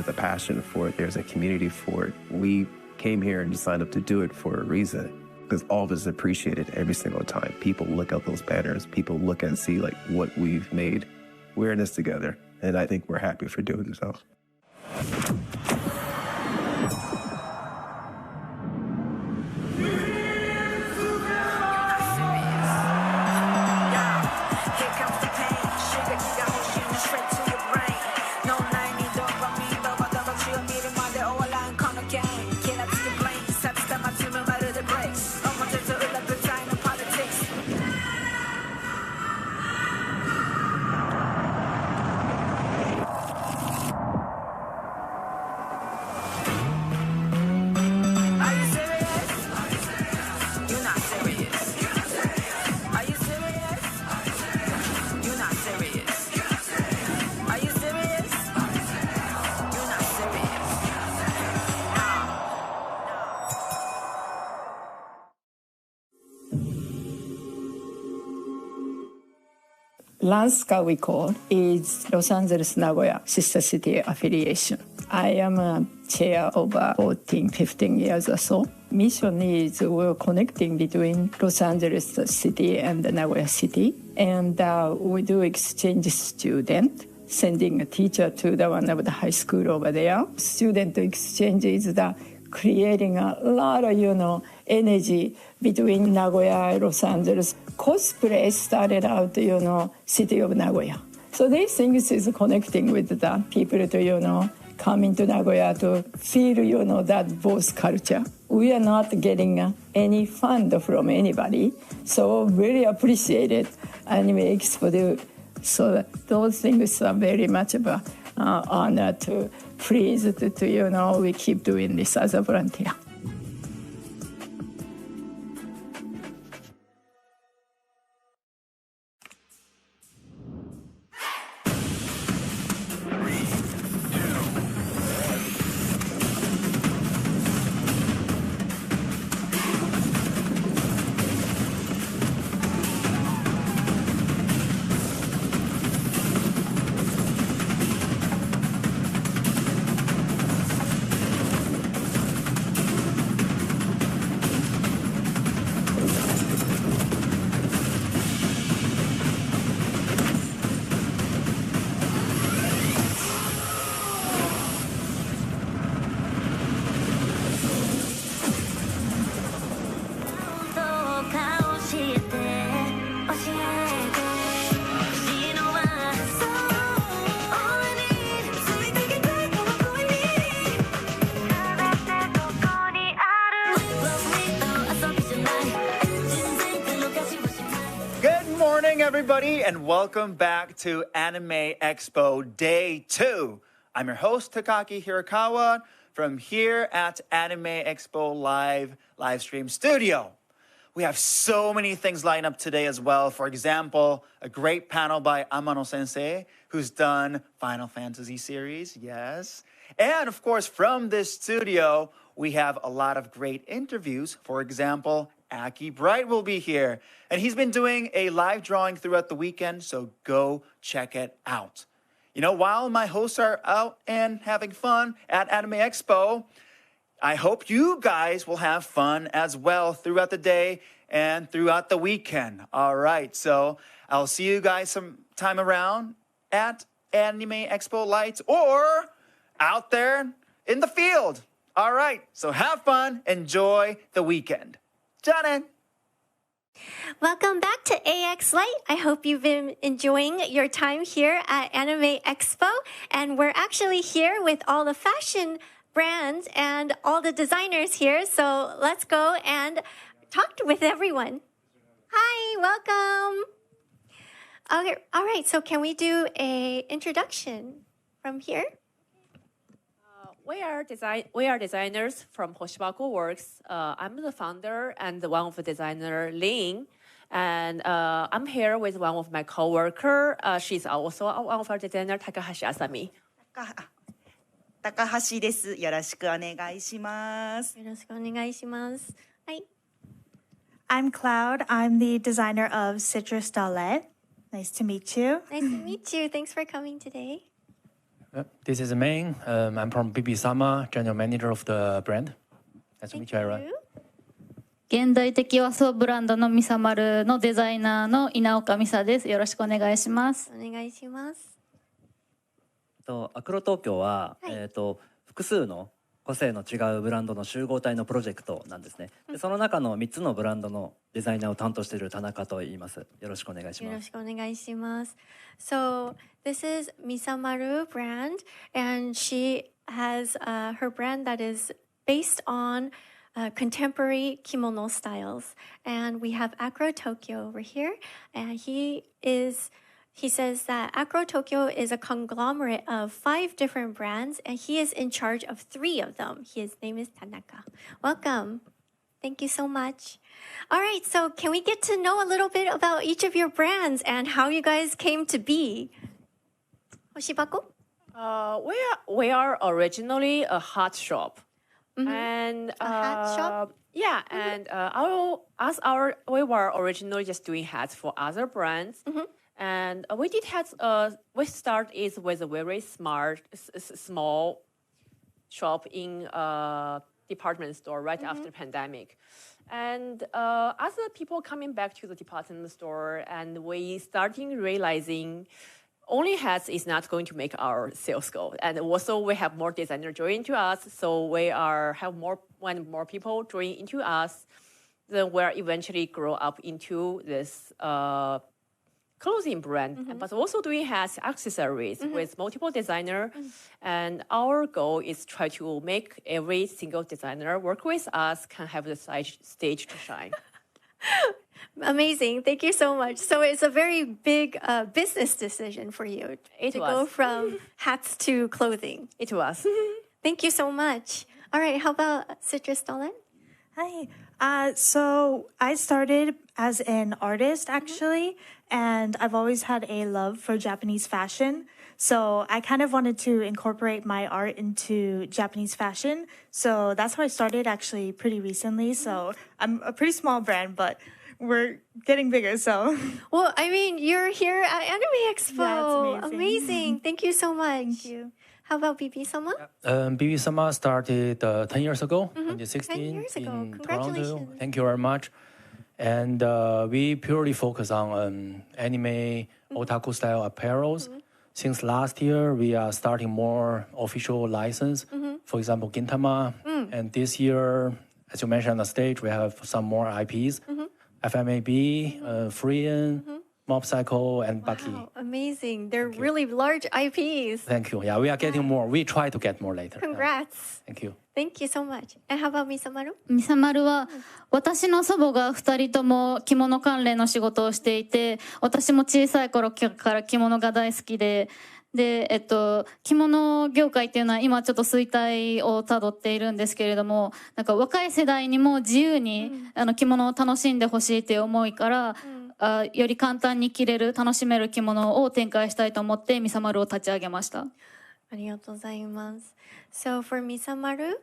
a passion for it. There's a community for it. We came here and signed up to do it for a reason, because all of us appreciate it every single time. People look at those banners. People look and see like what we've made. We're in this together, and I think we're happy for doing so. LANSCA, we call, is Los Angeles Nagoya Sister City Affiliation. I am a chair over 14, 15 years or so. Mission is we're connecting between Los Angeles City and Nagoya City. And we do exchange student, sending a teacher to the one of the high school over there. Student exchange is the creating a lot of, energy between Nagoya and Los Angeles. Cosplay started out, city of Nagoya. So these things is connecting with the people to, coming to Nagoya to feel, that both culture. We are not getting any fund from anybody. So really appreciated Anime Expo. So those things are very much of an honor to pleased to, we keep doing this as a volunteer. Everybody, and welcome back to Anime Expo Day 2. I'm your host, Takaki Hirakawa, from here at Anime Expo Livestream Studio. We have so many things lined up today as well. For example, a great panel by Amano Sensei, who's done Final Fantasy series, yes. And of course, from this studio, we have a lot of great interviews. For example, Aki Bright will be here, and he's been doing a live drawing throughout the weekend, so go check it out. While my hosts are out and having fun at Anime Expo, I hope you guys will have fun as well throughout the day and throughout the weekend. All right, so I'll see you guys sometime around at Anime Expo Lights or out there in the field. All right, so have fun, enjoy the weekend. Janet. Welcome back to AX Light. I hope you've been enjoying your time here at Anime Expo. And we're actually here with all the fashion brands and all the designers here. So let's go and talk with everyone. Hi, welcome. Okay, all right, so can we do an introduction from here? We are designers from Hoshibaku Works. I'm the founder and one of the designer, Lin. And I'm here with one of my coworker. She's also one of our designer, Takahashi Asami. 高橋です。よろしくお願いします。よろしくお願いします。はい。I'm Cloud. I'm the designer of Citrus Dallet. Nice to meet you. Nice to meet you. Thanks for coming today. This is Main. I'm from BB Sama, General Manager of the brand. Nice to meet you, everyone. 現代的和装ブランドのミサマルのデザイナーの稲岡美沙です。よろしくお願いします。お願いします。アクロ東京は、複数の個性の違うブランドの集合体のプロジェクトなんですね。でその中の3つのブランドのデザイナーを担当している田中と言います。よろしくお願いします。よろしくお願いします。So this is Misamaru brand, and she has her brand that is based on contemporary kimono styles. And we have Acro Tokyo over here, and he says that Acro Tokyo is a conglomerate of 5 different brands, and he is in charge of 3 of them. His name is Tanaka. Welcome. Thank you so much. All right, so can we get to know a little bit about each of your brands and how you guys came to be? Hoshibako? We are originally a hat shop. Mm-hmm. And a hat shop? Yeah, and we were originally just doing hats for other brands. Mm-hmm. And we did hats. We started with a very small shop in department store right after pandemic. And other people coming back to the department store, and we starting realizing only hats is not going to make our sales go. And also we have more designers join to us, so when more people join into us, then we're eventually grow up into this clothing brand, but also doing hats accessories with multiple designers. And our goal is try to make every single designer work with us can have the stage to shine. Amazing. Thank you so much. So it's a very big business decision for you to go from hats to clothing. It was. Thank you so much. All right, how about Citrus Dolan? Hi. So I started as an artist, actually, and I've always had a love for Japanese fashion. So I kind of wanted to incorporate my art into Japanese fashion. So that's how I started, actually, pretty recently. So I'm a pretty small brand, but we're getting bigger, so. Well, I mean, you're here at Anime Expo. Yeah, it's amazing. Amazing. Thank you so much. Thank you. How about BB-sama? BB Sama started 10 years ago, 2016 10 years ago. in Toronto. Congratulations. Thank you very much. And we purely focus on anime, otaku style apparels. Since last year, we are starting more official license. For example, Gintama. And this year, as you mentioned on the stage, we have some more IPs. FMAB, Freean, Mob Psycho, and Bucky. Wow, amazing. They're really large IPs. Thank you. Yeah, we are getting more. We try to get more later. Congrats. Thank you. Thank you so much. And how about Misamaru? ミサマルは私の祖母が2人とも着物関連の仕事をしていて、私も小さい頃から着物が大好きで、着物業界っていうのは今ちょっと衰退をたどっているんですけれども、なんか若い世代にも自由に着物を楽しんでほしいという思いから、より簡単に着れる楽しめる着物を展開したいと思ってミサマルを立ち上げました。ありがとうございます。So for Misamaru,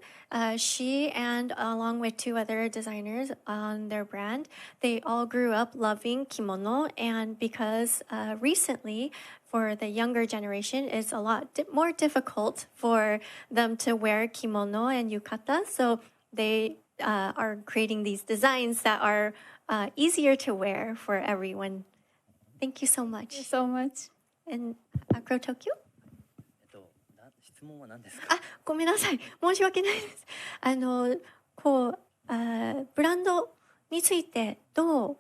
she and along with 2 other designers on their brand, they all grew up loving kimono, and because recently for the younger generation, it's a lot more difficult for them to wear kimono and yukata, so they are creating these designs that are easier to wear for everyone. Thank you so much. Thank you so much. And Acro Tokyo? 質問は何ですか？ごめんなさい。申し訳ないです。ブランドについてどう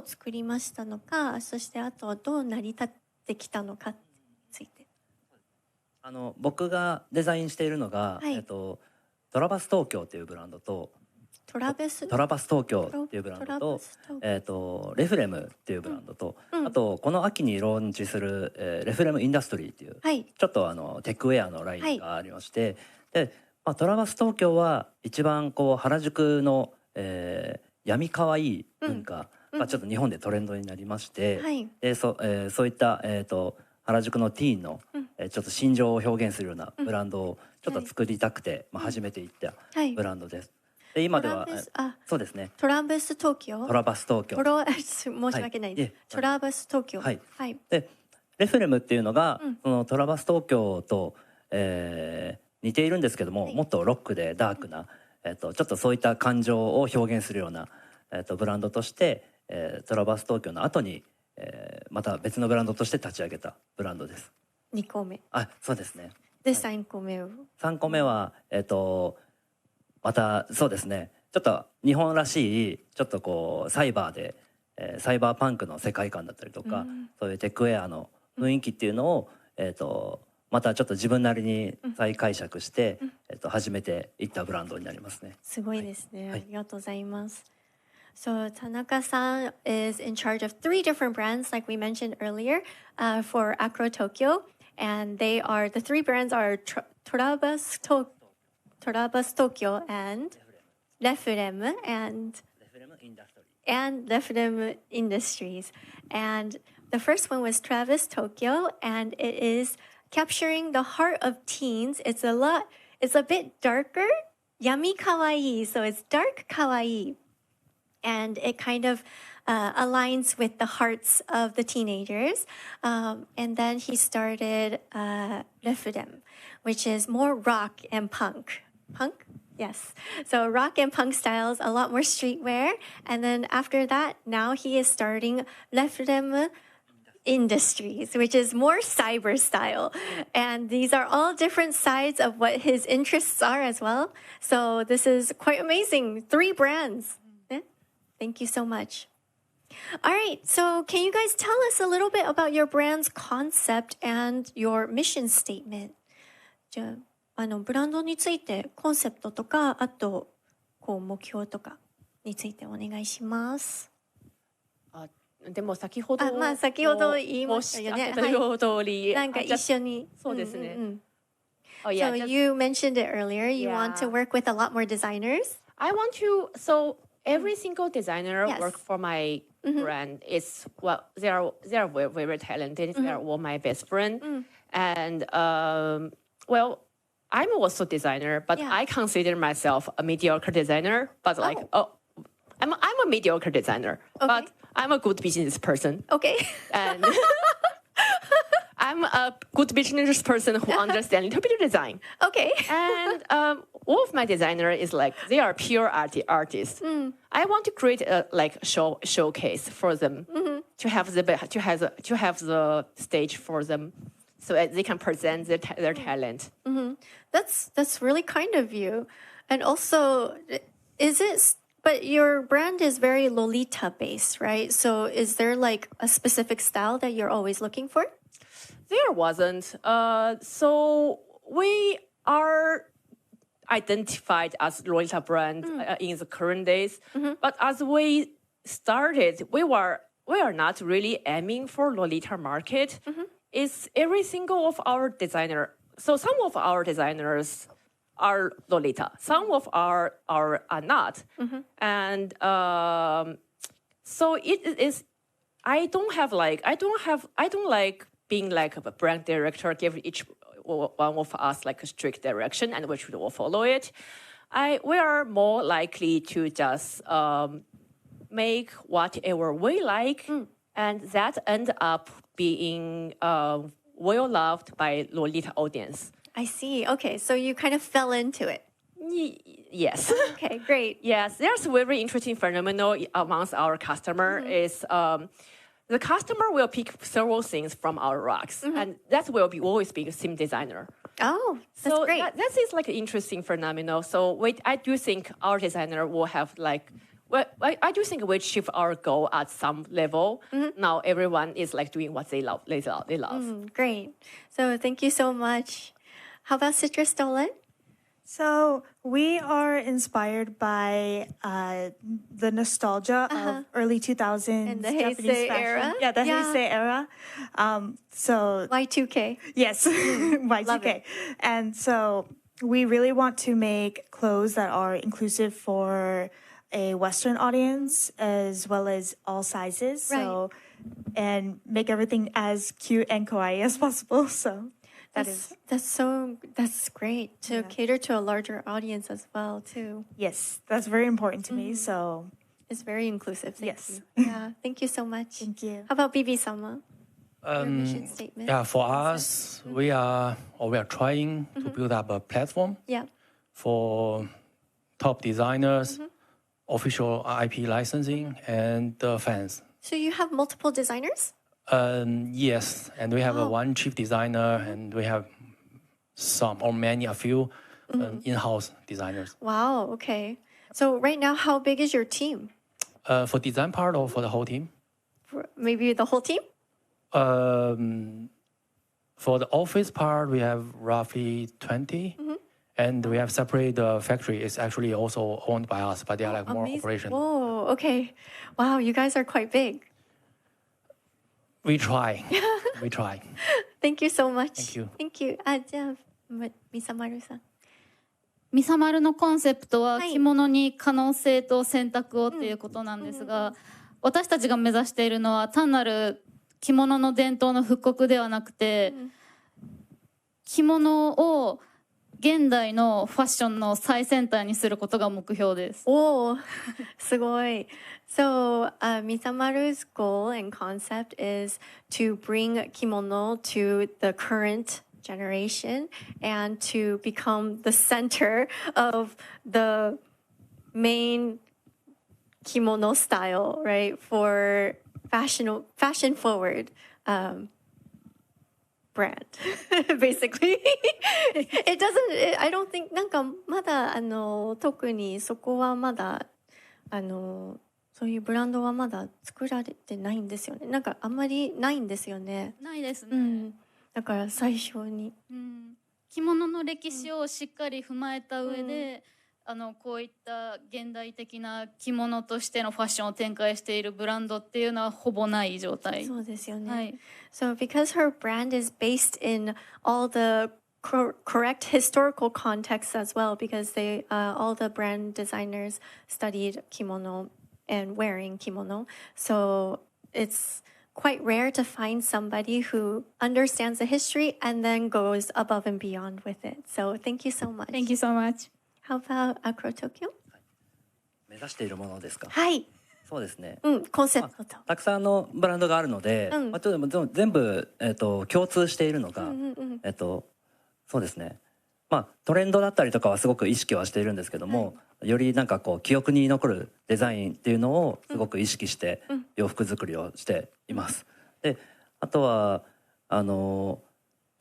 作りましたのか、そしてあとどう成り立ってきたのかについて。僕がデザインしているのが、トラバス東京っていうブランドと、トラバス東京っていうブランドと、レフレムっていうブランドと、あとこの秋にローンチする、レフレムインダストリーっていう、ちょっとテックウェアのラインがありまして、で、トラバス東京は一番こう原宿の、闇かわいい文化がちょっと日本でトレンドになりまして、でそういった、原宿のティーンの、ちょっと心情を表現するようなブランドをちょっと作りたくて、初めて行ったブランドです。で今ではそうですね。トラバス東京。トラバス東京。申し訳ないです。トラバス東京。はい。でレフレムっていうのが、そのトラバス東京と、似ているんですけども、もっとロックでダークな、ちょっとそういった感情を表現するような、ブランドとして、トラバス東京の後に、また別のブランドとして立ち上げたブランドです。2個目。あ、そうですね。で、3個目を。3個目は、またそうですね。ちょっと日本らしいちょっとこうサイバーで、サイバーパンクの世界観だったりとか、そういうテックウェアの雰囲気っていうのを、またちょっと自分なりに再解釈して、始めていったブランドになりますね。すごいですね。ありがとうございます。So Tanaka-san is in charge of 3 different brands, like we mentioned earlier, for Acro Tokyo, and the 3 brands are Torabas Tokyo and Refrem and Refrem Industries. And the first one was Travis Tokyo, and it is capturing the heart of teens. It's a bit darker, yummy kawaii, so it's dark kawaii. And it kind of aligns with the hearts of the teenagers. And then he started Refrem, which is more rock and punk. Punk? Yes. So rock and punk styles, a lot more streetwear. And then after that, now he is starting Refrem Industries, which is more cyber style. And these are all different sides of what his interests are as well. So this is quite amazing. 3 brands. Thank you so much. All right, so can you guys tell us a little bit about your brand's concept and your mission statement? じゃあ、ブランドについてコンセプトとか、あとこう目標とかについてお願いします。でも先ほど先ほど言いましたよね。という通り、なんか一緒に。そうですね。So you mentioned it earlier. You want to work with a lot more designers. I want to. So every single designer work for my brand is they are very, very talented. They are all my best friend, and well, I'm also designer, but I consider myself a mediocre designer. But I'm a mediocre designer, but I'm a good business person. Okay, and I'm a good business person who understands a little bit of design. Okay, and all of my designer is like they are pure artists. I want to create a showcase for them to have the stage for them, so that they can present their talent. That's really kind of you, and also is it? But your brand is very Lolita based, right? So is there like a specific style that you're always looking for? There wasn't. So we are identified as Lolita brand in the current days. But as we started, we are not really aiming for Lolita market. It's every single of our designer. So some of our designers are Lolita. Some of our are not. And so it is. I don't like being like a brand director, give each one of us like a strict direction and we should all follow it. We are more likely to just make whatever we like, and that end up being well loved by Lolita audience. I see. Okay, so you kind of fell into it. Yes. Okay, great. Yes, there's a very interesting phenomenon amongst our customer is the customer will pick several things from our rocks, and that will always be a theme designer. Oh, that's so great. That is like an interesting phenomenon. So I do think our designer will have like, well, I do think we achieve our goal at some level. Now everyone is like doing what they love. They love. Great. So thank you so much. How about Citrus Stolen? So we are inspired by the nostalgia of early 2000s and the Japanese Heisei fashion. era. Yeah, the Heisei era. So Y2K. Yes, Y2K. And so we really want to make clothes that are inclusive for a Western audience as well as all sizes. So and make everything as cute and kawaii as possible. So that's great to cater to a larger audience as well too. Yes, that's very important to me. So it's very inclusive. Thank you. Yes. Yeah, thank you so much. Thank you. How about Bibi-sama? Your mission statement. Yeah, for us, we are trying to build up a platform for top designers, official IP licensing, and fans. So you have multiple designers? Yes, and we have one chief designer, and we have a few in-house designers. Wow, okay. So right now, how big is your team? For design part or for the whole team? Maybe the whole team? For the office part, we have roughly 20. And we have separate factory. It's actually also owned by us, but they are like more operational. Whoa, okay. Wow, you guys are quite big. We try. We try. Thank you so much. Thank you. Thank you. じゃあ、ミサマルさん。ミサマルのコンセプトは着物に可能性と選択をっていうことなんですが、私たちが目指しているのは単なる着物の伝統の復刻ではなくて、着物を現代のファッションの最先端にすることが目標です。おー、すごい。So, Misamaru's goal and concept is to bring kimono to the current generation and to become the center of the main kimono style, right? For fashion forward brand, basically. It doesn't, I don't think, なんかまだ特にそこはまだそういうブランドはまだ作られてないんですよね。なんかあんまりないんですよね。ないですね。だから最初に、着物の歴史をしっかり踏まえた上で、こういった現代的な着物としてのファッションを展開しているブランドっていうのはほぼない状態。そうですよね。はい。So because her brand is based in all the correct historical context as well, because they all the brand designers studied kimono and wearing kimono, so it's quite rare to find somebody who understands the history and then goes above and beyond with it. So thank you so much. Thank you so much. How about Acro Tokyo? 目指しているものですか。はい。そうですね。コンセプトと。たくさんのブランドがあるので、ちょっと全部共通しているのが、そうですね。トレンドだったりとかはすごく意識はしているんですけども、よりなんかこう記憶に残るデザインっていうのをすごく意識して洋服作りをしています。で、あとはちょ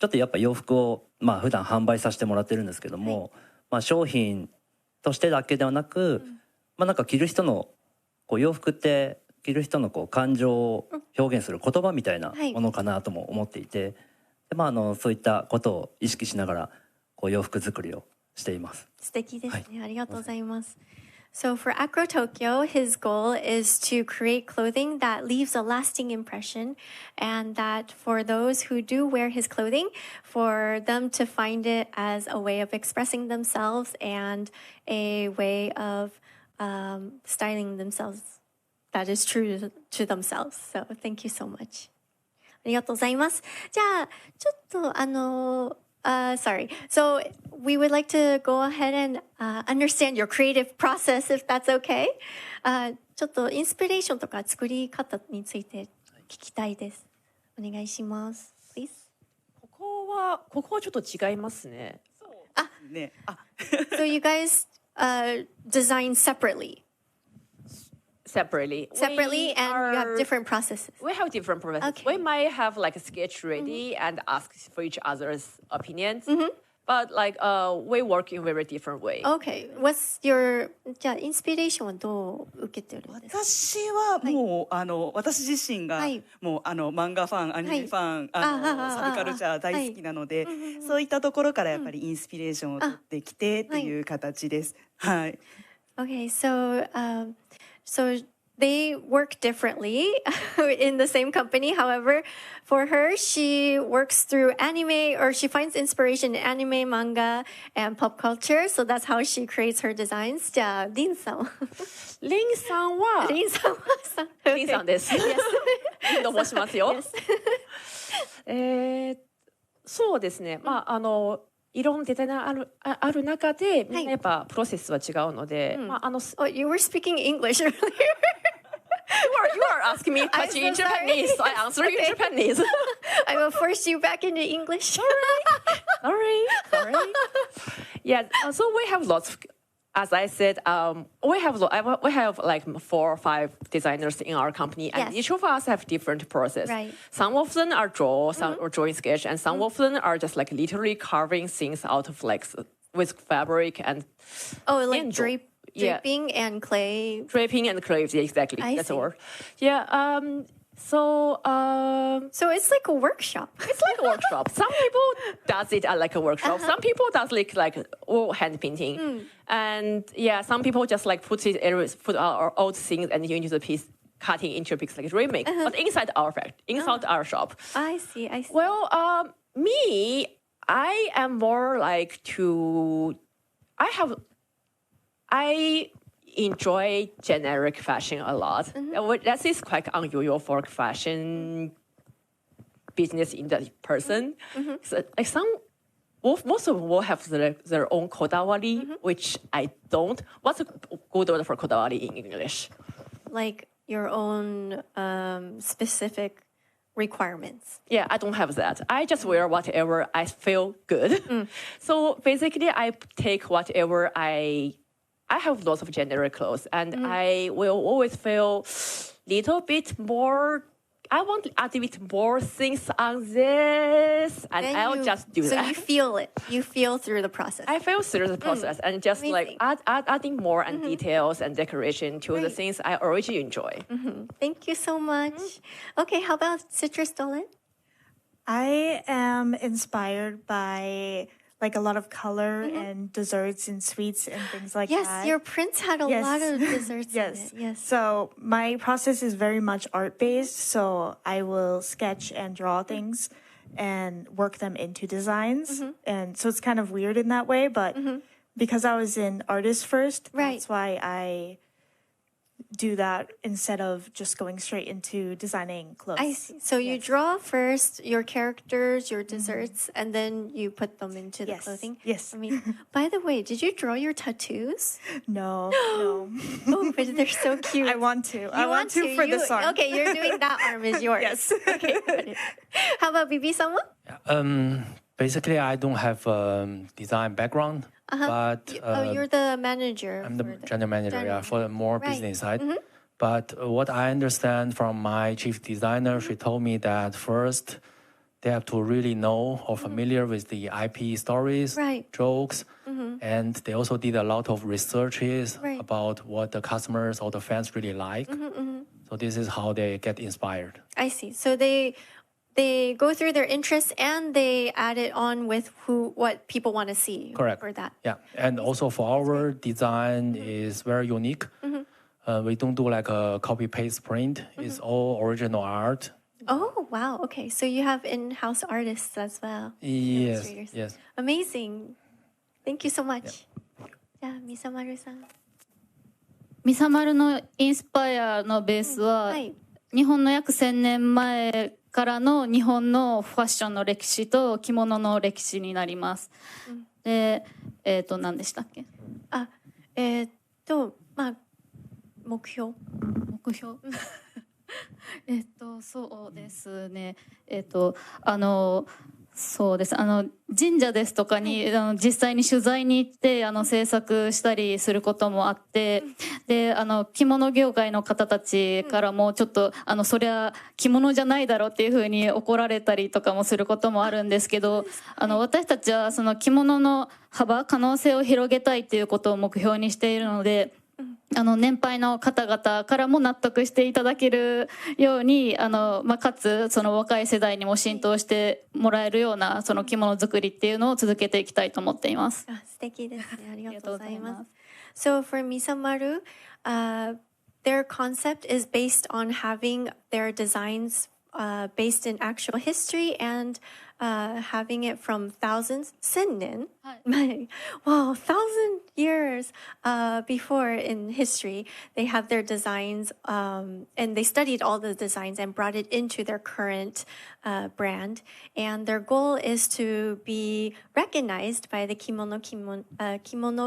っとやっぱ洋服を普段販売させてもらってるんですけども、商品としてだけではなく、なんか着る人のこう洋服って着る人のこう感情を表現する言葉みたいなものかなとも思っていて、でそういったことを意識しながらこう洋服作りをしています。素敵ですね。ありがとうございます。So for Acro Tokyo, his goal is to create clothing that leaves a lasting impression, and that for those who do wear his clothing, for them to find it as a way of expressing themselves and a way of styling themselves that is true to themselves. So thank you so much. ありがとうございます。じゃあ、ちょっとsorry. So we would like to go ahead and understand your creative process, if that's okay. ちょっとインスピレーションとか作り方について聞きたいです。お願いします。Please. ここはちょっと違いますね。So you guys design separately. Separately, and you have different processes. We have different processes. Okay. We might have like a sketch ready and ask for each other's opinions, but like we work in a very different way. Okay. What's your じゃあインスピレーションはどう受けてるんですか？私はもう、私自身がもう漫画ファン、アニメファン、サブカルチャー大好きなので、そういったところからやっぱりインスピレーションを取ってきてっていう形です。はい。Okay, so they work differently in the same company. However, for her, she works through anime, or she finds inspiration in anime, manga, and pop culture. So that's how she creates her designs. じゃあ、リンさんはリンさんはリンさんです。リンと申しますよ。そうですね。いろんなデザイナーある中で、みんなやっぱプロセスは違うので、Oh, you were speaking English earlier. You are asking me touching in Japanese. I answer you in Japanese. I will force you back into English. Sorry. Yeah, so we have lots of, as I said, we have like 4 or 5 designers in our company, and each of us have different process. Right. Some of them are some are drawing sketch, and some of them are just like literally carving things out of like with fabric and draping and clay. Draping and clay, yeah, exactly. That's the word. Yeah. So it's like a workshop. It's like a workshop. Some people does it at like a workshop. Some people does like all hand painting, and some people just like put our old things and into the piece, cutting into a piece like remake. But inside our shop. I see. Well, me, I am more like I enjoy generic fashion a lot. That is quite unusual for fashion business in that person. So like most of them will have their own kodawari, which I don't. What's a good word for kodawari in English? Like your own specific requirements. Yeah, I don't have that. I just wear whatever I feel good. So basically, I take whatever I have lots of generic clothes, and I will always feel little bit more. I want to add a bit more things on this, and I'll just do that. So you feel it. You feel through the process. I feel through the process, and just like adding more and details and decoration to the things I already enjoy. Thank you so much. Okay, how about Citrus Dolan? I am inspired by like a lot of color and desserts and sweets and things like that. Yes, your prints had a lot of desserts in it. Yes. So my process is very much art-based. So I will sketch and draw things and work them into designs. And so it's kind of weird in that way. But because I was in artist first, that's why I do that instead of just going straight into designing clothes. I see. So you draw first your characters, your desserts, and then you put them into the clothing? Yes. I mean, by the way, did you draw your tattoos? No. Oh, but they're so cute. I want to. I want to for this arm. Okay, you're doing that arm is yours. Yes. Okay, got it. How about Bibi-sama? Basically, I don't have a design background. But you're the manager. I'm the general manager, for the more business side. But what I understand from my chief designer, she told me that first they have to really know or familiar with the IP stories, jokes, and they also did a lot of researches about what the customers or the fans really like. So this is how they get inspired. I see. So they go through their interests and they add it on with what people want to see. Correct. For that. Yeah, and also for our design is very unique. We don't do like a copy paste print. It's all original art. Oh wow! Okay, so you have in-house artists as well. Yes. Amazing. Thank you so much. Yeah, Misamaru-san. ミサマルのインスパイアのベースは、日本の約1000年前からの日本のファッションの歴史と着物の歴史になります。で、何でしたっけ？目標。そうですね。そうです。神社ですとかに、実際に取材に行って制作したりすることもあって、で着物業界の方たちからもちょっとそりゃ着物じゃないだろうっていうふうに怒られたりとかもすることもあるんですけど、私たちはその着物の可能性を広げたいっていうことを目標にしているので。年配の方々からも納得していただけるようにかつその若い世代にも浸透してもらえるようなその着物作りっていうのを続けていきたいと思っています。素敵ですね。ありがとうございます。So for Misamaru, their concept is based on having their designs based in actual history and having it from thousands, 1000年? Wow, 1,000 years before in history, they have their designs and they studied all the designs and brought it into their current brand. And their goal is to be recognized by the kimono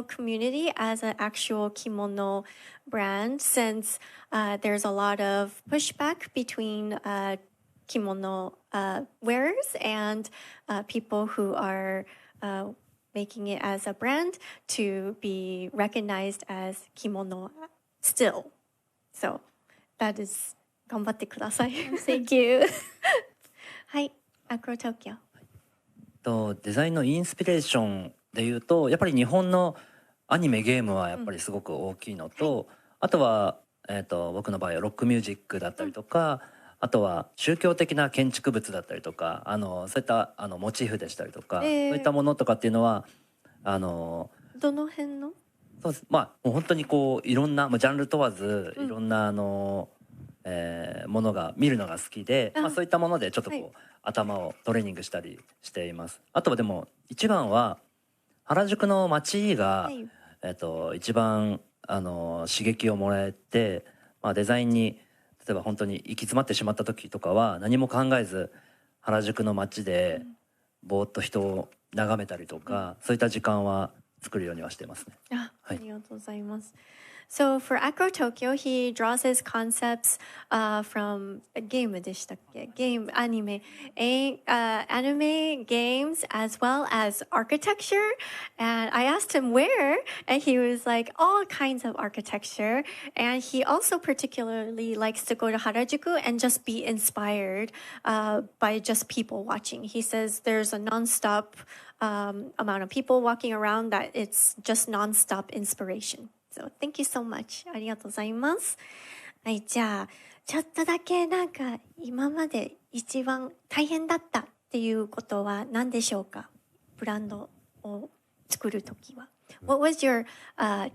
community as an actual kimono brand, since there's a lot of pushback between kimono wearers and people who are making it as a brand to be recognized as kimono still. So that is 頑張ってください。Thank you. はい、アクロ東京。デザインのインスピレーションでいうとやっぱり日本のアニメゲームはやっぱりすごく大きいのと、あとは、僕の場合はロックミュージックだったりとか、あとは宗教的な建築物だったりとかそういったモチーフでしたりとか、そういったものとかっていうのはどの辺の？そうです。もう本当にこういろんなジャンル問わずいろんなものが見るのが好きで、そういったものでちょっとこう、頭をトレーニングしたりしています。あとはでも一番は原宿の街が、一番刺激をもらえて、デザインに例えば本当に行き詰まってしまった時とかは何も考えず原宿の街でぼーっと人を眺めたりとか、そういった時間は作るようにはしてますね。ありがとうございます。So for Acro Tokyo, he draws his concepts from a game, anime games, as well as architecture. And I asked him where, and he was like, all kinds of architecture. And he also particularly likes to go to Harajuku and just be inspired by just people watching. He says there's a nonstop amount of people walking around that it's just nonstop inspiration. So thank you so much. ありがとうございます。はい、じゃあちょっとだけなんか今まで一番大変だったっていうことは何でしょうか？ブランドを作るときは。What was your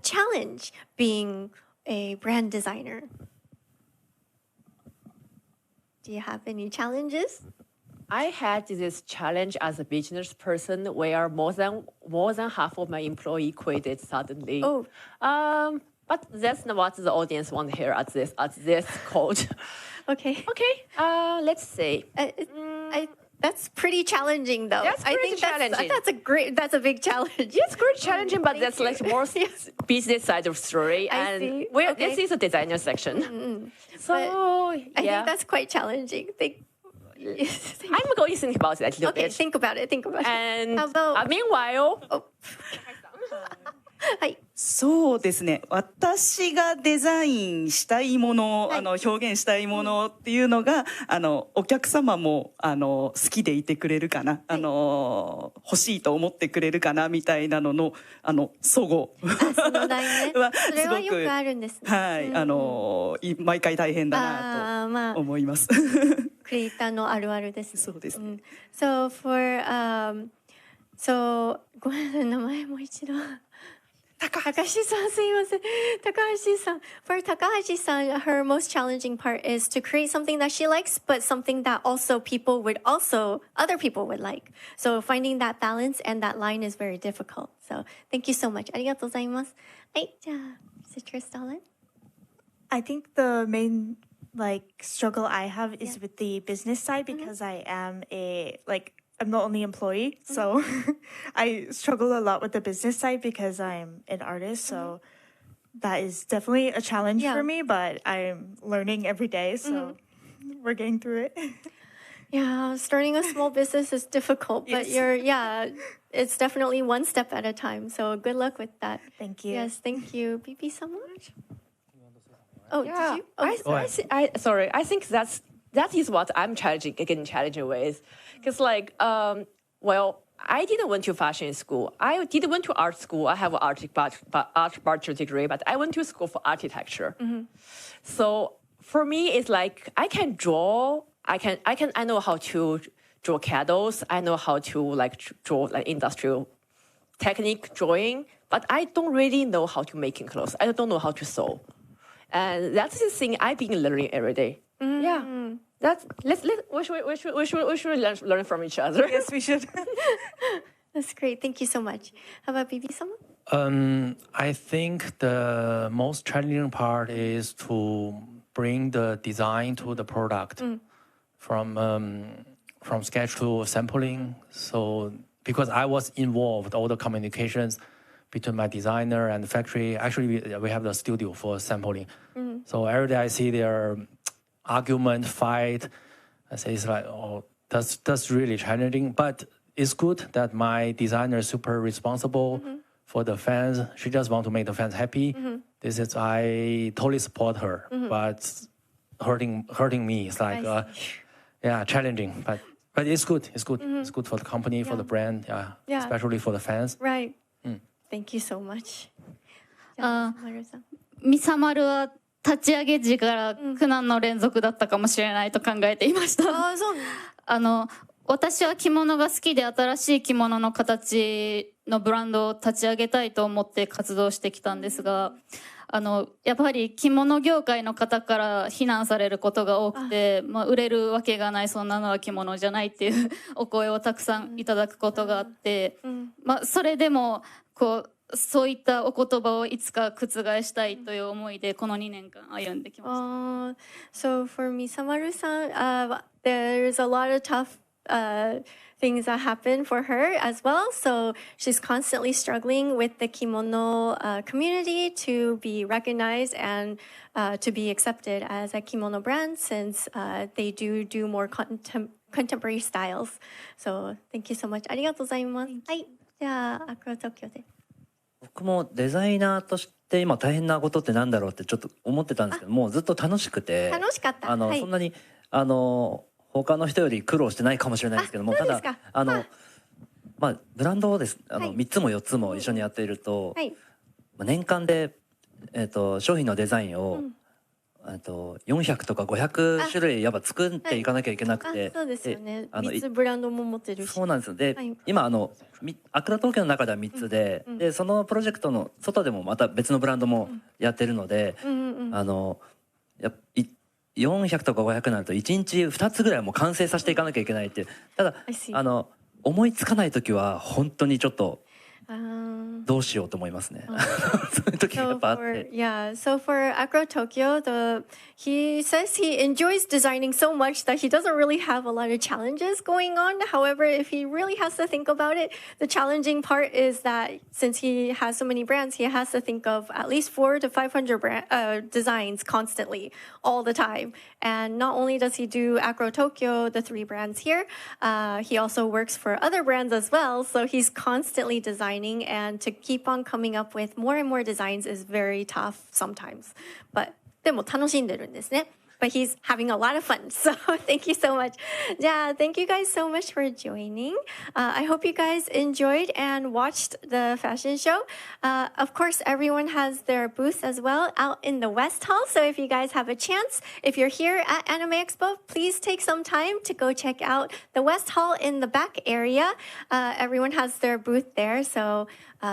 challenge being a brand designer? Do you have any challenges? I had this challenge as a business person where more than half of my employee quitted suddenly. Oh. But that's not what the audience want to hear at this code. Okay. Okay. Let's see. That's pretty challenging, though. That's pretty challenging. That's a big challenge. It's pretty challenging, but that's like more business side of story. I see. This is a designer section. Mm-hmm. So I think that's quite challenging. I'm going to think about that a little bit. Think about it. And how about, meanwhile, はい。そうですね。私がデザインしたいもの、表現したいものっていうのが、お客様も好きでいてくれるかな、欲しいと思ってくれるかなみたいなのの齟齬その題ね。はそれはよくあるんですね。はい、毎回大変だなと思います。クリエイターのあるあるですね。そうですね。Soごめんなさい、名前もう一度。高橋さん、すいません。高橋さん。For 高橋さん, her most challenging part is to create something that she likes, but something that other people would like. So finding that balance and that line is very difficult. So thank you so much. ありがとうございます。はい、じゃあ、Citrus Darling. I think the main struggle I have is with the business side because I am I'm the only employee, so I struggle a lot with the business side because I'm an artist, so that is definitely a challenge for me, but I'm learning every day, so we're getting through it. Yeah, starting a small business is difficult, but it's definitely one step at a time, so good luck with that. Thank you. Yes, thank you. BB, so much. Oh, yeah. did you? I think that is what I'm getting challenged with. Because I didn't went to fashion school. I did went to art school. I have an art bachelor degree, but I went to school for architecture. Mm-hmm. So for me, it's like I can draw. I know how to draw candles. I know how to draw industrial technique drawing, but I don't really know how to making clothes. I don't know how to sew. And that's the thing I've been learning every day. Mm-hmm. Yeah, we should learn from each other. Yes, we should. That's great. Thank you so much. How about BB Sama? I think the most challenging part is to bring the design to the product from sketch to sampling. So because I was involved all the communications between my designer and the factory. Actually, we have the studio for sampling. So every day I see their argument, fight. I say it's like, that's really challenging. But it's good that my designer is super responsible for the fans. She just want to make the fans happy. This is I totally support her, but hurting me. It's like challenging, but it's good. It's good. It's good for the company, for the brand, especially for the fans. Right. Thank you so much. ミサマルは立ち上げ時から苦難の連続だったかもしれないと考えていました。私は着物が好きで新しい着物の形のブランドを立ち上げたいと思って活動してきたんですが、やっぱり着物業界の方から非難されることが多くて、売れるわけがない、そんなのは着物じゃないっていうお声をたくさんいただくことがあって、それでもそういったお言葉をいつか覆したいという思いでこの2年間歩んできました。So for Misamaru-san, there's a lot of tough things that happen for her as well. So she's constantly struggling with the kimono community to be recognized and to be accepted as a kimono brand, since they do more contemporary styles. So thank you so much. ありがとうございます。はい。じゃあ、アクロ東京で。僕もデザイナーとして今大変なことってなんだろうってちょっと思ってたんですけど、もうずっと楽しくて、楽しかった。そんなに他の人より苦労してないかもしれないですけども、ただブランドを3つも4つも一緒にやっていると、年間で商品のデザインを400とか500種類やっぱ作っていかなきゃいけなくて、そうですよね。3つブランドも持ってるし。そうなんですよ。で、今アクラ東京の中では3つで、でそのプロジェクトの外でもまた別のブランドもやってるので、400とか500になると1日2つぐらいもう完成させていかなきゃいけないっていう。ただ思いつかない時は本当にちょっとどうしようと思いますね。そういう時がやっぱあって。So for Acro Tokyo, he says he enjoys designing so much that he doesn't really have a lot of challenges going on. However, if he really has to think about it, the challenging part is that since he has so many brands, he has to think of at least 400 to 500 designs constantly, all the time. And not only does he do Acro Tokyo, the 3 brands here, he also works for other brands as well. So he's constantly designing, and to keep on coming up with more and more designs is very tough sometimes. But でも楽しんでるんですね。But he's having a lot of fun. So thank you so much. Yeah, thank you guys so much for joining. I hope you guys enjoyed and watched the fashion show. Of course, everyone has their booth as well out in the West Hall. So if you guys have a chance, if you're here at Anime Expo, please take some time to go check out the West Hall in the back area. Everyone has their booth there. So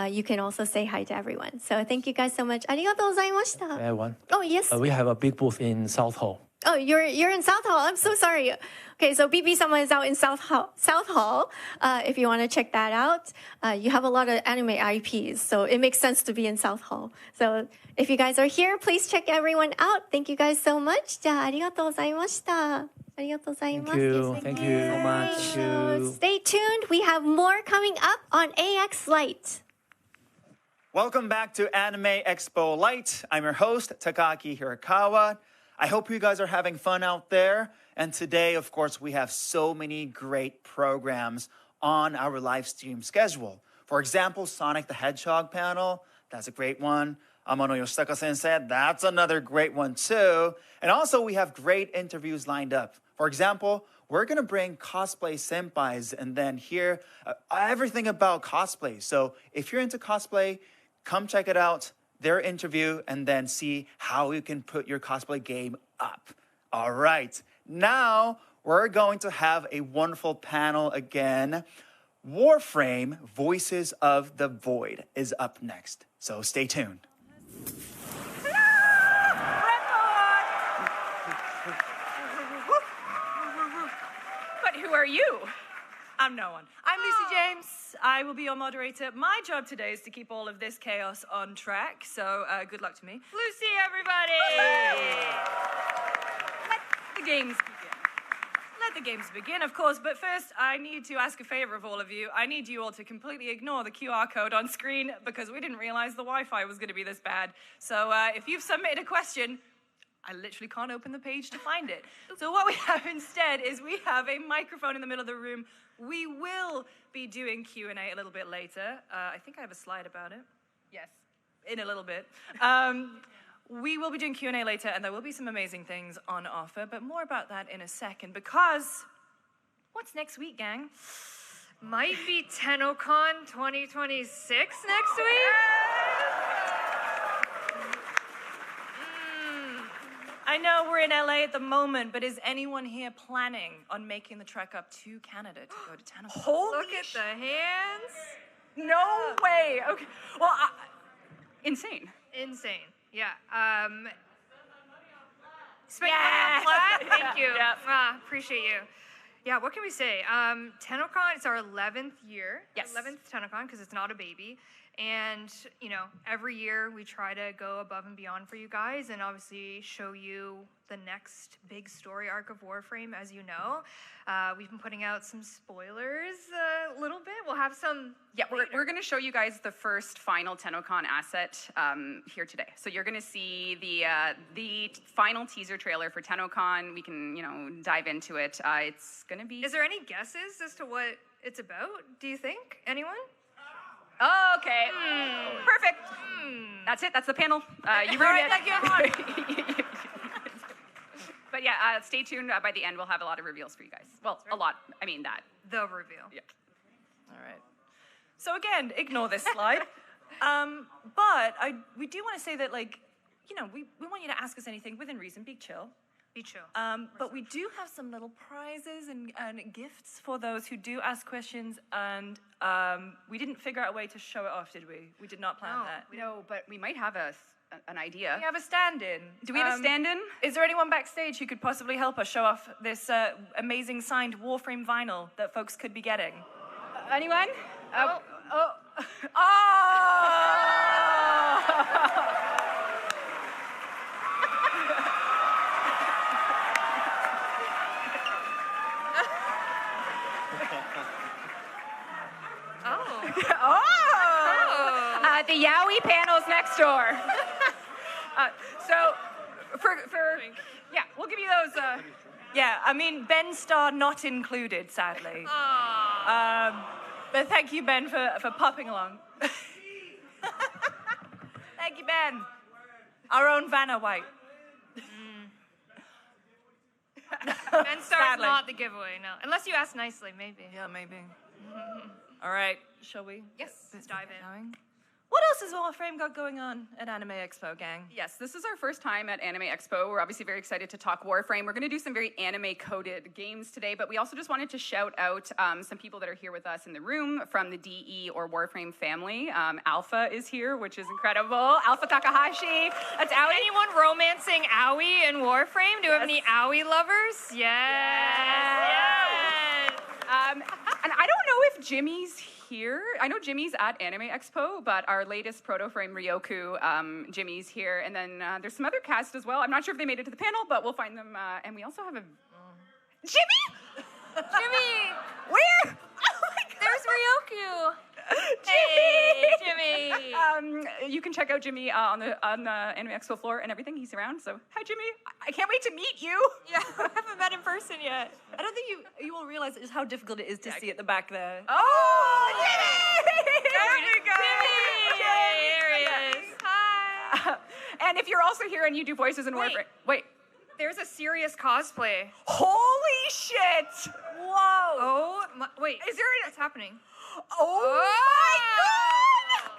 you can also say hi to everyone. So thank you guys so much. ありがとうございました。Oh, yes. We have a big booth in South Hall. Oh, you're in South Hall. I'm so sorry. Okay, so BB-sama is out in South Hall. If you want to check that out, you have a lot of anime IPs, so it makes sense to be in South Hall. So if you guys are here, please check everyone out. Thank you guys so much. じゃあ、ありがとうございました。ありがとうございます。Thank you so much. So stay tuned. We have more coming up on AX Lite. Welcome back to Anime Expo Lite. I'm your host, Takaaki Hirakawa. I hope you guys are having fun out there. And today, of course, we have so many great programs on our live stream schedule. For example, Sonic the Hedgehog panel, that's a great one. Amano Yoshitaka Sensei, that's another great one too. And also we have great interviews lined up. For example, we're going to bring cosplay senpais and then hear everything about cosplay. So if you're into cosplay, come check it out, their interview, and then see how you can put your cosplay game up. All right, now we're going to have a wonderful panel again. Warframe Voices of the Void is up next, so stay tuned. But who are you? I'm no one. I'm Lucy James. I will be your moderator. My job today is to keep all of this chaos on track, so good luck to me. Lucy, everybody! Let the games begin. Let the games begin, of course, but first I need to ask a favor of all of you. I need you all to completely ignore the QR code on screen because we didn't realize the Wi-Fi was going to be this bad. So if you've submitted a question, I literally can't open the page to find it. So what we have instead is we have a microphone in the middle of the room. We will be doing Q&A a little bit later. I think I have a slide about it. Yes, in a little bit. We will be doing Q&A later, and there will be some amazing things on offer, but more about that in a second, because what's next week, gang? Might be TennoCon 2026 next week? I know we're in LA at the moment, but is anyone here planning on making the trek up to Canada to go to TennoCon? Holy Look at the hands. No way. Okay. Well, insane. Insane. Yeah. Spend money on flat? Thank you. Yep. Appreciate you. Yeah, what can we say? TennoCon, it's our 11th year. Yes. 11th TennoCon, because it's not a baby. And, you know, every year we try to go above and beyond for you guys and obviously show you the next big story arc of Warframe, as you know. We've been putting out some spoilers a little bit. We'll have some. Yeah, we're going to show you guys the first final TennoCon asset here today. So you're going to see the final teaser trailer for TennoCon. We can, you know, dive into it. It's going to be. Is there any guesses as to what it's about? Do you think? Anyone? Okay. Perfect. That's it. That's the panel. You ruined it. Thank you, everyone. But yeah, stay tuned. By the end, we'll have a lot of reveals for you guys. Well, a lot. I mean that. The reveal. Yeah. All right. So again, ignore this slide. But we do want to say that, like, you know, we want you to ask us anything within reason. Be chill. Be chill. But we do have some little prizes and gifts for those who do ask questions, and we didn't figure out a way to show it off, did we? We did not plan that. No, but we might have an idea. We have a stand-in. Do we have a stand-in? Is there anyone backstage who could possibly help us show off this amazing signed Warframe vinyl that folks could be getting? Anyone? Oh! The Yowie panel's next door. So, yeah, we'll give you those. Yeah, I mean, Ben Starr not included, sadly. But thank you, Ben, for popping along. Thank you, Ben. Our own Vanna White. Ben Starr's not the giveaway, no. Unless you ask nicely, maybe. Yeah, maybe. All right, shall we? Yes, let's dive in. What else has Warframe got going on at Anime Expo, gang? Yes, this is our first time at Anime Expo. We're obviously very excited to talk Warframe. We're going to do some very anime-coded games today, but we also just wanted to shout out some people that are here with us in the room from the DE or Warframe family. Alpha is here, which is incredible. Alpha Takahashi. That's Aoi. Anyone romancing Aoi in Warframe? Do we have any Aoi lovers? Yes. And I don't know if Jimmy's here. I know Jimmy's at Anime Expo, but our latest proto-frame Ryoku, Jimmy's here. And then there's some other cast as well. I'm not sure if they made it to the panel, but we'll find them. And we also have a... Jimmy! Jimmy! Where? Oh my God! There's Ryoku! Jimmy! Hey, Jimmy! You can check out Jimmy on the Anime Expo floor and everything. He's around, so hi, Jimmy. I can't wait to meet you. Yeah, I haven't met in person yet. I don't think you will realize just how difficult it is to see at the back there. Oh, Jimmy! There we go. Jimmy! There he is. Hi. And if you're also here and you do voices in Warframe, wait. There's a serious cosplay. Holy shit! Whoa! Oh, wait. Is there what's happening? Oh my God!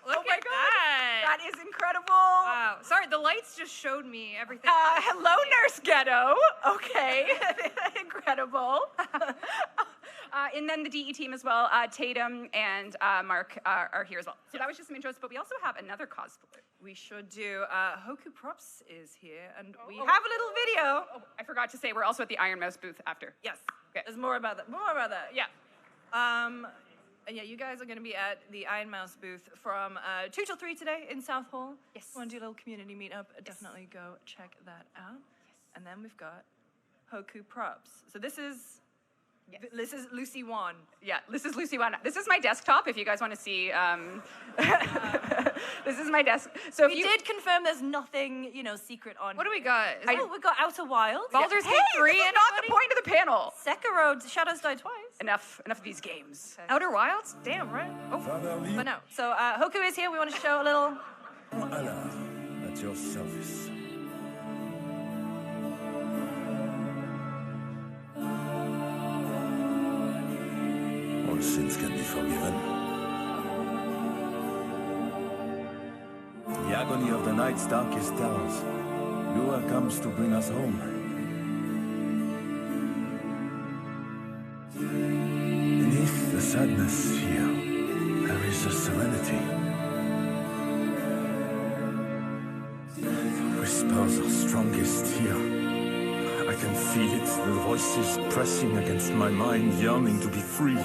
Look at that. That is incredible. Wow. Sorry, the lights just showed me everything. Hello, Nurse Ghetto. Okay. Incredible. And then the DE team as well. Tatum and Mark are here as well. So that was just some intros, but we also have another cosplay. We should do. Hoku Props is here, and we have a little video. Oh, I forgot to say, we're also at the Iron Mouse booth after. Yes. Okay. There's more about that. Yeah. And yeah, you guys are going to be at the Iron Mouse booth from 2 till 3 today in South Hall. Yes. Want to do a little community meetup? Definitely go check that out. Yes. And then we've got Hoku Props. So this is Lucy Wan. Yeah, this is Lucy Wan. This is my desktop if you guys want to see This is my desk. So if we you did confirm there's nothing, secret on. What do we got? We got Outer Wilds. Baldur's Gate 3 this is not the point of the panel. Sekiro, Shadows Die Twice. Enough of these games. Okay. Outer Wilds? Damn, right? Oh, but no. So Hoku is here. We want to show a little. Allah, at your service. All sins can be forgiven. The agony of the night's darkest hours. Lua comes to bring us home. Beneath the sadness here, there is a serenity. The whispers are strongest here. I can feel it, the voices pressing against my mind, yearning to be free.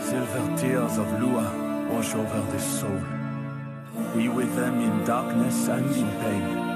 Silver tears of Lua wash over this soul. Be with them in darkness and in pain.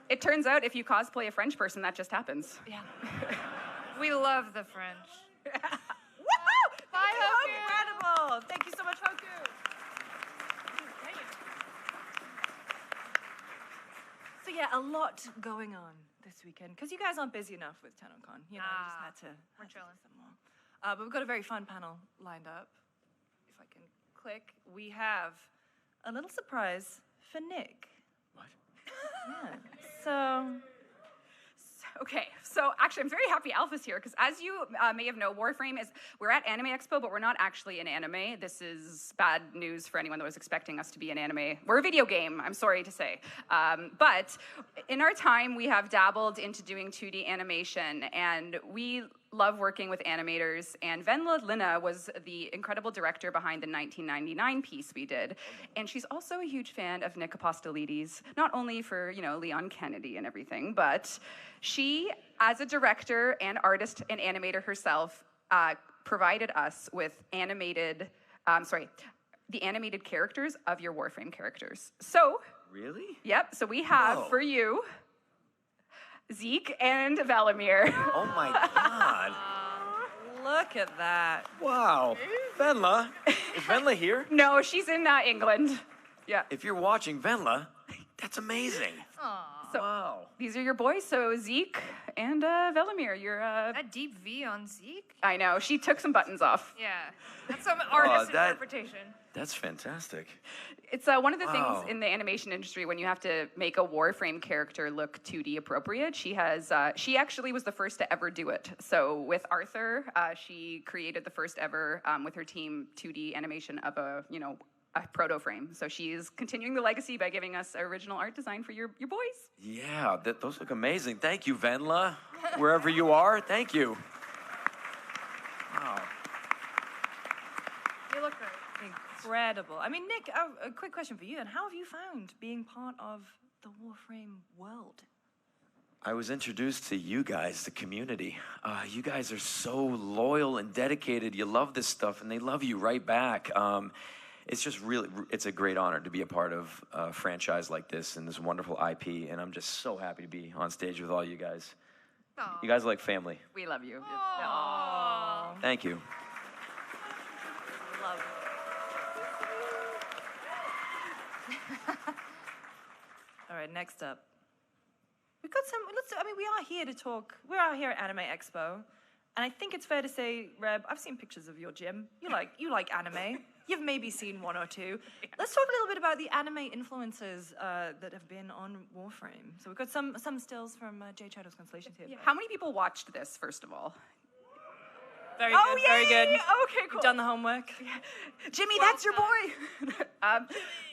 It turns out if you cosplay a French person, that just happens. Yeah. We love the French. Woohoo! Bye, Hoku. Incredible. Thank you so much, Hoku. So yeah, a lot going on this weekend because you guys aren't busy enough with TennoCon. You just had to. We're chilling some more. But we've got a very fun panel lined up. If I can click, we have a little surprise for Nick. What? Yeah. So Okay, so actually I'm very happy Alpha's here because as you may have known, Warframe we're at Anime Expo, but we're not actually in anime. This is bad news for anyone that was expecting us to be in anime. We're a video game, I'm sorry to say. But in our time, we have dabbled into doing 2D animation, and we love working with animators, and Venla Lina was the incredible director behind the 1999 piece we did. And she's also a huge fan of Nick Apostolides, not only for, Leon Kennedy and everything, but she, as a director and artist and animator herself, provided us with the animated characters of your Warframe characters. So, really? Yep, so we have for you Zeke and Valimir. Oh my God. Look at that. Wow. Venla. Is Venla here? No, she's in England. Yeah. If you're watching Venla, that's amazing. So, wow. These are your boys. So Zeke and Valimir. You're that deep V on Zeke? I know. She took some buttons off. Yeah. That's some artist interpretation. That's fantastic. It's one of the things in the animation industry when you have to make a Warframe character look 2D appropriate. She actually was the first to ever do it. So with Arthur, she created the first ever with her team 2D animation of a proto frame. So she's continuing the legacy by giving us original art design for your boys. Yeah, those look amazing. Thank you, Venla. Wherever you are, thank you. Wow. You look great. Incredible. I mean, Nick, a quick question for you. And how have you found being part of the Warframe world? I was introduced to you guys, the community. You guys are so loyal and dedicated. You love this stuff, and they love you right back. It's just it's a great honor to be a part of a franchise like this and this wonderful IP, and I'm just so happy to be on stage with all you guys. Aww. You guys are like family. We love you. Aww. Thank you. Love it. All right, next up. We've got we are here to talk. We are here at Anime Expo. And I think it's fair to say, Reb, I've seen pictures of your gym. You like anime. You've maybe seen one or two. Let's talk a little bit about the anime influences that have been on Warframe. So we've got some stills from J. Chadow's Constellations here. Yeah. How many people watched this, first of all? Very good, very good. Okay, cool. You've done the homework. Jimmy, that's your boy.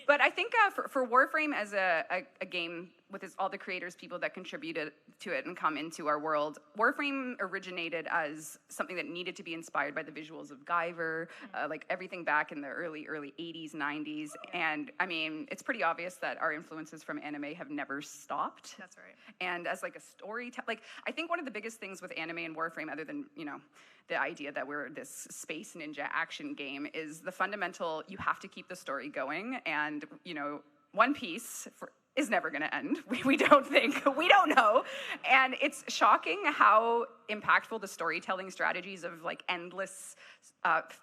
But I think for Warframe as a game with all the creators, people that contributed to it and come into our world, Warframe originated as something that needed to be inspired by the visuals of Guyver, like everything back in the early 80s, 90s. And I mean, it's pretty obvious that our influences from anime have never stopped. That's right. And as like a I think one of the biggest things with anime and Warframe, other than, the idea that we're this space ninja action game, is the fundamental, you have to keep the story going. And, One Piece is never going to end. We don't think, we don't know. And it's shocking how impactful the storytelling strategies of like endless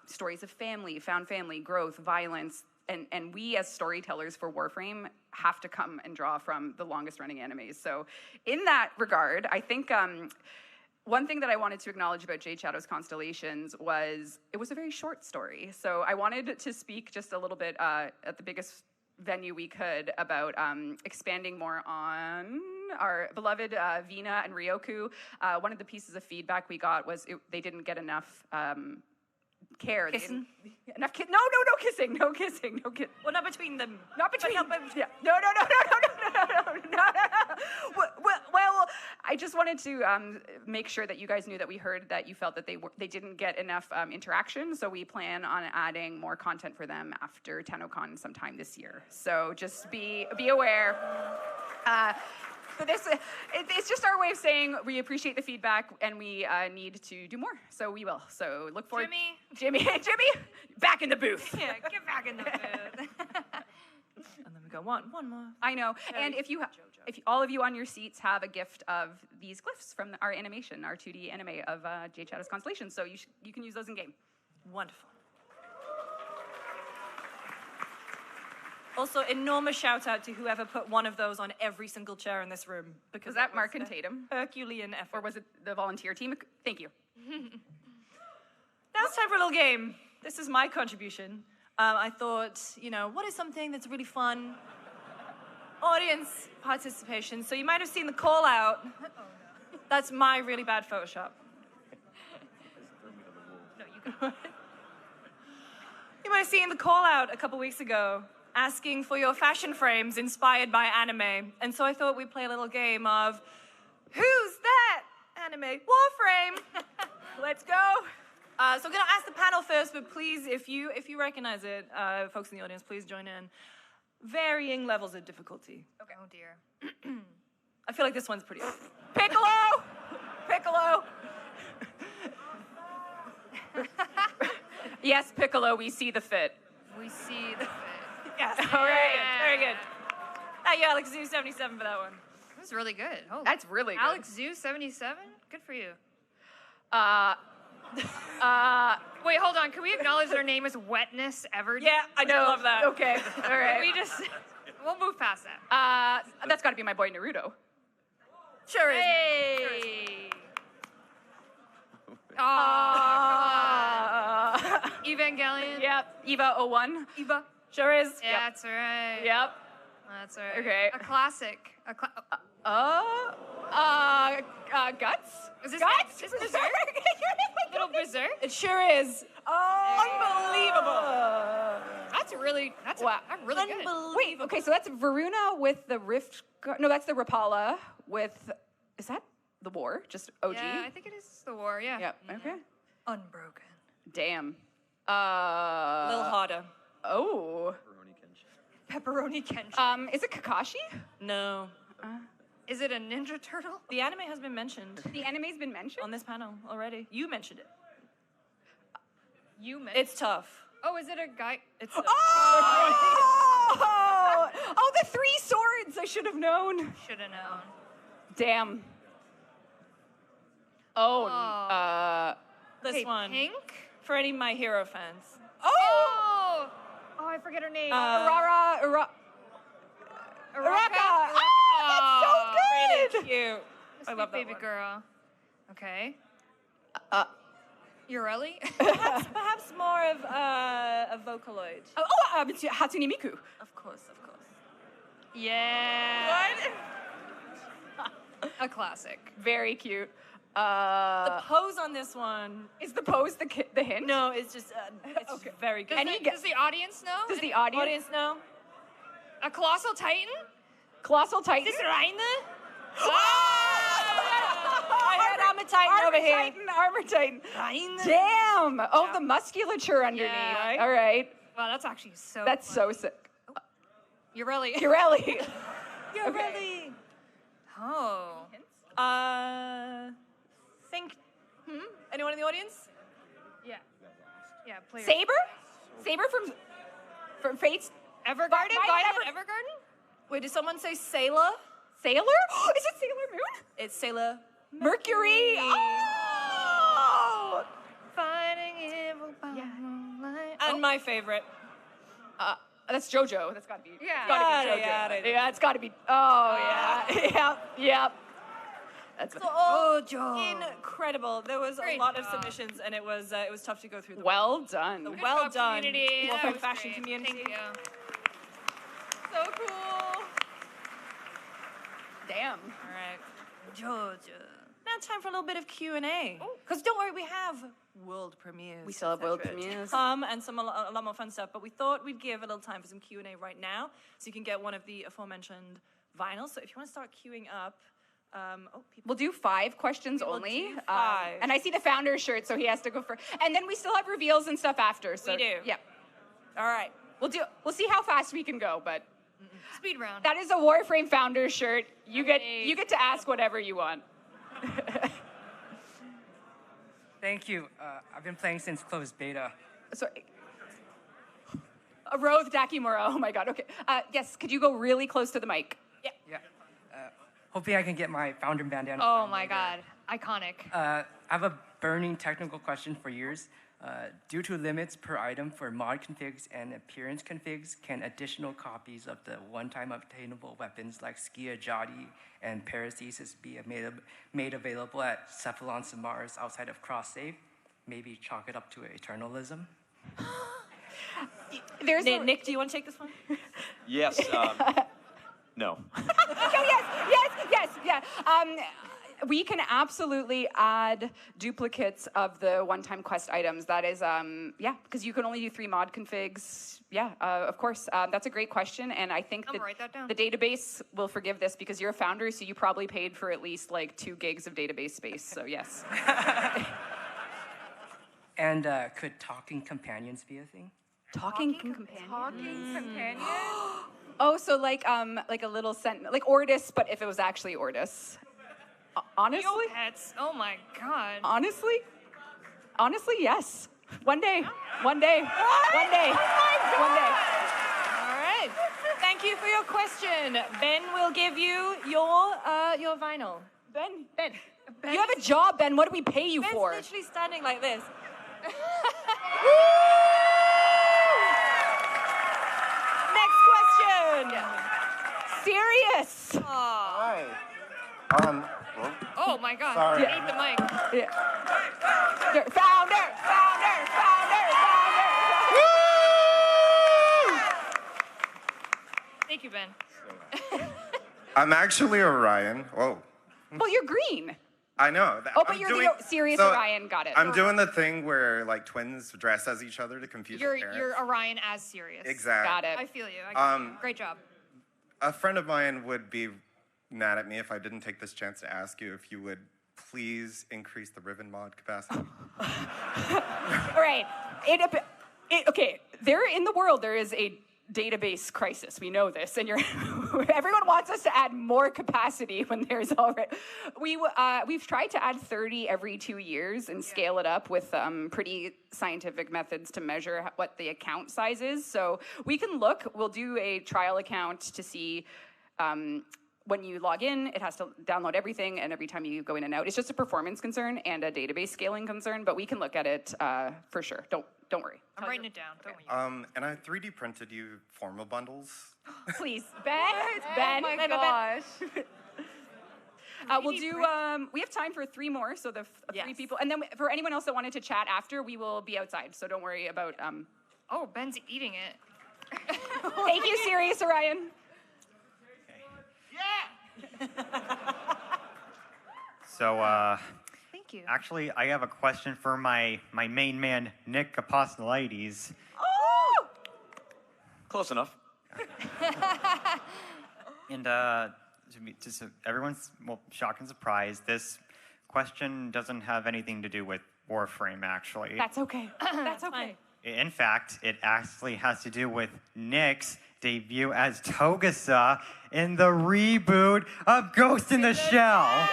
stories of found family, growth, violence, and we as storytellers for Warframe have to come and draw from the longest running animes. So in that regard, I think one thing that I wanted to acknowledge about Jade Shadow's Constellations was it was a very short story. So I wanted to speak just a little bit at the biggest venue we could about expanding more on our beloved Vina and Ryoku. One of the pieces of feedback we got was they didn't get enough care. Kissing? No kissing. Well, not between them. Not between. Yeah. No. Well, I just wanted to make sure that you guys knew that we heard that you felt that they didn't get enough interaction. So we plan on adding more content for them after TennoCon sometime this year. So just be aware. But it's just our way of saying we appreciate the feedback and we need to do more. So we will. So look forward. Jimmy, back in the booth. Yeah, get back in the booth. And then we go one more. I know. And if all of you on your seats have a gift of these glyphs from our animation, our 2D anime of Jade Shadow's Constellation, so you can use those in game. Wonderful. Also, enormous shout out to whoever put one of those on every single chair in this room. Because was that Mark and Tatum? Herculean effort. Or was it the volunteer team? Thank you. Now it's time for a little game. This is my contribution. I thought, what is something that's really fun? Audience participation. So you might have seen the call out. That's my really bad Photoshop. No, you got it. You might have seen the call out a couple weeks ago, asking for your fashion frames inspired by anime. And so I thought we'd play a little game of, who's that anime? Warframe! Let's go. So I'm gonna ask the panel first, but please, if you recognize it, folks in the audience, please join in. Varying levels of difficulty. Okay. Oh dear. I feel like this one's pretty. Piccolo! Yes, Piccolo, we see the fit. We see the fit. Yes. All right. Very good. Thank you, Alex Zoo 77 for that one. That was really good. Oh, that's really good. Alex Zoo 77? Good for you. Wait, hold on. Can we acknowledge their name is Wetness Everdeen? Yeah, I do love that. Okay, all right. We'll move past that. That's got to be my boy Naruto. Sure is. Hey. Evangelion. Yep. Eva 01. Eva. Sure is. Yeah, Yep. that's right. Yep. That's right. Okay. A classic. Guts? Is this Guts? Is this Berserk? Little Berserk? It sure is. Unbelievable. That's really good. Wait, okay, so that's Varuna with the Rift. No, that's the Rapala with. Is that the War? Just OG? Yeah, I think it is the War, yeah. Yep, okay. Unbroken. Damn. A little harder. Oh. Pepperoni Kenshin. Is it Kakashi? No. Is it a Ninja Turtle? The anime has been mentioned. The anime's been mentioned? On this panel already. You mentioned it. You mentioned It's tough. Oh, is it a guy? It's Oh! The 3 swords! I should have known. Should have known. Damn. This one. Pink? For any My Hero fans. Oh, I forget her name. Araka. That's so good. Really cute. I love that baby girl. Okay. Urelli? Perhaps more of a Vocaloid. Hatsune Miku. Of course. Yeah. A classic. Very cute. The pose on this one is the pose the hint? No, it's just it's very good. Does the audience know? Does the audience know? A colossal titan? Colossal Titan? Is this Ryan? I had Armor Titan over here. Armor Titan. Ryan? Damn. Oh, the musculature underneath. Yeah. All right. Wow, that's actually so That's fun. so sick. Urelli. Urelli. Really? Oh. Think. Anyone in the audience? Yeah. Yeah, player. Saber? Saber from Fates? Evergarden? Violet Evergarden? Wait, did someone say Sailor? Sailor? Is it Sailor Moon? It's Sailor Mercury. Oh! Fighting evil by moonlight. And my favorite. That's JoJo. That's gotta be. Yeah. It's gotta be JoJo. Yeah, it's gotta be. Oh yeah. Yep. That's So all Jojo. incredible. There was Great a lot of job. submissions, and it was tough to go through them. well done. So Good well job, done, community. That Warframe was fashion great. community. Thank you. So cool. Damn. All right, Georgia. Now time for a little bit of Q&A. Because don't worry, we have world premieres. We still have world etc. premieres. And a lot more fun stuff. But we thought we'd give a little time for some Q&A right now, so you can get one of the aforementioned vinyls. So if you want to start queuing up, We'll do 5 questions We will only. do 5. And I see the founder's shirt, so he has to go first. And then we still have reveals and stuff after. So We do. Yeah. all right. We'll see how fast we can go, but Speed round. that is a Warframe founder's shirt. You get to ask whatever you want. Thank you. I've been playing since closed beta. Sorry. Roth Dakimura. Oh my god. Okay. Yes, could you go really close to the mic? Yeah. Hoping I can get my founder bandana. Oh my god. Iconic. I have a burning technical question for yours. Due to limits per item for mod configs and appearance configs, can additional copies of the one-time obtainable weapons like Skia Jati and Paracesis be made available at Cephalon Mars outside of cross-save? Maybe chalk it up to eternalism? Nick, do you want to take this one? Yes. No. Yes. We can absolutely add duplicates of the one-time quest items. That is, because you can only do 3 mod configs. Yeah, of course. That's a great question, and I think write that down. the database will forgive this because you're a founder, so you probably paid for at least like 2 gigs of database space. So yes. And could talking companions be a thing? Talking companion. Talking companion? Oh, so like a little like Ordis, but if it was actually Ordis. Honestly? Pets. Oh my god. Honestly, yes. One day. One day. All right. Thank you for your question. Ben will give you your vinyl. Ben. Ben You have a job, Ben. What do we pay you Ben's for? literally standing like this. Next question. Serious. Hi. Oh my god. Sorry. Eat the mic. Founder. Thank you, Ben. I'm actually Orion. Whoa. Well, you're green. I know. Oh, but you're the serious Orion. Got it. I'm doing the thing where like twins dress as each other to confuse their parents. You're Orion as serious. Exactly. Got it. I feel you. Great job. A friend of mine would be mad at me if I didn't take this chance to ask you if you would please increase the Riven mod capacity. All right. Okay. In the world, there is a database crisis. We know this, and everyone wants us to add more capacity when there's already. We've tried to add 30 every 2 years and scale it up with pretty scientific methods to measure what the account size is. So we can look. We'll do a trial account to see. When you log in, it has to download everything, and every time you go in and out, it's just a performance concern and a database scaling concern. But we can look at it for sure. Don't worry. I'm writing it down. Don't worry. And I 3D printed you formal bundles. Please, Ben. Oh my gosh. We'll do. We have time for 3 more, so the 3 people, and then for anyone else that wanted to chat after, we will be outside. So don't worry about. Oh, Ben's eating it. Thank you, Sirius Orion. So, Thank you. actually, I have a question for my main man, Nick Apostolides. Oh! Close enough. And to everyone's shock and surprise, this question doesn't have anything to do with Warframe, actually. That's okay. That's okay. In fact, it actually has to do with Nick's debut as Togusa in the reboot of Ghost in the Shell.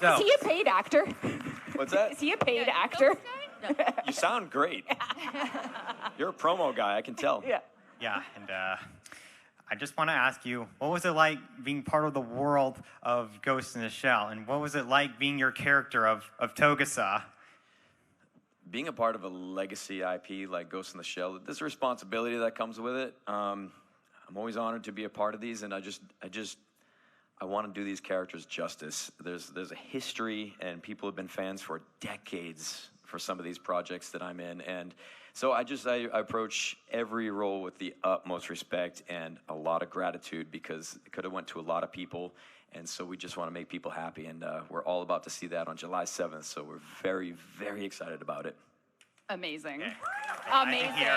Is he a paid actor? What's that? Is he a paid actor? You sound great. You're a promo guy, I can tell. Yeah, and I just want to ask you, what was it like being part of the world of Ghost in the Shell, and what was it like being your character of Togusa? Being a part of a legacy IP like Ghost in the Shell, there's a responsibility that comes with it. I'm always honored to be a part of these, and I want to do these characters justice. There's a history, and people have been fans for decades for some of these projects that I'm in, and so I approach every role with the utmost respect and a lot of gratitude, because it could have went to a lot of people, and so we just want to make people happy, and we're all about to see that on July 7th, so we're very, very excited about it. Amazing. Amazing.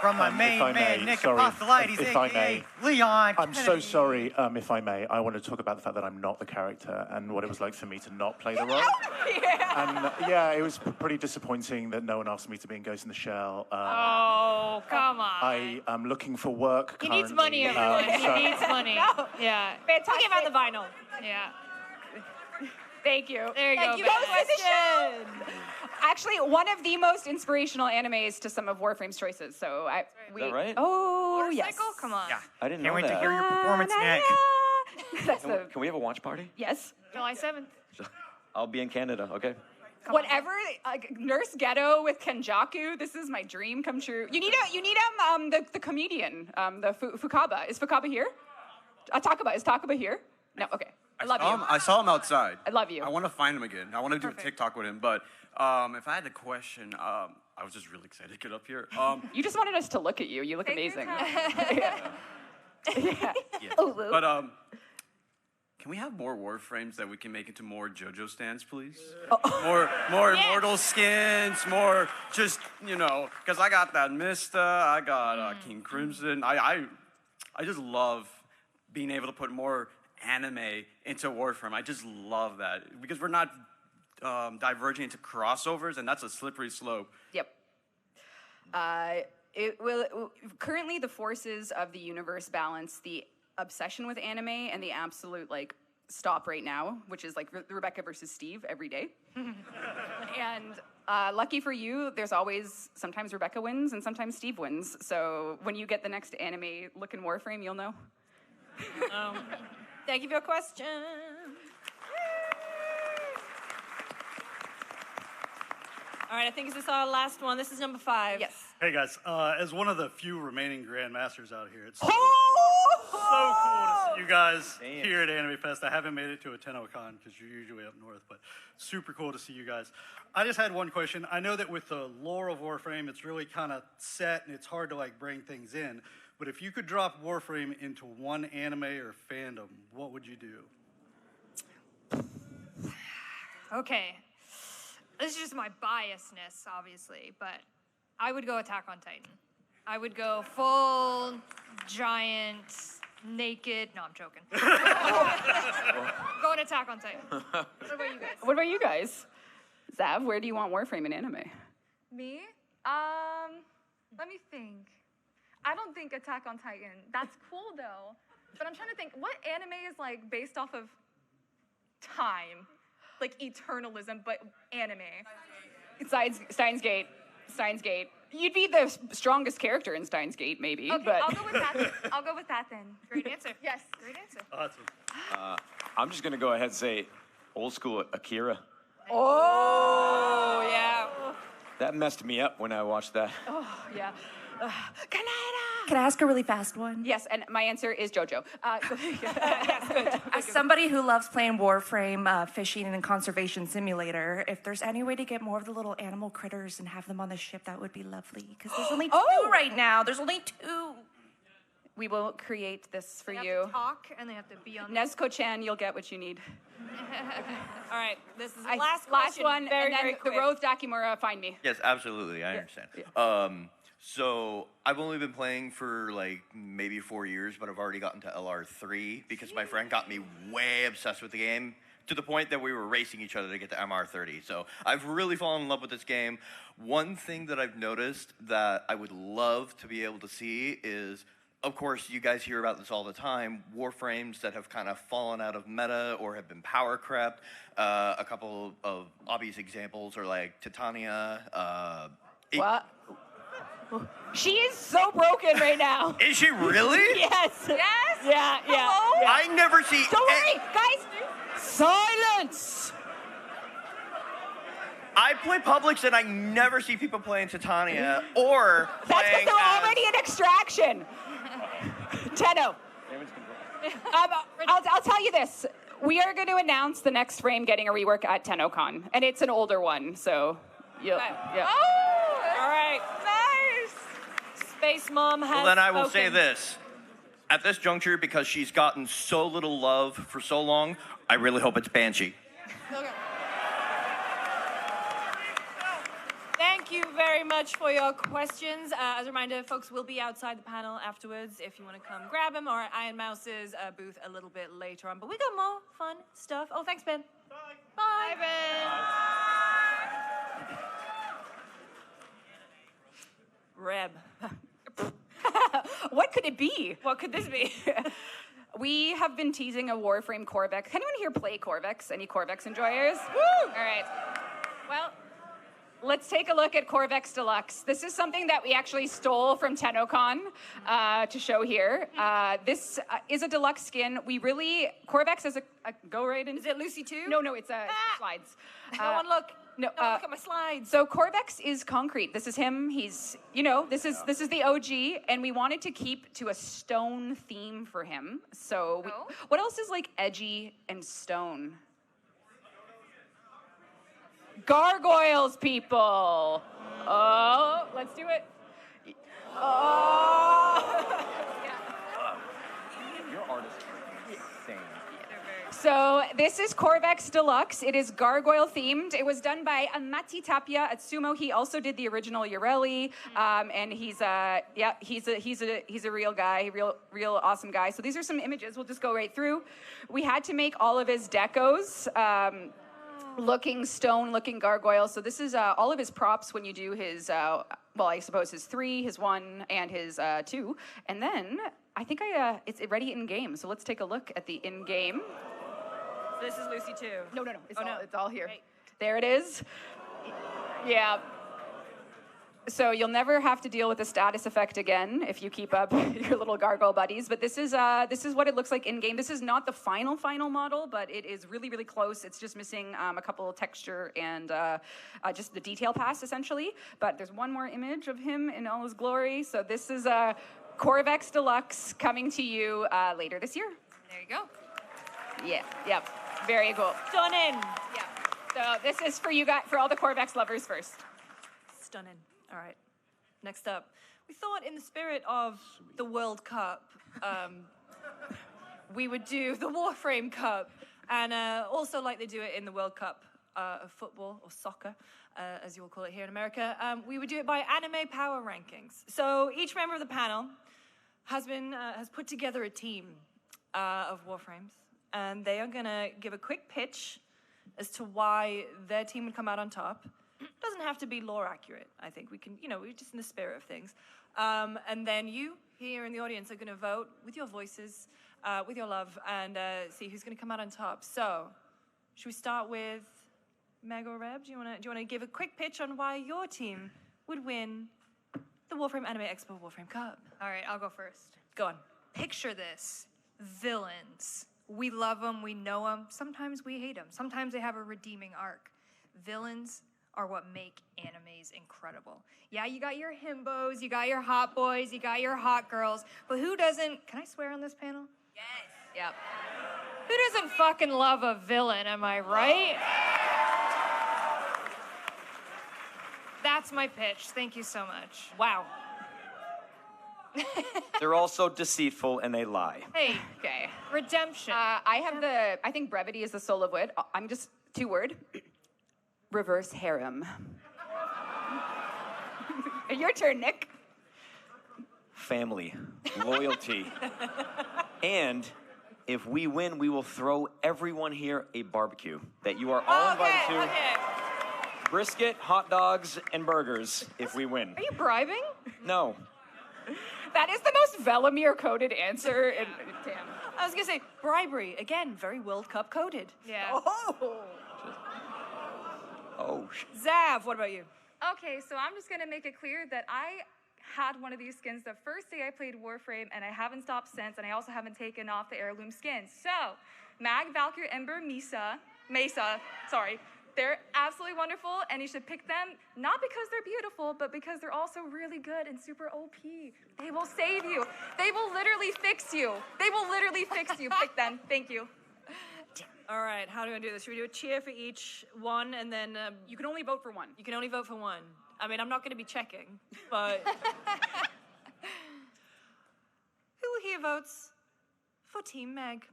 From my main man, Nick Apostolides, a.k.a. Leon. I'm so sorry, if I may. I want to talk about the fact that I'm not the character and what it was like for me to not play the role. And yeah, it was pretty disappointing that no one asked me to be in Ghost in the Shell. Oh, come on. I am looking for work He currently. needs money, everyone. He needs money. No. Yeah. Fantastic. Talking about the vinyl. Yeah. Thank you. There you go. Thank you. Question. Actually, one of the most inspirational animes to some of Warframe's choices. So Is that right? Oh, yes. Come on. Yeah. I didn't Can't know wait that. to hear your performance, Nick. Can we have a watch party? Yes. July 7th. I'll be in Canada, okay? Whatever, Nurse Ghetto with Kenjaku. This is my dream come true. You need the comedian, the Fukaba. Is Fukaba here? Takaba. Is Takaba here? No. Okay. I love you. I saw him outside. I love you. I want to find him again. I want to do a TikTok with him. But if I had a question, I was just really excited to get up here. You just wanted us to look at you. You look amazing. Yeah. But can we have more Warframes that we can make into more JoJo stands, please? More Immortal skins, more just, because I got that Mista, I got King Crimson. I just love being able to put more anime into Warframe. I just love that, because we're not diverging into crossovers, and that's a slippery slope. Yep. Currently, the forces of the universe balance the obsession with anime and the absolute stop right now, which is Rebecca versus Steve every day. And lucky for you, there's always sometimes Rebecca wins and sometimes Steve wins. So when you get the next anime look in Warframe, you'll know. Thank you for your question. All right, I think this is our last one. This is number 5. Yes. Hey guys, as one of the few remaining Grandmasters out here, it's so cool to see you guys here at Anime Fest. I haven't made it to a TennoCon because you're usually up north, but super cool to see you guys. I just had one question. I know that with the lore of Warframe, it's really kind of set and it's hard to bring things in. But if you could drop Warframe into one anime or fandom, what would you do? Okay. This is just my biasness, obviously, but I would go Attack on Titan. I would go full, giant, naked. No, I'm joking. Going Attack on Titan. What about you guys? What about you guys? Zav, where do you want Warframe in anime? Me? Let me think. I don't think Attack on Titan. That's cool though. But I'm trying to think, what anime is based off of time? Eternalism, but anime. Steins Gate. You'd be the strongest character in Steins Gate, maybe. Okay, but... I'll go with that. I'll go with that then. Great answer. Yes. Great answer. Awesome. I'm just going to go ahead and say old school Akira. Oh, yeah. That messed me up when I watched that. Oh, yeah. Can I ask a really fast one? Yes, and my answer is JoJo. As somebody who loves playing Warframe, fishing, and conservation simulator, if there's any way to get more of the little animal critters and have them on the ship, that would be lovely. Because there's only two right now. There's only 2. We will create this for They you. have to talk, and they have to be on. Nezuko-chan, you'll get what you need. All right, this is the last Last question. one, Very, and then very the quick. Roth Dakimura, find me. Yes, absolutely. I understand. So I've only been playing for like maybe 4 years, but I've already gotten to LR3 because my friend got me way obsessed with the game to the point that we were racing each other to get to MR30. So I've really fallen in love with this game. One thing that I've noticed that I would love to be able to see is, of course, you guys hear about this all the time, warframes that have kind of fallen out of meta or have been power crept. A couple of obvious examples are like Titania. What? She is so broken right now. Is she really? Yes. Yes? Yeah. Hello? I never see... Don't worry, guys. Silence. I play Publix and I never see people playing Titania or That's because playing they're already in extraction. Tenno. I'll tell you this. We are going to announce the next frame getting a rework at TennoCon, and it's an older one, so yeah. Oh, all right. Nice. Space Mom has Well, then I will spoken. say this. At this juncture, because she's gotten so little love for so long, I really hope it's Banshee. Okay. Thank you very much for your questions. As a reminder, folks will be outside the panel afterwards if you want to come grab them, or at Iron Mouse's booth a little bit later on. But we got more fun stuff. Oh, thanks, Ben. Bye. Bye, Ben. Reb. What could it be? What could this be? We have been teasing a Warframe Corvex. Can anyone here play Corvex? Any Corvex enjoyers? Woo! All right. Well, let's take a look at Corvex Deluxe. This is something that we actually stole from TennoCon to show here. This is a deluxe skin. Corvex is a go right in. Is it Lucy too? No, it's slides. No one look. No, look at my slides. So Corvex is concrete. This is him. He's, this is the OG, and we wanted to keep to a stone theme for him. So what else is like edgy and stone? Gargoyles, people. Oh, let's do it. Oh. Your artist is insane. So this is Corvex Deluxe. It is gargoyle themed. It was done by Matti Tapia at Sumo. He also did the original Urelli, and he's a real guy, real awesome guy. So these are some images. We'll just go right through. We had to make all of his decos. Looking stone, looking gargoyle. So this is all of his props when you do his, I suppose his 3, his 1, and his 2. And then I think it's ready in game. So let's take a look at the in game. So this is Lucy too. No. It's all here. Right. There it is. Yeah. So you'll never have to deal with the status effect again if you keep up your little gargoyle buddies. But this is what it looks like in game. This is not the final model, but it is really, really close. It's just missing a couple of texture and just the detail pass essentially. But there's one more image of him in all his glory. So this is Corvex Deluxe coming to you later this year. There you go. Yeah. Yep. Very cool. Stunning. Yeah. So this is for you guys, for all the Corvex lovers first. Stunning. All right, next up. We thought in the spirit of the World Cup, we would do the Warframe Cup, and also like they do it in the World Cup of football, or soccer, as you will call it here in America, we would do it by anime power rankings. So each member of the panel has put together a team of Warframes, and they are gonna give a quick pitch as to why their team would come out on top. Doesn't have to be lore accurate. I think we can, we're just in the spirit of things. And then you here in the audience are going to vote with your voices, with your love, and see who's going to come out on top. So, should we start with Meg or Reb? Do you want to give a quick pitch on why your team would win the Warframe Anime Expo Warframe Cup? All right, I'll go first. Go on. Picture this. Villains. We love them, we know them. Sometimes we hate them. Sometimes they have a redeeming arc. Villains are what make animes incredible. Yeah, you got your himbos, you got your hot boys, you got your hot girls, but who doesn't, can I swear on this panel? Yes. Yep. Who doesn't fucking love a villain, am I right? That's my pitch. Thank you so much. Wow. They're also deceitful and they lie. Hey, okay. Redemption. I think brevity is the soul of wit. I'm just 2-word. Reverse harem. Your turn, Nick. family, loyalty. And if we win, we will throw everyone here a barbecue that you are all invited to. Brisket, hot dogs, and burgers if we win. Are you bribing? No. That is the most Velamir-coded answer. Damn. I was gonna say bribery again, very World Cup coded. Yeah. Oh. Zav, what about you? Okay, so I'm just gonna make it clear that I had one of these skins the first day I played Warframe, and I haven't stopped since, and I also haven't taken off the heirloom skins. So, Mag, Valkyrie, Ember, Mesa, sorry. They're absolutely wonderful, and you should pick them, not because they're beautiful, but because they're also really good and super OP. They will save you. They will literally fix you. They will literally fix you. Pick them. Thank you. All right, how do we do this? Should we do a cheer for each one, and then... you can only vote for one. You can only vote for one. I mean, I'm not going to be checking, but... Who here votes for Team Meg?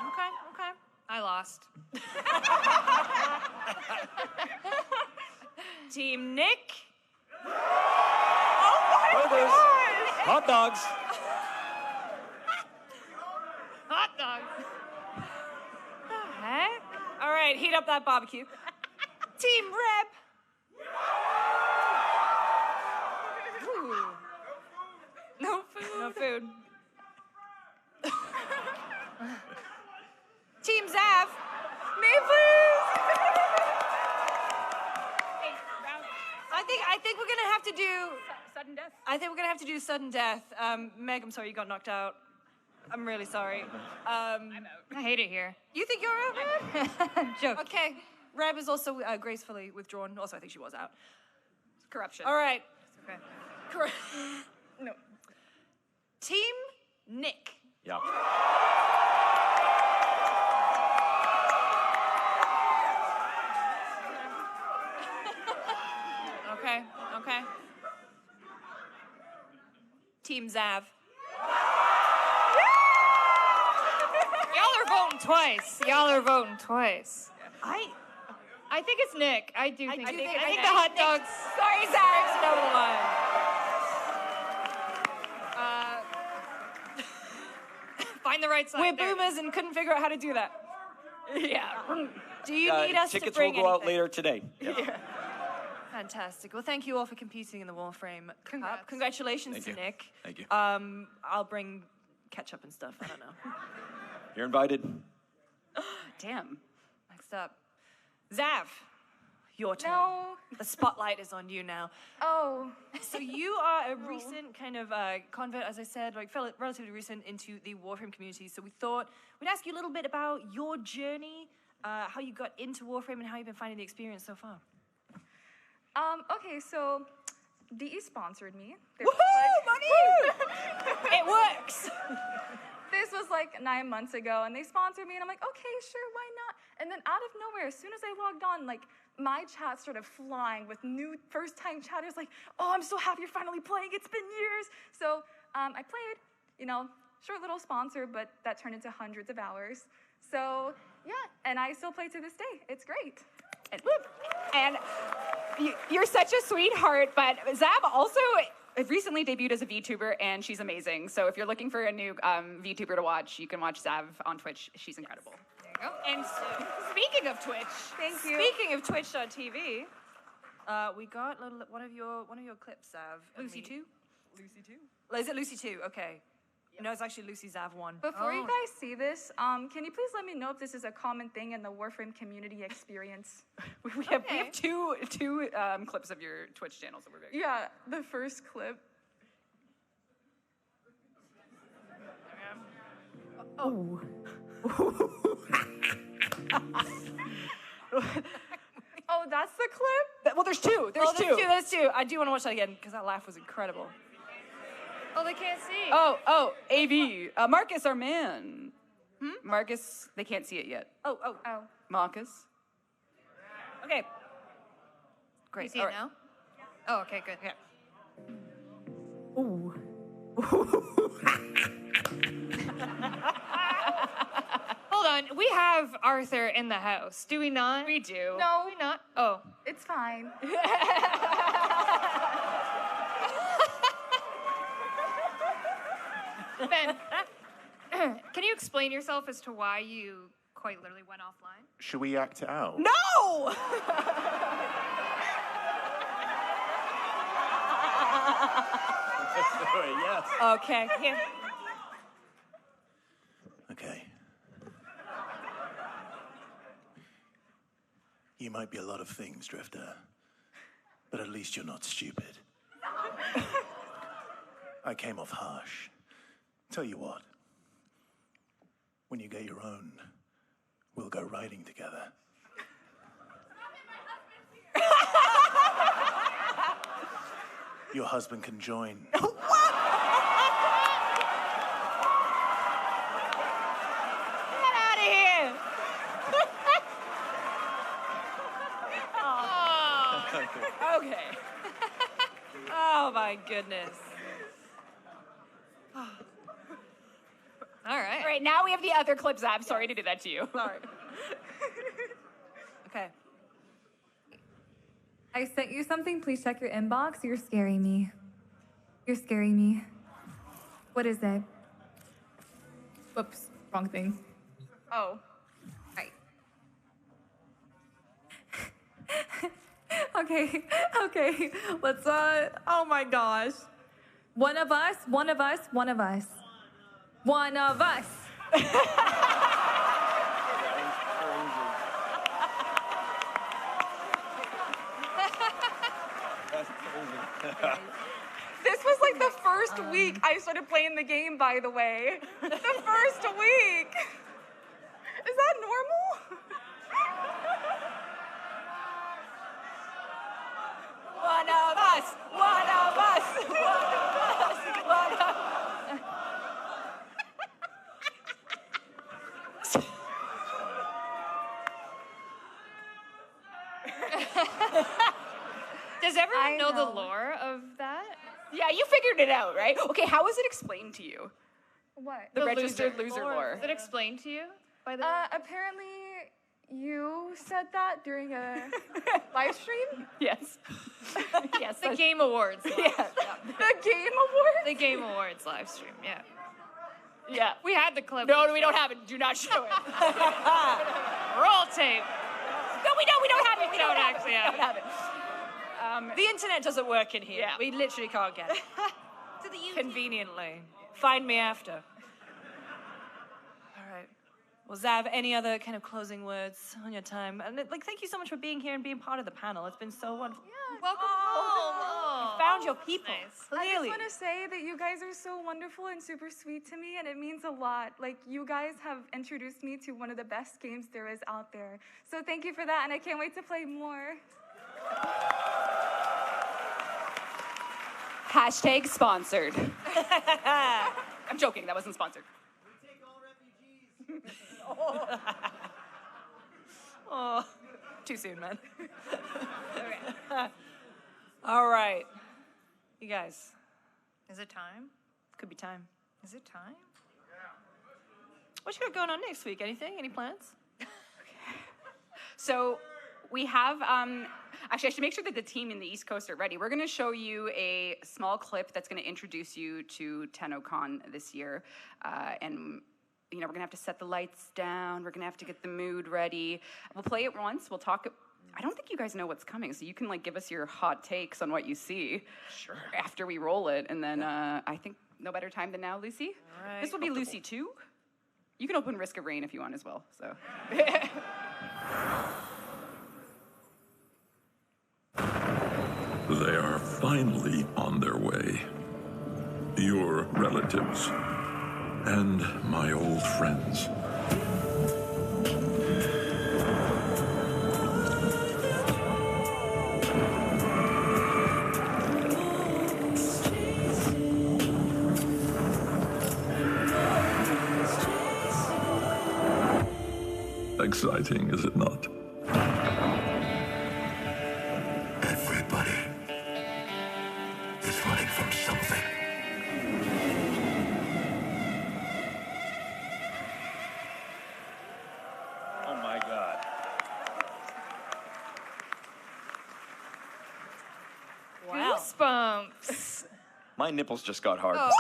Okay. I lost. Team Nick? Burgers, hot dogs. Hot dogs. The heck? All right, heat up that barbecue. Team Reb. Ooh. No food. No food. Team Zav. Me, please. I think we're gonna have to do sudden death. I think we're gonna have to do sudden death. Meg, I'm sorry you got knocked out. I'm really sorry. I'm out. I hate it here. You think you're out? Joke. Okay. Reb is also gracefully withdrawn. Also, I think she was out. Corruption. All right. Okay. No. Team Nick. Yeah. Okay. Team Zav. Y'all are voting twice. I think it's Nick. I think the hot dogs. Sorry, Zav. Over the line. Find the right side. We're boomers and couldn't figure out how to do that. Yeah. Do you need us to Tickets bring will go out anything? later today. Yeah. Fantastic. Well, thank you all for competing in the Warframe Cup. Congratulations Thank to you. Nick. Thank you. I'll bring ketchup and stuff. I don't know. You're invited. Damn. Next up, Zav. Your turn. No. The spotlight is on you now. Oh. So you are a recent kind of convert, as I said, like relatively recent into the Warframe community. So we thought we'd ask you a little bit about your journey, how you got into Warframe, and how you've been finding the experience so far. Okay, so DE sponsored me. Woohoo! Money! It works! This was like 9 months ago, and they sponsored me, and I'm like, okay, sure, why not? And then out of nowhere, as soon as I logged on, like, my chat started flying with new first-time chatters, like, oh, I'm so happy you're finally playing. It's been years. So I played, short little sponsor, but that turned into hundreds of hours. So, yeah, and I still play to this day. It's great. And you're such a sweetheart, but Zab also recently debuted as a VTuber, and she's amazing. So if you're looking for a new VTuber to watch, you can watch Zav on Twitch. She's incredible. There you go. And speaking of Twitch, Thank you. Speaking of Twitch.tv, we got one of your clips, Zav. Lucy 2? Lucy 2? Is it Lucy 2? Okay. No, it's actually Lucy Zav 1. Before you guys see this, can you please let me know if this is a common thing in the Warframe community experience? We have two clips of your Twitch channel, so we're very Yeah, the first clip. Oh. Oh, that's the clip? Well, there's two. There's two. I do want to watch that again because that laugh was incredible. Oh, they can't see. Oh, AV. Marcus, our man. Marcus, they can't see it yet. Oh. Marcus. Okay. Great. You see All it right. now? Oh, okay, good. Yeah. Ooh. Hold on, we have Arthur in the house, do we not? We do. No, we not. Oh, It's fine. Ben, can you explain yourself as to why you quite literally went offline? Should we act it out? No! Yes. Okay. Here. Okay. You might be a lot of things, Drifter, but at least you're not stupid. I came off harsh. Tell you what, when you get your own, we'll go riding together. Your husband can join. Get out of here! Oh. Okay. Oh my goodness. All right. All right, now we have the other clips. I'm sorry to do that to you. Sorry. Okay. I sent you something. Please check your inbox. You're scaring me. You're scaring me. What is it? Whoops, wrong thing. Oh. Right. Okay. Let's, oh my gosh. One of us. This was like the first week I started playing the game, by the way. The first week. Is that normal? One of us. Does everyone I know the know. lore of that? Yeah, you figured it out, right? Okay, how was it explained to you? What? The registered loser lore. Is it explained to you by the? Apparently, you said that during a live stream. Yes. Yes. The Game Awards. Yeah. The Game Awards? The Game Awards live stream. Yeah. Yeah. We had the clip. No, we don't have it. Do not show it. Roll tape. No, we don't have it. We don't actually have We don't have it. The internet doesn't work in here. Yeah. We literally can't get it. Conveniently. Find me after. All right. Well, Zav, any other kind of closing words on your time? And thank you so much for being here and being part of the panel. It's been so wonderful. Welcome home. You found your people. I just Clearly. want to say that you guys are so wonderful and super sweet to me, and it means a lot. Like, you guys have introduced me to one of the best games there is out there. So thank you for that, and I can't wait to play more. Hashtag sponsored. I'm joking. That wasn't sponsored. Oh, too soon, man. All right. You guys, Is it time? could be time. Is it time? What you got going on next week? Anything? Any plans? So we have, actually, I should make sure that the team in the East Coast are ready. We're going to show you a small clip that's going to introduce you to TennoCon this year. And, you know, we're going to have to set the lights down. We're going to have to get the mood ready. We'll play it once. We'll talk. I don't think you guys know what's coming, so you can, like, give us your hot takes on what you see. Sure. After we roll it. And then I think no better time than now, Lucy. All right. This will be Lucy 2. You can open Risk of Rain if you want as well, so. They are finally on their way. Your relatives and my old friends. Exciting, is it not? Everybody is running from something. Oh my God. Goosebumps. My nipples just got hard. Oh.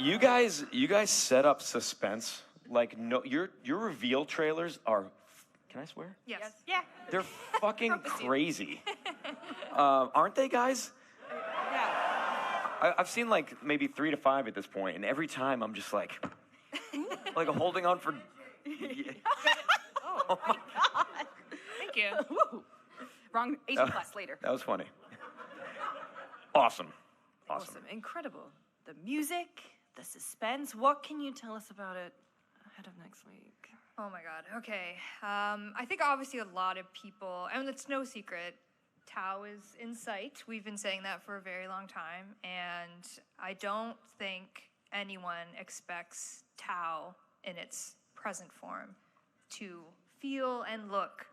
You guys set up suspense. Like, no, your reveal trailers are. Can I swear? Yes. Yeah. They're fucking crazy. Aren't they, guys? Yeah. I've seen like maybe 3 to 5 at this point, and every time I'm just like holding on for. Oh my God. Thank you. Wrong 18 plus later. That was funny. Awesome. Incredible. The music, the suspense. What can you tell us about it ahead of next week? Oh my God. Okay. I think obviously a lot of people, and it's no secret, Tau is in sight. We've been saying that for a very long time, and I don't think anyone expects Tau in its present form to feel and look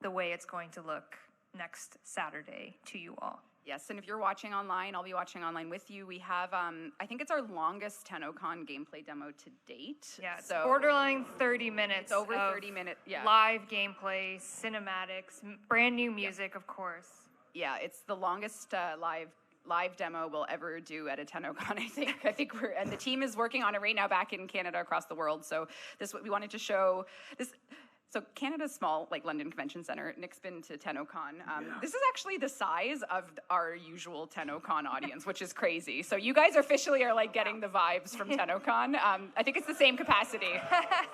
the way it's going to look next Saturday to you all. Yes, and if you're watching online, I'll be watching online with you. We have, I think it's our longest TennoCon gameplay demo to date. Yeah, it's so borderline 30 minutes. It's over of 30 minutes, yeah. Live gameplay, cinematics, brand new music, of course. Yeah, it's the longest live demo we'll ever do at a TennoCon, I think. And the team is working on it right now back in Canada, across the world. So we wanted to show this. So Canada's small, like London Convention Center. Nick's been to TennoCon. This is actually the size of our usual TennoCon audience, which is crazy. So you guys officially are like getting the vibes from TennoCon. I think it's the same capacity.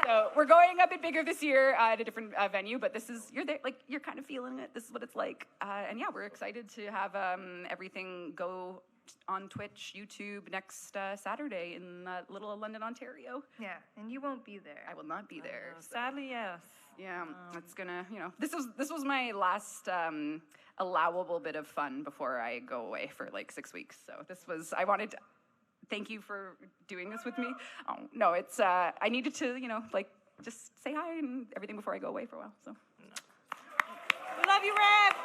So we're going a bit bigger this year at a different venue, but you're there, like you're kind of feeling it. This is what it's like. And yeah, we're excited to have everything go on Twitch, YouTube next Saturday in little London, Ontario. Yeah, and you won't be there. I will not be there. Sadly, yes. Yeah, it's gonna, this was my last allowable bit of fun before I go away for like 6 weeks. So thank you for doing this with me. Oh, no, it's, I needed to, just say hi and everything before I go away for a while, so. We love you, Rev!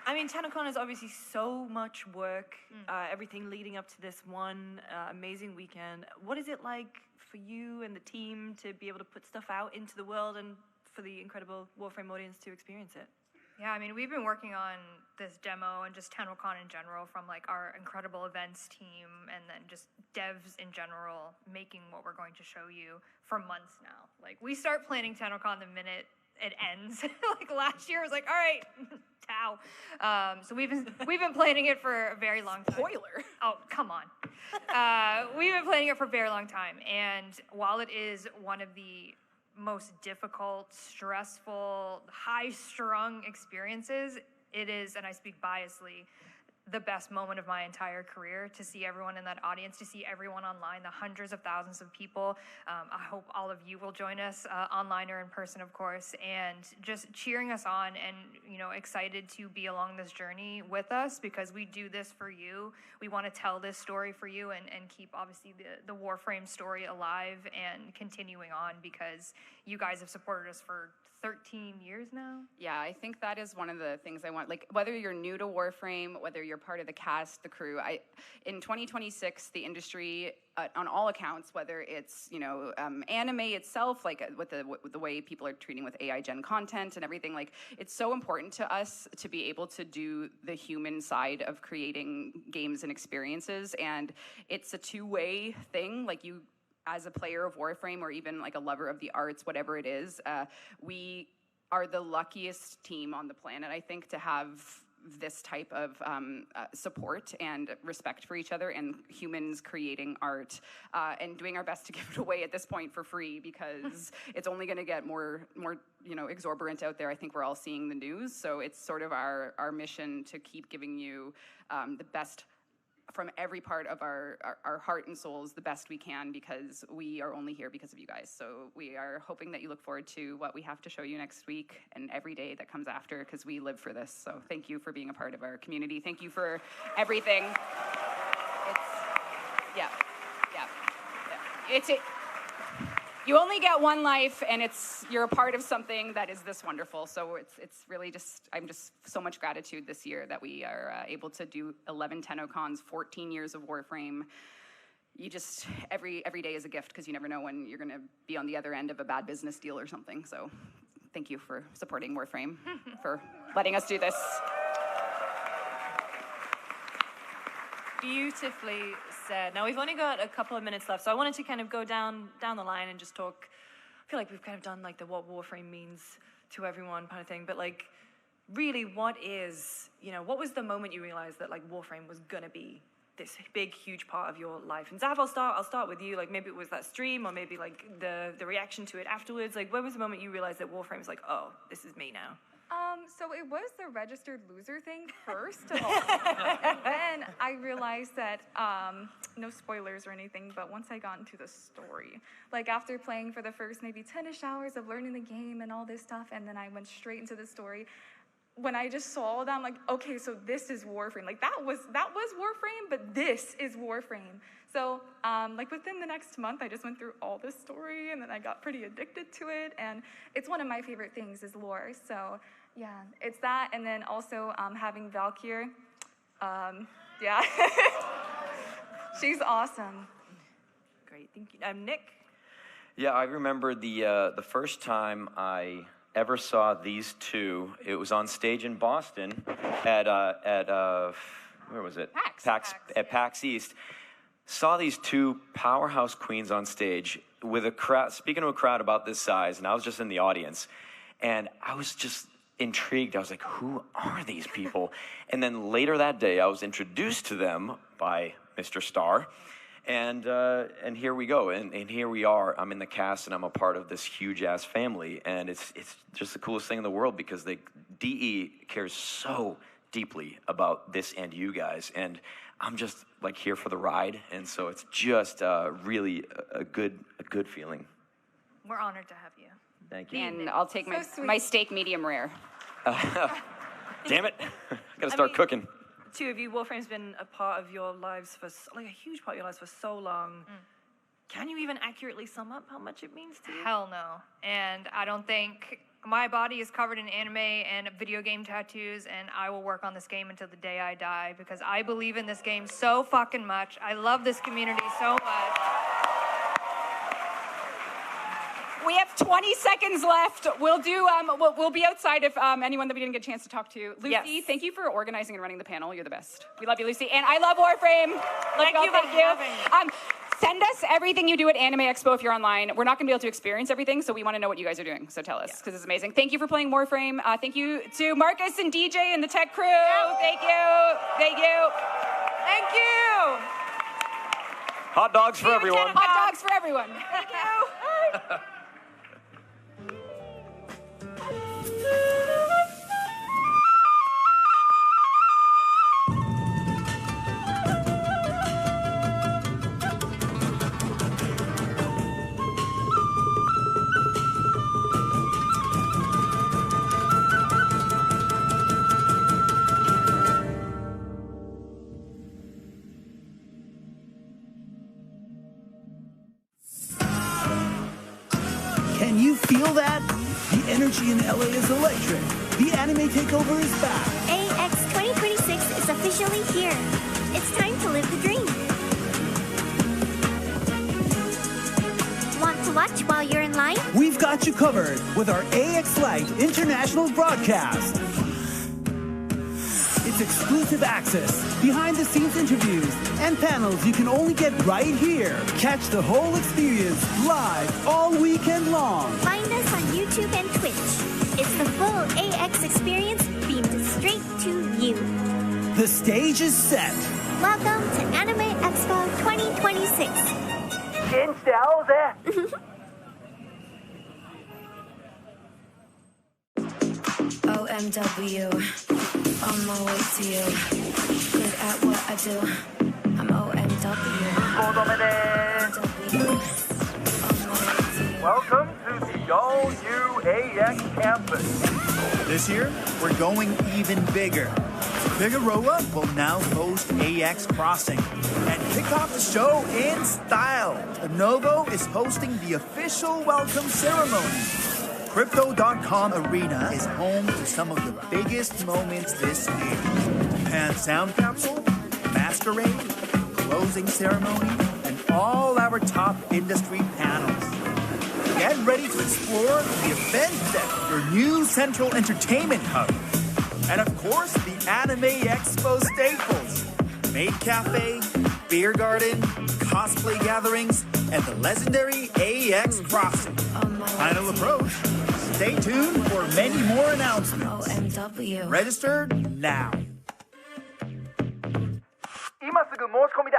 I mean, TennoCon is obviously so much work, everything leading up to this one amazing weekend. What is it like for you and the team to be able to put stuff out into the world and for the incredible Warframe audience to experience it? Yeah, I mean, we've been working on this demo and just TennoCon in general from like our incredible events team and then just devs in general making what we're going to show you for months now. Like, we start planning TennoCon the minute it ends. Like last year, I was like, all right, Tau. So we've been planning it for a very long time. Spoiler. Oh, come on. We've been planning it for a very long time, and while it is one of the most difficult, stressful, high-strung experiences, it is, and I speak biasly, the best moment of my entire career to see everyone in that audience, to see everyone online, the hundreds of thousands of people. I hope all of you will join us online or in person, of course, and just cheering us on and, excited to be along this journey with us because we do this for you. We want to tell this story for you and keep, obviously, the Warframe story alive and continuing on because you guys have supported us for 13 years now? Yeah, I think that is one of the things I want. Like, whether you're new to Warframe, whether you're part of the cast, the crew, in 2026, the industry, on all accounts, whether it's, anime itself, like with the way people are treating with AI gen content and everything, like, it's so important to us to be able to do the human side of creating games and experiences. And it's a two-way thing. Like, you, as a player of Warframe or even like a lover of the arts, whatever it is, we are the luckiest team on the planet, I think, to have this type of support and respect for each other and humans creating art and doing our best to give it away at this point for free because it's only going to get more exorbitant out there. I think we're all seeing the news. So it's sort of our mission to keep giving you the best from every part of our heart and souls, the best we can, because we are only here because of you guys. So we are hoping that you look forward to what we have to show you next week and every day that comes after, because we live for this. So thank you for being a part of our community. Thank you for everything. You only get one life, and you're a part of something that is this wonderful. So it's really I'm just so much gratitude this year that we are able to do 11 TennoCons, 14 years of Warframe. You just, every day is a gift because you never know when you're going to be on the other end of a bad business deal or something. So thank you for supporting Warframe, for letting us do this. Beautifully said. Now we've only got a couple of minutes left, so I wanted to kind of go down the line and just talk. I feel like we've kind of done like the what Warframe means to everyone kind of thing, but like, really, what was the moment you realized that like Warframe was gonna be this big, huge part of your life? And Zav, I'll start with you. Like maybe it was that stream, or maybe like the reaction to it afterwards. Like, when was the moment you realized that Warframe's like, oh, this is me now? So it was the registered loser thing first of all. And then I realized that, no spoilers or anything, but once I got into the story, like after playing for the first maybe 10-ish hours of learning the game and all this stuff, and then I went straight into the story, when I just saw that, I'm like, okay, so this is Warframe. Like that was Warframe, but this is Warframe. So like within the next month, I just went through all this story, and then I got pretty addicted to it. And it's one of my favorite things is lore. So yeah, it's that. And then also having Valkyr. Yeah, she's awesome. Great, thank you. Nick? Yeah, I remember the first time I ever saw these two. It was on stage in Boston at where was it? At PAX East. Saw these two powerhouse queens on stage with a crowd, speaking to a crowd about this size, and I was just in the audience, and I was just intrigued. I was like, who are these people? And then later that day, I was introduced to them by Mr. Starr, and here we go, and here we are. I'm in the cast, and I'm a part of this huge ass family, and it's just the coolest thing in the world because DE cares so deeply about this and you guys, and I'm just like here for the ride, and so it's just really a good feeling. We're honored to have you. Thank you. And I'll take my steak medium rare. Damn it! Gotta start cooking. Two of you, Warframe's been a part of your lives for like a huge part of your lives for so long. Can you even accurately sum up how much it means to you? Hell no. And I don't think my body is covered in anime and video game tattoos, and I will work on this game until the day I die because I believe in this game so fucking much. I love this community so much. We have 20 seconds left. We'll do. We'll be outside if anyone that we didn't get a chance to talk to. Lucy, thank you for organizing and running the panel. You're the best. We love you, Lucy, and I love Warframe. Thank you. Send us everything you do at Anime Expo if you're online. We're not going to be able to experience everything, so we want to know what you guys are doing. So tell us, because it's amazing. Thank you for playing Warframe. Thank you to Marcus and DJ and the tech crew. Thank you. Thank you. Thank you. Hot dogs for everyone. Hot dogs for everyone. Thank you. Can you feel that? The energy in LA is electric. The anime takeover is back. AX 2026 is officially here. It's time to live the dream. Want to watch while you're in line? We've got you covered with our AX Lite international broadcast. It's exclusive access, behind-the-scenes interviews, and panels you can only get right here. Catch the whole experience live all weekend long. Find us on YouTube and Twitch. It's the full AX experience beamed straight to you. The stage is set. Welcome to Anime Expo 2026. OMW, on my way to you. Good at what I do. I'm OMW. Welcome to the all-new AX campus. This year, we're going even bigger. Figueroa will now host AX Crossing and kick off the show in style. Lenovo is hosting the official welcome ceremony. Crypto.com Arena is home to some of the biggest moments this year. Pan Sound Capsule, Masquerade, Closing Ceremony, and all our top industry panels. Get ready to explore the event deck, your new central entertainment hub. And of course, the Anime Expo staples. maid cafe, beer garden, cosplay gatherings, and the legendary AX Crossing. Final approach. Stay tuned for many more announcements. OMW. Register now. 今すぐ申し込みだ。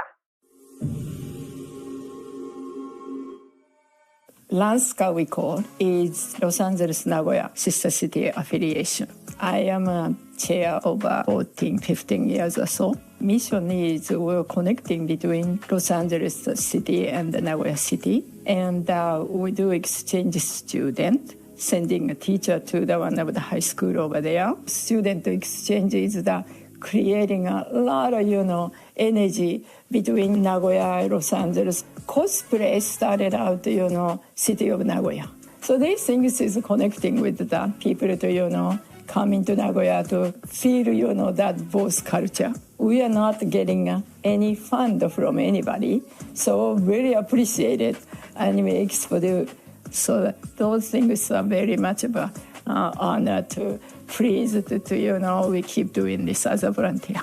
LANSCA we call is Los Angeles Nagoya Sister City Affiliation. I am a chair over 15 years or so. Mission is we're connecting between Los Angeles City and Nagoya City. And we do exchange student, sending a teacher to the one of the high school over there. Student exchange is the creating a lot of, energy between Nagoya and Los Angeles. Cosplay started out, city of Nagoya. So these things is connecting with the people to, coming to Nagoya to feel, that both culture. We are not getting any fund from anybody. So really appreciated Anime Expo. So those things are very much of an honor to pleased to, we keep doing this as a volunteer.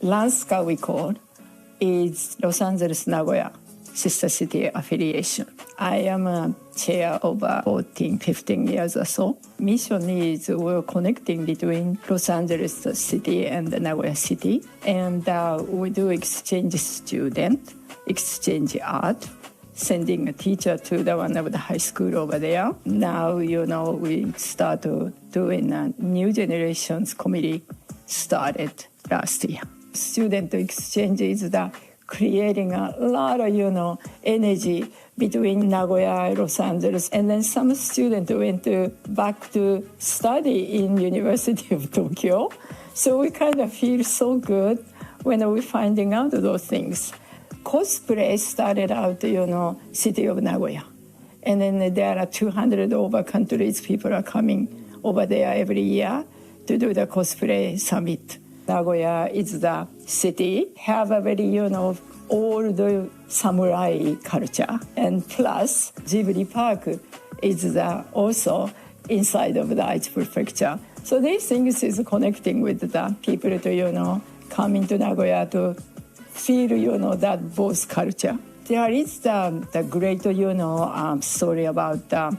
LANSCA we call is Los Angeles Nagoya Sister City Affiliation. I am a chair over 15 years or so. Mission is we're connecting between Los Angeles City and Nagoya City. And we do exchange student, exchange art, sending a teacher to the one of the high school over there. Now, we start doing a new generations committee started last year. Student exchange is the creating a lot of, energy between Nagoya and Los Angeles. And then some students went back to study in University of Tokyo. So we kind of feel so good when we're finding out those things. Cosplay started out, city of Nagoya. And then there are 200 over countries people are coming over there every year to do the cosplay summit. Nagoya is the city, have a very, old samurai culture. And plus, Ghibli Park is also inside of the Aichi Prefecture. So these things is connecting with the people to, coming to Nagoya to feel, that both culture. There is the great, story about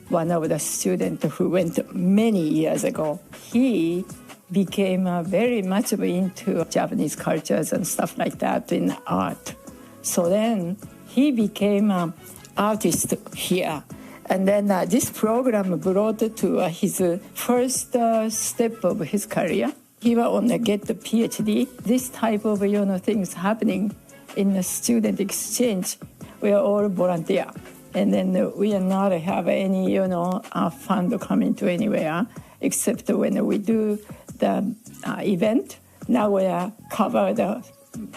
one of the students who went many years ago. He became very much into Japanese cultures and stuff like that in art. So then he became an artist here. And then this program brought to his first step of his career. He will only get the PhD. This type of things happening in the student exchange. We are all volunteer. And then we are not have any, fund coming to anywhere, except when we do the event. Nagoya cover the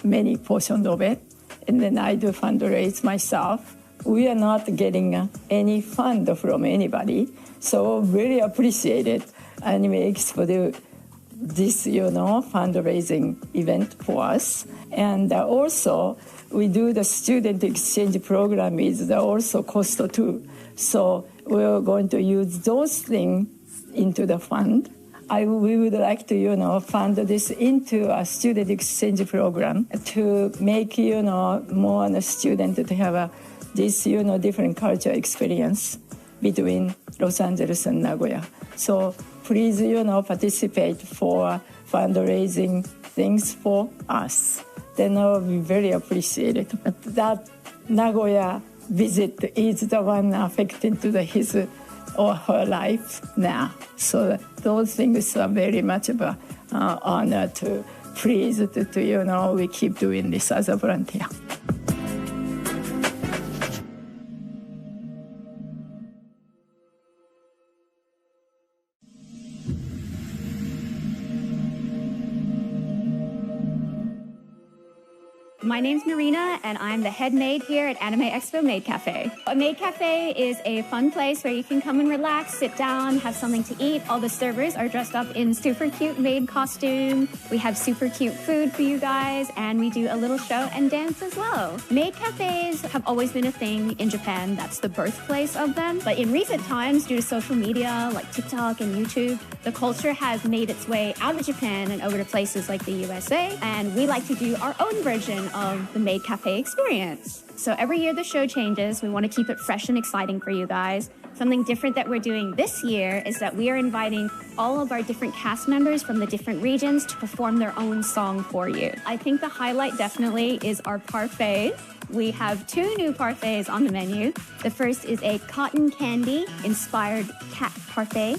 many portions of it. And then I do fundraise myself. We are not getting any fund from anybody. So really appreciated Anime Expo this, fundraising event for us. And also, we do the student exchange program is also cost too. So we're going to use those things into the fund. We would like to, fund this into a student exchange program to make, more students to have this, different culture experience between Los Angeles and Nagoya. So please, participate for fundraising things for us. Then I will be very appreciated. That Nagoya visit is the one affecting to his or her life now. So those things are very much of an honor to please to we keep doing this as a volunteer. My name's Marina, and I'm the head maid here at Anime Expo Maid Cafe. A maid cafe is a fun place where you can come and relax, sit down, have something to eat. All the servers are dressed up in super cute maid costume. We have super cute food for you guys, and we do a little show and dance as well. Maid cafes have always been a thing in Japan. That's the birthplace of them. But in recent times, due to social media like TikTok and YouTube, the culture has made its way out of Japan and over to places like the USA, and we like to do our own version of the Maid Cafe experience. So every year the show changes. We want to keep it fresh and exciting for you guys. Something different that we're doing this year is that we are inviting all of our different cast members from the different regions to perform their own song for you. I think the highlight definitely is our parfait. We have 2 new parfaits on the menu. The first is a cotton candy inspired cat parfait,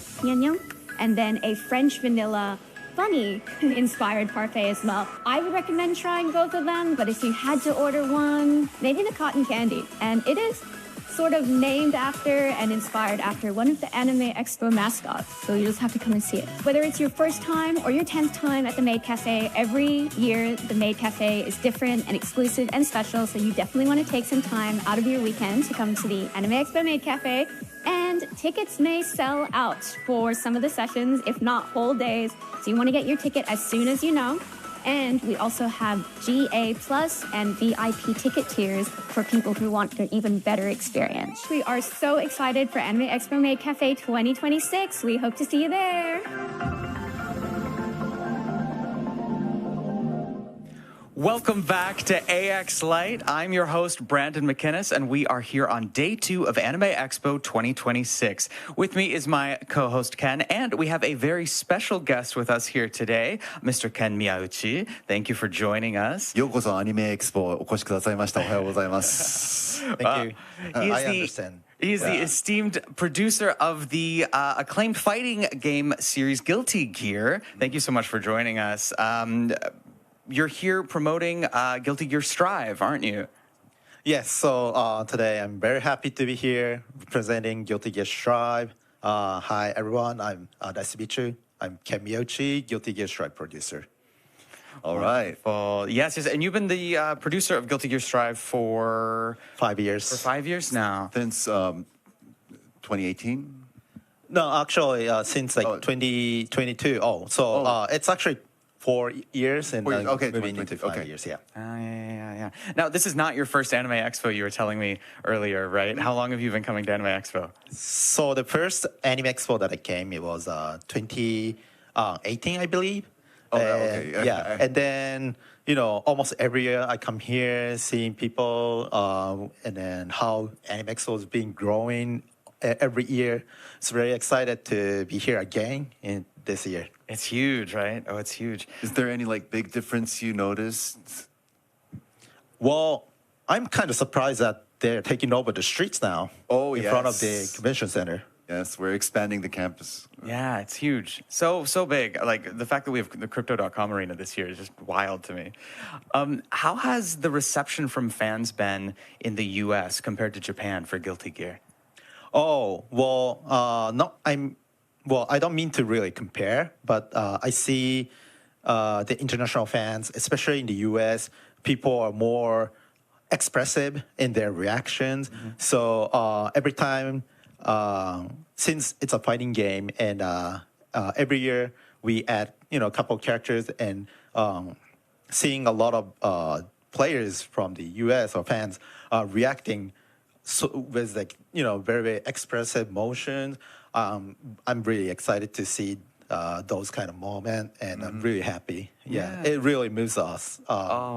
and then a French vanilla bunny inspired parfait as well. I would recommend trying both of them, but if you had to order one, maybe the cotton candy. And it is sort of named after and inspired after one of the Anime Expo mascots, so you just have to come and see it. Whether it's your first time or your 10th time at the Maid Cafe, every year the Maid Cafe is different and exclusive and special, so you definitely want to take some time out of your weekend to come to the Anime Expo Maid Cafe. And tickets may sell out for some of the sessions, if not whole days, so you want to get your ticket as soon as you know. And we also have GA Plus and VIP ticket tiers for people who want an even better experience. We are so excited for Anime Expo Maid Cafe 2026. We hope to see you there. Welcome back to AX Light. I'm your host, Brandon McInnes, and we are here on day 2 of Anime Expo 2026. With me is my co-host, Ken, and we have a very special guest with us here today, Mr. Ken Miyauchi. Thank you for joining us. ようこそアニメエクスポお越しくださいました。おはようございます。Thank you. I understand. He's the esteemed producer of the acclaimed fighting game series Guilty Gear. Thank you so much for joining us. You're here promoting Guilty Gear Strive, aren't you? Yes, so today I'm very happy to be here presenting Guilty Gear Strive. Hi everyone, I'm nice to meet you. I'm Ken Miyauchi, Guilty Gear Strive producer. All right. Well, yes, and you've been the producer of Guilty Gear Strive for 5 years. For 5 years now. Since 2018? No, actually since like 2022. It's actually 4 years and moving into 5 years, yeah. Yeah. Now, this is not your first Anime Expo, you were telling me earlier, right? How long have you been coming to Anime Expo? So the first Anime Expo that I came, it was 2018, I believe. Yeah, and then, almost every year I come here, seeing people, and then how Anime Expo is being growing every year. It's very excited to be here again this year. It's huge, right? Oh, it's huge. Is there any big difference you noticed? Well, I'm kind of surprised that they're taking over the streets now. In front of the convention center. Yes, we're expanding the campus. Yeah, it's huge. So big. Like the fact that we have the Crypto.com arena this year is just wild to me. How has the reception from fans been in the US compared to Japan for Guilty Gear? I don't mean to really compare, but I see the international fans, especially in the US, people are more expressive in their reactions. Mm-hmm. So every time, since it's a fighting game, and every year we add, a couple characters, and seeing a lot of players from the US or fans reacting with very, very expressive motions. I'm really excited to see those kind of moments, and I'm really happy. Yeah, it really moves us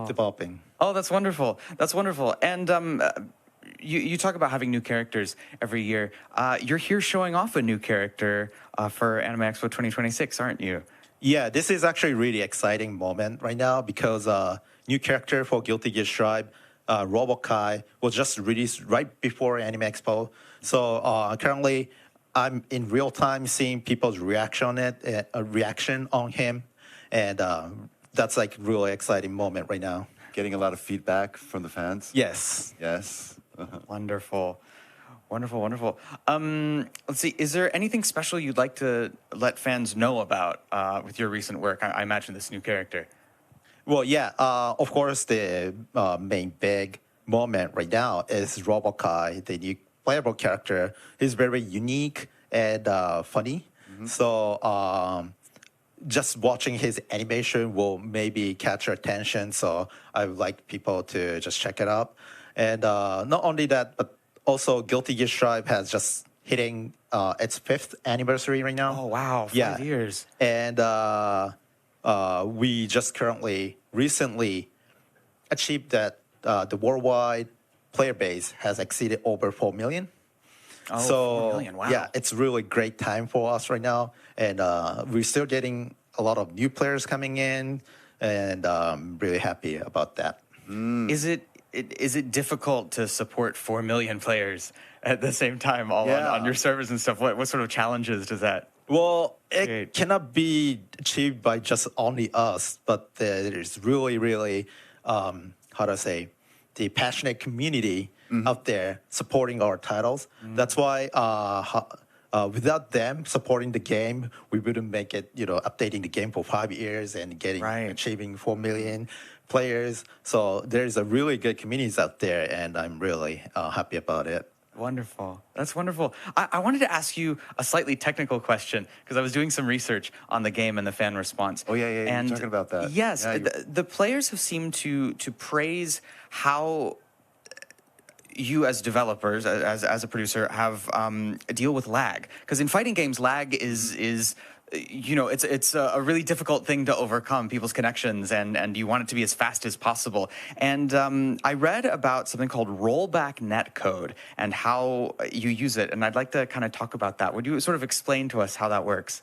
developing. Oh, that's wonderful. That's wonderful. And you talk about having new characters every year. You're here showing off a new character for Anime Expo 2026, aren't you? Yeah, this is actually a really exciting moment right now because new character for Guilty Gear Strive, Robokai, was just released right before Anime Expo. So currently, I'm in real time seeing people's reaction on him, and that's like really exciting moment right now. Getting a lot of feedback from the fans. Yes. Yes. Wonderful. Wonderful, wonderful. Let's see, is there anything special you'd like to let fans know about with your recent work? I imagine this new character. Well, yeah, of course, the main big moment right now is Robokai, the new playable character. He's very unique and funny. So just watching his animation will maybe catch your attention. So I would like people to just check it out. And not only that, but also Guilty Gear Strive has just hitting its 5th anniversary right now. Oh, wow, 5 years. And we just recently achieved that the worldwide player base has exceeded over 4 million. Oh, so 4 million, wow. yeah, it's really great time for us right now, and we're still getting a lot of new players coming in, and I'm really happy about that. Is it difficult to support 4 million players at the same time all on your servers and stuff? What sort of challenges does that? Well, it cannot be achieved by just only us, but there's really, the passionate community out there supporting our titles. That's why without them supporting the game, we wouldn't make it, updating the game for 5 years and achieving 4 million players. So there's a really good communities out there, and I'm really happy about it. Wonderful. That's wonderful. I wanted to ask you a slightly technical question because I was doing some research on the game and the fan response. Oh, yeah, and you're talking about that. Yes, Yeah, the players have seemed to praise how you as developers, as a producer, have deal with lag. Because in fighting games, lag is it's a really difficult thing to overcome, people's connections, and you want it to be as fast as possible. And I read about something called rollback netcode and how you use it, and I'd like to kind of talk about that. Would you sort of explain to us how that works?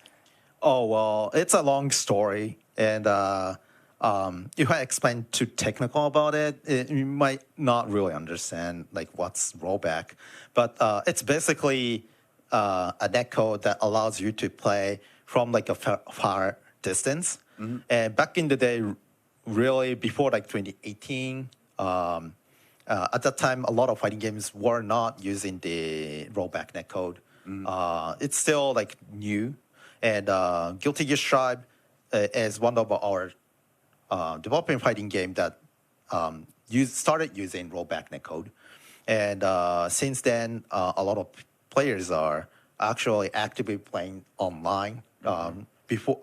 Oh, well, it's a long story, and if I explain too technical about it, you might not really understand like what's rollback. But it's basically a netcode that allows you to play from like a far distance. And back in the day, really before like 2018, at that time, a lot of fighting games were not using the rollback netcode. It's still like new, and Guilty Gear Strive is one of our developing fighting game that started using rollback netcode. And since then, a lot of players are actually actively playing online before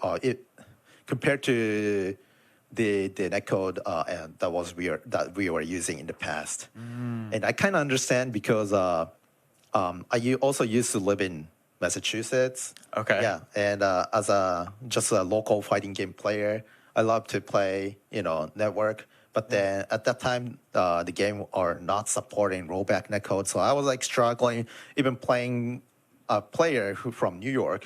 compared to the netcode and that we were using in the past. And I kind of understand because I also used to live in Massachusetts. Okay. Yeah, and as just a local fighting game player, I love to play, network. But then at that time, the game are not supporting rollback netcode, so I was like struggling, even playing a player who from New York.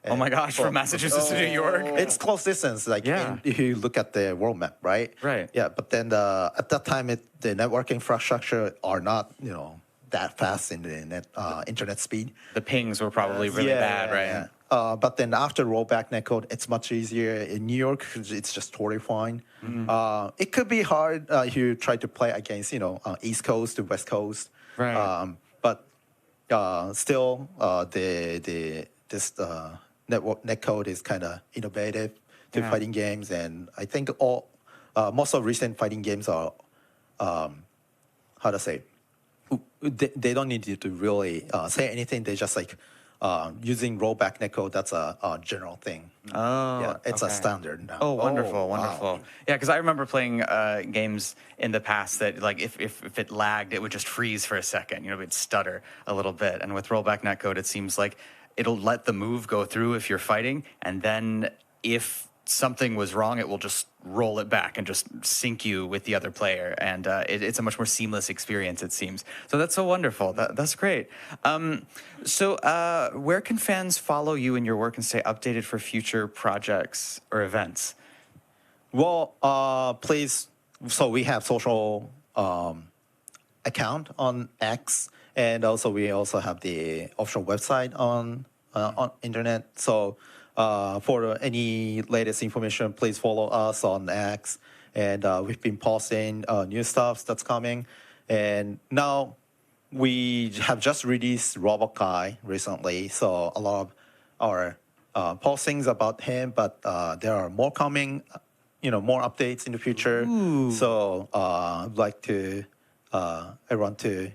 Oh my gosh, from Massachusetts to New York? It's close distance, like if you look at the world map, right? Right. Yeah, but then at that time, the network infrastructure are not, that fast in the internet speed. The pings were probably really bad, right? Yeah. But then after rollback netcode, it's much easier. In New York, it's just totally fine. It could be hard if you try to play against, East Coast to West Coast. Right. But still, this netcode is kind of innovative to fighting games, and I think most of recent fighting games are they don't need you to really say anything. They just like using rollback netcode. That's a general thing. Oh, yeah, it's a standard now. Oh, wonderful, wonderful. Wow. Yeah, because I remember playing games in the past that, like, if it lagged, it would just freeze for a second. It'd stutter a little bit. And with rollback netcode, it seems like it'll let the move go through if you're fighting, and then if something was wrong, it will just roll it back and just sync you with the other player, and it's a much more seamless experience, it seems. So that's so wonderful. That's great. So where can fans follow you and your work and stay updated for future projects or events? Well, please. So we have social account on X, and also we also have the official website on on internet. So for any latest information, please follow us on X. And we've been posting new stuff that's coming. And now we have just released Robot Kai recently. So a lot of our postings about him, but there are more coming, more updates in the future. Ooh. So I'd like to everyone to.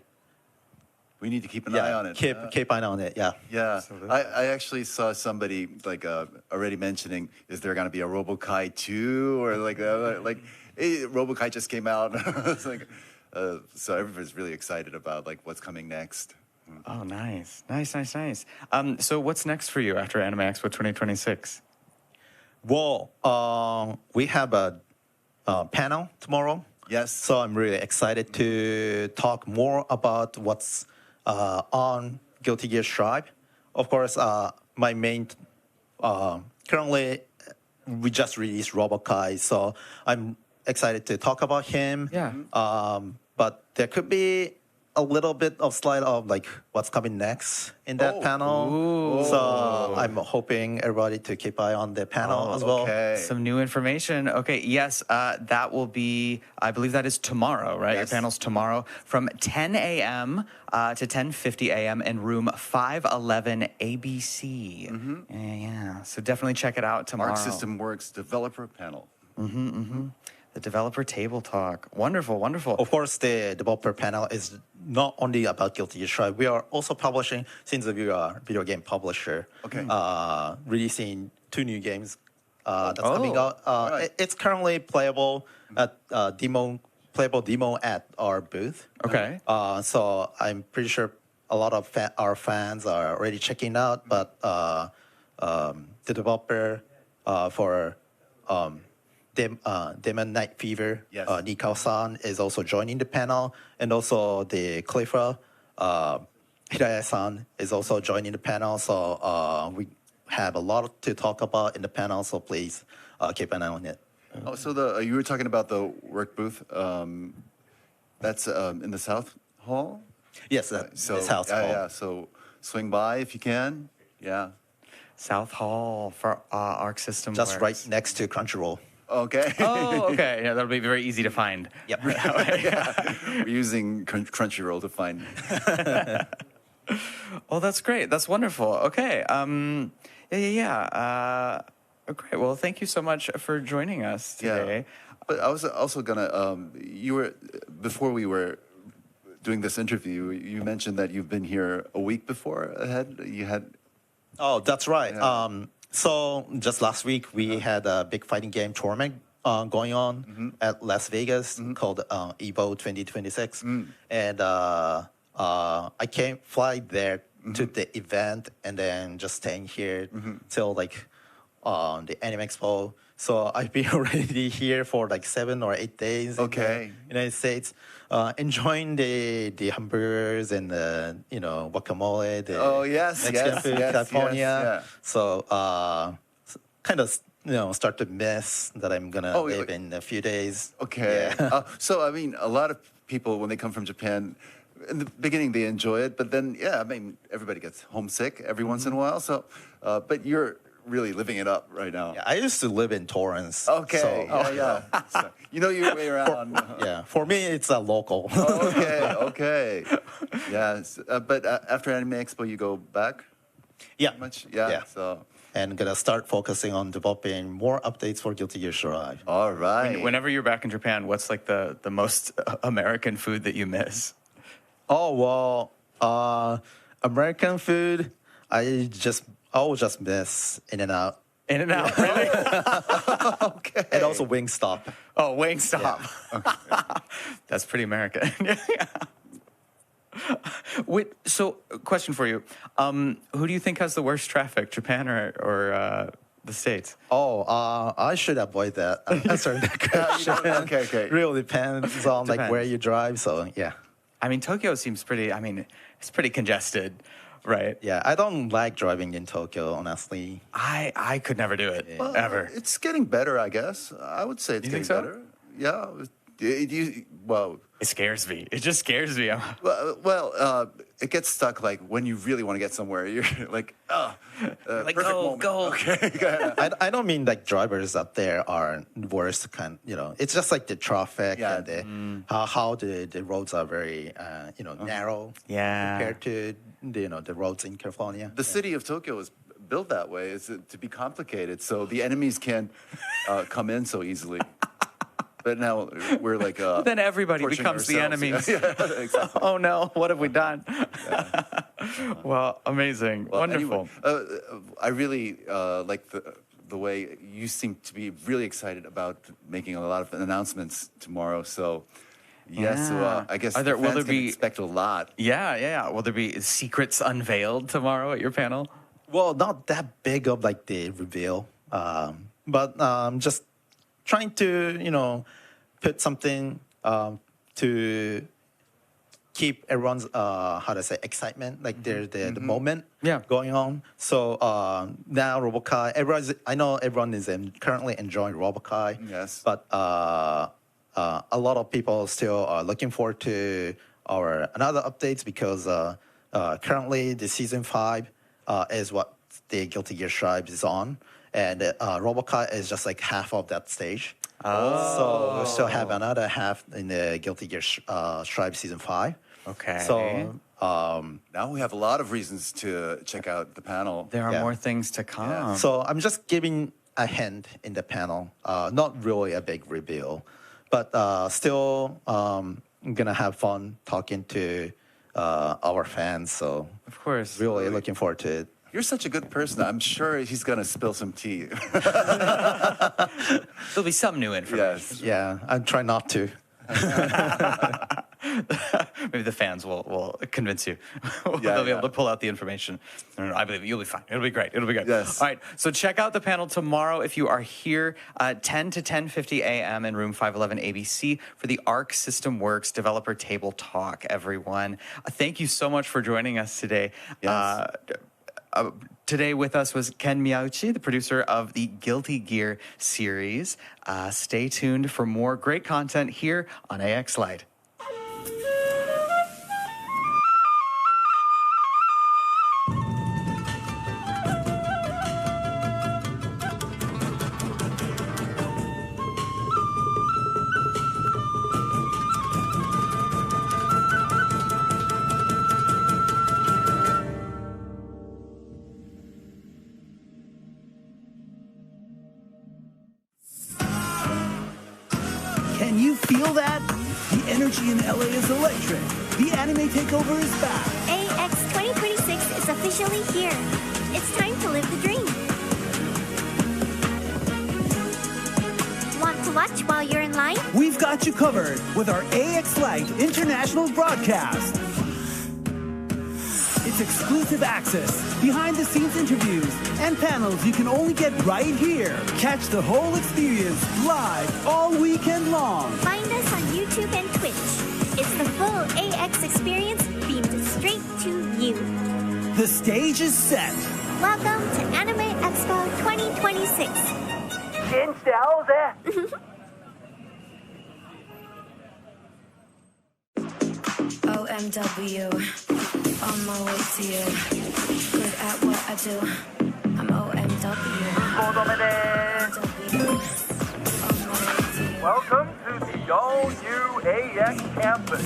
We need to keep an eye on it. Keep an eye on it. Yeah. Yeah. I actually saw somebody already mentioning, is there going to be a RoboKai 2 or hey, RoboKai just came out. It's like, so everybody's really excited about what's coming next. Oh, nice. So what's next for you after Anime Expo 2026? Well, we have a panel tomorrow. Yes. So I'm really excited to talk more about what's on Guilty Gear Strive. Of course, my main currently we just released Robot Kai, so I'm excited to talk about him. Yeah. But there could be a little bit of slide of what's coming next in that panel. Ooh. So I'm hoping everybody to keep eye on the panel as well. Okay. Some new information. Okay, yes, that will be, I believe that is tomorrow, right? Yes. Your panel's tomorrow from 10 a.m. To 10:50 a.m. in room 511 ABC. Yeah. So definitely check it out tomorrow. Arc System Works developer panel. The developer table talk. Wonderful. Of course, the developer panel is not only about Guilty Gear Strive. We are also publishing, since we are a video game publisher, releasing 2 new games that's coming out. Right. It's currently playable demo at our booth. Okay. So I'm pretty sure a lot of our fans are already checking out, but the developer for Demon Night Fever, Yes. Nikao-san is also joining the panel, and also the Cliffa, Hiraya-san is also joining the panel. So we have a lot to talk about in the panel, so please keep an eye on it. Oh, so you were talking about the work booth. That's in the South Hall? Yes, so, South Hall. Yeah, so swing by if you can. Yeah. South Hall for Arc System Just Works. right next to Crunchyroll. Okay. Oh, okay. Yeah, that'll be very easy to find. Yep. We're using Crunchyroll to find. Oh, that's great. That's wonderful. Okay. Great. Well, thank you so much for joining us today. Yeah. But I was also gonna. Before we were doing this interview, you mentioned that you've been here a week before ahead. You had. Oh, that's right. Yeah. So just last week, we had a big fighting game tournament going on at Las Vegas called Evo 2026. And I fly there to the event and then just staying here till the Anime Expo. So I've been already here for 7 or 8 days in the United States, enjoying the hamburgers and the guacamole, the Mexican food, California. So kind of start to miss that I'm gonna live in a few days. Okay. Yeah. So I mean, a lot of people when they come from Japan, in the beginning they enjoy it, but then everybody gets homesick every once in a while. So, but you're really living it up right now. Yeah, I used to live in Torrance. Okay. So, So, you know your way around. For me, it's a local. Okay. Yes. But after Anime Expo, you go back? Yeah. Much? Yeah. So. And gonna start focusing on developing more updates for Guilty Gear Strive. All right. Whenever you're back in Japan, what's the most American food that you miss? Oh, well, American food, I will just miss In-N-Out. In-N-Out, really? Okay. And also Wingstop. Oh, Wingstop. Yeah. That's pretty American. Wait, so, question for you. Who do you think has the worst traffic, Japan or the States? Oh, I should avoid that. Answering that question. Okay. Really depends on where you drive, so yeah. I mean, Tokyo seems pretty, it's pretty congested, right? Yeah, I don't like driving in Tokyo, honestly. I could never do it, Well, ever. It's getting better, I guess. I would say it's You getting think so? better. Yeah. Well, it scares me. It just scares me. It gets stuck like when you really want to get somewhere. You're like, like perfect moment. go. Okay. I don't mean like drivers up there are worse it's just like the traffic and how the roads are very narrow compared to the roads in California. The city of Tokyo was built that way, is to be complicated, so the enemies can't come in so easily. But now we're like then everybody becomes the enemies. Exactly. Oh no, what have we done? Well, amazing. Wonderful. Anyway, I really like the way you seem to be really excited about making a lot of announcements tomorrow. So yes, I guess will there can be expect a lot. Yeah. Will there be secrets unveiled tomorrow at your panel? Well, not that big of like the reveal, but just trying to put something to keep everyone's excitement, like the moment going on. So now Robokai, I know everyone is currently enjoying Robokai. Yes. But a lot of people still are looking forward to our another updates because currently the season 5 is what the Guilty Gear Strive is on, and Robokai is just like half of that stage. So we'll still have another half in the Guilty Gear Strive season 5. Okay. So now we have a lot of reasons to check out the panel. There are more things to come. Yeah. So I'm just giving a hint in the panel. Not really a big reveal, but still I'm gonna have fun talking to our fans. So of course, really looking forward to it. You're such a good person. I'm sure he's gonna spill some tea. There'll be some new information. Yes. Yeah, I'm trying not to. Maybe the fans will convince you. They'll be able to pull out the information. No, I believe you'll be fine. It'll be great. It'll be good. Yes. All right. So check out the panel tomorrow if you are here 10 to 10:50 a.m. in room 511 ABC for the Arc System Works Developer Table Talk, everyone. Thank you so much for joining us today. Yes. Today with us was Ken Miyauchi, the producer of the Guilty Gear series. Stay tuned for more great content here on AX Lite. Can you feel that? The energy in LA is electric. The anime takeover is back. AX 2026 is officially here. It's time to live the dream. Want to watch while you're in line? We've got you covered with our AX Lite international broadcast. It's exclusive access, behind-the-scenes interviews, and panels you can only get right here. Catch the whole experience live all weekend long. Find us on YouTube and Twitch. It's the full AX experience beamed straight to you. The stage is set. Welcome to Anime Expo 2026. OMW, on my way to you. Good at what I do. I'm OMW. Welcome to the all-new AX campus.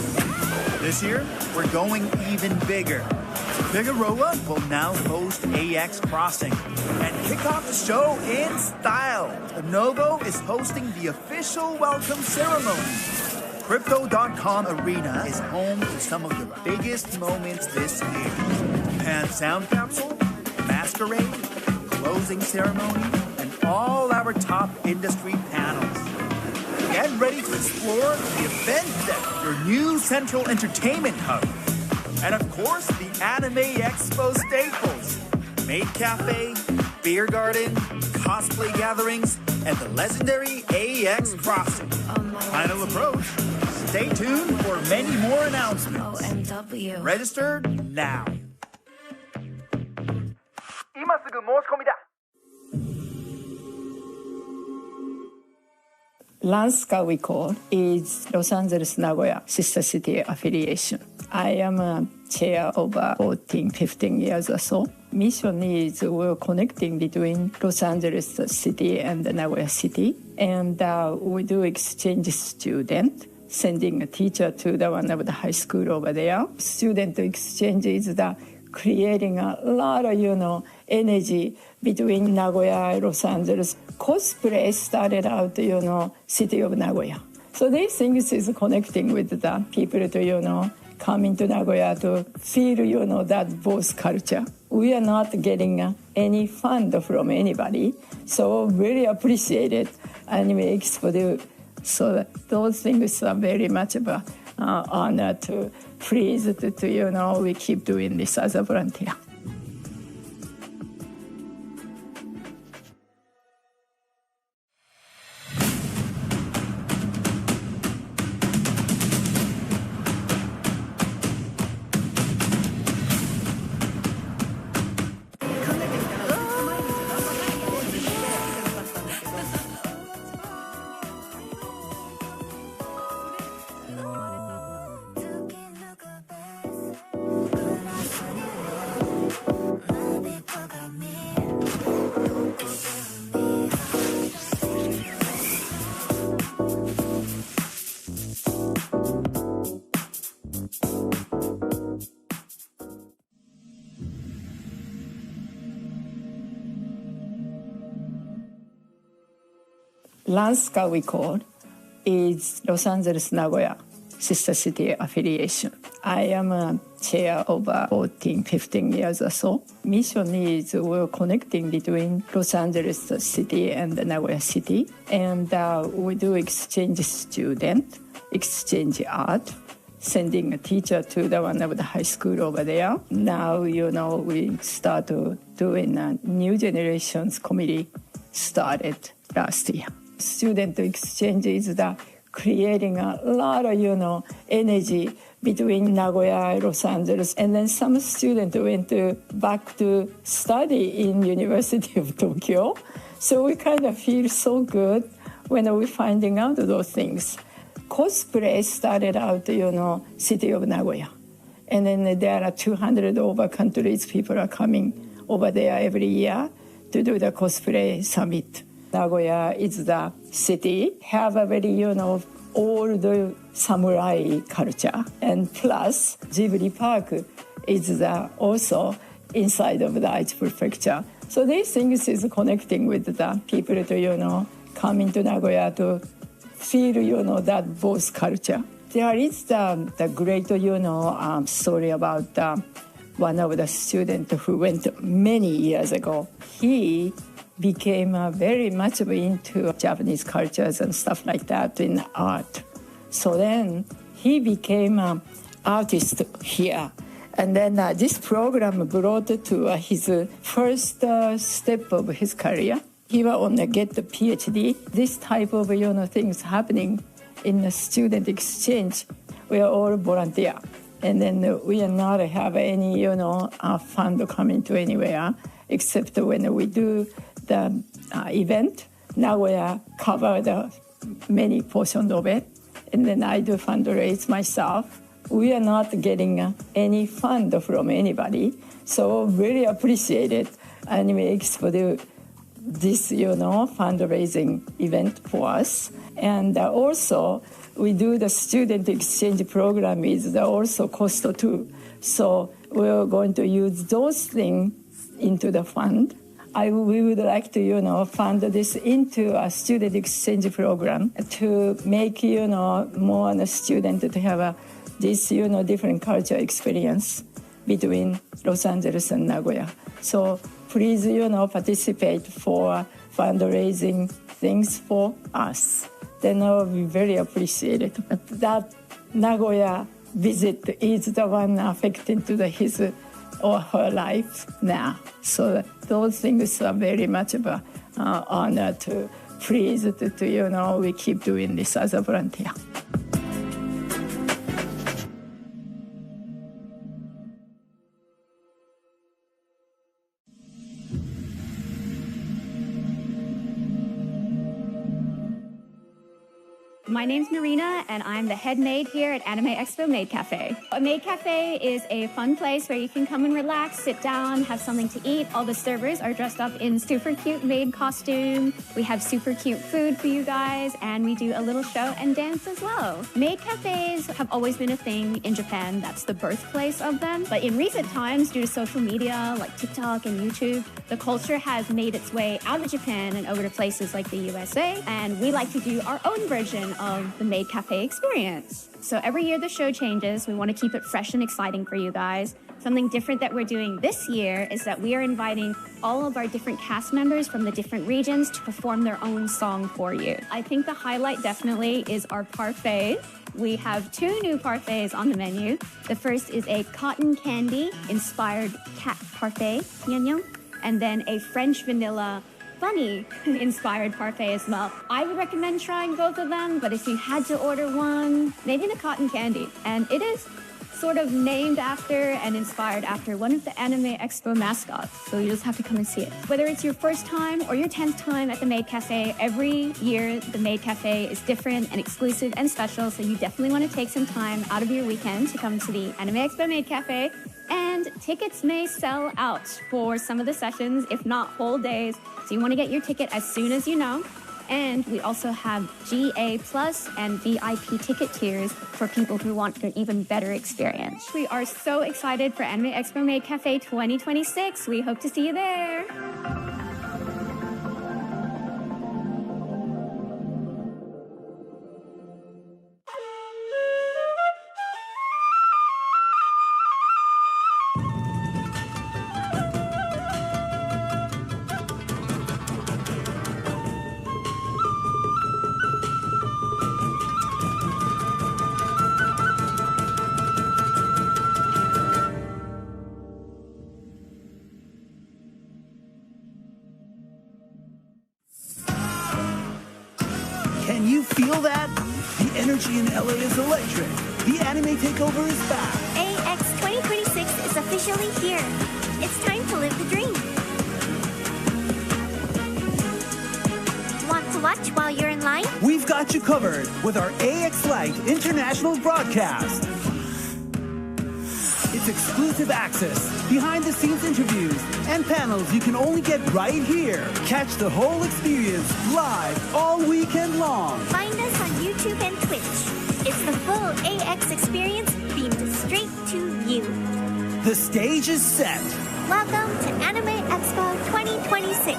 This year, we're going even bigger. Figueroa will now host AX Crossing and kick off the show in style. Lenovo is hosting the official welcome ceremony. Crypto.com Arena is home to some of the biggest moments this year. Japan Sound Council, Masquerade, closing ceremony, and all our top industry panels. Get ready to explore the event center, your new central entertainment hub. And of course, the Anime Expo staples. Maid Cafe, Beer Garden, cosplay gatherings, and the legendary AX Crossing. Final approach. Stay tuned for many more announcements. OMW. Register now. 今すぐ申し込みだ。LANSCA we call is Los Angeles Nagoya Sister City Affiliation. I am a chair of 14, 15 years or so. Mission is we're connecting between Los Angeles City and Nagoya City. And we do exchange student, sending a teacher to the one of the high school over there. Student exchange is the creating a lot of, energy between Nagoya and Los Angeles. Cosplay started out, city of Nagoya. So these things is connecting with the people to, coming to Nagoya to feel, that both culture. We are not getting any fund from anybody. So really appreciated Anime Expo. So those things are very much of an honor to please to, we keep doing this as a volunteer. LANSCA we call is Los Angeles Nagoya Sister City Affiliation. I am a chair of 14, 15 years or so. Mission is we're connecting between Los Angeles City and Nagoya City. And we do exchange student, exchange art, sending a teacher to the one of the high school over there. Now, we start doing a new generations committee started last year. Student exchange is the creating a lot of, energy between Nagoya and Los Angeles. And then some students went back to study in University of Tokyo. So we kind of feel so good when we're finding out those things. Cosplay started out, city of Nagoya. And then there are 200 over countries people are coming over there every year to do the cosplay summit. Nagoya is the city, have a very, old samurai culture. And plus, Ghibli Park is also inside of the Aichi Prefecture. So these things is connecting with the people to, coming to Nagoya to feel, that both culture. There is the great, story about one of the students who went many years ago. He became very much into Japanese cultures and stuff like that in art. So then he became an artist here. And then this program brought to his first step of his career. He will only get the PhD. This type of things happening in the student exchange. We are all volunteer. And then we are not have any fund coming to anywhere except when we do the event. Nagoya cover the many portions of it. And then I do fundraise myself. We are not getting any fund from anybody. So really appreciated Anime Expo this, fundraising event for us. And also, we do the student exchange program is also cost too. So we're going to use those things into the fund. We would like to, fund this into a student exchange program to make, more the student to have this, different culture experience between Los Angeles and Nagoya. So please, participate for fundraising things for us. Then I will be very appreciated. That Nagoya visit is the one affecting to his or her life now. So those things are very much of an honor to please to, we keep doing this as a volunteer. My name's Marina, and I'm the head maid here at Anime Expo Maid Cafe. A maid cafe is a fun place where you can come and relax, sit down, have something to eat. All the servers are dressed up in super cute maid costume. We have super cute food for you guys, and we do a little show and dance as well. Maid cafes have always been a thing in Japan. That's the birthplace of them. But in recent times, due to social media like TikTok and YouTube, the culture has made its way out of Japan and over to places like the USA, and we like to do our own version of the maid cafe experience. So every year the show changes. We want to keep it fresh and exciting for you guys. Something different that we're doing this year is that we are inviting all of our different cast members from the different regions to perform their own song for you. I think the highlight definitely is our parfait. We have 2 new parfaits on the menu. The first is a cotton candy inspired cat parfait, and then a French vanilla bunny inspired parfait as well. I would recommend trying both of them, but if you had to order one, maybe the cotton candy. And it is sort of named after and inspired after one of the Anime Expo mascots, so you just have to come and see it. Whether it's your first time or your 10th time at the Maid Cafe, every year the Maid Cafe is different and exclusive and special, so you definitely want to take some time out of your weekend to come to the Anime Expo Maid Cafe. And tickets may sell out for some of the sessions, if not whole days, so you want to get your ticket as soon as you know. And we also have GA Plus and VIP ticket tiers for people who want an even better experience. We are so excited for Anime Expo Maid Cafe 2026. We hope to see you there. Can you feel that? The energy in LA is electric. The anime takeover is back. AX 2026 is officially here. It's time to live the dream. Want to watch while you're in line? We've got you covered with our AX Lite international broadcast. It's exclusive access, behind-the-scenes interviews, and panels you can only get right here. Catch the whole experience live all weekend long. Find us on YouTube and Twitch. It's the full AX experience beamed straight to you. The stage is set. Welcome to Anime Expo 2026.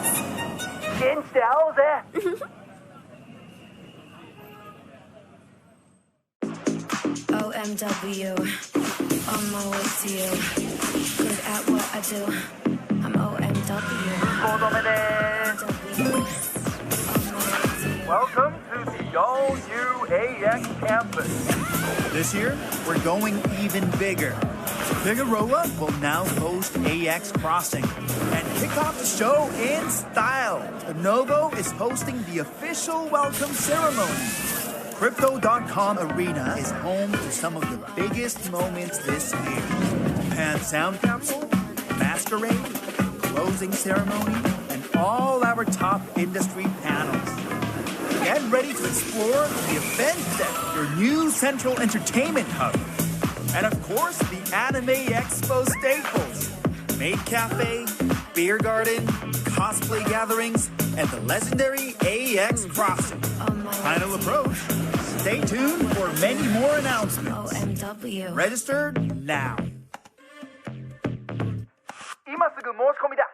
OMW, on my way to you. Good at what I do. I'm OMW. Welcome to the all-new AX campus. This year, we're going even bigger. Figueroa will now host AX Crossing and kick off the show in style. Lenovo is hosting the official welcome ceremony. Crypto.com Arena is home to some of the biggest moments this year. Japan Sound Council, Masquerade, closing ceremony, and all our top industry panels. Get ready to explore the event center, your new central entertainment hub. And of course, the Anime Expo staples. Maid Cafe, Beer Garden, cosplay gatherings, and the legendary AX Crossing. Final approach. Stay tuned for many more announcements. OMW. Register now. 今すぐ申し込みだ。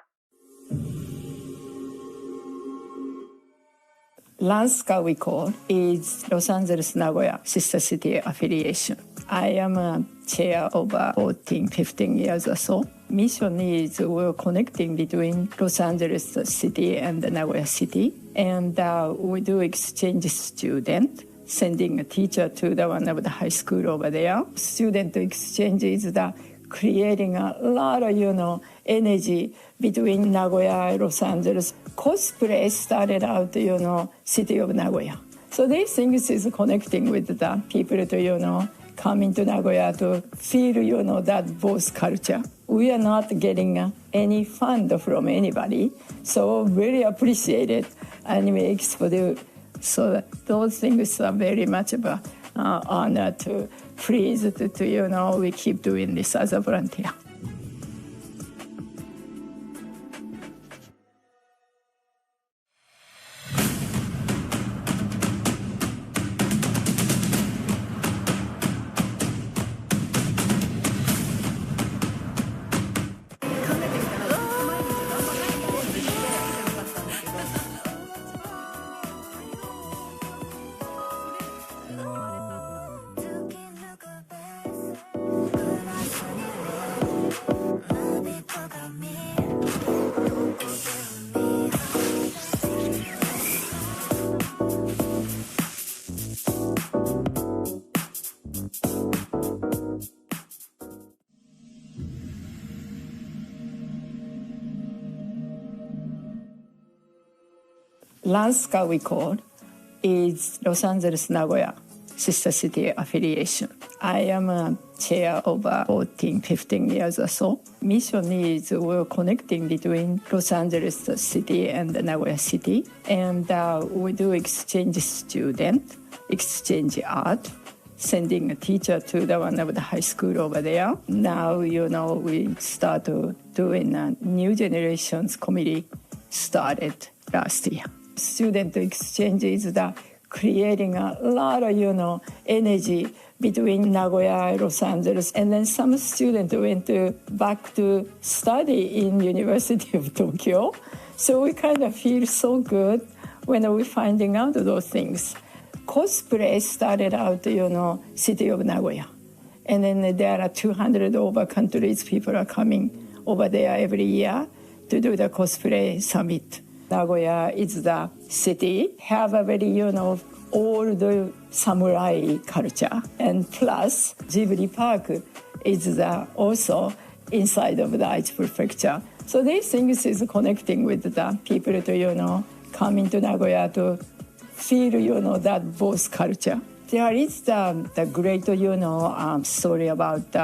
LANSCA we call is Los Angeles Nagoya Sister City Affiliation. I am a chair over 15 years or so. Mission is we're connecting between Los Angeles City and Nagoya City. And we do exchange student, sending a teacher to the one of the high school over there. Student exchange is the creating a lot of, energy between Nagoya and Los Angeles. Cosplay started out, city of Nagoya. So these things is connecting with the people to, coming to Nagoya to feel, that both culture. We are not getting any fund from anybody. So very appreciated Anime Expo to So those things are very much of an honor to please to we keep doing this as a volunteer. LANSCA we call is Los Angeles Nagoya sister city affiliation. I am a chair over 14, 15 years or so. Mission is we're connecting between Los Angeles city and Nagoya city. And we do exchange student, exchange art, sending a teacher to the one of the high school over there. Now, we start doing a new generations committee started last year. Student exchange is creating a lot of, energy between Nagoya and Los Angeles. And then some students went back to study in University of Tokyo. So we kind of feel so good when we're finding out those things. Cosplay started out, city of Nagoya. And then there are 200 over countries people are coming over there every year to do the cosplay summit. Nagoya is the city, have a very, old samurai culture. And plus, Ghibli Park is also inside of the Aichi Prefecture. So these things is connecting with the people to, come into Nagoya to feel, that both culture. There is the great, story about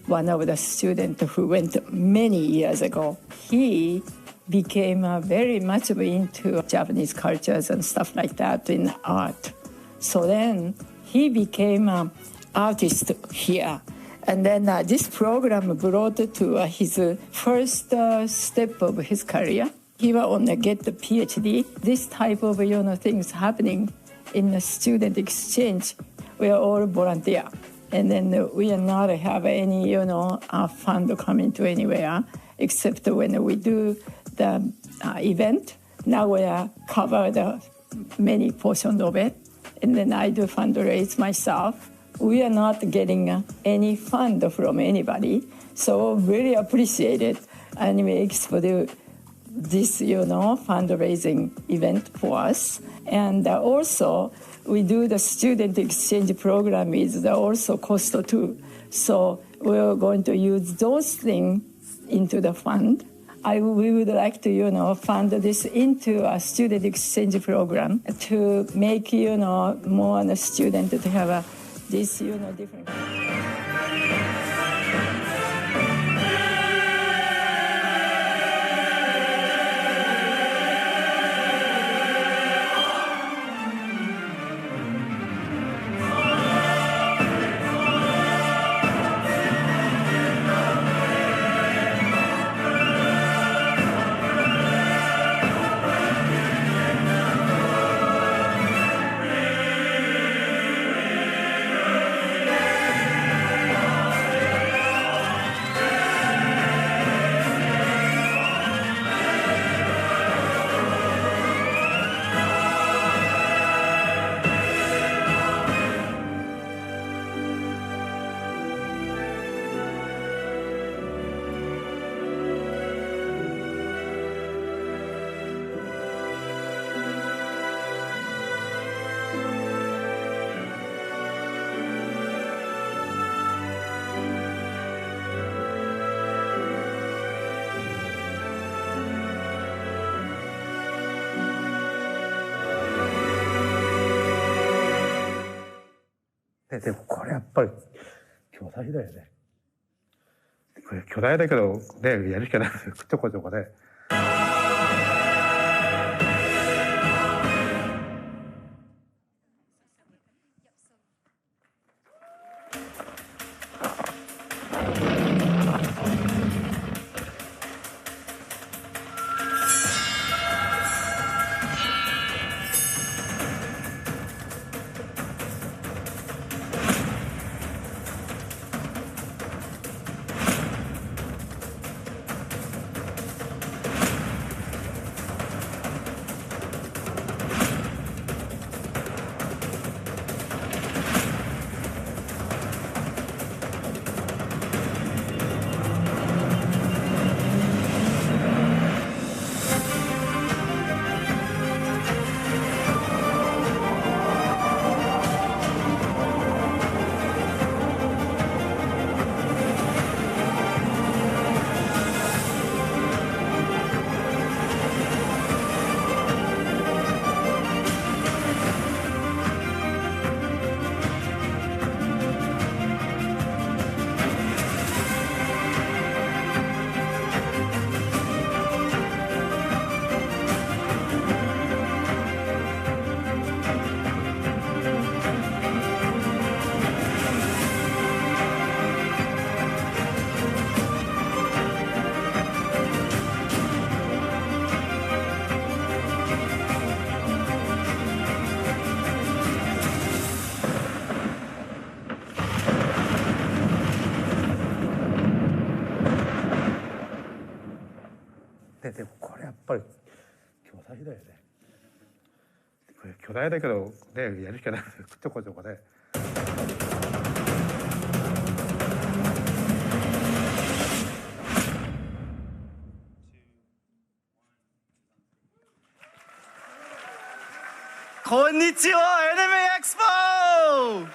one of the students who went many years ago. He became very much into Japanese cultures and stuff like that in art. So then he became an artist here. And then this program brought to his first step of his career. He will only get the PhD. This type of things happening in the student exchange. We are all volunteer. And then we are not have any fund coming to anywhere except when we do the event. Nagoya cover the many portions of it. And then I do fundraise myself. We are not getting any fund from anybody. So really appreciated Anime Expo do this, fundraising event for us. And also we do the student exchange program is also cost too. So we're going to use those things into the fund. We would like to, fund this into a student exchange program to make, more students to have this, different. でもこれやっぱり巨大だよね。これ巨大だけどね、やるしかないちょこちょこね。でもこれやっぱり巨大だよね。これ巨大だけどねやるしかないちょこちょこね。こんにちは、Anime Expo!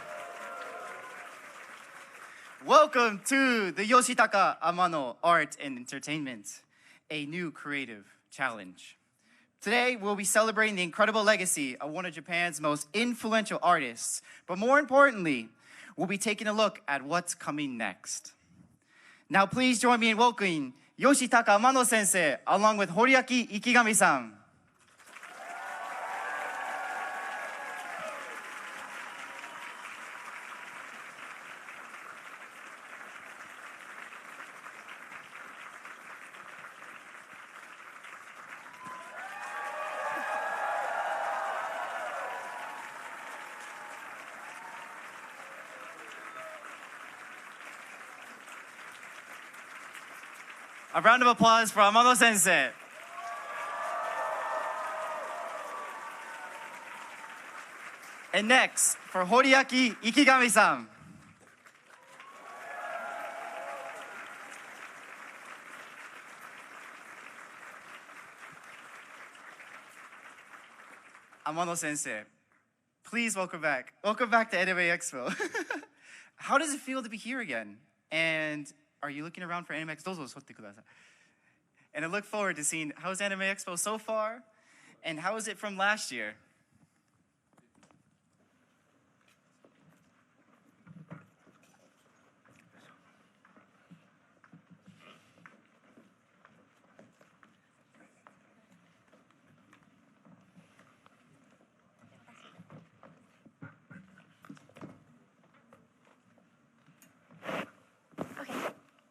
Welcome to the Yoshitaka Amano Art and Entertainment, a new creative challenge. Today, we'll be celebrating the incredible legacy of one of Japan's most influential artists, but more importantly, we'll be taking a look at what's coming next. Now, please join me in welcoming Yoshitaka Amano sensei, along with Horiaki Ikigami-san. A round of applause for Amano Sensei. And next, for Horiaki Ikigami-san. Amano Sensei, please welcome back. Welcome back to Anime Expo. How does it feel to be here again? And are you looking around for Anime Expo? And I look forward to seeing how's Anime Expo so far, and how is it from last year?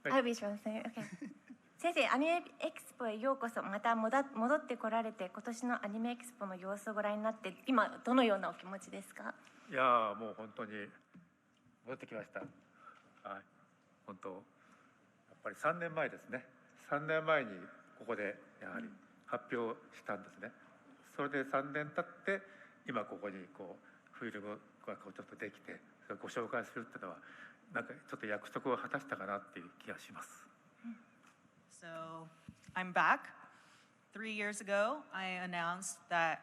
I'll be translating. Okay. 先生、アニメエキスポへようこそ。また戻ってこられて、今年のアニメエキスポの様子をご覧になって、今どのようなお気持ちですか？いやーもう本当に戻ってきました。はい、本当やっぱり3年前ですね。3年前にここでやはり発表したんですね。それで3年経って今ここにこうフィルムがこうちょっとできて、それをご紹介するっていうのはなんかちょっと約束を果たしたかなっていう気がします。So I'm back. 3 years ago, I announced that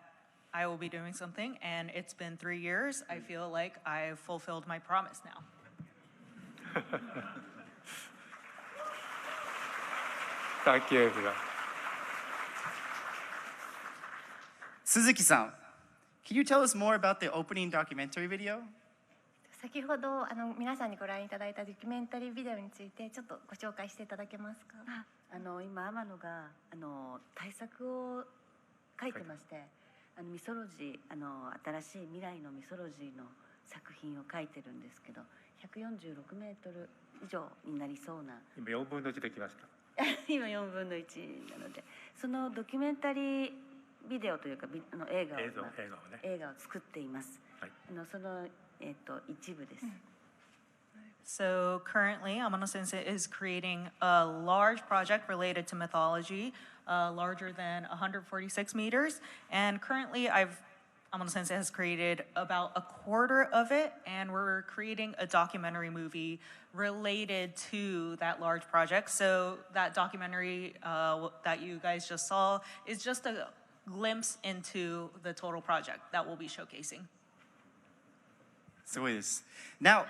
I will be doing something, and it's been 3 years. I feel like I've fulfilled my promise now. Thank you. Suzuki-san, can you tell us more about the opening documentary video? 先ほど皆さんにご覧いただいたドキュメンタリービデオについてちょっとご紹介していただけますか？今天野が大作を書いてまして、ミソロジー新しい未来のミソロジーの作品を書いてるんですけど、146メートル以上になりそうな。今4分の1できました。今4分の1なので、そのドキュメンタリービデオというか映画を作っています。はい、その一部です。So currently, Amano Sensei is creating a large project related to mythology, larger than 146 meters. And currently, Amano Sensei has created about a quarter of it, and we're creating a documentary movie related to that large project. So that documentary that you guys just saw is just a glimpse into the total project that we'll be showcasing. So it is. Now,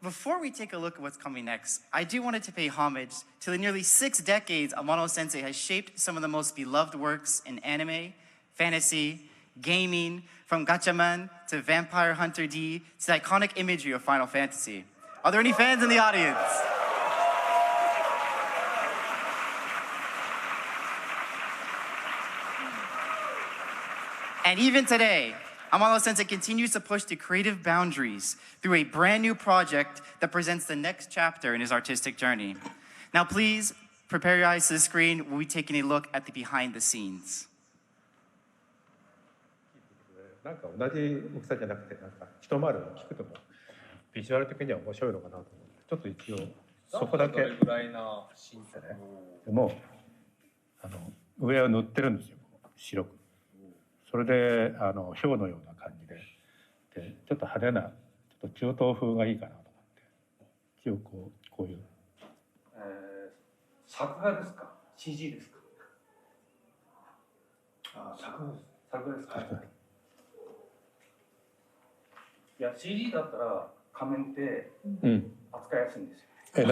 before we take a look at what's coming next, I do want to pay homage to the nearly 6 decades Amano Sensei has shaped some of the most beloved works in anime, fantasy, gaming, from Gatchaman to Vampire Hunter D to the iconic imagery of Final Fantasy. Are there any fans in the audience? And even today, Amano Sensei continues to push the creative boundaries through a brand new project that presents the next chapter in his artistic journey. Now please prepare your eyes to the screen. We'll be taking a look at the behind the scenes. なんか同じ大きさじゃなくて、なんか一回り大きくてもビジュアル的には面白いのかなと思って、ちょっと一応そこだけ。どれぐらいなシーンですね。でも上を塗ってるんですよ、白く。それでヒョウのような感じで、ちょっと派手な、ちょっと中東風がいいかなと思って、一応こういう。作画ですか ?CG ですか？作画です。作画ですか？いや、CG だったら仮面って扱いやすいんですよ。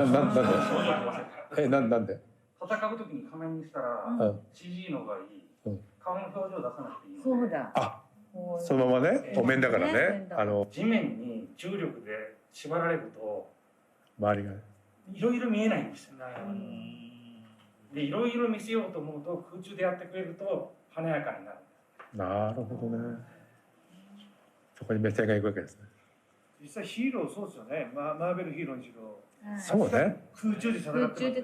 なんで戦うときに仮面にしたら CG の方がいい。顔の表情出さなくていいので。そうだ。あ、そのままね、お面だからね。地面に重力で縛られると周りがいろいろ見えないんですよ。で、いろいろ見せようと思うと空中でやってくれると華やかになる。なるほどね。そこに目線がいくわけですね。実際ヒーローそうですよね。マーベルヒーローにしろ。そうね。空中で戦って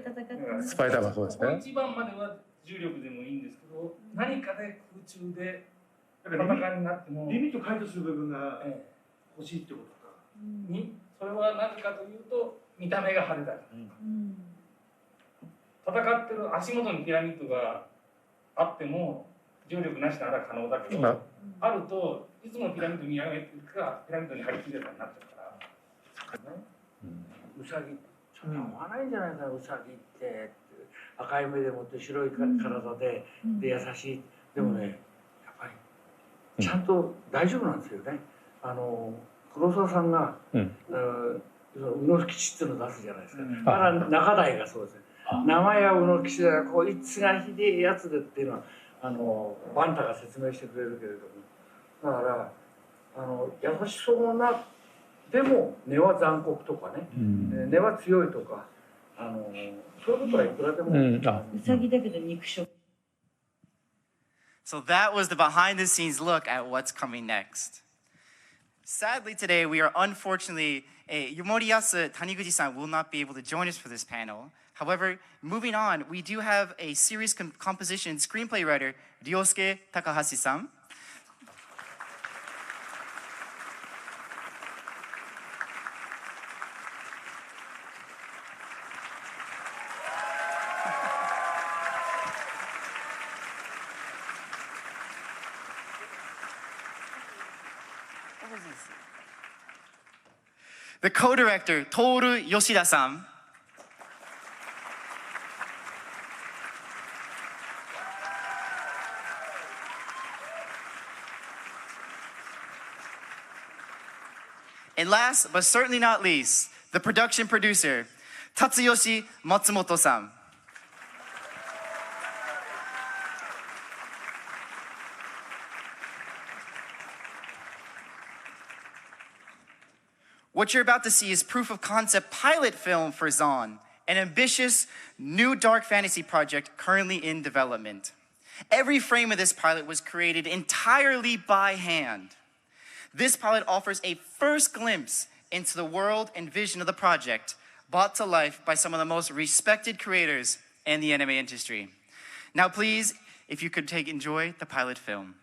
スパイダーマンそうですね。一番までは重力でもいいんですけど、何かで空中で戦いになってもリミット解除する部分が欲しいってことか。それはなぜかというと見た目が派手だから。戦ってる足元にピラミッドがあっても重力なしなら可能だけど、あるといつもピラミッドに見上げてるかピラミッドに張り付いてたになっちゃうから。ウサギちょっと合わないんじゃないかな、ウサギって赤い目でもって白い体で、優しい。でもね、やっぱりちゃんと大丈夫なんですよね。黒沢さんが宇野吉っていうのを出すじゃないですか。だから中台がそうですね。名前は宇野吉だがこいつがひでえやつでっていうのはバンタが説明してくれるけれども、だから優しそうなでも根は残酷とかね、根は強いとかそういうことはいくらでも。ウサギだけど肉食。So that was the behind the scenes look at what's coming next. Sadly today, we are unfortunately, Yomoriyasu Taniguchi-san will not be able to join us for this panel. However, moving on, we do have a series composition screenplay writer, Ryosuke Takahashi-san. The co-director, Toru Yoshida-san. And last, but certainly not least, the production producer, Tatsuyoshi Matsumoto-san. What you're about to see is proof of concept pilot film for Zon, an ambitious new dark fantasy project currently in development. Every frame of this pilot was created entirely by hand. This pilot offers a first glimpse into the world and vision of the project, brought to life by some of the most respected creators in the anime industry. Now please, if you could enjoy the pilot film.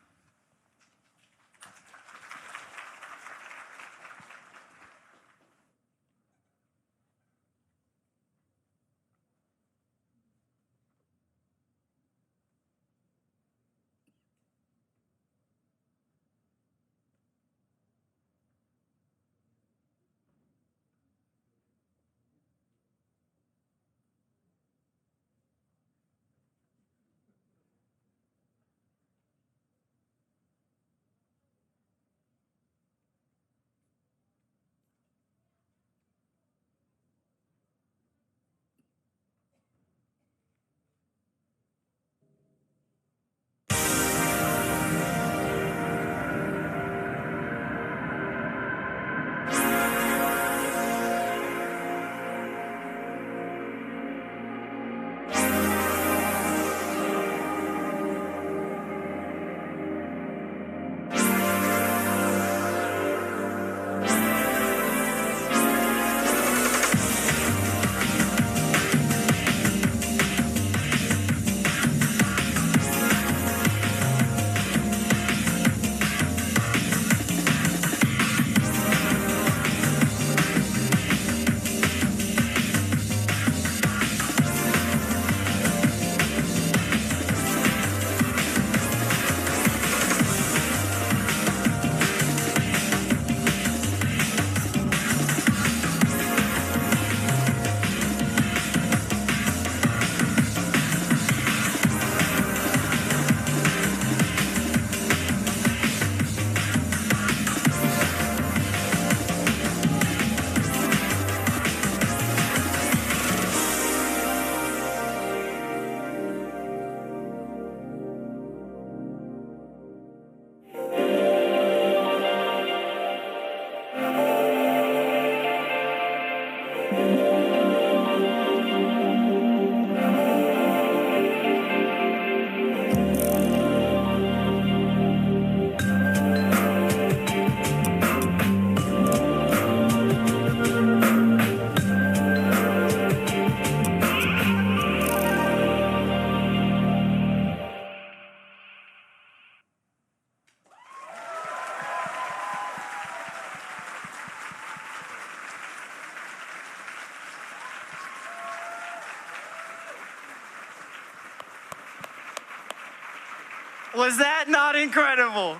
Was that not incredible?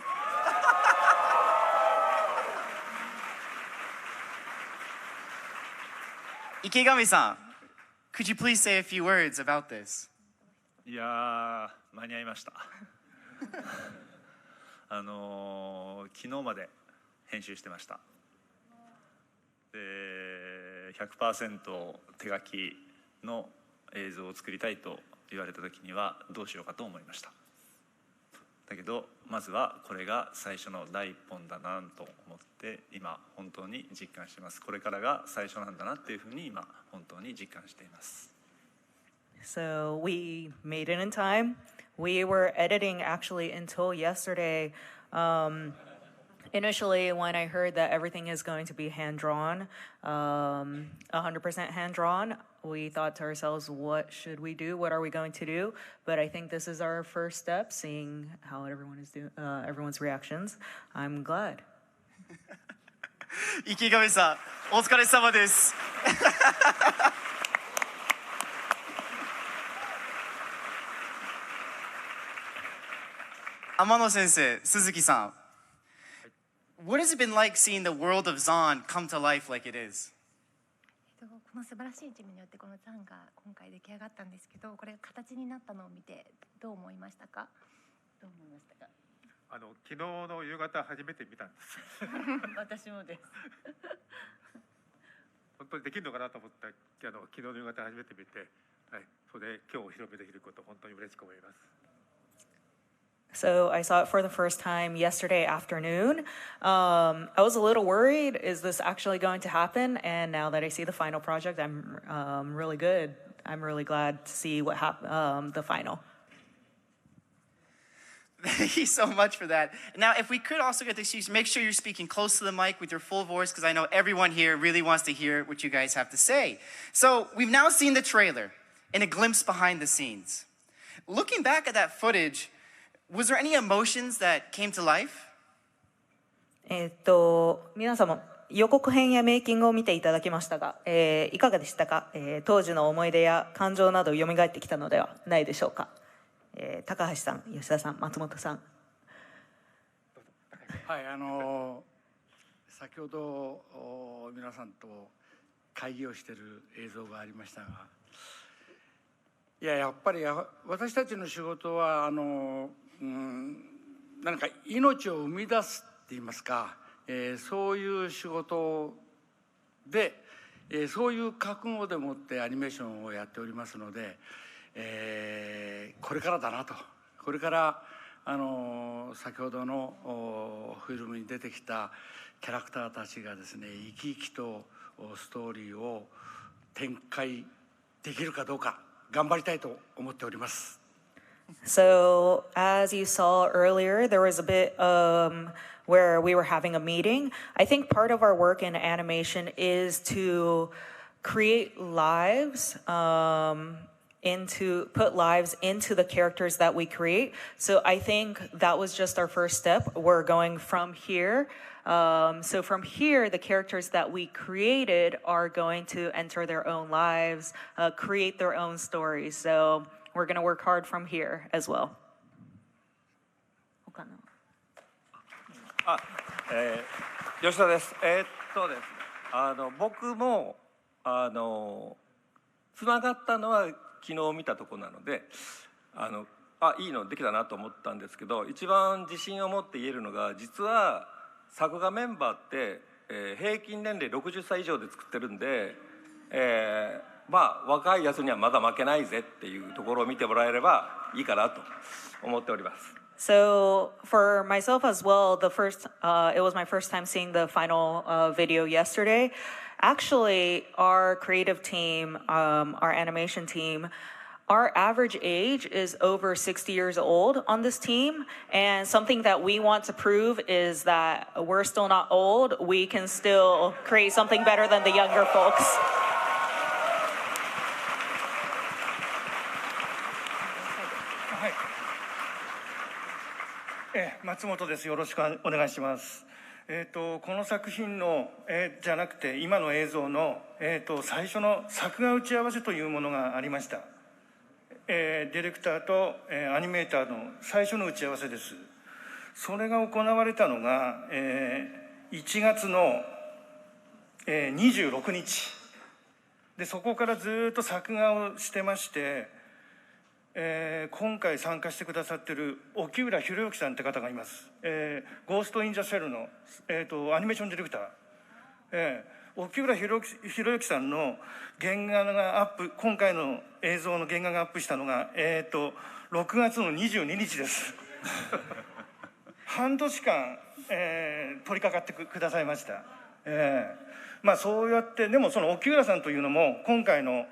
Ikegami-san, could you please say a few words about this? いやー、間に合いました。昨日まで編集してました。で、100% 手書きの映像を作りたいと言われた時にはどうしようかと思いました。だけどまずはこれが最初の第一本だなと思って今本当に実感しています。これからが最初なんだなっていうふうに今本当に実感しています。So we made it in time. We were editing actually until yesterday. Initially, when I heard that everything is going to be hand-drawn, 100% hand-drawn, we thought to ourselves, what should we do? What are we going to do? But I think this is our first step, seeing how everyone is doing, everyone's reactions. I'm glad. 池上さん、お疲れ様です。天野先生、鈴木さん。What has it been like seeing the world of Zon come to life like it is? この素晴らしいチームによってこのザンが今回出来上がったんですけど、これが形になったのを見てどう思いましたか？どう思いましたか？昨日の夕方初めて見たんです。私もです。本当にできるのかなと思った昨日の夕方初めて見て、はい、それで今日お披露目できること本当に嬉しく思います。So I saw it for the first time yesterday afternoon. I was a little worried, is this actually going to happen? And now that I see the final project, I'm really good. I'm really glad to see what the final. Thank you so much for that. Now, if we could also get the excuse, make sure you're speaking close to the mic with your full voice, because I know everyone here really wants to hear what you guys have to say. So we've now seen the trailer and a glimpse behind the scenes. Looking back at that footage, was there any emotions that came to life? 皆様予告編やメイキングを見ていただきましたが、いかがでしたか？当時の思い出や感情など蘇ってきたのではないでしょうか？高橋さん、吉田さん、松本さん。はい、先ほど皆さんと会議をしている映像がありましたが、やっぱり私たちの仕事は何か命を生み出すって言いますか、そういう仕事で、そういう覚悟でもってアニメーションをやっておりますので、これからだなと。これから先ほどのフィルムに出てきたキャラクターたちがですね、生き生きとストーリーを展開できるかどうか頑張りたいと思っております。So, as you saw earlier, there was a bit where we were having a meeting. I think part of our work in animation is to create lives, put lives into the characters that we create. So I think that was just our first step. We're going from here. So from here, the characters that we created are going to enter their own lives, create their own stories. So we're going to work hard from here as well. 吉田です。ですね、僕もつながったのは昨日見たところなので、いいのできたなと思ったんですけど、一番自信を持って言えるのが、実は作画メンバーって、平均年齢60歳以上で作ってるんで、若いやつにはまだ負けないぜっていうところを見てもらえればいいかなと思っております。So for myself as well, it was my first time seeing the final video yesterday. Actually, our creative team, our animation team, our average age is over 60 years old on this team. And something that we want to prove is that we're still not old. We can still create something better than the younger folks. 松本です。よろしくお願いします。この作品の、じゃなくて今の映像の、最初の作画打ち合わせというものがありました。ディレクターと、アニメーターの最初の打ち合わせです。それが行われたのが、1月の、26日で、そこからずっと作画をしてまして、今回参加してくださっている沖浦博之さんって方がいます。ゴースト・イン・ザ・シェルの、アニメーションディレクター。沖浦博之さんの原画がアップ、今回の映像の原画がアップしたのが、6月の22日です。半年間、取り掛かってくださいました。まあそうやって、でもその沖浦さんというのも今回の、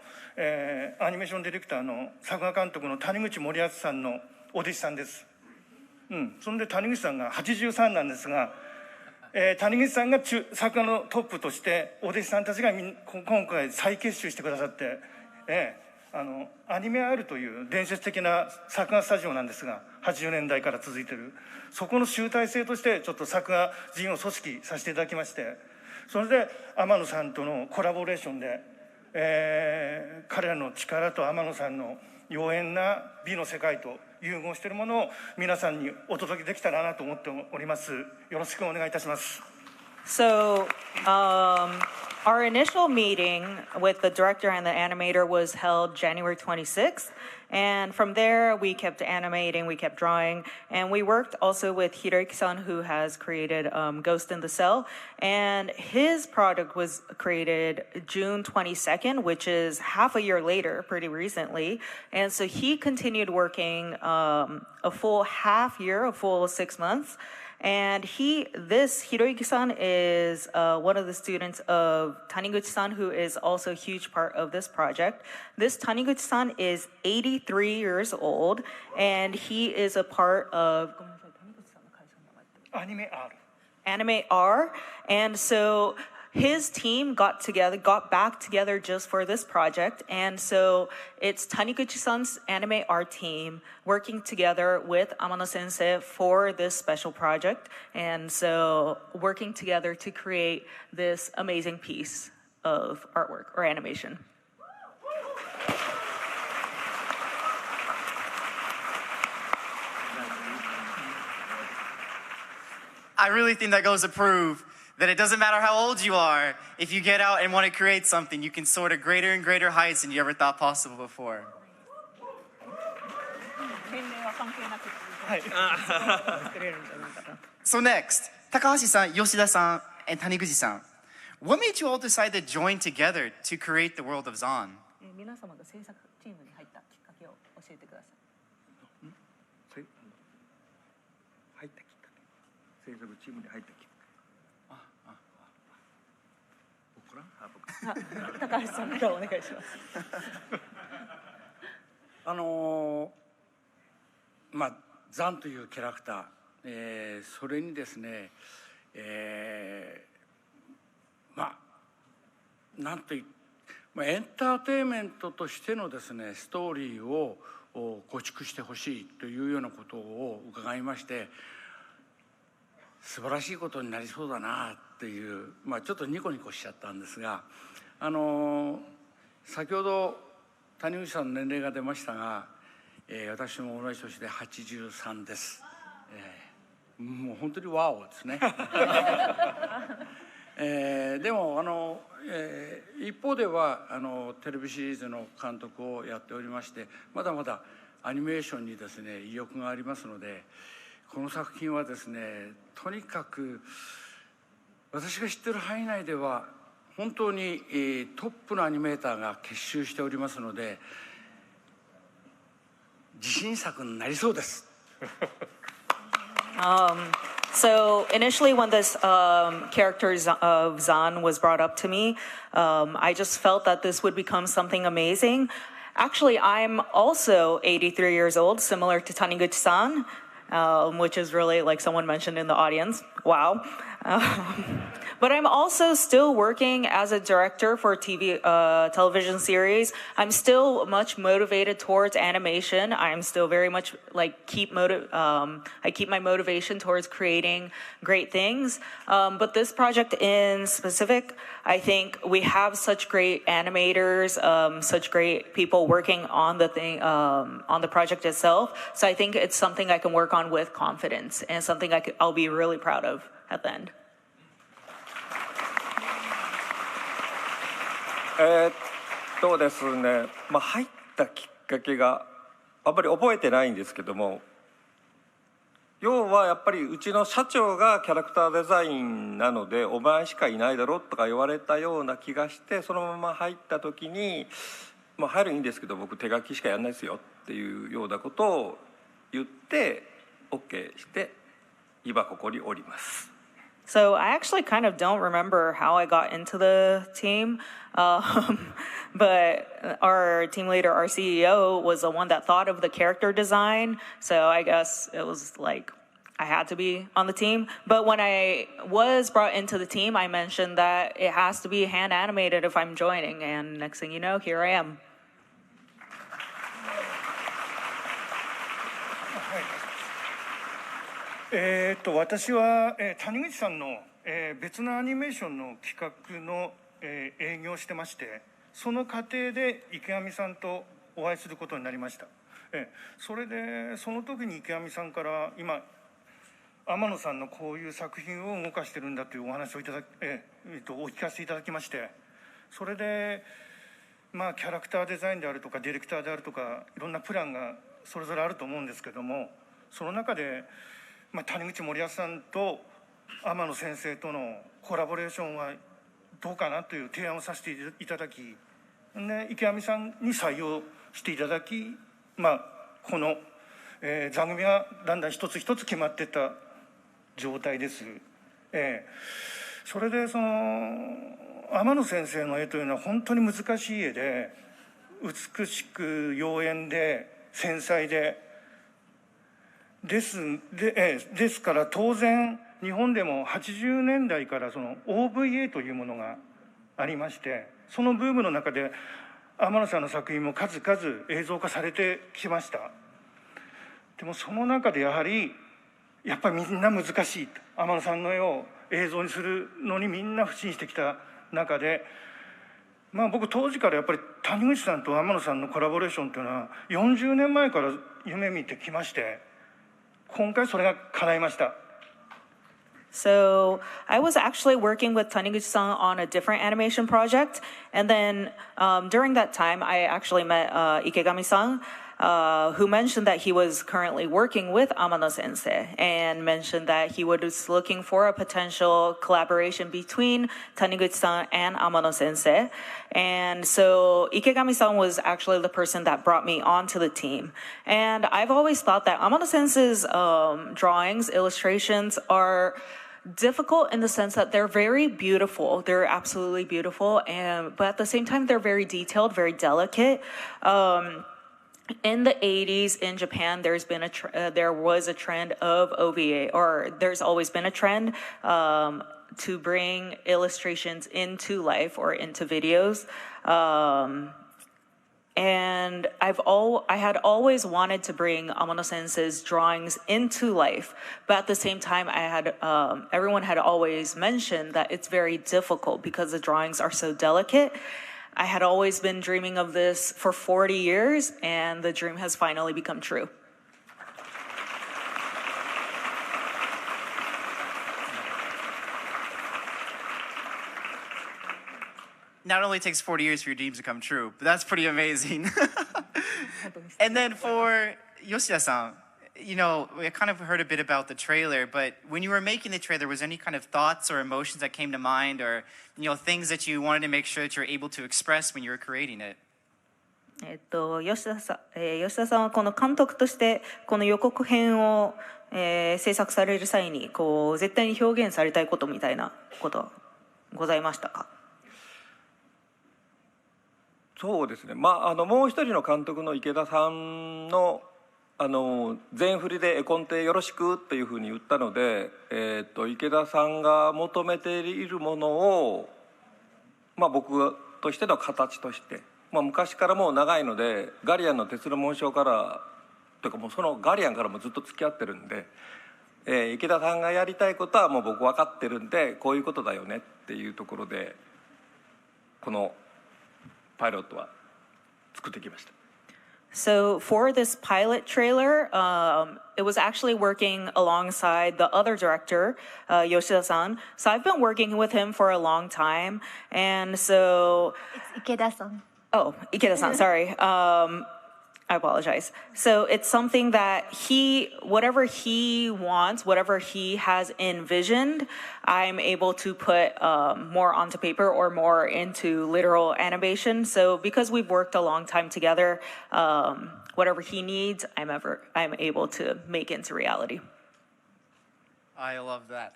アニメーションディレクターの作画監督の谷口森康さんのお弟子さんです。そんで谷口さんが83なんですが、谷口さんが作画のトップとしてお弟子さんたちが今回再結集してくださって、アニメ R という伝説的な作画スタジオなんですが、80年代から続いている、そこの集大成としてちょっと作画陣を組織させていただきまして、それで天野さんとのコラボレーションで、彼らの力と天野さんの妖艶な美の世界と融合しているものを皆さんにお届けできたらなと思っております。よろしくお願いいたします。So, our initial meeting with the director and the animator was held January 26th. And from there, we kept animating, we kept drawing, and we worked also with Hiroyuki-san, who has created Ghost in the Cell. And his product was created June 22nd, which is half a year later, pretty recently. And so he continued working a full half year, a full 6 months. And this Hiroyuki-san is one of the students of Taniguchi-san, who is also a huge part of this project. This Taniguchi-san is 83 years old, and he is a part of Anime R. And so his team got back together just for this project. And so it's Taniguchi-san's Anime Art team working together with Amano Sensei for this special project. And so working together to create this amazing piece of artwork or animation. I really think that goes to prove that it doesn't matter how old you are, if you get out and want to create something, you can soar to greater and greater heights than you ever thought possible before. So next, Takahashi-san, Yoshida-san, and Taniguchi-san. What made you all decide to join together to create the world of Zan? 皆様が制作チームに入ったきっかけを教えてください。入ったきっかけ、制作チームに入ったきっかけ。高橋さんからお願いします。まあザンというキャラクター、それにですね、まあなんとエンターテインメントとしてのですねストーリーを構築してほしいというようなことを伺いまして、素晴らしいことになりそうだなっていう、まあちょっとニコニコしちゃったんですが、先ほど谷口さんの年齢が出ましたが、私も同じ年で83です。もう本当にワオですね。でも一方ではテレビシリーズの監督をやっておりまして、まだまだアニメーションにですね意欲がありますので、この作品はですねとにかく私が知っている範囲内では本当にトップのアニメーターが結集しておりますので、自信作になりそうです。So initially when this character of Zan was brought up to me, I just felt that this would become something amazing. Actually, I'm also 83 years old, similar to Taniguchi-san, which is really like someone mentioned in the audience. Wow. But I'm also still working as a director for television series. I'm still much motivated towards animation. I'm still very much like I keep my motivation towards creating great things. But this project in specific, I think we have such great animators, such great people working on the thing, on the project itself. So I think it's something I can work on with confidence and something I'll be really proud of at the end. そうですね、入ったきっかけがあんまり覚えてないんですけども、要はやっぱりうちの社長がキャラクターデザインなのでお前しかいないだろとか言われたような気がして、そのまま入った時に、入るいいんですけど僕手書きしかやんないですよっていうようなことを言って OK して今ここにおります。So I actually kind of don't remember how I got into the team, but our team leader, our CEO, was the one that thought of the character design. So I guess it was like I had to be on the team. But when I was brought into the team, I mentioned that it has to be hand animated if I'm joining. And next thing you know, here I am. 私は、谷口さんの、別のアニメーションの企画の、営業をしてまして、その過程で池上さんとお会いすることになりました。それでその時に池上さんから今天野さんのこういう作品を動かしてるんだというお話をお聞かせいただきまして、それでキャラクターデザインであるとかディレクターであるとかいろんなプランがそれぞれあると思うんですけども、その中で谷口森保さんと天野先生とのコラボレーションはどうかなという提案をさせていただき、で池上さんに採用していただき、この、座組はだんだん一つ一つ決まっていった状態です。それでその天野先生の絵というのは本当に難しい絵で、美しく妖艶で繊細ですから当然日本でも80年代からその OVA というものがありまして、そのブームの中で天野さんの作品も数々映像化されてきました。でもその中でやっぱりみんな難しい、天野さんの絵を映像にするのにみんな不信してきた中で、僕当時からやっぱり谷口さんと天野さんのコラボレーションというのは40年前から夢見てきまして、今回それが叶いました。So I was actually working with Taniguchi-san on a different animation project, and then during that time I actually met Ikegami-san, who mentioned that he was currently working with Amano Sensei and mentioned that he was looking for a potential collaboration between Taniguchi-san and Amano Sensei. And so Ikegami-san was actually the person that brought me onto the team. And I've always thought that Amano Sensei's drawings, illustrations are difficult in the sense that they're very beautiful. They're absolutely beautiful, but at the same time, they're very detailed, very delicate. In the 80s in Japan, there was a trend of OVA, or there's always been a trend to bring illustrations into life or into videos. And I had always wanted to bring Amano Sensei's drawings into life, but at the same time, everyone had always mentioned that it's very difficult because the drawings are so delicate. I had always been dreaming of this for 40 years, and the dream has finally become true. Not only takes 40 years for your dreams to come true, but that's pretty amazing. And then for Yoshida-san, we kind of heard a bit about the trailer, but when you were making the trailer, was there any kind of thoughts or emotions that came to mind, or things that you wanted to make sure that you're able to express when you were creating it? 吉田さんはこの監督としてこの予告編を、制作される際に絶対に表現されたいことみたいなことございましたか？そうですね、もう一人の監督の池田さんの全振りで絵コンテよろしくっていうふうに言ったので、池田さんが求めているものを、僕としての形として、昔からもう長いのでガリアンの鉄の紋章からというかもうそのガリアンからもずっと付き合ってるんで、池田さんがやりたいことはもう僕分かってるんでこういうことだよねっていうところでこのパイロットは作ってきました。So for this pilot trailer, it was actually working alongside the other director, Yoshida-san. So I've been working with him for a long time, and so It's Ikeda-san. Oh, Ikeda-san, sorry. I apologize. So it's something that whatever he wants, whatever he has envisioned, I'm able to put more onto paper or more into literal animation. So because we've worked a long time together, whatever he needs, I'm able to make into reality. I love that.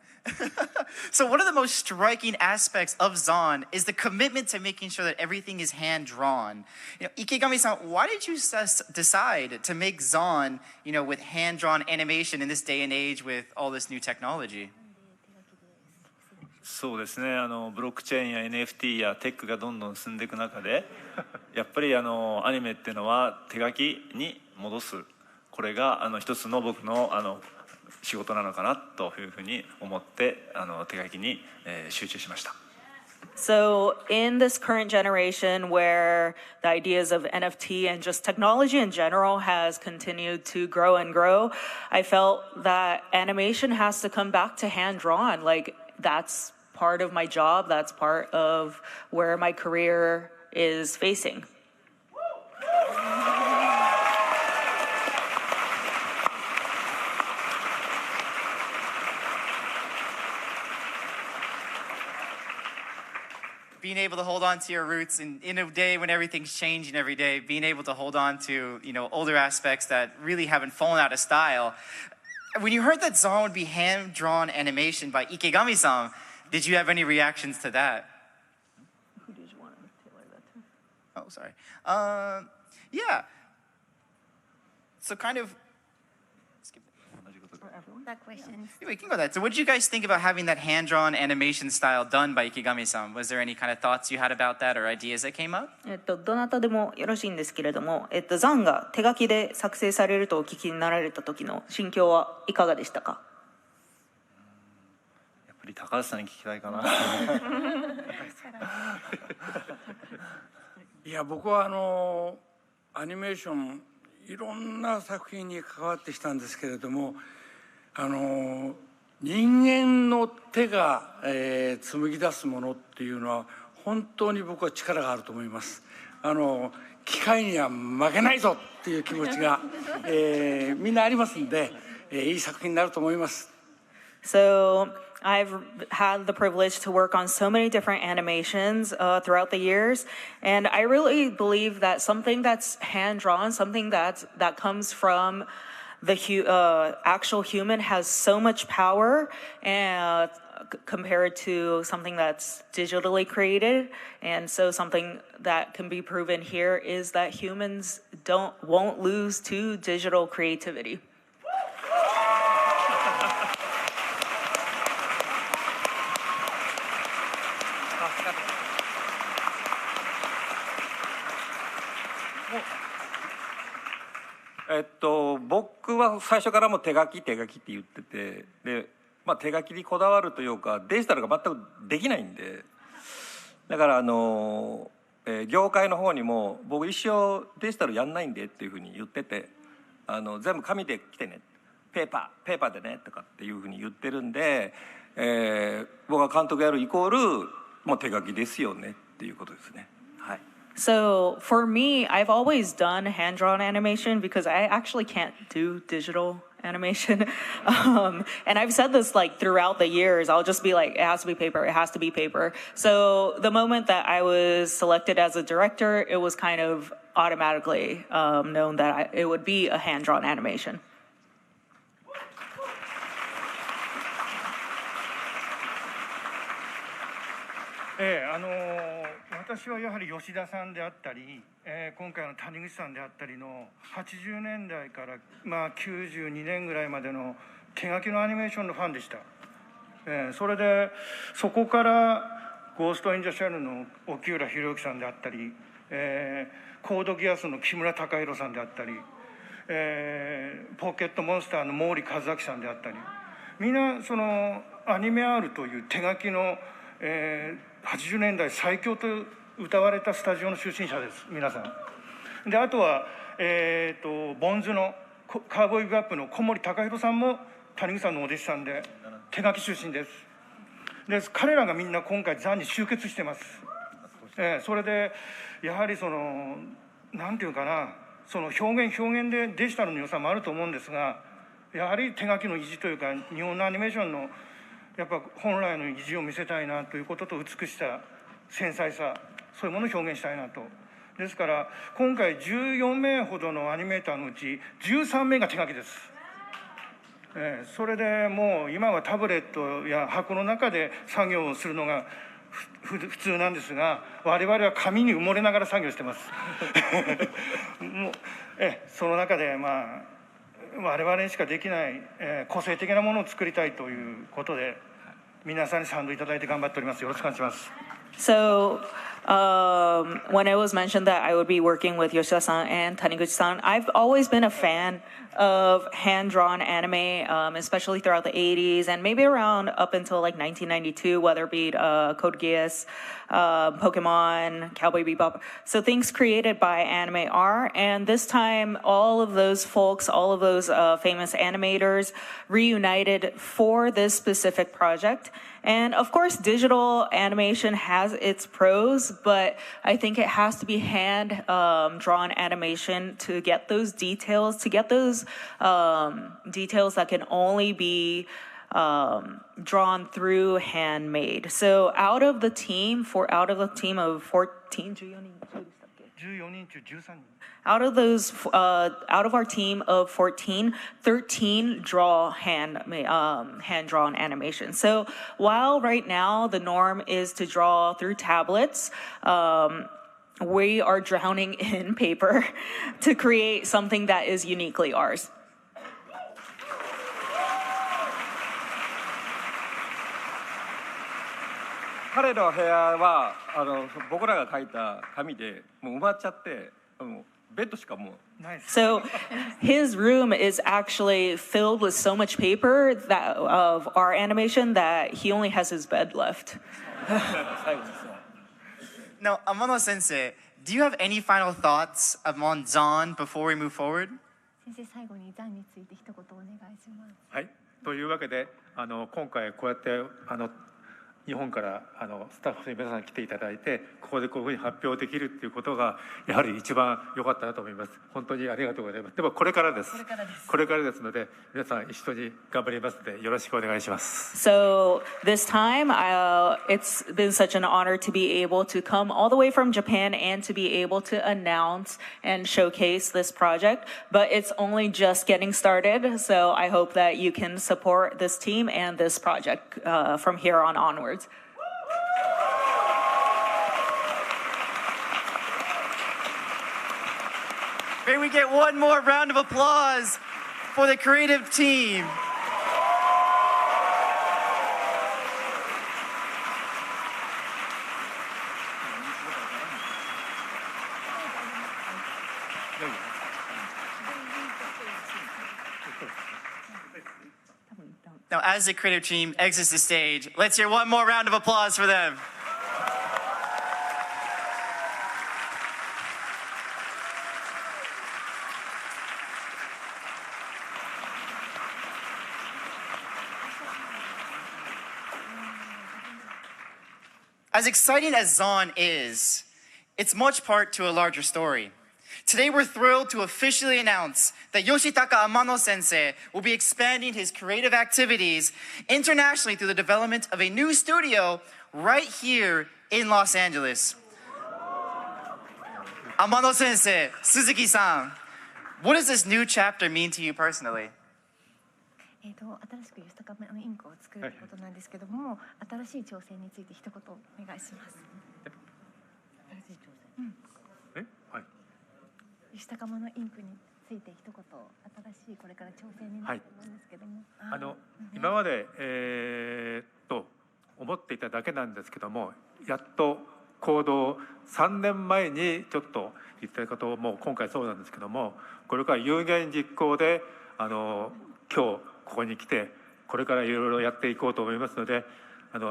So one of the most striking aspects of Zon is the commitment to making sure that everything is hand-drawn. Ikegami-san, why did you decide to make Zon, with hand-drawn animation in this day and age with all this new technology? そうですね、ブロックチェーンや NFT やテックがどんどん進んでいく中でやっぱりアニメっていうのは手書きに戻す、これが一つの僕の仕事なのかなというふうに思って手書きに集中しました。So in this current generation where the ideas of NFT and just technology in general has continued to grow and grow, I felt that animation has to come back to hand-drawn. Like that's part of my job, that's part of where my career is facing. Being able to hold on to your roots in a day when everything's changing every day, being able to hold on to, older aspects that really haven't fallen out of style. When you heard that Zon would be hand-drawn animation by Ikegami-san, did you have any reactions to that? Who did you want to tailor that to? Oh, sorry. Yeah. So kind of... That question. We can go that. So what did you guys think about having that hand-drawn animation style done by Ikegami-san? Was there any kind of thoughts you had about that or ideas that came up? どなたでもよろしいんですけれども、ザンが手書きで作成されるとお聞きになられた時の心境はいかがでしたか？やっぱり高橋さんに聞きたいかな。いや、僕はアニメーションいろんな作品に関わってきたんですけれども、人間の手が、紡ぎ出すものっていうのは本当に僕は力があると思います。機械には負けないぞっていう気持ちが、みんなありますんで、いい作品になると思います。So I've had the privilege to work on so many different animations throughout the years, and I really believe that something that's hand-drawn, something that comes from the actual human has so much power and compared to something that's digitally created. And so something that can be proven here is that humans won't lose to digital creativity. 僕は最初からもう手書きって言ってて、で、手書きにこだわるというかデジタルが全くできないんで、だから業界の方にも僕一生デジタルやんないんでっていうふうに言ってて、全部紙で来てね、ペーパーでねとかっていうふうに言ってるんで、僕が監督やるイコールもう手書きですよねっていうことですね。はい。So for me, I've always done hand-drawn animation because I actually can't do digital animation. And I've said this like throughout the years, I'll just be like, it has to be paper, it has to be paper. So the moment that I was selected as a director, it was kind of automatically known that it would be a hand-drawn animation. 私私はやはり吉田さんであったり、今回の谷口さんであったりの80年代から、92年ぐらいまでの手書きのアニメーションのファンでした。それでそこからゴースト・イン・ザ・シェルの沖浦博之さんであったり、コードギアスの木村隆弘さんであったり、ポケットモンスターの毛利和明さんであったり、みんなそのアニメ R という手書きの、80年代最強と謳われたスタジオの出身者です、皆さん。であとは、ボンズのカーボーイビバップの小森高弘さんも谷口さんのお弟子さんで手書き出身です。で彼らがみんな今回ザンに集結してます。それでやはりそのなんていうかな、その表現でデジタルの良さもあると思うんですが、やはり手書きの意地というか日本のアニメーションのやっぱ本来の意地を見せたいなということと、美しさ、繊細さ、そういうものを表現したいなと。ですから今回14名ほどのアニメーターのうち13名が手書きです。それでもう今はタブレットや箱の中で作業をするのが普通なんですが、我々は紙に埋もれながら作業してますもうその中で我々にしかできない、個性的なものを作りたいということで、皆さんに賛同いただいて頑張っております。よろしくお願いします。So, when it was mentioned that I would be working with Yoshida-san and Taniguchi-san, I've always been a fan of hand-drawn anime, especially throughout the 80s and maybe around up until like 1992, whether it be Code Geass, Pokemon, Cowboy Bebop. So things created by Anime are, and this time all of those folks, all of those famous animators reunited for this specific project. And of course, digital animation has its pros, but I think it has to be hand-drawn animation to get those details, details that can only be drawn through handmade. So out of the team of 14, out of our team of 14, 13 draw hand-drawn animation. So while right now the norm is to draw through tablets, we are drowning in paper to create something that is uniquely ours. 彼の部屋は僕らが書いた紙でもう埋まっちゃって、ベッドしかもうないです。So his room is actually filled with so much paper that of our animation that he only has his bed left. Now, Amano Sensei, do you have any final thoughts on Zon before we move forward? 先生、最後にザンについて一言お願いします。はい。というわけで、今回こうやって日本からスタッフの皆さんに来ていただいて、ここでこういうふうに発表できるっていうことがやはり一番良かったなと思います。本当にありがとうございます。でもこれからです。これからですので、皆さん一緒に頑張りますのでよろしくお願いします。So this time, it's been such an honor to be able to come all the way from Japan and to be able to announce and showcase this project. But it's only just getting started, so I hope that you can support this team and this project from here on onwards. May we get one more round of applause for the creative team. Now, as the creative team exits the stage, let's hear one more round of applause for them. As exciting as Zon is, it's much part to a larger story. Today, we're thrilled to officially announce that Yoshitaka Amano Sensei will be expanding his creative activities internationally through the development of a new studio right here in Los Angeles. Amano Sensei, Suzuki-san, what does this new chapter mean to you personally? 新しく吉高インクを作ることなんですけども、新しい挑戦について一言お願いします。吉高間のインクについて一言、新しいこれから挑戦になると思うんですけども。今まで、思っていただけなんですけども、やっと行動3年前にちょっと言ったことも今回そうなんですけども、これから有言実行で今日ここに来てこれからいろいろやっていこうと思いますので、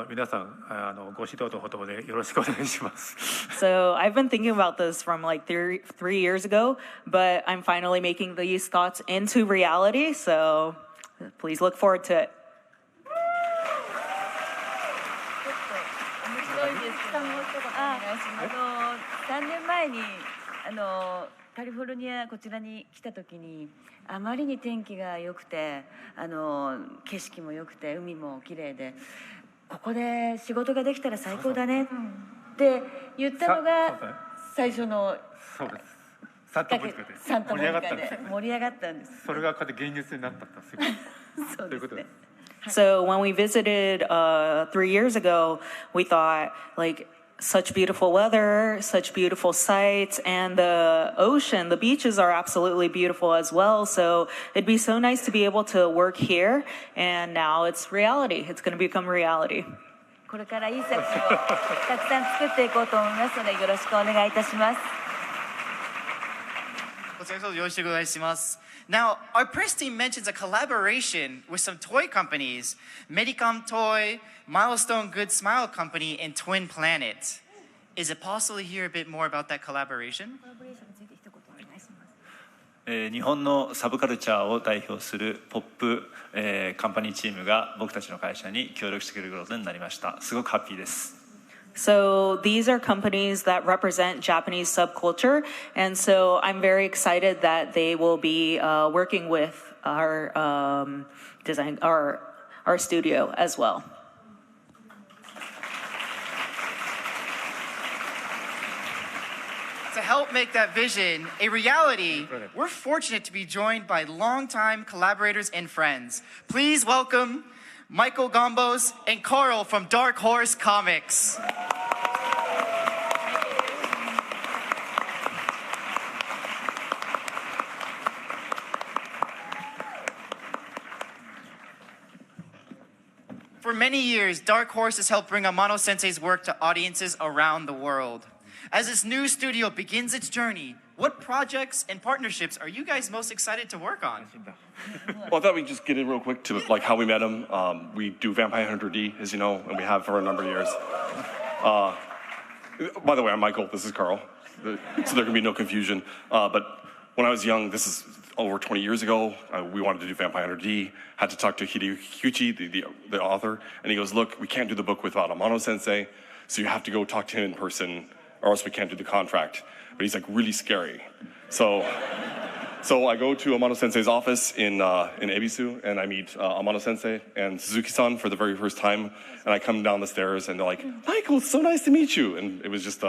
皆さんご指導のほどでよろしくお願いします。So I've been thinking about this from like three years ago, but I'm finally making these thoughts into reality. So please look forward to it. 3年前にカリフォルニアこちらに来た時にあまりに天気が良くて景色も良くて海も綺麗でここで仕事ができたら最高だねって言ったのが最初のそうです。サンタモニカで盛り上がったんです。それがこうやって現実になったんですよ。そうですね。So when we visited 3 years ago, we thought like such beautiful weather, such beautiful sights, and the ocean, the beaches are absolutely beautiful as well. So it'd be so nice to be able to work here, and now it's reality. It's going to become reality. これからいい作品をたくさん作っていこうと思いますのでよろしくお願いいたします。こちらこそよろしくお願いします。Now, our press team mentions a collaboration with some toy companies, Medicom Toy, Milestone Good Smile Company, and Twin Planet. Is it possible to hear a bit more about that collaboration? 日本のサブカルチャーを代表するポップ、カンパニーチームが僕たちの会社に協力してくれることになりました。すごくハッピーです。So these are companies that represent Japanese subculture, and so I'm very excited that they will be working with our our studio as well. To help make that vision a reality, we're fortunate to be joined by longtime collaborators and friends. Please welcome Michael Gombos and Carl from Dark Horse Comics. For many years, Dark Horse has helped bring Amano Sensei's work to audiences around the world. As this new studio begins its journey, what projects and partnerships are you guys most excited to work on? Well, I thought we'd just get in real quick to like how we met him. We do Vampire Hunter D, as you know, and we have for a number of years. By the way, I'm Michael. This is Carl. So there can be no confusion. But when I was young, this is over 20 years ago, we wanted to do Vampire Hunter D. Had to talk to Hideyuki Kikuchi, the author, and he goes, "Look, we can't do the book without Amano Sensei, so you have to go talk to him in person, or else we can't do the contract." But he's like really scary. So I go to Amano Sensei's office in Ebisu, and I meet Amano Sensei and Suzuki-san for the very first time. And I come down the stairs, and they're like, "Michael, it's so nice to meet you." And it was just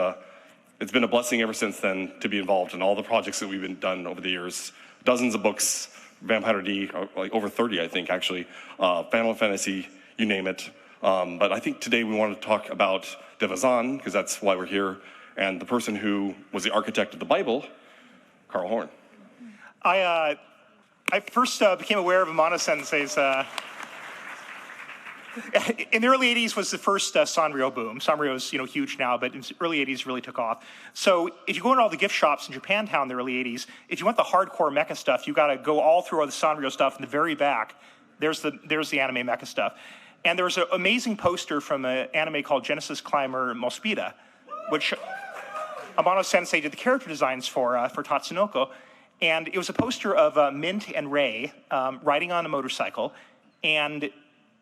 it's been a blessing ever since then to be involved in all the projects that we've been done over the years. Dozens of books, Vampire D, like over 30, I think, actually. Final Fantasy, you name it. But I think today we want to talk about Devazan, because that's why we're here, and the person who was the architect of the Bible, Carl Horn. I first became aware of Amano Sensei's in the early 80s was the first Sanrio boom. Sanrio's huge now, but in the early 80s really took off. So if you go into all the gift shops in Japantown in the early 80s, if you want the hardcore mecha stuff, you got to go all through all the Sanrio stuff in the very back. There's the anime mecha stuff. And there was an amazing poster from an anime called Genesis Climber Mospita, which Amano Sensei did the character designs for Tatsunoko. And it was a poster of Mint and Ray riding on a motorcycle, and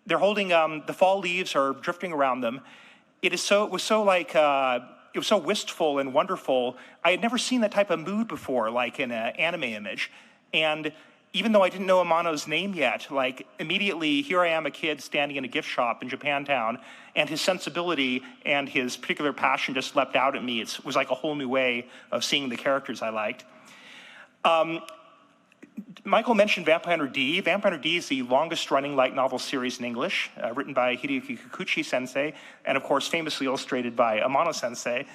they're holding the fall leaves are drifting around them. It was so wistful and wonderful. I had never seen that type of mood before, like in an anime image. And even though I didn't know Amano's name yet, like immediately here I am, a kid standing in a gift shop in Japantown, and his sensibility and his particular passion just leapt out at me. It was like a whole new way of seeing the characters I liked. Michael mentioned Vampire Hunter D. Vampire Hunter D is the longest-running light novel series in English, written by Hideyuki Kikuchi sensei, and of course famously illustrated by Amano sensei.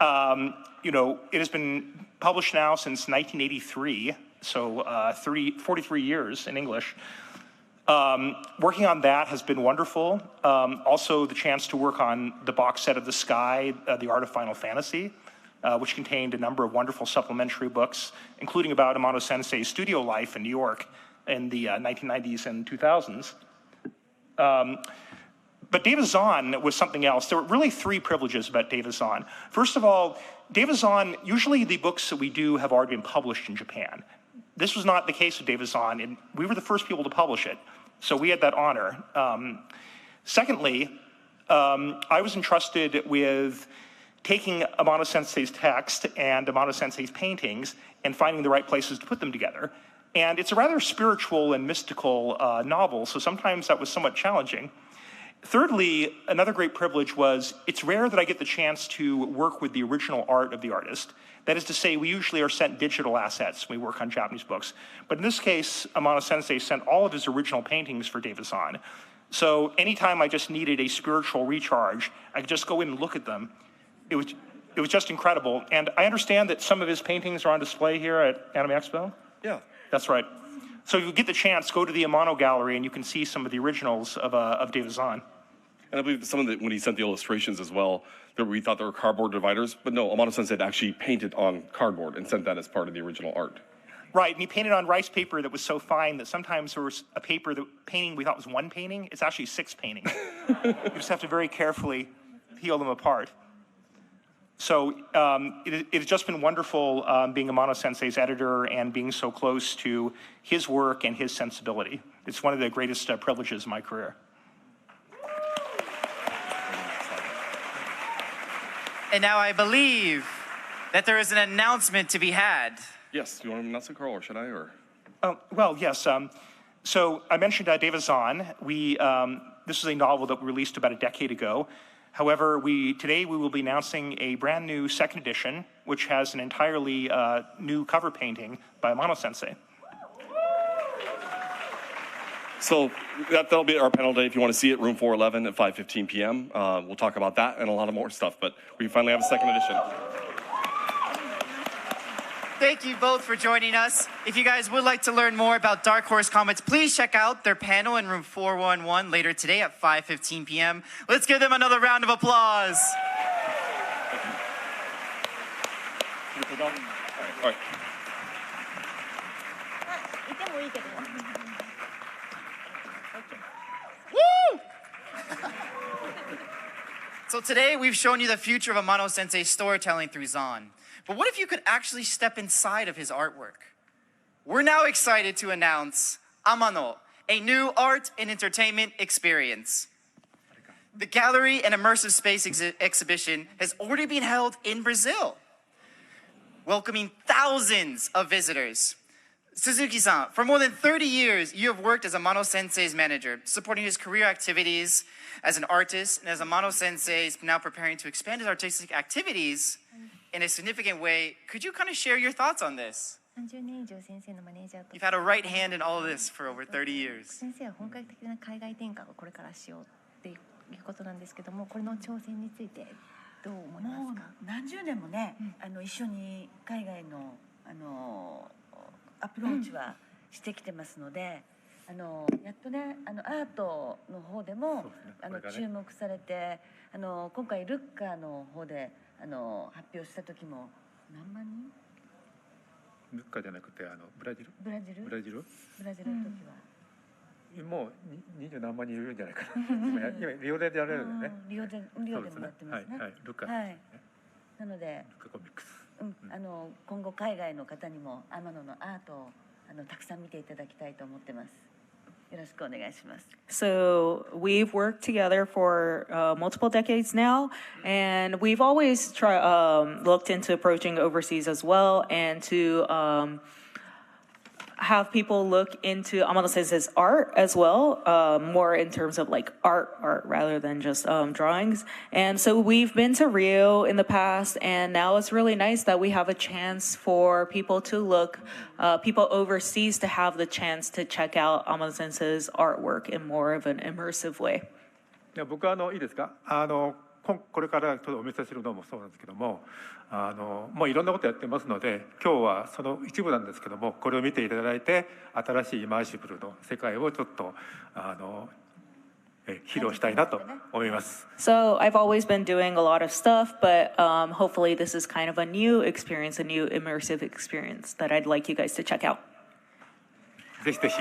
It has been published now since 1983, so 43 years in English. Working on that has been wonderful. Also, the chance to work on the box set of The Sky, The Art of Final Fantasy, which contained a number of wonderful supplementary books, including about Amano Sensei's studio life in New York in the 1990s and 2000s. But David Zahn was something else. There were really three privileges about David Zahn. First of all, David Zahn, usually the books that we do have already been published in Japan. This was not the case with David Zahn, and we were the first people to publish it. So we had that honor. Secondly, I was entrusted with taking Amano Sensei's text and Amano Sensei's paintings and finding the right places to put them together. And it's a rather spiritual and mystical novel, so sometimes that was somewhat challenging. Thirdly, another great privilege was it's rare that I get the chance to work with the original art of the artist. That is to say, we usually are sent digital assets when we work on Japanese books. But in this case, Amano Sensei sent all of his original paintings for David Zahn. So anytime I just needed a spiritual recharge, I could just go in and look at them. It was just incredible. And I understand that some of his paintings are on display here at Anime Expo? Yeah. That's right. So if you get the chance, go to the Amano Gallery and you can see some of the originals of David Zahn. And I believe some of the, when he sent the illustrations as well, that we thought they were cardboard dividers, but no, Amano Sensei had actually painted on cardboard and sent that as part of the original art. Right, and he painted on rice paper that was so fine that sometimes there was a painting we thought was one painting. It's actually 6 paintings. You just have to very carefully peel them apart. So it has just been wonderful being Amano Sensei's editor and being so close to his work and his sensibility. It's one of the greatest privileges of my career. And now I believe that there is an announcement to be had. Yes, do you want to announce it, Carl, or should I? Well, yes. So I mentioned David Zahn. This is a novel that we released about a decade ago. However, today we will be announcing a brand new second edition, which has an entirely new cover painting by Amano Sensei. So that'll be our panel day. If you want to see it, room 411 at 5:15 p.m. We'll talk about that and a lot of more stuff, but we finally have a second edition. Thank you both for joining us. If you guys would like to learn more about Dark Horse Comics, please check out their panel in room 411 later today at 5:15 p.m. Let's give them another round of applause. All right. Woo! So today we've shown you the future of Amano Sensei's storytelling through Zahn. But what if you could actually step inside of his artwork? We're now excited to announce Amano, a new art and entertainment experience. The gallery and immersive space exhibition has already been held in Brazil, welcoming thousands of visitors. Suzuki-san, for more than 30 years, you have worked as Amano Sensei's manager, supporting his career activities as an artist, and as Amano Sensei is now preparing to expand his artistic activities in a significant way. Could you kind of share your thoughts on this? 30年以上先生のマネージャーと You've had a right hand in all of this for over 30 years. 先生は本格的な海外展開をこれからしようっていうことなんですけども、これの挑戦についてどう思いますか？何十年もね、一緒に海外のアプローチはしてきてますので、やっとねアートの方でも注目されて、今回ルッカの方で発表した時も何万人？ルッカじゃなくてブラジルブラジルの時は。もう20何万人いるんじゃないかな。今リオでやられるんだよね。リオでもやってますね。はい、ルッカ。はい。なので、ルッカコミックス。今後海外の方にも天野のアートをたくさん見ていただきたいと思ってます。よろしくお願いします。 So we've worked together for multiple decades now, and we've always looked into approaching overseas as well, and to have people look into Amano Sensei's art as well, more in terms of like art rather than just drawings. And so we've been to Rio in the past, and now it's really nice that we have a chance for people to look, people overseas to have the chance to check out Amano Sensei's artwork in more of an immersive way. 僕いいですか？これからちょっとお見せするのもそうなんですけども、もういろんなことやってますので、今日はその一部なんですけども、これを見ていただいて、新しいイマーシブルの世界をちょっと披露したいなと思います。So I've always been doing a lot of stuff, but hopefully this is kind of a new experience, a new immersive experience that I'd like you guys to check out. ぜひぜひ。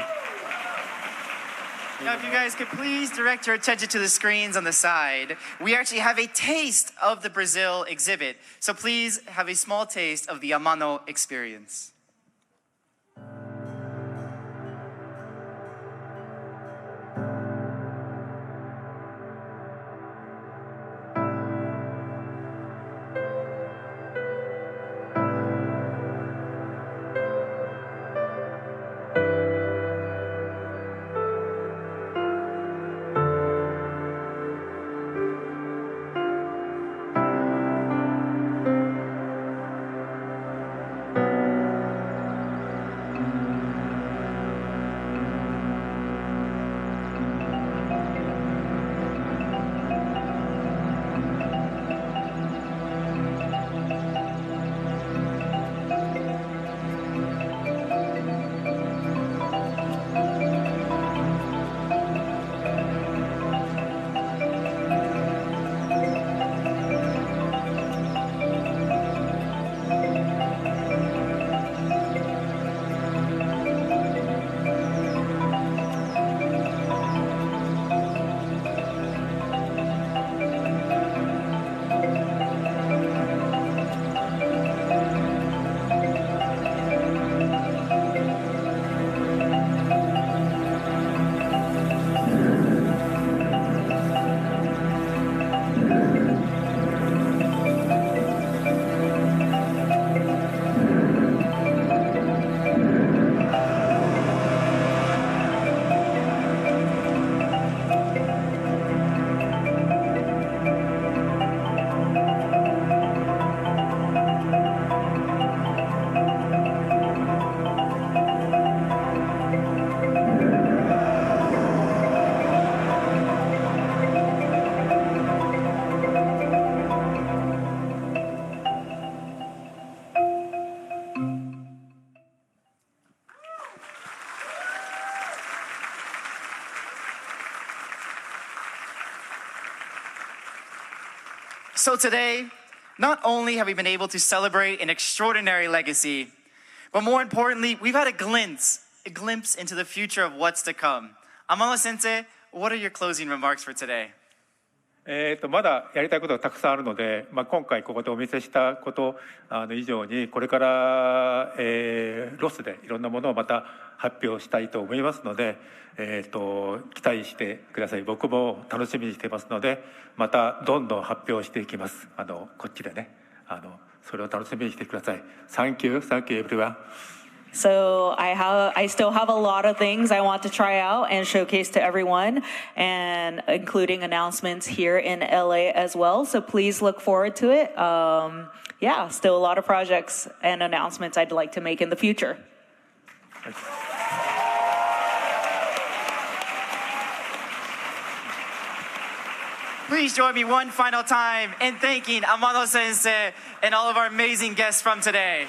Now, if you guys could please direct your attention to the screens on the side, we actually have a taste of the Brazil exhibit. So please have a small taste of the Amano experience. So today, not only have we been able to celebrate an extraordinary legacy, but more importantly, we've had a glimpse into the future of what's to come. Amano Sensei, what are your closing remarks for today? まだやりたいことがたくさんあるので、今回ここでお見せしたこと以上にこれから、ロスでいろんなものをまた発表したいと思いますので、期待してください。僕も楽しみにしていますので、またどんどん発表していきます。こっちでね、それを楽しみにしてください。Thank you, everyone. So I still have a lot of things I want to try out and showcase to everyone, and including announcements here in LA as well. So please look forward to it. Yeah, still a lot of projects and announcements I'd like to make in the future. Please join me one final time in thanking Amano Sensei and all of our amazing guests from today.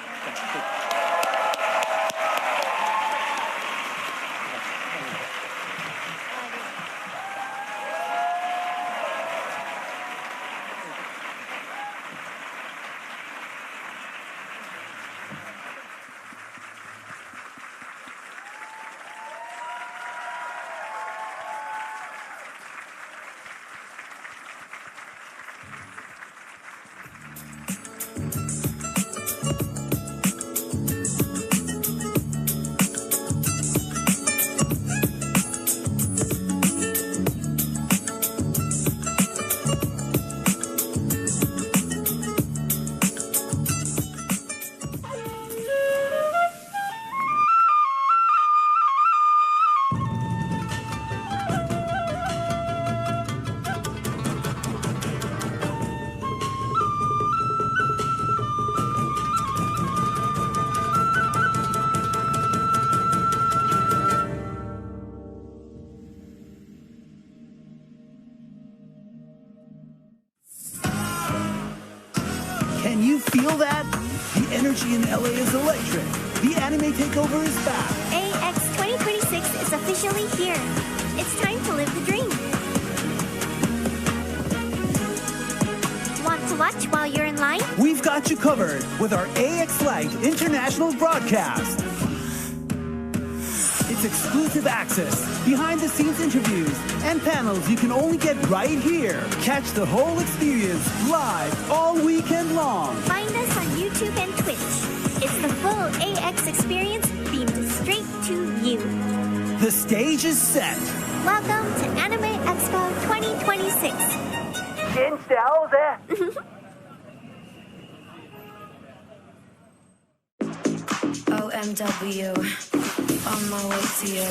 feel that? The energy in LA is electric. The anime takeover is back. AX 2026 is officially here. It's time to live the dream. Want to watch while you're in line? We've got you covered with our AX Lite international broadcast. It's exclusive access, behind-the-scenes interviews, and panels you can only get right here. Catch the whole experience live all weekend long. Find us on YouTube and Twitch. It's the full AX experience beamed straight to you. The stage is set. Welcome to Anime Expo 2026. OMW, on my way to you.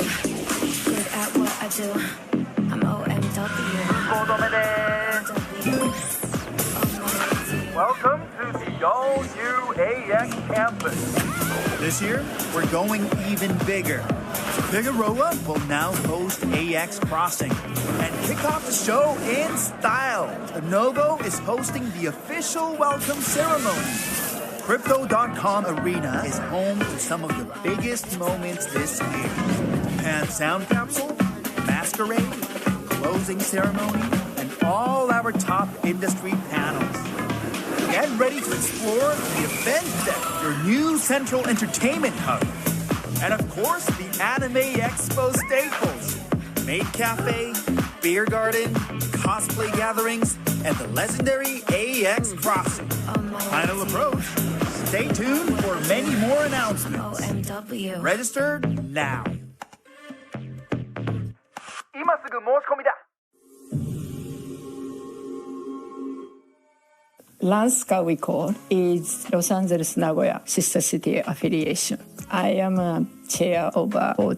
Good at what I do. I'm OMW. Welcome to the all-new AX campus. This year, we're going even bigger. Figueroa will now host AX Crossing and kick off the show in style. Lenovo is hosting the official welcome ceremony. Crypto.com Arena is home to some of the biggest moments this year. Japan Sound Capsule, Masquerade, closing ceremony, and all our top industry panels. Get ready to explore the event set, your new central entertainment hub. And of course, the Anime Expo staples. Maid Cafe, Beer Garden, cosplay gatherings, and the legendary AX Crossing. Final approach. Stay tuned for many more announcements. OMW. Register now. 今すぐ申し込みだ。LANSCA we call is Los Angeles Nagoya Sister City Affiliation. I am a chair of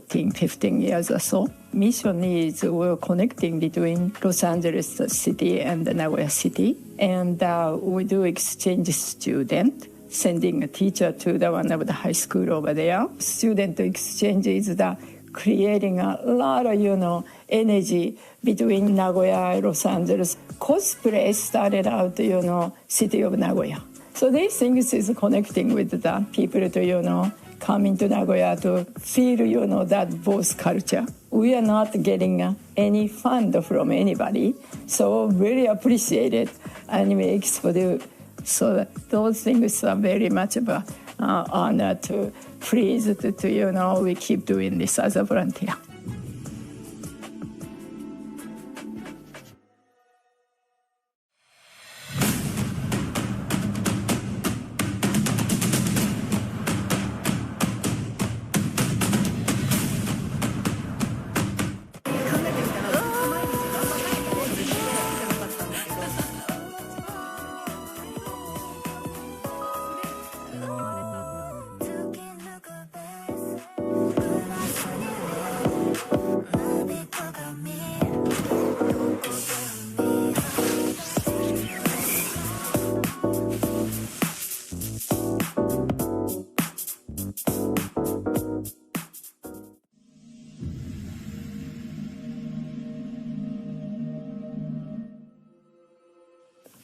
15 years or so. Mission is we're connecting between Los Angeles City and Nagoya City. And we do exchange student, sending a teacher to the one of the high school over there. Student exchange is the creating a lot of, energy between Nagoya and Los Angeles. Cosplay started out, city of Nagoya. So these things is connecting with the people to, coming to Nagoya to feel, that both culture. We are not getting any fund from anybody. So really appreciated Anime Expo. So those things are very much of an honor to please to, we keep doing this as a volunteer.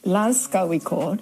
LANSCA we call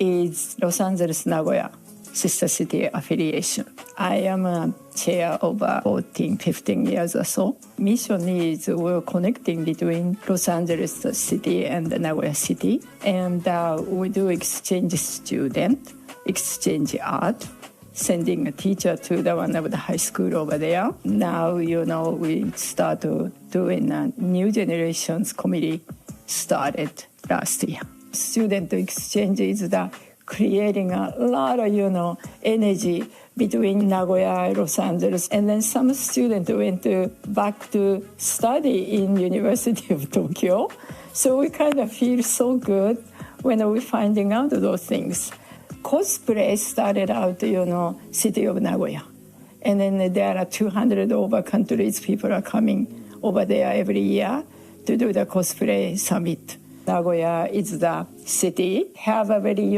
is Los Angeles Nagoya Sister City Affiliation. I am a chair of 15 years or so. Mission is we're connecting between Los Angeles City and Nagoya City. And we do exchange student, exchange art, sending a teacher to the one of the high school over there. Now, we start doing a new generations committee started last year. Student exchange is the creating a lot of, energy between Nagoya and Los Angeles. And then some students went back to study in University of Tokyo. So we kind of feel so good when we're finding out those things. Cosplay started out, city of Nagoya. And then there are 200 over countries, people are coming over there every year to do the cosplay summit. Nagoya is the city, have a very,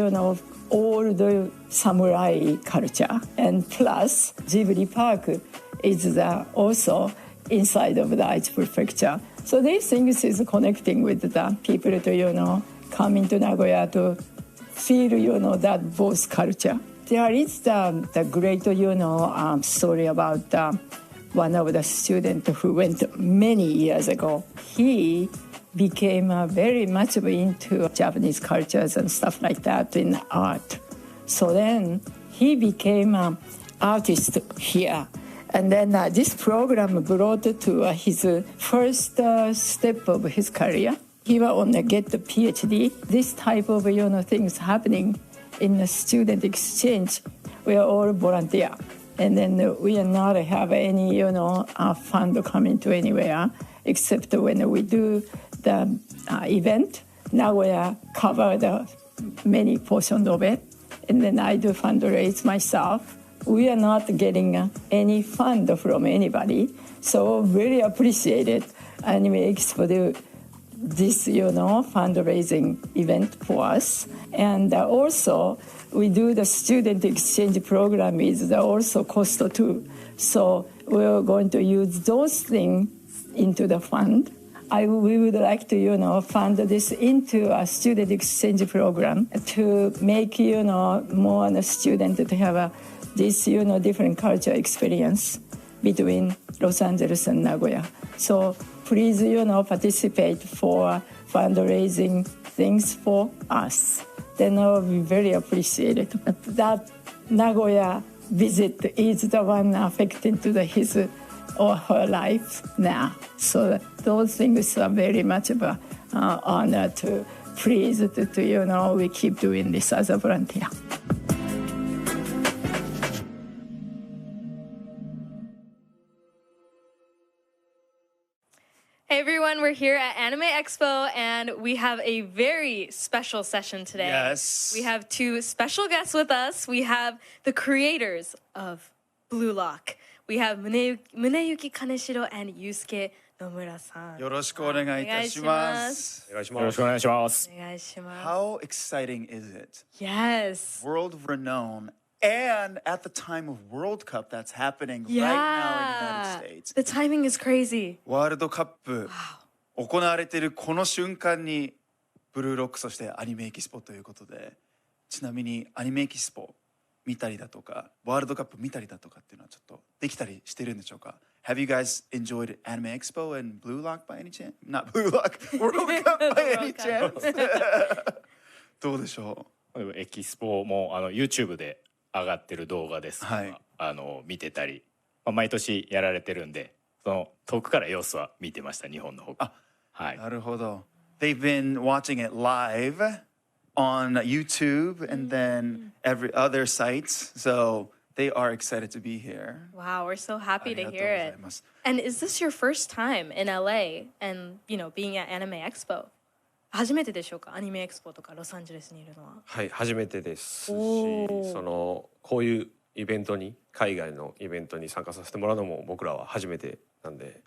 old samurai culture. And plus, Ghibli Park is also inside of the Aichi Prefecture. So these things is connecting with the people to, coming to Nagoya to feel, that both culture. There is the great, story about one of the students who went many years ago. He became very much into Japanese cultures and stuff like that in art. So then he became an artist here. And then this program brought to his first step of his career. He will only get the PhD. This type of things happening in the student exchange. We are all volunteer. And then we are not have any, fund coming to anywhere, except when we do the event. Nagoya cover the many portions of it. And then I do fundraise myself. We are not getting any fund from anybody. So very appreciated Anime Expo do this, fundraising event for us. And also, we do the student exchange program is also cost too. So we're going to use those things into the fund. We would like to, fund this into a student exchange program to make, more students to have this, different culture experience between Los Angeles and Nagoya. So please, participate for fundraising things for us. Then I will be very appreciated. That Nagoya visit is the one affecting to his or her life now. So those things are very much of an honor to please to we keep doing this as a volunteer. Hey everyone, we're here at Anime Expo and we have a very special session today. Yes. We have two special guests with us. We have the creators of Blue Lock. We have Muneyuki Kaneshiro and Yusuke Nomura-san. よろしくお願いいたします。お願いします。よろしくお願いします。お願いします。How exciting is it? Yes. World renowned. And at the time of World Cup that's happening right now in the United States. The timing is crazy. ワールドカップ行われているこの瞬間にブルーロックそしてアニメエキスポということで、ちなみにアニメエキスポ見たりだとかワールドカップ見たりだとかっていうのはちょっとできたりしてるんでしょうか？ Have you guys enjoyed Anime Expo and Blue Lock by any chance? Not Blue Lock, World Cup by any chance? どうでしょう？エキスポもYouTube で上がってる動画ですとか、はい、見てたり、毎年やられてるんで、その遠くから様子は見てました、日本の方が。はい。なるほど。They've been watching it live on YouTube and then every other sites, so they are excited to be here. Wow, we're so happy to hear it. And is this your first time in LA and, being at Anime Expo? 初めてでしょうか？アニメエクスポとかロサンゼルスにいるのは。はい、初めてですし、こういうイベントに海外のイベントに参加させてもらうのも僕らは初めてなんで。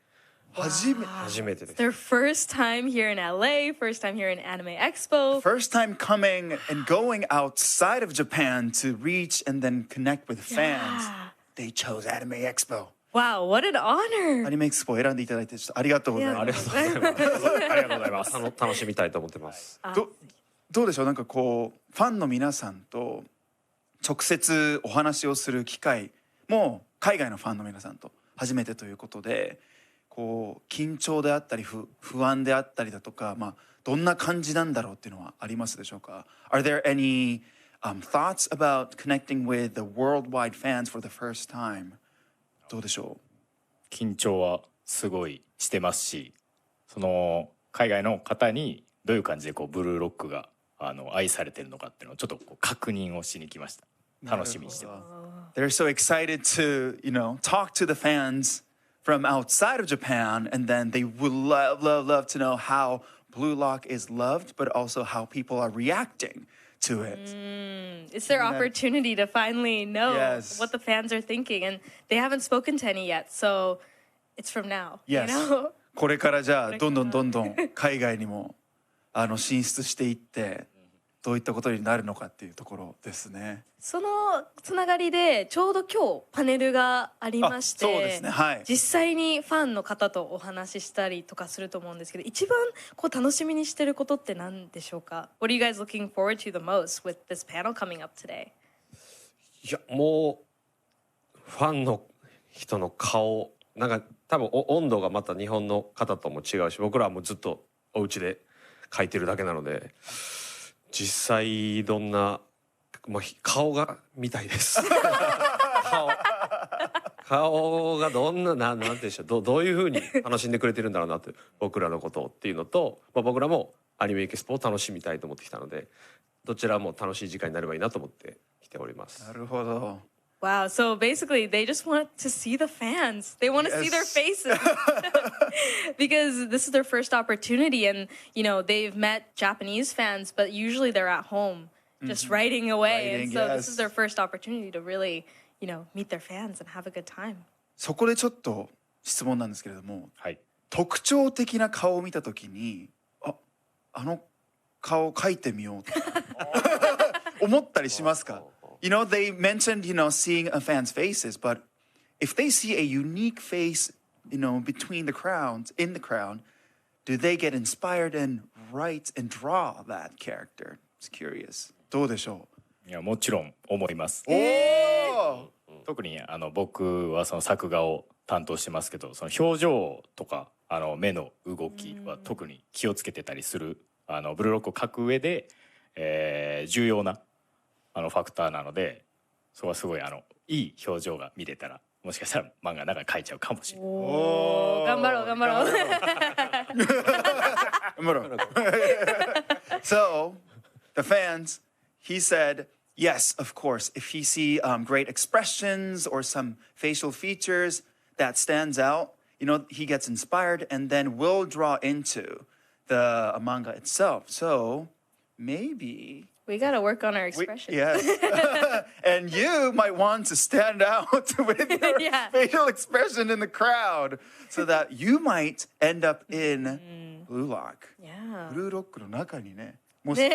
初めてです。Their first time here in LA, first time here in Anime Expo. First time coming and going outside of Japan to reach and then connect with fans. They chose Anime Expo. Wow, what an honor! アニメエクスポを選んでいただいてありがとうございます。ありがとうございます。ありがとうございます。楽しみたいと思ってます。どうでしょう？なんかこうファンの皆さんと直接お話をする機会も海外のファンの皆さんと初めてということで、こう緊張であったり不安であったりだとか、どんな感じなんだろうっていうのはありますでしょうか？ Are there any thoughts about connecting with the worldwide fans for the first time? どうでしょう？緊張はすごいしてますし、その海外の方にどういう感じでブルーロックが愛されてるのかっていうのをちょっと確認をしに来ました。楽しみにしてます。They're so excited to, talk to the fans from outside of Japan, and then they would love to know how Blue Lock is loved, but also how people are reacting to it. It's their opportunity to finally know what the fans are thinking, and they haven't spoken to any yet, so it's from now. Yes.これからじゃあどんどん海外にも進出していってどういったことになるのかっていうところですね。そのつながりでちょうど今日パネルがありまして、そうですね、はい、実際にファンの方とお話ししたりとかすると思うんですけど、一番こう楽しみにしてることって何でしょうか？ What are you guys looking forward to the most with this panel coming up today? いやもうファンの人の顔なんか多分温度がまた日本の方とも違うし、僕らはもうずっとお家で描いてるだけなので、実際どんな、まあ、顔が見たいです顔がどんななんていうんでしょう、どういうふうに楽しんでくれてるんだろうなって僕らのことをっていうのと、まあ、僕らもアニメエキスポを楽しみたいと思ってきたので、どちらも楽しい時間になればいいなと思って来ております。なるほど。Wow, so basically they just want to see the fans. They want to see their faces because this is their first opportunity, and you know, they've met Japanese fans, but usually they're at home just writing away, and so this is their first opportunity to really, you know, meet their fans and have a good time. そこでちょっと質問なんですけれども、はい、特徴的な顔を見たときに、あの顔描いてみようと思ったりしますか？You know, they mentioned, you know, seeing a fan's faces, but if they see a unique face, you know, between the crowds, in the crowd, do they get inspired and write and draw that character? Just curious. どうでしょう？いや、もちろん思います。特に僕はその作画を担当してますけど、その表情とか目の動きは特に気をつけてたりするブルーロックを描く上で、重要なファクターなので、そこはすごいいい表情が見れたら、もしかしたら漫画の中に描いちゃうかもしれない。頑張ろう頑張ろう。So, the fans, he said, yes, of course, if he see great expressions or some facial features that stands out, you know, he gets inspired and then will draw into the manga itself. So, maybe... We gotta work on our expression. Yes. And you might want to stand out with your facial expression in the crowd so that you might end up in Blue Lock. Yeah. Blue Lock の中にね、もし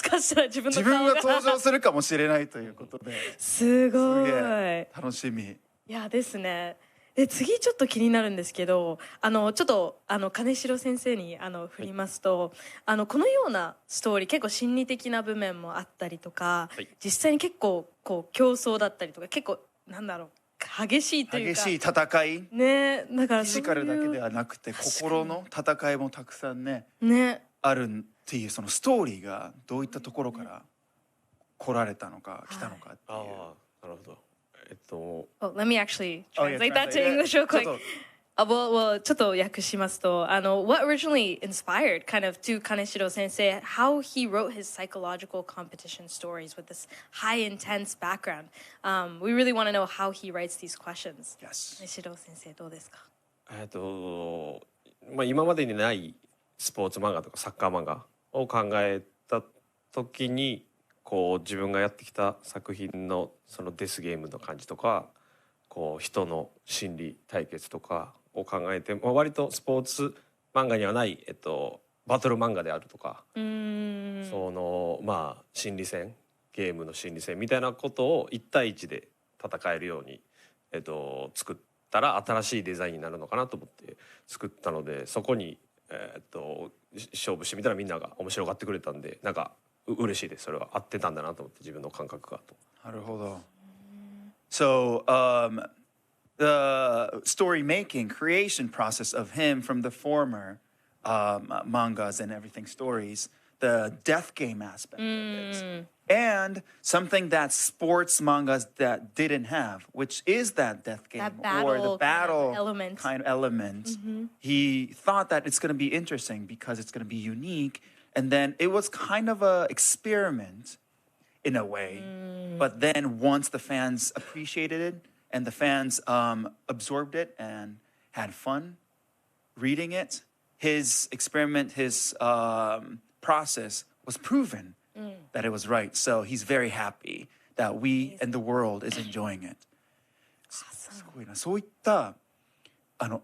かしたら自分が登場するかもしれないということで。すごい。楽しみ。いやですね。で次ちょっと気になるんですけど、ちょっと金城先生に振りますと、このようなストーリー結構心理的な部面もあったりとか、実際に結構こう競争だったりとか、結構なんだろう、激しいというか、激しい戦いね、だからフィジカルだけではなくて心の戦いもたくさんねあるっていう、そのストーリーがどういったところから来られたのか来たのかっていう。なるほど。Well, let me actually translate that to English real quick. Well, ちょっと訳しますと、what originally inspired kind of to Kaneshiro sensei how he wrote his psychological competition stories with this high intense background. We really want to know how he writes these questions. Yes. 金城先生どうですか？まあ今までにないスポーツ漫画とかサッカー漫画を考えた時に、こう自分がやってきた作品のそのデスゲームの感じとか、こう人の心理対決とかを考えて、割とスポーツ漫画にはない、バトル漫画であるとか、そのまあ心理戦、ゲームの心理戦みたいなことを1対1で戦えるように、作ったら新しいデザインになるのかなと思って作ったので、そこに、勝負してみたらみんなが面白がってくれたんで、なんか嬉しいです。それは合ってたんだなと思って、自分の感覚がと。なるほど。So, the story making, creation process of him from the former mangas and everything stories, the death game aspect of it, and something that sports mangas that didn't have, which is that death game or the battle kind of element. He thought that it's going to be interesting because it's going to be unique. And then it was kind of an experiment in a way. But then once the fans appreciated it and the fans absorbed it and had fun reading it, his experiment, his process was proven that it was right. So he's very happy that we and the world is enjoying it. すごいな。そういった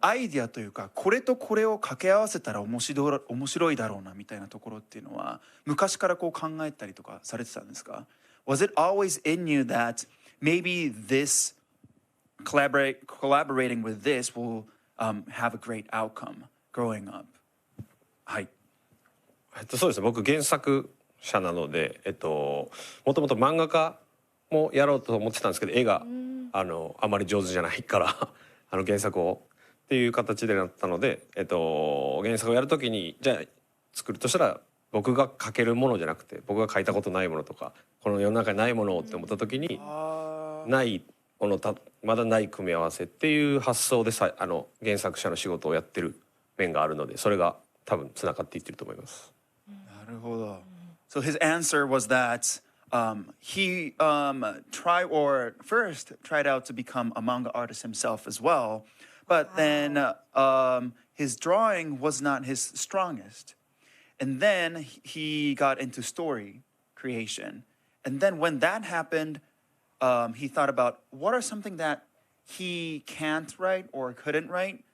アイディアというか、これとこれを掛け合わせたら面白いだろうなみたいなところっていうのは昔からこう考えたりとかされてたんですか？ Was it always in you that maybe this collaborating with this will have a great outcome growing up? はい。そうですね、僕原作者なので、もともと漫画家もやろうと思ってたんですけど、絵があまり上手じゃないから原作をっていう形でなったので、原作をやるときにじゃあ作るとしたら僕が描けるものじゃなくて、僕が描いたことないものとかこの世の中にないものをって思ったときに、ないものまだない組み合わせっていう発想で原作者の仕事をやってる面があるので、それが多分つながっていってると思います。なるほど。So his answer was that he tried out to become a manga artist himself as well, but then his drawing was not his strongest. And then he got into story creation. And then when that happened, he thought about what are something that he can't write or couldn't write,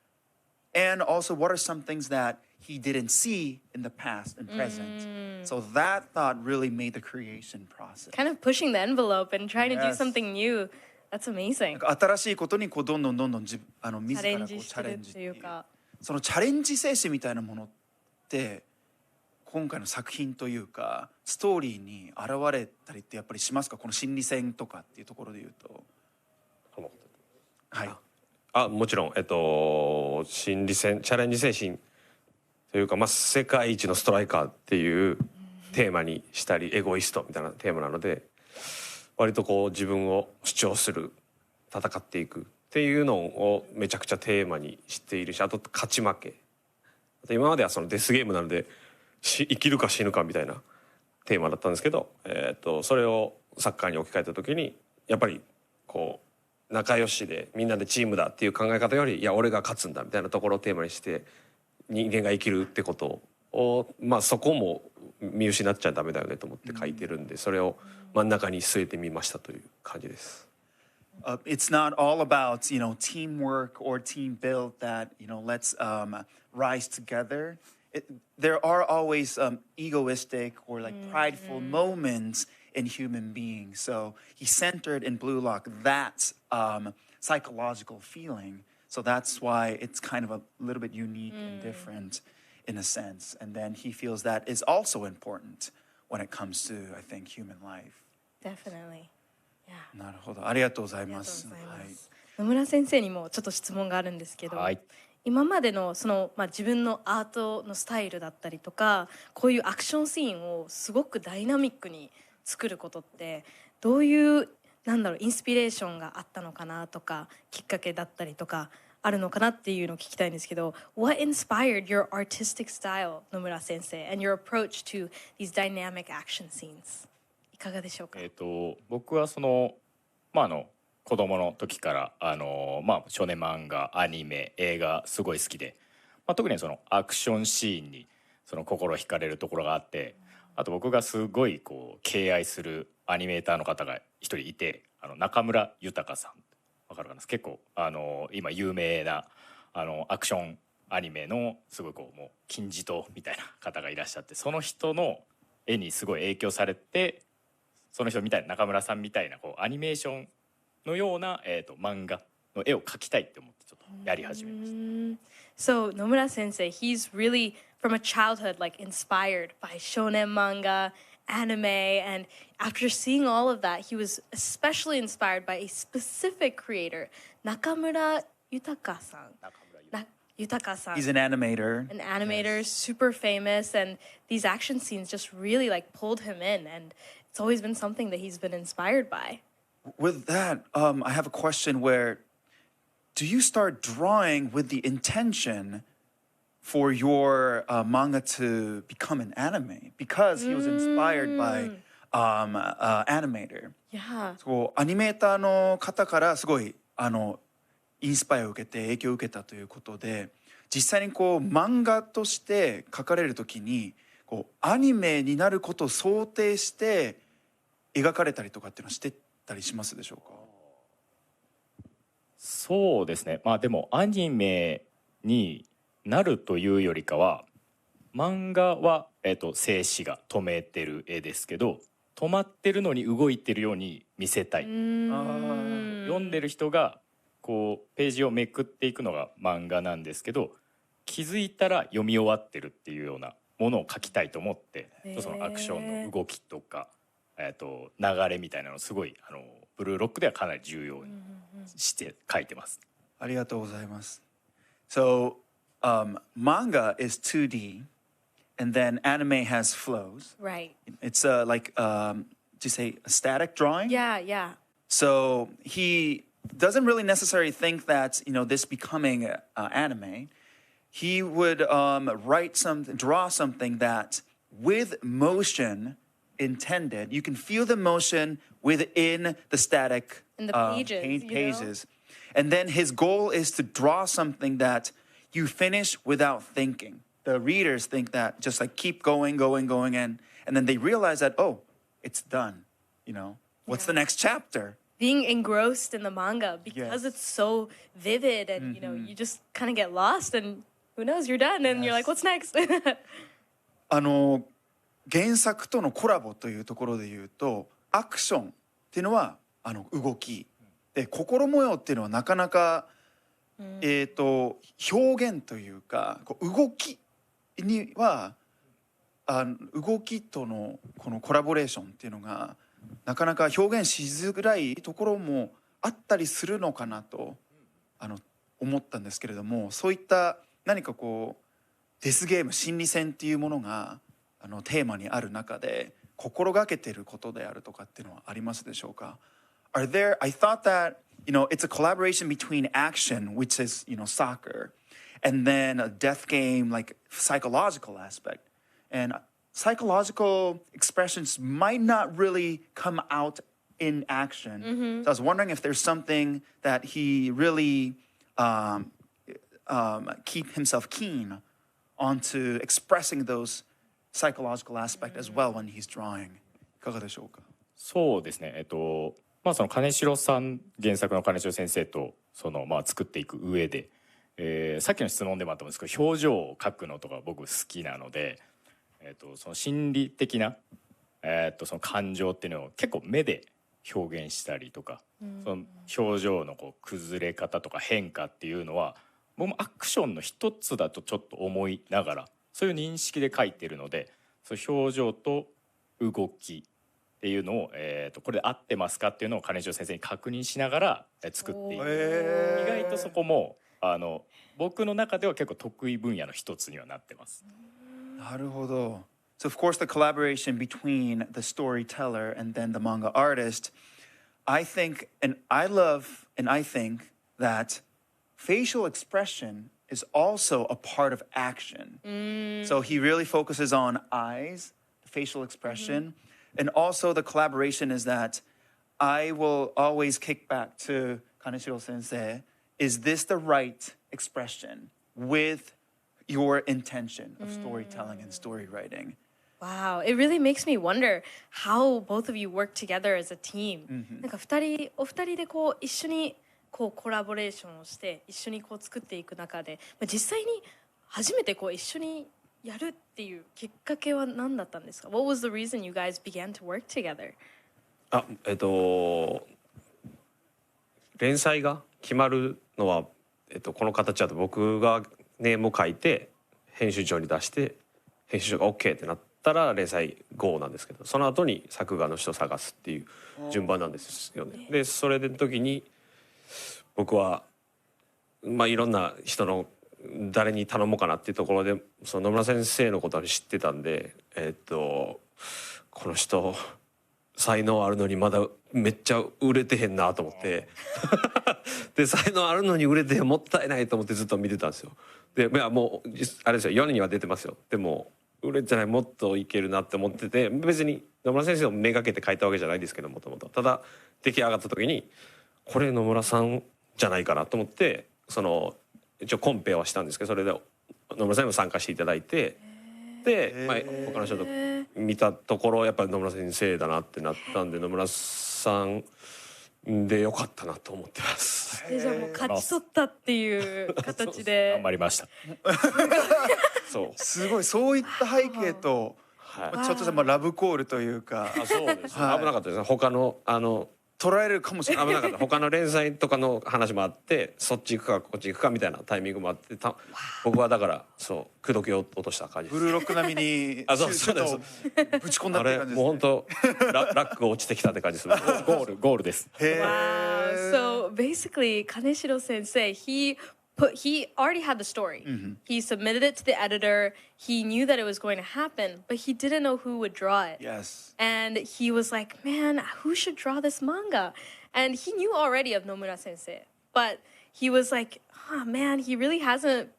and also what are some things that he didn't see in the past and present. So that thought really made the creation process. Kind of pushing the envelope and trying to do Yes. something new. That's amazing. 新しいことにこうどんどん自分自らこうチャレンジっていうそのチャレンジ精神みたいなものって今回の作品というかストーリーに現れたりってやっぱりしますか？この心理戦とかっていうところで言うと。はい。もちろん心理戦チャレンジ精神というか、世界一のストライカーっていうテーマにしたり、エゴイストみたいなテーマなので、割とこう自分を主張する、戦っていくっていうのをめちゃくちゃテーマにしているし、あと勝ち負け、あと今まではそのデスゲームなので生きるか死ぬかみたいなテーマだったんですけど、それをサッカーに置き換えた時にやっぱりこう仲良しでみんなでチームだっていう考え方より、いや俺が勝つんだみたいなところをテーマにして人間が生きるってことを、そこも見失っちゃダメだよねと思って書いてるんで、それを真ん中に据えてみましたという感じです。It's not all about teamwork or team build that let's rise together. There are always egoistic or like prideful moments in human beings. So he centered in Blue Lock that psychological feeling. So that's why it's kind of a little bit unique and different in a sense. And then he feels that is also important when it comes to, I think, human life. Definitely. なるほど。ありがとうございます。野村先生にもちょっと質問があるんですけど、今までの自分のアートのスタイルだったりとか、こういうアクションシーンをすごくダイナミックに作ることってどういうインスピレーションがあったのかなとか、きっかけだったりとかあるのかなっていうのを聞きたいんですけど、 What inspired your artistic style, 野村先生, and your approach to these dynamic action scenes? いかがでしょうか？僕は子供の時から少年漫画、アニメ、映画すごい好きで、特にそのアクションシーンに心惹かれるところがあって、あと僕がすごい敬愛するアニメーターの方が一人いて、中村豊さん、わかるかな？結構今有名なアクションアニメのすごいもう金字塔みたいな方がいらっしゃって、その人の絵にすごい影響されて、その人みたいな中村さんみたいなアニメーションのような漫画の絵を描きたいって思ってちょっとやり始めました。So Nomura Sensei, he's really from a childhood inspired by shonen manga, anime, and after seeing all of that, he was especially inspired by a specific creator, Nakamura Yutaka-san. Yutaka-san. He's an animator. An animator, super famous, and these action scenes just really pulled him in, and it's always been something that he's been inspired by. With that, I have a question where do you start drawing with the intention for your manga to become an anime? Because he was inspired by animator. Yeah. アニメーターの方からすごいインスパイアを受けて影響を受けたということで、実際に漫画として描かれるときにアニメになることを想定して描かれたりとかっていうのはしてたりしますでしょうか？そうですね。まあでもアニメになるというよりかは、漫画は、静止画止めてる絵ですけど、止まってるのに動いてるように見せたい。読んでる人がこうページをめくっていくのが漫画なんですけど、気づいたら読み終わってるっていうようなものを描きたいと思って、そのアクションの動きとか、流れみたいなのをすごいブルーロックではかなり重要にして描いてます。ありがとうございます。So, manga is 2D, and then anime has flows. Right. It's like, did you say a static drawing? Yeah, yeah. So he doesn't really necessarily think that, this becoming anime. He would draw something that with motion intended, you can feel the motion within the static In the pages, pages. And then his goal is to draw something that you finish without thinking. The readers think that just like keep going, and then they realize that, oh, it's done. What's the next chapter? Being engrossed in the manga because it's so vivid and you just kind of get lost and who knows, you're done and you're like, what's next? 原作とのコラボというところで言うと、アクションっていうのは動きで、心模様っていうのはなかなか、表現というか動きには動きとのこのコラボレーションっていうのがなかなか表現しづらいところもあったりするのかなと思ったんですけれども、そういった何かデスゲーム心理戦っていうものがテーマにある中で心がけてることであるとかっていうのはありますでしょうか？ I thought that, it's a collaboration between action, which is, soccer, and then a death game, like psychological aspect. And psychological expressions might not really come out in action. So I was wondering if there's something that he really keep himself keen onto expressing those psychological aspect as well when he's drawing. いかがでしょうか？そうですね。まあその金城さん、原作の金城先生と作っていく上で、さっきの質問でもあったんですけど、表情を描くのとか僕好きなので、その心理的な、その感情っていうのを結構目で表現したりとか、その表情の崩れ方とか変化っていうのは僕もアクションの一つだとちょっと思いながら、そういう認識で描いてるので、その表情と動きっていうのを、これで合ってますかっていうのを金城先生に確認しながら作っていく。意外とそこも僕の中では結構得意分野の一つにはなってます。なるほど。So of course the collaboration between the storyteller and then the manga artist, I think and I think that facial expression is also a part of action. So he really focuses on eyes, facial expression, and also the collaboration is that I will always kick back to Kaneshiro sensei, is this the right expression with your intention of storytelling and story writing? Wow, it really makes me wonder how both of you work together as a team. なんかお二人で一緒にコラボレーションをして一緒に作っていく中で、実際に初めて一緒にやるっていうきっかけは何だったんですか？ What was the reason you guys began to work together? 連載が決まるのは、この形だと僕がネームを書いて編集長に出して編集長が OK ってなったら連載 GO なんですけど、その後に作画の人を探すっていう順番なんですよね。でそれでの時に僕はいろんな人の誰に頼もうかなっていうところでその野村先生のことは知ってたんで、この人才能あるのにまだめっちゃ売れてへんなと思ってで才能あるのに売れてへんもったいないと思ってずっと見てたんですよ。でもうあれですよ、4人には出てますよ。でも売れてない、もっといけるなって思ってて、別に野村先生をめがけて書いたわけじゃないですけど、もともとただ出来上がった時にこれ野村さんじゃないかなと思って、一応コンペはしたんですけど、それで野村さんにも参加していただいて、で、他の人と見たところやっぱり野村先生だなってなったんで、野村さんでよかったなと思ってます。じゃあもう勝ち取ったっていう形で頑張りました。そうすごいそういった背景と、ちょっとしたラブコールというか。そうです、危なかったですね。他の捉えるかもしれない。危なかった。他の連載とかの話もあって、そっち行くかこっち行くかみたいなタイミングもあって、僕はだからそう口説きを落とした感じです。ブルーロック並みにそうですぶち込んだって感じですね。もう本当ラックが落ちてきたって感じです。ゴールです。So basically, Kaneshiro sensei, he already had the story. He submitted it to the editor. He knew that it was going to happen, but he didn't know who would draw it. Yes. And he was like, man, who should draw this manga? And he knew already of Nomura sensei, but he was like, oh man, he really hasn't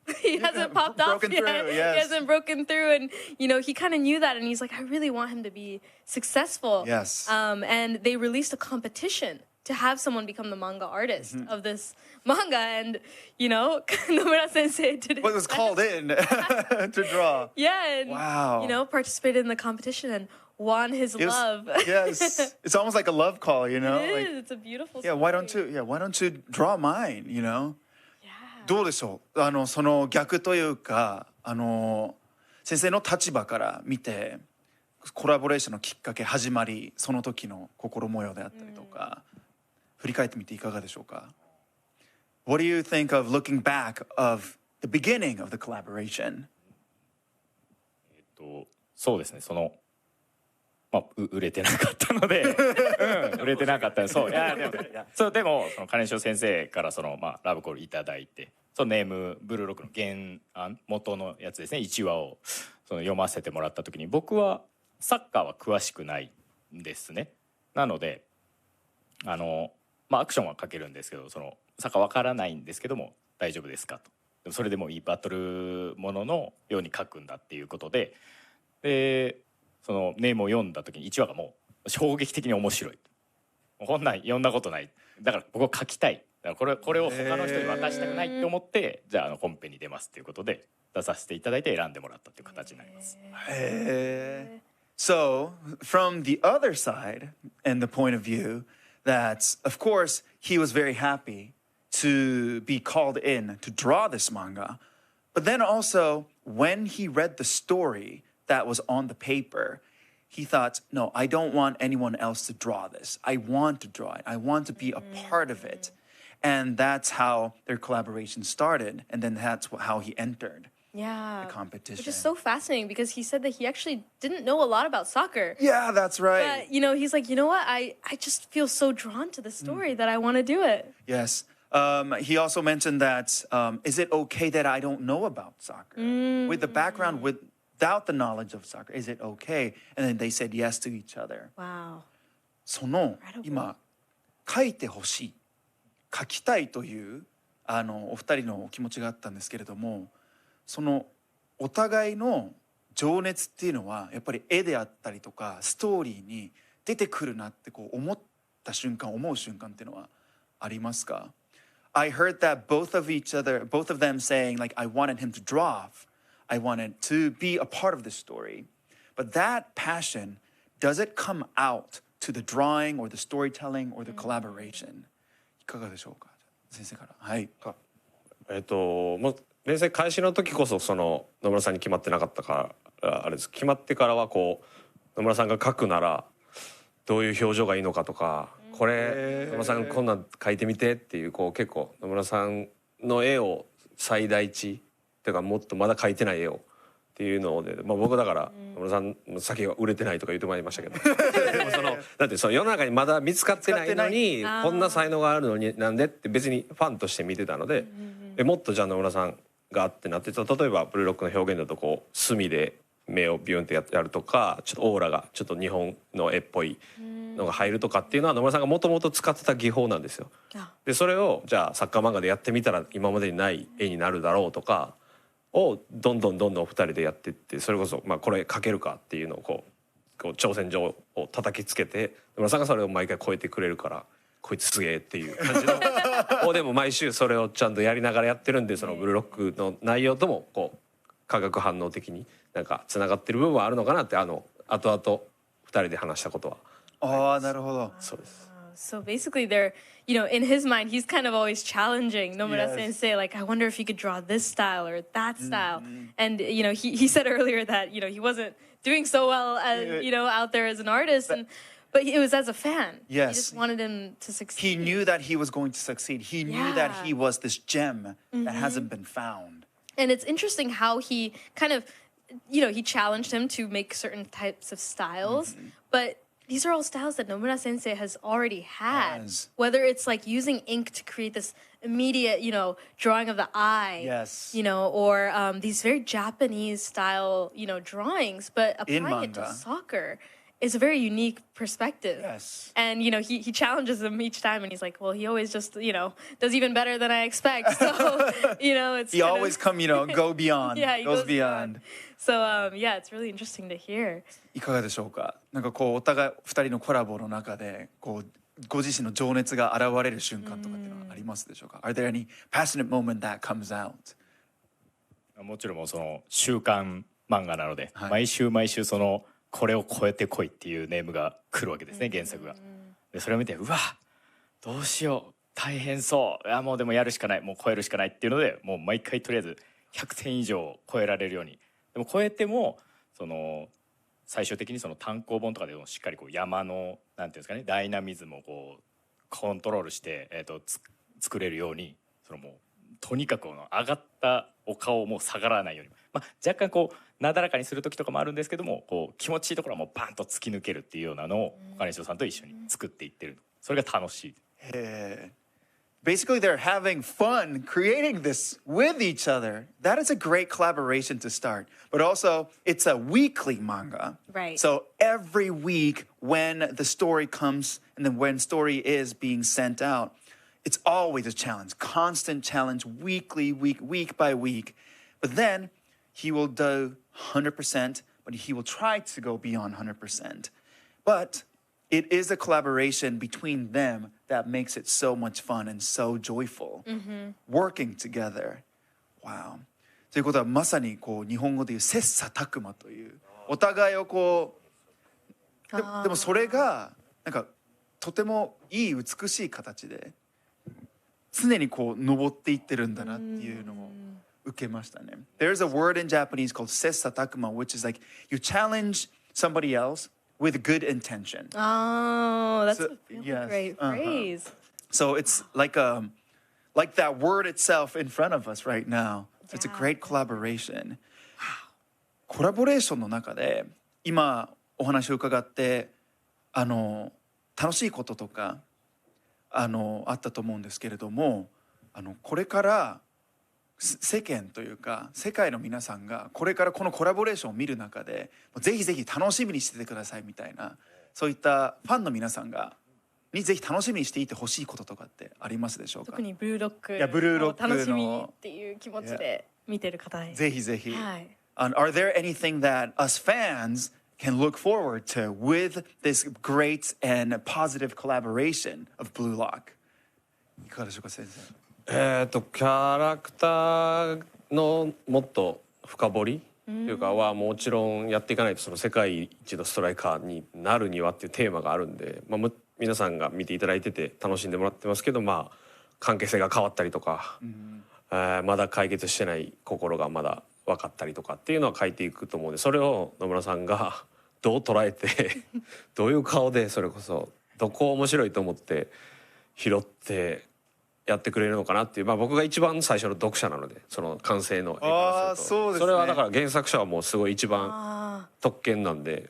popped off yet. He hasn't broken through. And, you know, he kind of knew that. And he's like, I really want him to be successful. Yes. And they released a competition to have someone become the manga artist of this manga. And, you know, Nomura sensei did it. What was called in to draw. Yeah. And, wow. you know, participated in the competition and won his love. Yes. It's almost like a love call, you know? It is. Like, it's a beautiful yeah, story. why don't you draw mine, you know? どうでしょう、その逆というか、先生の立場から見てコラボレーションのきっかけ始まり、その時の心模様であったりとか、振り返ってみていかがでしょうか。 What do you think of looking back of the beginning of the collaboration? そうですね、売れてなかったので、売れてなかったそう、でもその金城先生からラブコールいただいて、そのネームブルーロックの原案元のやつですね、1話を読ませてもらった時に、僕はサッカーは詳しくないんですね。なのでアクションはかけるんですけど、サッカーわからないんですけども大丈夫ですかと。でもそれでもいいバトルもののように書くんだっていうことで、そのネームを読んだ時に1話がもう衝撃的に面白い。こんなん読んだことない。だから僕は書きたい。だからこれを他の人に渡したくないって思って、じゃあコンペに出ますっていうことで出させていただいて選んでもらったっていう形になります。So, from the other side and the point of view that, of course, he was very happy to be called in to draw this manga, but then also when he read the story that was on the paper, he thought, no, I don't want anyone else to draw this. I want to draw it. I want to be a part of it. And that's how their collaboration started. And then that's how he entered the competition. Which is so fascinating because he said that he actually didn't know a lot about soccer. Yeah, that's right. But, you know, he's like, you know what? I just feel so drawn to the story that I want to do it. Yes. He also mentioned that, is it okay that I don't know about soccer? With the background, without the knowledge of soccer, is it okay? And then they said yes to each other. Wow. 今書いてほしい、書きたいというお二人のお気持ちがあったんですけれども、そのお互いの情熱っていうのはやっぱり絵であったりとかストーリーに出てくるなって思う瞬間っていうのはありますか？ I heard that both of them saying like I wanted him to draw. I wanted to be a part of this story. But that passion, does it come out to the drawing or the storytelling or the collaboration? いかがでしょうか？先生から。はい。もう連載開始の時こそ野村さんに決まってなかったからあれです。決まってからは野村さんが描くならどういう表情がいいのかとか、これ野村さんこんなん描いてみてっていう結構野村さんの絵を最大値というかもっとまだ描いてない絵をっていうので、僕だから野村さんの先が売れてないとか言ってまいりましたけど、でもだって世の中にまだ見つかってないのにこんな才能があるのになんでって別にファンとして見てたので、もっとじゃあ野村さんがってなって、例えばブルーロックの表現だと墨で目をビュンってやるとか、ちょっとオーラがちょっと日本の絵っぽいのが入るとかっていうのは野村さんがもともと使ってた技法なんですよ。でそれをじゃあサッカー漫画でやってみたら今までにない絵になるだろうとかをどんどん2人でやっていって、それこそこれ描けるかっていうのを挑戦状を叩きつけて、野村さんがそれを毎回超えてくれるからこいつすげえっていう感じのでも毎週それをちゃんとやりながらやってるんで、そのブルーロックの内容とも化学反応的につながってる部分はあるのかなって後々2人で話したことは。ああ、なるほど。そうです。So basically, they're, in his mind, he's kind of always challenging Nomura Sensei, like, I wonder if you could draw this style or that style. And, he said earlier that, he wasn't doing so well, as, out there as an artist. But it was as a fan. Yes. He just wanted him to succeed. He knew that he was going to succeed. He knew that he was this gem that hasn't been found. And it's interesting how he kind of, he challenged him to make certain types of styles. But these are all styles that Nomura Sensei has already had. Whether it's like using ink to create this immediate, drawing of the eye. Yes. Or these very Japanese style, drawings, but In applying it to manga. soccer is a very unique perspective. Yes. And, he challenges him each time and he's like, well, he always just, does even better than I expect. So, it's He always go beyond. Yeah, he goes goes beyond. So, it's really interesting to hear. いかがでしょうか。なんかお互い2人のコラボの中でご自身の情熱が現れる瞬間とかっていうのはありますでしょうか。Are there any passionate moment that comes out? もちろんその週刊漫画なので、毎週毎週これを超えてこいっていうネームが来るわけですね、原作が。でそれを見て、うわどうしよう大変そう、もうでもやるしかない、もう超えるしかないっていうので、もう毎回とりあえず100点以上超えられるように。でも超えても最終的に単行本とかでもしっかり山のなんていうんですかね、ダイナミズムをコントロールして、作れるように、もうとにかく上がったお顔をもう下がらないように、若干なだらかにする時とかもあるんですけども、気持ちいいところはもうバンと突き抜けるっていうようなのを金城さんと一緒に作っていってる。それが楽しい。Basically, they're having fun creating this with each other. That is a great collaboration to start. But also, it's a weekly manga. Right. So every week when the story comes and then when story is being sent out, it's always a challenge, constant challenge, weekly, week by week. But then he will do 100%, but he will try to go beyond 100%. But it is a collaboration between them that makes it so much fun and so joyful. Working together. Wow. ということはまさに日本語でいう切磋琢磨という、お互いをでもそれがなんかとてもいい美しい形で常に登っていってるんだなっていうのを受けましたね。There's a word in Japanese called 切磋琢磨, which is like you challenge somebody else with good intention. Oh, that's a yes, great phrase. So it's like that word itself in front of us right now. So it's a great collaboration. コラボレーションの中で今お話を伺って楽しいこととかあったと思うんですけれども、これから世間というか世界の皆さんがこれからこのコラボレーションを見る中でぜひぜひ楽しみにしててくださいみたいな、そういったファンの皆さんにぜひ楽しみにしていてほしいこととかってありますでしょうか。特にブルーロックの楽しみっていう気持ちで見てる方へ。ぜひぜひ。はい。Are there anything that us fans can look forward to with this great and positive collaboration of Blue Lock? いかがでしょうか、先生。キャラクターのもっと深掘りというかはもちろんやっていかないと世界一のストライカーになるにはっていうテーマがあるんで、皆さんが見ていただいてて楽しんでもらってますけど、関係性が変わったりとか、まだ解決してない心がまだ分かったりとかっていうのは書いていくと思うんで、それを野村さんがどう捉えてどういう顔でそれこそどこを面白いと思って拾ってやってくれるのかなっていう、僕が一番最初の読者なので、その完成の絵からすると、それはだから原作者はもうすごい一番特権なんで、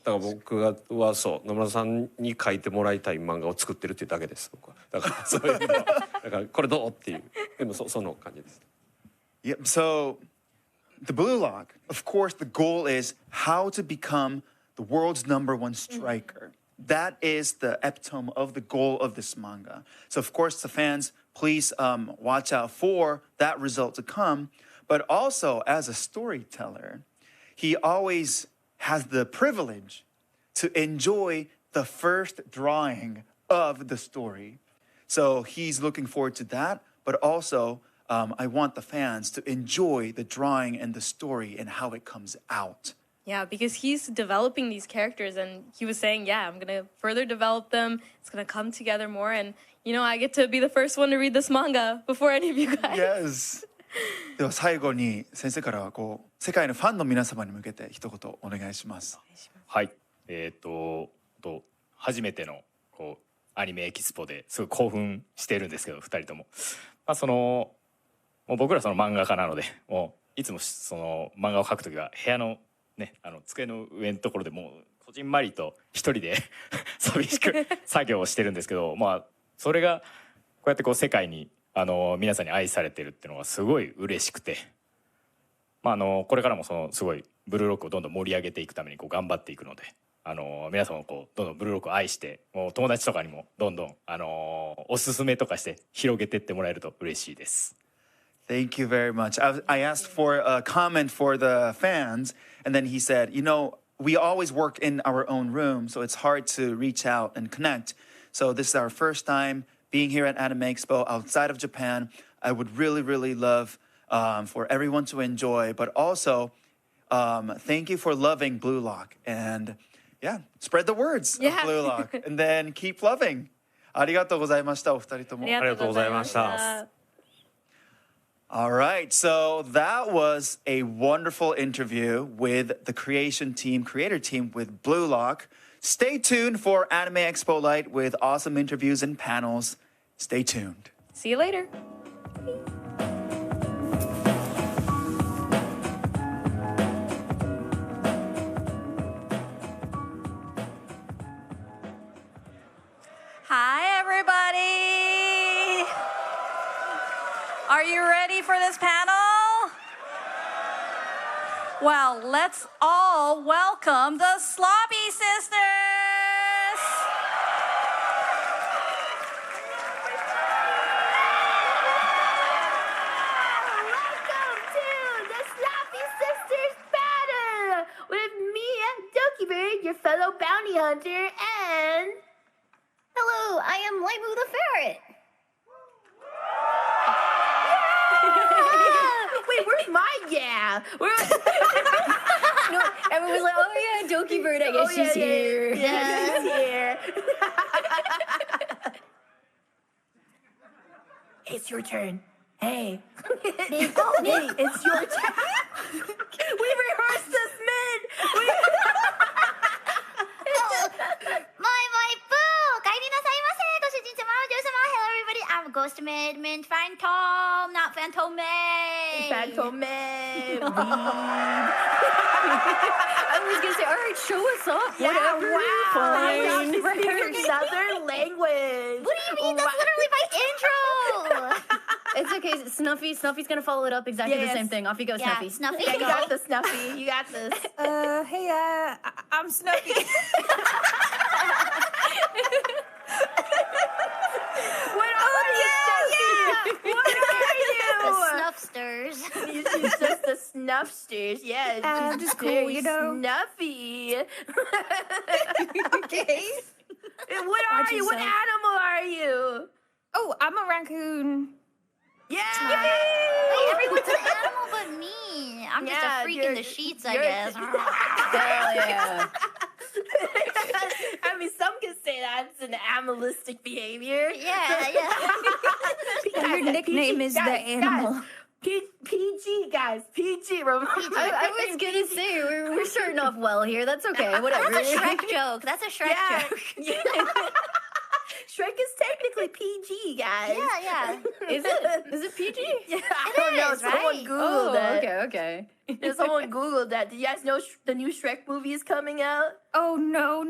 だから僕は野村さんに描いてもらいたい漫画を作ってるっていうだけです、僕は。だからそういう意味ではだからこれどうっていう、でもその感じです。Yep. So the Blue Lock, of course, the goal is how to become the world's #1 striker. That is the epitome of the goal of this manga. So, of course, the fans, please watch out for that result to come. But also, as a storyteller, he always has the privilege to enjoy the first drawing of the story. So he's looking forward to that. But also, I want the fans to enjoy the drawing and the story and how it comes out. Yeah, because he's developing these characters, and he was saying, yeah, I'm going to further develop them. It's going to come together more. And, I get to be the first one to read this manga before any of you guys. Yes. では最後に先生から世界のファンの皆様に向けて一言お願いします。はい。初めてのアニメエキスポですごい興奮してるんですけど、2人とも。もう僕ら漫画家なので、もういつも漫画を描くときは部屋のね、机の上のところでもうこじんまりと一人で寂しく作業をしてるんですけど、それがこうやって世界に皆さんに愛されてるっていうのがすごい嬉しくて、これからもすごいブルーロックをどんどん盛り上げていくために頑張っていくので、皆さんもどんどんブルーロックを愛して、もう友達とかにもどんどんおすすめとかして広げてってもらえると嬉しいです。Thank you very much. I asked for a comment for the fans, and then he said, we always work in our own room, so it's hard to reach out and connect. So this is our first time being here at Anime Expo outside of Japan. I would really, really love for everyone to enjoy, but also thank you for loving Blue Lock. And yeah, spread the words of Blue Lock, and then keep loving. ありがとうございました、お二人とも。ありがとうございました。All right, so that was a wonderful interview with the creator team with Blue Lock. Stay tuned for Anime Expo Light with awesome interviews and panels. Stay tuned. See you later. Hi, everybody. Are you ready for this panel? Well, let's all welcome the Sloppy Sisters. Welcome to the Sloppy Sisters battle with me, Doki Bird, your fellow bounty hunter, and hello, I am Laimu the Ferret. Wait, where's my No, everyone was like, oh yeah, Doki Bird, I guess she's here. Yeah, she's here. It's your turn. Hey. Hey, it's your turn. We rehearsed this, man. My boo! Kairi nasaimasu, Gosujin-sama, Ojo-sama. Hello, everybody. I'm Ghost Min Phantom, not Phantom May. Phantom May. I was gonna say, all right, show us up. Yeah, Whatever. wow. Fine. Speak another language. What do you mean? That's literally my intro. It's okay, Snuffy. Snuffy's gonna follow it up exactly the same thing. Off you go, Snuffy. Snuffy. Yeah, you got this, Snuffy. You got this. Hey, I'm Snuffy. What are you, Snuffy? What are you? The Snuffsters. She's just the Snuffsters. Yeah, just cool, you know. Snuffy. Okay. What are you? What animal are you? Oh, I'm a raccoon. Yeah. Wait, everyone's an animal but me. I'm just a freak in the sheets, I guess. Hell yeah. I mean, some can say that's an animalistic behavior. Yeah. Your nickname is the animal. PG, guys. PG. I was gonna say, we're starting off well here. That's okay. Whatever. That's a Shrek joke. That's a Shrek joke. Shrek is technically PG, guys. Yeah. Is it? Is it PG? Yeah, I don't know. Someone Googled that. Okay. Yeah, someone Googled that. Did you guys know the new Shrek movie is coming out? Oh, no.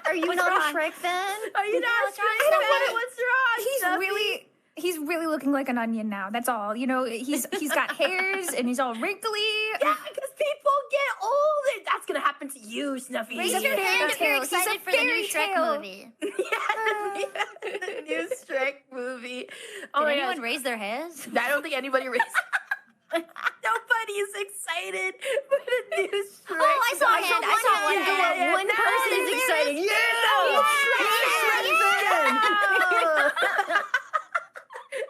Are you not a Shrek fan? Are you not a Shrek fan? What's wrong? He's really looking like an onion now. That's all. You know, he's got hairs and he's all wrinkly. Yeah, because people get old and that's gonna happen to you, Snuffy. Raise your hand if you're excited for the new Shrek movie. The new Shrek movie. Did anyone raise their hands? I don't think anybody raised. Nobody is excited for the new Shrek. Oh, I saw a hand. I saw one hand. Yeah, one person is excited.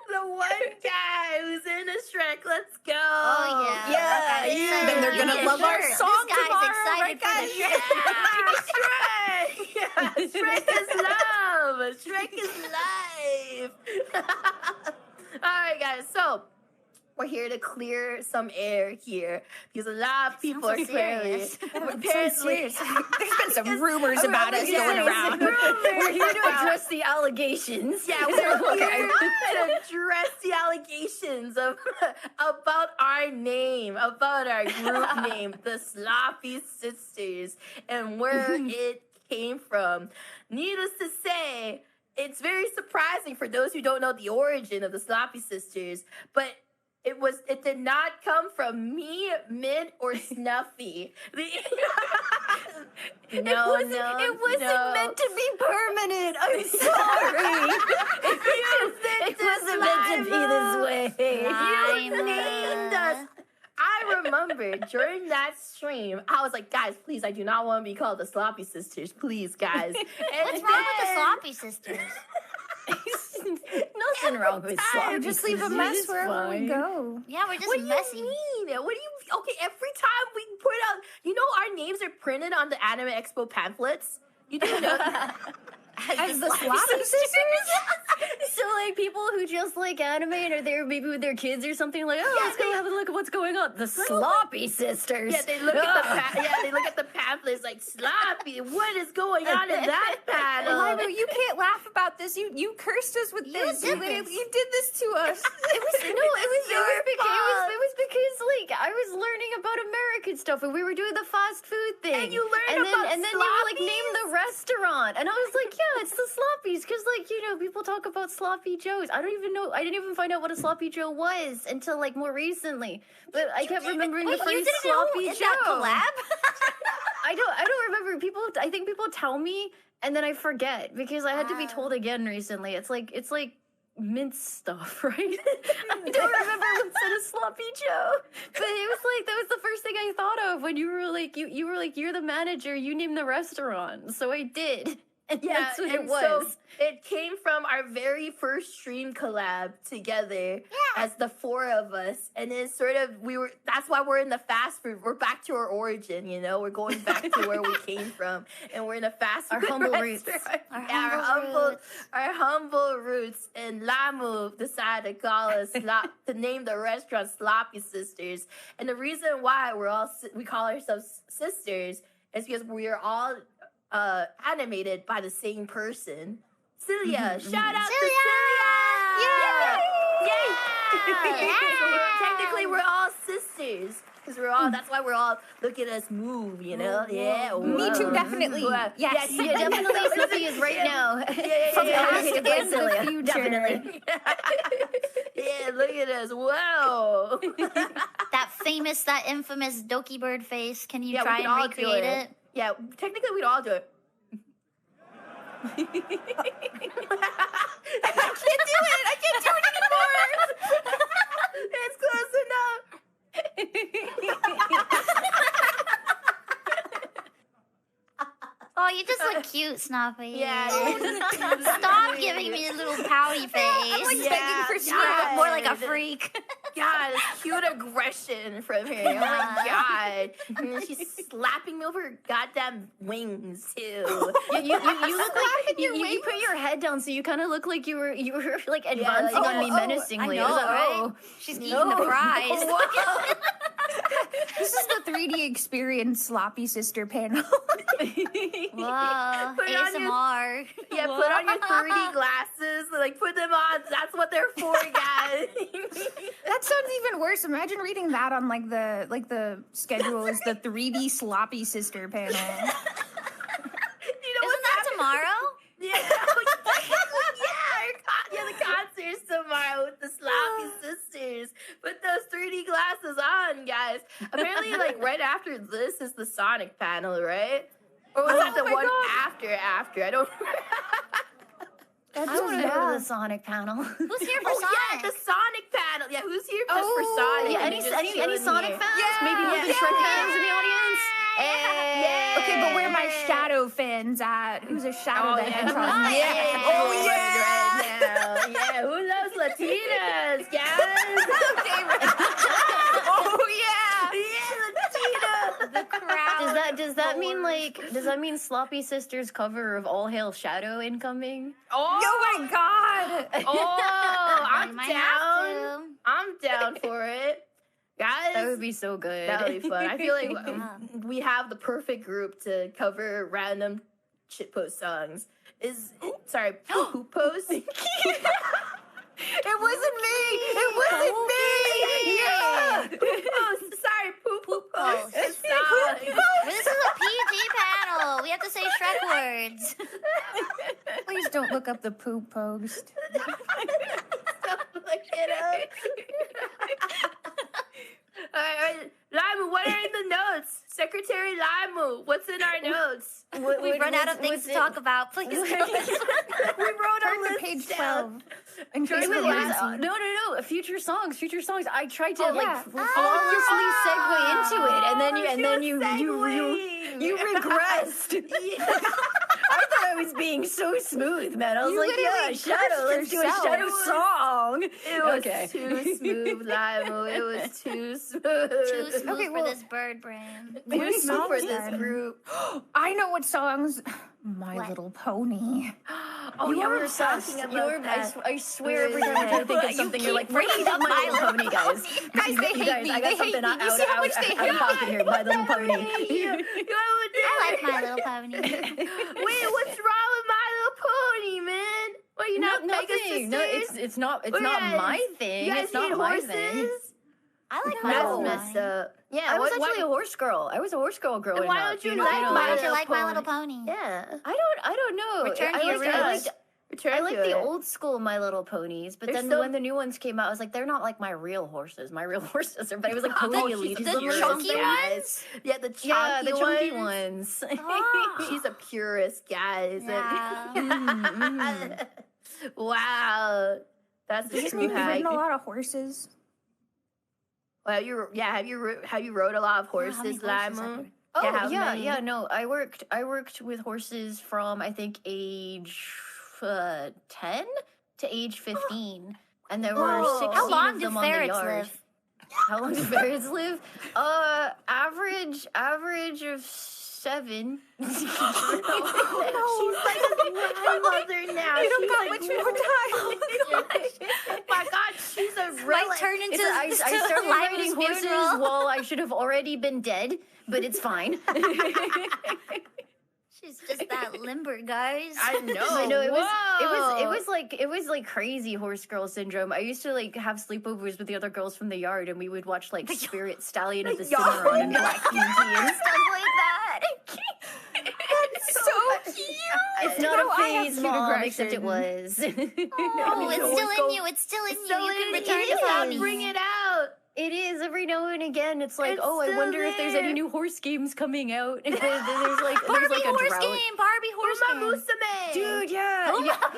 The one guy who's in a Shrek. Let's go. Oh, yeah. Yeah. Okay, then they're gonna love our song This guy's tomorrow, excited right, for guys? Shrek! Shrek is love! Shrek is life! Alright, guys, so we're here to clear some air here because a lot of people are clearly. There's been some rumors about us going around. We're here to address the allegations. Yeah, we're here to address the allegations about our name, about our group name, the Sloppy Sisters, and where it came from. Needless to say, it's very surprising for those who don't know the origin of the Sloppy Sisters, but it did not come from me, Mint, or Snuffy. It wasn't meant to be permanent. I'm sorry. It wasn't meant to be this way. You named us. I remember during that stream, I was like, guys, please, I do not want to be called the Sloppy Sisters. Please, guys. What's wrong with the Sloppy Sisters? Nothing wrong with Sloppy. Just leave a mess wherever we go. Yeah, we're just What messy. do you mean? What do you? Okay, every time we put out, our names are printed on the Anime Expo pamphlets. You do know that. As the Sloppy Sisters? So, like, people who just like anime and are there maybe with their kids or something, like, let's go have a look at what's going on. The Sloppy Sisters. Yeah, they look at the pamphlets like, Sloppy, what is going on in that panel? Limu, you can't laugh about this. You cursed us with this. You did this to us. It was because like I was learning about American stuff and we were doing the fast food thing. And you learned about and then you were like name the restaurant. And I was like, yeah, it's the Sloppies, because like, people talk about sloppy joes. I didn't even find out what a sloppy joe was until like more recently. But I kept remembering the phrase sloppy joe. That collab? I don't remember. I think people tell me and then I forget because I had to be told again recently. It's like mince stuff, right? I don't remember what said a sloppy joe, but it was like that was the first thing I thought of when you were like you were like, you're the manager, you named the restaurant, so I did. And that's what it was. So it came from our very first stream collab together as the four of us. And it's sort of, that's why we're in the fast food. We're back to our origin, we're going back to where we came from. And we're in a fast food restaurant. Our humble roots. And Lamu decided to call us, to name the restaurant Sloppy Sisters. And the reason why we call ourselves sisters is because we are all animated by the same person. Cilia! Shout out to Cilia! Yay! Technically, we're all sisters. Because that's why we're all, look at us move, Yeah. Me too, definitely. Yes. Yeah, definitely Snuffy is right now. From the past and the future. Definitely. Yeah, look at us. Whoa. That infamous Doki Bird face. Can you try we can and all recreate do it? Yeah, technically we'd all do it. I can't do it anymore. It's close enough. Oh, you just look cute, Snuffy. Yeah. Stop giving me a little pouty face. I'm like begging for You look more like a freak. God, cute aggression from her. Oh my God. And then she's slapping me over her goddamn wings too. You look like you put your head down, so you kind of look like you were like advancing on me menacingly. I know, right? She's eating the fries. This is the 3D experience Sloppy Sister panel. Whoa, Put it on ASMR. Yeah, put on your 3D glasses. Like, put them on. That's what they're for, guys. That sounds even worse. Imagine reading that on like the schedule is the 3D Sloppy Sister panel. Isn't that tomorrow? Yeah. The concert's tomorrow with the Sloppy Sisters. Put those 3D glasses on, guys. Apparently, like, right after this is the Sonic panel, right? Or was that the one after? I don't I want to go to the Sonic panel. Who's here for Sonic? Yeah, the Sonic panel. Yeah, who's here just for Sonic? Yeah, any Sonic fans? Yeah. Maybe one of the Shrek fans in the audience? Yeah. Okay, but where are my Shadow fans at? Who's a Shadow fan? Oh, yeah. Right now. Yeah, who loves Latinas, guys? Oh, yeah. Yeah, Does that mean Sloppy Sisters cover of All Hail Shadow incoming? Oh my god! Oh, I'm might have down. I'm down for it. Guys, That would be so good. that would be fun. I feel like we have the perfect group to cover random shitpost songs. Sorry, poop post? It wasn't me! It wasn't me! Yeah! Poop post! Sorry, poop post. This is a PG panel. We have to say Shrek words. Please don't look up the poop post. Look it up. All right, Limu, what are in the notes? Secretary Limu, what's in our notes? We've run out of things to talk about. Please. We wrote Turn our to page list 12. down. No, future songs. I tried to flawlessly segue into it, and then you regressed. I thought I was being so smooth, man. I was like, yeah, Shadow, let's do a Shadow song. It was too smooth, Limu. It was too smooth. Too smooth for this bird brand. Too smooth for this group. I know what songs. My Little Pony. Oh, you were talking about that. I swear every time I try to think of something, you're like, bringing up My Little Pony, guys. Guys, they hate me. I got something out of pocket here. My Little Pony. I like My Little Pony. Wait, what's wrong with My Little Pony, man? What, you not Mega Sisters? No, it's not my thing. You guys It's not hate my horses? thing. I like My Little That's Pony. messed up. Yeah, I was actually a horse girl. I was a horse girl growing up. Why don't you like Why don't you like My Little Pony? Yeah, I don't know. Return to your roots. I like the old school My Little Ponies, but then when the new ones came out, I was like, they're not like my real horses. My real horses are, but it was like totally the chunky ones? Yeah, the chunky ones. Oh. She's a purist, guys. Yeah. Wow, that's a You've true hack. ridden a lot of horses. Well, have you rode a lot of horses, Limu? Oh yeah. No, I worked with horses from I think age 10 to age 15, and there were 16 How long of do them on the ferrets yard. live? How long do ferrets live? Average of 7. She's like a grandmother now. You don't She's got like, much more time. Oh my God, she's a Might turn into I started riding Limu's horses funeral. while I should have already been dead, but it's fine. She's just that limber, guys. I know. I know it was like crazy horse girl syndrome. I used to like have sleepovers with the other girls from the yard, and we would watch like Spirit Stallion of the Cimarron and Black Beauty and stuff like that. That's so cute. It's not a phase, Mom, except it was. Oh, it's still in you. It's still in you. You can return to ponies. Bring it out. It is every now and again. It's like, It's I still wonder if there's any there. new horse games coming out. There's like Barbie a horse drought. game. Barbie horse Uma game. Musume. Dude, yeah.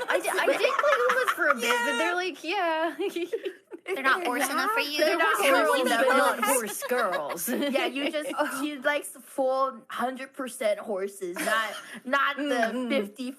I did play Umas for a bit, but they're like, They're not horse enough for you. They're not girls, Horse but enough. not horse girls. Yeah, you just she likes full 100% horses, not the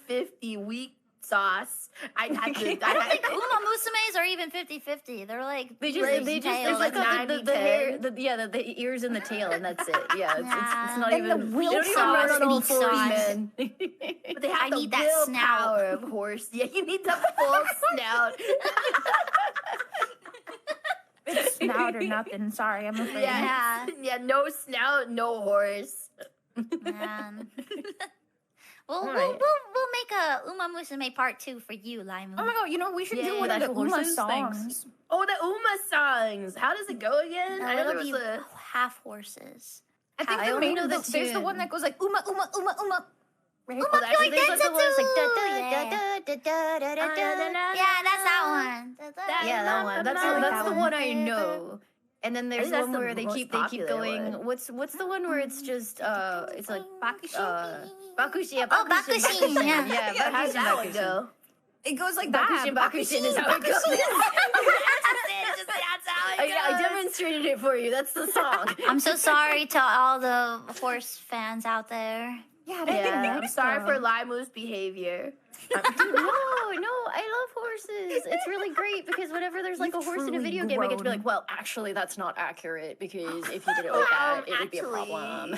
50-50 weak sauce. I don't think Uma Musumes are even 50-50. They're like They legs just and tails. like like the hair, the ears and the tail, and that's it. Yeah, it's not And even. the They don't even sauce run on all and fours, sauce. man. But they have I the need that snout. willpower of horse. Yeah, you need the full snout. It's snout or nothing. Sorry, I'm afraid. Yeah, no snout, no horse. Man. We'll All right. we'll make a Uma Musume part 2 for you, Limu. Oh my god, we should do one of the actual Uma horses? songs. Oh, the Uma songs. How does it go again? I know there It'll was be a. half horses. I think I the only main, know the there's the tune. one that goes like Uma, Uma, Uma, Uma. Right? Oh, that's Like there's like the one that's like Yeah, that's that one. yeah, that one. That's the one I know. And then there's that's one the where they most keep popular going. one. What's the one where it's just it's like Bakushi. Bakushi, yeah, Oh, Bakushin, yeah. yeah, How's that one Bakushin. go? It goes like Bakushin, that. Bakushin is how it goes. I demonstrated it for you. That's the song. I'm so sorry to all the horse fans out there. Yeah, Yeah, I'm sorry for Limu's behavior. No, love horses. It's really great because whenever there's like a horse in a video game, I get to be like, well, actually, that's not accurate because if you did it like that, it would be a problem.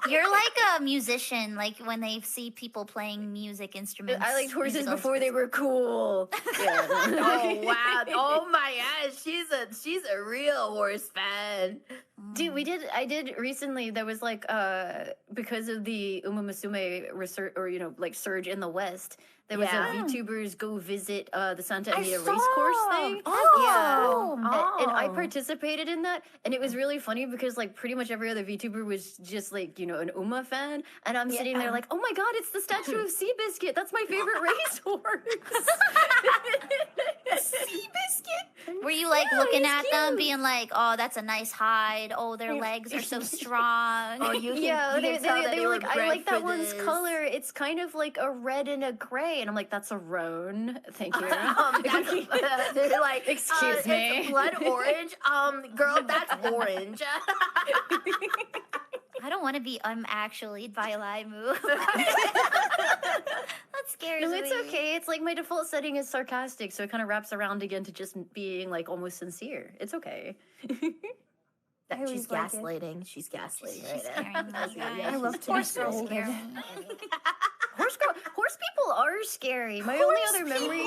You're like a musician, like when they see people playing music instruments. I liked horses before they were cool. Yeah. Oh wow! Oh my gosh, she's a real horse fan. Dude, I did recently. There was like because of the Uma Musume research or like surge in the West. There was a VTubers go visit the Santa Anita race course thing. And I participated in that, and it was really funny because like pretty much every other VTuber was just like an Uma fan, and I'm sitting there like, oh my god, it's the statue of Seabiscuit. That's my favorite racehorse. Seabiscuit. Were you like looking at them, being like, "Oh, that's a nice hide. Oh, their legs are so strong." Oh, they were like, I like that one's color. It's kind of like a red and a gray, and I'm like, that's a roan. Thank you. They're like, excuse me, it's blood orange. Girl, that's orange. I don't want to be actually by a live move. That scares me. No, it's okay. It's like my default setting is sarcastic, so it kind of wraps around again to just being like almost sincere. It's okay. She's gaslighting. She's gaslighting right now. I love horse girls. Horse people are scary. My only other memory,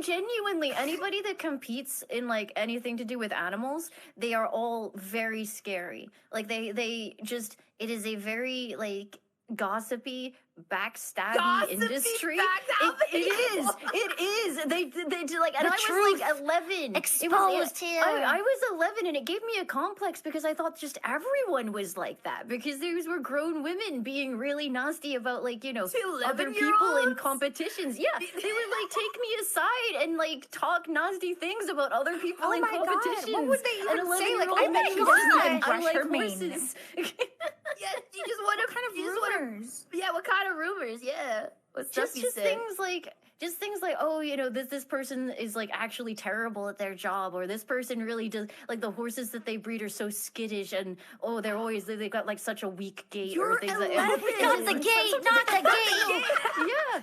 genuinely, anybody that competes in like anything to do with animals, they are all very scary. Like they just, it is a very like gossipy, backstabby industry. It is. They do like, and I was like 11. Exposed him. I was 11, and it gave me a complex because I thought just everyone was like that because these were grown women being really nasty about like other people in competitions. Yeah, they would like take me aside and like talk nasty things about other people in competitions. God. What would they even say? Like, I bet she doesn't even brush her mane. Horses. Yeah, you just want to kind of rumors. What kind of rumors? Yeah, what's just things like oh this person is like actually terrible at their job, or this person really does like the horses that they breed are so skittish, and oh they got like such a weak gait or things like that. Not the gate. Yeah,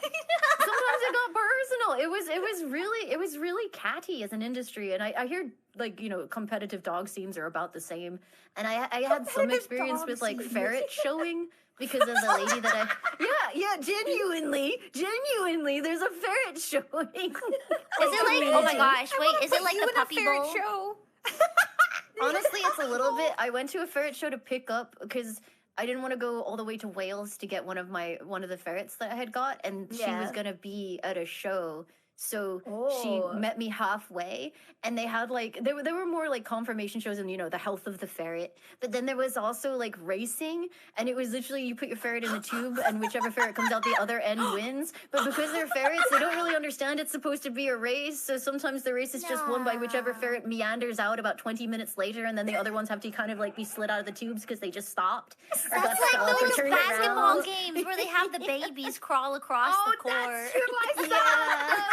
sometimes it got personal. It was really catty as an industry, and I hear like competitive dog scenes are about the same, and I had some experience with like ferret showing. Because of the lady that genuinely, there's a ferret showing. Is it like, oh my gosh, wait, is it like the puppy bowl? Show? Honestly, it's a little bit. I went to a ferret show to pick up because I didn't want to go all the way to Wales to get one of the ferrets that I had got, and she was gonna be at a show. So she met me halfway, and they had like there were more like confirmation shows and the health of the ferret, but then there was also like racing, and it was literally you put your ferret in the tube and whichever ferret comes out the other end wins. But because they're ferrets, they don't really understand it's supposed to be a race, so sometimes the race is just won by whichever ferret meanders out about 20 minutes later, and then the other ones have to kind of like be slid out of the tubes because they just stopped. That's like those basketball games where they have the babies crawl across the court. That's true. I saw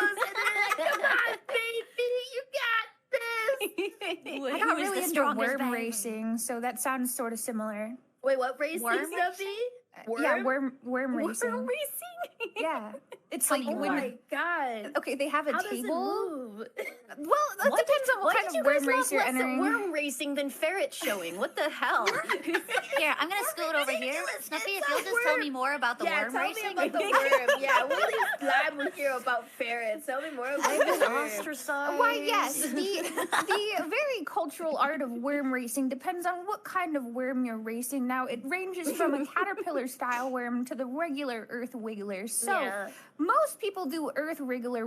those. And they're like, come on, baby, you got this. I got really into worm racing, so that sounds sort of similar. Wait, what racing, Stuffy? Yeah, worm racing. Worm racing? Yeah. It's like oh my god. Okay, they have a How table. Does it move? Well, that depends on what kind of worm race you're entering. Worm racing than ferret showing. What the hell? Here, I'm gonna scoot over here. Snuffy, if you'll just tell me more about the worm racing. Tell me about the worm. Yeah, really glad we're here about ferrets. Tell me more about I've been ostracized. Why, yes. The very cultural art of worm racing depends on what kind of worm you're racing. Now, it ranges from a caterpillar-style worm to the regular earth wiggler. So, most people do earth wriggler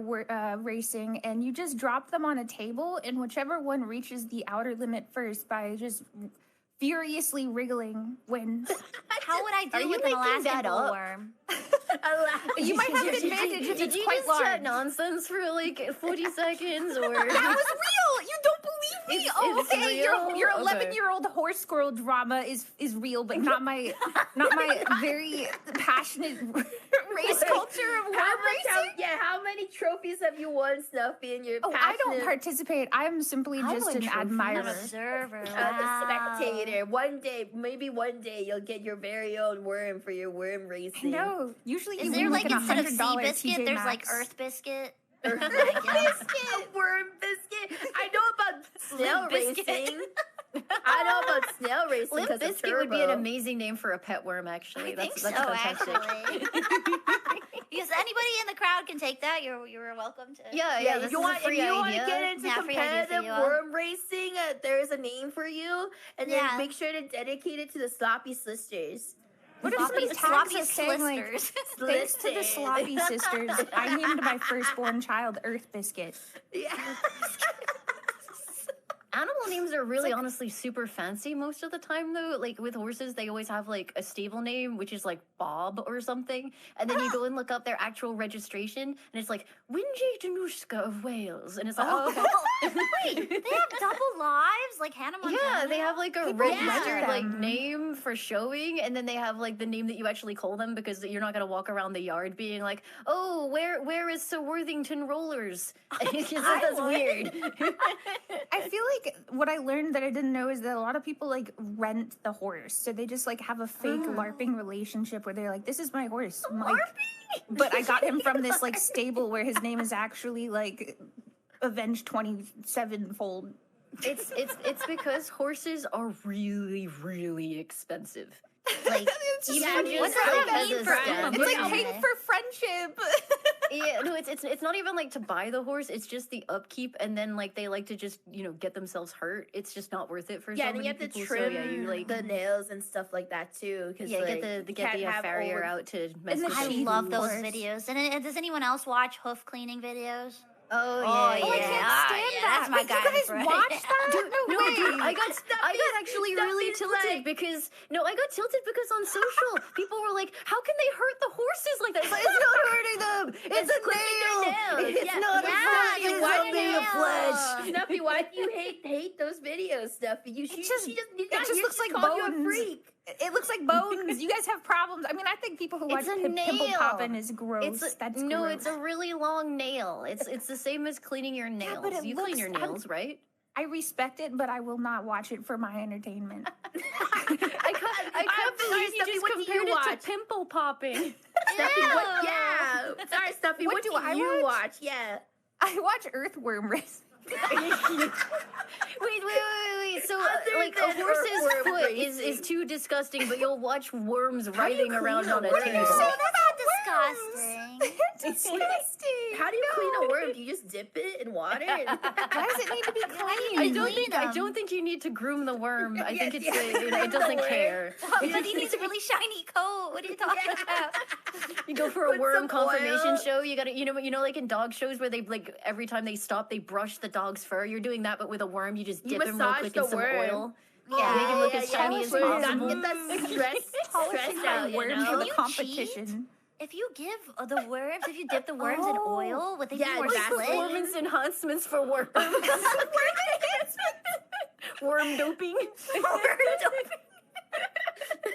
racing, and you just drop them on a table, and whichever one reaches the outer limit first by just furiously wriggling wins. How would I do with an Alaskan bullworm? You might have an advantage if it's quite large. Did you just chat nonsense for like 40 seconds? Or that was real. You don't believe me? Okay. Your 11-year-old horse squirrel drama is real, but not my very passionate race culture of worm racing? How many trophies have you won, Snuffy, in your I don't participate. I'm simply just an admirer. An observer. A spectator. Maybe one day you'll get your very own worm for your worm racing. No, usually Is you there win like an instead of $100 sea biscuit, TJ there's like Maxx. earth biscuit? Worm biscuit. I know about snail Limp biscuit. racing. I know about snail racing Limp because of biscuit would be an Turbo. amazing name for a pet worm, actually. I think That's so, fantastic. actually. Because anybody in the crowd can take that. You're welcome to. Yeah, if you want to get into Yeah, free idea for competitive you all. worm racing, there's a name for you, and then Yeah. make sure to dedicate it to the Sloppy Sisters. What if somebody tags sloppy us saying like, thanks to the Sloppy Sisters, I named my firstborn child Earth Biscuit. Animal names are really honestly super fancy most of the time, though. Like with horses, they always have like a stable name, which is like Bob or something. And then you go and look up their actual registration, and it's like Winjay Danushka of Wales. And it's like, oh, okay. Wait, they have double lives like Hannah Montana? Yeah, they have like a People registered love like them. name for showing, and then they have like the name that you actually call them because you're not gonna walk around the yard being like, oh, where is Sir Worthington Rollers? That's weird. I feel like what I learned that I didn't know is that a lot of people like rent the horse, so they just like have a fake LARPing relationship where they're like, "This is my horse," I'm like, but I got him from this like stable where his name is actually like Avenged 27-fold. It's because horses are really, really expensive. Like, even what does that mean for stand. It's like paying for friendship. Yeah, no, it's not even like to buy the horse. It's just the upkeep, and then like they like to just get themselves hurt. It's just not worth it for so And many you have to people. trim so yeah, you like the nails and stuff like that too. Cause, get like, the farrier out to mess with I the love those horse. videos. And does anyone else watch hoof cleaning videos? Oh yeah, I yeah. can't stand Yeah, that's my Wait, guy. you guys watch that? Dude, no, way. dude, I got actually really tilted because I got tilted because on social people were like, "How can they hurt the horses like that?" It's like, it's not hurting them. It's a nail. It's not something nail. to flesh. Snuffy, why do you hate those videos, Snuffy? She just looks like called you a bones. freak. It looks like bones. You guys have problems. I mean, I think people who watch It's a pimple nail. popping is gross. It's Gross. a really long nail. It's the same as cleaning your nails. but it You clean your looks- nails, right? I respect it, but I will not watch it for my entertainment. I can't believe you Stuffy, just what do you compared it watch? to pimple popping. Stuffy, yeah. Sorry, Stuffy, what do I you watch? Yeah. I watch Earthworm Race. Wait. So, Other like, a than horse's earthworm foot racing. is too disgusting, but you'll watch worms writhing around on a So table. that's not disgusting. Disgusting. How do you clean a worm? Do you just dip it in water? Why does it need to be clean? I don't think you need to groom the worm. I think it's Yes, it doesn't care. But he needs a really shiny coat. What are you talking about? You go for a Put worm some confirmation oil. show. You gotta, like in dog shows where they like every time they stop, they brush the dog's fur. You're doing that, but with a worm, you just You dip him real massage quick the in some worm. oil. Yeah, Make him look as shiny as possible. Get that stressed out, you worm know? for the you competition. If you give the worms, if you dip the worms in oil, would they be more exactly. slick? Performance enhancements for worms. Worm doping.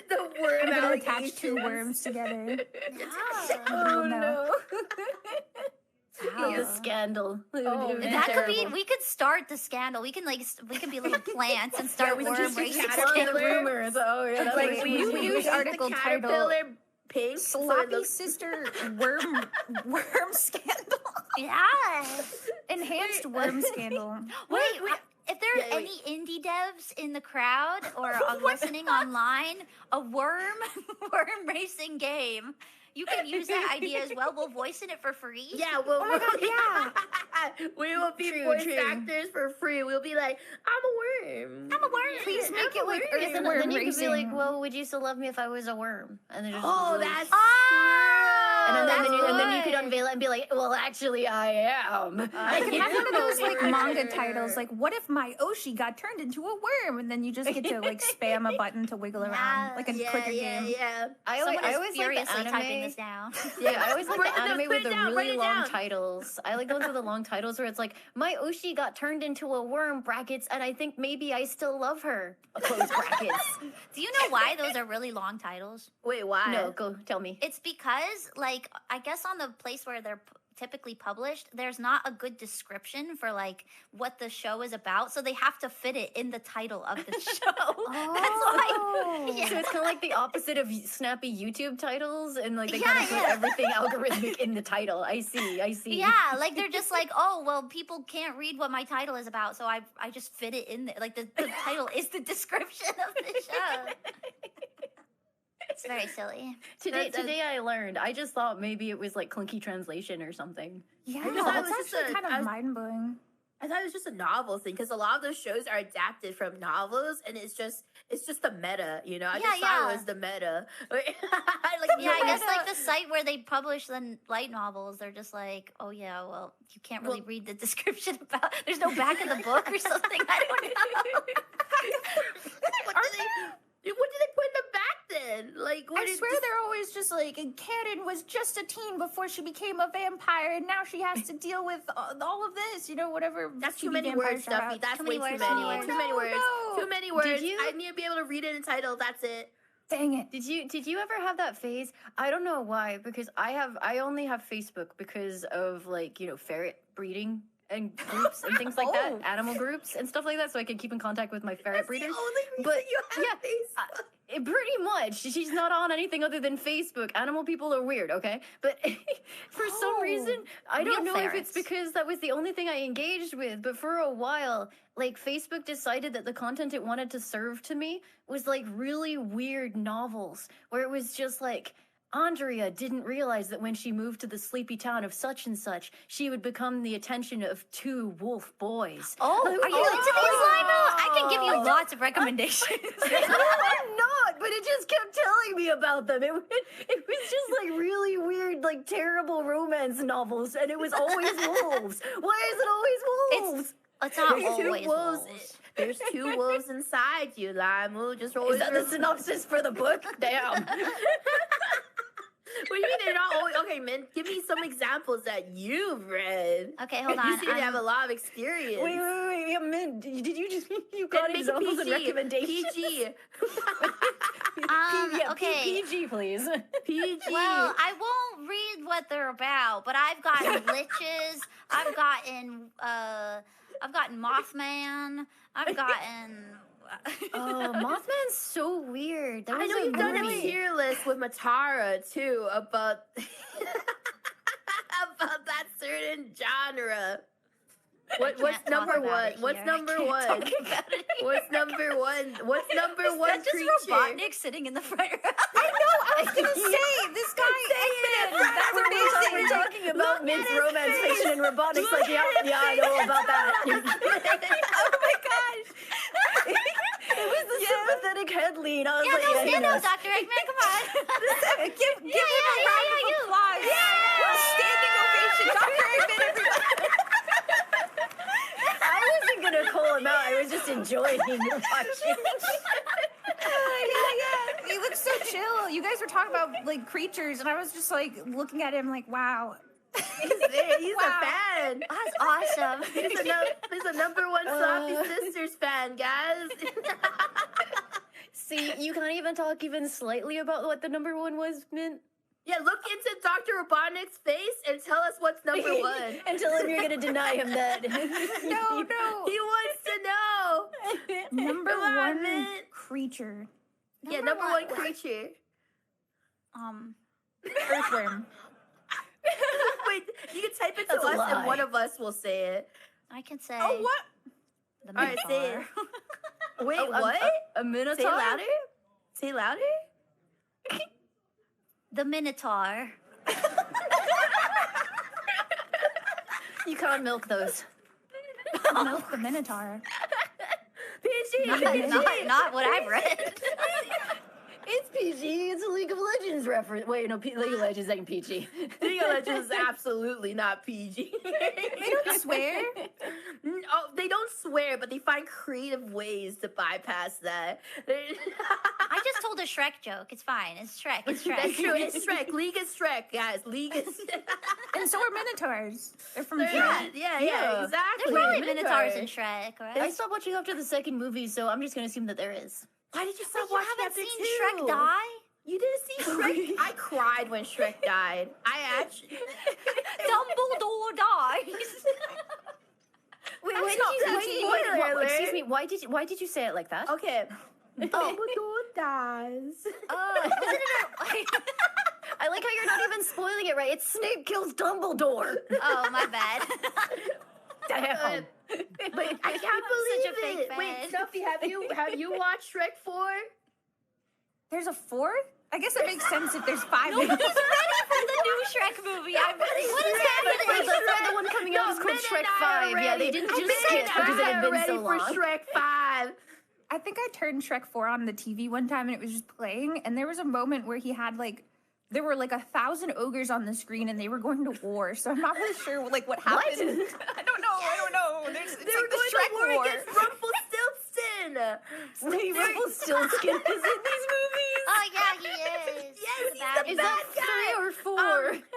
The worm I'm gonna attach two allegations. worms together. Oh no. The scandal. That could be. We could start the scandal. We can be little plants and start worm racing. The rumors. Oh yeah, that's Like, like we use article title Caterpillar pink. Sloppy Sister Worm Scandal. Yes. Enhanced Worm Scandal. Wait. If there are any indie devs in the crowd or listening online, a worm racing game, you can use that idea as well. We'll voice in it for free. Yeah, well, we will be True, voice true. actors for free. We'll be like, I'm a worm. I'm a worm. Please make it like Then Earthworm you could be like, Racing. well, would you still love me if I was a worm? And then just That's and then you could unveil it and be like, well, actually, I am. I can have one of those like manga titles, like "What if my Oshi got turned into a worm?" And then you just get to like spam a button to wiggle around, like a clicker game. Yeah. I Someone is always like furiously the typing anime. this down. Yeah, I always like Write the it down, anime put with it the down, write really it long down. titles. I like the ones with the long titles where it's like, my Oshi got turned into a worm, brackets, and I think maybe I still love her, close brackets. Do you know why those are really long titles? Wait, why? No, go tell me. It's because, like, like, I guess on the place where they're typically published, there's not a good description for like what the show is about, so they have to fit it in the title of the show. That's why. Yeah. So it's kind of like the opposite of snappy YouTube titles, and like they kind of put everything algorithmic in the title. I see. Yeah, like they're just like, oh, well, people can't read what my title is about, so I just fit it in there. Like the title is the description of the show. It's very silly. Today I learned. I just thought maybe it was like clunky translation or something. Yeah, I thought it was that's just actually kind of mind-blowing. I thought it was just a novel thing because a lot of those shows are adapted from novels, and it's just the meta, you know. I just thought it was the meta. I guess like the site where they publish the light novels, they're just like, oh yeah, well, you can't really read the description about. There's no back of the book or something. I don't know. What did they put in the back then? Like, I swear they're always just like, Karen was just a teen before she became a vampire, and now she has to deal with all of this, you know, whatever. That's too many words, Duffy. That's way too many. Too many words. Too many words. I need to be able to read it in title. That's it. Dang it. Did you ever have that phase? I don't know why, because I only have Facebook because of like, you know, ferret breeding and groups and things like that, animal groups and stuff like that, so I can keep in contact with my ferret breeders. But pretty much, she's not on anything other than Facebook. Animal people are weird, okay? But for some reason, I don't know if it's because that was the only thing I engaged with, but for a while, like Facebook decided that the content it wanted to serve to me was like really weird novels, where it was just like, Andrea didn't realize that when she moved to the sleepy town of such and such, she would become the attention of 2 wolf boys. Oh, are you into these, Lima? I can give you lots of recommendations. No, I'm not, but it just kept telling me about them. It was just like really weird, like terrible romance novels, and it was always wolves. Why is it always wolves? It's not always wolves. There's 2 wolves inside you, Lima. Just always. Is that the synopsis for the book? Damn. What do you mean they're not always? Okay, man, give me some examples that you've read. Okay, hold on. You seem to have a lot of experience. Wait, Min, did you got examples and recommendations? PG. Okay. PG, please. PG. Well, I won't read what they're about, but I've gotten liches. I've gotten Mothman. I've gotten. Oh, Mothman's so weird. I know you've done a tier list with Matara too about about that certain genre. What's number one? What's number one? What's number one? What's number one Is that creature? just Robotnik sitting in the front row? I know. I was gonna say this guy. That's amazing. We're talking about Mint's romance fiction and robotics. Like, yeah, I know about that. Oh my gosh. It was the sympathetic head lean. I was like, stand up, Dr. Eggman. Come on. Give him a round of applause. Standing ovation, Dr. Eggman, everybody. I wasn't gonna call him out. I was just enjoying watching. Yeah. He looks so chill. You guys were talking about like creatures, and I was just like looking at him like, wow. He's a fan. That's awesome. He's a number one Sloppy Sisters fan, guys. See, you can't even talk even slightly about what the number one was, Mint. Yeah, look into Dr. Robotnik's face and tell us what's number one. And tell him you're gonna deny him that. No. He wants to know. Number one creature. Yeah, number one creature. Earthworm. Wait, you can type it to us and one of us will say it. I can say. Oh, what? The All right, say it. Wait, what? A minotaur? Say louder. Say louder. The Minotaur. You can't milk those. Milk the Minotaur. PG. Not what I've read. It's PG. It's a League of Legends reference. Wait, no, League of Legends ain't PG. League of Legends is absolutely not PG. They don't swear. Oh, they don't swear, but they find creative ways to bypass that. I just told a Shrek joke. It's fine. It's Shrek. It's Shrek. That's true. It's Shrek. League is Shrek, guys. League is. And so are Minotaurs. They're from They're Shrek. Yeah, exactly. There's probably Minotaurs in Shrek, right? I stopped watching after the second movie, so I'm just gonna assume that there is. Why did you stop You watching haven't after seen two? Shrek die? You didn't see Shrek? I cried when Shrek died. I actually. Dumbledore dies. Wait, That's wait, not spoiler alert. Excuse me. Why did you say it like that? Okay. Dumbledore dies. Wasn't it I like how you're not even spoiling it right. It's Snape kills Dumbledore. Oh, my bad. Damn. But I can't believe Such a big it. fan. Wait, Snuffy, have you watched Shrek 4? There's a fourth? I guess it makes sense if there's 5 Nobody's movies. ready for the new Shrek movie. What is happening? The one coming out is called Shrek 5. Yeah, they didn't just skip because it had been so long. For Shrek 5. I think I turned Shrek 4 on the TV one time and it was just playing, and there was a moment where he had there were 1,000 ogres on the screen and they were going to war. So I'm not really sure what happened. I don't know. There's They were going to war against Rumpelstiltskin. Wait, Rumpelstiltskin is in these movies? Oh, yeah, he is. Yes, He's the he's the bad bad guy. guy. 3 or 4?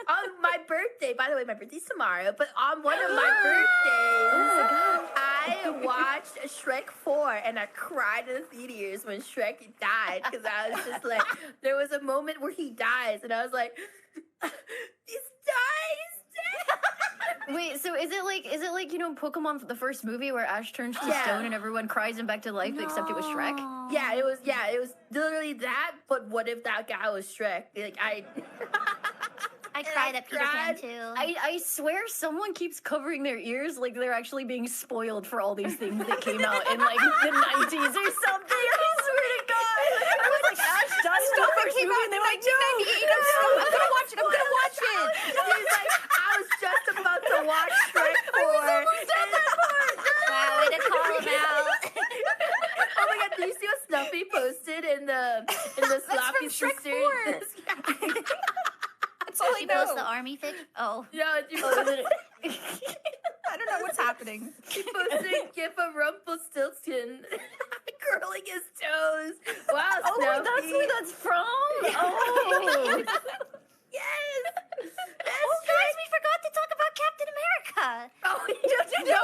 On my birthday, by the way, my birthday's tomorrow, but on one of my birthdays, I watched Shrek 4 and I cried in the theaters when Shrek died because I was just like, there was a moment where he dies and I was like, he's dead. Wait, so is it like Pokemon the first movie where Ash turns to stone and everyone cries him back to life except it was Shrek? Yeah, it was literally that, but what if that guy was Shrek? I cried at Peter Pan too. I swear someone keeps covering their ears like they're actually being spoiled for all these things that came out in the 90s or something. I swear to God. I was like, Ash died in the first movie and they're like, no. I'm gonna watch it. He's like, I was just about to watch Shrek 4. Wow, way to call him out. Oh my God, did you see what Snuffy posted in the Sloppy Sisters? That's all I She know. posts the army fic. Oh. No, you posted it. I don't know what's happening. He posted a gif of Rumpelstiltskin curling his toes. Wow, Oh, Snuffy. that's where that's from? Oh. Yes! Oh, guys, we forgot to talk about Captain America. Oh, No,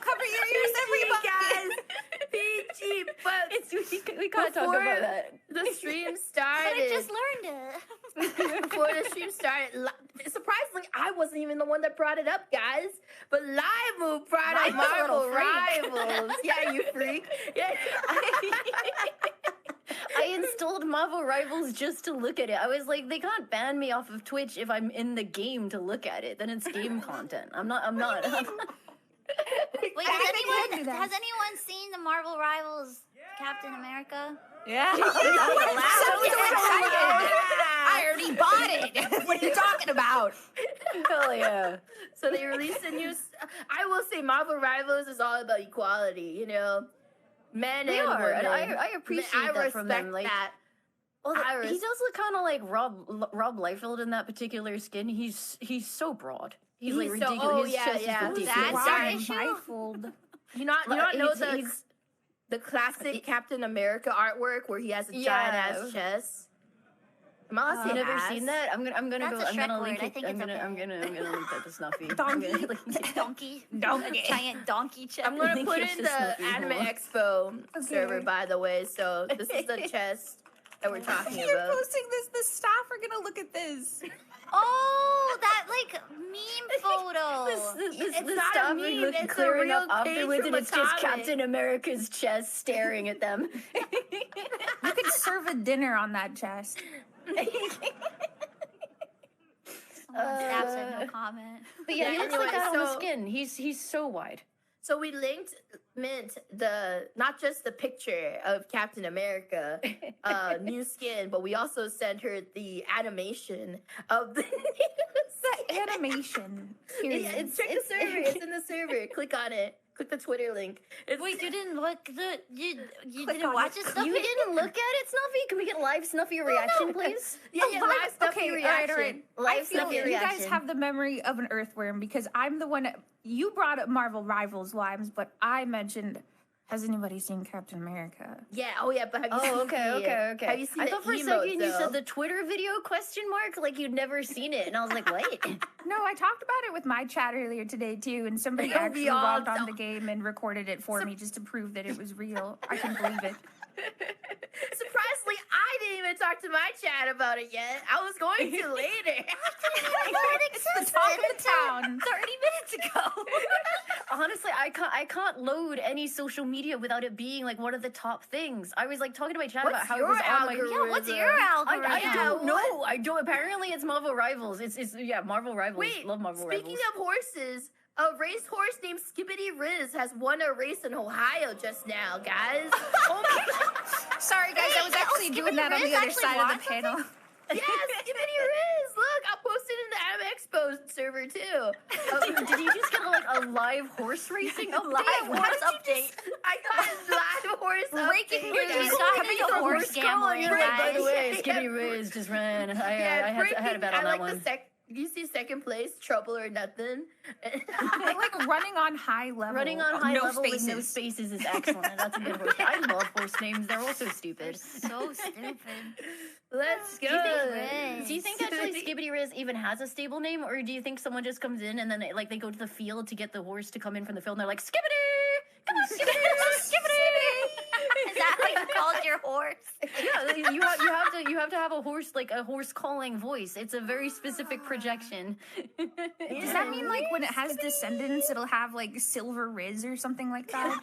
cover your ears, everybody. Guys, PG, but We can't talk about that. the stream started. But I just learned it. Before the stream started, surprisingly, I wasn't even the one that brought it up, guys. But Live Move brought up Live's a little Marvel Rivals. Yeah, you freak. Yeah. I installed Marvel Rivals just to look at it. I was like, they can't ban me off of Twitch if I'm in the game to look at it. Then it's game content. I'm not. Wait, has anyone seen the Marvel Rivals Captain America? Yeah. I already bought it. What are you talking about? Hell yeah. So they released a new. I will say, Marvel Rivals is all about equality. You know, men They and are, women. and I appreciate I that from them. respect Like, that. well, I he does look kind of like Rob Liefeld in that particular skin. He's so broad. He's like He's so- ridiculous. oh, His yeah, chest yeah. is That's ridiculous. our issue. Rifled. You not know He's- the classic Captain America artwork where he has a giant ass chest. Am I allowed to say I've never ass? seen that. I'm gonna That's go. a I'm Shrek gonna link word. I it. think I'm it's gonna link that to Snuffy. Donkey. Giant donkey chest. I'm gonna Link put it in to the Snuffy Anime Hole. Expo server, by the way. So this is the chest that we're talking You're about. posting this. The staff are gonna look at this. Oh, that meme photo. It's the not a stuff meme, look it's a clearing real up page afterwards, from and a it's just comic. Captain America's chest staring at them. You could serve a dinner on that chest. Someone snaps at no comment. But yeah, he looks like anyway, that on the so- skin. He's so wide. So we mint the not just the picture of Captain America, new skin, but we also sent her the animation of the Animation. It's check the server. It's in the server. Click on it. Click the Twitter link. Wait, you didn't look you Click didn't on watch it. it, Snuffy? You didn't look at it, Snuffy? Can we get live Snuffy reaction, please? Yeah, live Snuffy Okay, reaction. all right. Live I feel Snuffy you reaction. guys have the memory of an earthworm because I'm the one. You brought up Marvel Rivals lives, but I mentioned. Has anybody seen Captain America? Yeah. Oh yeah. But have you seen okay. Have you seen I the thought for a emote, second you though? said the Twitter video ? Like you'd never seen it, and I was like, wait. No, I talked about it with my chat earlier today too, and somebody We actually all logged on don't- the game and recorded it for me just to prove that it was real. I can believe it. Surprisingly, I didn't even to talk to my chat about it yet. I was going to later. It's the talk of the town. 30 minutes ago. Honestly, I can't load any social media without it being like one of the top things. I was like talking to my chat about how it was on my. Yeah, what's your algorithm? I don't know. I don't. Apparently, it's Marvel Rivals. It's Marvel Rivals. Wait, love Marvel Rivals. Speaking of horses, a racehorse named Skibbity Riz has won a race in Ohio just now, guys. Oh my God. Sorry, guys, I was actually doing that on the other side of the panel. Yes, Skibbity Riz. Look, I posted in the Anime Expo server too. Did you just get a live horse racing update? Live horse update. I got a live horse Breaking update. news. Stop having a horse gambling, By the guys. way, Skibbity Riz just ran. I had a bet on that one. You see second place, Trouble or Nothing. I like running on high level. Running on high no level spaces. with no spaces is excellent. That's a good horse. I love horse names. They're all so stupid. So stupid. Let's go. Do you think actually Skibbity Riz even has a stable name, or do you think someone just comes in and then they go to the field to get the horse to come in from the field and they're like, Skibbity! Come on, Skibbity! Skibbity! Is that what you called your horse? Yeah, you have to have a horse, like a horse calling voice. It's a very specific projection. Does that mean like when it has descendants, it'll have like Silver Riz or something like that?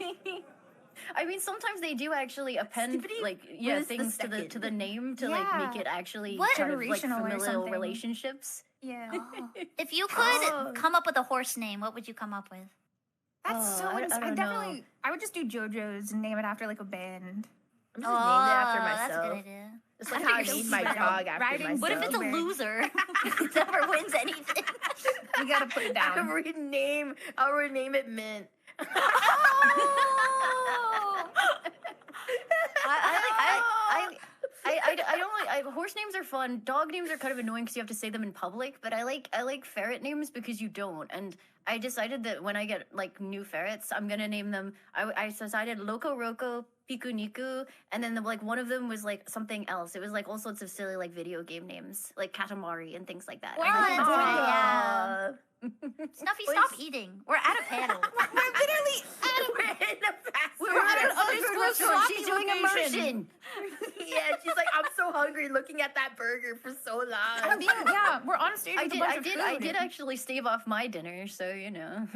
I mean, sometimes they do actually append things to the name to like make it actually What? kind of like Generational or familial something. relationships. Yeah. If you could come up with a horse name, what would you come up with? That's so. I don't know. I would just do JoJo's and name it after like a band. I'm just naming it after myself. That's a good idea. It's like how I named my dog after myself. What if it's a loser? Never wins anything. We gotta put it down. I'll rename it Mint. I don't like horse names are fun. Dog names are kind of annoying because you have to say them in public. But I like ferret names because you don't. And I decided that when I get like new ferrets, I'm gonna name them. I decided Loco Roco, Piku Niku, and then one of them was like something else. It was like all sorts of silly like video game names, like Katamari and things like that. Yeah. Snuffy, stop eating. We're at a panel. We're literally We're in a fast We're at an undisclosed She's doing immersion. Yeah, she's like, I'm so hungry looking at that burger for so long. We're on stage with a bunch of food. I did actually stave off my dinner, so you know.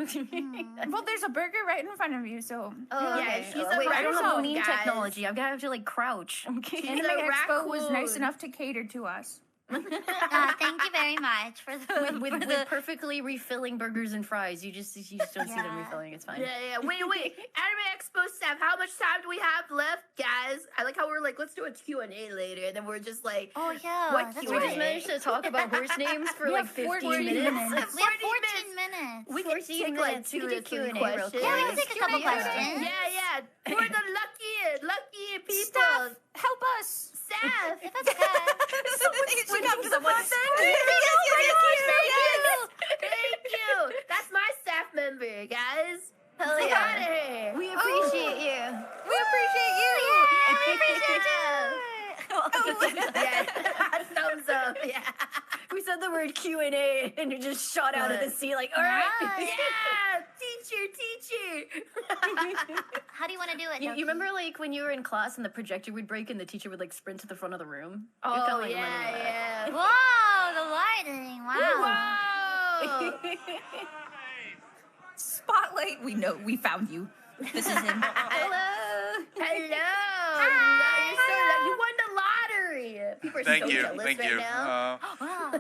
Well, there's a burger right in front of you, so. Yeah, she's a wait, I don't have raccoon, lean guys. technology. I'm gonna have to like crouch. Okay. Anime Expo was nice enough to cater to us. Thank you very much for the with perfectly refilling burgers and fries. You just don't see them refilling. It's fine. Yeah. Wait. Anime Expo staff, how much time do we have left, guys? I like how we're like, let's do a Q&A later, and then we're just like, oh yeah, what We Q&A? just managed to talk about horse names for like 15 minutes. We have 14 minutes. We can take like 2 to 3 questions. Yeah, we can take a couple questions. Yeah. For the lucky people. Staff, help us. Staff. If that's okay. We got someone. Thank you. That's my staff member, guys. Hell Get yeah. out of here. We appreciate you. We appreciate you. We appreciate you. Yeah. Thumbs up. Yeah. We said the word Q&A and it just shot out of the sea like, all right. Yeah. Teacher. How do you want to do it? You remember like when you were in class and the projector would break and the teacher would like sprint to the front of the room? You're kinda Oh, like running like that. yeah. Whoa, the lighting. Wow. Spotlight. We found you. This is him. Hello. You won the lottery. People are so jealous right now. Wow.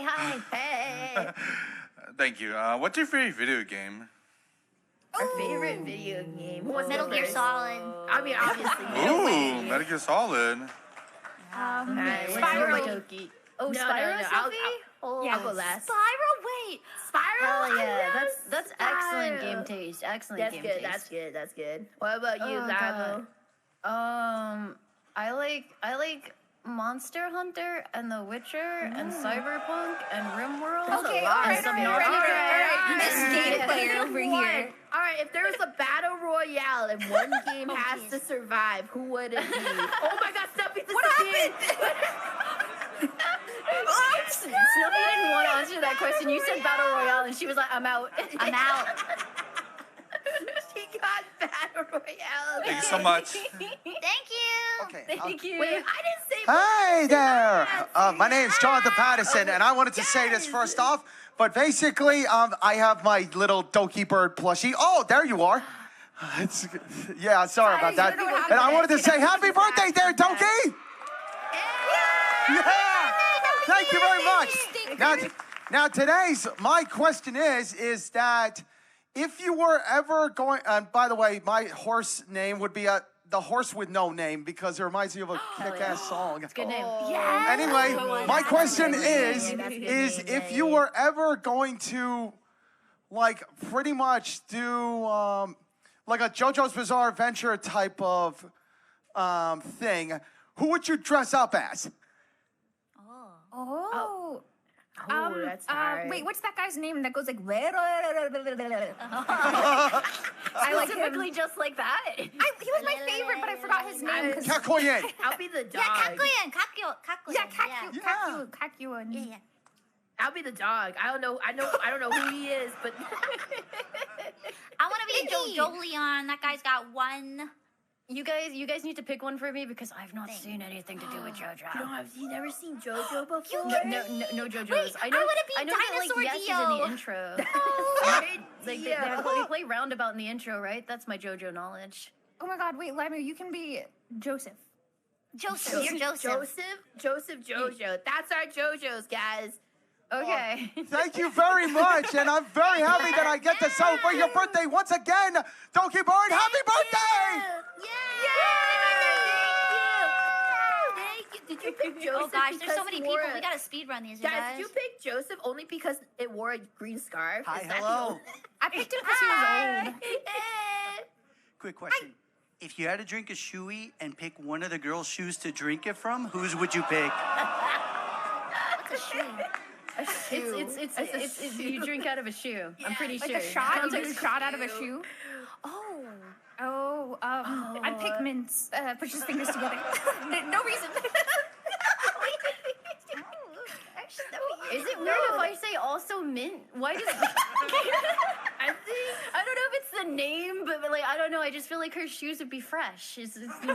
Hi. Hey. Thank you. What's your favorite video game? Our favorite video game. Metal Gear Solid. I mean, obviously. Ooh, Metal Gear Solid. Spyro. Oh, No, Spyro, Sophie? I'll go last. Spiral, wait. Spiral? Hell yeah, I love that's excellent Spyro. game taste. Excellent That's game good. taste. That's good. What about you, Oh, Gabo? God. I like Monster Hunter and The Witcher and Cyberpunk and RimWorld. Okay, and all right. Subnautica. This game player over here. All right, if there was a battle royale and one game has to survive, who would it be? Oh my God, Snuffy! What happened? Snuffy didn't want to answer that question. You said battle royale, and she was like, "I'm out." I'm out. She got battle royale. Thank you so much. Thank you. Okay. Thank you. Wait, I didn't say Hey there. My name is Jonathan Patterson, and I wanted to say this first off. But basically, I have my little Doki Bird plushie. Oh, there you are. Yeah, sorry about that. And I wanted to say happy birthday there, Doki. Yeah. Thank you very much. Now my question is that if you were ever going, and by the way, my horse name would be the horse with no name because it reminds me of a kick-ass song. It's a good name. Yeah. Anyway, my question is if you were ever going to, like, pretty much do like a JoJo's Bizarre Adventure type of thing, who would you dress up as? Oh. That's hard. Wait, what's that guy's name that goes like? I like specifically just like that. He was my favorite, but I forgot his name. Kakoyen. I'll be the dog. Yeah, Kakuyen. Yeah. I'll be the dog. I don't know who he is, but I want to be Joleon. That guy's got one. You guys need to pick one for me because I've not seen anything to do with JoJo. You never seen JoJo before? No JoJo's. Wait, I want to be Dinosaur Yes is in Dio. the intro. Like they play roundabout in the intro, right? That's my JoJo knowledge. Oh my God! Wait, Limu, you can be Joseph. You're Joseph. Joseph JoJo. That's our JoJos, guys. Okay. Thank you very much, and I'm very happy that I get to celebrate your birthday once again. Doki Bird, happy birthday! Thank you. Did you pick Joseph? Oh gosh, there's because so many he people. wore We gotta speed run these, Guys, did you pick Joseph only because it wore a green scarf? Hi, Is that the hello. only- I picked him because he was old. Quick question. If you had to drink a shoey and pick one of the girls' shoes to drink it from, whose would you pick? What's a shoe? It's you drink out of a shoe. I'm pretty Like sure. a shot? You take a shot out of a shoe? I'd pick Mints. Push his fingers together. No reason. Is it weird if I say also mint? Why does I don't know if it's the name, but like I don't know. I just feel like her shoes would be fresh. It's mint shoes.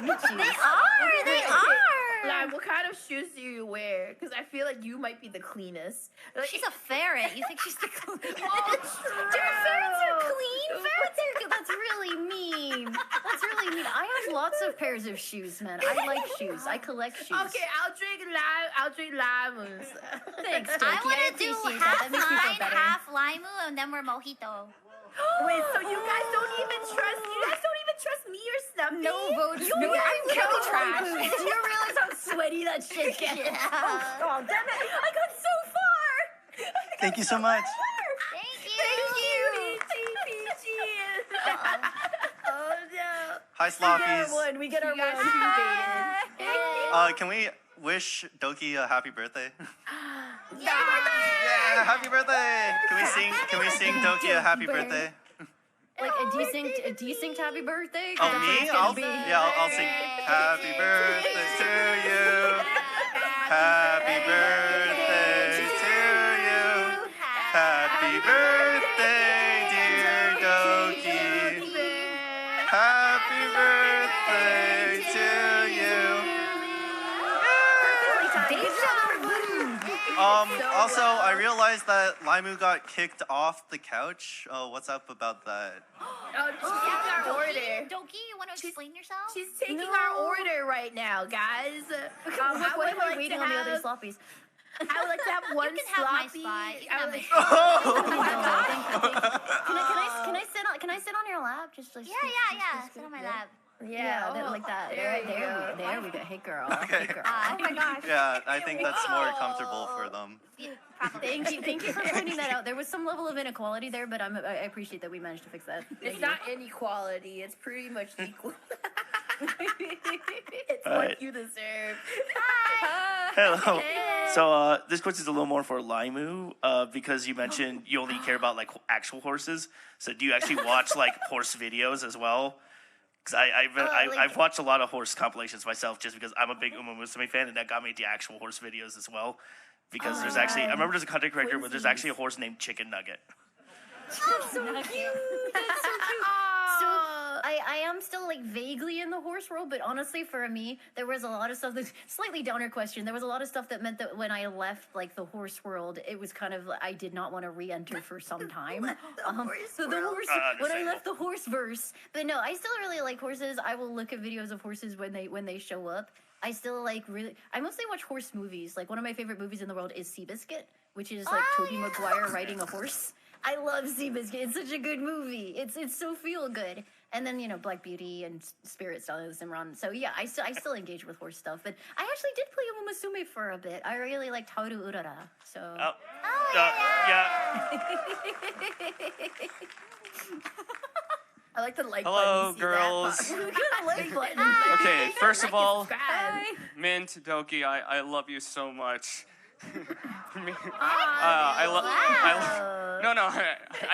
They are. Like, what kind of shoes do you wear? Because I feel like you might be the cleanest. Like, She's a ferret. You think she's the cleanest? Ferrets are clean. Ferrets are good. That's really mean. That's really mean. I have lots of pairs of shoes, man. I like shoes. I collect shoes. Okay, I'll drink lemons. Thanks, I Doki. want to do appreciate that. half That makes me feel mine, better. half Limu, and then we're mojito. Wait, so you guys don't even trust me or Snuffy? No votes. You No, guys I'm really trash. Do you realize how sweaty that shit gets? Oh, damn it. I got so far. Thank you so much. Thank you. Oh, no. Hi, Sloppies. We get our one. Can we wish Doki a happy birthday? Yeah. Yeah, happy birthday! Can we sing Doki a happy birthday? Like a decent happy birthday. Oh, me? I'll sing. Happy birthday to you. Happy birthday to you. Happy birthday, dear Doki. Happy birthday to you. Also, I realized that Limu got kicked off the couch. Oh, what's up about that? She's taking our order. Doki, you want to explain yourself? She's taking our order right now, guys. Why am I waiting on the other sloppies? I would like to have one You can have my sloppy. spot. You can I have would my like- Can I sit on your lap? Just Yeah. Sit on my lap. Like that. There we go. Hey girl. Hey girl. Oh my gosh. Yeah, I think that's more comfortable for them. Thank you for pointing that out. There was some level of inequality there, but I appreciate that we managed to fix that. It's not inequality. It's pretty much equal. It's All right. what you deserve. Hello. So this question is a little more for Limu because you mentioned you only care about like actual horses. So do you actually watch like horse videos as well? Because I've watched a lot of horse compilations myself just because I'm a big Uma Musume fan, and that got me into actual horse videos as well. Because there's actually, I remember there's a content creator where there's actually a horse named Chicken Nugget. That's so cute. That's so cute. So I am still like vaguely in the horse world, but honestly, for me, there was a lot of stuff that's slightly downer question. There was a lot of stuff that meant that when I left like the horse world, it was kind of I did not want to re-enter for some time. So the horse when I left the horse verse, but no, I still really like horses. I will look at videos of horses when they show up. I still like really. I mostly watch horse movies. Like one of my favorite movies in the world is Seabiscuit, which is like Tobey Maguire riding a horse. I love Seabiscuit. It's such a good movie. It's so feel good. And then Black Beauty and Spirit Style of Simran. So yeah, I still engage with horse stuff. But I actually did play Umusume for a bit. I really liked Haru Urara. So. Yeah. I like the like Hello, button. girls. Okay, first of all, Mint, Doki, I love you so much. I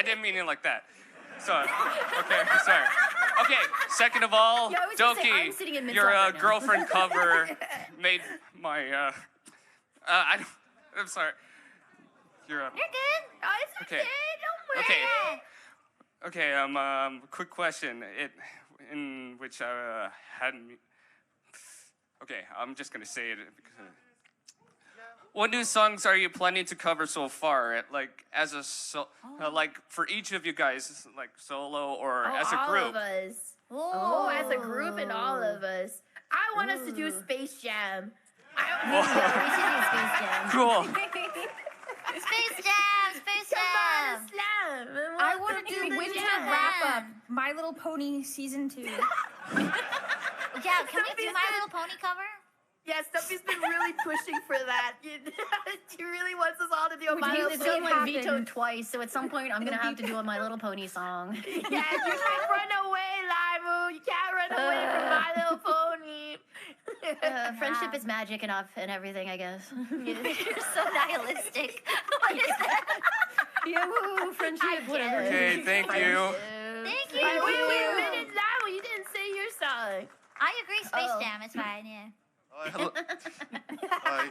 didn't mean it like that. Sorry. Okay, sorry. Okay, second of all, Yeah, I was gonna say, I'm Doki, sitting in your mid-slot right now. girlfriend cover made my I'm sorry. You're You're good. Oh, it's okay. Don't worry. Okay, quick question. In which I hadn't. Okay, I'm just gonna say it. What new songs are you planning to cover so far? Like as a like for each of you guys, like solo or as a group? All of us. Oh, as a group and all of us. I want us to do Space Jam. We should do Space Jam. Cool. Space Jam, Space Jam. Slam. I want to do Winter Wrap Up, My Little Pony Season 2. Yeah, can we do My Little Pony cover? Yeah, Stumpy's been really pushing for that. She really wants us all to do a My Little It's Pony. been like vetoed twice, so at some point I'm gonna have to do a My Little Pony song. Yeah, you can't run away, Limu. You can't run away from My Little Pony. Friendship is magic enough and everything, I guess. You're so nihilistic. What is that? Yeah, woo, friendship, whatever. Okay, thank you. Thank you. Wait a minute, Limu. You didn't say your song. I agree, Space Jam. It's fine, yeah. Hello. Hi.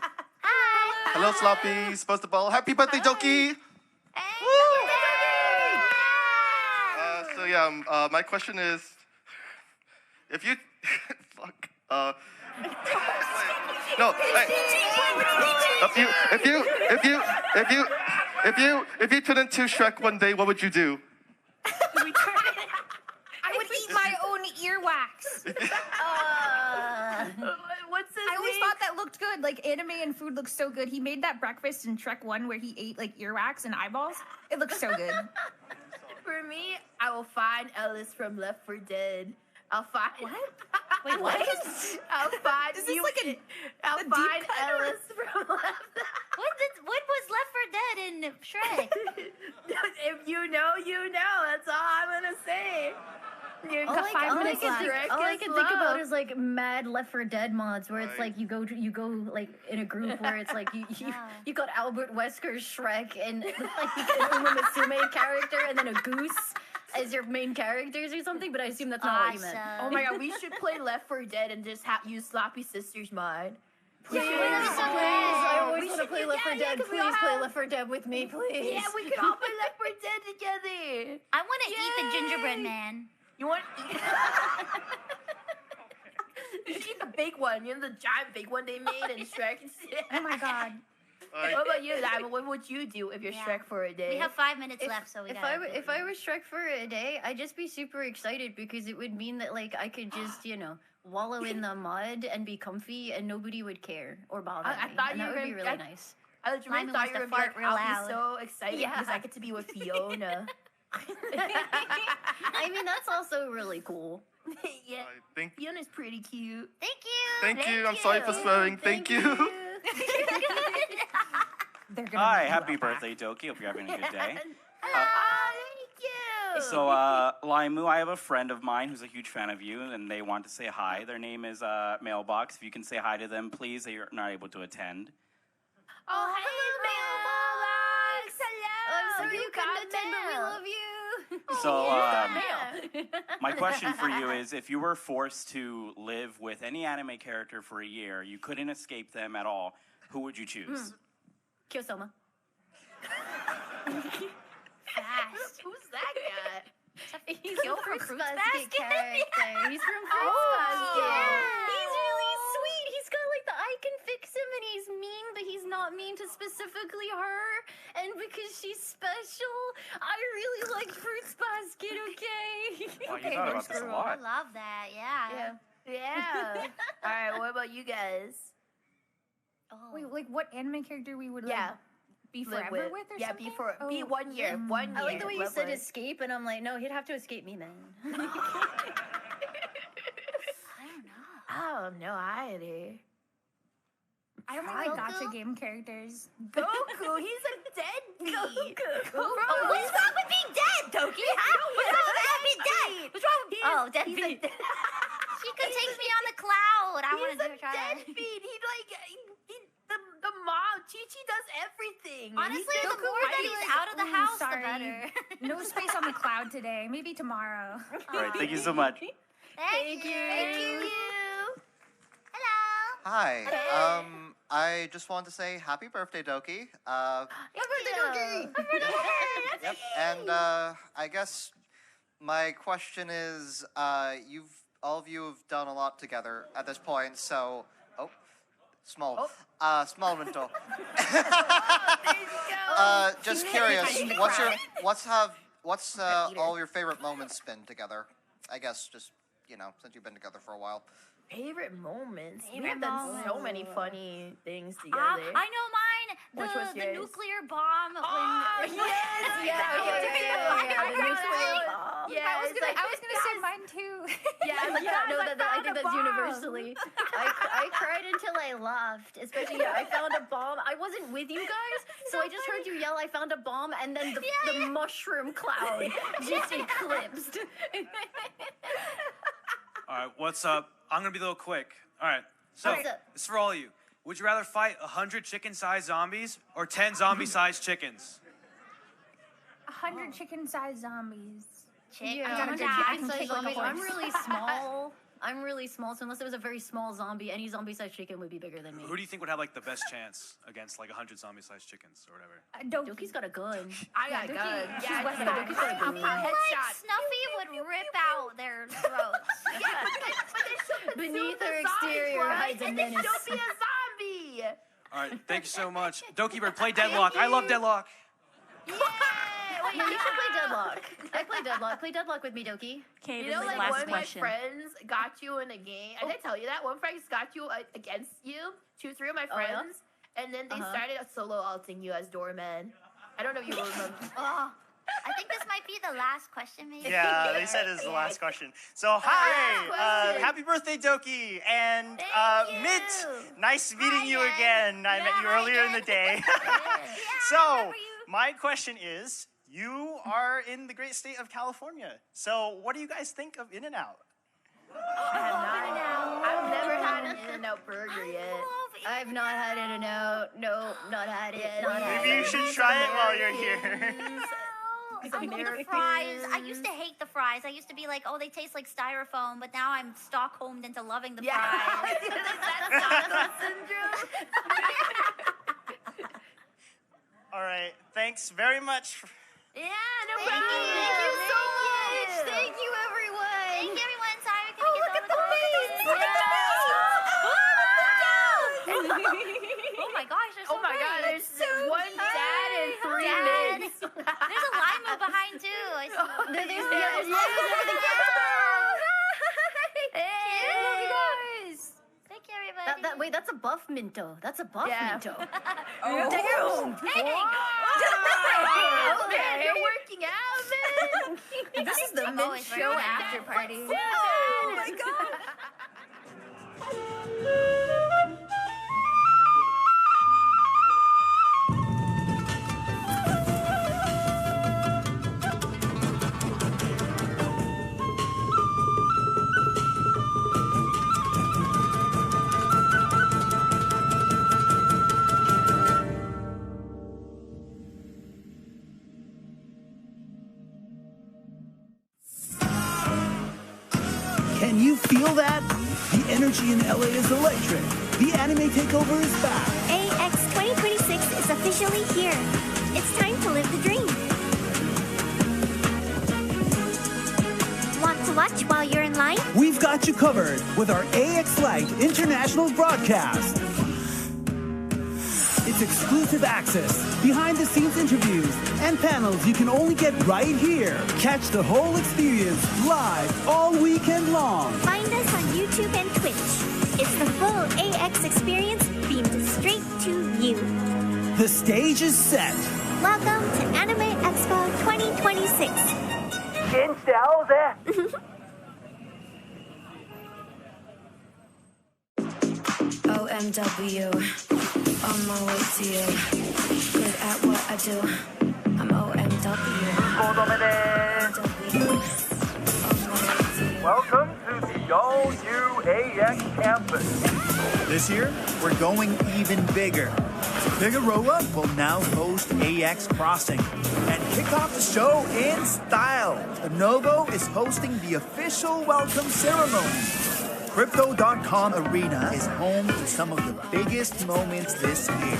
Hello, Sloppy. Supposed to ball. Happy birthday, Doki. So yeah, my question is, if you, fuck, no, if you turn into Shrek one day, what would you do? I would eat my own earwax. What's this? I always thought that looked good. Like anime and food looks so good. He made that breakfast in Shrek 1 where he ate like earwax and eyeballs. It looks so good. For me, I will find Ellis from Left 4 Dead. I'll find what? Wait, what? I'll find. Is this like I'll find Ellis from Left. What was Left 4 Dead in Shrek? If you know, you know. That's all I'm gonna say. Dude, All I can think about is like mad Left 4 Dead mods where it's like you go like in a group where it's like you got Albert Wesker's Shrek and like an Uma Musume character and then a goose as your main characters or something, but I assume that's not what you meant. Oh my god, we should play Left 4 Dead and just use Sloppy Sisters mod. Please, I always want to play Left 4 Dead. Please play Left 4 Dead with me, please. Yeah, we could all play Left 4 Dead together. I want to eat the gingerbread man. You want? You should eat the big one. You know the giant big one they made in Shrek. Oh my god. What about you, Lima? What would you do if you're Shrek for a day? We have 5 minutes left, so if I was Shrek for a day, I'd just be super excited because it would mean that like I could just wallow in the mud and be comfy and nobody would care or bother me. I thought and you that were would be really nice. I literally thought you were fart real I'll loud. be so excited because I get to be with Fiona. I mean, that's also really cool. Yeah, Fiona's pretty cute. Thank you. Thank you. I'm sorry for swearing. Thank you. Hi, happy birthday, Doki. Hope you're having a good day. Thank you. So, Laimu, I have a friend of mine who's a huge fan of you, and they want to say hi. Their name is Mailbox. If you can say hi to them, please. They're not able to attend. Oh, hey, Mailbox. Hello. I'm sorry you couldn't attend, but we love you. So, my question for you is, if you were forced to live with any anime character for a year, you couldn't escape them at all, who would you choose? Kyosoma. Fast. Who's that guy? He's Yo, a from Fruits Fruits Basket Basket? character. He's from Fruits Basket. He's really sweet. He's got like the I can fix him, and he's mean, but he's not mean to specifically her. And because she's special, I really like Fruits Basket. Okay. Wow, you thought about this a lot. I love that. Yeah. Yeah. All right. What about you guys? Wait, like what anime character we would Yeah. be Live forever with or yeah, something? be 1 year. 1 year. I like the way you live said with. escape, and I'm like, no, he'd have to escape me, man. I don't know either. I don't really like gotcha game characters. Goku, he's a deadbeat. What's wrong with being dead, Doki? What's wrong with being dead? What's wrong with deadbeat? She could take me on the cloud. I want to try that. Deadbeat. The mom, Chi-Chi does everything. Honestly, the more that he's out of the house, the better. No space on the cloud today. Maybe tomorrow. All right, thank you so much. Thank you. Thank you. Hi. I just wanted to say happy birthday, Doki. Happy birthday, Doki! Yep. And I guess my question is, all of you have done a lot together at this point, so small mental. Just curious, what's all your favorite moments been together? I guess just since you've been together for a while. Favorite moments. We Favorite have done so moments. many funny things together. I know mine. Which was The yours? nuclear bomb. Yes, I was gonna say mine too. Yeah, I think that's universally. I cried until I laughed. Especially, I found a bomb. I wasn't with you guys, so I just heard you yell, I found a bomb, and then the mushroom cloud just eclipsed. All right, what's up? I'm gonna be a little quick. All right, so What's up? this is for all of you. Would you rather fight 100 chicken-sized zombies or 10 zombie-sized chickens? 100 chicken-sized zombies. Yeah, I gotta 100 die. I can chicken-sized kick like a zombies. I'm horse. really small. I'm really small, so unless it was a very small zombie, any zombie-sized chicken would be bigger than me. Who do you think would have like the best chance against like 100 zombie-sized chickens or whatever? Doki's got a gun. I got a gun. She's West Side. Doki's got a gun. Headshot. Snuffy would rip out their throats. Beneath her exterior hides a and then menace. she'll be a zombie. All right, thank you so much. Doki Bird, play Deadlock. I love Deadlock. Wait, you should play Deadlock. I play Deadlock. Play Deadlock with me, Doki. Okay, You know, like one of my friends got you in a game. I didn't tell you that. One friend got you against you, 2-3 of my Oh, yeah? friends, and then they started solo alting you as doorman. I don't know if you remember. I think this might be the last question, maybe. Yeah, they said it's the last question. So, hi! Happy birthday, Doki! And Mint, nice meeting you again. I met you earlier in the day. So, my question is, you are in the great state of California. So, what do you guys think of In-N-Out? I've never had an In-N-Out burger yet. I've not had In-N-Out. No, not had it. Not had Maybe you it. should try it while you're here. I love the fries. I used to hate the fries. I used to be like, oh, they taste like styrofoam, but now I'm Stockholmed into loving the fries. All right, thanks very much. Yeah, no Thank problem. you. Thank you so much. Thank you, everyone. Thank you, everyone. Sorry, we Oh, look at the face. Look at the face. Oh my gosh, there's so Oh my many. God, there's one dad and 3 Dad. mids. There's a Lima behind too. I see. There's Thank you, everybody. Wait, that's a buff Minto. That's a buff Yeah. Minto. Oh, Damn. Oh, man, you're working out, man. This is the I'm Mint always Show working out. after party. Oh my God. Can you feel that? The energy in LA is electric. The anime takeover is back. AX 2026 is officially here. It's time to live the dream. watch while you're in line? We've got you covered with our AX Lite International broadcast. It's exclusive access, behind-the-scenes interviews, and panels you can only get right here. Catch the whole experience live all weekend long. Find us on YouTube and Twitch. It's the full AX experience beamed straight to you. The stage is set. Welcome to Anime Expo 2026. OMW, on my way to you. Good at what I do. I'm OMW. Welcome to the all-new AX campus. This year, we're going even bigger. Figueroa will now host AX Crossing and kick off the show in style. Lenovo is hosting the official welcome ceremony. Crypto.com Arena is home to some of the biggest moments this year.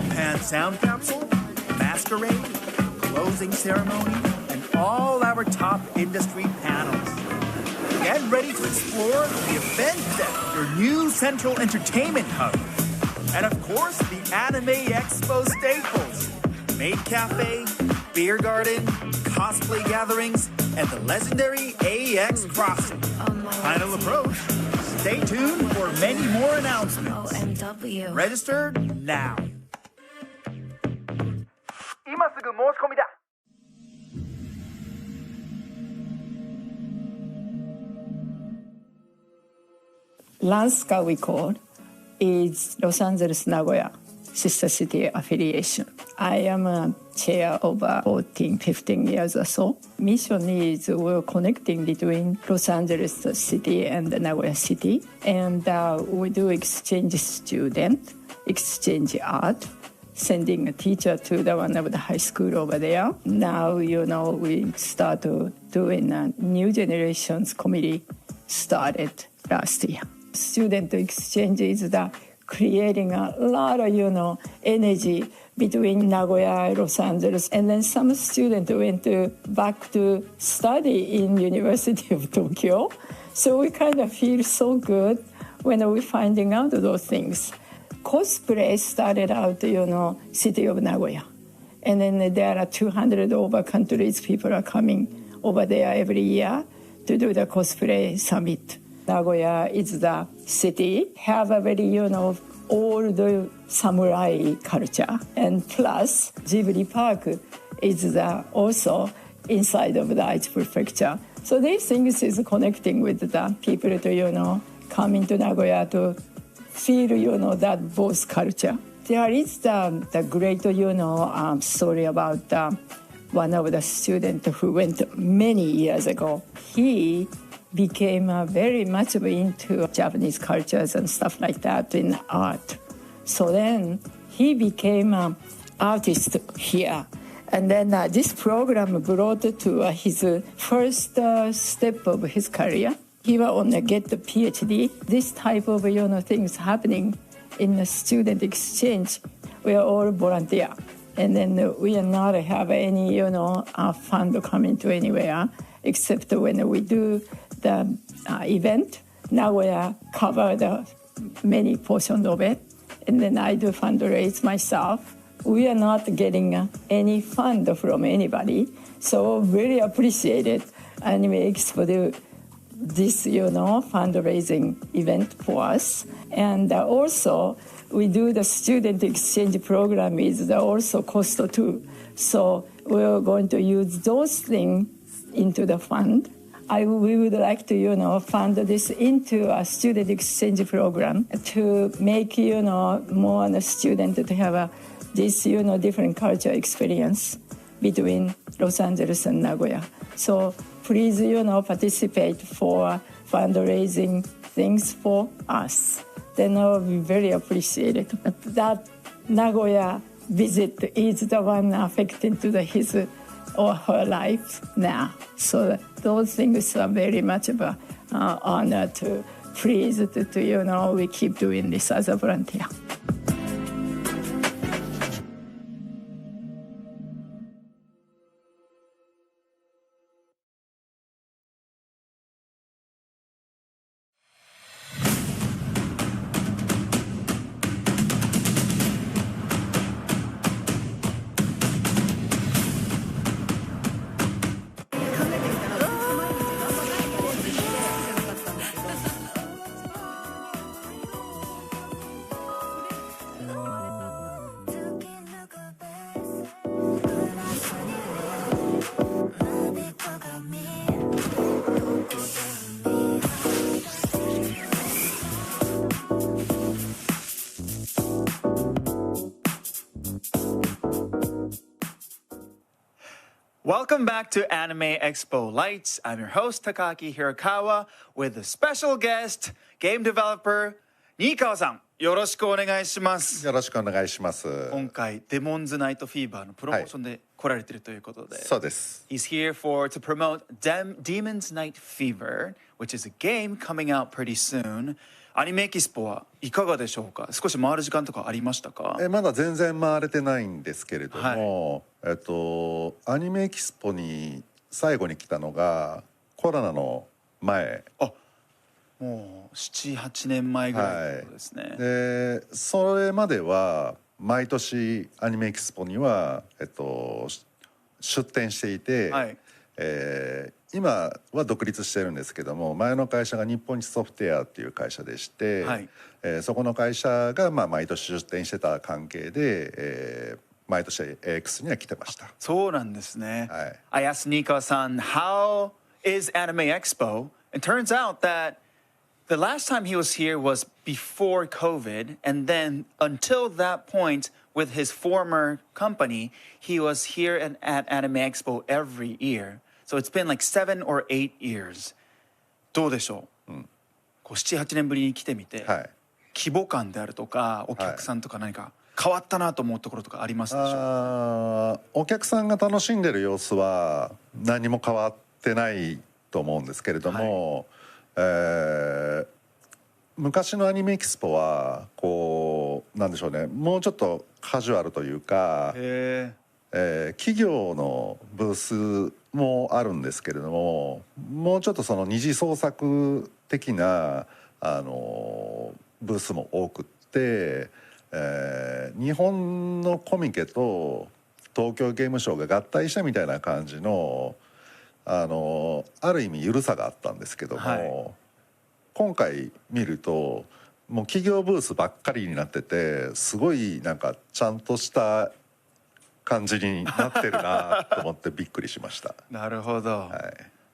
Japan Sound Capsule, Masquerade, closing ceremony, and all our top industry panels. Get ready to explore the event deck, your new central entertainment hub. And of course, the Anime Expo staples. Maid Cafe, Beer Garden, cosplay gatherings, and the legendary AX Crossing. Final approach. Stay tuned for many more announcements. OMW. Register now. 今すぐ申し込みだ。LANSCA we call is Los Angeles Nagoya Sister City Affiliation. I am a chair of 15 years or so. Mission is we're connecting between Los Angeles City and Nagoya City. And we do exchange student, exchange art, sending a teacher to the one of the high school over there. Now, we start doing a new generations committee started last year. Student exchange is creating a lot of, energy between Nagoya and Los Angeles. And then some students went back to study in University of Tokyo. So we kind of feel so good when we're finding out those things. Cosplay started out, city of Nagoya. And then there are 200 over countries people are coming over there every year to do the cosplay summit. Nagoya is the city, have a very, old samurai culture. And plus, Ghibli Park is also inside of the Aichi Prefecture. So these things is connecting with the people to, coming to Nagoya to feel, that both culture. There is the great, story about one of the students who went many years ago. He became very much into Japanese cultures and stuff like that in art. So then he became an artist here. And then this program brought to his first step of his career. He will only get the PhD. This type of things happening in the student exchange. We are all volunteer. And then we are not have any, fund coming to anywhere except when we do the event. Nagoya cover the many portions of it. And then I do fundraise myself. We are not getting any fund from anybody. So really appreciated Anime Expo do this, fundraising event for us. And also we do the student exchange program is also cost too. So we're going to use those things into the fund. We would like to, fund this into a student exchange program to make, more the student to have this, different culture experience between Los Angeles and Nagoya. So please, participate for fundraising things for us. Then I will be very appreciated. That Nagoya visit is the one affecting to his or her life now. So those things are very much of an honor to please to, we keep doing this as a volunteer. Welcome back to Anime Expo Lights. I'm your host, Takaki Hirakawa, with a special guest, game developer, Nikawaさん。よろしくお願いします。よろしくお願いします。今回、デモンズナイトフィーバーのプロモーションで来られているということで。そうです。He's here to promote Demon's Night Fever, which is a game coming out pretty soon. アニメエキスポはいかがでしょうか。少し回る時間とかありましたか。まだ全然回れてないんですけれども、アニメエキスポに最後に来たのがコロナの前。もう7、8年前ぐらいのことですね。でそれまでは毎年アニメエキスポには、出展していて、今は独立してるんですけども、前の会社が日本一ソフトウェアっていう会社でして、そこの会社が毎年出展してた関係で、毎年 AX には来てました。そうなんですね。I asked Nikawa-san, how is Anime Expo? It turns out that the last time he was here was before COVID, and then until that point with his former company, he was here at Anime Expo every year. So it's been like 7 or 8 years. どうでしょう、こう7、8年ぶりに来てみて、規模感であるとか、お客さんとか何か変わったなと思うところとかありますでしょうか。お客さんが楽しんでる様子は何も変わってないと思うんですけれども、昔のアニメエキスポはこうなんでしょうね、もうちょっとカジュアルというか、企業のブースもあるんですけれども、もうちょっとその二次創作的なブースも多くって、日本のコミケと東京ゲームショウが合体したみたいな感じのある意味緩さがあったんですけども、今回見るともう企業ブースばっかりになってて、すごいなんかちゃんとした感じになってるなと思ってびっくりしました。なるほど。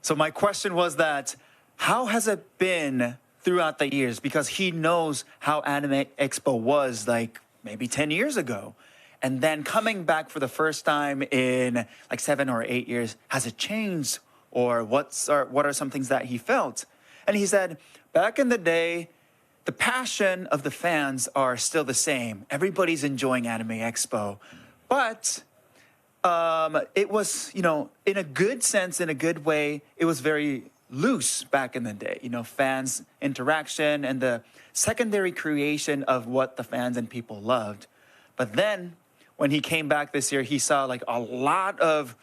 So my question was that how has it been throughout the years, because he knows how Anime Expo was like maybe 10 years ago, and then coming back for the first time in like 7 or 8 years, has it changed, or what are some things that he felt? And he said, back in the day, the passion of the fans are still the same. Everybody's enjoying Anime Expo, but it was, you know, in a good sense, in a good way, it was very loose back in the day. You know, fans interaction and the secondary creation of what the fans and people loved. But then when he came back this year, he saw like a lot of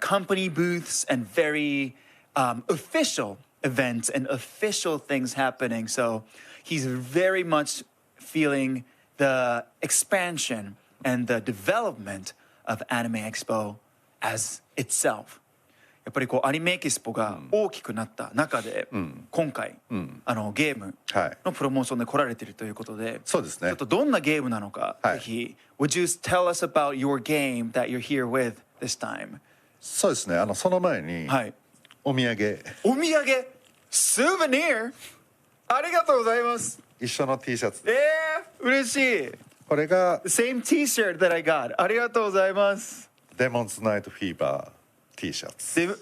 company booths and very official events and official things happening. So he's very much feeling the expansion and the development of Anime Expo as itself. やっぱりこうアニメエキスポが大きくなった中で、今回、ゲームのプロモーションで来られているということで、そうですね。ちょっとどんなゲームなのか、ぜひ Would you tell us about your game that you're here with this time? そうですね。その前に、お土産。お土産、souvenir。ありがとうございます。一緒の T シャツ。嬉しい。これが Same T-shirt that I got。ありがとうございます。Demon's Night Fever T シャツ。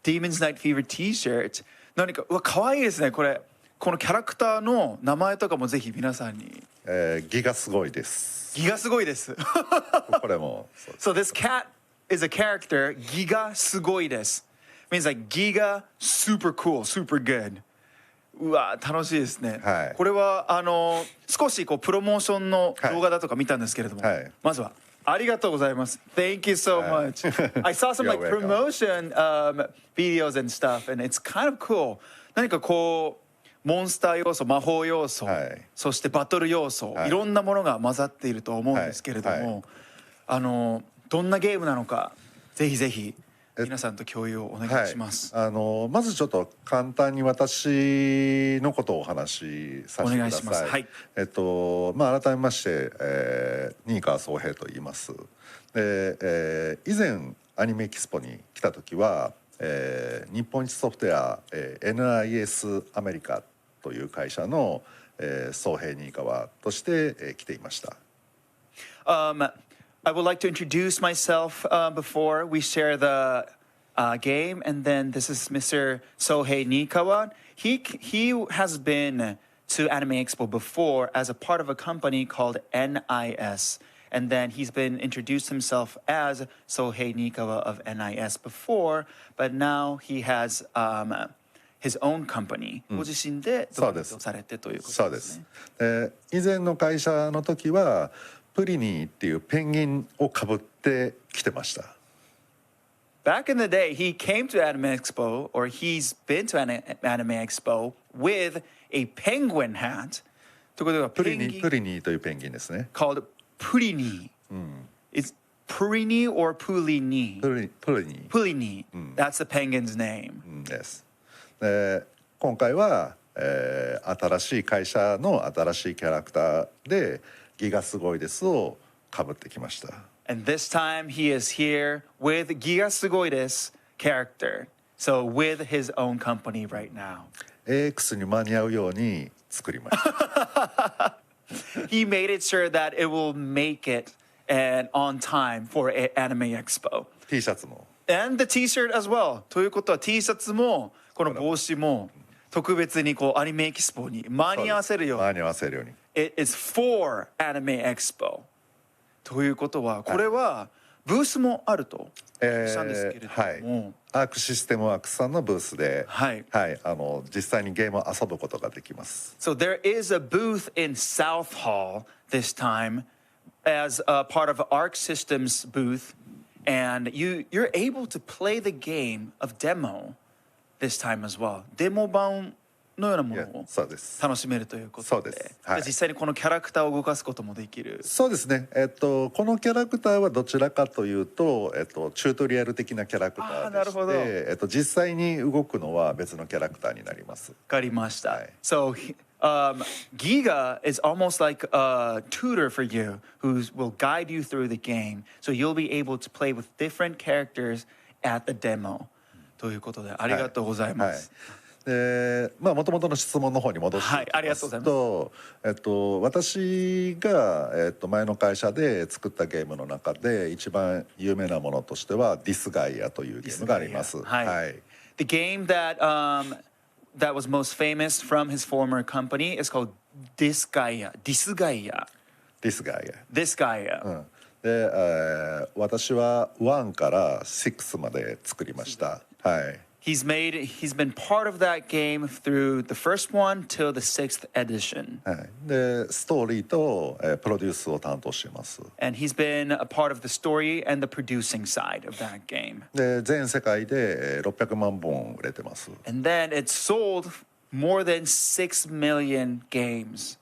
Demon's Night Fever T-shirt。何か可愛いですね。このキャラクターの名前とかもぜひ皆さんに。ギガすごいです。ギガすごいです。これも。So this cat is a character. ギガすごいです。Means like Giga super cool, super good. うわ楽しいですね。これは少しこうプロモーションの動画だとか見たんですけれども、まずはありがとうございます。Thank you so much. I saw some like promotion videos and stuff, and it's kind of cool. 何かこうモンスター要素、魔法要素、そしてバトル要素、いろんなものが混ざっていると思うんですけれども、どんなゲームなのかぜひぜひ皆さんと共有をお願いします。まずちょっと簡単に私のことをお話しさせてください。改めまして、新川宗平と言います。で、以前アニメエキスポに来た時は、日本一ソフトウェア、NIS アメリカという会社の、宗平新川として、来ていました。I would like to introduce myself before we share the game, and then this is Mr. Sohei Nikawa. He has been to Anime Expo before as a part of a company called NIS, and then he's been introduced himself as Sohei Nikawa of NIS before, but now he has his own company. ご自身で独立をされてということですね。以前の会社の時はプリニーっていうペンギンをかぶって来てました。Back in the day, he came to Anime Expo, or he's been to Anime Expo with a penguin hat. ということはプリニーというペンギンですね。Called Purini. It's Purini or Pulini? Purini. Pulini. That's the penguin's name. Yes. 今回は、新しい会社の新しいキャラクターでギガすごいですをかぶってきました。And this time he is here with Giga Sugoides character. So with his own company right now. AX に間に合うように作りました。He made it sure that it will make it and on time for Anime Expo. T シャツも。And the T-shirt as well. ということは T シャツもこの帽子も特別にこうアニメエキスポに間に合わせるように。間に合わせるように。It is for Anime Expo. ということはこれはブースもあるとしたんですけれども、アークシステムワークスさんのブースで、実際にゲームを遊ぶことができます。So there is a booth in South Hall this time as a part of Arc Systems booth, and you're able to play the game of demo this time as well. デモ版のようなものを楽しめるということで、実際にこのキャラクターを動かすこともできる。そうですね。このキャラクターはどちらかというと、チュートリアル的なキャラクターでして、実際に動くのは別のキャラクターになります。わかりました。So Giga is almost like a tutor for you who will guide you through the game. So you'll be able to play with different characters at the demo. ということでありがとうございます。もともとの質問の方に戻していきますと、私が、前の会社で作ったゲームの中で一番有名なものとしてはディスガイアというゲームがあります。The game that was most famous from his former company is called Disgaea. Disgaea. Disgaea. で、私は1から6まで作りました。He's been part of that game through the first one till the 6th edition. で、ストーリーとプロデュースを担当しています。And he's been a part of the story and the producing side of that game. で、全世界で600万本売れてます。And then it sold more than 6 million games.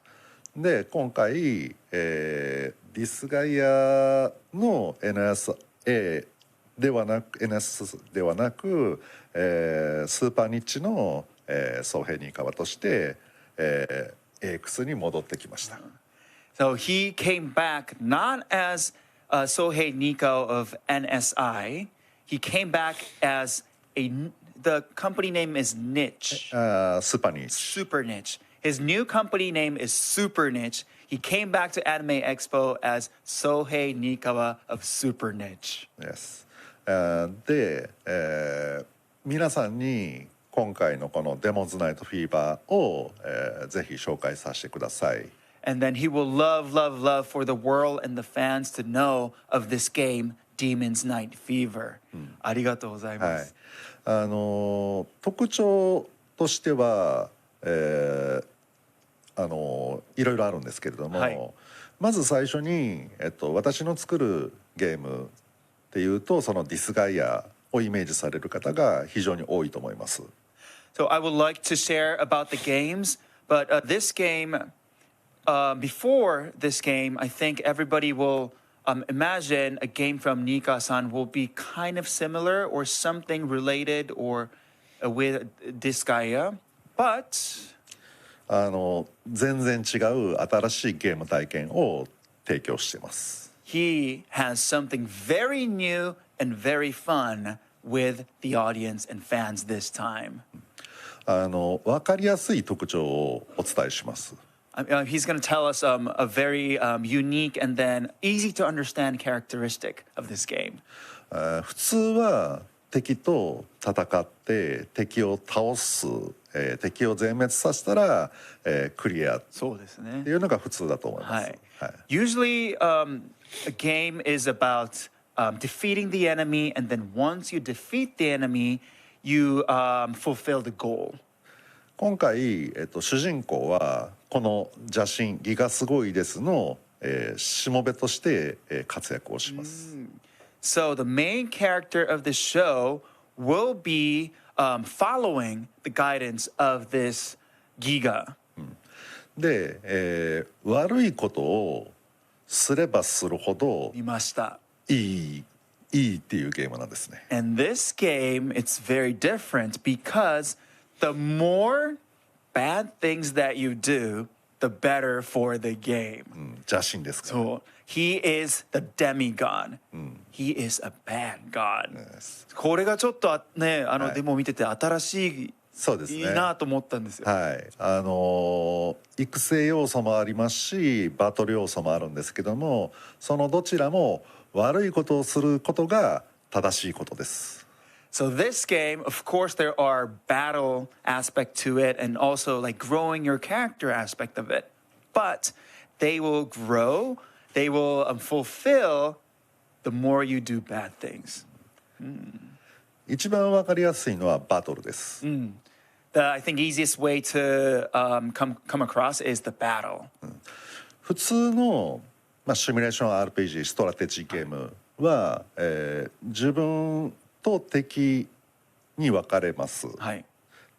で、今回、ディスガイアの NSA ではなく NS ではなく、スーパーニッチの、ソーヘイニカワとして、AX に戻ってきました。So he came back not as Sohei Nico of NSI. He came back as the company name is Niche. Super Niche. Super Niche. His new company name is Super Niche. He came back to Anime Expo as Sohei Nikawa of Super Niche. Yes. で、皆さんに今回のこのデモンズナイトフィーバーを、ぜひ紹介させてください。And then he will love for the world and the fans to know of this game, Demon's Night Fever. ありがとうございます。特徴としては、いろいろあるんですけれども、まず最初に、私の作るゲームっていうとそのディスガイアをイメージされる方が非常に多いと思います。So I would like to share about the games, but this game, before this game, I think everybody will imagine a game from Nika-san will be kind of similar or something related or with Disgaea, but 全然違う新しいゲーム体験を提供しています。He has something very new and very fun with the audience and fans this time. 分かりやすい特徴をお伝えします。He's going to tell us a very unique and then easy to understand characteristic of this game. 普通は敵と戦って敵を倒す、敵を全滅させたら、クリアっていうのが普通だと思います。Usually, a game is about defeating the enemy, and then once you defeat the enemy, you fulfill the goal. 今回、主人公はこの邪神ギガすごいですの、しもべとして、活躍をします。So the main character of this show will be following the guidance of this Giga. で、悪いことをすればするほどいいっていうゲームなんですね。And this game, it's very different because the more bad things that you do, the better for the game. 邪神ですから。So he is the demigod. He is a bad god. これがちょっとね、デモを見てて新しい。そうですね。いいなと思ったんですよ。はい。育成要素もありますし、バトル要素もあるんですけども、そのどちらも悪いことをすることが正しいことです。So this game, of course, there are battle aspect to it and also like growing your character aspect of it. But they will grow, they will fulfill the more you do bad things. 一番わかりやすいのはバトルです。I think easiest way to come across is the battle. 普通の、シミュレーション RPG ストラテジーゲームは、自分と敵に分かれます。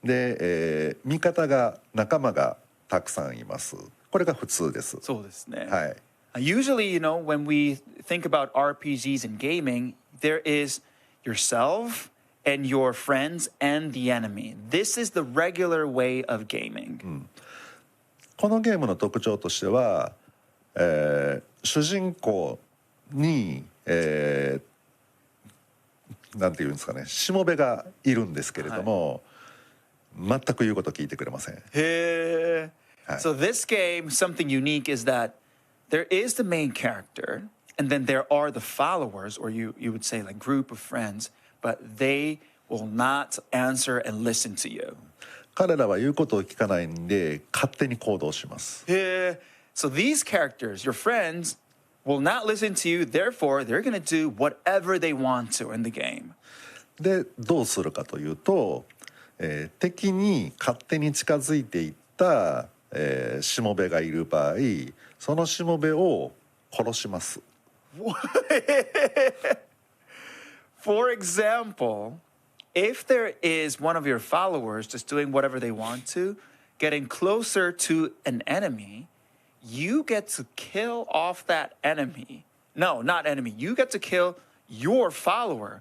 で、味方が仲間がたくさんいます。これが普通です。そうですね。はい。Usually, you know, when we think about RPGs and gaming, there is yourself and your friends and the enemy. This is the regular way of gaming. このゲームの特徴としては、主人公に、なんていうんですかね、しもべがいるんですけれども、全く言うこと聞いてくれません。へー。So this game, something unique is that there is the main character, and then there are the followers, or you would say like group of friends, but they will not answer and listen to you. 彼らは言うことを聞かないんで、勝手に行動します。So these characters, your friends, will not listen to you, therefore they're going to do whatever they want to in the game. で、どうするかというと、敵に勝手に近づいていった、しもべがいる場合、そのしもべを殺します。For example, if there is one of your followers just doing whatever they want to, getting closer to an enemy, you get to kill off that enemy. No, not enemy. You get to kill your follower.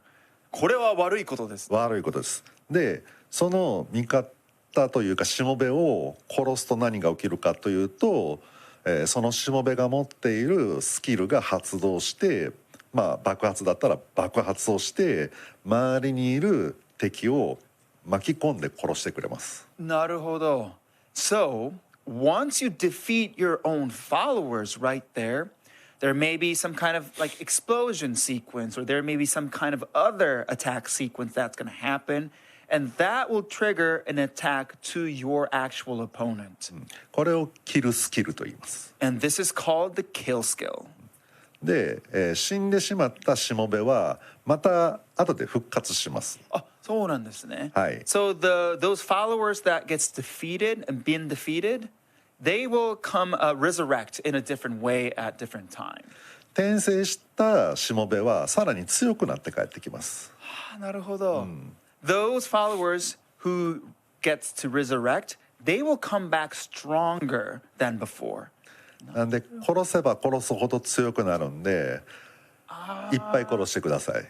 これは悪いことです。悪いことです。で、その味方というかしもべを殺すと何が起きるかというと、そのしもべが持っているスキルが発動して、爆発だったら爆発をして周りにいる敵を巻き込んで殺してくれます。なるほど。So, once you defeat your own followers right there, there may be some kind of like explosion sequence, or there may be some kind of other attack sequence that's going to happen, and that will trigger an attack to your actual opponent. これをキルスキルと言います。And this is called the kill skill. で、死んでしまったしもべはまた後で復活します。あ、そうなんですね。はい。So those followers that gets defeated and been defeated, they will come resurrect in a different way at different time. 転生したしもべはさらに強くなって帰ってきます。なるほど。Those followers who gets to resurrect, they will come back stronger than before. なんで殺せば殺すほど強くなるんで、いっぱい殺してください。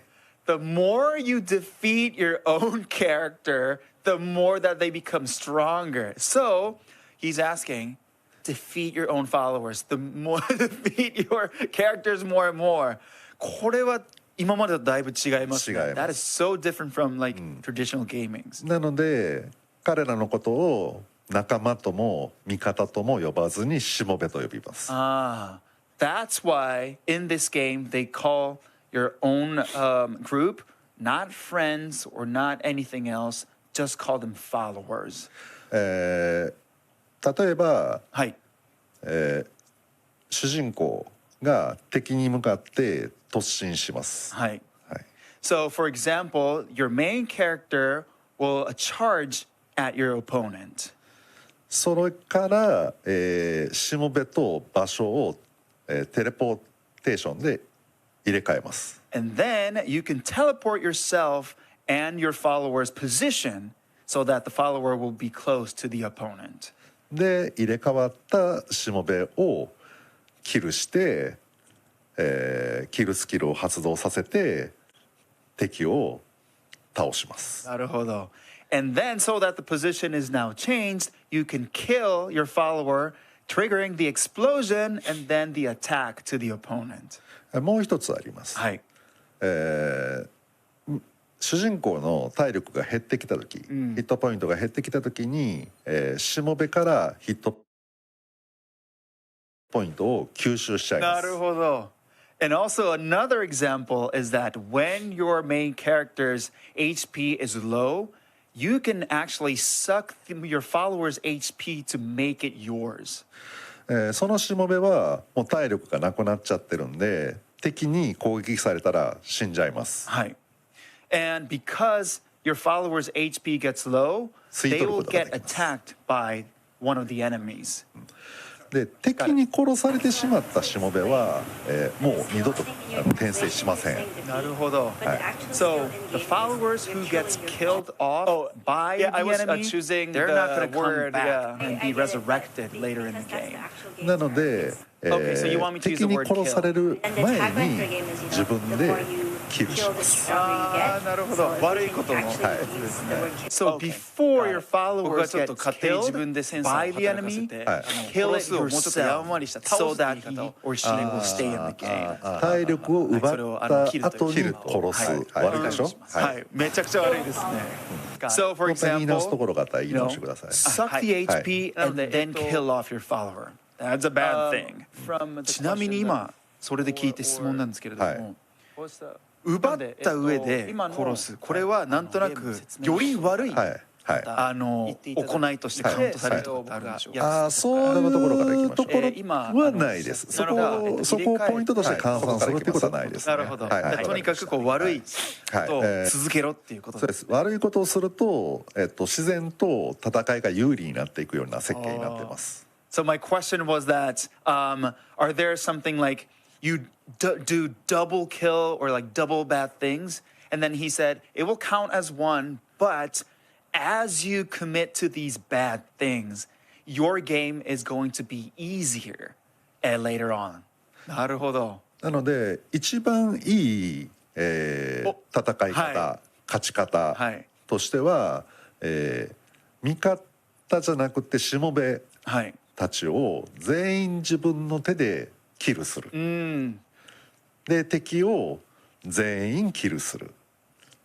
The more you defeat your own character, the more that they become stronger. So, he's asking, defeat your own followers. The more defeat your characters more and more. これは今までとだいぶ違いますね。違います。That is so different from like traditional gaming. なので彼らのことを仲間とも味方とも呼ばずにしもべと呼びます。That's why in this game they call your own group not friends or not anything else, just call them followers. 例えば、主人公が敵に向かって突進します。So, for example, your main character will charge at your opponent. それから、しもべと場所を、テレポーテーションで入れ替えます。And then you can teleport yourself and your follower's position so that the follower will be close to the opponent. で、入れ替わったしもべをキルして、キルスキルを発動させて敵を倒します。なるほど。And then, so that the position is now changed, you can kill your follower, triggering the explosion and then the attack to the opponent. もう一つあります。主人公の体力が減ってきた時、ヒットポイントが減ってきた時に、しもべからヒットポイントを吸収しちゃいます。なるほど。And also another example is that when your main character's HP is low, you can actually suck your followers' HP to make it yours. そのしもべはもう体力がなくなっちゃってるんで、敵に攻撃されたら死んじゃいます。And because your followers' HP gets low, they will get attacked by one of the enemies. で、敵に殺されてしまったしもべは、もう二度と転生しません。なるほど。So the followers who gets killed off by the enemy, they're not going to come back and be resurrected later in the game. なので、敵に殺される前に自分でキルします。なるほど。悪いことのですね。So before your followers get killed by the enemy, kill it yourself so that he or she will stay in the game. 体力を奪った後に殺す。悪いでしょ？はい。めちゃくちゃ悪いですね。So for example, 言い直すところがあったら言い直してください。Suck the HP and then kill off your follower. That's a bad thing. ちなみに今それで聞いて質問なんですけれども、奪った上で殺す。これはなんとなくより悪い行いとしてカウントされるとかあるんでしょうか。そういうところはないです。そこをポイントとして換算するってことはないです。なるほど。とにかくこう悪いことを続けろっていうことです。悪いことをすると自然と戦いが有利になっていくような設計になっています。So my question was that are there something like you do double kill or like double bad things? And then he said it will count as one, but as you commit to these bad things, your game is going to be easier later on. なるほど。なので一番いい、戦い方、勝ち方としては、味方じゃなくてしもべたちを全員自分の手でキルする。で敵を全員キルする。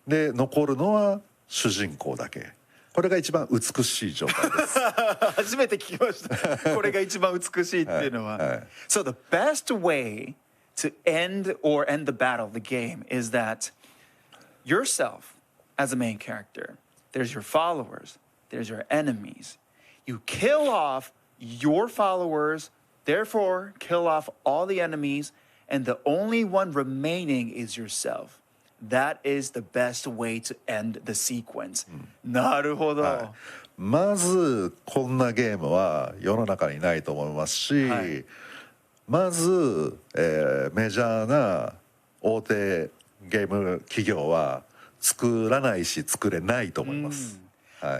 で残るのは主人公だけ。これが一番美しい状態です。初めて聞きました。これが一番美しいっていうのは。So the best way to end the battle, the game, is that yourself as a main character, there's your followers, there's your enemies. You kill off your followers, therefore kill off all the enemies, and the only one remaining is yourself. That is the best way to end the sequence. なるほど。まずこんなゲームは世の中にないと思いますし、まず、メジャーな大手ゲーム企業は作らないし作れないと思います。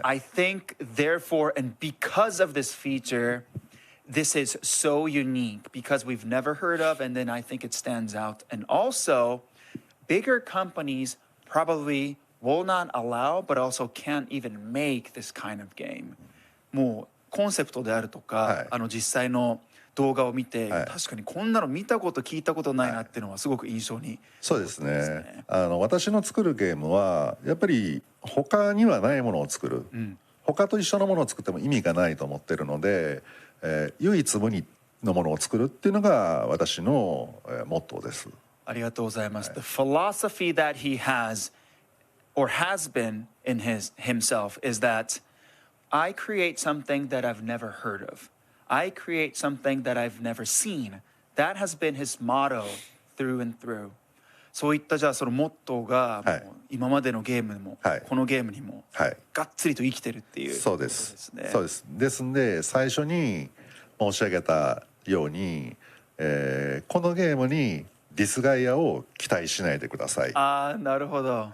I think therefore and because of this feature, this is so unique because we've never heard of, and then I think it stands out. And also, bigger companies probably will not allow, but also can't even make this kind of game. もうコンセプトであるとか、実際の動画を見て、確かにこんなの見たこと聞いたことないなっていうのはすごく印象に。そうですね。私の作るゲームはやっぱり他にはないものを作る。他と一緒のものを作っても意味がないと思ってるので、唯一無二のものを作るっていうのが私の、モットーです。ありがとうございます。The philosophy that he has or has been in himself is that I create something that I've never heard of. I create something that I've never seen. That has been his motto through and through. そういったじゃあそのモットーがもう今までのゲームにも、このゲームにもがっつりと生きてるっていうことですね。そうです。ですんで最初に申し上げたように、このゲームにディスガイアを期待しないでください。ああ、なるほど。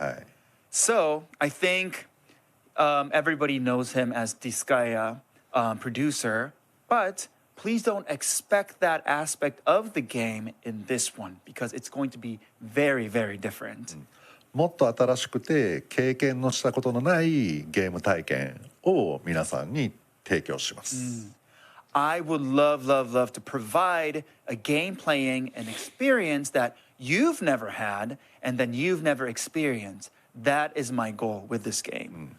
So I think everybody knows him as Disgaea producer, but please don't expect that aspect of the game in this one because it's going to be very, very different. もっと新しくて経験のしたことのないゲーム体験を皆さんに提供します。I would love to provide a game playing an experience that you've never had and then you've never experienced. That is my goal with this game.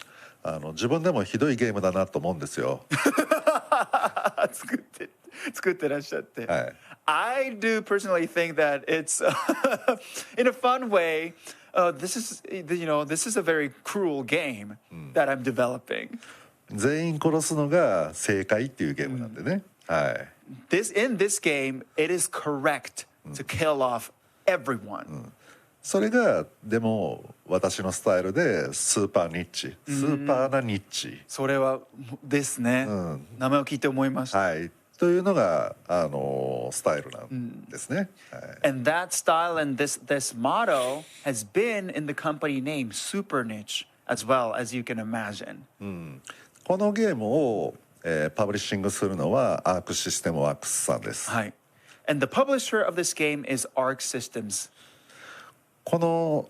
自分でもひどいゲームだなと思うんですよ。作ってらっしゃって。I do personally think that it's in a fun way. This is a very cruel game that I'm developing. 全員殺すのが正解っていうゲームなんでね。In this game, it is correct to kill off everyone. それがでも私のスタイルでスーパーニッチ、スーパーなニッチ。それはですね。名前を聞いて思いました。というのがスタイルなんですね。And that style and this motto has been in the company name Super Niche as well as you can imagine. このゲームを、パブリッシングするのはアークシステムワークスさんです。And the publisher of this game is Arc Systems. この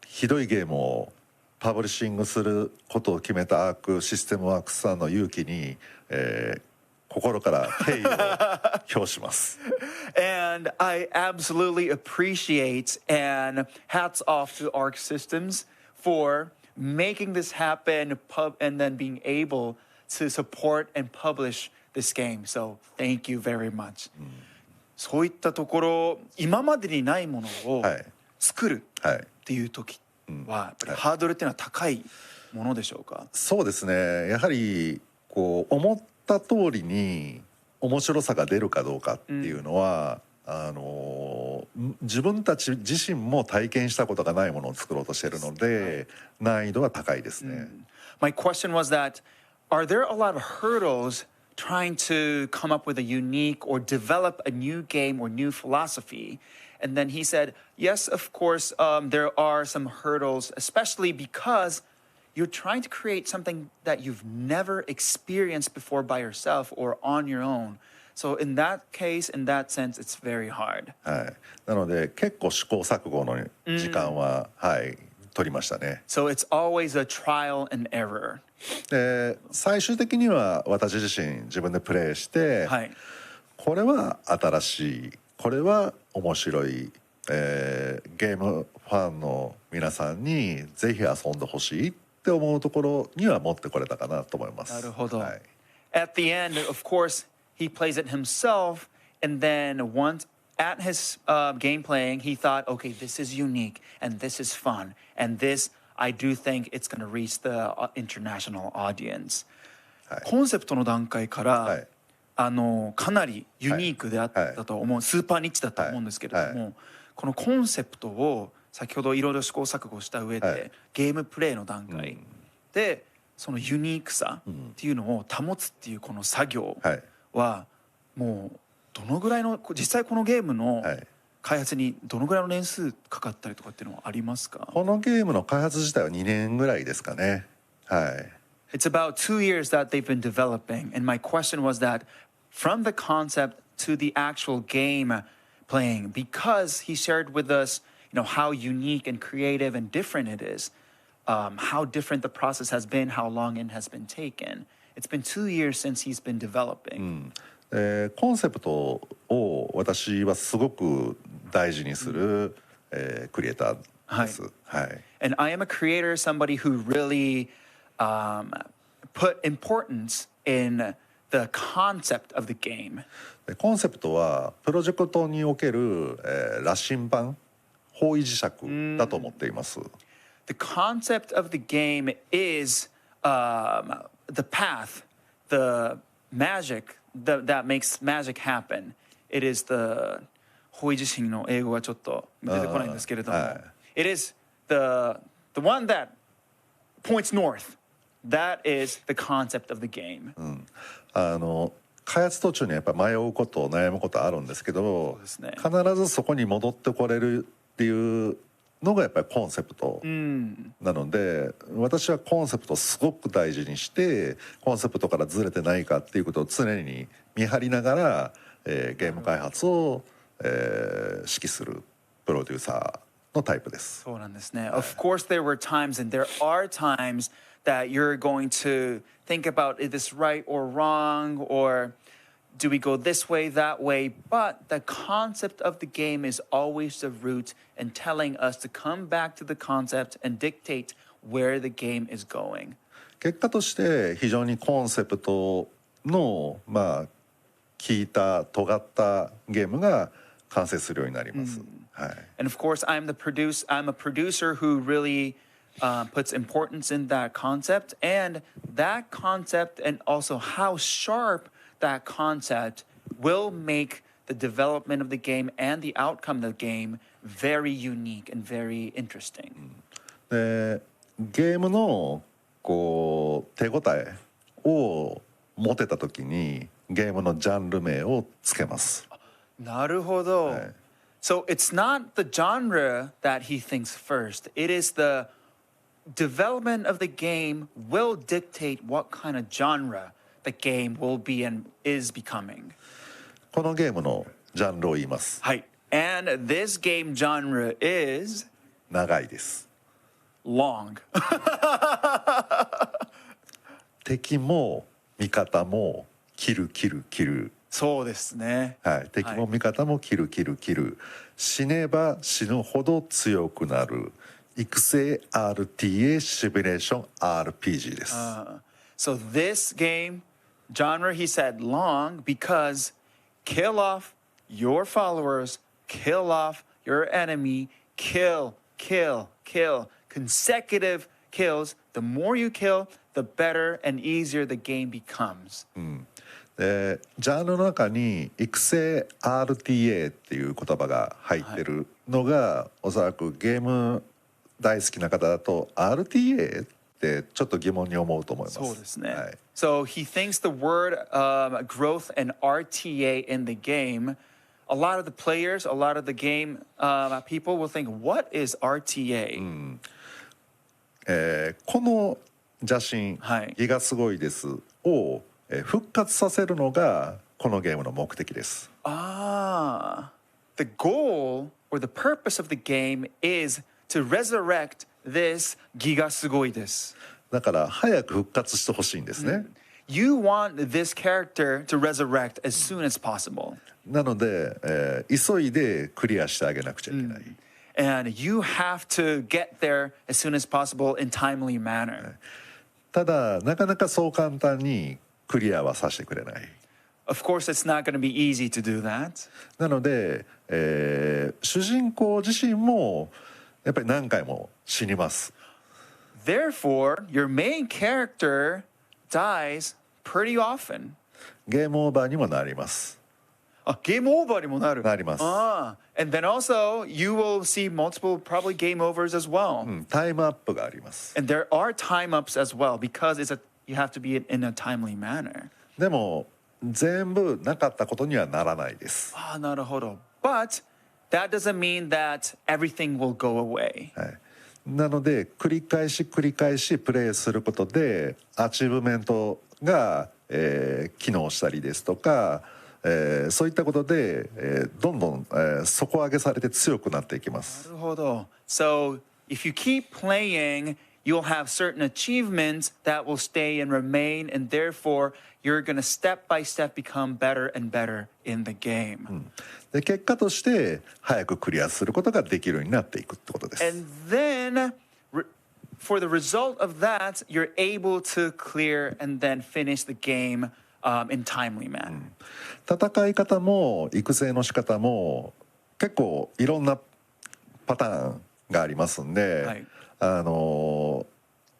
ひどいゲームをパブリッシングすることを決めたアークシステムワークスさんの勇気に、心から敬意を表します。And I absolutely appreciate and hats off to Arc Systems for making this happen and then being able to support and publish this game. So thank you very much. そういったところ今までにないものを作るっていう時はやっぱりハードルっていうのは高いものでしょうか？そうですね。やはりこう思った通りに面白さが出るかどうかっていうのは、自分たち自身も体験したことがないものを作ろうとしているので、難易度は高いですね。My question was that, are there a lot of hurdles trying to come up with a unique or develop a new game or new philosophy? And then he said, yes, of course, there are some hurdles, especially because you're trying to create something that you've never experienced before by yourself or on your own. So in that case, in that sense, it's very hard. なので結構試行錯誤の時間は、取りましたね。So it's always a trial and error. で最終的には私自身自分でプレイして、これは新しい、これは面白い、ゲームファンの皆さんにぜひ遊んでほしいって思うところには持ってこれたかなと思います。なるほど。At the end, of course, he plays it himself, and then once at his game playing, he thought, okay, this is unique, and this is fun, and this, I do think it's going to reach the international audience. コンセプトの段階から、かなりユニークであったと思う、スーパーニッチだと思うんですけれども、このコンセプトを先ほどいろいろ試行錯誤した上で、ゲームプレイの段階でそのユニークさっていうのを保つっていうこの作業はもうどのぐらいの実際このゲームの開発にどのぐらいの年数かかったりとかっていうのはありますか？このゲームの開発自体は2年ぐらいですかね。It's about 2 years that they've been developing, and my question was that from the concept to the actual game playing, because he shared with us, how unique and creative and different it is, how different the process has been, how long it has been taken. It's been 2 years since he's been developing. コンセプトを私はすごく大事にする、クリエイターです。And I am a creator, somebody who really put importance in the concept of the game. でコンセプトはプロジェクトにおける、羅針盤方位磁石だと思っています。The concept of the game is the path, the magic that makes magic happen. It is the 方位磁石の英語はちょっと出てこないんですけれども、It is the one that points north. That is the concept of the game. 開発途中にやっぱ迷うこと悩むことあるんですけど、必ずそこに戻ってこれるっていうのがやっぱりコンセプトなので、私はコンセプトをすごく大事にしてコンセプトからずれてないかっていうことを常に見張りながら、ゲーム開発を、指揮するプロデューサーのタイプです。そうなんですね。Of course there were times and there are times that you're going to think about is this right or wrong, or do we go this way, that way? But the concept of the game is always the root and telling us to come back to the concept and dictate where the game is going. 結果として非常にコンセプトの効いた尖ったゲームが完成するようになります。And of course, I'm a producer who really puts importance in that concept, and that concept and also how sharp that concept will make the development of the game and the outcome of the game very unique and very interesting. でゲームの手応えを持てた時にゲームのジャンル名をつけます。なるほど。So it's not the genre that he thinks first. It is the development of the game will dictate what kind of genre the game will be and is becoming. このゲームのジャンルを言います。はい。And this game genre is 長いです。long. 敵も味方もキル。そうですね。はい。敵も味方もキル。死ねば死ぬほど強くなる。育成 RTA シミュレーション RPG です。So this game genre, he said long because kill off your followers, kill off your enemy, kill. Consecutive kills. The more you kill, the better and easier the game becomes. でジャンルの中に育成 RTA っていう言葉が入ってるのが、おそらくゲーム大好きな方だと RTA ってちょっと疑問に思うと思います。そうですね。So he thinks the word growth and RTA in the game, a lot of the players, a lot of the game people will think, what is RTA? この邪神、ギガすごいですを復活させるのがこのゲームの目的です。The goal or the purpose of the game is to resurrect this ギガすごいです。だから早く復活してほしいんですね。You want this character to resurrect as soon as possible. なので、急いでクリアしてあげなくちゃいけない。And you have to get there as soon as possible in timely manner. ただなかなかそう簡単にクリアはさせてくれない。Of course, it's not going to be easy to do that. なので、主人公自身もやっぱり何回も死にます。Therefore, your main character dies pretty often. ゲームオーバーにもなります。ゲームオーバーにもなる。なります。And then also, you will see multiple probably game overs as well. タイムアップがあります。And there are time ups as well because you have to be in a timely manner. でも全部なかったことにはならないです。なるほど。But that doesn't mean that everything will go away. なので繰り返しプレイすることでアチーブメントが、機能したりですとか、そういったことで、どんどん、底上げされて強くなっていきます。なるほど。So if you keep playing, you'll have certain achievements that will stay and remain, and therefore you're going to step by step become better and better in the game. で結果として早くクリアすることができるようになっていくってことです。And then for the result of that, you're able to clear and then finish the game in timely manner. 戦い方も育成の仕方も結構いろんなパターンがありますんで、はい、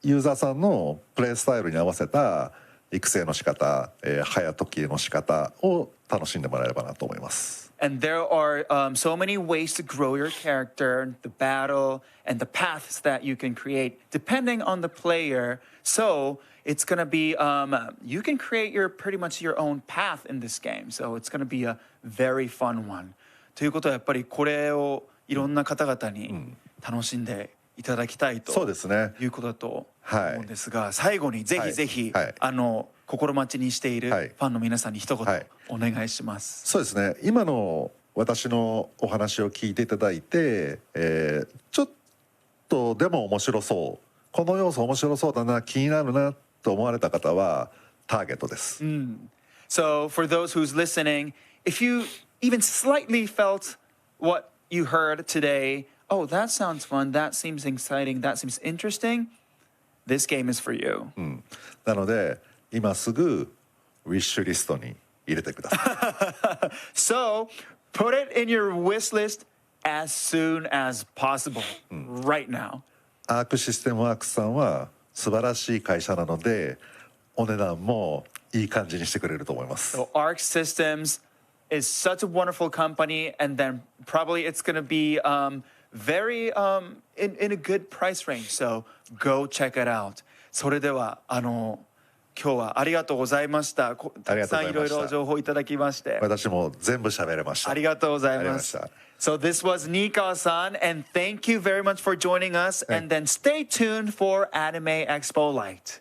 ユーザーさんのプレイスタイルに合わせた育成の仕方、早時の仕方を楽しんでもらえればなと思います。And there are so many ways to grow your character, the battle, and the paths that you can create depending on the player. So it's going to be, you can create pretty much your own path in this game. So it's going to be a very fun one. ということはやっぱりこれをいろんな方々に楽しんでいただきたいということだと思うんですが、最後にぜひぜひ、心待ちにしているファンの皆さんに一言お願いします。そうですね。今の私のお話を聞いていただいて、ちょっとでも面白そう、この要素面白そうだな、気になるなと思われた方はターゲットです。So for those who's listening, if you even slightly felt what you heard today, oh, that sounds fun, that seems exciting, that seems interesting, this game is for you. なので今すぐウィッシュリストに入れてください。So put it in your wish list as soon as possible, right now. アークシステムワークスさんは素晴らしい会社なので、お値段もいい感じにしてくれると思います。So Arc Systems is such a wonderful company, and then probably it's going to be very in a good price range. So go check it out. それでは今日はありがとうございました。たくさんいろいろ情報いただきまして。私も全部喋れました。ありがとうございます。So this was Nika-san, and thank you very much for joining us. And then stay tuned for Anime Expo Light.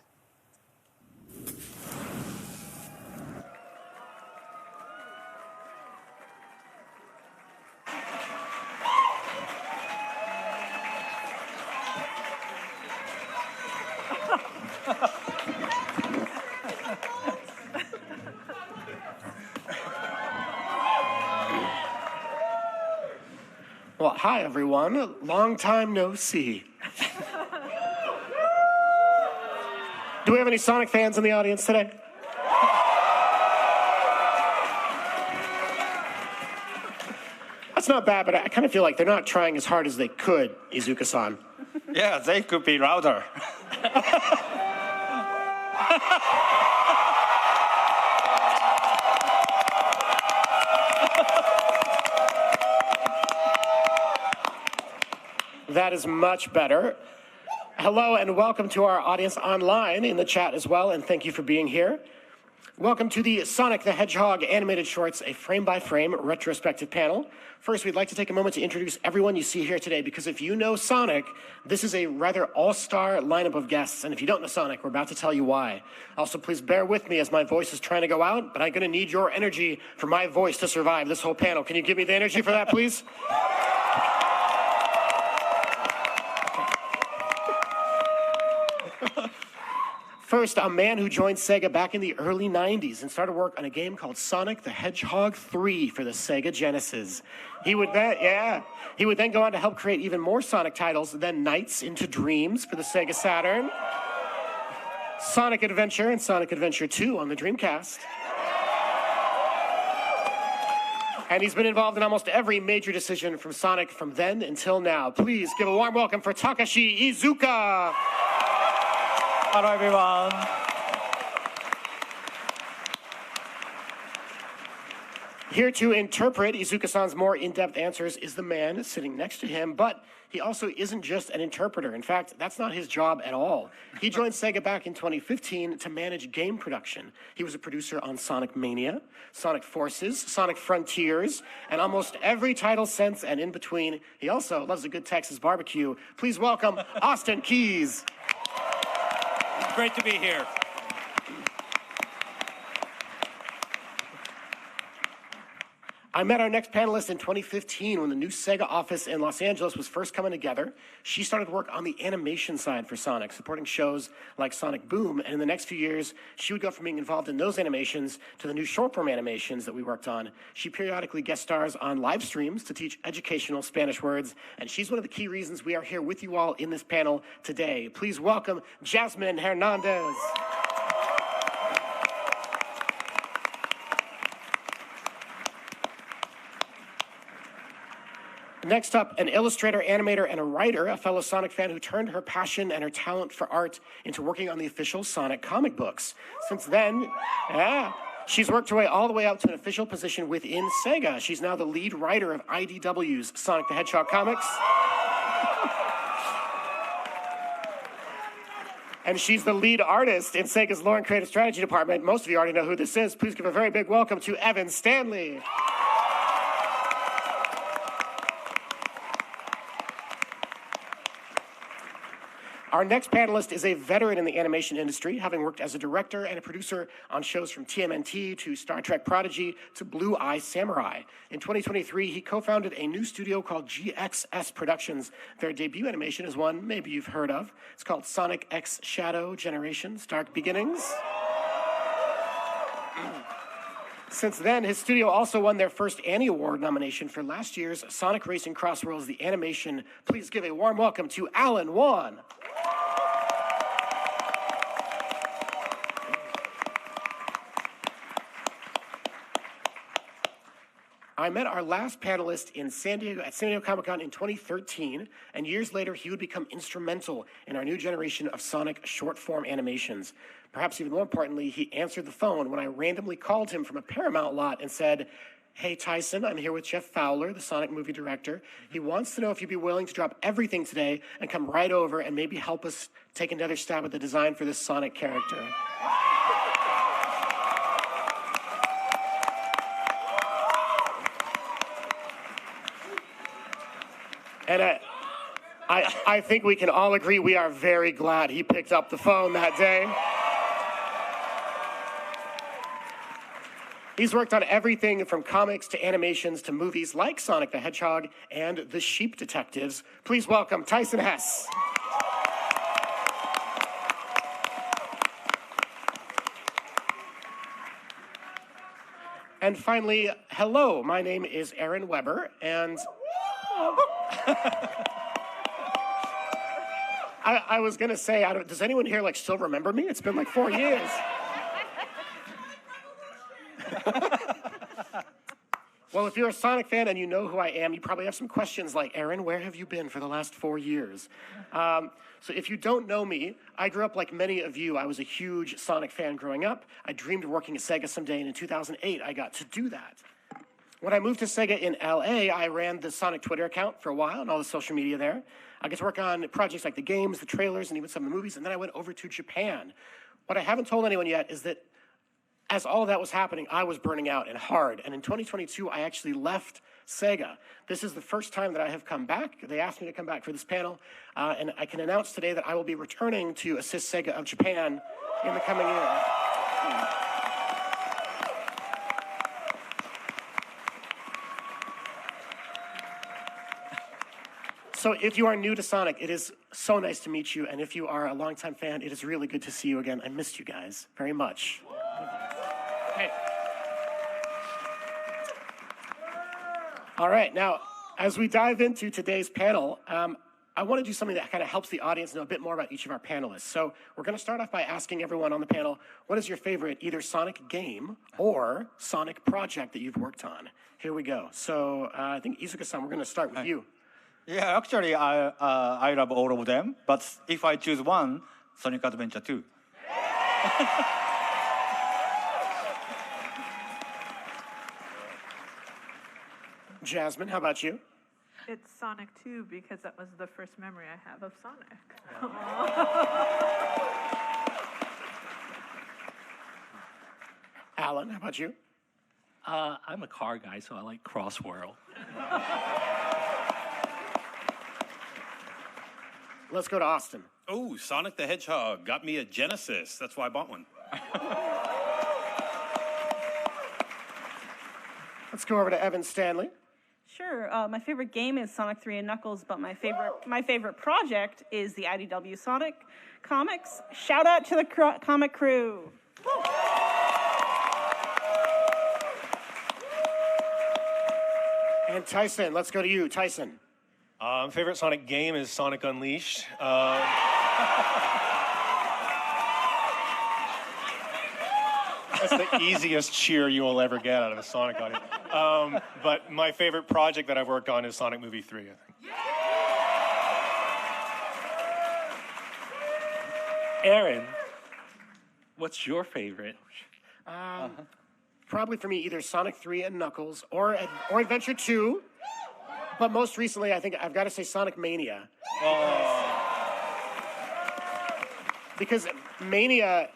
Well, hi everyone. Long time no see. Do we have any Sonic fans in the audience today? That's not bad, but I kind of feel like they're not trying as hard as they could, Izuka-san. Yeah, they could be louder. That is much better. Hello and welcome to our audience online in the chat as well, and thank you for being here. Welcome to the Sonic the Hedgehog animated shorts, a frame-by-frame retrospective panel. First, we'd like to take a moment to introduce everyone you see here today, because if you know Sonic, this is a rather all-star lineup of guests, and if you don't know Sonic, we're about to tell you why. Also, please bear with me as my voice is trying to go out, but I'm going to need your energy for my voice to survive this whole panel. Can you give me the energy for that, please? First, a man who joined Sega back in the early 90s and started work on a game called Sonic the Hedgehog 3 for the Sega Genesis. He would then go on to help create even more Sonic titles, then Nights into Dreams for the Sega Saturn, Sonic Adventure and Sonic Adventure 2 on the Dreamcast. And he's been involved in almost every major decision from Sonic from then until now. Please give a warm welcome for Takashi Iizuka. Hello, everyone. Here to interpret Izuka-san's more in-depth answers is the man sitting next to him, but he also isn't just an interpreter. In fact, that's not his job at all. He joined Sega back in 2015 to manage game production. He was a producer on Sonic Mania, Sonic Forces, Sonic Frontiers, and almost every title since and in between. He also loves a good Texas barbecue. Please welcome Austin Keys. Great to be here. I met our next panelist in 2015 when the new Sega office in Los Angeles was first coming together. She started work on the animation side for Sonic, supporting shows like Sonic Boom, and in the next few years, she would go from being involved in those animations to the new short-form animations that we worked on. She periodically guest stars on live streams to teach educational Spanish words, and she's one of the key reasons we are here with you all in this panel today. Please welcome Jasmine Hernandez. Next up, an illustrator, animator, and a writer, a fellow Sonic fan who turned her passion and her talent for art into working on the official Sonic comic books. Since then, she's worked her way all the way up to an official position within Sega. She's now the lead writer of IDW's Sonic the Hedgehog comics. And she's the lead artist in Sega's lore and creative strategy department. Most of you already know who this is. Please give a very big welcome to Evan Stanley. Our next panelist is a veteran in the animation industry, having worked as a director and a producer on shows from TMNT to Star Trek Prodigy to Blue Eye Samurai. In 2023, he co-founded a new studio called GXS Productions. Their debut animation is one maybe you've heard of. It's called Sonic X Shadow Generations Dark Beginnings. Since then, his studio also won their first Annie Award nomination for last year's Sonic Racing Crossworlds, the animation. Please give a warm welcome to Alan Wan. I met our last panelist in San Diego at San Diego Comic-Con in 2013, and years later, he would become instrumental in our new generation of Sonic short-form animations. Perhaps even more importantly, he answered the phone when I randomly called him from a Paramount lot and said, "Hey, Tyson, I'm here with Jeff Fowler, the Sonic movie director. He wants to know if you'd be willing to drop everything today and come right over and maybe help us take another stab at the design for this Sonic character." And I think we can all agree we are very glad he picked up the phone that day. He's worked on everything from comics to animations to movies like Sonic the Hedgehog and The Sheep Detectives. Please welcome Tyson Hess. And finally, hello, my name is Aaron Weber, and I was going to say, does anyone here still remember me? It's been like 4 years. Well, if you're a Sonic fan and you know who I am, you probably have some questions like, Aaron, where have you been for the last 4 years? So if you don't know me, I grew up like many of you. I was a huge Sonic fan growing up. I dreamed of working at Sega someday, and in 2008, I got to do that. When I moved to Sega in LA, I ran the Sonic Twitter account for a while and all the social media there. I got to work on projects like the games, the trailers, and even some of the movies, and then I went over to Japan. What I haven't told anyone yet is that as all of that was happening, I was burning out and hard, and in 2022, I actually left Sega. This is the first time that I have come back. They asked me to come back for this panel, and I can announce today that I will be returning to assist Sega of Japan in the coming year. So if you are new to Sonic, it is so nice to meet you. And if you are a longtime fan, it is really good to see you again. I missed you guys very much. Hey. All right, now, as we dive into today's panel, I want to do something that kind of helps the audience know a bit more about each of our panelists. So we're going to start off by asking everyone on the panel, what is your favorite either Sonic game or Sonic project that you've worked on? Here we go. So I think Izuka-san, we're going to start with you. Yeah, actually, I love all of them. But if I choose one, Sonic Adventure 2. Jasmine, how about you? It's Sonic 2 because that was the first memory I have of Sonic. Alan, how about you? I'm a car guy, so I like Crossworld. Let's go to Austin. Oh, Sonic the Hedgehog got me a Genesis. That's why I bought one. Let's go over to Evan Stanley. Sure. My favorite game is Sonic 3 and Knuckles, but my favorite project is the IDW Sonic comics. Shout out to the comic crew. And Tyson, let's go to you, Tyson. Favorite Sonic game is Sonic Unleashed. That's the easiest cheer you will ever get out of a Sonic audience. But my favorite project that I've worked on is Sonic Movie 3, I think. Aaron, what's your favorite? Probably for me, either Sonic 3 and Knuckles or Adventure 2. But most recently, I think I've got to say Sonic Mania. Because Mania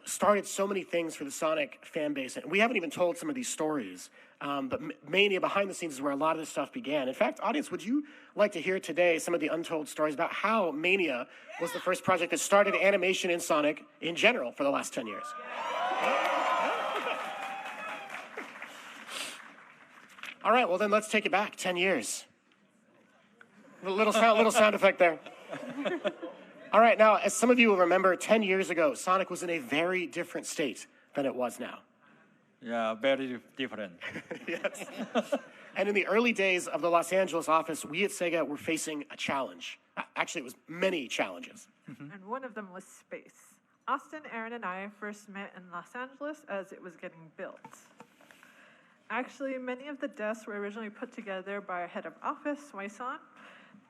started so many things for the Sonic fan base, and we haven't even told some of these stories. But Mania behind the scenes is where a lot of this stuff began. In fact, audience, would you like to hear today some of the untold stories about how Mania was the first project that started animation in Sonic in general for the last 10 years? All right, well then let's take it back 10 years. Little sound effect there. All right, now, as some of you will remember, 10 years ago, Sonic was in a very different state than it was now. Yeah, very different. Yes. And in the early days of the Los Angeles office, we at Sega were facing a challenge. Actually, it was many challenges. And one of them was space. Austin, Aaron, and I first met in Los Angeles as it was getting built. Actually, many of the desks were originally put together by our head of office, Waisan,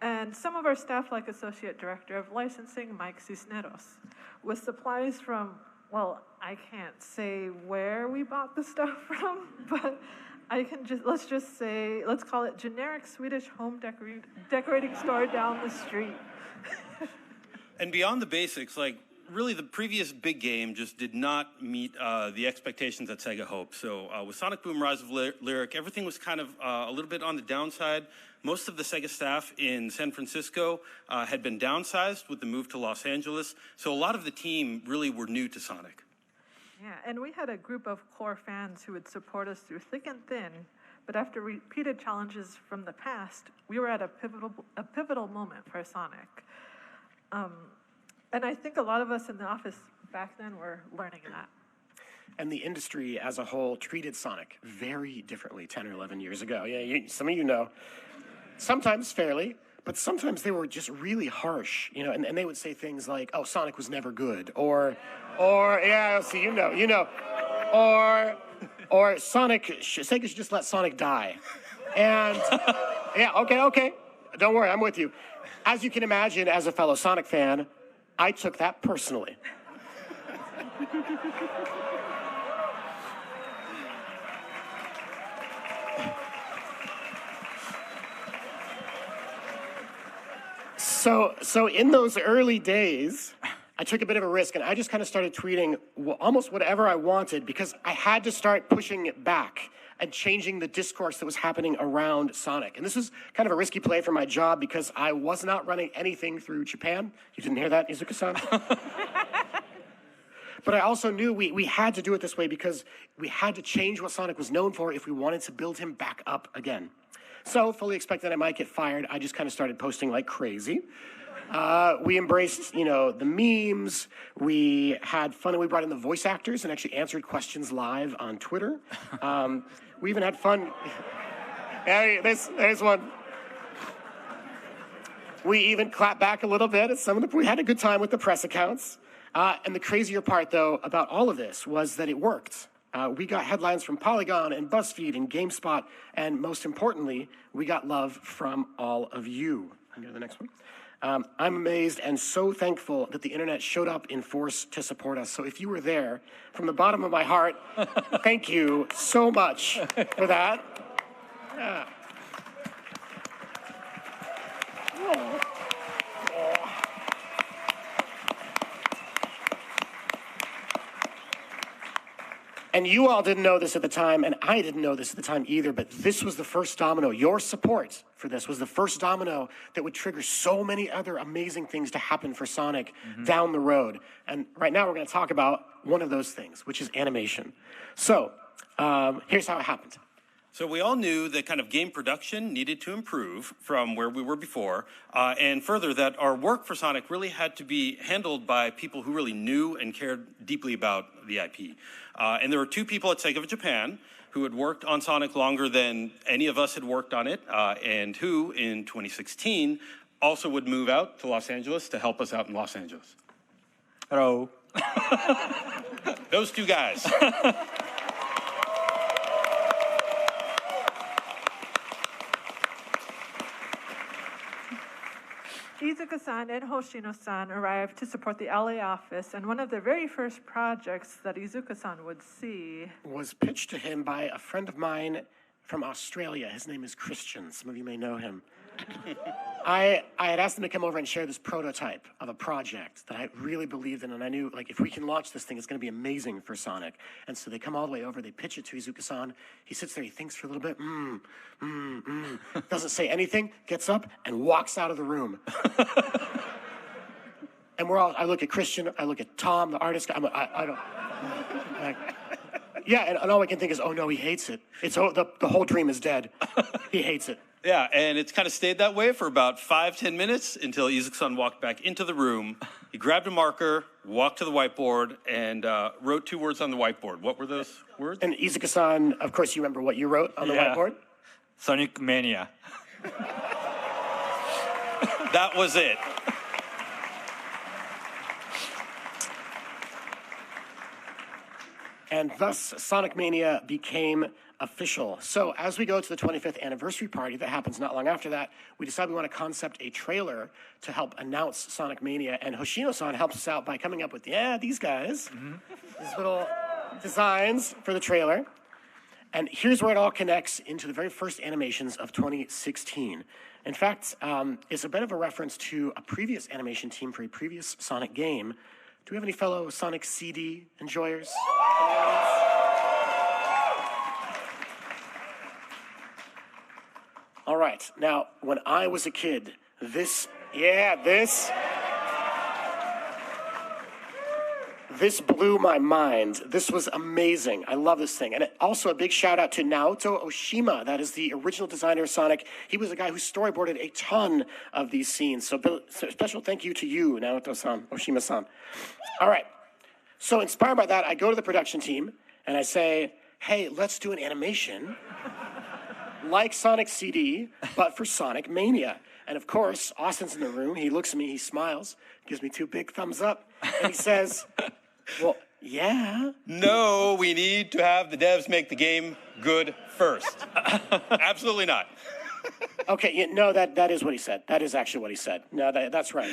and some of our staff, like Associate Director of Licensing, Mike Cisneros, with supplies from, well, I can't say where we bought the stuff from, but let's call it generic Swedish home decorating store down the street. And beyond the basics, like, really the previous big game just did not meet the expectations that Sega hoped. So with Sonic Boom Rise of Lyric, everything was kind of a little bit on the downside. Most of the Sega staff in San Francisco had been downsized with the move to Los Angeles. So a lot of the team really were new to Sonic. Yeah, and we had a group of core fans who would support us through thick and thin. But after repeated challenges from the past, we were at a pivotal moment for Sonic. And I think a lot of us in the office back then were learning that. And the industry as a whole treated Sonic very differently 10 or 11 years ago. Yeah, some of you know. Sometimes fairly, but sometimes they were just really harsh, you know, and they would say things like, oh, Sonic was never good, or yeah, see, you know, or Sega should just let Sonic die. And, yeah, okay, don't worry, I'm with you. As you can imagine, as a fellow Sonic fan, I took that personally. So in those early days, I took a bit of a risk, and I just kind of started tweeting almost whatever I wanted because I had to start pushing it back and changing the discourse that was happening around Sonic. And this was kind of a risky play for my job because I was not running anything through Japan. You didn't hear that, Izuka-san? But I also knew we had to do it this way because we had to change what Sonic was known for if we wanted to build him back up again. So, fully expecting I might get fired, I just kind of started posting like crazy. We embraced, the memes. We had fun, and we brought in the voice actors and actually answered questions live on Twitter. We even had fun. Hey, there's one. We even clapped back a little bit at we had a good time with the press accounts. And the crazier part, though, about all of this was that it worked. We got headlines from Polygon and BuzzFeed and GameSpot, and most importantly, we got love from all of you. Can I go to the next one? I'm amazed and so thankful that the internet showed up in force to support us. So if you were there, from the bottom of my heart, thank you so much for that. Yeah. And you all didn't know this at the time, and I didn't know this at the time either, but this was the first domino. Your support for this was the first domino that would trigger so many other amazing things to happen for Sonic down the road. And right now we're going to talk about one of those things, which is animation. So here's how it happened. So we all knew that kind of game production needed to improve from where we were before, and further that our work for Sonic really had to be handled by people who really knew and cared deeply about the IP. And there were two people at Sega of Japan who had worked on Sonic longer than any of us had worked on it, and who, in 2016, also would move out to Los Angeles to help us out in Los Angeles. Hello. Those two guys. Izuka-san and Hoshino-san arrived to support the LA office, and one of the very first projects that Izuka-san would see was pitched to him by a friend of mine from Australia. His name is Christian. Some of you may know him. I had asked them to come over and share this prototype of a project that I really believed in, and I knew, like, if we can launch this thing, it's going to be amazing for Sonic. And so they come all the way over, they pitch it to Izuka-san. He sits there, he thinks for a little bit, doesn't say anything, gets up, and walks out of the room. And I look at Christian, I look at Tom, the artist, yeah, and all I can think is, oh no, he hates it. The whole dream is dead. He hates it. Yeah, and it's kind of stayed that way for about 5-10 minutes until Izuka-san walked back into the room. He grabbed a marker, walked to the whiteboard, and wrote 2 words on the whiteboard. What were those words? And Izuka-san, of course, you remember what you wrote on the whiteboard? Sonic Mania. That was it. And thus, Sonic Mania became official. So as we go to the 25th anniversary party that happens not long after that, we decide we want to concept a trailer to help announce Sonic Mania. And Hoshino-san helps us out by coming up with, these guys, these little designs for the trailer. And here's where it all connects into the very first animations of 2016. In fact, it's a bit of a reference to a previous animation team for a previous Sonic game. Do we have any fellow Sonic CD enjoyers? All right, now, when I was a kid, this blew my mind. This was amazing. I love this thing. And also a big shout out to Naoto Oshima. That is the original designer of Sonic. He was the guy who storyboarded a ton of these scenes. So special thank you to you, Naoto-san, Oshima-san. All right. So inspired by that, I go to the production team and I say, hey, let's do an animation like Sonic CD, but for Sonic Mania. And of course, Austin's in the room. He looks at me, he smiles, gives me 2 big thumbs up, and he says, well, yeah. No, we need to have the devs make the game good first. Absolutely not. Okay, no, that is what he said. That is actually what he said. No, that's right.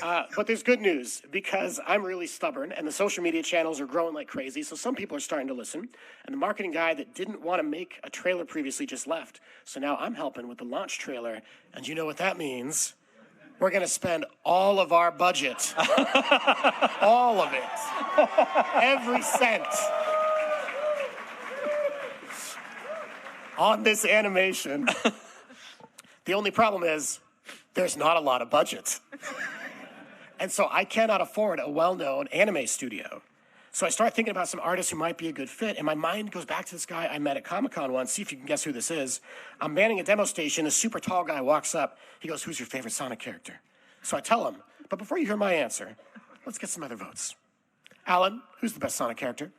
But there's good news, because I'm really stubborn, and the social media channels are growing like crazy, so some people are starting to listen. And the marketing guy that didn't want to make a trailer previously just left. So now I'm helping with the launch trailer, and you know what that means? We're going to spend all of our budget. All of it. Every cent. On this animation. The only problem is, there's not a lot of budget. And so I cannot afford a well-known anime studio. So I start thinking about some artists who might be a good fit, and my mind goes back to this guy I met at Comic-Con once. See if you can guess who this is. I'm manning a demo station. This super tall guy walks up. He goes, who's your favorite Sonic character? So I tell him, but before you hear my answer, let's get some other votes. Alan, who's the best Sonic character?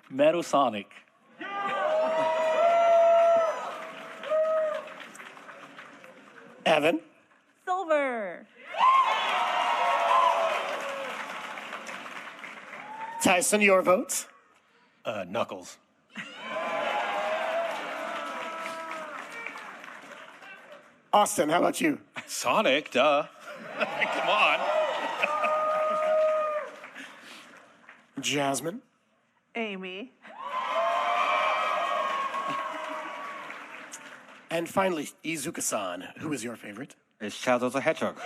Metal Sonic. Evan? Silver. Tyson, your vote? Knuckles. Austin, how about you? Sonic, duh. Come on. Jasmine? Amy. And finally, Izuka-san, who is your favorite? It's Shadow the Hedgehog.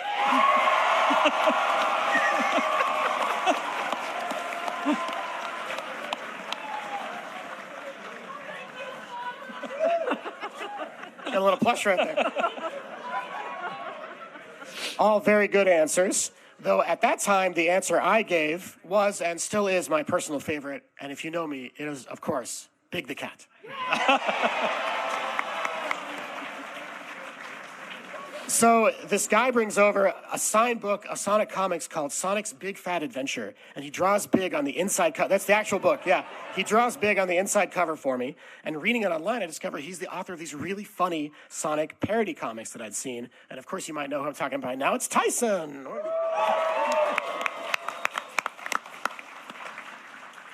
Got a little plush right there. All very good answers. Though at that time, the answer I gave was and still is my personal favorite. And if you know me, it is, of course, Big the Cat. So this guy brings over a signed book of Sonic comics called Sonic's Big Fat Adventure, and he draws big on the inside cover. That's the actual book, yeah. He draws big on the inside cover for me, and reading it online, I discovered he's the author of these really funny Sonic parody comics that I'd seen, and of course you might know who I'm talking about now. It's Tyson!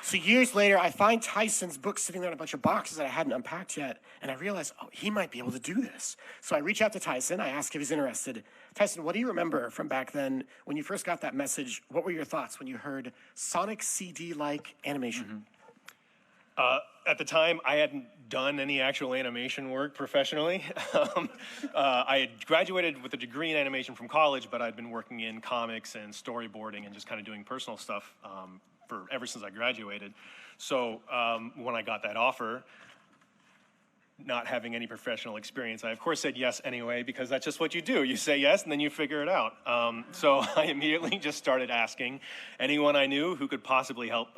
So years later, I find Tyson's book sitting there in a bunch of boxes that I hadn't unpacked yet, and I realize, oh, he might be able to do this. So I reach out to Tyson, I ask if he's interested. Tyson, what do you remember from back then when you first got that message? What were your thoughts when you heard Sonic CD-like animation? At the time, I hadn't done any actual animation work professionally. I had graduated with a degree in animation from college, but I'd been working in comics and storyboarding and just kind of doing personal stuff for ever since I graduated. So when I got that offer, not having any professional experience, I of course said yes anyway, because that's just what you do. You say yes and then you figure it out. So I immediately just started asking anyone I knew who could possibly help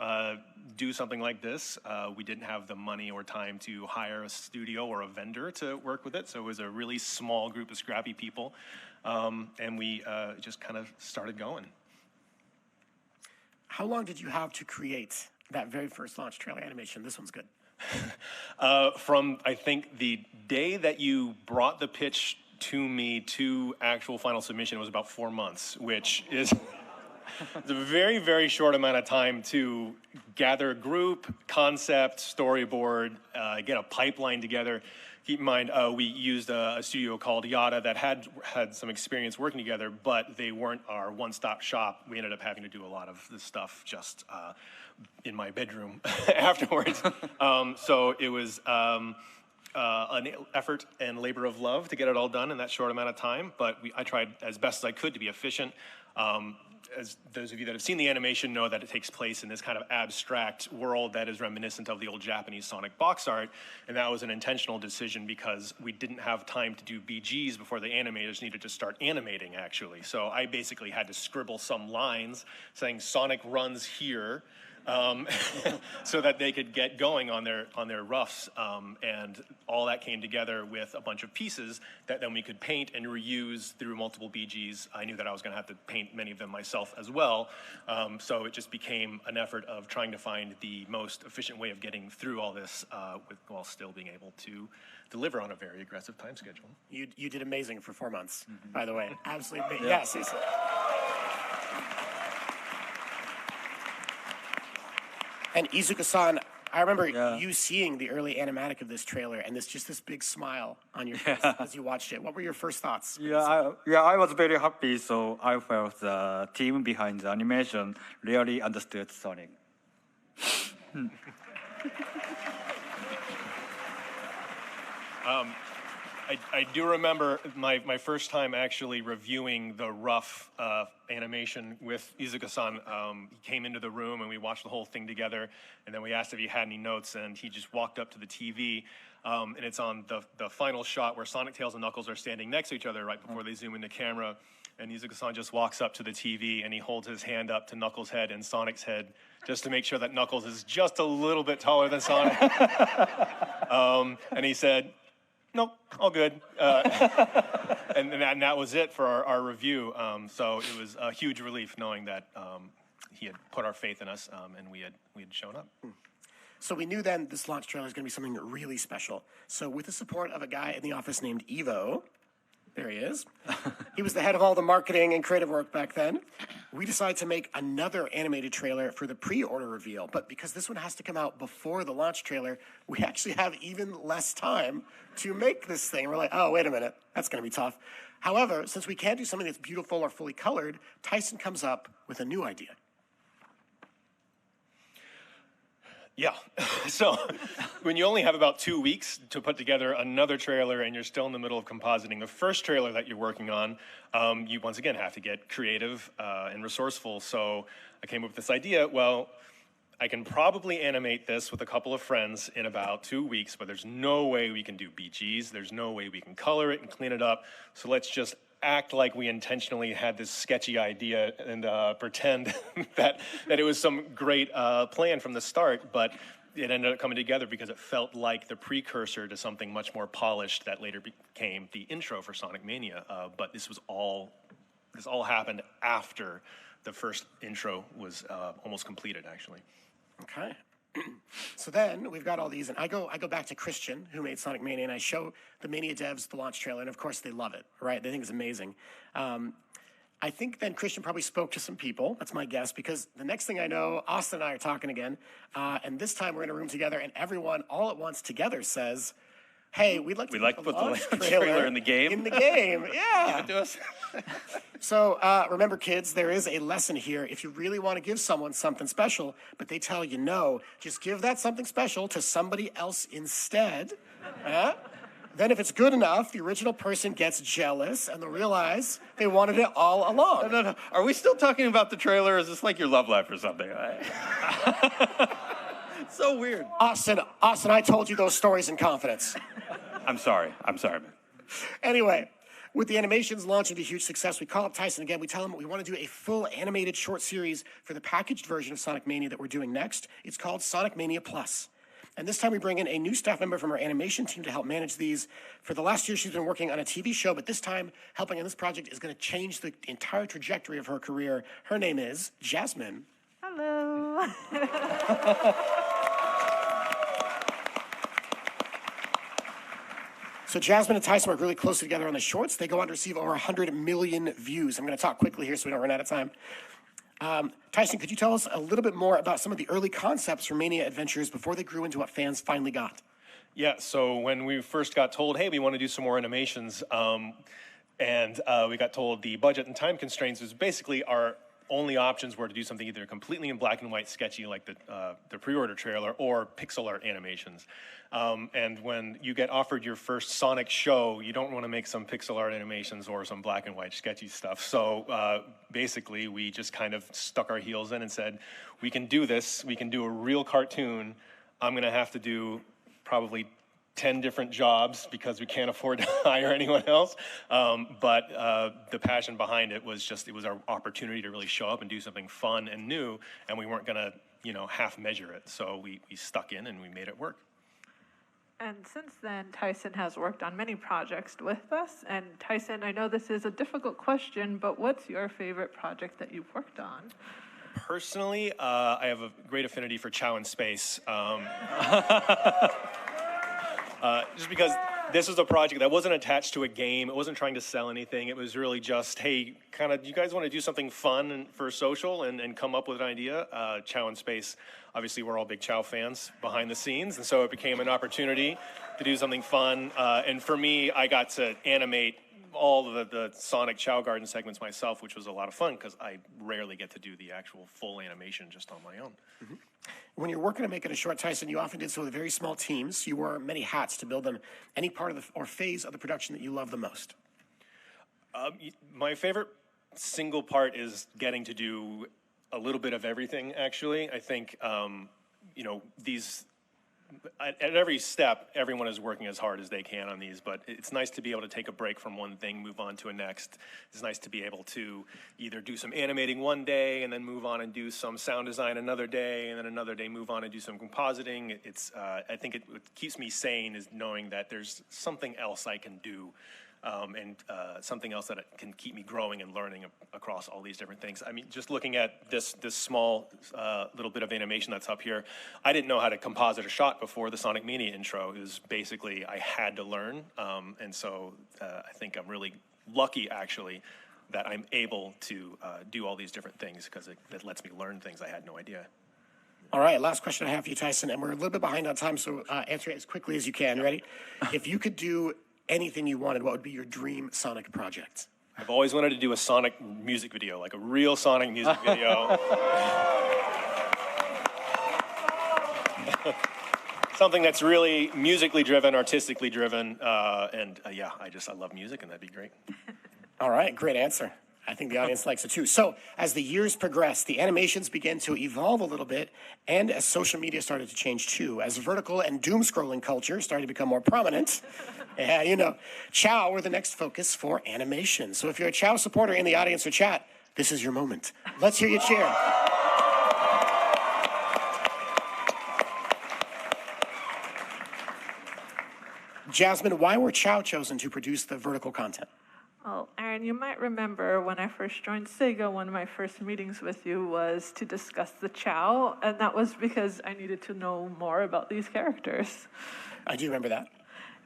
do something like this. We didn't have the money or time to hire a studio or a vendor to work with it, so it was a really small group of scrappy people, and we just kind of started going. How long did you have to create that very first launch trailer animation? This one's good. From, I think, the day that you brought the pitch to me to actual final submission was about 4 months, which is it's a very, very short amount of time to gather a group, concept, storyboard, get a pipeline together. Keep in mind, we used a studio called Yada that had some experience working together, but they weren't our one-stop shop. We ended up having to do a lot of this stuff just in my bedroom afterwards. So it was an effort and labor of love to get it all done in that short amount of time, but I tried as best as I could to be efficient. As those of you that have seen the animation know that it takes place in this kind of abstract world that is reminiscent of the old Japanese Sonic box art, and that was an intentional decision because we didn't have time to do BGs before the animators needed to start animating, actually. So I basically had to scribble some lines saying Sonic runs here, so that they could get going on their roughs, and all that came together with a bunch of pieces that then we could paint and reuse through multiple BGs. I knew that I was going to have to paint many of them myself as well, so it just became an effort of trying to find the most efficient way of getting through all this while still being able to deliver on a very aggressive time schedule. You did amazing for 4 months, by the way. Absolutely. Yeah. Yes. And Izuka-san, I remember you seeing the early animatic of this trailer and this big smile on your face as you watched it. What were your first thoughts? I was very happy. So I felt the team behind the animation really understood Sonic. I do remember my first time actually reviewing the rough animation with Izuka-san. He came into the room and we watched the whole thing together, and then we asked if he had any notes, and he just walked up to the TV, and it's on the final shot where Sonic, Tails, and Knuckles are standing next to each other right before they zoom into camera, and Izuka-san just walks up to the TV and he holds his hand up to Knuckles' head and Sonic's head just to make sure that Knuckles is just a little bit taller than Sonic. And he said, "Nope, all good." And that was it for our review. So it was a huge relief knowing that he had put our faith in us, and we had shown up. So we knew then this launch trailer is going to be something really special. So with the support of a guy in the office named Evo, there he is. He was the head of all the marketing and creative work back then. We decided to make another animated trailer for the pre-order reveal. But because this one has to come out before the launch trailer, we actually have even less time to make this thing. We're like, oh, wait a minute, that's going to be tough. However, since we can't do something that's beautiful or fully colored, Tyson comes up with a new idea. Yeah, so when you only have about 2 weeks to put together another trailer and you're still in the middle of compositing the first trailer that you're working on, you once again have to get creative and resourceful. So I came up with this idea, well, I can probably animate this with a couple of friends in about 2 weeks, but there's no way we can do BGs. There's no way we can color it and clean it up. So let's just act like we intentionally had this sketchy idea and pretend that it was some great plan from the start, but it ended up coming together because it felt like the precursor to something much more polished that later became the intro for Sonic Mania. But this all happened after the first intro was almost completed, actually. Okay. So then we've got all these, and I go back to Christian, who made Sonic Mania, and I show the Mania devs the launch trailer, and of course they love it, right? They think it's amazing. I think then Christian probably spoke to some people. That's my guess, because the next thing I know, Austin and I are talking again, and this time we're in a room together, and everyone all at once together says, "Hey, we'd like to put the launch trailer in the game." In the game, yeah. Give it to us. So remember, kids, there is a lesson here. If you really want to give someone something special, but they tell you no, just give that something special to somebody else instead. Then if it's good enough, the original person gets jealous and they'll realize they wanted it all along. No. Are we still talking about the trailer? Or is this like your love life or something? So weird. Austin, I told you those stories in confidence. I'm sorry, man. Anyway, with the animations launching to huge success, we call up Tyson again. We tell him we want to do a full animated short series for the packaged version of Sonic Mania that we're doing next. It's called Sonic Mania Plus. And this time we bring in a new staff member from our animation team to help manage these. For the last year, she's been working on a TV show, but this time helping on this project is going to change the entire trajectory of her career. Her name is Jasmine. Hello. So Jasmine and Tyson work really closely together on the shorts. They go on to receive over 100 million views. I'm going to talk quickly here so we don't run out of time. Tyson, could you tell us a little bit more about some of the early concepts for Mania Adventures before they grew into what fans finally got? Yeah, so when we first got told, hey, we want to do some more animations, and we got told the budget and time constraints was basically our only options were to do something either completely in black and white sketchy like the pre-order trailer or pixel art animations. And when you get offered your first Sonic show, you don't want to make some pixel art animations or some black and white sketchy stuff. So basically, we just kind of stuck our heels in and said, we can do this. We can do a real cartoon. I'm going to have to do probably 10 different jobs because we can't afford to hire anyone else. But the passion behind it was just, it was our opportunity to really show up and do something fun and new, and we weren't going to, half measure it. So we stuck in and we made it work. And since then, Tyson has worked on many projects with us. And Tyson, I know this is a difficult question, but what's your favorite project that you've worked on? Personally, I have a great affinity for Chow in Space. Just because this was a project that wasn't attached to a game. It wasn't trying to sell anything. It was really just, hey, kind of, you guys want to do something fun for social and come up with an idea? Chow in Space, obviously we're all big Chow fans behind the scenes, and so it became an opportunity to do something fun. And for me, I got to animate all of the Sonic Chow Garden segments myself, which was a lot of fun because I rarely get to do the actual full animation just on my own. Mm-hmm. When you're working to make it a short, Tyson, you often did so with very small teams. You wore many hats to build them. Any part of or phase of the production that you love the most? My favorite single part is getting to do a little bit of everything, actually. I think, at every step, everyone is working as hard as they can on these, but it's nice to be able to take a break from one thing, move on to a next. It's nice to be able to either do some animating one day and then move on and do some sound design another day, and then another day move on and do some compositing. I think what keeps me sane is knowing that there's something else I can do, and something else that can keep me growing and learning across all these different things. I mean, just looking at this small little bit of animation that's up here, I didn't know how to composite a shot before the Sonic Mania intro. It was basically, I had to learn, and so I think I'm really lucky, actually, that I'm able to do all these different things because it lets me learn things I had no idea. All right, last question I have for you, Tyson, and we're a little bit behind on time, so answer it as quickly as you can. Ready? If you could do anything you wanted, what would be your dream Sonic project? I've always wanted to do a Sonic music video, like a real Sonic music video. Something that's really musically driven, artistically driven, and I love music, and that'd be great. All right, great answer. I think the audience likes it too. So as the years progressed, the animations began to evolve a little bit, and as social media started to change too, as vertical and doom scrolling culture started to become more prominent, Chow were the next focus for animation. So if you're a Chow supporter in the audience or chat, this is your moment. Let's hear you cheer. Jasmine, why were Chow chosen to produce the vertical content? Well, Aaron, you might remember when I first joined Sega, one of my first meetings with you was to discuss the Chow, and that was because I needed to know more about these characters. I do remember that.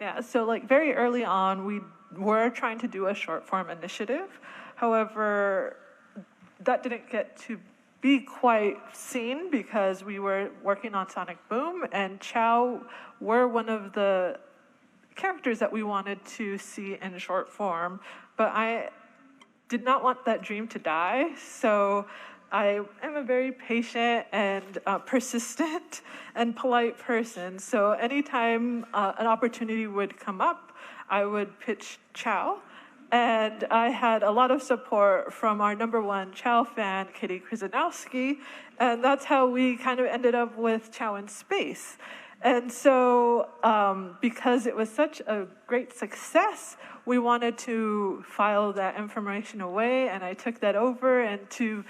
Yeah, so like very early on, we were trying to do a short form initiative. However, that didn't get to be quite seen because we were working on Sonic Boom, and Chow were one of the characters that we wanted to see in short form, but I did not want that dream to die, so I am a very patient and persistent and polite person, so anytime an opportunity would come up, I would pitch Chow, and I had a lot of support from our #1 Chow fan, Kitty Krzyzanowski, and that's how we kind of ended up with Chow in Space. And so because it was such a great success, we wanted to file that information away, and I took that over and to,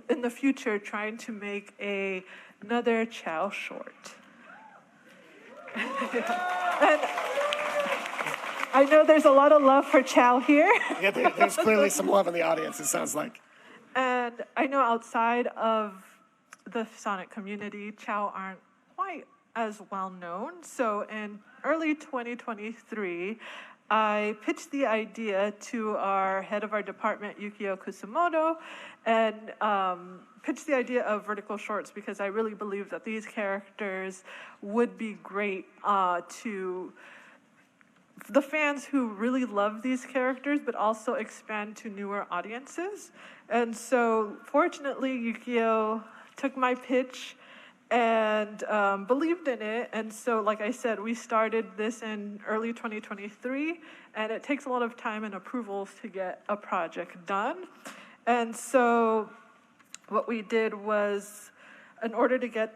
in the future, trying to make another Chow short. And I know there's a lot of love for Chow here. Yeah, there's clearly some love in the audience, it sounds like. And I know outside of the Sonic community, Chow aren't quite as well known. So in early 2023, I pitched the idea to our head of our department, Yukio Kusumoto, and pitched the idea of vertical shorts because I really believe that these characters would be great to the fans who really love these characters, but also expand to newer audiences. And so fortunately, Yukio took my pitch and believed in it. And so, like I said, we started this in early 2023, and it takes a lot of time and approvals to get a project done. And so what we did was, in order to get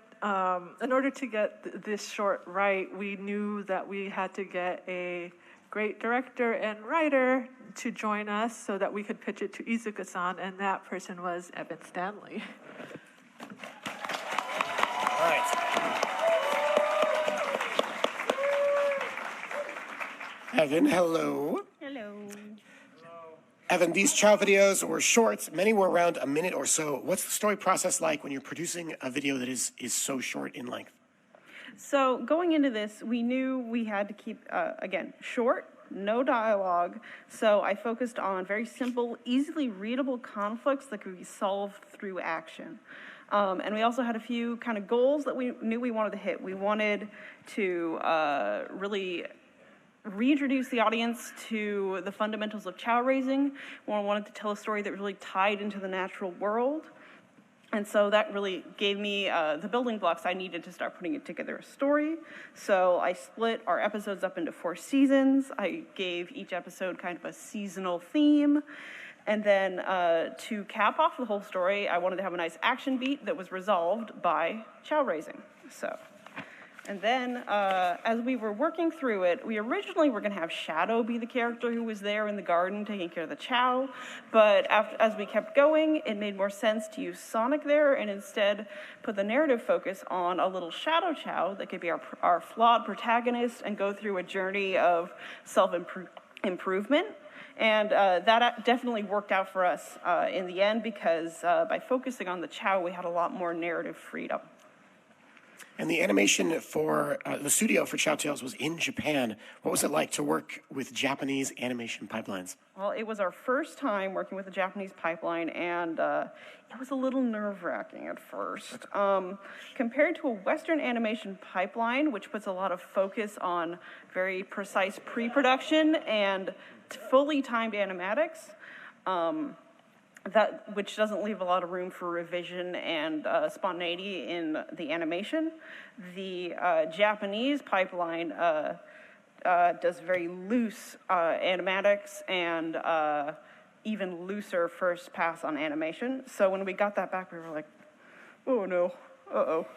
this short right, we knew that we had to get a great director and writer to join us so that we could pitch it to Izuka-san, and that person was Evan Stanley. All right. Evan, hello. Hello. Evan, these Chow videos were shorts. Many were around a minute or so. What's the story process like when you're producing a video that is so short in length? So going into this, we knew we had to keep, again, short, no dialogue. So I focused on very simple, easily readable conflicts that could be solved through action. And we also had a few kind of goals that we knew we wanted to hit. We wanted to really reintroduce the audience to the fundamentals of Chow raising. We wanted to tell a story that really tied into the natural world. And so that really gave me the building blocks I needed to start putting together a story. So I split our episodes up into 4 seasons. I gave each episode kind of a seasonal theme. And then to cap off the whole story, I wanted to have a nice action beat that was resolved by Chow raising. And then as we were working through it, we originally were going to have Shadow be the character who was there in the garden taking care of the Chow. But as we kept going, it made more sense to use Sonic there and instead put the narrative focus on a little Shadow Chow that could be our flawed protagonist and go through a journey of self-improvement. And that definitely worked out for us in the end because by focusing on the Chow, we had a lot more narrative freedom. And the animation for the studio for Chow Tales was in Japan. What was it like to work with Japanese animation pipelines? Well, it was our first time working with a Japanese pipeline, and it was a little nerve-wracking at first. Compared to a Western animation pipeline, which puts a lot of focus on very precise pre-production and fully timed animatics, which doesn't leave a lot of room for revision and spontaneity in the animation. The Japanese pipeline does very loose animatics and even looser first pass on animation. So when we got that back, we were like, oh no, uh-oh.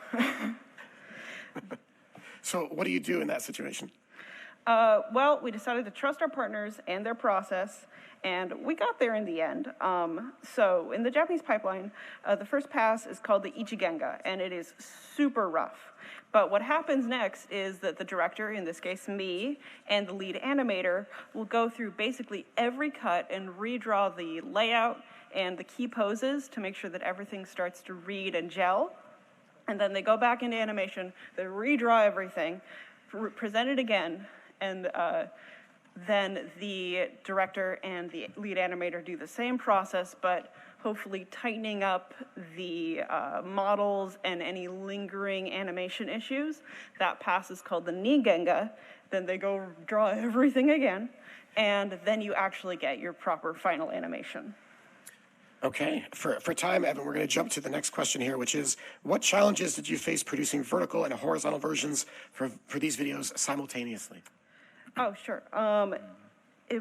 So what do you do in that situation? Well, we decided to trust our partners and their process And we got there in the end. So in the Japanese pipeline, the first pass is called the Ichigenga, and it is super rough. But what happens next is that the director, in this case me, and the lead animator will go through basically every cut and redraw the layout and the key poses to make sure that everything starts to read and gel. And then they go back into animation, they redraw everything, present it again, and then the director and the lead animator do the same process, but hopefully tightening up the models and any lingering animation issues. That pass is called the Nigenga. Then they go draw everything again, and then you actually get your proper final animation. Okay, for time, Evan, we're going to jump to the next question here, which is, what challenges did you face producing vertical and horizontal versions for these videos simultaneously? Oh, sure.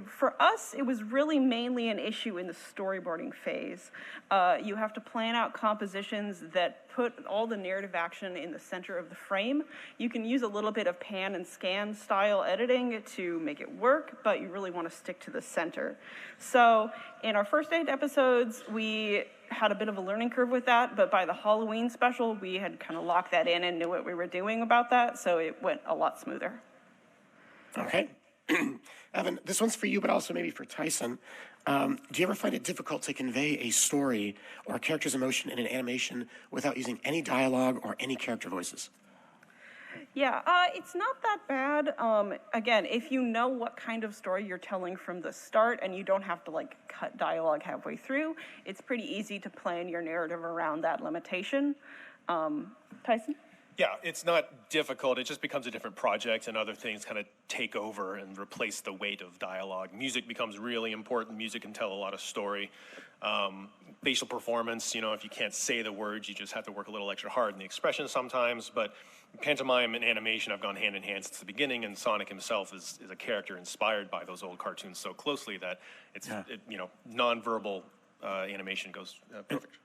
For us, it was really mainly an issue in the storyboarding phase. You have to plan out compositions that put all the narrative action in the center of the frame. You can use a little bit of pan and scan style editing to make it work, but you really want to stick to the center. So in our first 8 episodes, we had a bit of a learning curve with that, but by the Halloween special, we had kind of locked that in and knew what we were doing about that, so it went a lot smoother. Okay. Evan, this one's for you, but also maybe for Tyson. Do you ever find it difficult to convey a story or a character's emotion in an animation without using any dialogue or any character voices? Yeah, it's not that bad. Again, if you know what kind of story you're telling from the start and you don't have to like cut dialogue halfway through, it's pretty easy to plan your narrative around that limitation. Tyson? Yeah, it's not difficult. It just becomes a different project, and other things kind of take over and replace the weight of dialogue. Music becomes really important. Music can tell a lot of story. Facial performance, if you can't say the words, you just have to work a little extra hard in the expression sometimes. But pantomime and animation have gone hand in hand since the beginning, and Sonic himself is a character inspired by those old cartoons so closely that it's nonverbal animation goes perfect.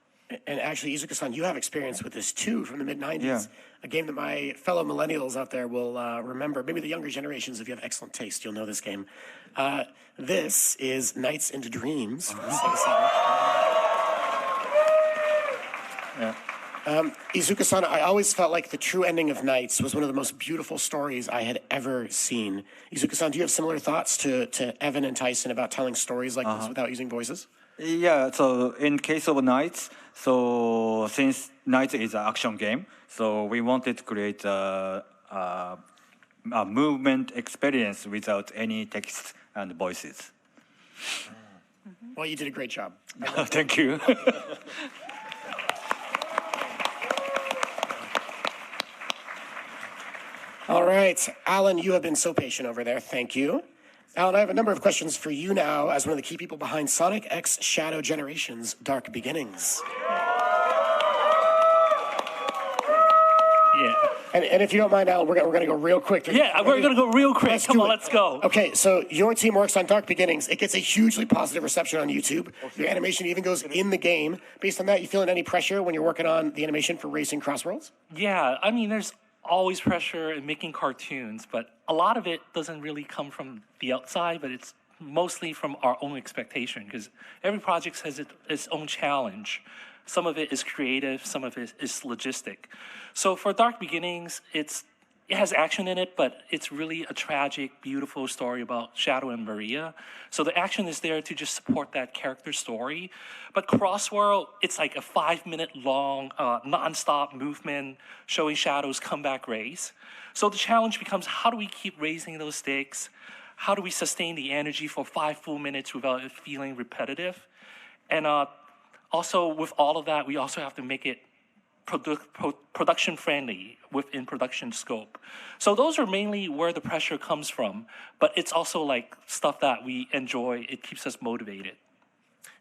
And actually, Izuka-san, you have experience with this too from the mid-90s. A game that my fellow millennials out there will remember. Maybe the younger generations, if you have excellent taste, you'll know this game. This is Nights into Dreams from Sega Saturn. Izuka-san, I always felt like the true ending of Nights was one of the most beautiful stories I had ever seen. Izuka-san, do you have similar thoughts to Evan and Tyson about telling stories like this without using voices? Yeah, so in case of Nights, so since Nights is an action game, so we wanted to create a movement experience without any text and voices. Well, you did a great job. Thank you. All right, Alan, you have been so patient over there. Thank you. Alan, I have a number of questions for you now as one of the key people behind Sonic X Shadow Generations Dark Beginnings. Yeah. And if you don't mind, Alan, we're going to go real quick. Yeah, we're going to go real quick. Come on, let's go. Okay, so your team works on Dark Beginnings. It gets a hugely positive reception on YouTube. Your animation even goes in the game. Based on that, you feeling any pressure when you're working on the animation for Racing Crossworlds? Yeah, I mean, there's always pressure in making cartoons, but a lot of it doesn't really come from the outside, but it's mostly from our own expectation, because every project has its own challenge. Some of it is creative, some of it is logistic. So for Dark Beginnings, it has action in it, but it's really a tragic, beautiful story about Shadow and Maria. So the action is there to just support that character story. But Crossworld, it's like a 5-minute long, non-stop movement showing Shadow's comeback race. So the challenge becomes, how do we keep raising those stakes? How do we sustain the energy for 5 full minutes without it feeling repetitive? And also with all of that, we also have to make it production friendly within production scope. So those are mainly where the pressure comes from, but it's also like stuff that we enjoy. It keeps us motivated.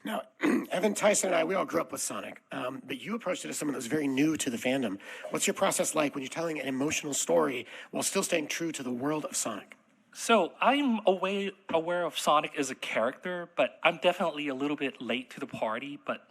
Now, Evan, Tyson, and I, we all grew up with Sonic, but you approached it as someone that was very new to the fandom. What's your process like when you're telling an emotional story while still staying true to the world of Sonic? So I'm aware of Sonic as a character, but I'm definitely a little bit late to the party. But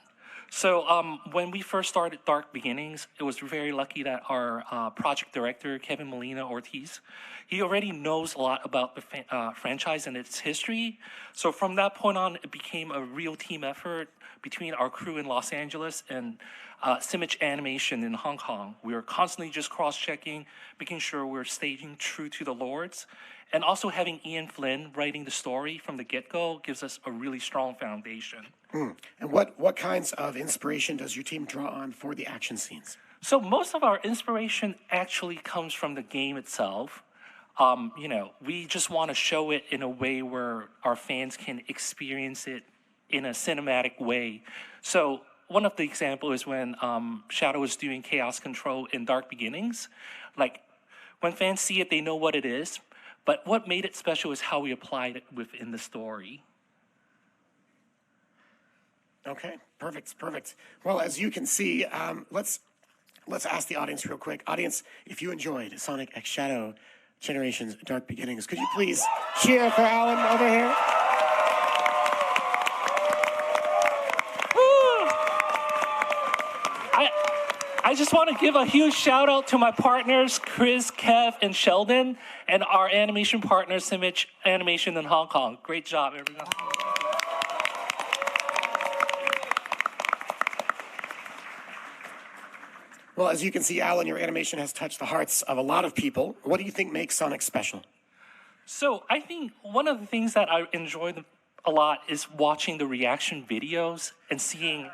So when we first started Dark Beginnings, it was very lucky that our project director, Kevin Molina Ortiz, he already knows a lot about the franchise and its history. So from that point on, it became a real team effort between our crew in Los Angeles and Simic Animation in Hong Kong. We were constantly just cross-checking, making sure we're staying true to the lords. And also having Ian Flynn writing the story from the get-go gives us a really strong foundation. And what kinds of inspiration does your team draw on for the action scenes? So most of our inspiration actually comes from the game itself. We just want to show it in a way where our fans can experience it in a cinematic way. So one of the examples is when Shadow is doing Chaos Control in Dark Beginnings. Like, when fans see it, they know what it is. But what made it special is how we applied it within the story. Okay, perfect. Well, as you can see, let's ask the audience real quick. Audience, if you enjoyed Sonic X Shadow Generations Dark Beginnings, could you please cheer for Alan over here? I just want to give a huge shout out to my partners, Chris, Kev, and Sheldon, and our animation partner, Simic Animation in Hong Kong. Great job, everyone. Well, as you can see, Alan, your animation has touched the hearts of a lot of people. What do you think makes Sonic special? So I think one of the things that I enjoy a lot is watching the reaction videos and seeing.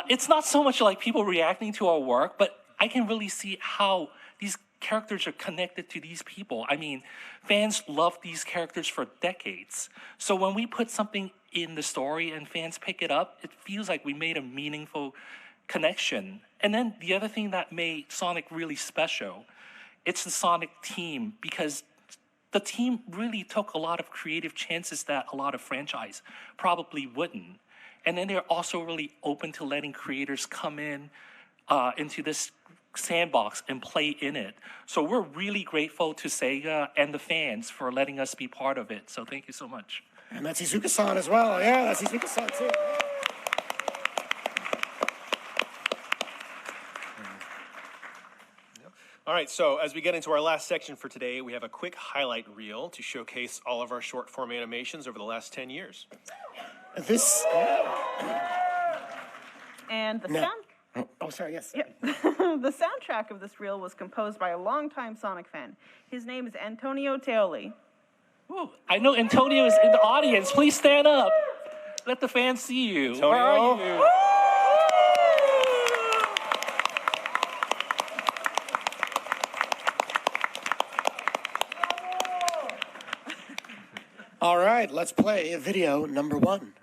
It's not so much like people reacting to our work, but I can really see how these characters are connected to these people. I mean, fans love these characters for decades. So when we put something in the story and fans pick it up, it feels like we made a meaningful connection. And then the other thing that made Sonic really special, it's the Sonic team, because the team really took a lot of creative chances that a lot of franchise probably wouldn't. And then they're also really open to letting creators come in into this sandbox and play in it. So we're really grateful to Sega and the fans for letting us be part of it. So thank you so much. And that's Izuka-san as well. Yeah, that's Izuka-san too. All right, so as we get into our last section for today, we have a quick highlight reel to showcase all of our short form animations over the last 10 years. And the sound. Oh, sorry, yes. Yeah. The soundtrack of this reel was composed by a longtime Sonic fan. His name is Antonio Teoli. Ooh, I know Antonio is in the audience. Please stand up. Let the fans see you. Antonio. Where are you? All right, let's play video number 1.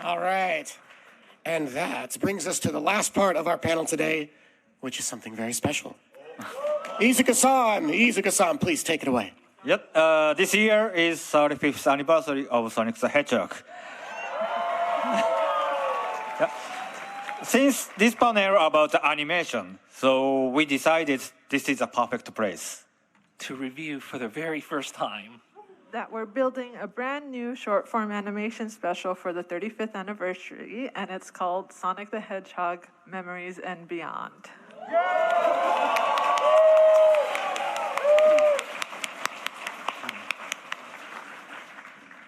All right. And that brings us to the last part of our panel today, which is something very special. Izuka-san, please take it away. Yep, this year is 35th anniversary of Sonic the Hedgehog. Since this panel about the animation, so we decided this is a perfect place to review for the very first time that we're building a brand new short form animation special for the 35th anniversary, and it's called Sonic the Hedgehog Memories and Beyond.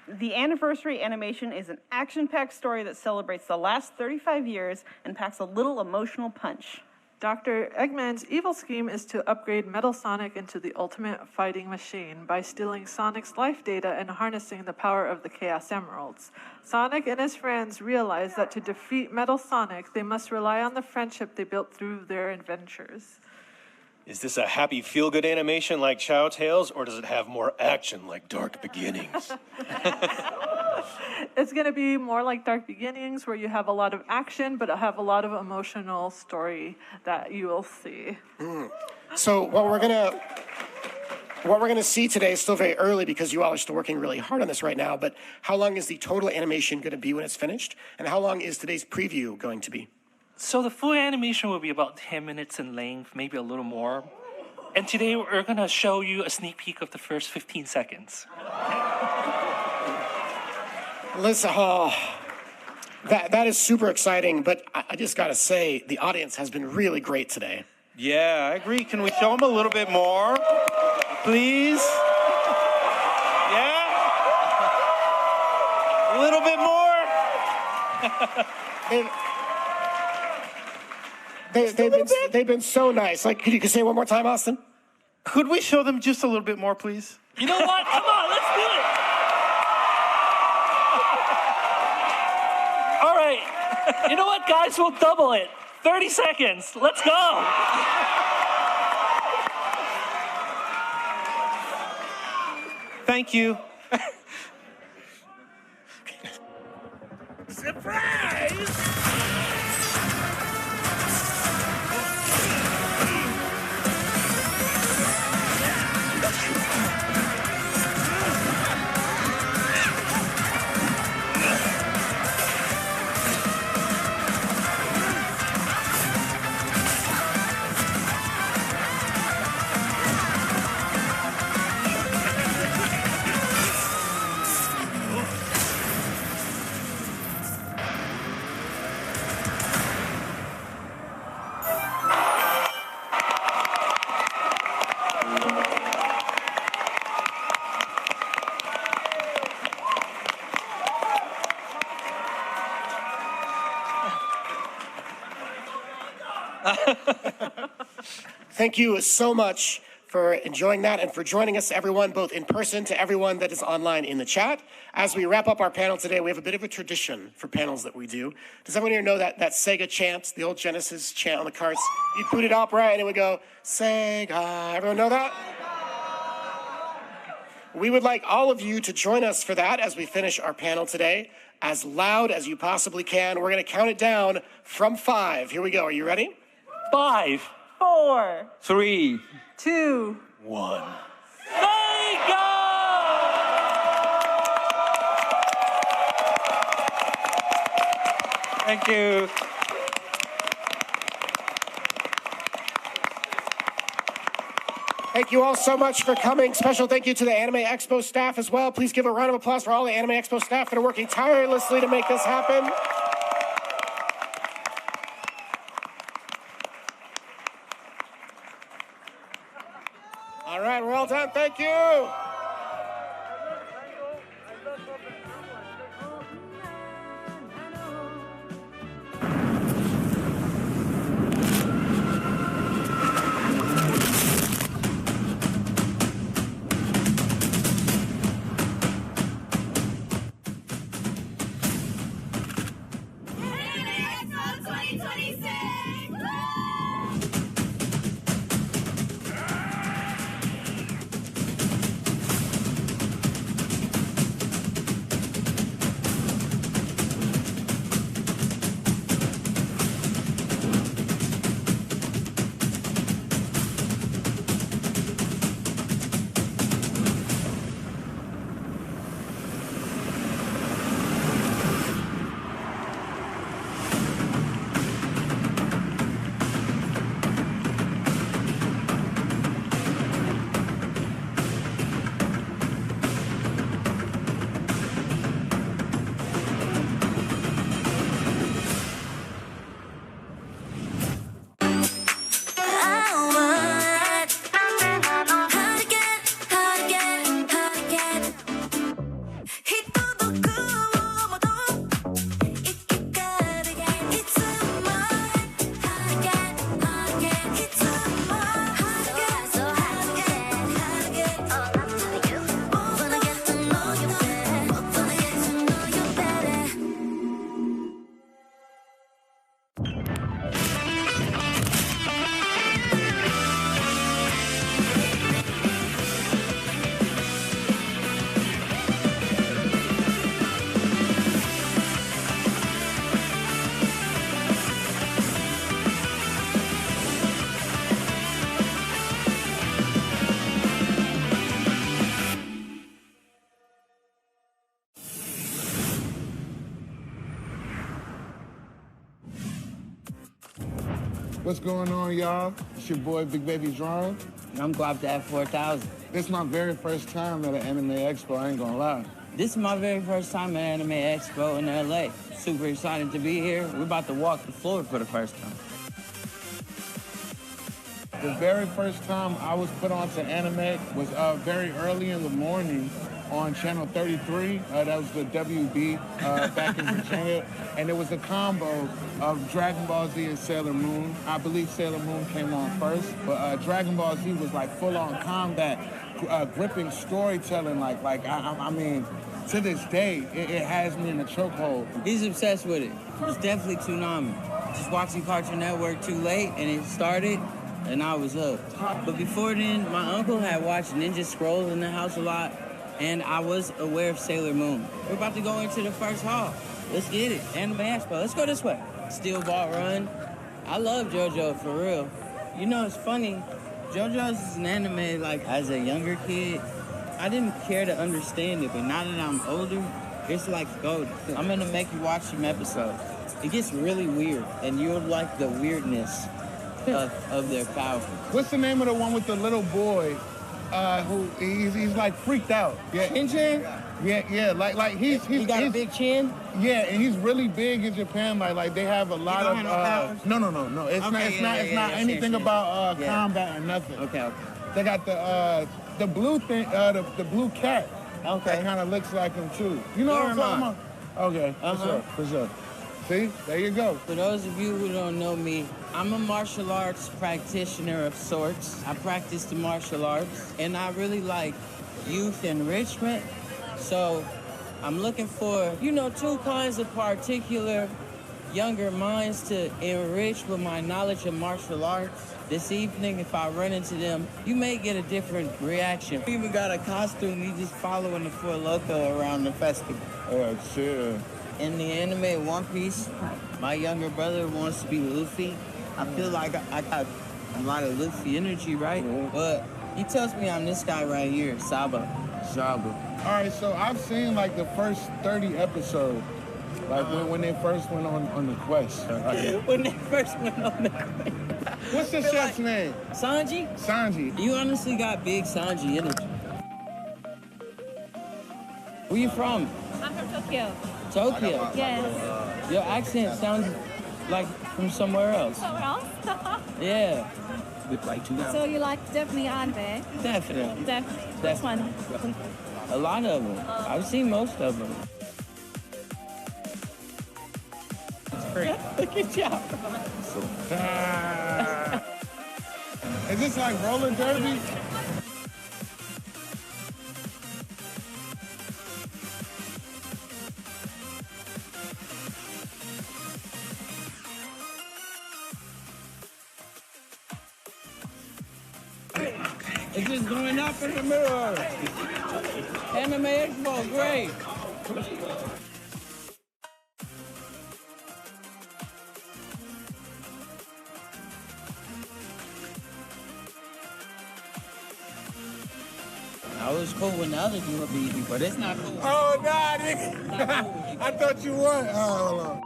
The anniversary animation is an action-packed story that celebrates the last 35 years and packs a little emotional punch. Dr. Eggman's evil scheme is to upgrade Metal Sonic into the ultimate fighting machine by stealing Sonic's life data and harnessing the power of the Chaos Emeralds. Sonic and his friends realize that to defeat Metal Sonic, they must rely on the friendship they built through their adventures. Is this a happy feel-good animation like Chow Tales, or does it have more action like Dark Beginnings? It's going to be more like Dark Beginnings, where you have a lot of action, but have a lot of emotional story that you will see. So what we're gonna see today is still very early because you all are still working really hard on this right now. But how long is the total animation going to be when it's finished, and how long is today's preview going to be? So the full animation will be about 10 minutes in length, maybe a little more. And today we're going to show you a sneak peek of the first 15 seconds. Listen, that is super exciting, but I just got to say, the audience has been really great today. Yeah, I agree. Can we show them a little bit more, please? Yeah? A little bit more? They've been so nice. Like, could you say one more time, Austin? Could we show them just a little bit more, please? You know what? Come on, let's do it. All right. You know what, guys? We'll double it. 30 seconds. Let's go. Thank you. Surprise! Thank you so much for enjoying that and for joining us, everyone, both in person to everyone that is online in the chat. As we wrap up our panel today, we have a bit of a tradition for panels that we do. Does everyone here know that Sega chant, the old Genesis chant on the carts? You'd boot it up, right, and it would go, Sega. Everyone know that? We would like all of you to join us for that as we finish our panel today, as loud as you possibly can. We're going to count it down from 5. Here we go. Are you ready? 5, 4, 3, 2, 1. Sega! Thank you. Thank you all so much for coming. Special thank you to the Anime Expo staff as well. Please give a round of applause for all the Anime Expo staff that are working tirelessly to make this happen. All right, we're all done. Thank you. What's going on, y'all? It's your boy, Big Baby Drum. I'm glad to have 4,000. This is my very first time at an Anime Expo, I ain't gonna lie. This is my very first time at Anime Expo in LA. Super excited to be here. We're about to walk the floor for the first time. The very first time I was put onto anime was very early in the morning on Channel 33. That was the WB back in Virginia. And it was a combo of Dragon Ball Z and Sailor Moon. I believe Sailor Moon came on first, but Dragon Ball Z was like full-on combat, gripping storytelling. I mean, to this day, it has me in a chokehold. He's obsessed with it. It's definitely Toonami. Just watching Cartoon Network too late, and it started, and I was hooked. But before then, my uncle had watched Ninja Scrolls in the house a lot, and I was aware of Sailor Moon. We're about to go into the first hall. Let's get it. Anime Expo. Let's go this way. Steel Ball Run. I love JoJo, for real. You know, it's funny. JoJo's is an anime, like, as a younger kid, I didn't care to understand it, but now that I'm older, it's like gold. I'm gonna make you watch some episodes. It gets really weird, and you'll like the weirdness of their power. What's the name of the one with the little boy who he's like freaked out? Yeah, Shin-chan? Yeah, like he's got a big chin? Yeah, and he's really big in Japan. Like they have a lot of no. It's not anything about combat or nothing. Okay. They got the blue thing, the blue cat. Okay. That kind of looks like him too. You know what I'm talking about? Okay, for sure. See, there you go. For those of you who don't know me, I'm a martial arts practitioner of sorts. I practice the martial arts, and I really like youth enrichment. So I'm looking for, two kinds of particular younger minds to enrich with my knowledge of martial arts. This evening, if I run into them, you may get a different reaction. We even got a costume, you just following the Four Loko around the festival. Oh, sure. In the anime One Piece, my younger brother wants to be Luffy. I feel like I got a lot of Luffy energy, right? But he tells me I'm this guy right here, Saba. All right, so I've seen like the first 30 episodes, like when they first went on the quest. When they first went on the quest. What's the chef's name? Sanji? You honestly got big Sanji energy. Where you from? I'm from Tokyo. Tokyo? Yes. Your accent sounds like from somewhere else. Somewhere else? Yeah. So you like definitely anime? Definitely. Which one? A lot of them. I've seen most of them. It's great. Good job. Is this like roller derby? It's just going up in the middle. Anime Expo, great. I was cool when the other dude beat me, but it's not cool. Oh, nah, nigga. I thought you won. Oh, hold on.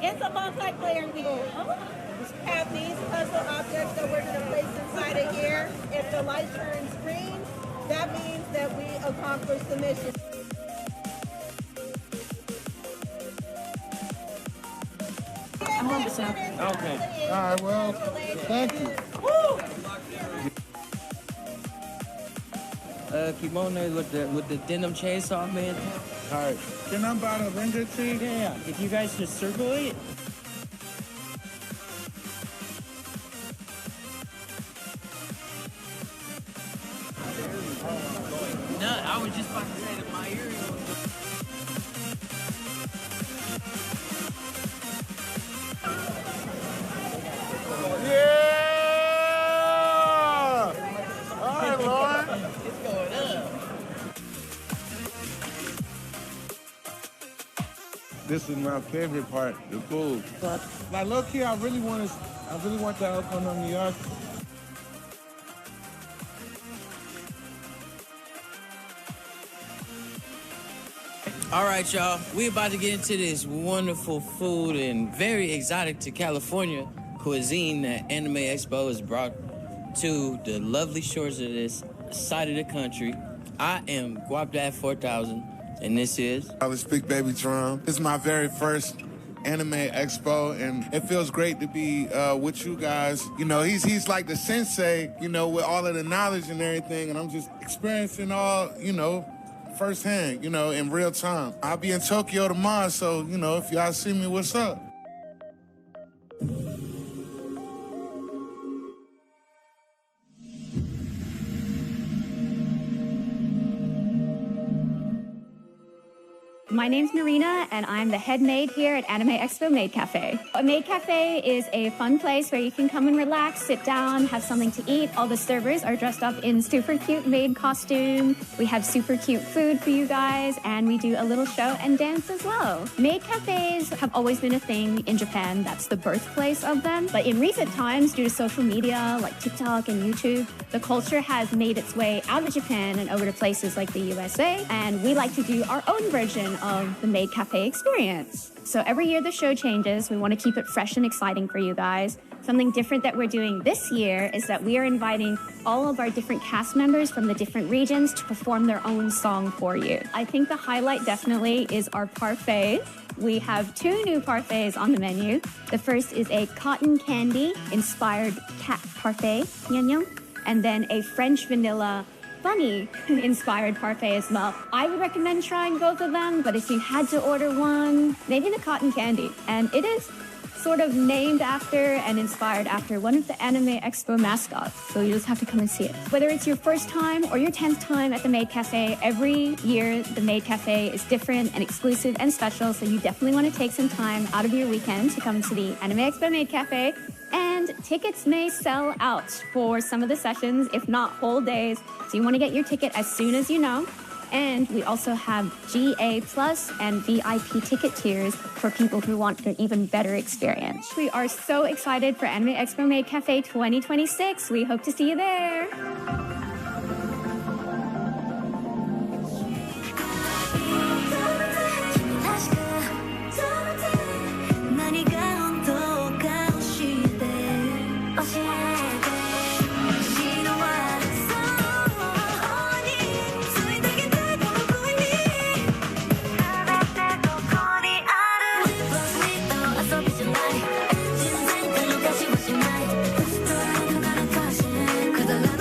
It's a multiplayer game. Have these puzzle objects that we're going to place inside of here. If the light turns green, that means that we accomplished the mission. Okay. All right, well, thank you. Kimono with the denim chainsaw, man. All right. Can I buy the ringer tee? Yeah. If you guys just circle it. No, I was just about to say that my earring Yeah! All right, Lauren. It's going up. This is my favorite part, the food. Like, low key, I really want to I really want that Okono, New York. All right, y'all. We're about to get into this wonderful food and very exotic to California cuisine that Anime Expo has brought to the lovely shores of this side of the country. I am Guapdad 4000, and this is... I was Big Baby Drum. This is my very first Anime Expo, and it feels great to be with you guys. You know, he's like the sensei, you know, with all of the knowledge and everything, and I'm just experiencing all, you know, firsthand, you know, in real time. I'll be in Tokyo tomorrow, so, you know, if y'all see me, what's up? My name's Marina, and I'm the head maid here at Anime Expo Maid Cafe. A maid cafe is a fun place where you can come and relax, sit down, have something to eat. All the servers are dressed up in super cute maid costume. We have super cute food for you guys, and we do a little show and dance as well. Maid cafes have always been a thing in Japan. That's the birthplace of them. But in recent times, due to social media like TikTok and YouTube, the culture has made its way out of Japan and over to places like the USA, and we like to do our own version of the Maid Cafe experience. So every year the show changes. We want to keep it fresh and exciting for you guys. Something different that we're doing this year is that we are inviting all of our different cast members from the different regions to perform their own song for you. I think the highlight definitely is our parfaits. We have 2 new parfaits on the menu. The first is a cotton candy inspired cat parfait, and then a French vanilla bunny inspired parfait as well. I would recommend trying both of them, but if you had to order one, maybe the cotton candy. And it is sort of named after and inspired after one of the Anime Expo mascots, so you just have to come and see it. Whether it's your first time or your 10th time at the Maid Cafe, every year the Maid Cafe is different and exclusive and special, so you definitely want to take some time out of your weekend to come to the Anime Expo Maid Cafe. And tickets may sell out for some of the sessions, if not whole days, so you want to get your ticket as soon as you know. And we also have GA Plus and VIP ticket tiers for people who want an even better experience. We are so excited for Anime Expo Maid Cafe 2026. We hope to see you there. Cause I love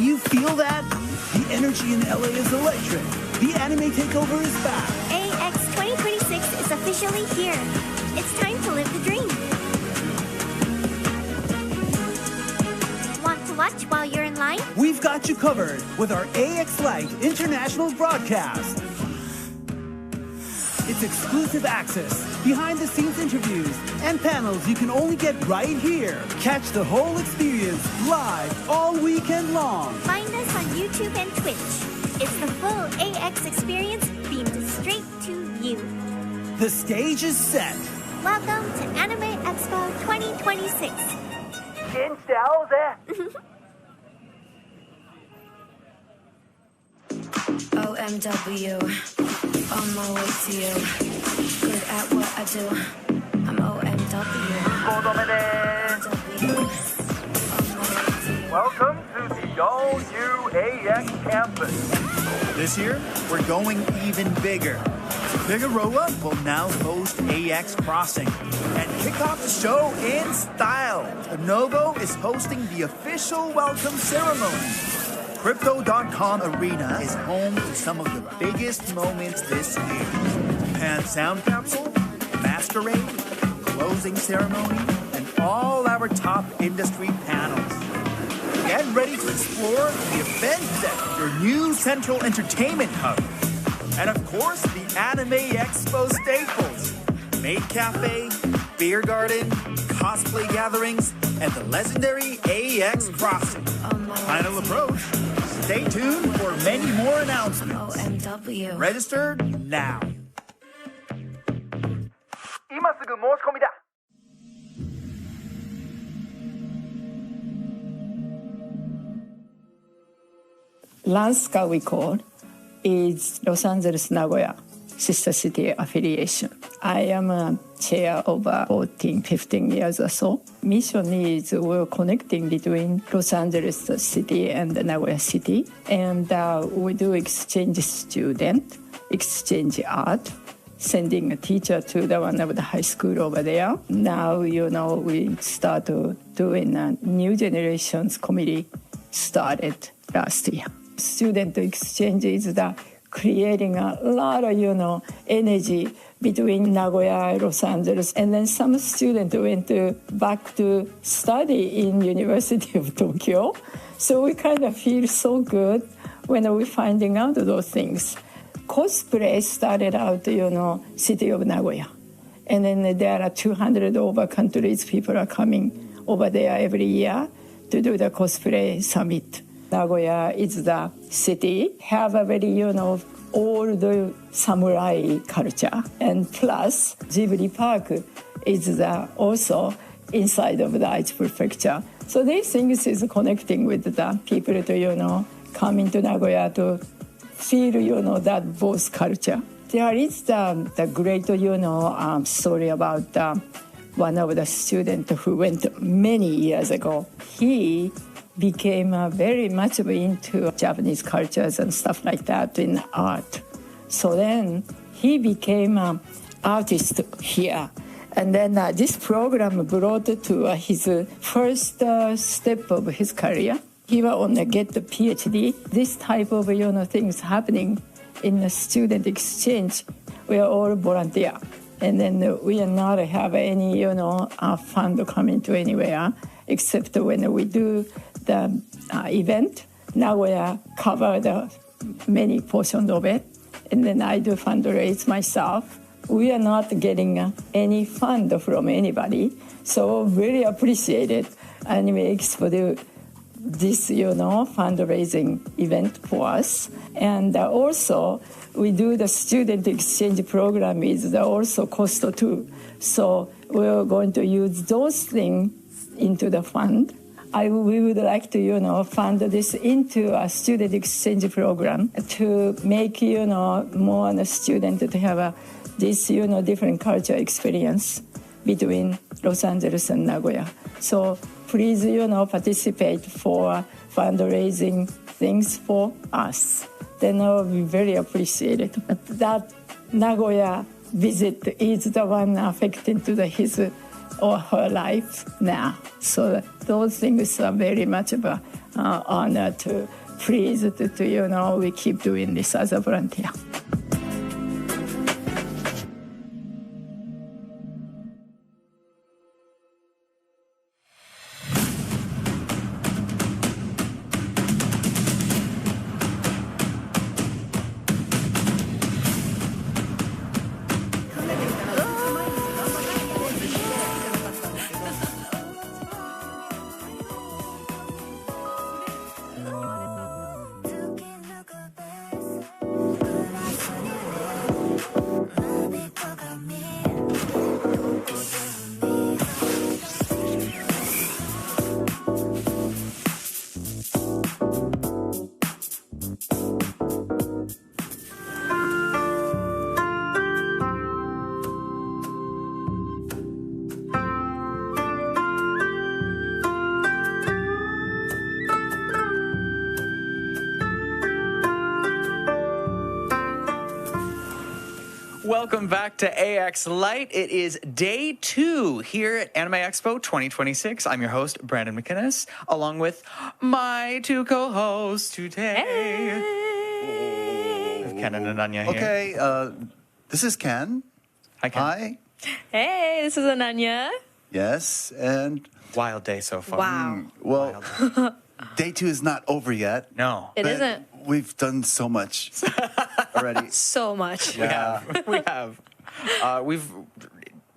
you feel that? The energy in LA is electric. The anime takeover is back. AX 2026 is officially here. It's time to live the dream. Want to watch while you're in line? We've got you covered with our AX Lite International broadcast. It's exclusive access, behind-the-scenes interviews, and panels you can only get right here. Catch the whole experience live all weekend long. Find us on YouTube and Twitch. It's the full AX experience beamed straight to you. The stage is set. Welcome to Anime Expo 2026. OMW, on my way to you. Good at what I do. I'm OMW. Welcome to the all-new AX campus. This year, we're going even bigger. Figueroa will now host AX Crossing and kick off the show in style. Lenovo is hosting the official welcome ceremony. Crypto.com Arena is home to some of the biggest moments this year. Japan Sound Council, Masquerade, closing ceremony, and all our top industry panels. Get ready to explore the event center, your new central entertainment hub. And of course, the Anime Expo staples. Maid Cafe, Beer Garden, cosplay gatherings, and the legendary AX Crossing. Final approach. Stay tuned for many more announcements. OMW. Register now. 今すぐ申し込みだ。LANSCA we call is Los Angeles Nagoya sister city affiliation. I am a chair over 14, 15 years or so. Mission is we're connecting between Los Angeles city and Nagoya city. And we do exchange student, exchange art, sending a teacher to the one of the high school over there. Now, we start doing a new generations committee started last year. Student exchange is the creating a lot of, energy between Nagoya and Los Angeles. And then some students went back to study in University of Tokyo. So we kind of feel so good when we're finding out those things. Cosplay started out, city of Nagoya. And then there are 200 over countries people are coming over there every year to do the cosplay summit. Nagoya is the city, have a very, old samurai culture. And plus, Ghibli Park is also inside of the Aichi Prefecture. So these things is connecting with the people to, come into Nagoya to feel, that both culture. There is the great, story about one of the students who went many years ago. He became very much into Japanese cultures and stuff like that in art. So then he became an artist here. And then this program brought to his first step of his career. He will only get the PhD. This type of things happening in the student exchange. We are all volunteer. And then we are not have any, fund coming to anywhere, except when we do the event. Nagoya cover the many portions of it. And then I do fundraise myself. We are not getting any fund from anybody. So very appreciated Anime Expo do this, fundraising event for us. And also, we do the student exchange program is also cost too. So we're going to use those things into the fund. We would like to, fund this into a student exchange program to make, more students to have this, different culture experience between Los Angeles and Nagoya. So please, participate for fundraising things for us. Then I will be very appreciated. That Nagoya visit is the one affecting to his or her life now. So those things are very much honored to pleased to we keep doing this as a volunteer. Welcome back to AX Light. It is day 2 here at Anime Expo 2026. I'm your host, Brandon McInnes, along with my 2 co-hosts today. We have Ken and Ananya here. Okay, this is Ken. Hi, Ken. Hi. Hey, this is Ananya. Yes, and wild day so far. Wow. Well, day 2 is not over yet. No. It isn't. We've done so much already. So much. Yeah. We have. We've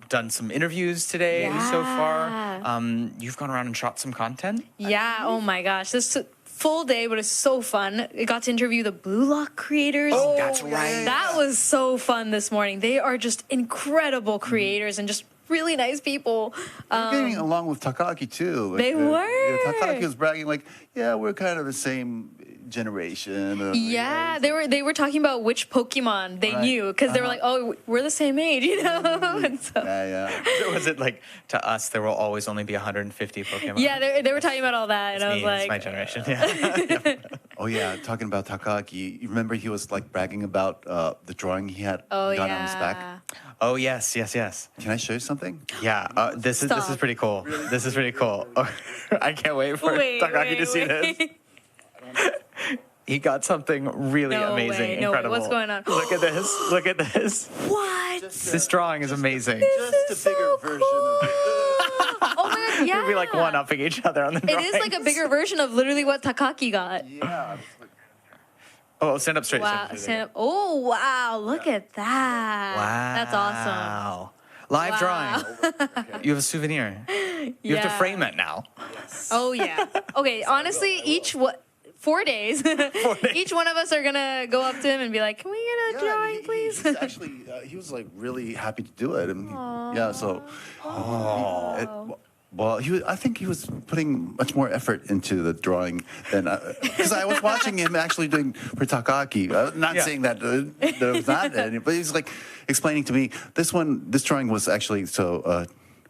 done some interviews today so far. You've gone around and shot some content. Yeah, oh my gosh. This full day, but it's so fun. I got to interview the Blue Lock creators. Oh, that's right. That was so fun this morning. They are just incredible creators and just really nice people. We're getting along with Takaki too. Like, They were. Takaki was bragging like, yeah, we're kind of the same generation. Yeah, they were talking about which Pokemon they knew because they were like, oh, we're the same age, you know? And so, So was it like, to us, there will always only be 150 Pokemon? yeah, they were talking about all that, and I was like, it's my generation, yeah. Oh yeah, talking about Takaki, you remember he was like bragging about the drawing he had oh done on his back? Oh yes. Can I show you something? Yeah, this is pretty cool. This is pretty cool. I can't wait for Takaki to see this. He got something really amazing, incredible. What's going on? Look at this. Look at this. What? This drawing is amazing. Just a bigger version of Oh my god, yeah. We'd be like one-upping each other on the drawings. It is like a bigger version of literally what Takaki got. Yeah. Oh, stand up straight. Wow. Oh, wow. Look at that. Wow. That's awesome. Live drawing. You have a souvenir. You have to frame it now. Oh, yeah. Okay, honestly, 4 days, each one of us are going to go up to him and be like, can we get a drawing, please? He was like really happy to do it. And well, I think he was putting much more effort into the drawing than because I was watching him actually doing for Takaki. Not saying that there was not any, but he's like explaining to me this drawing was actually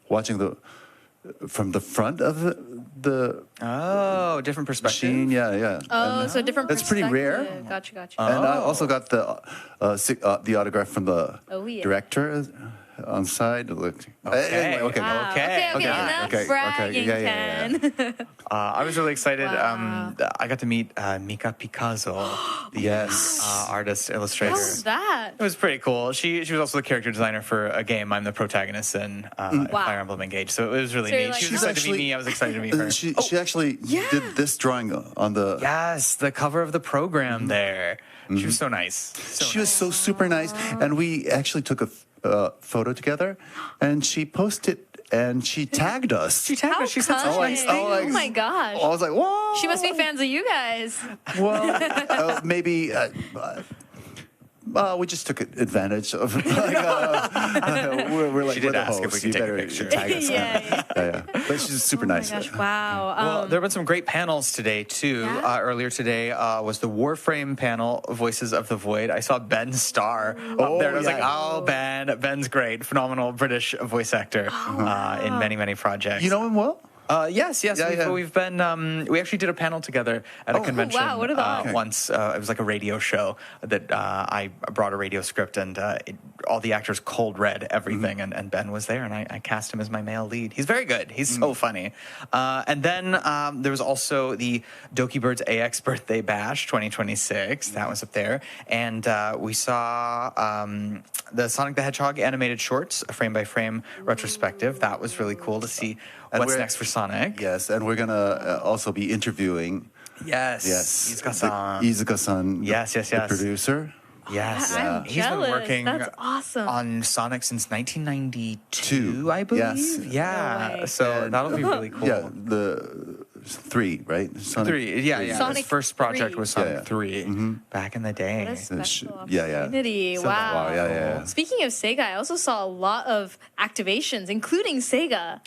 watching from the front of the different perspective. Machine, yeah. Oh, so different that's pretty rare. Gotcha. And I also got the autograph from the director on side. Look. Okay. Okay, enough bragging, Ken. I was really excited. I got to meet Mika Picasso, the artist illustrator. How was that? It was pretty cool. She was also the character designer for a game. I'm the protagonist in Fire Emblem Engage. So it was really neat. She was excited to meet me. I was excited to meet her. She actually did this drawing on the the cover of the program there. She was so nice. She was so super nice, and we actually took a photo together, and she posted and she tagged us. She tagged us. She said such nice things. Oh my gosh. I was like, whoa. She must be fans of you guys. Well, maybe. We just took advantage of. We're like, she did we're the ask hosts. if we could take a picture. Tag us. Yeah. But she's super nice. Oh my gosh! Wow. Well, there have been some great panels today too. Earlier today was the Warframe panel, Voices of the Void. I saw Ben Starr up there, and I was like, "Oh, Ben's great, phenomenal British voice actor in many projects." You know him well. Yes. We've been. We actually did a panel together at a convention wow, what about? once. It was like a radio show that I brought a radio script, and all the actors cold read everything, and Ben was there, and I cast him as my male lead. He's very good. He's so funny. And then there was also the Doki Birds AX Birthday Bash 2026. That was up there. And we saw the Sonic the Hedgehog animated shorts, a frame-by-frame retrospective. That was really cool to see what's next for Sonic. Yes, and we're going to also be interviewing. Yes. Izuka-san. Izuka-san, Yes. the producer. Yes. I'm He's jealous. been working That's awesome. on Sonic since 1992, I believe. Yes. Yeah. So that'll be really cool. Yeah, the 3, right? Sonic 3. Yeah. Sonic His first project 3. was Sonic 3 back in the day. What a special Yeah. opportunity. So- Wow. Yeah. Speaking of Sega, I also saw a lot of activations, including Sega,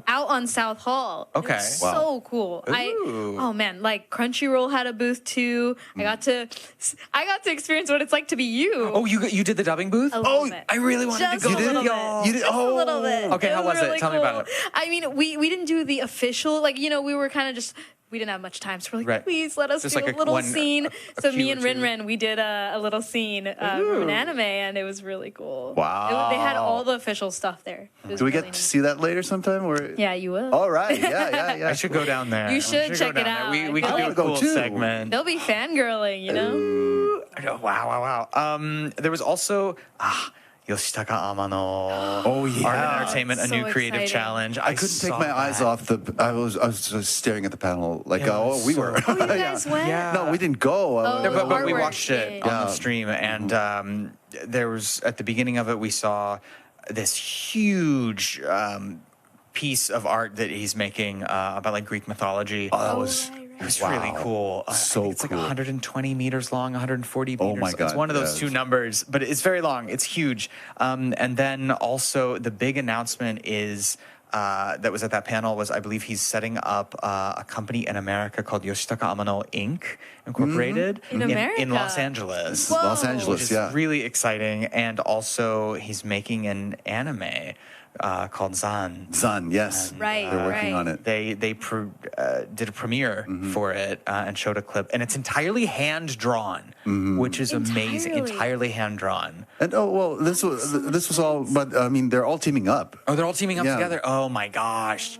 out on South Hall. Okay. It was Wow. so cool. Oh man, like Crunchyroll had a booth too. I got to experience what it's like to be you. Oh, you did the dubbing booth? A little bit. I really wanted Just to go. a little bit. You did? Just a little bit. Okay, how was it? really Tell me about cool. it. I mean, we didn't do the official, we were kind of just, we didn't have much time, so we're like, Right. please let us Just do like a little one- scene. a So cue me or and two. Rinrin, we did a little scene from an anime, and it was really cool. Wow. They had all the official stuff there. It was Do we really get to neat. see that later sometime? Or? Yeah, you will. All right. Yeah. I should go down there. You I should go check down it there. out. We I could do feel a like- cool Go too. segment. They'll be fangirling, you know? Wow. There was also Yoshitaka Amano. Art and Entertainment, a So new creative exciting. challenge. I couldn't take saw my eyes that. off the. I was just staring at the panel like, It was we so were. Oh, you guys went? Yeah. No, we didn't go. But we Artwork, watched it yeah. on the stream, and there was at the beginning of it we saw this huge piece of art that he's making about like Greek mythology. Oh, that was. It was really cool. So it's like cool. 120 meters long, 140 meters. Oh my God, It's one of those yes. two numbers, but it's very long. It's huge. And then also the big announcement is that was at that panel was I believe he's setting up a company in America called Yoshitaka Amano Inc. Incorporated In America? in Los Angeles. Whoa. Los Angeles, Which is yeah. really exciting. And also he's making an anime called Zan. Zan, yes. Right, They're working right. on it. They did a premiere for it and showed a clip, and it's entirely hand drawn, which is amazing. Entirely hand drawn. And this was all. But I mean, they're all teaming up. Oh, they're all teaming up Yeah. together. Oh my gosh,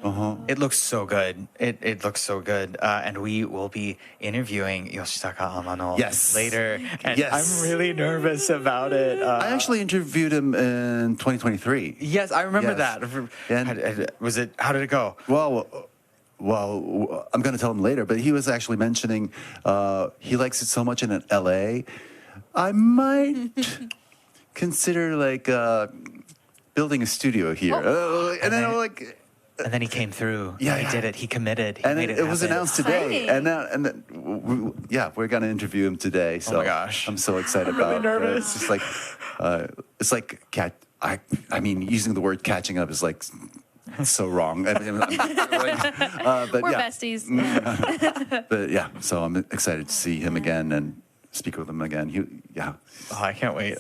it looks so good. It looks so good. And we will be interviewing Yoshitaka Amano later. And Yes. I'm really nervous about it. I actually interviewed him in 2023. Yes, I remember Yes. that. How did it go? Well, I'm going to tell him later, but he was actually mentioning he likes it so much in LA. I might consider building a studio here. And then I'm like, and then he came through. Yeah, He did it. He committed. He and made it was happen. announced today. And then we're going to interview him today. So my gosh. I'm so excited I'm really about it. nervous. It's just like I mean, using the word catching up is like so wrong. But We're yeah. besties. But yeah, so I'm excited to see him again and speak with him again. Oh, I can't wait.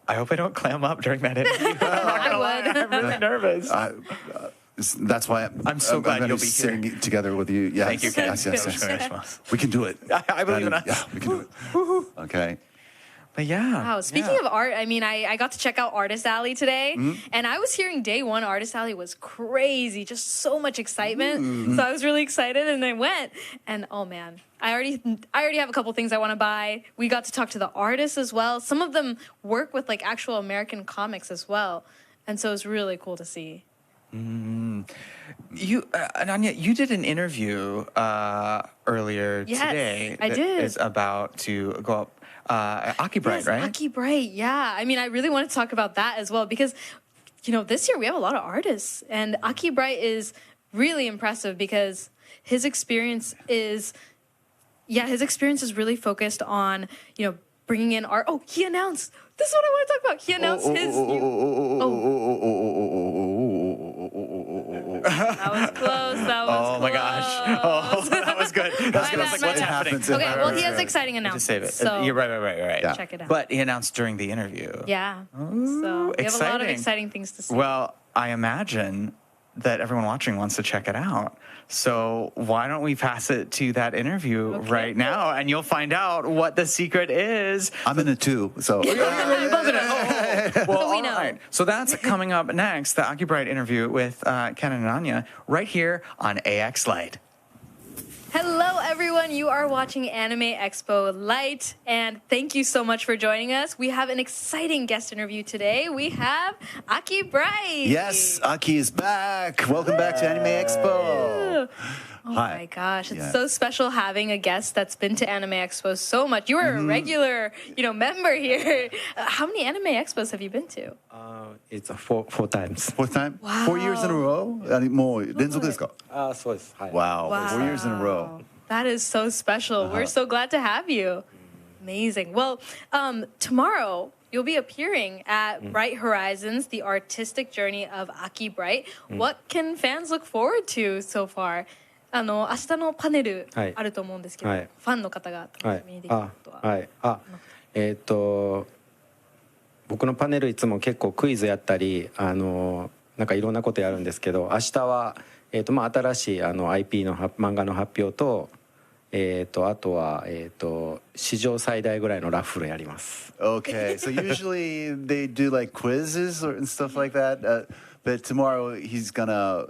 I hope I don't clam up during that interview. I'm not gonna lie. I'm really nervous. That's why I'm so glad gonna you'll be be sitting together with you. Yes, Thank you, Ken. yes. We can do it. I believe in us. Yeah, we can do it. Okay. But yeah. Wow. Speaking of art, I mean, I got to check out Artist Alley today, and I was hearing day one Artist Alley was crazy, just so much excitement. So I was really excited, and I went, and oh man, I already have a couple things I want to buy. We got to talk to the artists as well. Some of them work with like actual American comics as well, and so it's really cool to see. You, Ananya, you did an interview earlier Yes, today. I that did. is about to go up. Aki Bright, Yes, right? Aki Bright, yeah. I mean, I really want to talk about that as well because, this year we have a lot of artists, and Aki Bright is really impressive because his experience is really focused on, bringing in art. Oh, he announced. This is what I want to talk about. He announced his. That was close. That was Oh my gosh. Oh, that was good. That's good. I was like, what's happening? Okay, well, he has exciting Just save it. announcements. So You're right. Yeah. check it out. But he announced during the interview. Yeah. So we have a lot of exciting. exciting things to see. Well, I imagine that everyone watching wants to check it out. So why don't we pass it to that interview right now, and you'll find out what the secret is. I'm in it too, so. Well, all right. So that's coming up next, the Aki Bright interview with Ken and Anya, right here on AX Lite. Hello, everyone. You are watching Anime Expo Lite, and thank you so much for joining us. We have an exciting guest interview today. We have Aki Bright. Yes, Aki is back. Welcome back to Anime Expo. Oh my gosh, it's so special having a guest that's been to Anime Expo so much. You are a regular, member here. How many Anime Expos have you been to? It's four times. Fourth time? Wow. 4 years in a row? もう連続ですか? そうです。はい。 Wow, 4 years in a row. That is so special. We're so glad to have you. Amazing. Well, tomorrow you'll be appearing at Bright Horizons, the artistic journey of Aki Bright. What can fans look forward to so far? 明日のパネルあると思うんですけど、ファンの方が楽しみにできることは。はい。僕のパネルいつも結構クイズやったりなんかいろんなことやるんですけど、明日は新しいIP の漫画の発表とあとは史上最大ぐらいのラッフルやります。Okay, so usually they do like quizzes and stuff like that, but tomorrow he's gonna,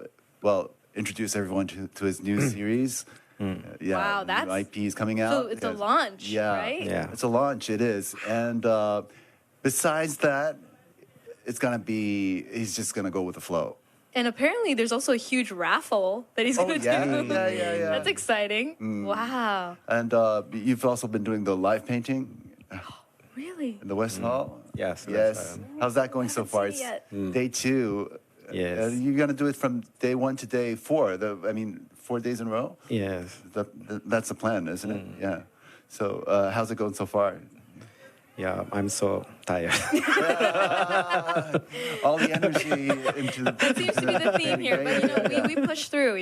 introduce everyone to his new series. Wow, that's... new IP is coming out. So it's a launch, right? Yeah, it's a launch, it is. And besides that, he's just gonna go with the flow. And apparently there's also a huge raffle that he's going to do. Yeah. That's exciting. Wow. And you've also been doing the live painting. Really? In the West Hall? Yes. How's that going so far? It's day 2. Yes. You're going to do it from day 1 to day 4. 4 days in a row? Yes. That's the plan, isn't it? Yeah. So how's it going so far? Yeah, I'm so tired. All the energy into the... That seems to be the theme here, but we push through,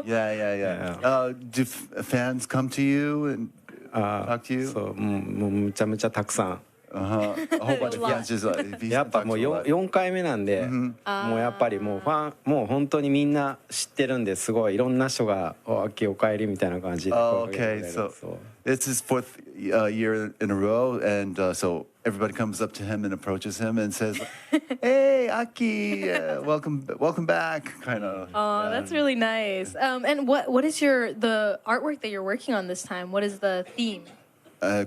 Yeah. Do fans come to you and talk to you? そう、もうむちゃむちゃたくさん。A whole bunch of fans just やっぱもう 4回目なんで、もうやっぱりもうもう本当にみんな知ってるんで、すごいいろんな人が「おきおかえり」みたいな感じで。Okay, so it's his 4th year in a row, and so everybody comes up to him and approaches him and says, "Hey, Aki, welcome back," kind of. Oh, that's really nice. And what is the artwork that you're working on this time? What is the theme?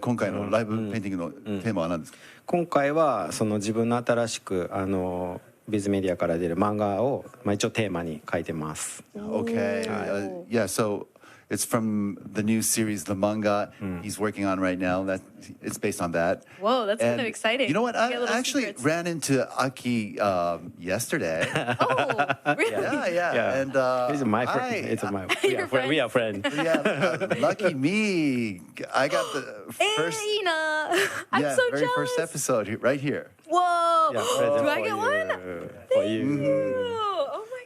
今回のライブペインティングのテーマは何ですか？今回はその自分の新しくビズメディアから出る漫画を一応テーマに書いてます。Okay, yeah. So it's from the new series, the manga he's working on right now. It's based on that. Whoa, that's kind of exciting. You know what? I actually ran into Aki yesterday. Oh, really? Yeah. And he's my friend. We are friends. Yeah, lucky me. I got the first. I'm so very jealous. First episode right here. Whoa! Yeah, do I get one? For you. Oh my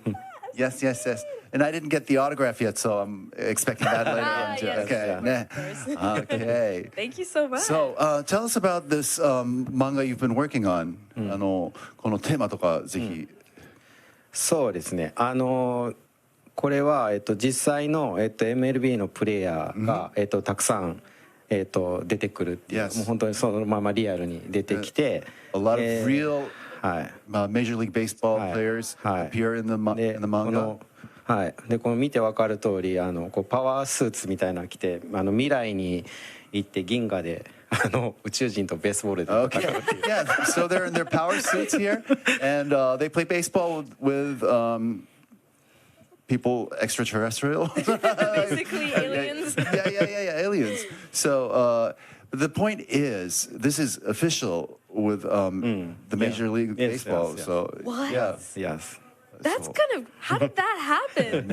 gosh. Yes. And I didn't get the autograph yet, so I'm expecting that later on too. Yes, Okay. Thank you so much. So tell us about this manga you've been working on. このテーマとかぜひ。そうですね。これは実際のMLB のプレイヤーがたくさん出てくるっていう、もう本当にそのままリアルに出てきて。A lot of real Major League Baseball players appear in the manga. はい、でこの見て分かる通りこうパワースーツみたいなの着て未来に行って銀河で宇宙人とベースボールで戦うっていう。Yeah, so they're in their power suits here, and they play baseball with people extraterrestrial. Basically aliens. Yeah, aliens. So the point is, this is official with the Major League Baseball. So what? Yes. That's kind of, how did that happen?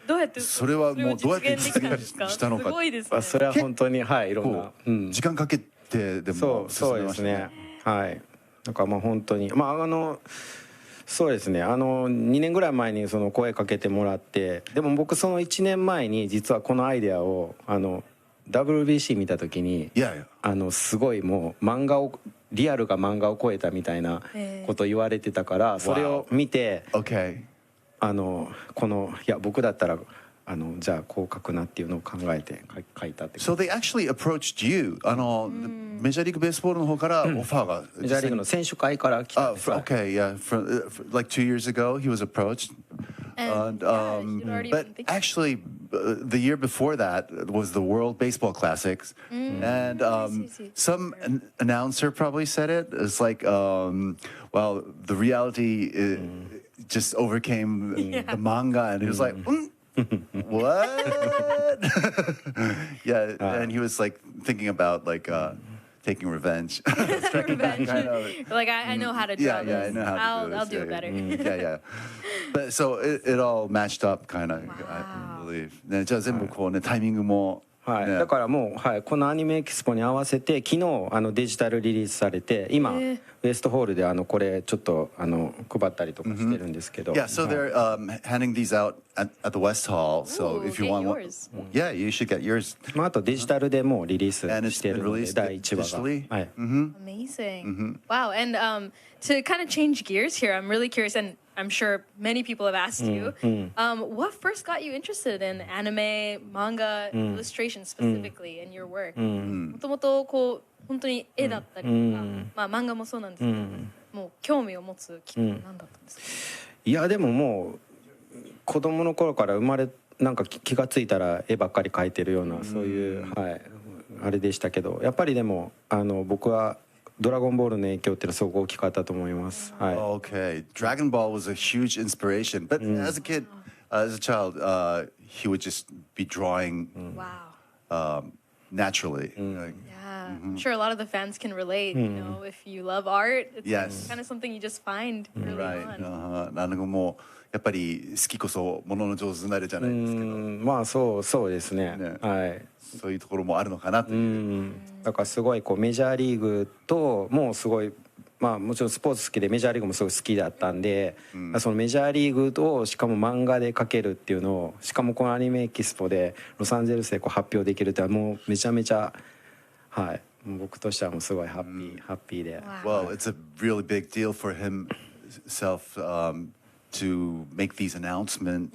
どうやってそれはもうどうやって実現したのか。すごいですね。それは本当にいろんな時間かけてでもそうですね。はい。なんか本当にそうですね。2年ぐらい前にその声かけてもらって、でも僕その1年前に実はこのアイデアをWBC 見た時にすごいもうリアルが漫画を超えたみたいなこと言われてたから、それを見ていや僕だったらじゃあこう書くなっていうのを考えて書いたって。So they actually approached you. メジャーリーグベースボールの方からオファーが。メジャーリーグの選手会から来たんです。Okay, yeah. Like 2 years ago, he was approached. But actually, the year before that was the World Baseball Classics, and some announcer probably said it. It's like, well, the reality just overcame the manga, and he was like, what? Yeah, and he was like thinking about like taking revenge. Revenge. Like I know how to draw this. I know how to do this. I'll do it better. Yeah. But so it all matched up, kind of. I believe. ね、じゃあ全部こうねタイミングも。はい、だからもう、はい、このアニメエキスポに合わせて昨日デジタルリリースされて今、ウエストホールでこれちょっと配ったりとかしてるんですけど。Yeah, so they're handing these out at the West Hall. So if you want one, yeah, you should get yours. まああとデジタルでもリリースしてるので第1話が。はい。Amazing. Wow, and to kind of change gears here, I'm really curious, and I'm sure many people have asked you, what first got you interested in anime, manga, illustration specifically in your work? もともとこう本当に絵だったりとか、まあ漫画もそうなんですけど、もう興味を持つきっかけは何だったんですか？いやでももう子供の頃からなんか気がついたら絵ばっかり描いてるようなそういう、はい、あれでしたけど、やっぱりでも僕はドラゴンボールの影響っていうのはすごく大きかったと思います。はい。Okay, Dragon Ball was a huge inspiration, but as a kid, as a child, he would just be drawing naturally. Yeah, I'm sure a lot of the fans can relate. You know, if you love art, it's kind of something you just find really fun. なんかもうやっぱり好きこそものの上手になるじゃないですけど。まあそうですね。はい。そういうところもあるのかなという。だからすごいこうメジャーリーグともうすごいまあもちろんスポーツ好きでメジャーリーグもすごい好きだったんで、そのメジャーリーグをしかも漫画で描けるっていうのをしかもこのアニメエキスポでロサンゼルスでこう発表できるっていうのはもうめちゃめちゃはい僕としてはもうすごいハッピーで。Well, it's a really big deal for himself to make these announcements,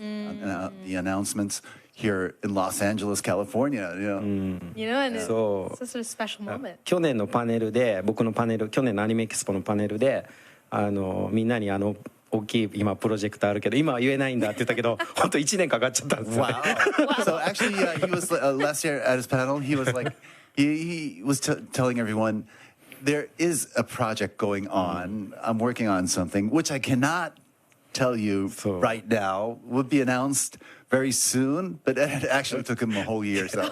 the announcements here in Los Angeles, California. You know, and it's such a special moment. 去年のパネルで僕のパネル去年のアニメエキスポのパネルでみんなに大きい今プロジェクトあるけど今は言えないんだって言ったけど本当1年かかっちゃったんですよね。Wow. So actually, he was last year at his panel. He was like, he was telling everyone there is a project going on. I'm working on something which I cannot tell you right now. Would be announced very soon, but it actually took him a whole year. So.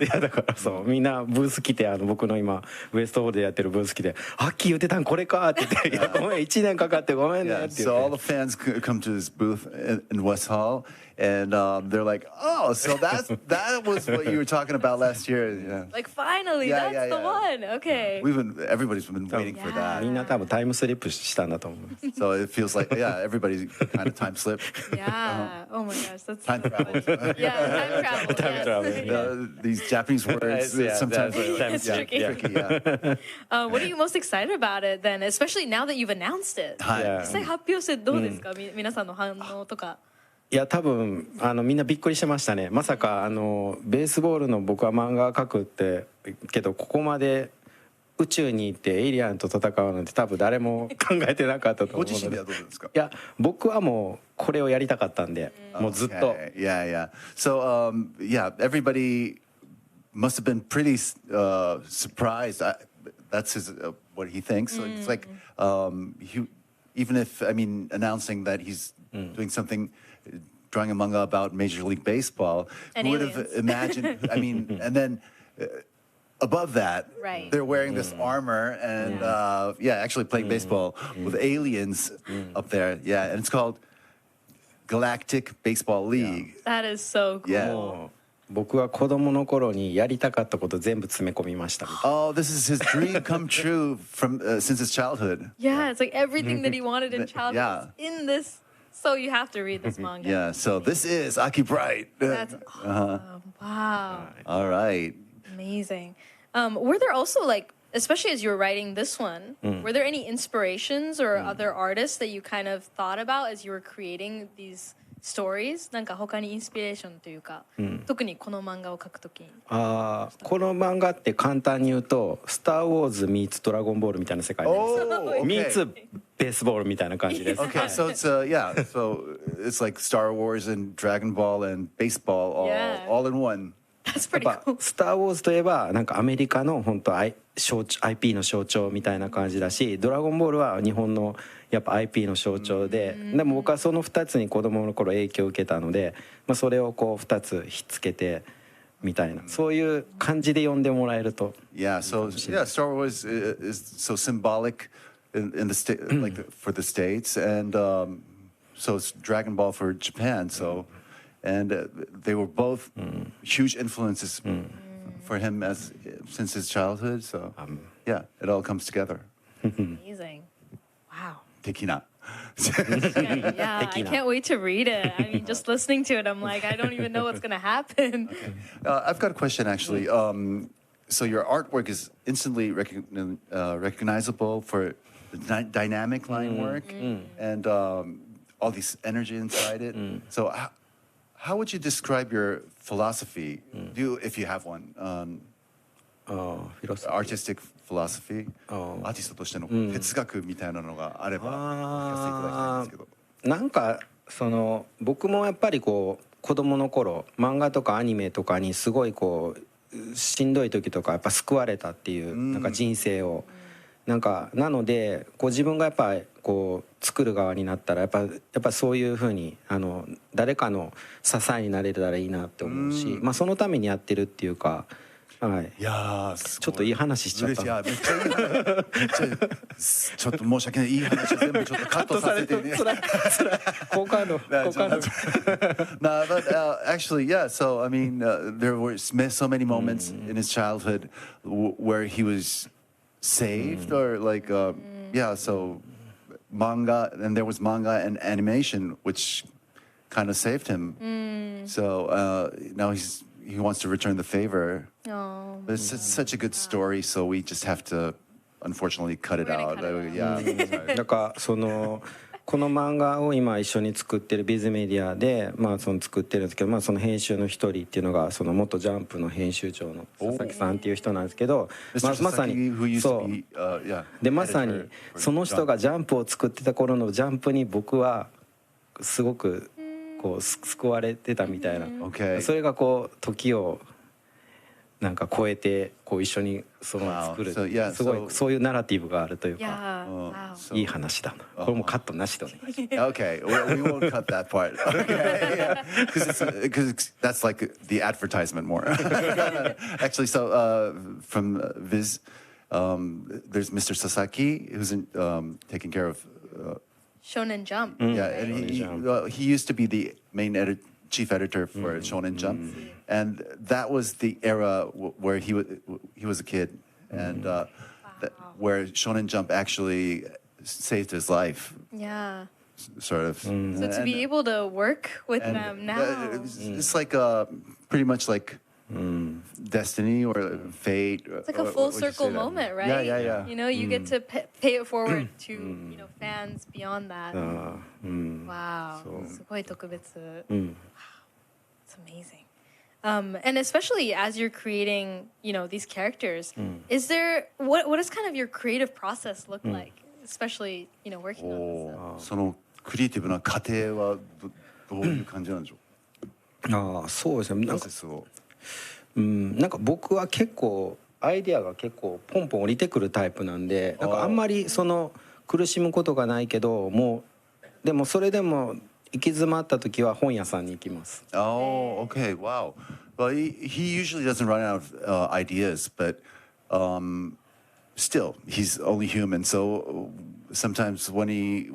いやだからそうみんなブース来て僕の今ウエストホールでやってるブース来てはっきり言ってたんこれかって言っていやごめん1年かかってごめんねって言って。So all the fans come to this booth in West Hall. And they're like, oh, so that was what you were talking about last year. Yeah. Like finally, that's the one. Okay. Everybody's been waiting for that. みんな多分タイムスリップしたんだと思います。So it feels like everybody kind of time slip. Yeah. Oh my gosh, that's time travel. Yeah, time travel. These Japanese words sometimes it's tricky. Yeah. What are you most excited about it then, especially now that you've announced it? 実際発表してどうですか、皆さんの反応とか。いや多分みんなびっくりしてましたね。まさかベースボールの僕は漫画描くってけどここまで宇宙に行ってエイリアンと戦うなんて多分誰も考えてなかったと思うので。ご自身ではどうですか？いや僕はもうこれをやりたかったんで、もうずっと。Yeah. So everybody must have been pretty surprised. That's what he thinks. So it's like even if announcing that he's doing something. Drawing a manga about Major League Baseball, who would have imagined? And then above that, they're wearing this armor and actually playing baseball with aliens up there. Yeah, and it's called Galactic Baseball League. That is so cool. Yeah. 僕は子供の頃にやりたかったこと全部詰め込みました。Oh, this is his dream come true from since his childhood. Yeah, it's like everything that he wanted in childhood is in this. So you have to read this manga. Yeah, so this is Aki Bright. That's awesome. Wow. All right. Amazing. Were there also like especially as you were writing this one, were there any inspirations or other artists that you kind of thought about as you were creating these stories? なんか他にインスピレーションというか、特にこの漫画を描くときに。この漫画って簡単に言うと「スター・ウォーズ・ミーツ・ドラゴンボール」みたいな世界なんですよ。ミーツ・ベースボールみたいな感じです。Okay, so it's yeah, so it's like Star Wars and Dragon Ball and baseball all in one. That's pretty cool. スター・ウォーズといえばなんかアメリカの本当IP の象徴みたいな感じだし、ドラゴンボールは日本のやっぱ IP の象徴で、でも僕はその2つに子供の頃影響を受けたので、それをこう2つひっつけてみたいな、そういう感じで読んでもらえると。Yeah, so yeah, Star Wars is so symbolic in the like for the States, and so it's Dragon Ball for Japan. So, and they were both huge influences for him since his childhood. So, yeah, it all comes together. Amazing. Wow. Tekina. Yeah, I can't wait to read it. I mean, just listening to it, I'm like, I don't even know what's going to happen. I've got a question, actually. So your artwork is instantly recognizable for the dynamic line work and all this energy inside it. So how would you describe your philosophy, if you have one, artistic philosophy? アーティストとしての哲学みたいなのがあれば聞かせていただきたいんですけど。なんかその僕もやっぱりこう子供の頃漫画とかアニメとかにすごいこうしんどい時とかやっぱ救われたっていうなんか人生をなんかなのでこう自分がやっぱりこう作る側になったらやっぱそういう風に誰かの支えになれたらいいなって思うし、そのためにやってるっていうか。はい。いやちょっといい話しちゃった。いやめっちゃいい話。ちょっと申し訳ないいい話全部ちょっとカットさせてね。好感度。No, but actually, yeah. So I mean, there were so many moments in his childhood where he was saved, or like, yeah. So manga, and there was manga and animation, which kind of saved him. So now he wants to return the favor. Oh. But it's such a good story, so we just have to, unfortunately, cut it out. Yeah. なんかそのこの漫画を今一緒に作ってるビズメディアでその作ってるんですけど、その編集の一人っていうのがその元ジャンプの編集長の佐々木さんっていう人なんですけど、まさにそうでまさにその人がジャンプを作ってた頃のジャンプに僕はすごくこう救われてたみたいな、それがこう時をなんか超えてこう一緒にその作る、すごいそういうナラティブがあるというか、いい話だな。これもカットなしでお願いします。Okay, we won't cut that part. Okay, because that's like the advertisement more. Actually, so from Viz, there's Mr. Sasaki who's taking care of Shonen Jump. Yeah, and he used to be the main chief editor for Shonen Jump, and that was the era where he was a kid, and where Shonen Jump actually saved his life. Yeah. Sort of. So to be able to work with them now, it's like pretty much like destiny or fate. It's like a full circle moment, right? Yeah. You know, you get to pay it forward to fans beyond that. Wow, すごい特別. It's amazing. And especially as you're creating, these characters, is there what does kind of your creative process look like, especially working on this stuff? そのクリエイティブな過程はどういう感じなんでしょう。そうですね。なんか僕は結構アイデアが結構ポンポン降りてくるタイプなんで、なんかあんまりその苦しむことがないけど、でもそれでも行き詰まった時は本屋さんに行きます。Oh, okay, wow. Well, he usually doesn't run out of ideas, but still, he's only human. So sometimes when he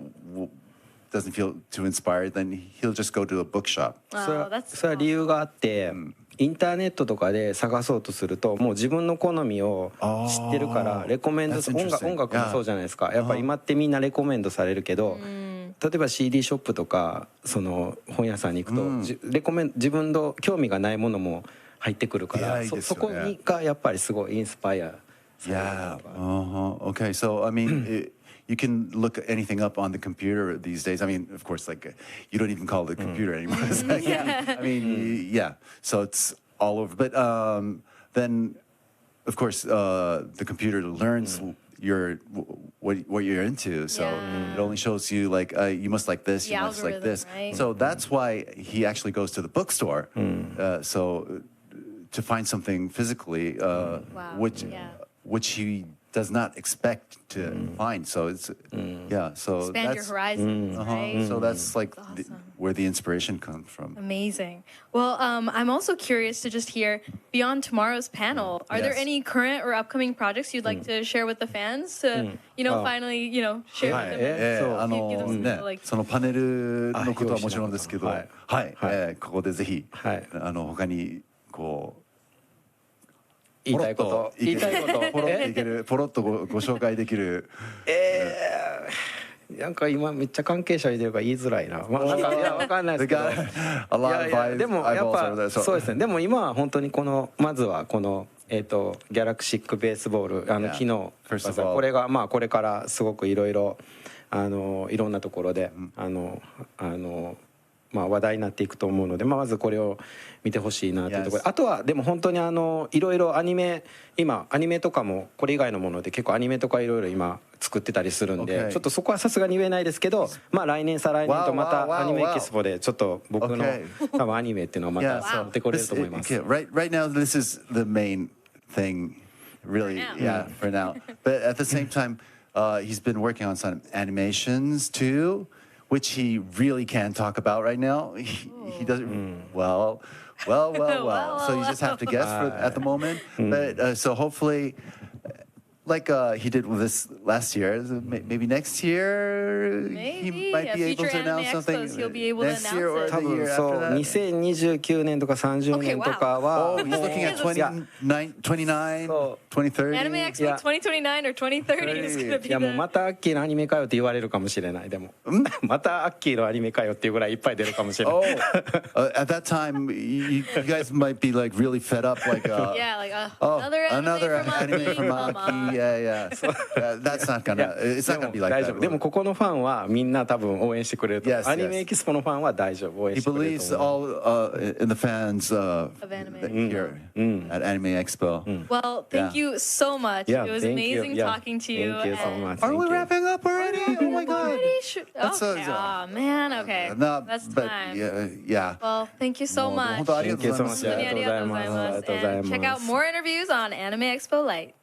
doesn't feel too inspired, then he'll just go to a bookshop. それは理由があって、インターネットとかで探そうとするともう自分の好みを知ってるからレコメンド音楽もそうじゃないですか。やっぱ今ってみんなレコメンドされるけど、例えば CD ショップとかその本屋さんに行くと、自分の興味がないものも入ってくるから、そこがやっぱりすごいインスパイア Yeah. Okay. So, I mean, you can look anything up on the computer these days. I mean, of course, like you don't even call it a computer anymore. It's like, I mean, yeah. So it's all over. But then, of course, the computer learns what you're into. So it only shows you like you must like this, you must like this. Right? So that's why he actually goes to the bookstore. So to find something physically, which he does not expect to find. So it's So expand your horizons. Right? So that's like where the inspiration comes from. Amazing. Well, I'm also curious to just hear beyond tomorrow's panel. Are there any current or upcoming projects you'd like to share with the fans to, finally, share with them? Give them some, like, そのパネルのことはもちろんですけど、ここでぜひ他にこう。言いたいことポロッとご紹介できる。なんか今めっちゃ関係者いてるから言いづらいな。なんかいやわかんないですけど。でもやっぱそうですね。でも今は本当にまずはこのギャラクシックベースボール機能これがこれからすごくいろいろいろんなところで話題になっていくと思うので、まずこれを見てほしいなというところで、あとはでも本当にいろいろアニメとかもこれ以外のもので結構アニメとかいろいろ今作ってたりするんで、ちょっとそこはさすがに言えないですけど、来年再来年とまたアニメエキスポでちょっと僕の多分アニメっていうのをまた持ってこれると思います。Right now this is the main thing, really, for now. But at the same time, he's been working on some animations too, which he really can't talk about right now. He doesn't. Well. So you just have to guess at the moment. But so hopefully, like he did with this last year, maybe next year he might be able to announce something. He'll be able next to year or announce the year after that. 2029年とか30年とかは he's looking at 29, 2030. Anime Expo 2029 or 2030 is going to be いやもうまたアッキーのアニメかよって言われるかもしれない。でもまたアッキーのアニメかよっていうぐらいいっぱい出るかもしれない。At that time, you guys might be like really fed up, like another anime from Aki. Yeah. That's not gonna. It's not gonna be like that. でもここのファンはみんな多分応援してくれると。アニメエキスポのファンは大丈夫。応援してくれると思う。He believes all in the fans of anime here at Anime Expo. Well, thank you so much. It was amazing talking to you. Thank you so much. Are we wrapping up already? Oh my god. Okay. Oh man. Okay. That's time. Yeah. Well, thank you so much. Thank you so much. ありがとうございます。And check out more interviews on Anime Expo Lite.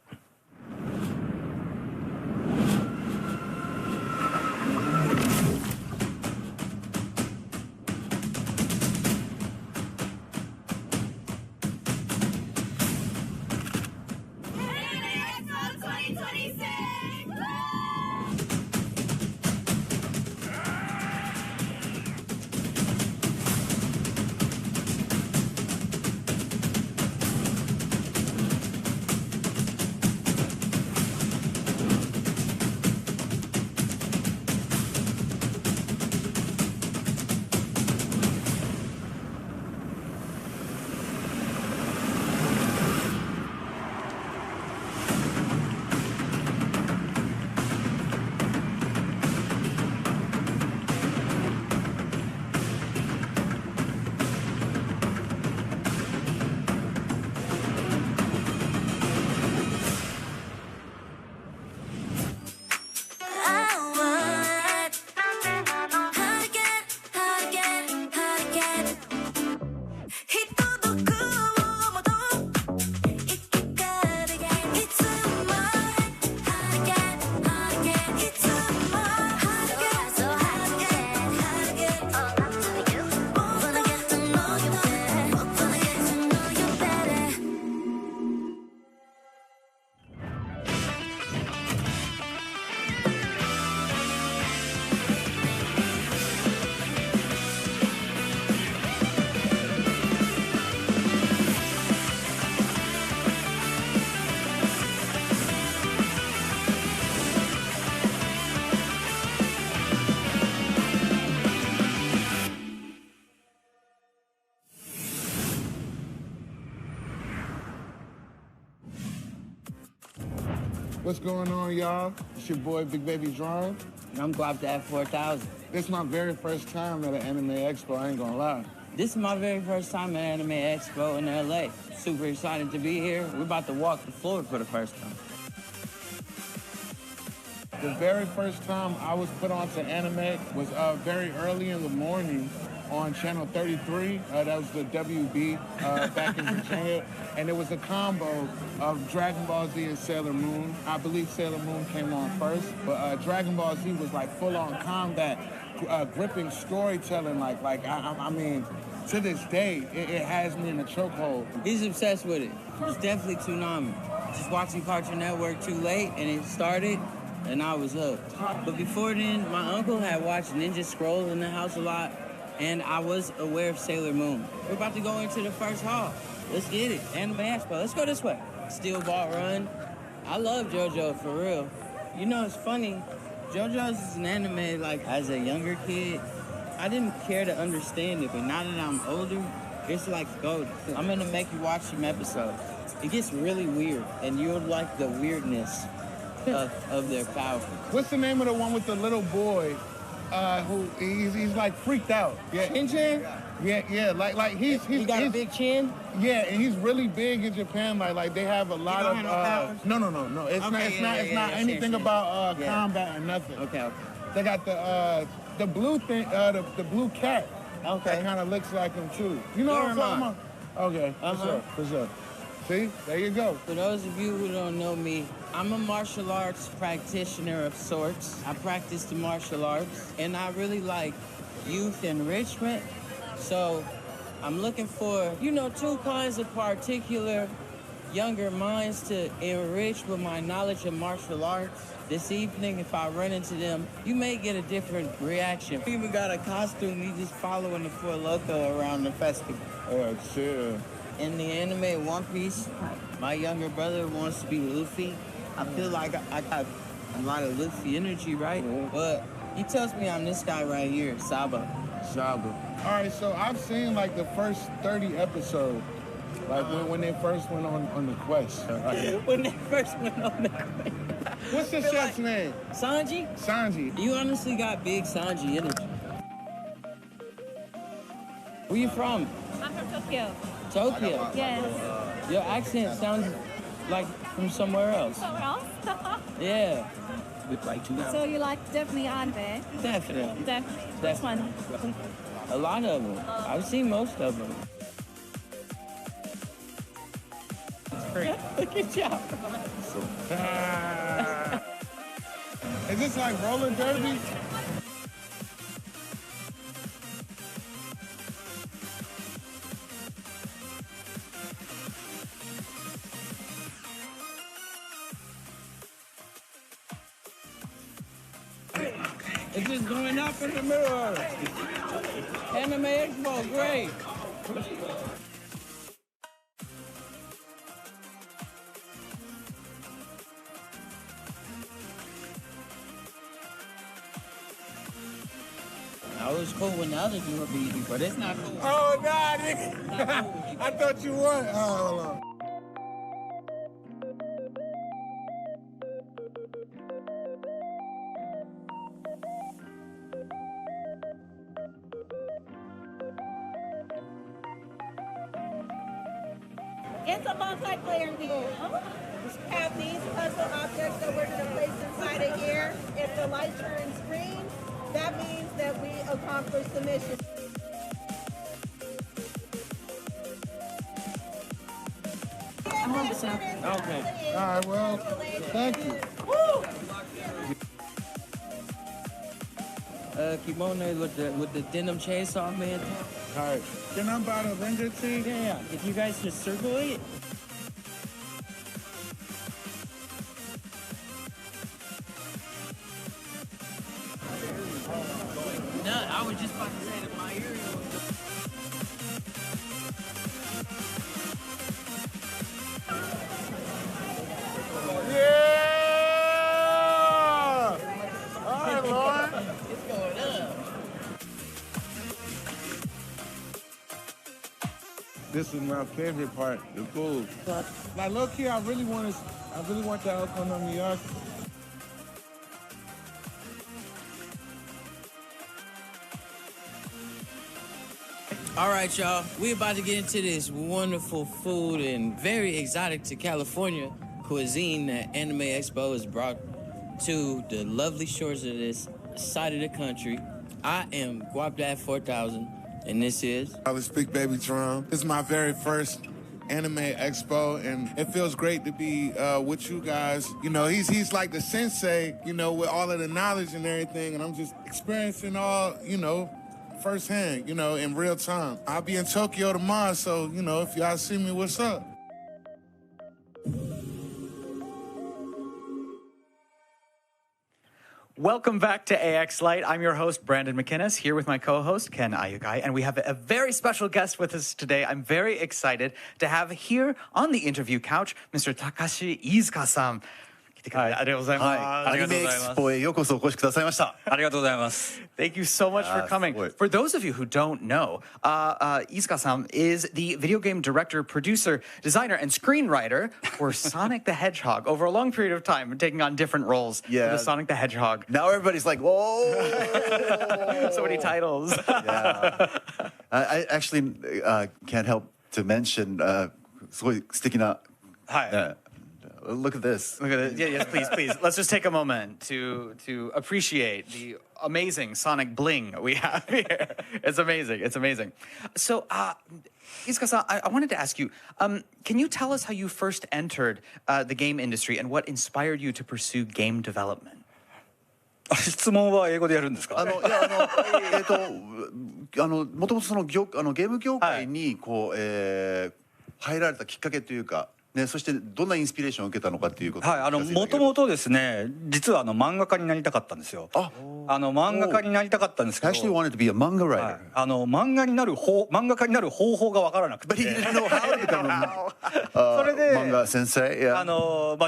What's going on, y'all? It's your boy, Big Baby Drawing. And I'm Glad to have 4,000. This is my very first time at an Anime Expo, I ain't gonna lie. This is my very first time at Anime Expo in LA. Super excited to be here. We're about to walk the floor for the first time. The very first time I was put onto anime was very early in the morning on channel 33. That was the WB back in Virginia. And it was a combo of Dragon Ball Z and Sailor Moon. I believe Sailor Moon came on first, but Dragon Ball Z was like full-on combat, gripping storytelling. I mean, to this day, it has me in a chokehold. He's obsessed with it. It's definitely Toonami. Just watching Cartoon Network too late, and it started, and I was hooked. But before then, my uncle had watched Ninja Scrolls in the house a lot, and I was aware of Sailor Moon. We're about to go into the first hall. Let's get it. Anime Expo. Let's go this way. Steel Ball Run. I love JoJo, for real. You know, it's funny. JoJo's is an anime, like, as a younger kid, I didn't care to understand it, but now that I'm older, it's like gold. I'm gonna make you watch some episodes. It gets really weird, and you'll like the weirdness of their power. What's the name of the one with the little boy who he's like freaked out? Yeah, Chin? Yeah, like he's got a big chin. Yeah, and he's really big in Japan. Like they have a lot of no. It's Okay, not anything about combat or nothing. Okay. They got the blue thing, the blue cat. Okay. That kind of looks like him too. You know what I'm talking about? Okay, for sure. See, there you go. For those of you who don't know me, I'm a martial arts practitioner of sorts. I practice the martial arts, and I really like youth enrichment. So I'm looking for, two kinds of particular younger minds to enrich with my knowledge of martial arts. This evening, if I run into them, you may get a different reaction. We even got a costume, he's just following the Four Loko around the festival. Oh, sure. In the anime One Piece, my younger brother wants to be Luffy. I feel like I got a lot of Luffy energy, right? But he tells me I'm this guy right here, Saba. All right, so I've seen like the first 30 episodes, like when they first went on the quest. When they first went on the quest. What's the chef's name? Sanji. You honestly got big Sanji energy. Where you from? I'm from Tokyo. Tokyo? Yes. Your accent sounds like from somewhere else. Somewhere else? Yeah. So you like definitely anime? Definitely. Which one? A lot of them. I've seen most of them. Good job. Is this like roller derby? It's just going up in the mirror. Anime Expo, great. I was cool when the other dude were beating, but it's not cool. Oh, nah, nigga. I thought you won. Oh, hold on. It's a multiplayer game. We have these puzzle objects that we're going to place inside of here. If the light turns green, that means that we accomplished the mission. Okay. All right, well, thank you. Kimono with the denim chainsaw, man. All right. Can I buy the ringer tee? Yeah. If you guys just circle it. No, I was just about to say that my earring was. All right, Lauren. It's going up. This is my favorite part, the food. Like, look here, I really want to I really want that okonomiyaki. All right, y'all. We're about to get into this wonderful food and very exotic to California cuisine that Anime Expo has brought to the lovely shores of this side of the country. I am Guapdad 4000, and this is... I was Big Baby Drum. This is my very first Anime Expo, and it feels great to be with you guys. You know, he's like the sensei, you know, with all of the knowledge and everything, and I'm just experiencing all, you know, firsthand, you know, in real time. I'll be in Tokyo tomorrow, so, you know, if y'all see me, what's up? Welcome back to AX Light. I'm your host, Brandon McInnes, here with my co-host, Ken Ayugai, and we have a very special guest with us today. I'm very excited to have here on the interview couch, Mr. Takashi Iizuka-san. はい、アニメエクスポへようこそお越しくださいました。ありがとうございます。Thank you so much for coming. For those of you who don't know, Iizuka-san is the video game director, producer, designer, and screenwriter for Sonic the Hedgehog over a long period of time, taking on different roles for the Sonic the Hedgehog. Now everybody's like, whoa! So many titles. Yeah. I actually can't help to mention すごい素敵な Look at this. Look at it. Yeah, yes, please, please. Let's just take a moment to appreciate the amazing Sonic bling we have here. It's amazing. It's amazing. So, Iizuka-san, I wanted to ask you, can you tell us how you first entered the game industry and what inspired you to pursue game development? 質問は英語でやるんですか？もともとそのゲーム業界にこう入られたきっかけというか。ね、そしてどんなインスピレーションを受けたのかっていうこと。はい、もともとですね、実は漫画家になりたかったんですよ。漫画家になりたかったんですけど。Actually wanted to be a manga writer. 漫画家になる方法がわからなくて。But he didn't know how to become a それで漫画先生。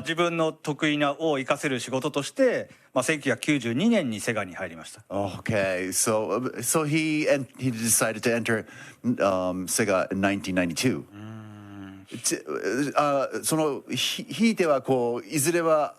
自分の得意なを活かせる仕事として、1992年にセガに入りました。Okay, so he decided to enter Sega in 1992. そのひいてはこういずれは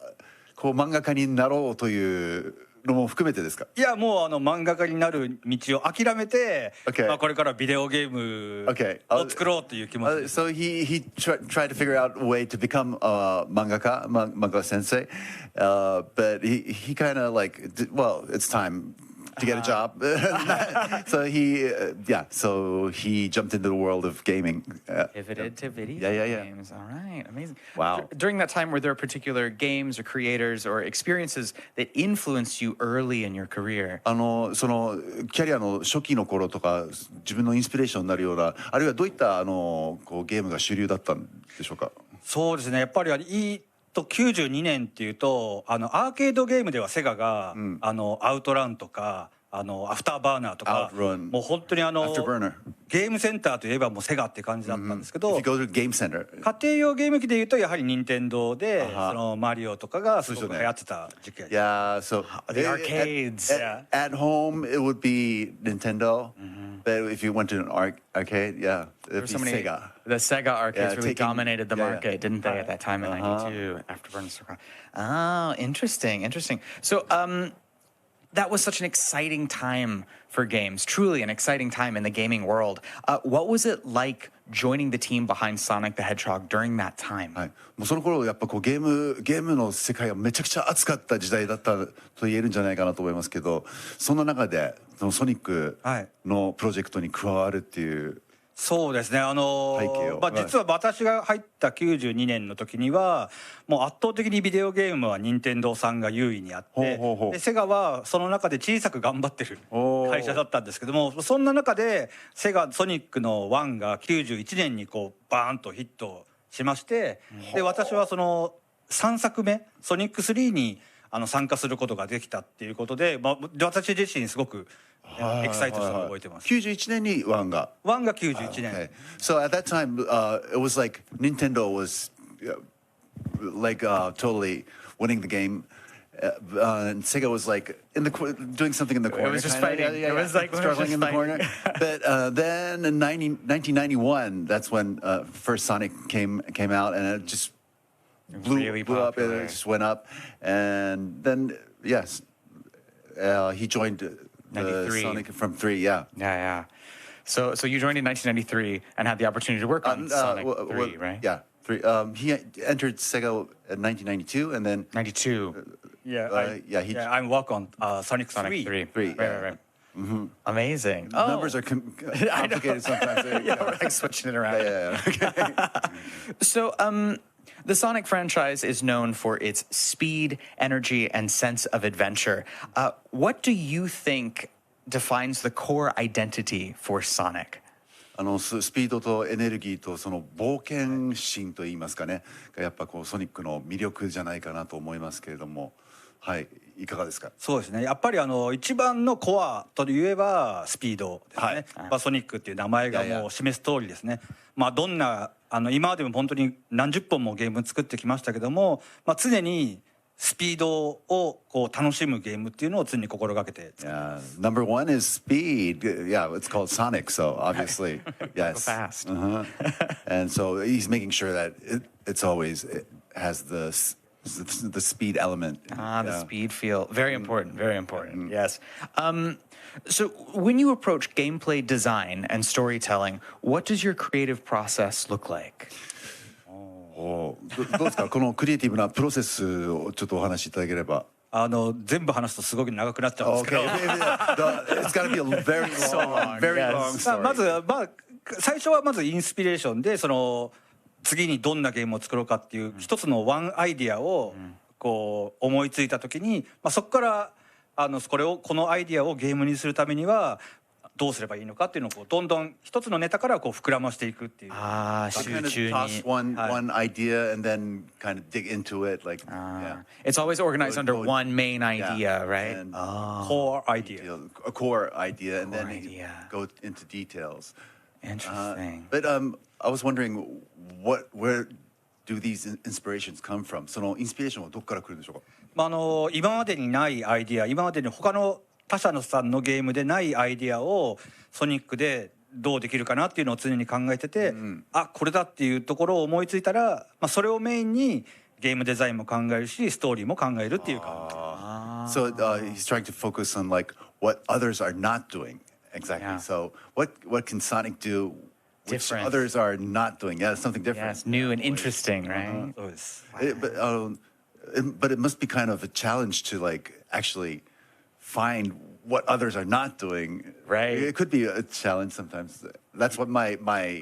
こう漫画家になろうというのも含めてですか？いやもう漫画家になる道を諦めて、これからビデオゲームを作ろうという気持ちです。So he tried to figure out a way to become a mangaka, manga sensei, but he kind of like, well, it's time to get a job. So he jumped into the world of gaming. Pivoted to video games. All right, amazing. Wow. During that time, were there particular games or creators or experiences that influenced you early in your career? そのキャリアの初期の頃とか自分のインスピレーションになるようなあるいはどういったこうゲームが主流だったんでしょうか？そうですね。やっぱり92年っていうとアーケードゲームではセガが、アウトランとかアフターバーナーとかもう本当にゲームセンターといえばもうセガって感じだったんですけど、家庭用ゲーム機でいうとやはり任天堂でそのマリオとかがすごく流行ってた時期です。Yeah, so the arcades. At home it would be Nintendo, but if you went to an arcade, yeah, it'd be Sega. The Sega arcades really dominated the market, didn't they, at that time in '92, Afterburner. Oh, interesting. So, that was such an exciting time for games, truly an exciting time in the gaming world. What was it like joining the team behind Sonic the Hedgehog during that time? もうその頃やっぱこうゲームの世界がめちゃくちゃ熱かった時代だったと言えるんじゃないかなと思いますけど、そんな中でそのソニックのプロジェクトに加わるっていう。そうですね。実は私が入った92年の時にはもう圧倒的にビデオゲームは任天堂さんが優位にあって、でセガはその中で小さく頑張ってる会社だったんですけども、そんな中でソニックの1が91年にこうバーンとヒットしまして、で私はその3作目ソニック3に参加することができたっていうことで、私自身すごくエキサイトしたのを覚えてます。91年に1が91年。So at that time, it was like Nintendo was like totally winning the game. And Sega was like doing something in the corner. It was just fighting. It was like struggling in the corner. But then in 1991, that's when first Sonic came out, and it just blew up, and it just went up. And then, yes, he joined the Sonic from 3, Yeah. So you joined in 1993 and had the opportunity to work on Sonic 3, right? Yeah, 3. He entered Sega in 1992, and then 92. I'm work on Sonic 3. Right. Mm-hmm. Amazing. Numbers are complicated sometimes. We're like switching it around. So, the Sonic franchise is known for its speed, energy, and sense of adventure. What do you think defines the core identity for Sonic? スピードとエネルギーとその冒険心といいますかね、やっぱこうソニックの魅力じゃないかなと思いますけれども、はい、いかがですか？そうですね。やっぱり一番のコアといえばスピードですね。ソニックっていう名前がもう示す通りですね。どんな今までも本当に何十本もゲーム作ってきましたけども、常にスピードをこう楽しむゲームっていうのを常に心がけて。Number one is speed. Yeah, it's called Sonic, so obviously, yes. Go fast. And so he's making sure that it has the speed element. The speed feel. Very important, very important. Yes. So when you approach gameplay design and storytelling, what does your creative process look like? どうですか、このクリエイティブなプロセスをちょっとお話しいただければ。全部話すとすごく長くなっちゃうんですけど。It's gotta be a very long story. まず最初はまずインスピレーションで次にどんなゲームを作ろうかっていう一つのワンアイディアをこう思いついた時に、そこからこのアイディアをゲームにするためにはどうすればいいのかっていうのをどんどん一つのネタから膨らましていくっていう。集中に。One idea and then kind of dig into it, like. It's always organized under one main idea, right? Core idea. A core idea, and then go into details. Interesting. But I was wondering, where do these inspirations come from? そのインスピレーションはどこから来るんでしょうか？今までにないアイディア、今までに他の他社のさんのゲームでないアイディアをソニックでどうできるかなっていうのを常に考えてて、これだっていうところを思いついたら、それをメインにゲームデザインも考えるし、ストーリーも考えるっていう感じ。So he's trying to focus on like what others are not doing. Exactly. So what can Sonic do which others are not doing? Yeah, something different. Yes, new and interesting, right? But it must be kind of a challenge to like actually find what others are not doing. Right. It could be a challenge sometimes. That's what my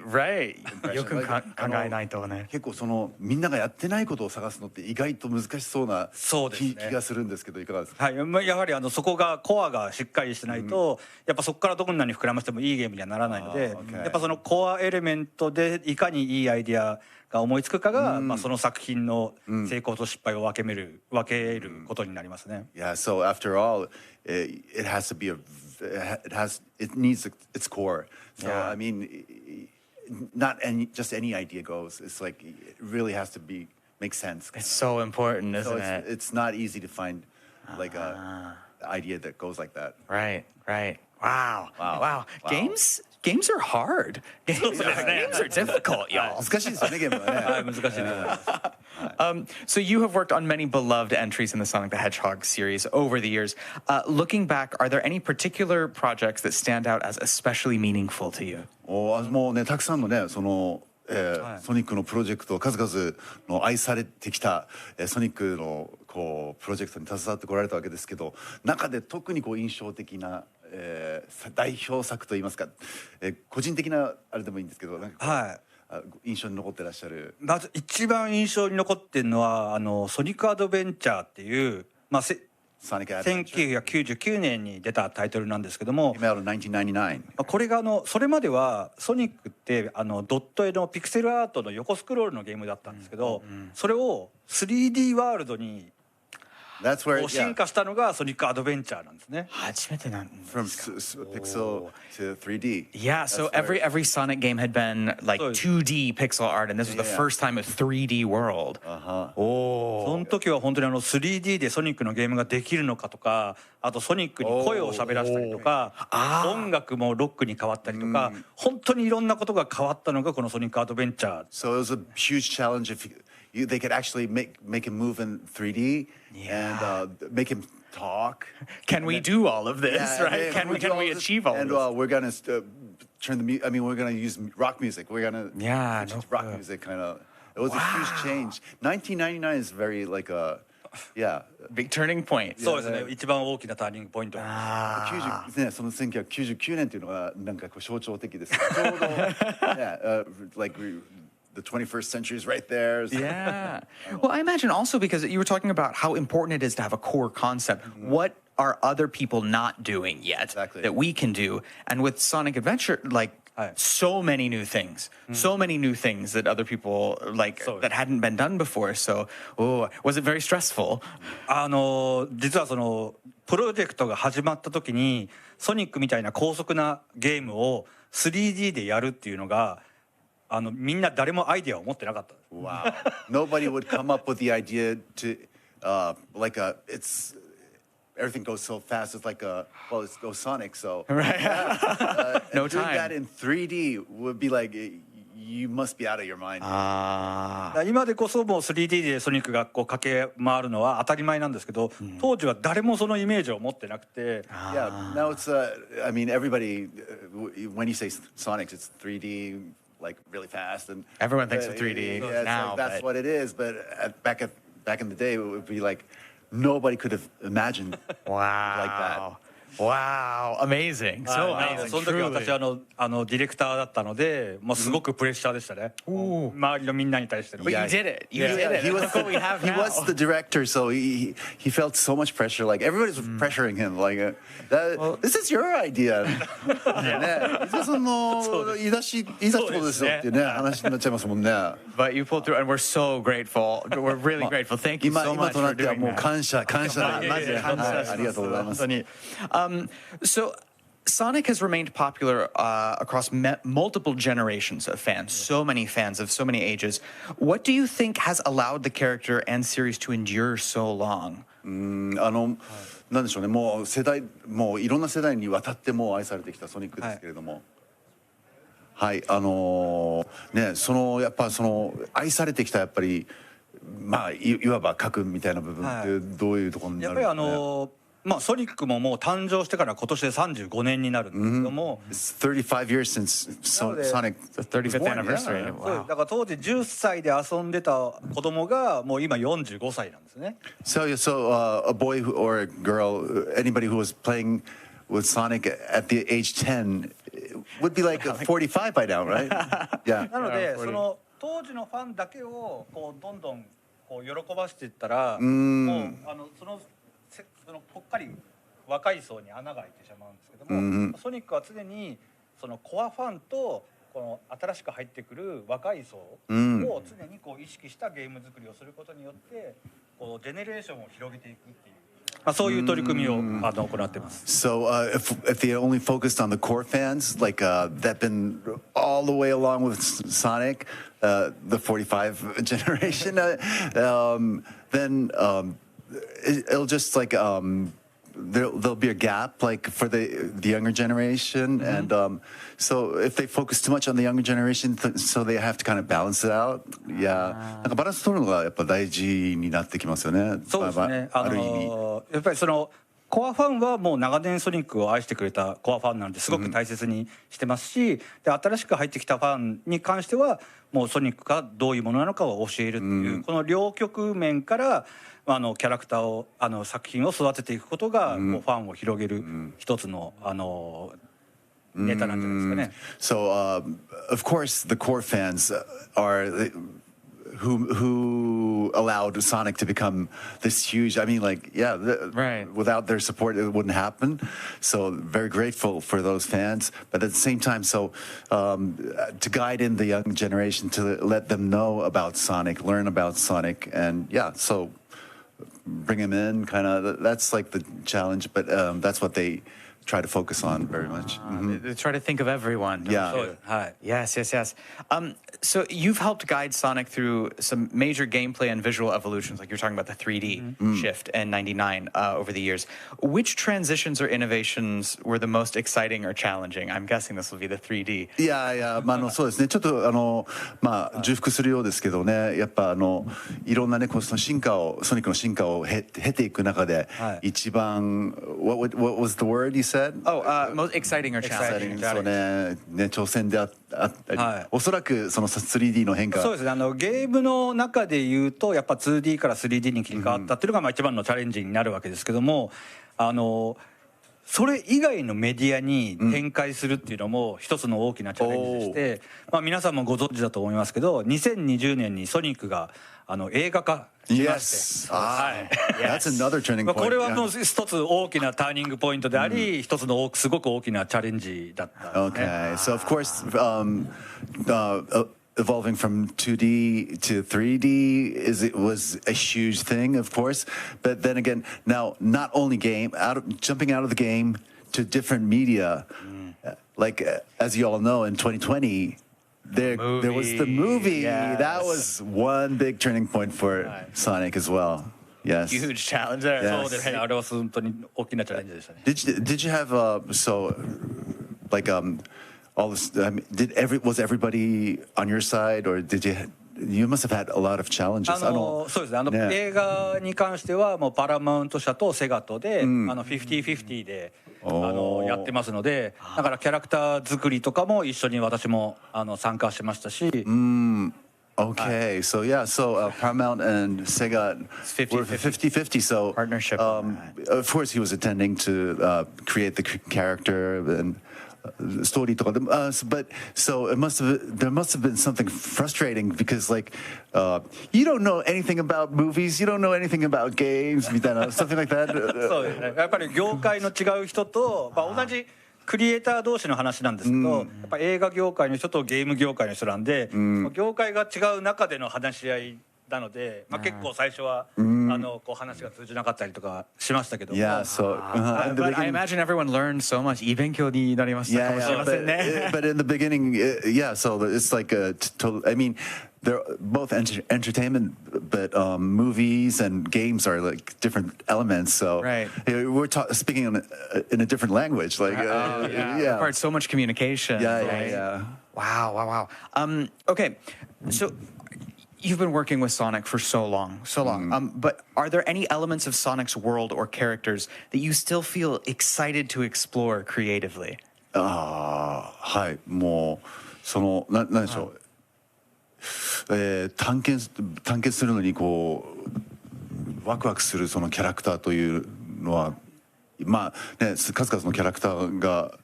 right. よく考えないとね。結構みんながやってないことを探すのって意外と難しそうな気がするんですけど、いかがですか？はい、やはりそこがコアがしっかりしてないと、やっぱそこからどんなに膨らませてもいいゲームにはならないので、やっぱそのコアエレメントでいかにいいアイディアが思いつくかが、その作品の成功と失敗を分けることになりますね。Yeah, so after all, it has to be it needs its core. So I mean, not just any idea goes. It's like it really has to make sense. It's so important, isn't it? It's not easy to find like a idea that goes like that. Right. Wow. Games are hard. Games are difficult, y'all. 難しいですよね、ゲームはね。難しいです。So you have worked on many beloved entries in the Sonic the Hedgehog series over the years. Looking back, are there any particular projects that stand out as especially meaningful to you? もうね、たくさんのね、ソニックのプロジェクト、数々の愛されてきたソニックのこうプロジェクトに携わってこられたわけですけど、中で特にこう印象的な代表作といいますか、個人的なあれでもいいんですけど、なんか印象に残ってらっしゃる。まず一番印象に残ってるのはソニックアドベンチャーっていう1999年に出たタイトルなんですけども、これがそれまではソニックってドット絵のピクセルアートの横スクロールのゲームだったんですけど、それを 3D ワールドに進化したのがソニックアドベンチャーなんですね。初めてなんですか。 From pixel to 3D. Yeah, so every Sonic game had been like 2D pixel art, and this was the first time a 3D world. その時は本当に3D でソニックのゲームができるのかとか、あとソニックに声を喋らせたりとか、音楽もロックに変わったりとか、本当にいろんなことが変わったのがこのソニックアドベンチャー。So it was a huge challenge if they could actually make him move in 3D and make him talk. Can we do all of this, right? Can we achieve all of this? And we're gonna turn the we're gonna use rock music. We're gonna rock music kind of. It was a huge change. 1999 is very like a big turning point. そうですね。一番大きなターニングポイント。その1999年っていうのがなんかこう象徴的です。ちょうどlike the 21st century is right there. So. Yeah. Well, I imagine also because you were talking about how important it is to have a core concept. What are other people not doing yet that we can do? And with Sonic Adventure, like so many new things, that other people like that hadn't been done before. So, was it very stressful? 実はそのプロジェクトが始まった時にソニックみたいな高速なゲームを 3D でやるっていうのがみんな誰もアイデアを持ってなかった。Wow. Nobody would come up with the idea to it's everything goes so fast. It's like it's go Sonic. So right. No doing time. that in 3D would be like you must be out of your mind. 今でこそもう 3D でソニックがこう駆け回るのは当たり前なんですけど、当時は誰もそのイメージを持ってなくて。Yeah. Now it's I mean everybody when you say Sonic, it's 3D. Like really fast and everyone thinks of 3D now. Like that's what it is. But back in the day, it would be like nobody could have imagined like that. Wow, amazing. So amazing. その時私ディレクターだったので、もうすごくプレッシャーでしたね。周りのみんなに対しての。But you did it. You did it. He was what we have now. He was the director, so he felt so much pressure. Like everybody was pressuring him. Like this is your idea. その言い出したことですよってね話になっちゃいますもんね。But you pulled through, and we're so grateful. We're really grateful. Thank you so much for doing that. もう感謝でありがとうございます。So Sonic has remained popular across multiple generations of fans, so many fans of so many ages. What do you think has allowed the character and series to endure so long? なんでしょうね、もういろんな世代にわたってもう愛されてきたソニックですけれども、はい、やっぱ愛されてきたやっぱりいわば核みたいな部分ってどういうところになるんですかね。やっぱりソニックももう誕生してから今年で35年になるんですけども、35 years since Sonic the 35th anniversary. だから当時10歳で遊んでた子供がもう今45歳なんですね。So a boy or a girl, anybody who was playing with Sonic at the age 10 would be like 45 by now, right? Yeah. なのでその当時のファンだけをこうどんどんこう喜ばしていったら、もうそのぽっかり若い層に穴が開いてしまうんですけども、ソニックは常にそのコアファンとこの新しく入ってくる若い層を常にこう意識したゲーム作りをすることによってこうジェネレーションを広げていくっていう。そういう取り組みを行っています。So if they only focused on the core fans, like that been all the way along with Sonic, the 45 generation, then it'll just like there'll be a gap like for the younger generation, and so if they focus too much on the younger generation, so they have to kind of balance it out. Yeah, なんかバランス取るのがやっぱ大事になってきますよね。そうですね。やっぱりそのコアファンはもう長年ソニックを愛してくれたコアファンなんですごく大切にしてますし、で新しく入ってきたファンに関してはもうソニックがどういうものなのかを教えるっていう、この両局面からキャラクターを作品を育てていくことがこうファンを広げる一つのネタなんじゃないですかね。So of course the core fans are who allowed Sonic to become this huge. I mean, like, yeah, without their support, it wouldn't happen. So very grateful for those fans. But at the same time, so to guide in the young generation, to let them know about Sonic, learn about Sonic, and yeah, so bring them in. Kind of that's like the challenge. But that's what they try to focus on very much. They try to think of everyone. Yeah. Yes. So you've helped guide Sonic through some major gameplay and visual evolutions, like you're talking about the 3D shift and 99 over the years. Which transitions or innovations were the most exciting or challenging? I'm guessing this will be the 3D. いやいや、そうですね。ちょっと重複するようですけどね。やっぱいろんなね、このソニックの進化を経ていく中で、一番 what was the word you said? Most exciting or challenging. そうね、挑戦であったり、おそらくその 3D の変化。そうですね。ゲームの中で言うとやっぱ 2D から 3D に切り替わったっていうのが一番のチャレンジになるわけですけども、それ以外のメディアに展開するっていうのも一つの大きなチャレンジでして、皆さんもご存知だと思いますけど、2020年にソニックが映画化しまして、That's another turning point. これはもう一つ大きなターニングポイントであり、一つのすごく大きなチャレンジだったんですね。Okay, so of course, evolving from 2D to 3D was a huge thing, of course. But then again, now not only jumping out of the game to different media, like as you all know, in 2020. There was the movie. Yes. That was one big turning point for Sonic as well. Yes. Huge challenge there. Yes. そうですね。あれは本当に大きなチャレンジでしたね。Did you have all this? Was everybody on your side, or you must have had a lot of challenges. そうですね。映画に関してはもうパラマウント社とセガとで50-50でやってますので、だからキャラクター作りとかも一緒に私も参加しましたし。Okay, so Paramount and Sega were 50-50. So partnership. Of course, he was attending to create the character and story. But so there must have been something frustrating because you don't know anything about movies, you don't know anything about games, something like that. そうですね。やっぱり業界の違う人と同じクリエイター同士の話なんですけど、やっぱ映画業界の人とゲーム業界の人なんで、業界が違う中での話し合いなので、結構最初はこう話が通じなかったりとかしましたけども。Yeah, so but I imagine everyone learned so much. いい勉強になりましたかもしれませんね。But in the beginning, so it's like I mean, they're both entertainment, but movies and games are like different elements. So we're speaking in a different language. Required so much communication. Yeah. Wow. Okay, so you've been working with Sonic for so long. But are there any elements of Sonic's world or characters that you still feel excited to explore creatively? はい、もうなんでしょう。探検するのにワクワクするそのキャラクターというのは数々のキャラクターが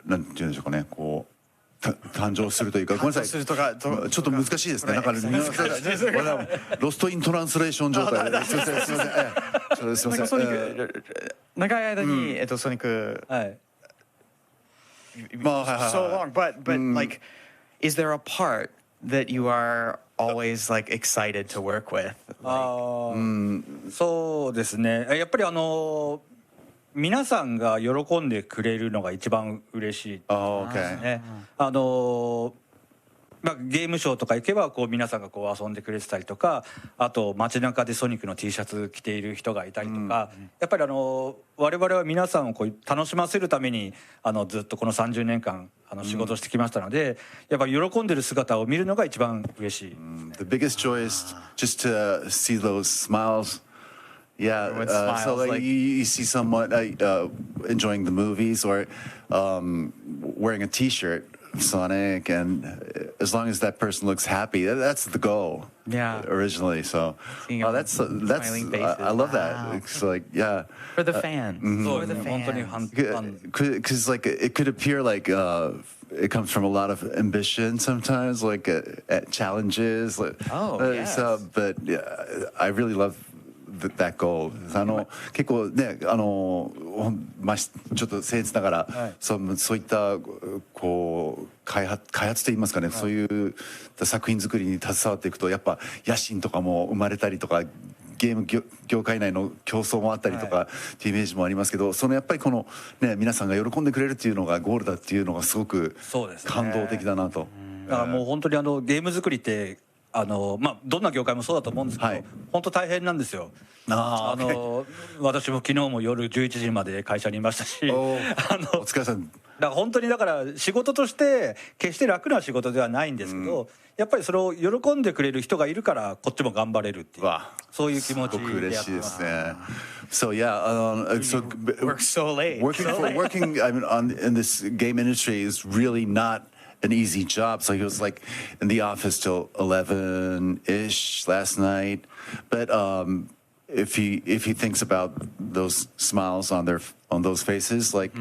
なんていうんでしょうかね誕生するというか、ごめんなさい、ちょっと難しいですね。ロストイントランスレーション状態で、すみません。長い間にソニック、so long, but like, is there a part that you are always like excited to work with? そうですね。やっぱり皆さんが喜んでくれるのが一番嬉しいですね。ゲームショーとか行けば皆さんが遊んでくれてたりとか、あと街中でソニックの T シャツ着ている人がいたりとか、やっぱり我々は皆さんを楽しませるためにずっとこの30年間仕事してきましたので、やっぱり喜んでる姿を見るのが一番嬉しい。The biggest joy is just to see those smiles. Yeah, so you see someone enjoying the movies or wearing a T-shirt, Sonic, and as long as that person looks happy, that's the goal. Yeah, originally. So that's I love that. It's like for the fans, for the fans. Because it could appear like it comes from a lot of ambition sometimes, like at challenges. Yes. But I really love that goal. 結構ねちょっと僭越ながら、そういった開発といいますかね、そういう作品作りに携わっていくとやっぱ野心とかも生まれたりとかゲーム業界内の競争もあったりとかっていうイメージもありますけど、そのやっぱりこのね皆さんが喜んでくれるっていうのがゴールだっていうのがすごく感動的だなと。だからもう本当にゲーム作りってまあどんな業界もそうだと思うんですけど、本当大変なんですよ。私も昨日も夜11時まで会社にいましたし、お疲れさん。だから本当にだから仕事として決して楽な仕事ではないんですけど、やっぱりそれを喜んでくれる人がいるからこっちも頑張れるっていう、そういう気持ちでやってます。So yeah, so work so late. Working I mean, in this game industry is really not an easy job. So he was like in the office till 11-ish last night. But if he thinks about those smiles on those faces, like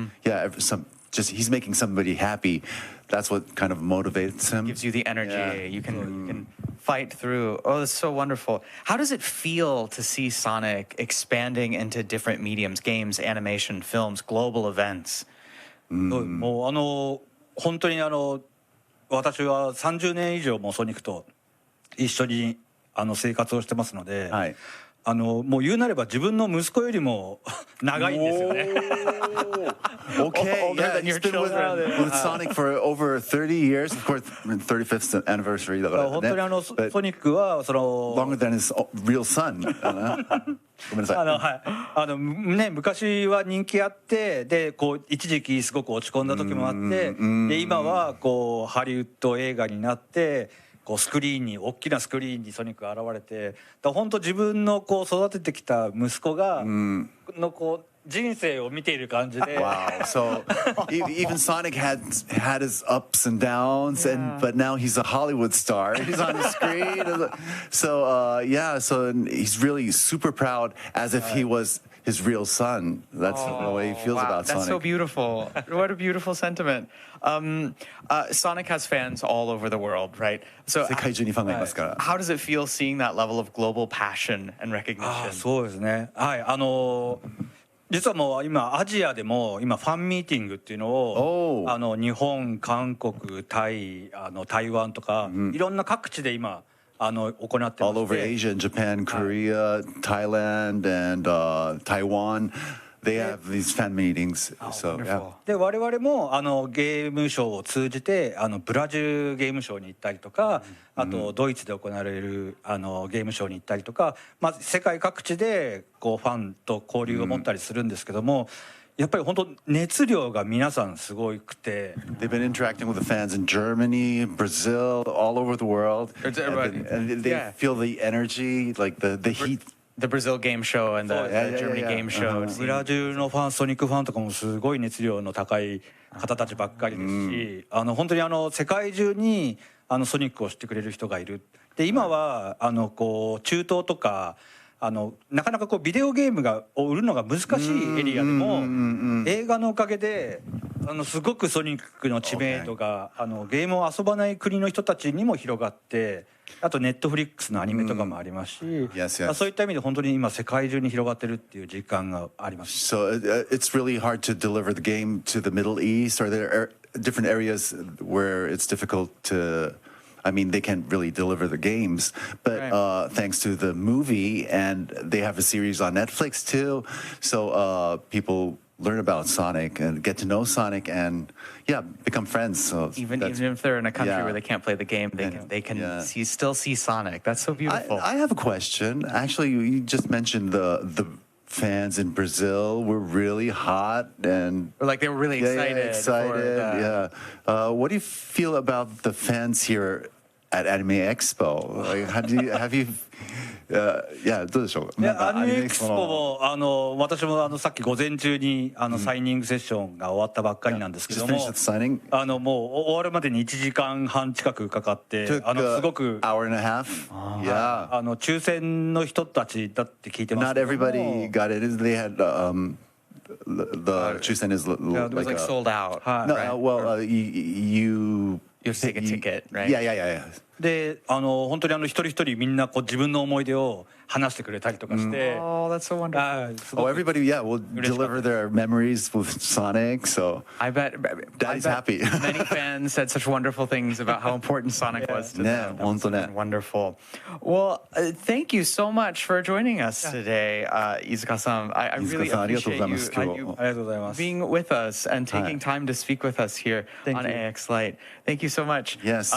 he's making somebody happy. That's what kind of motivates him. Gives you the energy. Yeah. You can fight through. Oh, that's so wonderful. How does it feel to see Sonic expanding into different mediums, games, animation, films, global events? もう本当に私は30年以上もソニックと一緒に生活をしてますので、もう言うなれば自分の息子よりも長いんですよね。Okay, yeah, he's been with Sonic for over 30 years. Of course, 35th anniversary だからね。本当にソニックはlonger than his real son. ごめんなさい。ね、昔は人気あってでこう一時期すごく落ち込んだ時もあってで今はこうハリウッド映画になってこうスクリーンに大きなスクリーンにソニックが現れて本当自分のこう育ててきた息子がのこう人生を見ている感じで。Wow. So even Sonic had his ups and downs, but now he's a Hollywood star. He's on the screen. So so he's really super proud, as if he was his real son. That's the way he feels about Sonic. That's so beautiful. What a beautiful sentiment. Sonic has fans all over the world, right? So how does it feel seeing that level of global passion and recognition? そうですね。はい。実はもう今アジアでも今ファンミーティングっていうのを日本、韓国、タイ、台湾とかいろんな各地で今行ってまして。All over Asia, Japan, Korea, Thailand, and Taiwan. They have these fan meetings. So, yeah. で我々もゲームショーを通じてブラジルゲームショーに行ったりとかあとドイツで行われるゲームショーに行ったりとか、世界各地でこうファンと交流を持ったりするんですけども。やっぱり本当熱量が皆さんすごくて。They've been interacting with the fans in Germany, Brazil, all over the world, and they feel the energy, like the heat. The Brazil game show and the Germany game show. ブラジルのファン、ソニックファンとかもすごい熱量の高い方たちばっかりですし、本当に世界中にソニックを知ってくれる人がいる。で今はこう中東とかなかなかこうビデオゲームを売るのが難しいエリアでも映画のおかげですごくソニックの知名度がゲームを遊ばない国の人たちにも広がって。あとネットフリックスのアニメとかもありますし、そういった意味で本当に今世界中に広がってるっていう実感があります。So it's really hard to deliver the game to the Middle East. Are there different areas where it's difficult to? I mean, they can't really deliver the games, but thanks to the movie and they have a series on Netflix too, so people learn about Sonic and get to know Sonic and become friends. So even if they're in a country where they can't play the game, they can still see Sonic. That's so beautiful. I have a question. Actually, you just mentioned the fans in Brazil were really hot and like they were really excited. What do you feel about the fans here at Anime Expo? Like, have you どうでしょう。アニメエクスポも私もさっき午前中にサイニングセッションが終わったばっかりなんですけども、もう終わるまでに1時間半近くかかってすごく抽選の人たちだって聞いてますけども。Not everybody got it. They had the 抽選 is like sold out. No, well, you have to take a ticket, right? Yeah. で本当に一人一人みんなこう自分の思い出を話してくれたりとかして、Oh, that's so wonderful. Oh, everybody, yeah, will deliver their memories with Sonic. So I bet Daddy's happy. Many fans said such wonderful things about how important Sonic was to them. That was wonderful. Well, thank you so much for joining us today, Izuka-san. I really appreciate you being with us and taking time to speak with us here on AX Lite. Thank you so much. Yes.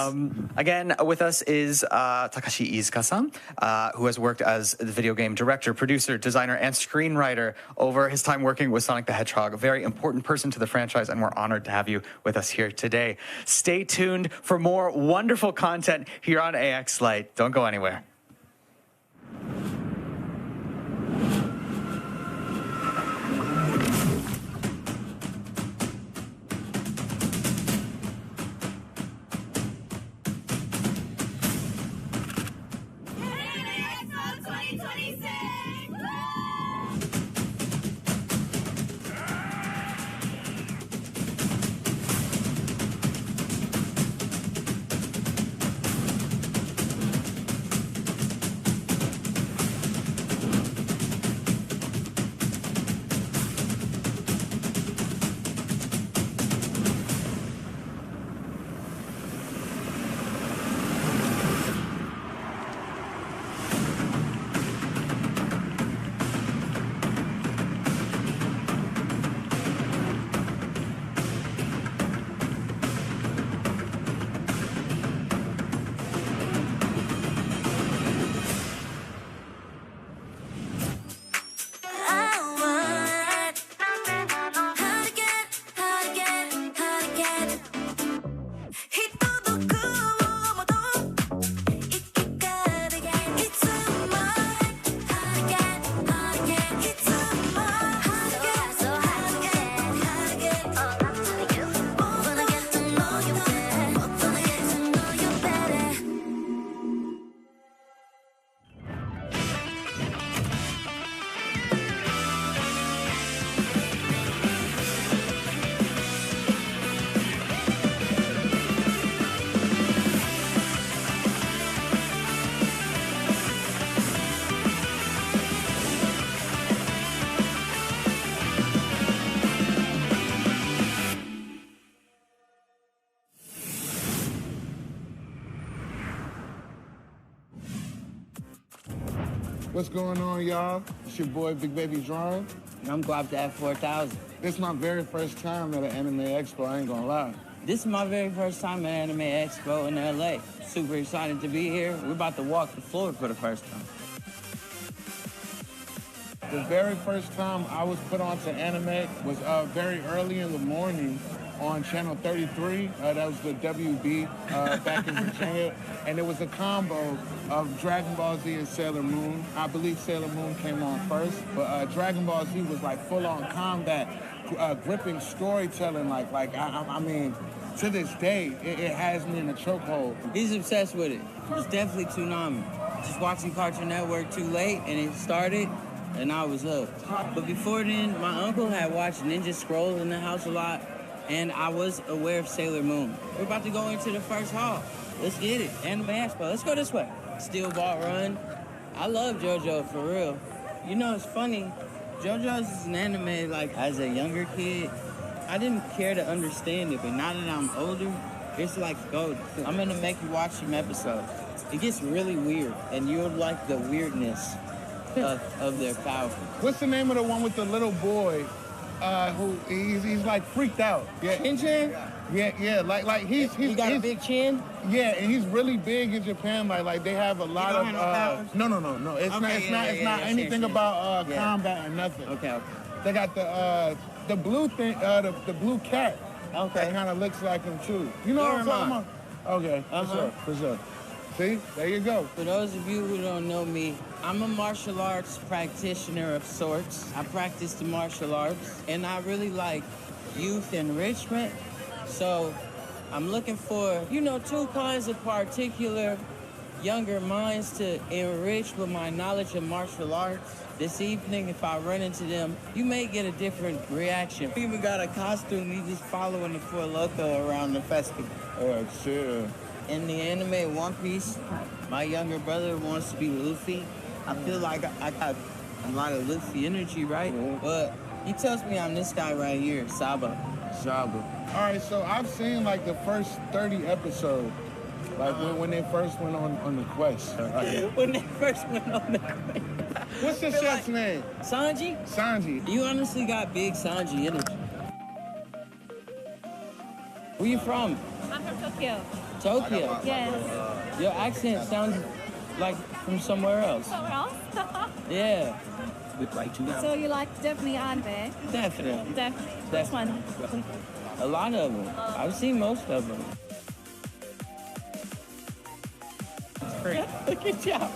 Again, with us is Takashi Izuka-san, who has worked as the video game director, producer, designer, and screenwriter over his time working with Sonic the Hedgehog, a very important person to the franchise, and we're honored to have you with us here today. Stay tuned for more wonderful content here on AX Lite. Don't go anywhere. What's going on, y'all? It's your boy, Big Baby Drawing. I'm glad to have 4,000. This is my very first time at an Anime Expo, I ain't gonna lie. This is my very first time at Anime Expo in LA. Super excited to be here. We're about to walk the floor for the first time. The very first time I was put onto anime was very early in the morning on channel 33. That was the WB back in Virginia. And it was a combo of Dragon Ball Z and Sailor Moon. I believe Sailor Moon came on first, but Dragon Ball Z was like full-on combat, gripping storytelling. I mean, to this day, it has me in a chokehold. He's obsessed with it. It's definitely Toonami. Just watching Cartoon Network too late, and it started, and I was hooked. But before then, my uncle had watched Ninja Scrolls in the house a lot, and I was aware of Sailor Moon. We're about to go into the first hall. Let's get it. Anime Expo. Let's go this way. Steel Ball Run. I love JoJo, for real. You know, it's funny. JoJo's is an anime, like, as a younger kid, I didn't care to understand it, but now that I'm older, it's like, go, I'm gonna make you watch some episodes. It gets really weird, and you'll like the weirdness of their power. What's the name of the one with the little boy who he's like freaked out? Yeah. Chin? Yeah, like he's got a big chin? Yeah, and he's really big in Japan. Like they have a lot of no. It's not anything about combat or nothing. Okay. They got the blue thing, the blue cat. Okay. That kind of looks like him too. You know what I'm talking about? Okay, for sure. See, there you go. For those of you who don't know me, I'm a martial arts practitioner of sorts. I practice the martial arts, and I really like youth enrichment. So I'm looking for, two kinds of particular younger minds to enrich with my knowledge of martial arts. This evening, if I run into them, you may get a different reaction. We even got a costume, he's just following the Four Loko around the festival. Oh, sure. in the anime One Piece, my younger brother wants to be Luffy. I feel like I got a lot of Luffy energy, right? But he tells me I'm this guy right here, Saba. All right, so I've seen like the first 30 episodes, like when they first went on the quest. When they first went on the quest. What's the chef's name? Sanji? Sanji. You honestly got big Sanji energy. Where you from? I'm from Tokyo. Tokyo? Yes. Your accent sounds like from somewhere else. Somewhere else? Yeah. We'd like to. So you like definitely anime? Definitely. Definitely. Which one? A lot of them. I've seen most of them. Great. Good job.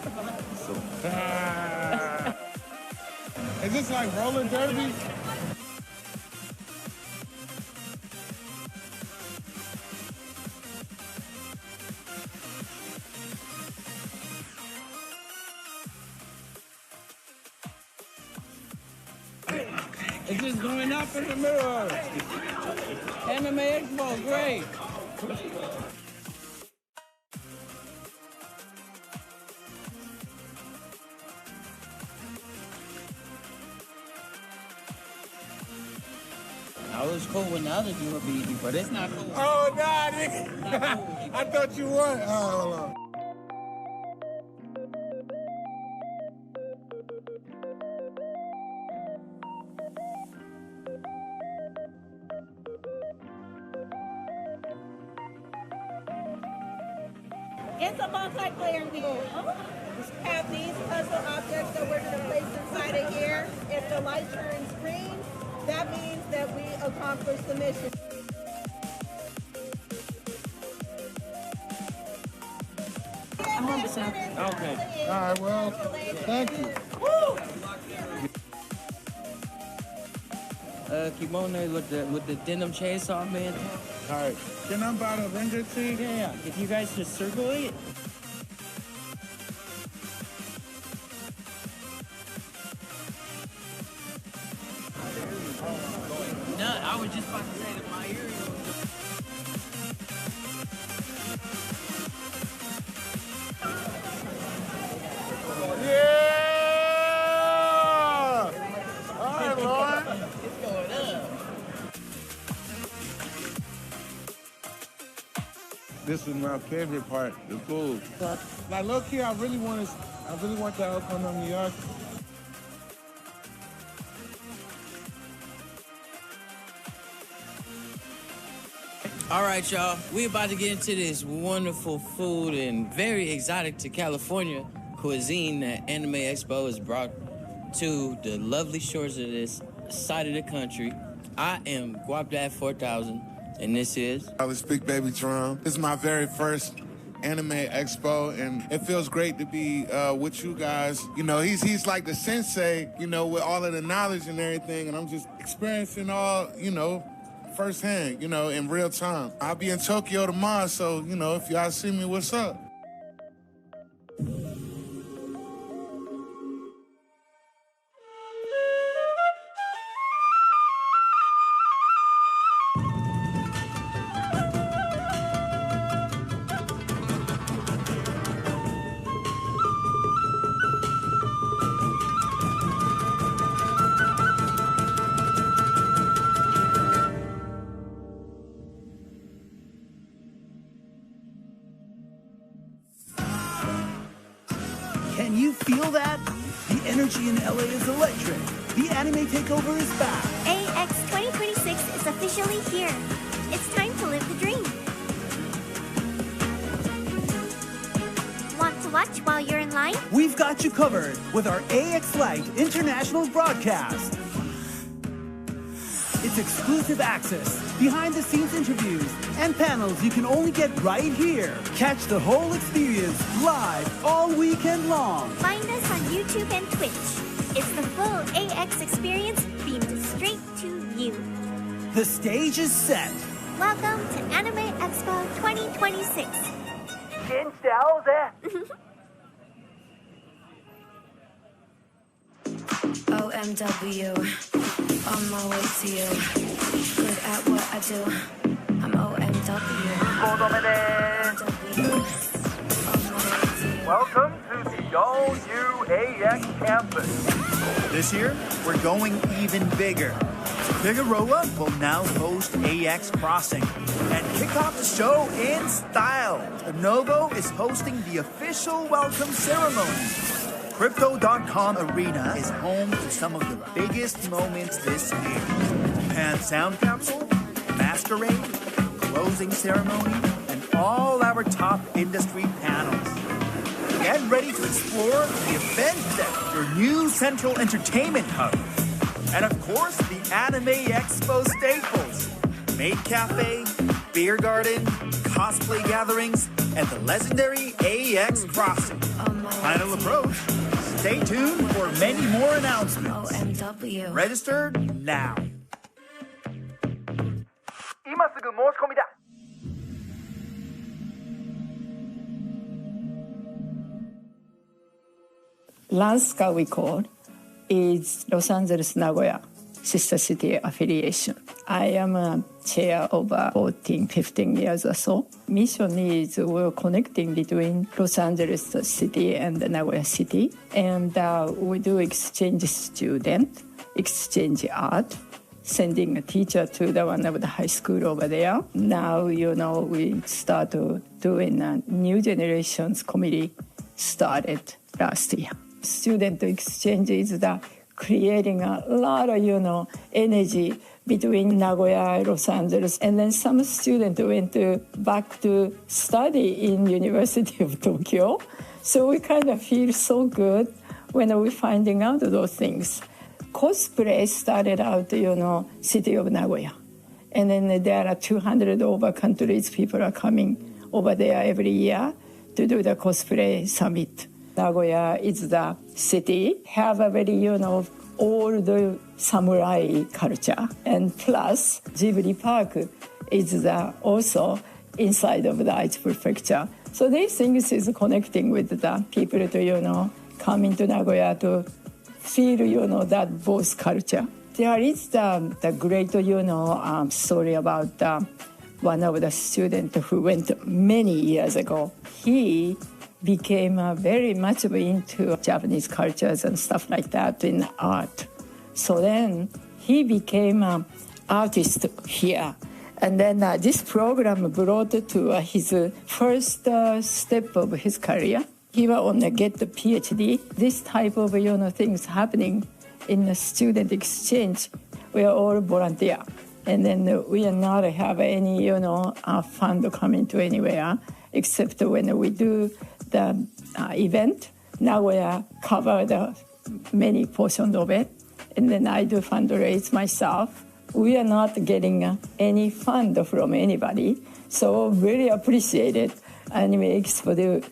Is this like roller derby? It's just going up in the middle. Anime Expo, great. I was cool when the other dude beat me, but it's not cool. Oh, nah, nigga. I thought you won. Oh, hold on. It's a multiplayer game. We have these puzzle objects that we're going to place inside of here. If the light turns green, that means that we accomplished the mission. Okay. All right, well, thank you. Kimono with the denim chainsaw, man. All right. Can I buy the ringer tee? Yeah. If you guys just circle it. No, I was just about to say that my earring. Yeah! All right, Lauren. It's going up. This is my favorite part, the food. Like, low key, I really want that okonomiyaki. All right, y'all. We're about to get into this wonderful food and very exotic to California cuisine that Anime Expo has brought to the lovely shores of this side of the country. I am Guapdad 4000, and this is... I was Big Baby Drum. This is my very first Anime Expo, and it feels great to be with you guys. You know, he's like the sensei, you know, with all of the knowledge and everything, and I'm just experiencing all, you know, firsthand, you know, in real time. I'll be in Tokyo tomorrow, so, you know, if y'all see me, what's up? Can you feel that? The energy in LA is electric. The anime takeover is back. AX 2026 is officially here. It's time to live the dream. Want to watch while you're in line? We've got you covered with our AX Lite international broadcast. It's exclusive access, behind-the-scenes interviews, and panels you can only get right here. Catch the whole experience live all weekend long. Find us on YouTube and Twitch. It's the full AX experience beamed straight to you. The stage is set. Welcome to Anime Expo 2026. OMW, on my way to you. Good at what I do. I'm OMW. OUAX campus. This year, we're going even bigger. Figueroa will now host AX Crossing and kick off the show in style. Lenovo is hosting the official welcome ceremony. Crypto.com Arena is home to some of the biggest moments this year. Japan Sound Capsule, Masquerade, closing ceremony, and all our top industry panels. Get ready to explore the event deck, your new central entertainment hub. And of course, the Anime Expo staples. Maid Cafe, Beer Garden, cosplay gatherings, and the legendary AX Crossing. Final approach. Stay tuned for many more announcements. OMW. Register now. 今すぐ申し込みだ。LANSCA we call is Los Angeles Nagoya Sister City Affiliation. I am a chair over 15 years or so. Mission is we're connecting between Los Angeles City and Nagoya City. And we do exchange student, exchange art, sending a teacher to the one of the high school over there. Now, we start doing a new generations committee started last year. Student exchange is creating a lot of, energy between Nagoya and Los Angeles. And then some students went back to study in University of Tokyo. So we kind of feel so good when we're finding out those things. Cosplay started out, city of Nagoya. And then there are 200 over countries people are coming over there every year to do the cosplay summit. Nagoya is the city, have a very, old samurai culture. And plus, Ghibli Park is also inside of the Aichi Prefecture. So these things is connecting with the people to, come into Nagoya to feel, that both culture. There is the great, story about one of the students who went many years ago. He became very much into Japanese cultures and stuff like that in art. So then he became an artist here. And then this program brought to his first step of his career. He will only get the PhD. This type of things happening in the student exchange. We are all volunteer. And then we are not have any, fund coming to anywhere except when we do the event. Nagoya cover the many portions of it. And then I do fundraise myself. We are not getting any fund from anybody. So really appreciated Anime Expo do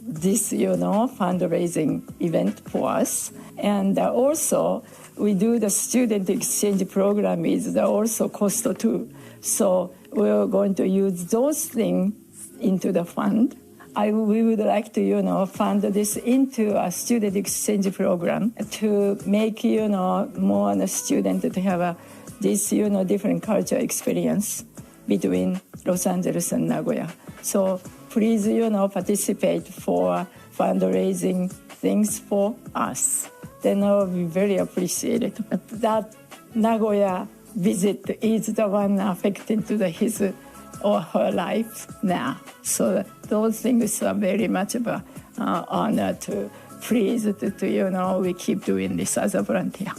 this, fundraising event for us. And also we do the student exchange program is also cost too. So we're going to use those things into the fund. We would like to, fund this into a student exchange program to make, more students to have this, different culture experience between Los Angeles and Nagoya. So please, participate for fundraising things for us. Then I will be very appreciated. That Nagoya visit is the one affecting to his or her life now. So those things are very much of an honor to please to, we keep doing this as a volunteer.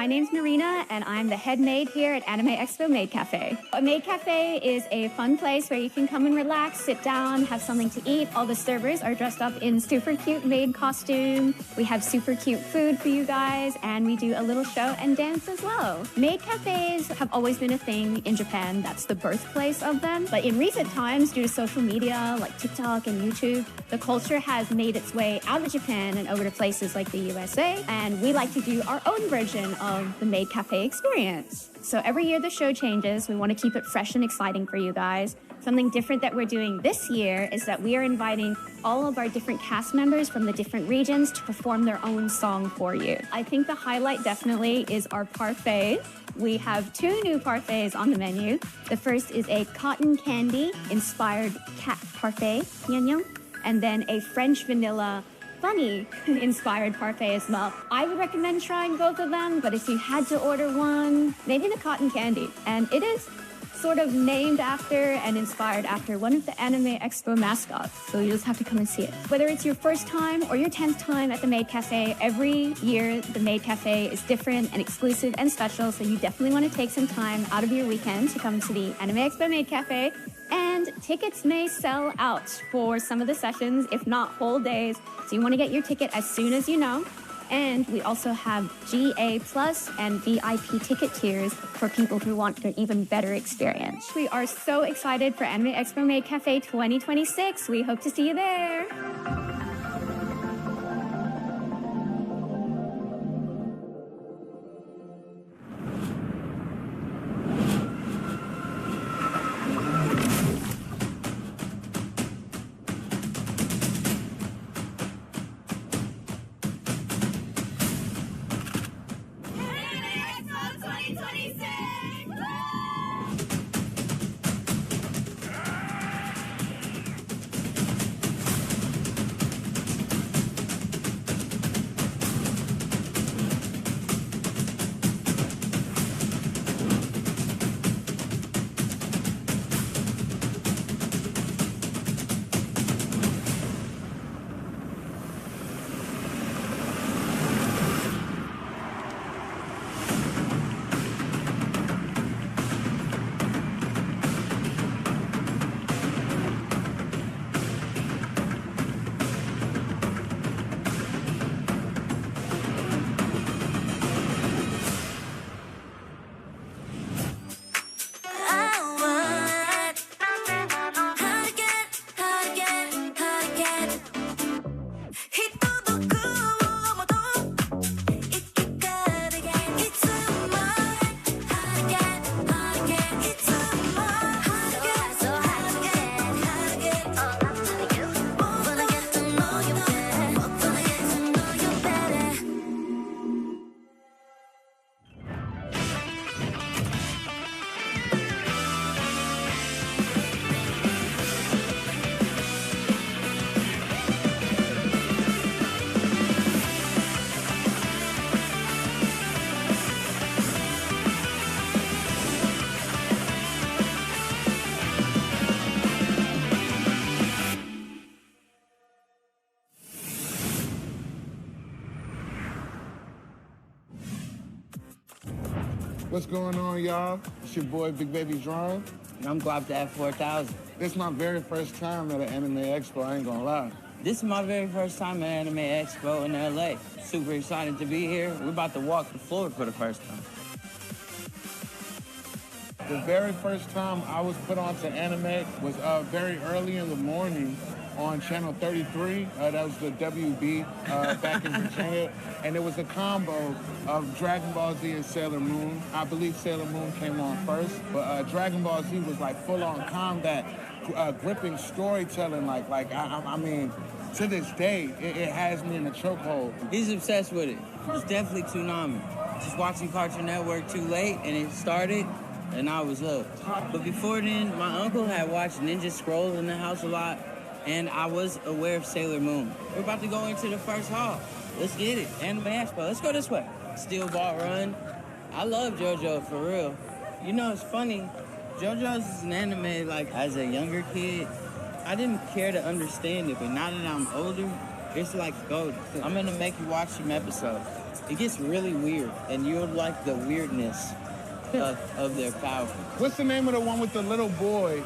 My name's Marina, and I'm the head maid here at Anime Expo Maid Cafe. A maid cafe is a fun place where you can come and relax, sit down, have something to eat. All the servers are dressed up in super cute maid costume. We have super cute food for you guys, and we do a little show and dance as well. Maid cafes have always been a thing in Japan. That's the birthplace of them. But in recent times, due to social media like TikTok and YouTube, the culture has made its way out of Japan and over to places like the USA, and we like to do our own version of the maid cafe experience. So every year the show changes. We want to keep it fresh and exciting for you guys. Something different that we're doing this year is that we are inviting all of our different cast members from the different regions to perform their own song for you. I think the highlight definitely is our parfait. We have 2 new parfaits on the menu. The first is a cotton candy inspired cat parfait, and then a French vanilla bunny inspired parfait as well. I would recommend trying both of them, but if you had to order one, maybe the cotton candy. And it is sort of named after and inspired after one of the Anime Expo mascots, so you just have to come and see it. Whether it's your first time or your 10th time at the Maid Cafe, every year the Maid Cafe is different and exclusive and special, so you definitely want to take some time out of your weekend to come to the Anime Expo Maid Cafe. And tickets may sell out for some of the sessions, if not whole days, so you want to get your ticket as soon as you know. And we also have GA Plus and VIP ticket tiers for people who want an even better experience. We are so excited for Anime Expo Maid Cafe 2026. We hope to see you there. What's going on, y'all? It's your boy, Big Baby Drum. And I'm Glad to have 4,000. This is my very first time at an Anime Expo, I ain't gonna lie. This is my very first time at Anime Expo in LA. Super excited to be here. We're about to walk the floor for the first time. The very first time I was put onto anime was very early in the morning on channel 33. That was the WB back in Virginia. And it was a combo of Dragon Ball Z and Sailor Moon. I believe Sailor Moon came on first, but Dragon Ball Z was like full-on combat, gripping storytelling. I mean, to this day, it has me in a chokehold. He's obsessed with it. It's definitely Toonami. Just watching Cartoon Network too late, and it started, and I was hooked. But before then, my uncle had watched Ninja Scrolls in the house a lot, and I was aware of Sailor Moon. We're about to go into the first hall. Let's get it. Anime Expo. Let's go this way. Steel Ball Run. I love JoJo, for real. You know, it's funny. JoJo's is an anime, like, as a younger kid, I didn't care to understand it, but now that I'm older, it's like gold. I'm gonna make you watch some episodes. it gets really weird, and you'll like the weirdness of their power. What's the name of the one with the little boy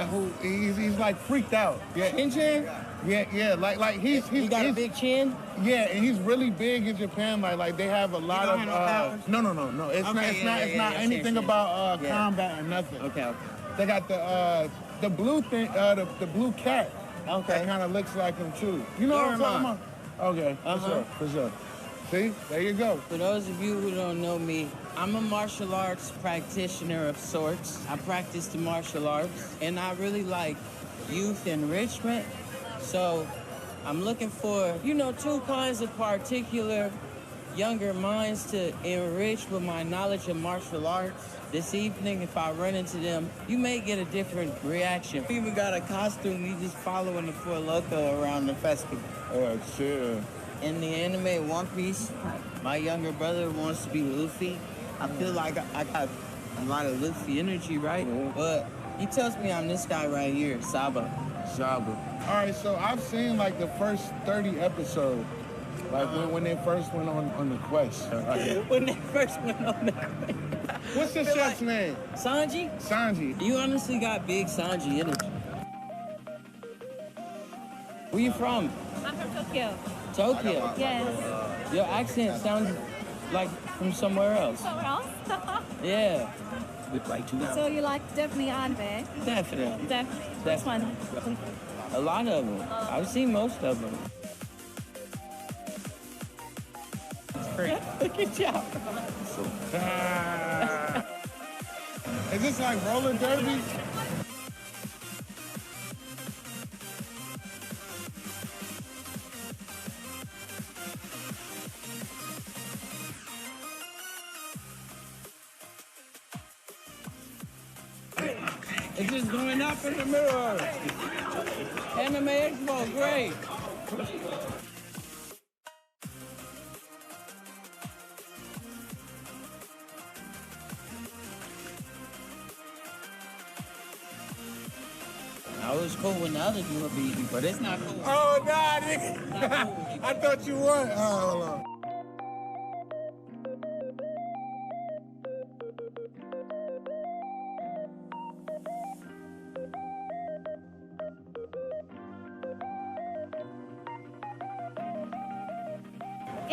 who he's like freaked out? Yeah. Chin? Yeah, like he's he got a big chin? Yeah, and he's really big in Japan. Like they have a lot of no. It's Okay, not anything about combat or nothing. Okay. They got the blue thing, the blue cat. Okay. That kind of looks like him too. You know what I'm talking about? Okay, for sure. See, there you go. For those of you who don't know me, I'm a martial arts practitioner of sorts. I practice the martial arts, and I really like youth enrichment. So I'm looking for, two kinds of particular younger minds to enrich with my knowledge of martial arts. This evening, if I run into them, you may get a different reaction. We even got a costume, you just following the Four Loko around the festival. Oh, sure. In the anime One Piece, my younger brother wants to be Luffy. I feel like I got a lot of Luffy energy, right? But he tells me I'm this guy right here, Saba. All right, so I've seen like the first 30 episodes, like when they first went on the quest. When they first went on the quest. What's the chef's name? Sanji. You honestly got big Sanji energy. Where you from? I'm from Tokyo. Tokyo? Yes. Your accent sounds like from somewhere else. Somewhere else? Yeah. So you like definitely anime? Definitely. Which one? A lot of them. I've seen most of them. Good job. Is this like roller derby? It's just going up in the mirror. Anime Expo, great. I was cool when the other dude beat me, but it's not cool. Oh, nah, nigga. I thought you won. Oh, hold on.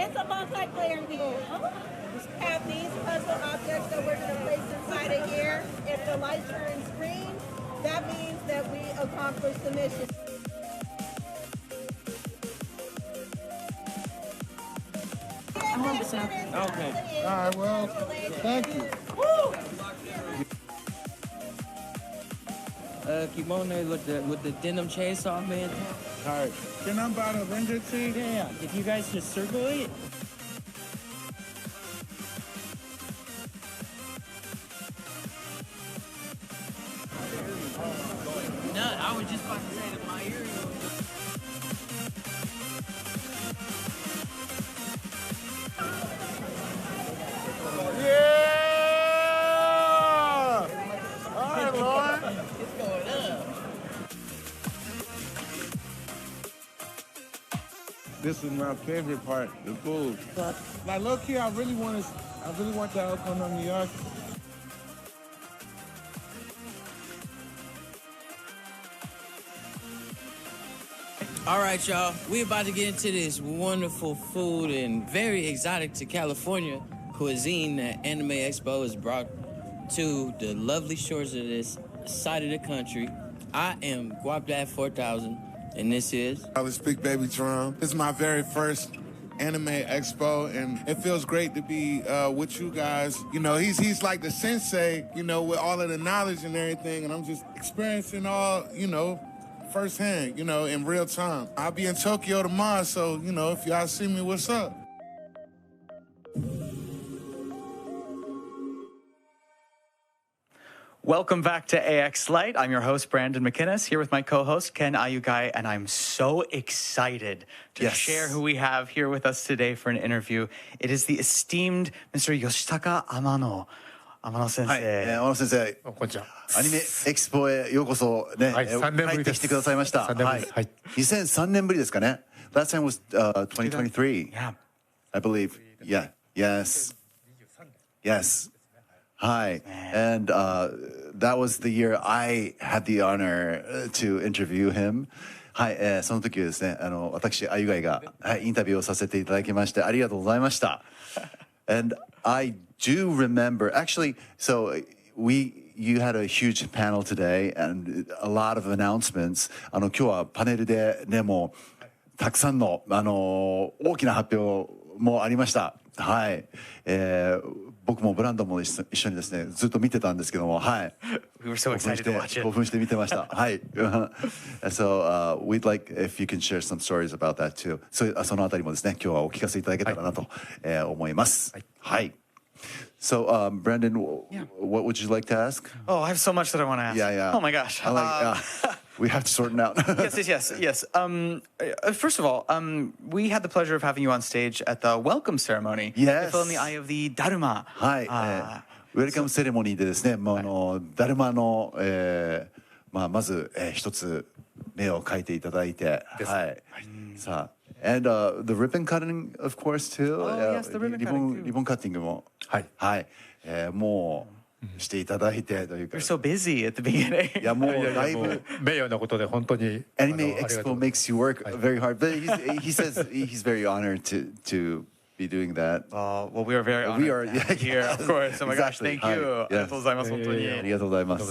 It's a multiplayer game. We have these puzzle objects that we're going to place inside of here. If the light turns green, that means that we accomplished the mission. Okay. All right, well, thank you. Keep on there with the denim chainsaw, man. All right. Can I buy the Avenger tee? Yeah. If you guys just circle it. No, I was just about to say that my earring. Yeah! All right, Lauren. It's going up. This is my favorite part, the food. Like, look here, I really want to open on New York. All right, y'all. We're about to get into this wonderful food and very exotic to California cuisine that Anime Expo has brought to the lovely shores of this side of the country. I am Guapdad 4000, and this is... I was Big Baby Drum. This is my very first Anime Expo, and it feels great to be with you guys. You know, he's like the sensei, you know, with all of the knowledge and everything, and I'm just experiencing all, you know, firsthand, you know, in real time. I'll be in Tokyo tomorrow, so, you know, if y'all see me, what's up? Welcome back to AX Light. I'm your host, Brandon McInnes, here with my co-host, Ken Ayugai, and I'm so excited to share who we have here with us today for an interview. It is the esteemed Mr. Yoshitaka Amano. Amano 先生。はい、天野先生。こんにちは。アニメエキスポへようこそね、はい、3年ぶりです。帰ってきてくださいました。3年ぶりです。はい。2003年ぶりですかね。Last time was 2023. Yeah. I believe. Yeah. Yes. Yes. Hi. And that was the year I had the honor to interview him. はい、その時ですね、私、あゆがいが、はい、インタビューをさせていただきまして、ありがとうございました。And I do remember, actually, so you had a huge panel today and a lot of announcements. 今日はパネルでね、もうたくさんの大きな発表もありました。はい。僕もブランドも一緒にですね、ずっと見てたんですけども、はい。We were so excited to watch it. 興奮して見てました。はい。So, we'd like if you can share some stories about that too. そのあたりもですね、今日はお聞かせいただけたらなと思います。はい。So, Brandon, what would you like to ask? Oh, I have so much that I want to ask. Yeah. Oh my gosh. We have to sort it out. Yes. First of all, we had the pleasure of having you on stage at the welcome ceremony. Yes. Fill in the eye of the Daruma. はい。ウェルカムセレモニーでですね、ダルマの、まず、一つ目を描いていただいて、はい。さあ、and the ribbon cutting, of course, too. Yes, the ribbon cutting too. リボンカッティングも、はい。もうしていただいてというか。You're so busy at the beginning. いやもうだいぶ名誉なことで本当に。Anime Expo makes you work very hard, but he says he's very honored to be doing that. Well, we are very honored. We are here, of course. Oh my gosh, thank you. ありがとうございます。本当に。ありがとうございます。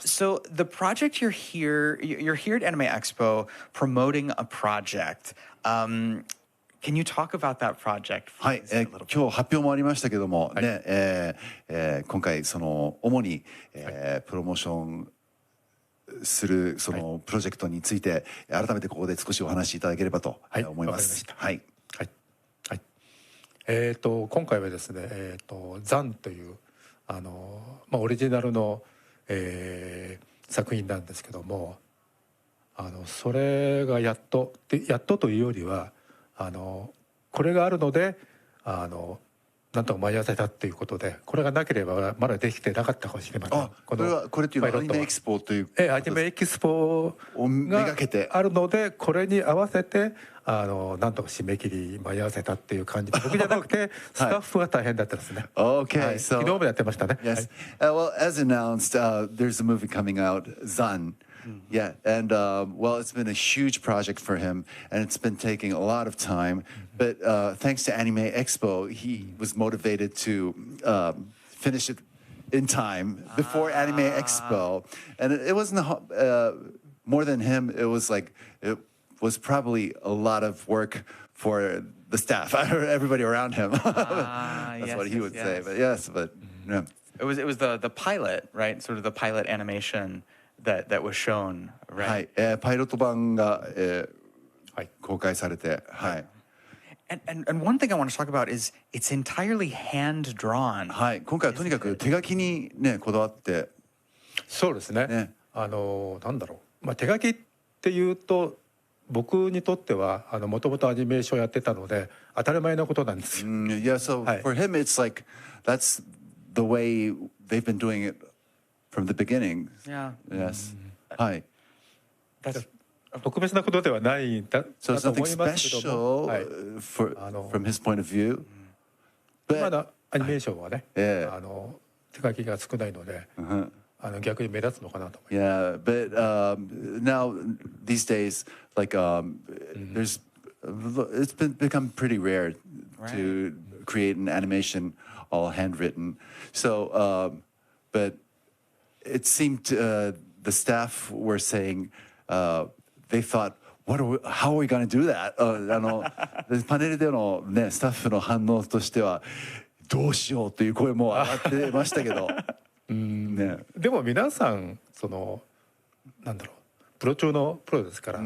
So the project you're here at Anime Expo promoting a project. Can you talk about that project? はい、今日発表もありましたけども、ね、今回その主に、プロモーションするそのプロジェクトについて改めてここで少しお話しいただければと思います。はい。今回はですね、ザンというオリジナルの、作品なんですけども、それがやっとというよりはこれがあるのでなんとか間に合わせたっていうことで、これがなければまだできてなかったかもしれません。これっていうのはアニメエキスポというアニメエキスポがあるので、これに合わせてなんとか締め切り間に合わせたっていう感じで、僕じゃなくてスタッフが大変だったですね。Okay, so 昨日もやってましたね。Yes. Well, as announced, there's a movie coming out, Zan. Yeah, and well, it's been a huge project for him, and it's been taking a lot of time. But thanks to Anime Expo, he was motivated to finish it in time before Anime Expo, and it wasn't more than him. It was probably a lot of work for the staff, everybody around him. That's what he would say. But yeah. It was the pilot, right? Sort of the pilot animation that was shown, right? はい、パイロット版が、公開されて、はい。And one thing I want to talk about is it's entirely hand drawn. はい、今回はとにかく手書きにねこだわって。そうですね。なんだろう。手書きっていうと僕にとってはもともとアニメーションやってたので当たり前のことなんですよ。Yeah, so for him it's like that's the way they've been doing it from the beginning. Yeah. Yes. はい。特別なことではないんだと思いますけども、from his point of view. まだアニメーションはね、手書きが少ないので、逆に目立つのかなと思います。Yeah, but now these days, like it's become pretty rare to create an animation all handwritten. So, but it seemed the staff were saying they thought, how are we going to do that? パネルでのねスタッフの反応としてはどうしようという声も上がってましたけど。でも皆さんなんだろうプロ中のプロですから、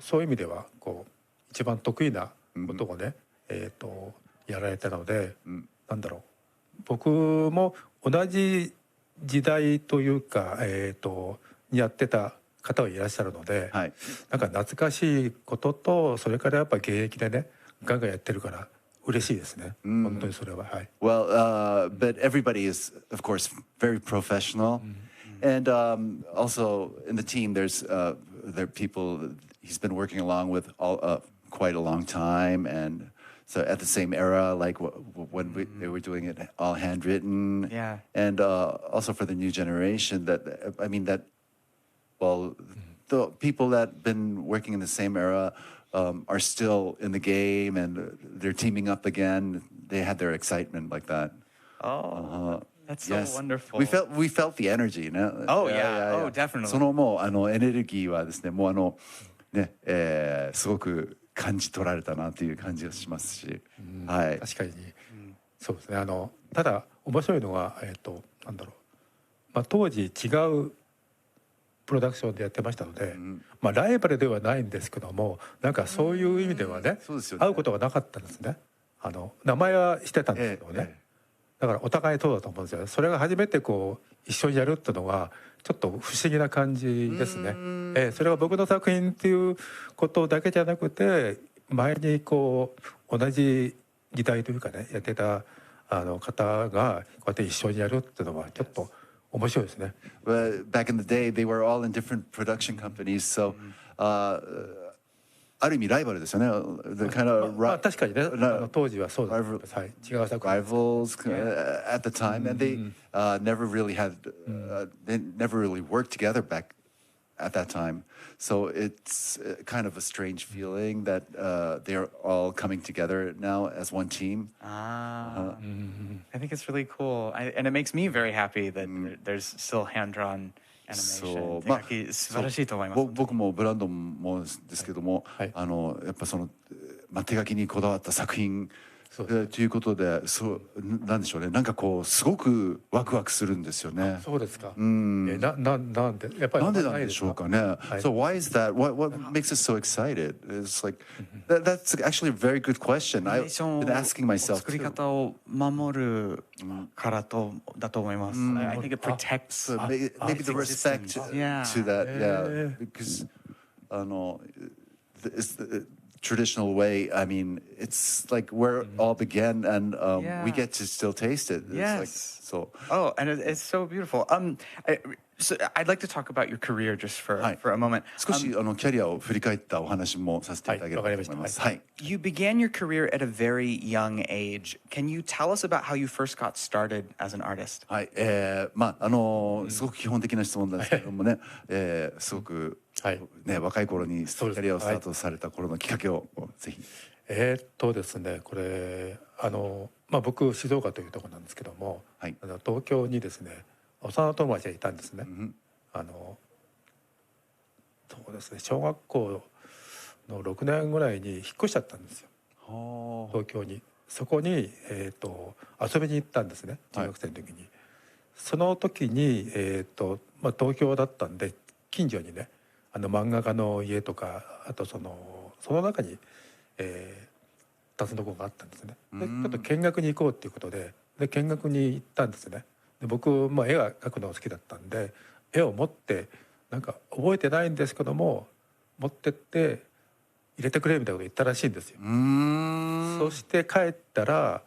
そういう意味では一番得意なことをね、やられたので、なんだろう僕も同じ時代というか、にやってた方はいらっしゃるので、なんか懐かしいこととそれからやっぱ現役でねガンガンやってるから嬉しいですね。本当にそれは。はい。Well, but everybody is, of course, very professional, and also in the team, there are people he's been working along with quite a long time, and So at the same era, like when they were doing it all handwritten. Yeah. And also for the new generation, the people that been working in the same era are still in the game and they're teaming up again. They had their excitement like that. Oh, that's so yes. wonderful. We felt the energy, you know? Oh, yeah. Oh, definitely. そのもうエネルギーはですね、もうすごく感じ取られたなという感じがしますし、はい。確かに、そうですね。ただ面白いのがなんだろう、当時違うプロダクションでやってましたので、ライバルではないんですけども、なんかそういう意味ではね、会うことがなかったんですね。名前はしてたんですけどね。だからお互いそうだと思うんですよ。それが初めてこう一緒にやるっていうのがちょっと不思議な感じですね。それは僕の作品っていうことだけじゃなくて、前にこう同じ時代というかねやってた方がこうやって一緒にやるっていうのはちょっと面白いですね。Back in the day, they were all in different production companies, so ある意味ライバルですよね。確かにね、当時はそうだった。はい、違う作品。Rivals at the time, and they never really they never really worked together back at that time. So it's kind of a strange feeling that they're all coming together now as one team. I think it's really cool, and it makes me very happy that there's still hand-drawn animation. 素晴らしいと思います。僕もブランドンもですけども、やっぱその手書きにこだわった作品ということで、なんでしょうね、なんかこうすごくワクワクするんですよね。そうですか。なんでやっぱりなんでなんでしょうかね。So why is that? What makes us so excited? It's like that's actually a very good question. I've been asking myself. 作り方を守るからだと思います。I think it protects maybe the respect to that. Yeah, because it's the traditional way. I mean, it's like where it all began, and we get to still taste it. Yes. Like, so. Oh, and it's so beautiful. So I'd like to talk about your career just for a moment. 少しキャリアを振り返ったお話もさせていただければと思います。はい。You began your career at a very young age. Can you tell us about how you first got started as an artist? はい。すごく基本的な質問なんですけどもね、すごくね若い頃にキャリアをスタートされた頃のきっかけをぜひ。ですね、これ僕静岡というところなんですけども、東京にですね幼友達がいたんですね。そうですね、小学校の6年ぐらいに引っ越しちゃったんですよ、東京に。そこに、遊びに行ったんですね、中学生の時に。その時に、東京だったんで近所にね漫画家の家とか、あとその中にタツノコがあったんですね。でちょっと見学に行こうっていうことで見学に行ったんですね。で僕、絵が描くのが好きだったんで絵を持ってなんか覚えてないんですけども持ってって入れてくれみたいなこと言ったらしいんですよ。そして帰ったら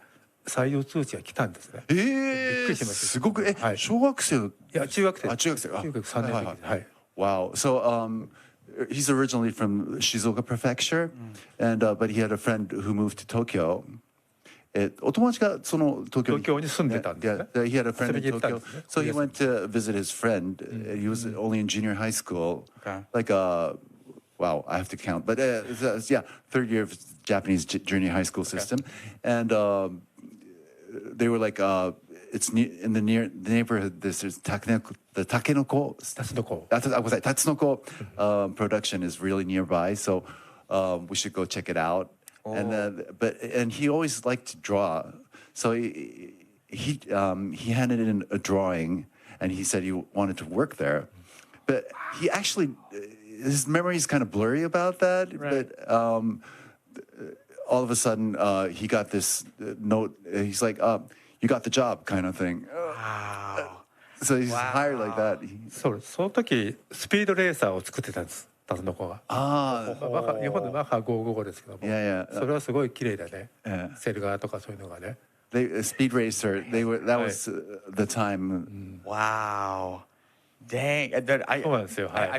採用通知が来たんですね。びっくりしました。すごく小学生のいや中学生中学3年の時に。はい。Wow. So he's originally from Shizuoka Prefecture, and but he had a friend who moved to Tokyo. お友達がその東京に住んでたんですね。He had a friend in Tokyo, so he went to visit his friend. He was only in junior high school, like wow, I have to count, but yeah, third year of Japanese junior high school system, and they were like, it's in the neighborhood. There's the takenoko. Tatsunoko production is really nearby, so we should go check it out. And he always liked to draw, so he handed in a drawing, and he said he wanted to work there, but he actually his memory is kind of blurry about that. But all of a sudden he got this note. He's like, "You got the job," kind of thing. Wow. So he's hired like that. その時スピードレーサーを作ってたんです。タツノコが。日本でマッハ555ですけども、それはすごい綺麗だね。セルガーとかそういうのがね。Speed racer. That was the time. Wow. Dang, I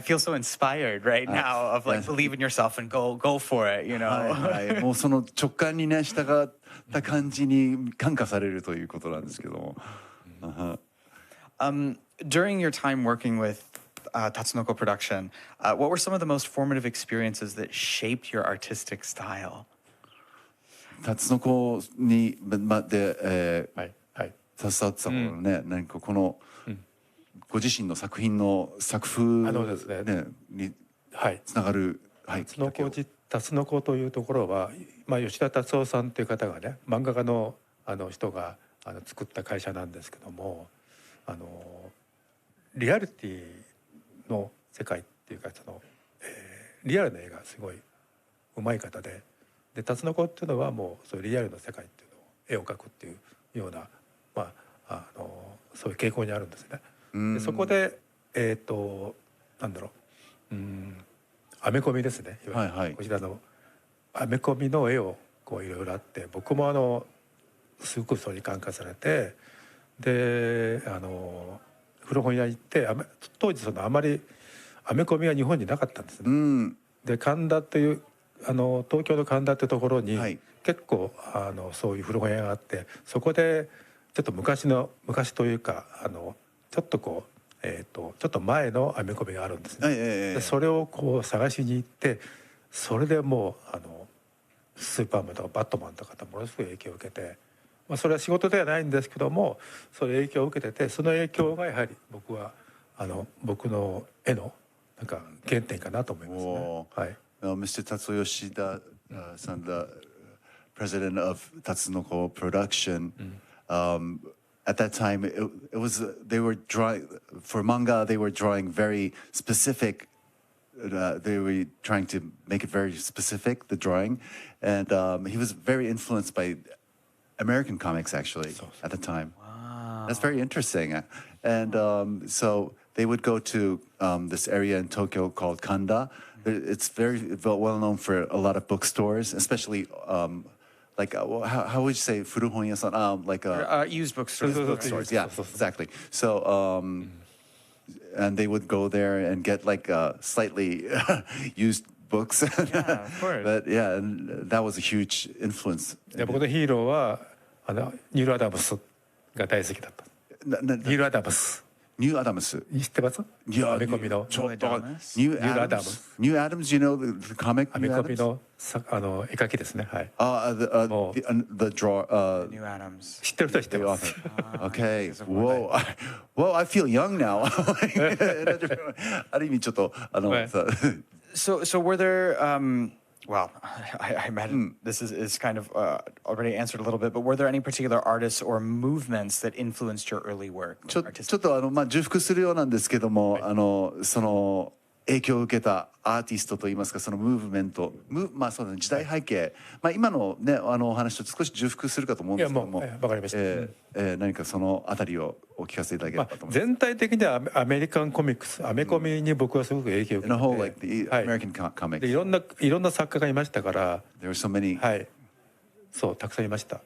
feel so inspired right now of like believe in yourself and go for it, you know. はい、もうその直感にね従った感じに感化されるということなんですけども。During your time working with Tatsunoko Production, what were some of the most formative experiences that shaped your artistic style? タツノコにで、携わってた頃ね、何かこのご自身の作品の作風、ね、につながる、タツノコというところは、吉田達夫さんという方がね、漫画家の人が作った会社なんですけども、リアリティの世界っていうかリアルな絵がすごい上手い方で、タツノコっていうのはもうそういうリアルな世界っていうのを絵を描くっていうような、そういう傾向にあるんですね。でそこでなんだろう、アメコミですね。こちらのアメコミの絵をこういろいろあって、僕もすごくそれに感化されて、で古本屋行って当時あまりアメコミが日本になかったんですね。で神田という東京の神田ってところに、結構そういう古本屋があって、そこでちょっと昔というかちょっとこうちょっと前のアメコミがあるんですね。でそれをこう探しに行って、それでもうスーパーマンとかバットマンとかとものすごい影響を受けて、それは仕事ではないんですけども、それ影響を受けてて、その影響がやはり僕の絵のなんか原点かなと思いますね。はい。Mr. Tatsuo Yoshida, son, the president of Tatsunoko Production. At that time, it was they were drawing for manga. They were drawing very specific. They were trying to make it very specific, the drawing, and he was very influenced by American comics actually at the time. Wow. That's very interesting. And so they would go to this area in Tokyo called Kanda. It's very well known for a lot of bookstores, especially like how would you say furuhonyasan? Like used bookstores. Bookstores, yeah, exactly. So and they would go there and get like slightly used books. Yeah, of course. But yeah, and that was a huge influence. 僕のヒーローはニュール・アダムスが大好きだった。ニュール・アダムス。ニューアダムス。知ってます？いや、アメコミの。ちょっとニューアダムス。ニューアダムス、you know the comic? アメコミの絵描きですね。はい。The draw. New Adams. 知ってる人は知ってます。Okay. Whoa, I feel young now. ある意味ちょっとSo were there well, I imagine this is kind of already answered a little bit, but were there any particular artists or movements that influenced your early work? ちょっと重複するようなんですけども、その影響を受けたアーティストといいますか、そのムーブメント、そうだね、時代背景、今のねお話と少し重複するかと思うんですけども、わかりました。何かそのあたりをお聞かせいただければと思います。全体的にはアメリカンコミックス、アメコミに僕はすごく影響を受けて、like the American comics. でいろんな作家がいましたから、There were so many. はい、そうたくさんいました。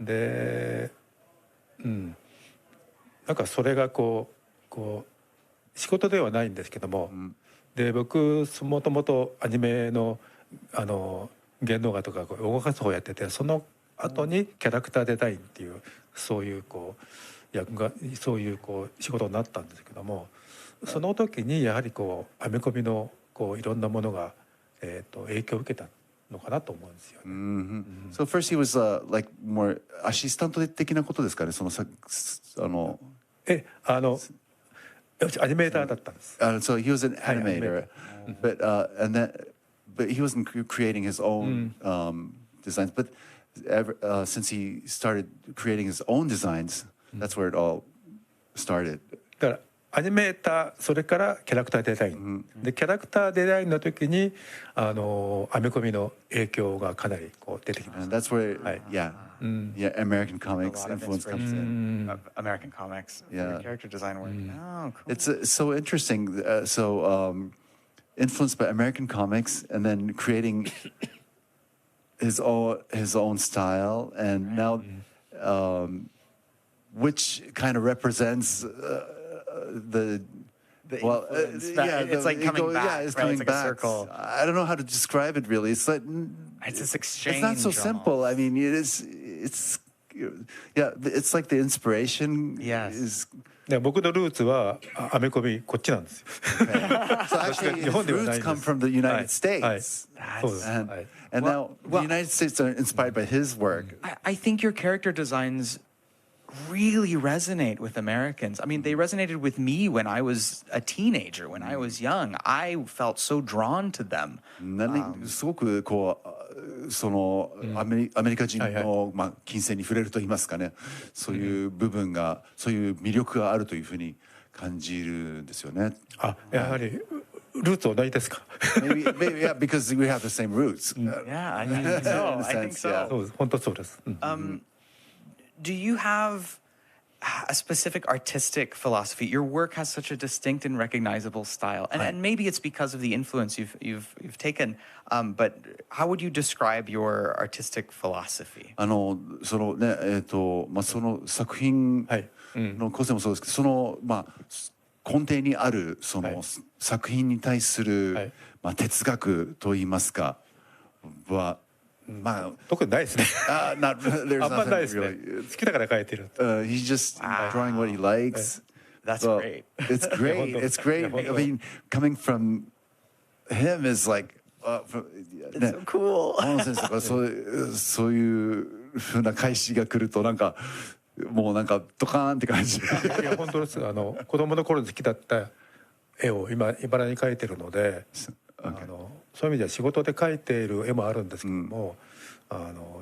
で、なんかそれがこう仕事ではないんですけども、で僕もともとアニメの言動画とか動かす方をやってて、その後にキャラクターデザインっていうそういう仕事になったんですけども、その時にやはりアメコミのいろんなものが影響を受けたのかなと思うんですよね。So first he was like more アシスタント的なことですかね。アニメーターだったんです。So he was an animator, but he wasn't creating his own designs. But since he started creating his own designs, that's where it all started. だからアニメーター、それからキャラクターデザイン、でキャラクターデザインの時にアメコミの影響がかなり出てきました。That's where, yeah, American comics influence comes in. American comics, character design work. Oh, cool. It's so interesting. Influenced by American comics, and then creating his own style, and now, which kind of represents it's like coming back. Yeah, it's right? coming It's like back. a circle. I don't know how to describe it really. It's like it's this exchange. It's not so simple. I mean, it is. It's yeah. It's like the inspiration is. 僕のルーツはアメコミこっちなんですよ。So actually, his roots come from the United States. And now the United States are inspired by his work. I think your character designs really resonate with Americans. I mean, they resonated with me when I was a teenager, when I was young. I felt so drawn to them. すごくこうそのアメリカ人のまあ金星に触れると言いますかね、そういう部分がそういう魅力があるというふうに感じるんですよね。あ、やはりルーツ同じですか。maybe yeah, because we have the same roots. Yeah, I think so. I think so. 本当そうです。Do you have a specific artistic philosophy? Your work has such a distinct and recognizable style, and maybe it's because of the influence you've taken. But how would you describe your artistic philosophy? そのねまあその作品の個性もそうですけど、そのまあ根底にあるその作品に対するまあ哲学といいますかは。まあ特にないですね。あんまないですね。好きだから描いてる。He's just drawing what he likes. That's great. It's great. It's great. I mean, coming from him is like. It's so cool. そういう風な返しが来るとなんかもうなんかドカーンって感じ。いや本当です。子供の頃好きだった絵を今茨に描いてるので。そういう意味では仕事で描いている絵もあるんですけども、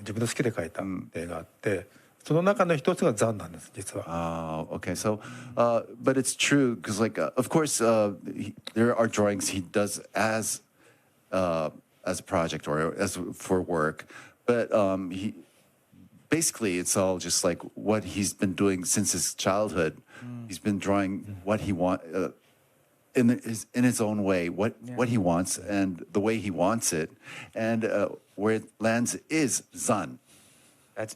自分の好きで描いた絵があって、その中の一つが残なんです実は。Okay, so but it's true because like of course there are drawings he does as a project or as for work, but he basically it's all just like what he's been doing since his childhood. He's been drawing what he in his own way, what he wants and the way he wants it, and where it lands is Zan.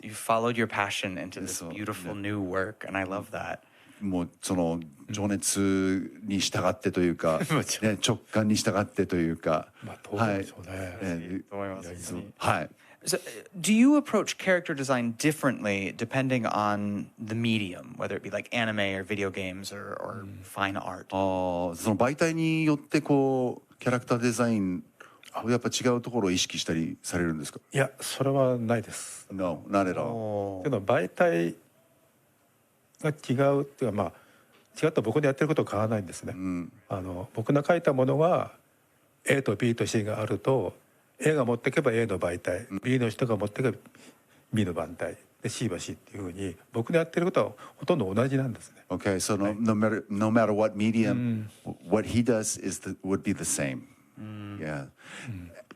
You followed your passion into this beautiful new work, and I love that. もうその情熱に従ってというか、ね、直感に従ってというか、はい。はい。So, do you approach character design differently depending on the medium, whether it be like anime or video games or fine art? その媒体によってこうキャラクターデザインやっぱ違うところを意識したりされるんですか？いや、それはないです。No, not at all. けど媒体が違うっていうかまあ違った僕のやってることは変わらないんですね。僕の書いたものは A と B と C があると。A が持っていけば A の媒体、B の人が持っていけば B の媒体で C は C っていうふうに僕のやってることはほとんど同じなんですね。Okay, so no matter what medium, what he does would be the same. Yeah.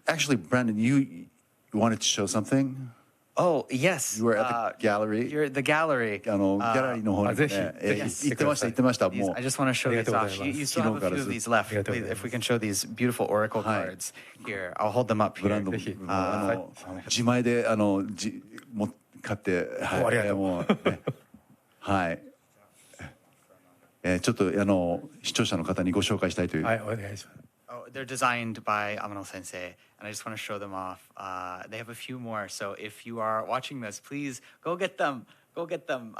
Actually, Brandon, you wanted to show something? Oh, yes. You were at the gallery. You're at the gallery. ギャラリーの方にね、行ってました。もう I just want to show these off. You still have a few of these left. If we can show these beautiful oracle cards here, I'll hold them up here. 自前で買ってはいもうねはい。ちょっと視聴者の方にご紹介したいという。はい、お願いします。They're designed by Amano Sensei, and I just want to show them off. They have a few more, so if you are watching this, please go get them. Go get them.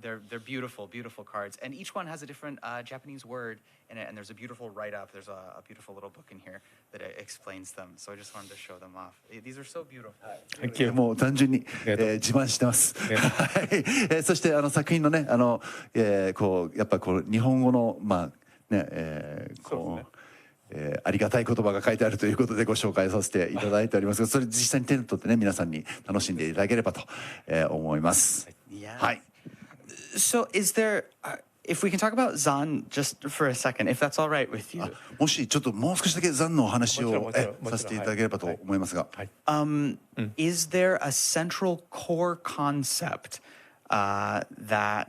They're beautiful, beautiful cards, and each one has a different Japanese word in it. And there's a beautiful write-up. There's a beautiful little book in here that explains them. So I just wanted to show them off. These are so beautiful. もう単純に自慢してます。はい。そして作品のねこうやっぱこう日本語のまあねこう。ありがたい言葉が書いてあるということでご紹介させていただいておりますが、それ実際に手に取ってね皆さんに楽しんでいただければと思います。はい。So is there if we can talk about Zan just for a second, if that's all right with you. もしちょっともう少しだけザンのお話をさせていただければと思いますが。Is there a central core concept that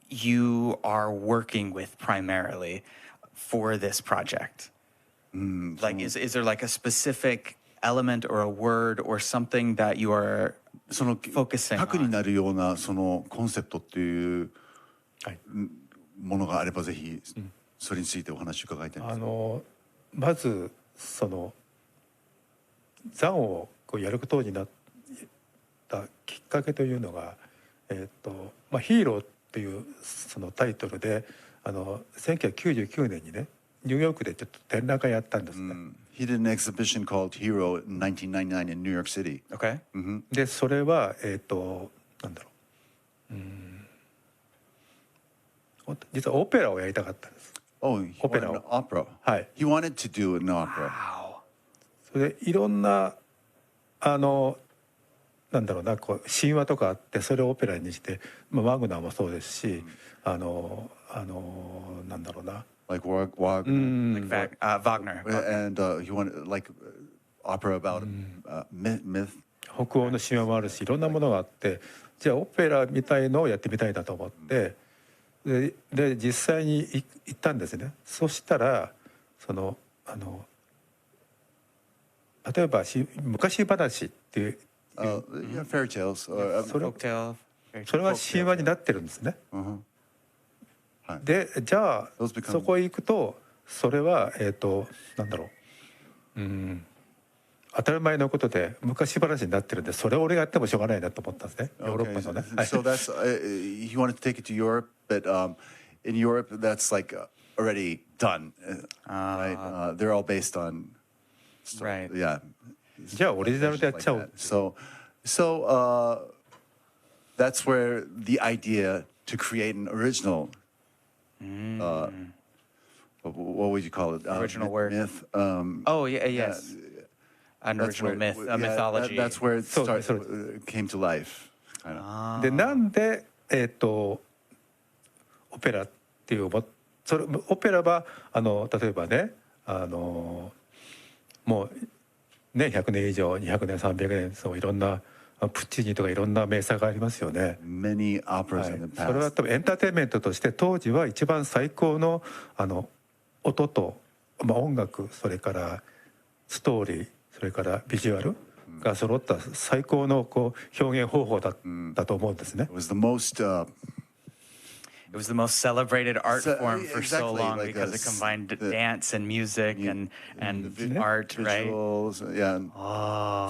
you are working with primarily for this project? Like is there like a specific element or a word or something that you are focusing on? 核になるようなそのコンセプトっていうものがあればぜひそれについてお話伺いたいんです。まずその残をこうやることになったきっかけというのが、ヒーローっていうそのタイトルで1999年にねニューヨークでちょっと展覧会やったんですね。He did an exhibition called Hero in 1999 in New York City. Okay. でそれはなんだろう、実はオペラをやりたかったんです。Oh, he wanted an opera. はい。He wanted to do an opera. それでいろんななんだろうな、こう神話とかあってそれをオペラにして、ワグナーもそうですし、なんだろうな。Like Wagner. Like Wagner. And he wanted like opera about myth. 北欧の神話もあるしいろんなものがあって、じゃあオペラみたいのをやってみたいなと思って、で実際に行ったんですね。そしたら例えば昔話っていう、fairy tales. それは神話になってるんですね。でじゃあそこへ行くとそれはなんだろう、当たり前のことで昔話になってるんで、それを俺がやってもしょうがないなと思ったんですね。ヨーロッパのね。So that's he wanted to take it to Europe, but in Europe that's like already done, right? They're all based on, right? Yeah. じゃあオリジナルでやっちゃおう。So that's where the idea to create an original. What would you call it? Original word. Myth. Oh yeah, yes. An original myth, a mythology. That's where it came to life. でなんでオペラっていうそれオペラは例えばねもうね100年以上200年300年そういろんなプッチーニとかいろんな名作がありますよね。Many operas in the past. それは多分エンターテインメントとして当時は一番最高の音と、音楽、それからストーリー、それからビジュアルが揃った最高のこう表現方法だったと思うんですね。It was the most celebrated art form for so long because it combined dance and music and art, right?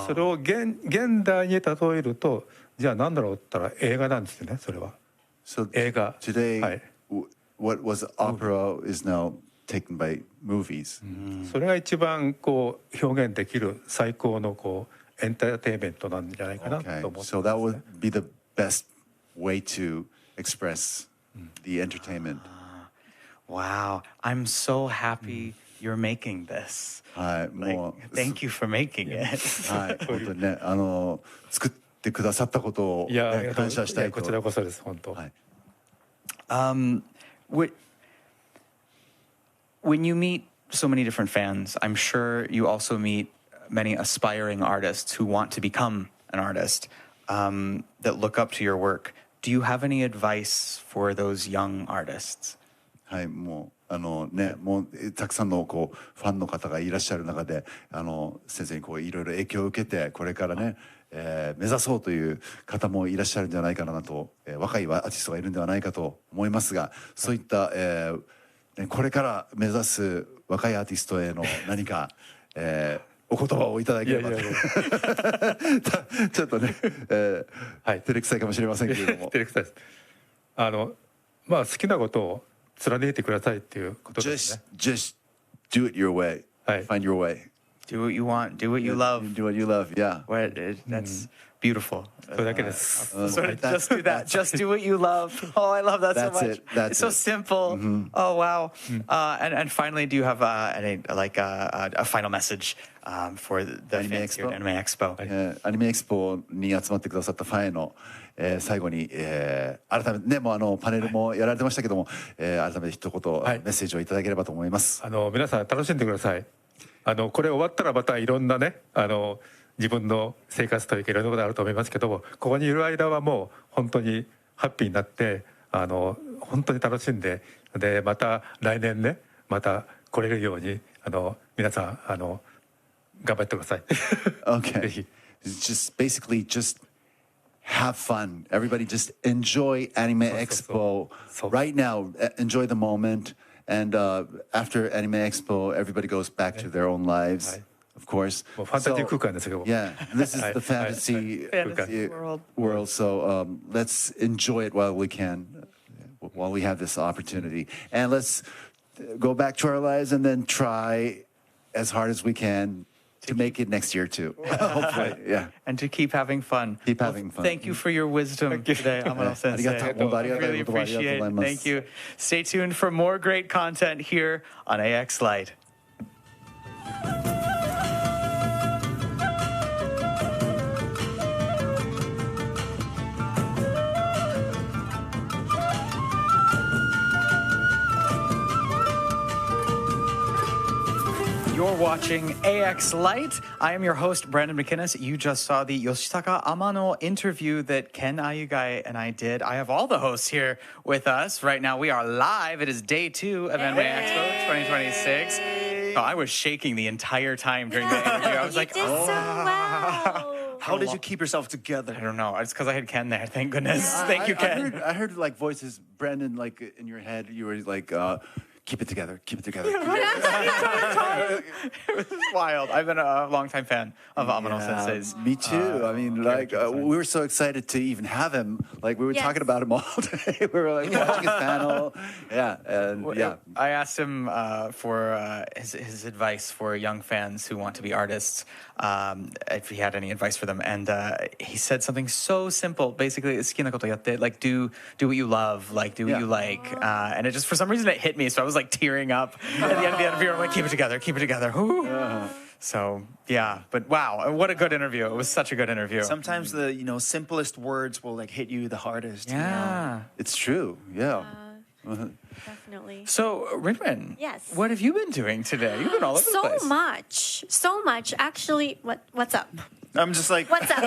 それを現代に例えると、じゃあ何だろうって言ったら映画なんですよね。それは。映画。Today, what was opera is now taken by movies. それが一番こう表現できる最高のこうエンターテインメントなんじゃないかなと思って。So that would be the best way to express the entertainment. Wow, I'm so happy you're making this. はい、もう Thank you for making it. はい、本当にね、作ってくださったことを感謝したいと。こちらこそです、本当。はい。When you meet so many different fans, I'm sure you also meet many aspiring artists who want to become an artist, that look up to your work. Do you have any advice for those young artists? はい、もうもうたくさんのこうファンの方がいらっしゃる中で、先生にこういろいろ影響を受けてこれからね、目指そうという方もいらっしゃるんじゃないかなと、若いアーティストがいるんではないかと思いますが、そういった、これから目指す若いアーティストへの何か、お言葉をいただければと。ちょっとね、照れくさいかもしれませんけれども。照れくさいです。好きなことを貫いてくださいっていうことですね。Just do it your way. Find your way. Do what you want. Do what you love. Do what you love. Yeah. That's beautiful. それだけです。Just do that. Just do what you love. Oh, I love that so much. It's so simple. Oh, wow. And finally, do you have a final message for the fans here at Anime Expo? アニメエクスポに集まってくださったファンへの最後に改めてね、もうパネルもやられてましたけども、改めて一言メッセージをいただければと思います。皆さん楽しんでください。これ終わったらまたいろんなね、自分の生活というかいろんなことあると思いますけども、ここにいる間はもう本当にハッピーになって本当に楽しんで、でまた来年ねまた来れるように皆さん頑張ってください。Okay. Just basically just have fun. Everybody just enjoy Anime Expo right now. Enjoy the moment. And after Anime Expo, everybody goes back to their own lives, of course. ファンタジー空間ですよ。 Yeah, this is the fantasy world. So let's enjoy it while we can, while we have this opportunity. And let's go back to our lives and then try as hard as we can to make it next year too. Hopefully, yeah. And to keep having fun. Keep having fun. Thank you for your wisdom today, Amano Sensei. Really appreciate it. Thank you. Stay tuned for more great content here on AX Lite. You're watching AX Lite. I am your host, Brandon McInnes. You just saw the Yoshitaka Amano interview that Ken Ayugai and I did. I have all the hosts here with us. Right now, we are live. It is day 2 of Anime Expo 2026. Oh, I was shaking the entire time during the interview. I was like, so well. How did you keep yourself together? I don't know. It's because I had Ken there. Thank goodness. Thank you, Ken. I heard like voices, Brandon, like in your head. You were like, keep it together, keep it together. It was wild. I've been a longtime fan of Amano Sensei's. Me too. I mean, like, we were so excited to even have him. Like, we were talking about him all day. We were like watching his panel. Yeah, and yeah. I asked him for his advice for young fans who want to be artists, if he had any advice for them. And he said something so simple. Basically, 好きなことやって, like, do what you love, like, do what you like. And it just, for some reason, it hit me. So I was like tearing up at the end of the interview. I'm like, keep it together, keep it together. So yeah, but wow, what a good interview. It was such a good interview. Sometimes the simplest words will like hit you the hardest. Yeah, it's true. Yeah. Definitely. So, Rinrin, yes, what have you been doing today? You've been all over the place. So much. Actually, what's up? I'm just like, what's up?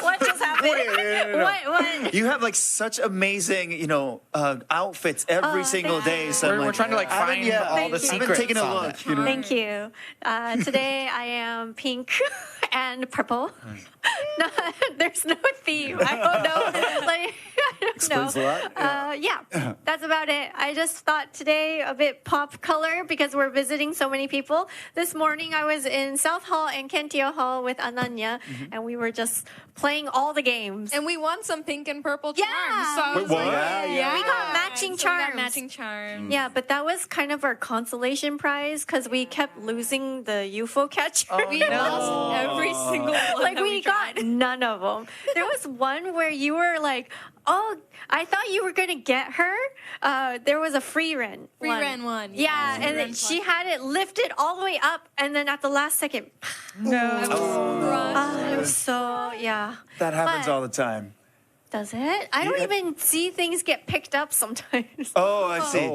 What just happened? What? You have like such amazing, outfits every single day. So we're trying to like find all the secrets. I've been taking a look. Thank you. Today I am pink and purple. No, there's no theme. I don't know. Like, I don't Explains know. a lot. Yeah, that's about it. I just thought today a bit pop color because we're visiting so many people. This morning I was in South Hall and Kentio Hall with Ananya, and we were just playing all the games. And we won some pink and purple charms. Yeah. So I was Wait, what? like, We got matching charms. We got matching charms. Yeah, but that was kind of our consolation prize because we kept losing the UFO catcher. We lost every single one. Like we got none of them. There was one where you were like, "Oh, I thought you were gonna get her." There was a free run. One. Yeah, and then she had it lifted all the way up, and then at the last second, no. It was so yeah. That happens all the time. Does it? I don't even see things get picked up sometimes. Oh, I see.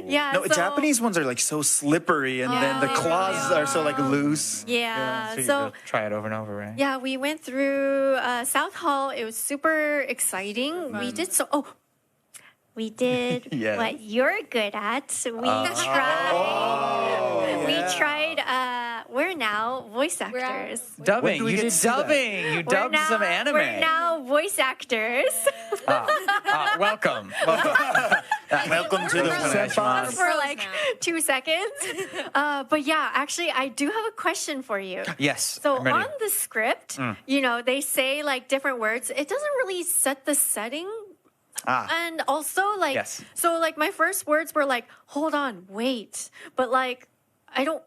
Yeah. No, Japanese ones are like so slippery, and then the claws are so like loose. Yeah. So So you try it over and over, right? yeah, we went through South Hall. It was super exciting. We did so. Oh, we did Yes. what you're good at. We tried. We tried. We're now voice actors. Dubbing. do we You get did to see that? dubbing. You We're dubbed now- some anime. We're now voice actors. Welcome. Welcome to the For like 2 seconds. But yeah, actually, I do have a question for you. Yes. So I'm ready. on the script, they say like different words. It doesn't really set the setting. And also like, Yes. so like my first words were like, hold on, wait. But like, I don't,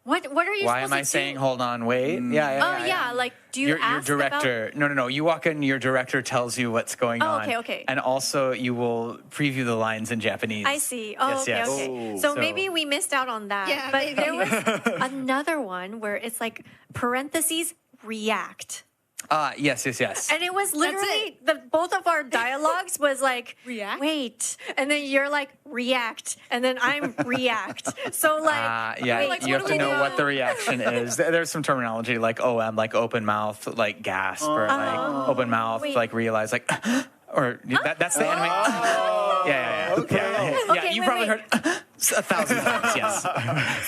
what are you Why supposed am I to saying do? hold on, wait? Yeah. Like, do you your ask director? No. You walk in. Your director tells you what's going Oh, on. okay. And also, you will preview the lines in Japanese. I see. Oh, Yes, okay. yes. So maybe we missed out on that. Yeah, but maybe. there was another one where it's like parentheses react. Yes. And it was literally both of our dialogues was like React? wait, and then you're like react, and then I'm react. So like Yeah, wait, like, you what have do to we know do? what the reaction is. There's some terminology like OM, like open mouth, like gasp, or like open mouth, Wait. like realize, like, or that's the anime. Yeah. Okay. Yeah, you wait, probably wait. heard 1,000 times, yes.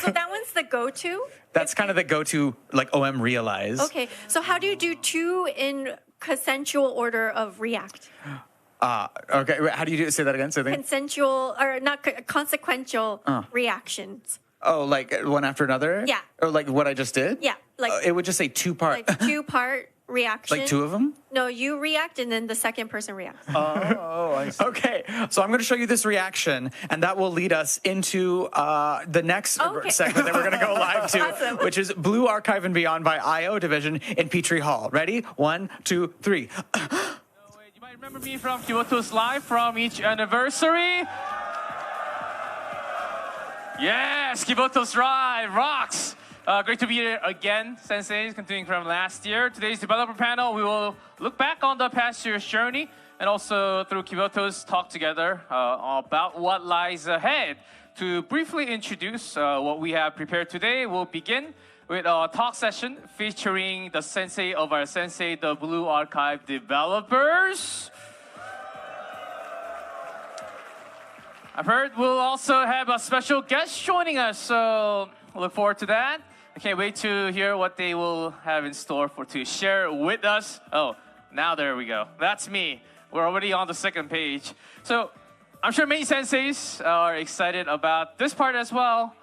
so that one's the go-to. That's kind of the go-to, like OM realize. Okay, so how do you do two in consensual order of react. Okay, wait, how do you say that again? Say that again. Consensual or not consequential reactions. Oh, like one after another? Yeah. Or like what I just did? Yeah, like it would just say two-part. like two-part reaction. Like two of them? No, you react and then the second person reacts. Oh, I see. Okay, so I'm going to show you this reaction, and that will lead us into the next segment that we're going to go live to, Awesome. which is Blue Archive and Beyond by IO Division in Petrie Hall. Ready? 1, 2, 3. Remember me from Kyoto's Live from each anniversary? Yes, Kyoto's Live rocks! Great to be here again, Senseis, continuing from last year. Today's developer panel, we will look back on the past year's journey and also through Kyoto's talk together about what lies ahead. To briefly introduce what we have prepared today, we'll begin with a talk session featuring the sensei of our sensei, the Blue Archive developers. I've heard we'll also have a special guest joining us, so look forward to that. I can't wait to hear what they will have in store to share with us. Oh, now there we go. That's me. We're already on the second page. So I'm sure many senseis are excited about this part as well,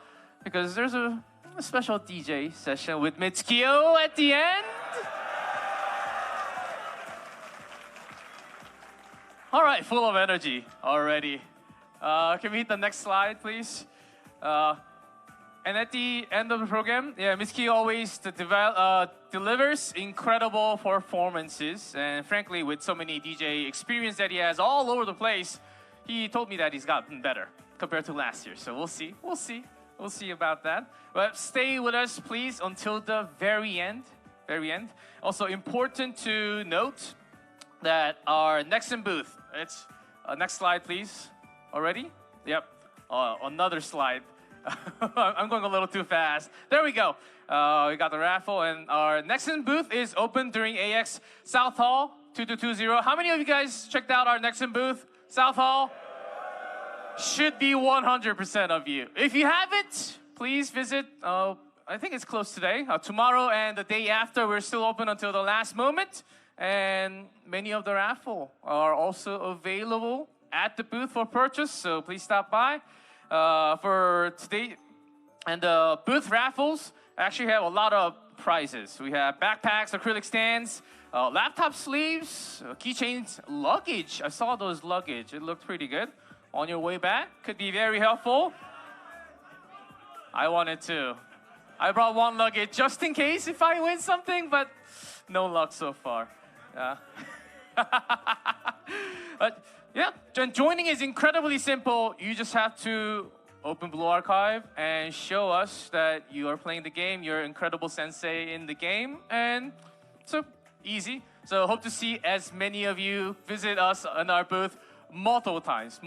because there's a special DJ session with Mitsukiyo at the end. All right, full of energy already. Can we hit the next slide, please? And at the end of the program, Mitsuki always delivers incredible performances. And frankly, with so many DJ experience that he has all over the place, he told me that he's gotten better compared to last year. So we'll see. We'll see about that. But stay with us, please, until the very end. Also important to note that our next booth, it's next slide, please. Already? Yep. Another slide. I'm going a little too fast. There we go. We got the raffle, and our next booth is open during AX South Hall 2220. How many of you guys checked out our next booth? South Hall? Should be 100% of you. If you haven't, please visit. I think it's closed today. Tomorrow and the day after, we're still open until the last moment. And many of the raffle are also available at the booth for purchase, so please stop by for today. And the booth raffles actually have a lot of prizes. We have backpacks, acrylic stands, laptop sleeves, keychains, luggage. I saw those luggage. It looked pretty good. On your way back, could be very helpful. I wanted to. I brought one luggage just in case if I win something, but no luck so far. But yeah, joining is incredibly simple. You just have to open Blue Archive and show us that you are playing the game, you're incredible sensei in the game, and so easy. So hope to see as many of you visit us in our booth multiple times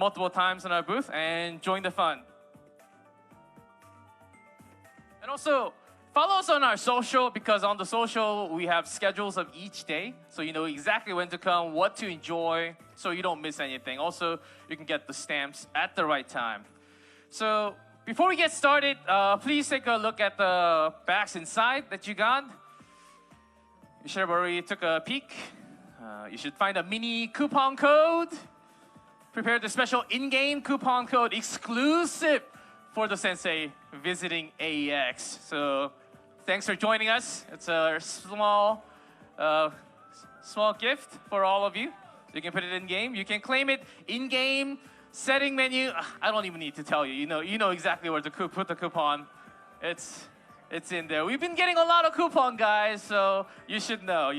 in our booth and join the fun. And also, follow us on our social, because on the social, we have schedules of each day. So you know exactly when to come, what to enjoy, so you don't miss anything. Also, you can get the stamps at the right time. So before we get started, please take a look at the bags inside that you got. You should have already took a peek. You should find a mini coupon code. Prepare the special in-game coupon code exclusive for the sensei visiting AEX. So thanks for joining us. It's a small gift for all of you. You can put it in game. You can claim it in game. Setting menu. I don't even need to tell you. You know exactly where to put the coupon. It's in there. We've been getting a lot of coupon, guys. So you should know.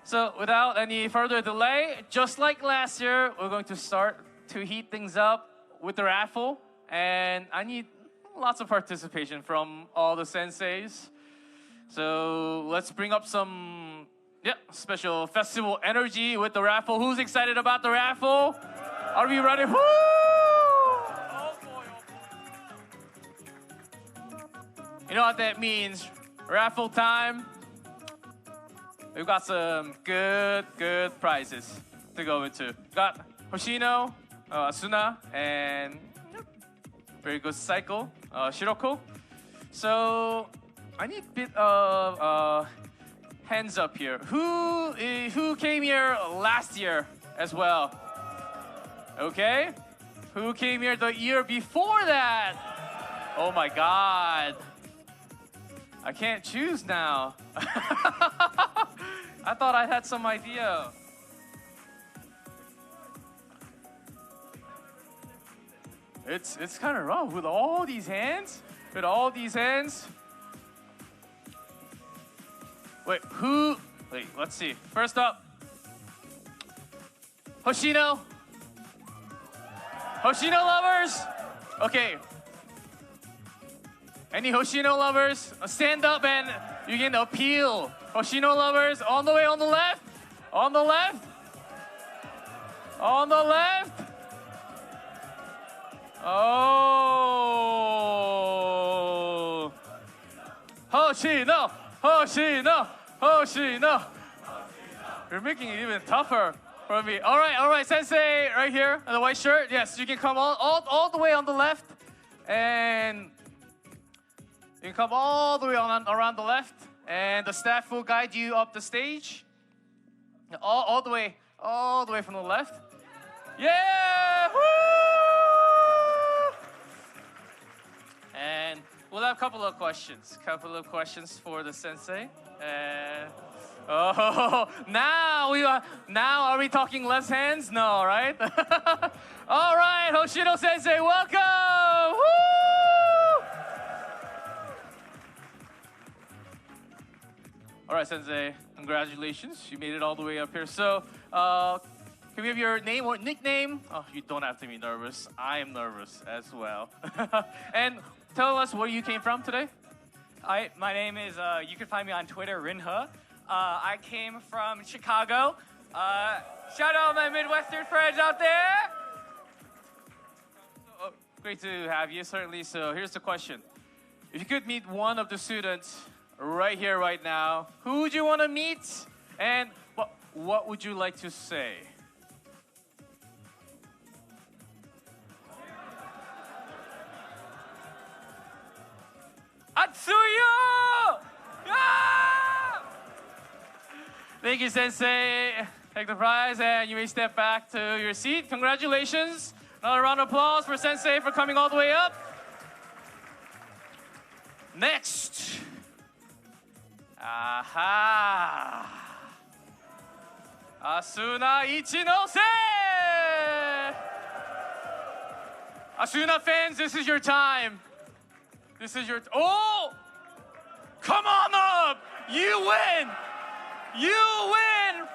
So without any further delay, just like last year, we're going to start to heat things up with the raffle. And I need lots of participation from all the senseis. So let's bring up some special festival energy with the raffle. Who's excited about the raffle? Are we ready? Woo! Oh boy. You know what that means? Raffle time. We've got some good prizes to go into. Got Hoshino, Asuna, and very good cycle, Shiroko. So I need a bit of hands up here. Who came here last year as well? Okay. Who came here the year before that? Oh my God. I can't choose now. I thought I had some idea. It's kind of rough with all these hands. With all these hands. Wait, let's see. First up, Hoshino. Hoshino lovers? Okay. Any Hoshino lovers? Stand up and you can appeal. Hoshino lovers, all the way on the left. On the left. On the left. Oh. Hoshino. Hoshino. Hoshino. You're making it even tougher for me. All right, Sensei, right here in the white shirt. Yes, you can come all the way on the left, and you can come all the way around the left, and the staff will guide you up the stage. All the way from the left. Yeah! Woo! And we'll have a couple of questions for the sensei. Oh, now are we talking left hands? No, right? All right, Hoshino Sensei, welcome! Woo! All right, Sensei, congratulations. You made it all the way up here. So, can we have your name or nickname? Oh, you don't have to be nervous. I am nervous as well. And tell us where you came from today. My name is, you can find me on Twitter, Rinhe. I came from Chicago. Shout out my Midwestern friends out there. Oh, great to have you, certainly. So here's the question. If you could meet one of the students right here, right now, who would you want to meet? And what would you like to say? Atsuyo! Ah! Thank you, Sensei. Take the prize and you may step back to your seat. Congratulations. Another round of applause for Sensei for coming all the way up. Next. Aha. Asuna Ichinose! Asuna fans, this is your time. This is your... Oh! Come on up! You win! You win!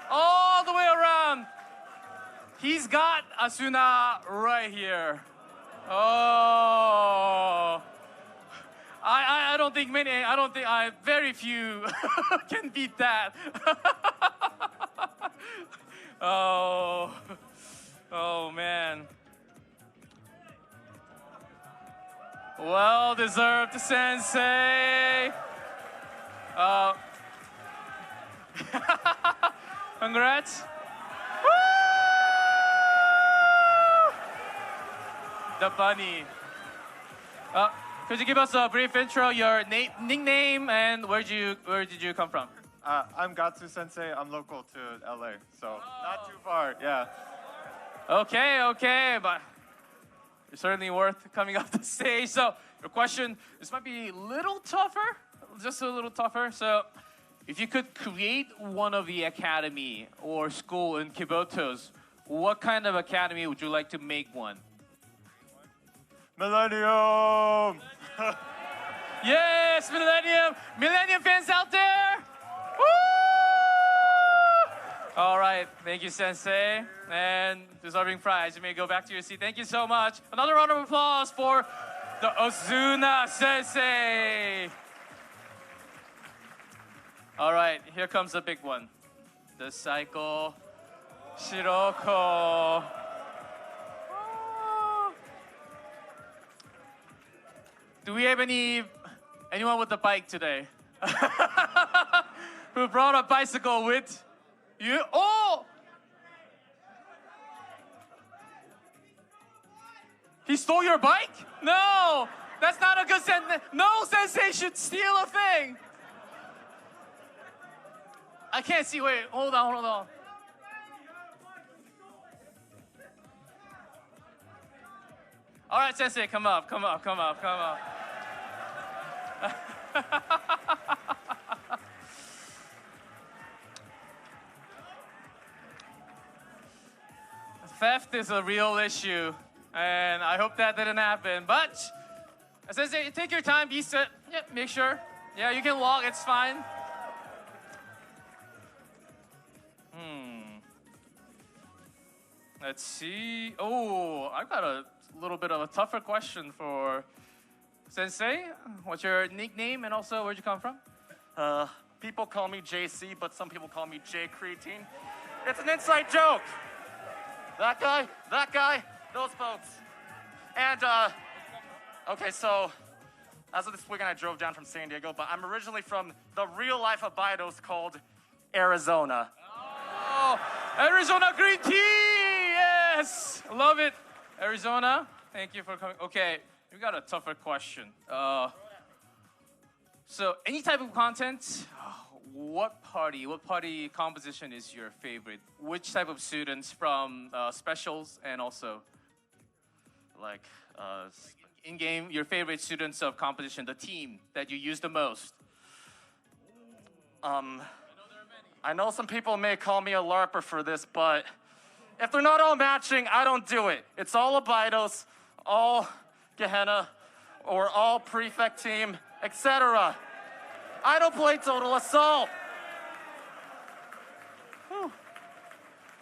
All the way around. He's got Asuna right here. Oh... I don't think very few can beat that. Oh man. Well deserved, Sensei. Congrats. Woo! The bunny. Could you give us a brief intro, your nickname, and where did you come from? I'm Gatsu Sensei. I'm local to LA, so not too far. Yeah. Okay, but you're certainly worth coming off the stage. So your question, this might be a little tougher, just a little tougher. So if you could create one of the academy or school in Kibotos, what kind of academy would you like to make one? Millennium! Yes, Millennium! Millennium fans out there! Woo! All right, thank you, Sensei. And deserving prize, you may go back to your seat. Thank you so much. Another round of applause for the Ozuna Sensei. All right, here comes the big one. The cycle, Shiroko. Do we have anyone with a bike today? Who brought a bicycle with you? Oh! He stole your bike? No! That's not a good sentence. No sensei should steal a thing. I can't see. Wait, hold on, hold on. All right, sensei, come up, come up, come up, come up. Theft is a real issue, and I hope that didn't happen. But, sensei, take your time, be set. Yeah, make sure. Yeah, you can walk, it's fine. Let's see. Oh, I've got a little bit of a tougher question for Sensei. What's your nickname and also where'd you come from? People call me JC, but some people call me J Creatine. It's an inside joke. That guy, those folks. And, okay, so as of this weekend, I drove down from San Diego, but I'm originally from the real life of Bidos called Arizona. Oh, Arizona green tea! Yes! Love it. Arizona, thank you for coming. Okay, we got a tougher question. So, any type of content, what party composition is your favorite? Which type of students from specials and also like in-game, your favorite students of composition, the team that you use the most? I know some people may call me a LARPer for this, but if they're not all matching, I don't do it. It's all Abidos, all Gehenna, or all Prefect team, etc. I don't play Total Assault. Whew.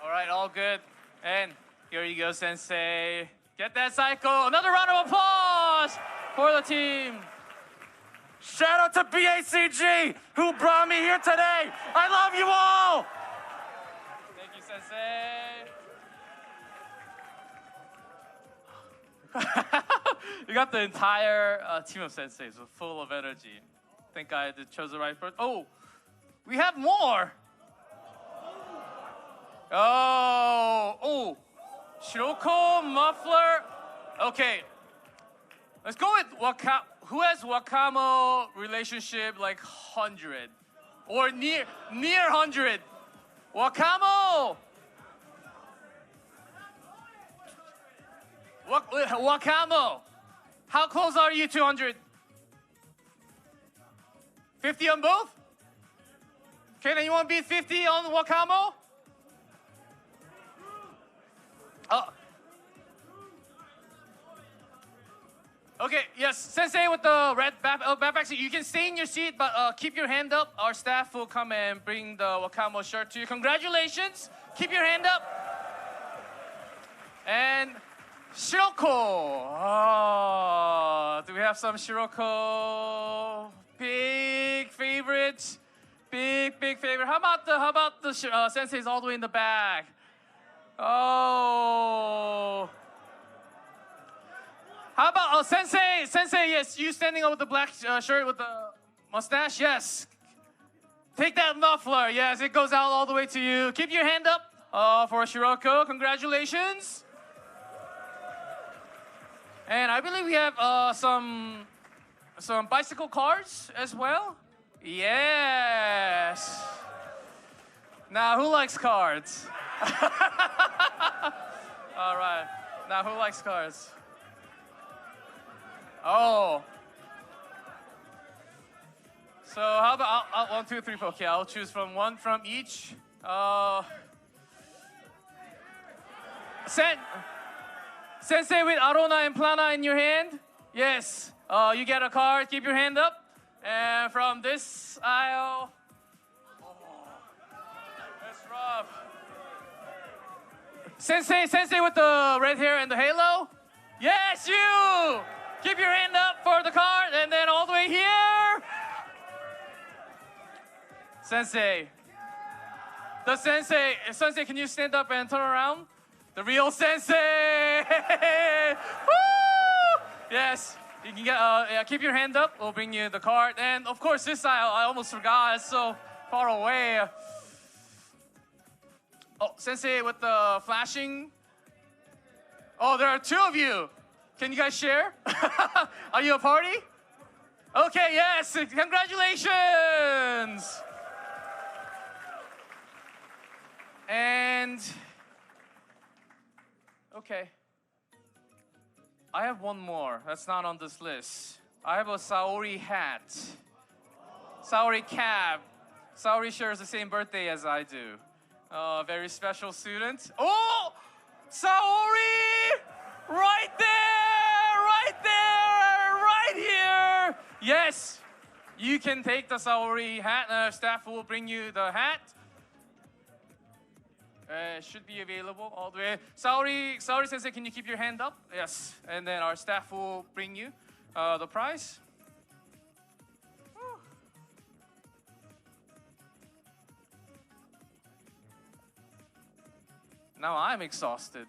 All right, all good. And here you go, Sensei. Get that cycle. Another round of applause for the team. Shout out to BACG, who brought me here today. I love you all. Thank you, Sensei. You got the entire team of senseis full of energy. I think I chose the right person. Oh, we have more. Oh, Shiroko, Muffler. Okay, let's go with who has Wakamo relationship like 100 or near 100. Wakamo. Wakamo, how close are you to 100? 50 on both? Can anyone beat 50 on Wakamo? Okay, yes, Sensei with the red backpack seat. You can stay in your seat, but keep your hand up. Our staff will come and bring the Wakamo shirt to you. Congratulations. Keep your hand up. And Shiroko. Oh, do we have some Shiroko? Big favorites. Big favorite. How about the senseis all the way in the back? Oh. How about Sensei? Sensei, yes, you standing up with the black shirt with the mustache. Yes. Take that muffler. Yes, it goes out all the way to you. Keep your hand up for Shiroko. Congratulations. And I believe we have some bicycle cards as well. Yes. Now, who likes cards? All right. Now, who likes cards? Oh. So how about I'll 1, 2, 3, 4. Okay, I'll choose from one from each. Sensei with Arona and Plana in your hand. Yes. You get a card. Keep your hand up. And from this aisle. Oh, that's rough. Sensei with the red hair and the halo. Yes, you. Keep your hand up for the card, and then all the way here. Sensei. The Sensei, can you stand up and turn around? The real Sensei. Woo! Yes, you can get. Keep your hand up. We'll bring you the card, and of course this aisle. I almost forgot. It's so far away. Oh, Sensei with the flashing. Oh, there are two of you. Can you guys share? Are you a party? Okay, yes, congratulations! And, okay. I have one more, that's not on this list. I have a Saori hat. Saori cap. Saori shares the same birthday as I do. Very special student. Oh! Saori! Right there! Right there! Right here! Yes! You can take the Saori hat. Staff will bring you the hat. Should be available all the way. Saori sensei, can you keep your hand up? Yes. And then our staff will bring you the prize. Now I'm exhausted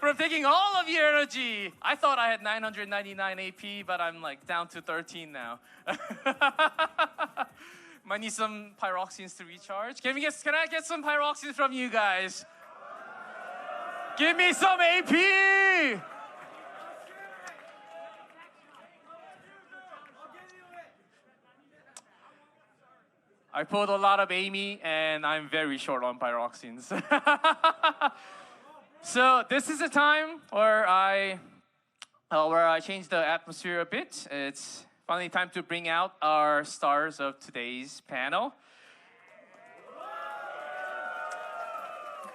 from taking all of your energy. I thought I had 999 AP, but I'm like down to 13 now. Might need some pyroxenes to recharge. Can I get some pyroxenes from you guys? Give me some AP! I pulled a lot of Amy, and I'm very short on pyroxenes. So this is a time where I change the atmosphere a bit. It's finally time to bring out our stars of today's panel.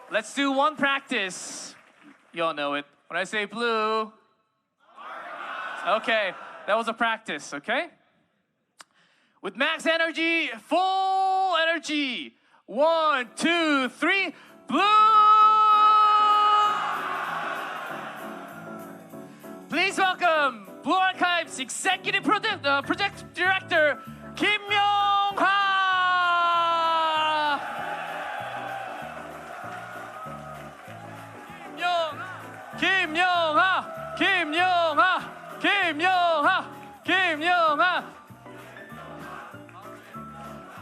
Let's do one practice. You all know it. When I say blue. Okay, that was a practice, okay? With max energy, full energy. 1, 2, 3, blue! Please welcome Blue Archive's Executive Project Director, Kim Myung-ha! Kim Myung-ha! Kim Myung-ha! Kim Myung-ha! Kim Myung-ha!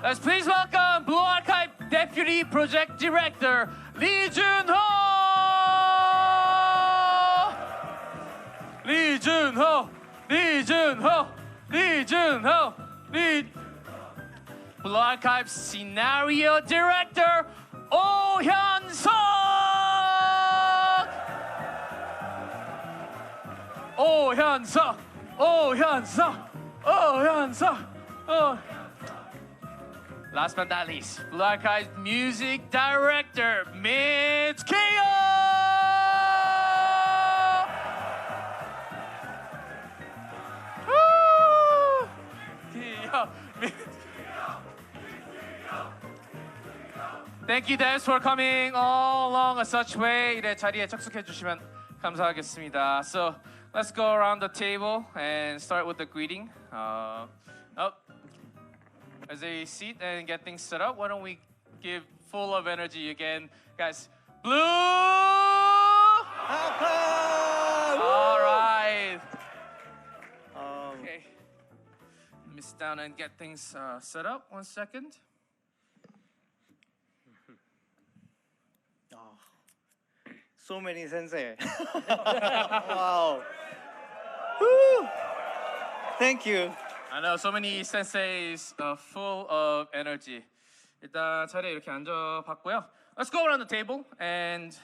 Let's please welcome Blue Archive Deputy Project Director, Lee Jun-ho! Lee Jun-ho! Lee Jun-ho! Lee Jun-ho! Blue Archive Scenario Director, Oh Hyun-suk! Oh Hyun-suk! Oh Hyun-suk! Oh Hyun-suk! Oh. Last but not least, Blue Archive Music Director, Mitsukiyo! Thank you, Devs, for coming all along such way. 이래 자리에 착석해 주시면 감사하겠습니다. So let's go around the table and start with the greeting. As they sit and get things set up, why don't we give full of energy again, guys? Blue! All right. Okay. Let me sit down and get things set up. 1 second. So many sensei. Wow. Woo! Thank you. I know so many senseis full of energy. 일단 자리에 이렇게 앉아봤고요. Let's go around the table and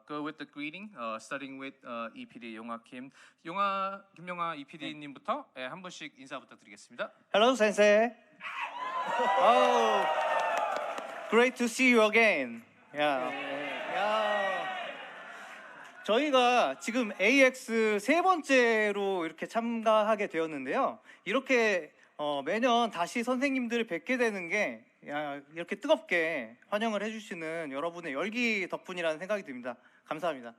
go with the greeting, starting with EPD 용화 김 EPD님부터 한 분씩 인사 부탁드리겠습니다. Hello, sensei. Oh, great to see you again. Yeah. 저희가 지금 AX 세 번째로 이렇게 참가하게 되었는데요. 이렇게 매년 다시 선생님들을 뵙게 되는 게 이렇게 뜨겁게 환영을 해주시는 여러분의 열기 덕분이라는 생각이 듭니다. 감사합니다.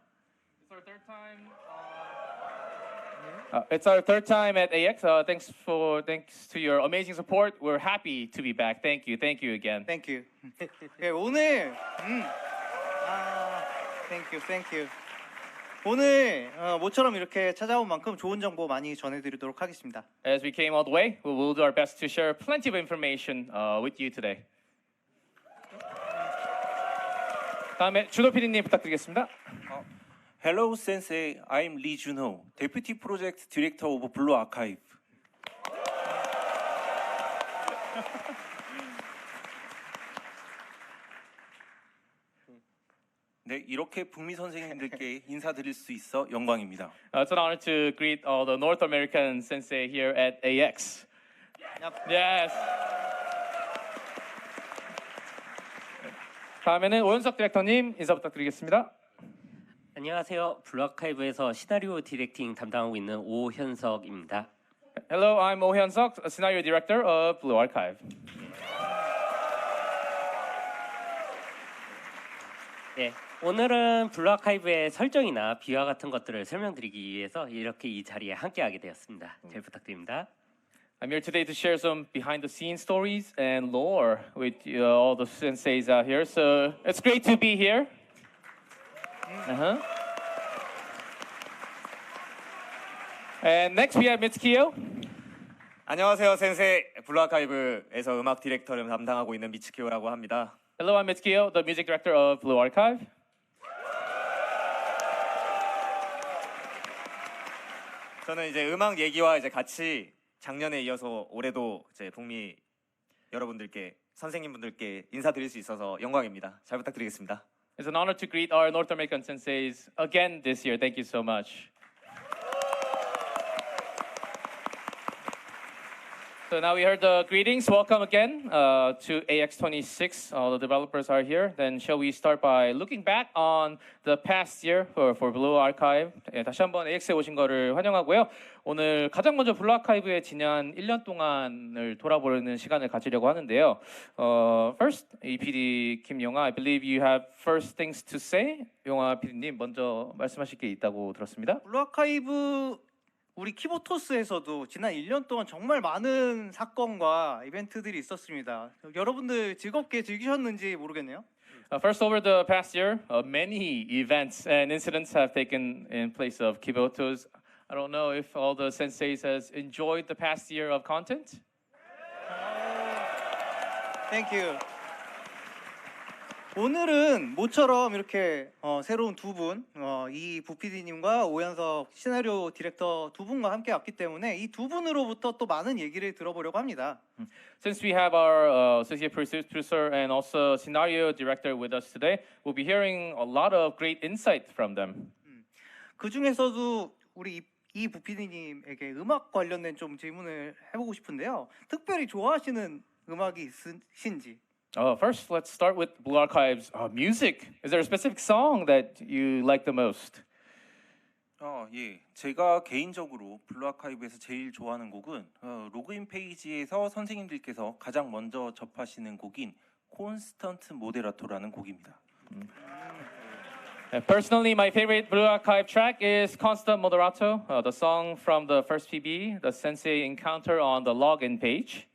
It's our third time at AX. Thanks to your amazing support. We're happy to be back. Thank you again. Thank you. 네, 오늘 thank you. 오늘 모처럼 이렇게 찾아온 만큼 좋은 정보 많이 전해드리도록 하겠습니다. As we came all the way, we will do our best to share plenty of information with you today. 다음에 주도 PD님 부탁드리겠습니다. Hello, Sensei. I'm Lee Junho, Deputy Project Director of Blue Archive. 네, 이렇게 북미 선생님들께 인사드릴 수 있어 영광입니다. It's an honor to greet all the North American sensei here at AX. Yes. 다음에는 오현석 디렉터님 인사 부탁드리겠습니다. 안녕하세요. 블루아카이브에서 시나리오 디렉팅 담당하고 있는 오현석입니다. Hello, I'm Oh Hyun-seok, Scenario Director of Blue Archive. 네, 오늘은 블루아카이브의 설정이나 비화 같은 것들을 설명드리기 위해서 이렇게 이 자리에 함께하게 되었습니다. 잘 부탁드립니다. I'm here today to share some behind-the-scenes stories and lore with all the senseis out here. So it's great to be here. And next we have Mitsukiyo. 안녕하세요, 센세이. 블루아카이브에서 음악 디렉터를 담당하고 있는 미츠키오라고 합니다. Hello, I'm Mitsukiyo, the music director of Blue Archive. 저는 이제 음악 얘기와 이제 같이 작년에 이어서 올해도 이제 북미 여러분들께 선생님분들께 인사드릴 수 있어서 영광입니다. 잘 부탁드리겠습니다. It's an honor to greet our North American senseis again this year. Thank you so much. So now we heard the greetings. Welcome again to AX26. All the developers are here. Then shall we start by looking back on the past year for Blue Archive. 예, 다시 한번 AX에 오신 거를 환영하고요. 오늘 가장 먼저 블루 아카이브의 지난 1년 동안을 돌아보는 시간을 가지려고 하는데요. First, PD 김용아, I believe you have first things to say. 용아 PD님 먼저 말씀하실 게 있다고 들었습니다. 블루아카이브 우리 키보토스에서도 지난 1년 동안 정말 많은 사건과 이벤트들이 있었습니다. 여러분들 즐겁게 즐기셨는지 모르겠네요. First, over the past year, many events and incidents have taken in place of Kibotos. I don't know if all the senseis has enjoyed the past year of content. Thank you. 오늘은 모처럼 이렇게 새로운 두 분, 이 부피디님과 오현석 시나리오 디렉터 두 분과 함께 왔기 때문에 이 두 분으로부터 또 많은 얘기를 들어보려고 합니다. Since we have our associate producer and also scenario director with us today, we'll be hearing a lot of great insight from them. 그 중에서도 우리 이 부피디님에게 음악 관련된 좀 질문을 해보고 싶은데요. 특별히 좋아하시는 음악이 있으신지. First, let's start with Blue Archive's music. Is there a specific song that you like the most? 예, 제가 개인적으로 블루 아카이브에서 제일 좋아하는 곡은 로그인 페이지에서 선생님들께서 가장 먼저 접하시는 곡인 콘스턴트 모데라토라는 곡입니다. Personally, my favorite Blue Archive track is Constant Moderato, the song from the first PB, the Sensei Encounter on the login page.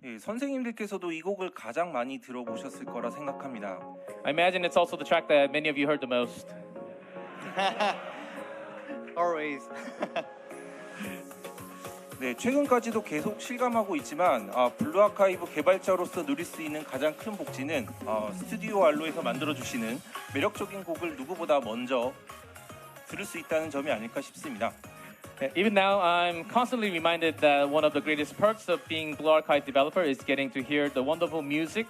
예, 선생님들께서도 이 곡을 가장 많이 들어보셨을 거라 생각합니다. I imagine it's also the track that many of you heard the most. Always. 네, 최근까지도 계속 실감하고 있지만 블루 아카이브 개발자로서 누릴 수 있는 가장 큰 복지는 스튜디오 알로에서 만들어주시는 매력적인 곡을 누구보다 먼저 들을 수 있다는 점이 아닐까 싶습니다. Even now, I'm constantly reminded that one of the greatest perks of being Blue Archive developer is getting to hear the wonderful music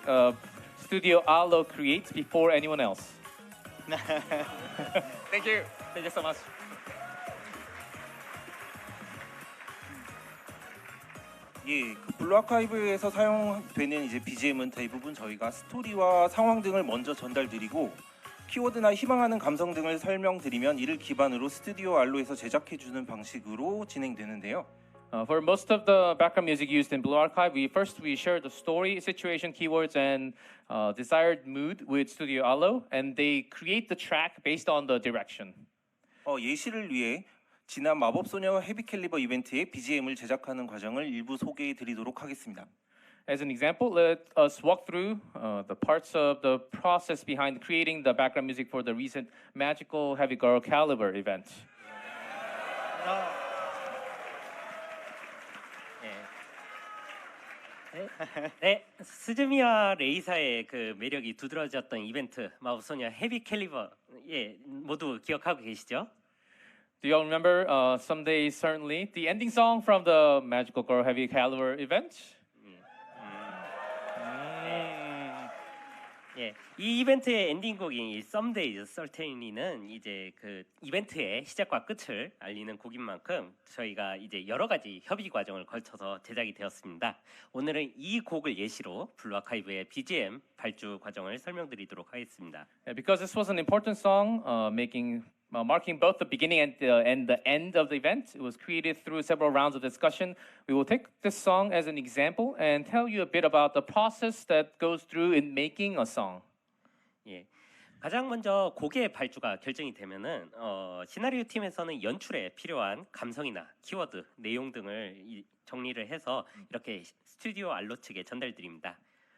Studio Allo creates before anyone else. Thank you. Thank you so much. 예, 그 블루 아카이브에서 사용되는 이제 BGM은 대부분 저희가 스토리와 상황 등을 먼저 전달드리고 키워드나 희망하는 감성 등을 설명드리면 이를 기반으로 스튜디오 알로에서 제작해주는 방식으로 진행되는데요. For most of the background music used in Blue Archive, we share the story, situation, keywords, and desired mood with Studio Allo, and they create the track based on the direction. 예시를 위해 지난 마법소녀 헤비캘리버 이벤트의 BGM을 제작하는 과정을 일부 소개해드리도록 하겠습니다. As an example, let us walk through the parts of the process behind creating the background music for the recent Magical Heavy Girl Caliber event. 네, 스즈미와 레이사의 그 매력이 두드러졌던 이벤트 마법소녀 헤비 캘리버 예, 모두 기억하고 계시죠? Do y'all remember Someday Certainly, the ending song from the Magical Girl Heavy Caliber event? 예, 이 이벤트의 엔딩곡인 이 Someday Certainly는 이제 그 이벤트의 시작과 끝을 알리는 곡인 만큼 저희가 이제 여러 가지 협의 과정을 거쳐서 제작이 되었습니다. 오늘은 이 곡을 예시로 블루 아카이브의 BGM 발주 과정을 설명드리도록 하겠습니다. Yeah, because this was an important song, marking both the beginning and the end of the event. It was created through several rounds of discussion. We will take this song as an example and tell you a bit about the process that goes through in making a song. 예, 가장 먼저 곡의 발주가 결정이 되면은 시나리오 팀에서는 연출에 필요한 감성이나 키워드, 내용 등을 정리를 해서 이렇게 스튜디오 알로 측에 전달드립니다.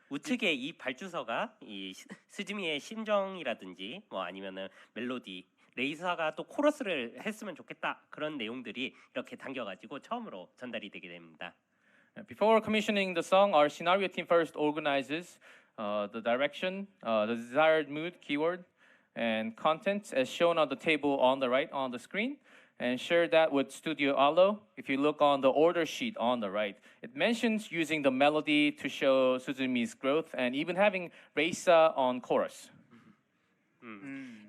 우측에 이 발주서가 이 스즈미의 심정이라든지 뭐 아니면은 멜로디, 레이사가 또 코러스를 했으면 좋겠다 그런 내용들이 이렇게 담겨가지고 처음으로 전달이 되게 됩니다. Before commissioning the song, our scenario team first organizes the direction, the desired mood, keyword, and content as shown on the table on the right on the screen, and share that with Studio Allo. If you look on the order sheet on the right, it mentions using the melody to show Suzumi's growth and even having Reisa on chorus.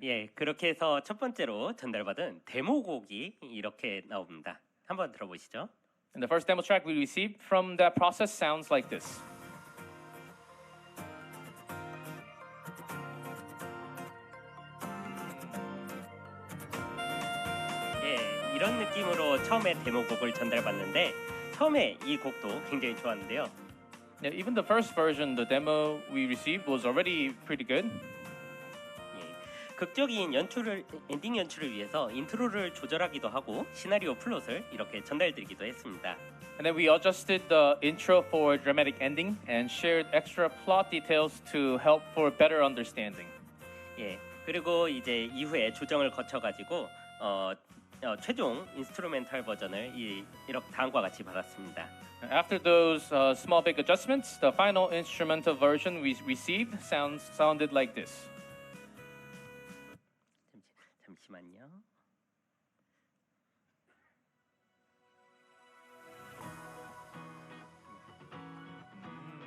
예, 그렇게 해서 첫 번째로 전달받은 데모곡이 이렇게 나옵니다. 한번 들어보시죠. And the first demo track we received from that process sounds like this. 예, 이런 느낌으로 처음에 데모곡을 전달받는데 처음에 이 곡도 굉장히 좋았는데요. Yeah, even the first version, the demo we received was already pretty good. 극적인 엔딩 연출을 위해서 인트로를 조절하기도 하고 시나리오 플롯을 이렇게 전달드리기도 했습니다. And then we adjusted the intro for dramatic ending and shared extra plot details to help for better understanding. 예, 그리고 이제 이후에 조정을 거쳐가지고 최종 인스트루멘탈 버전을 이렇게 다음과 같이 받았습니다. After those small big adjustments, the final instrumental version we received sounded like this. 잠시만요.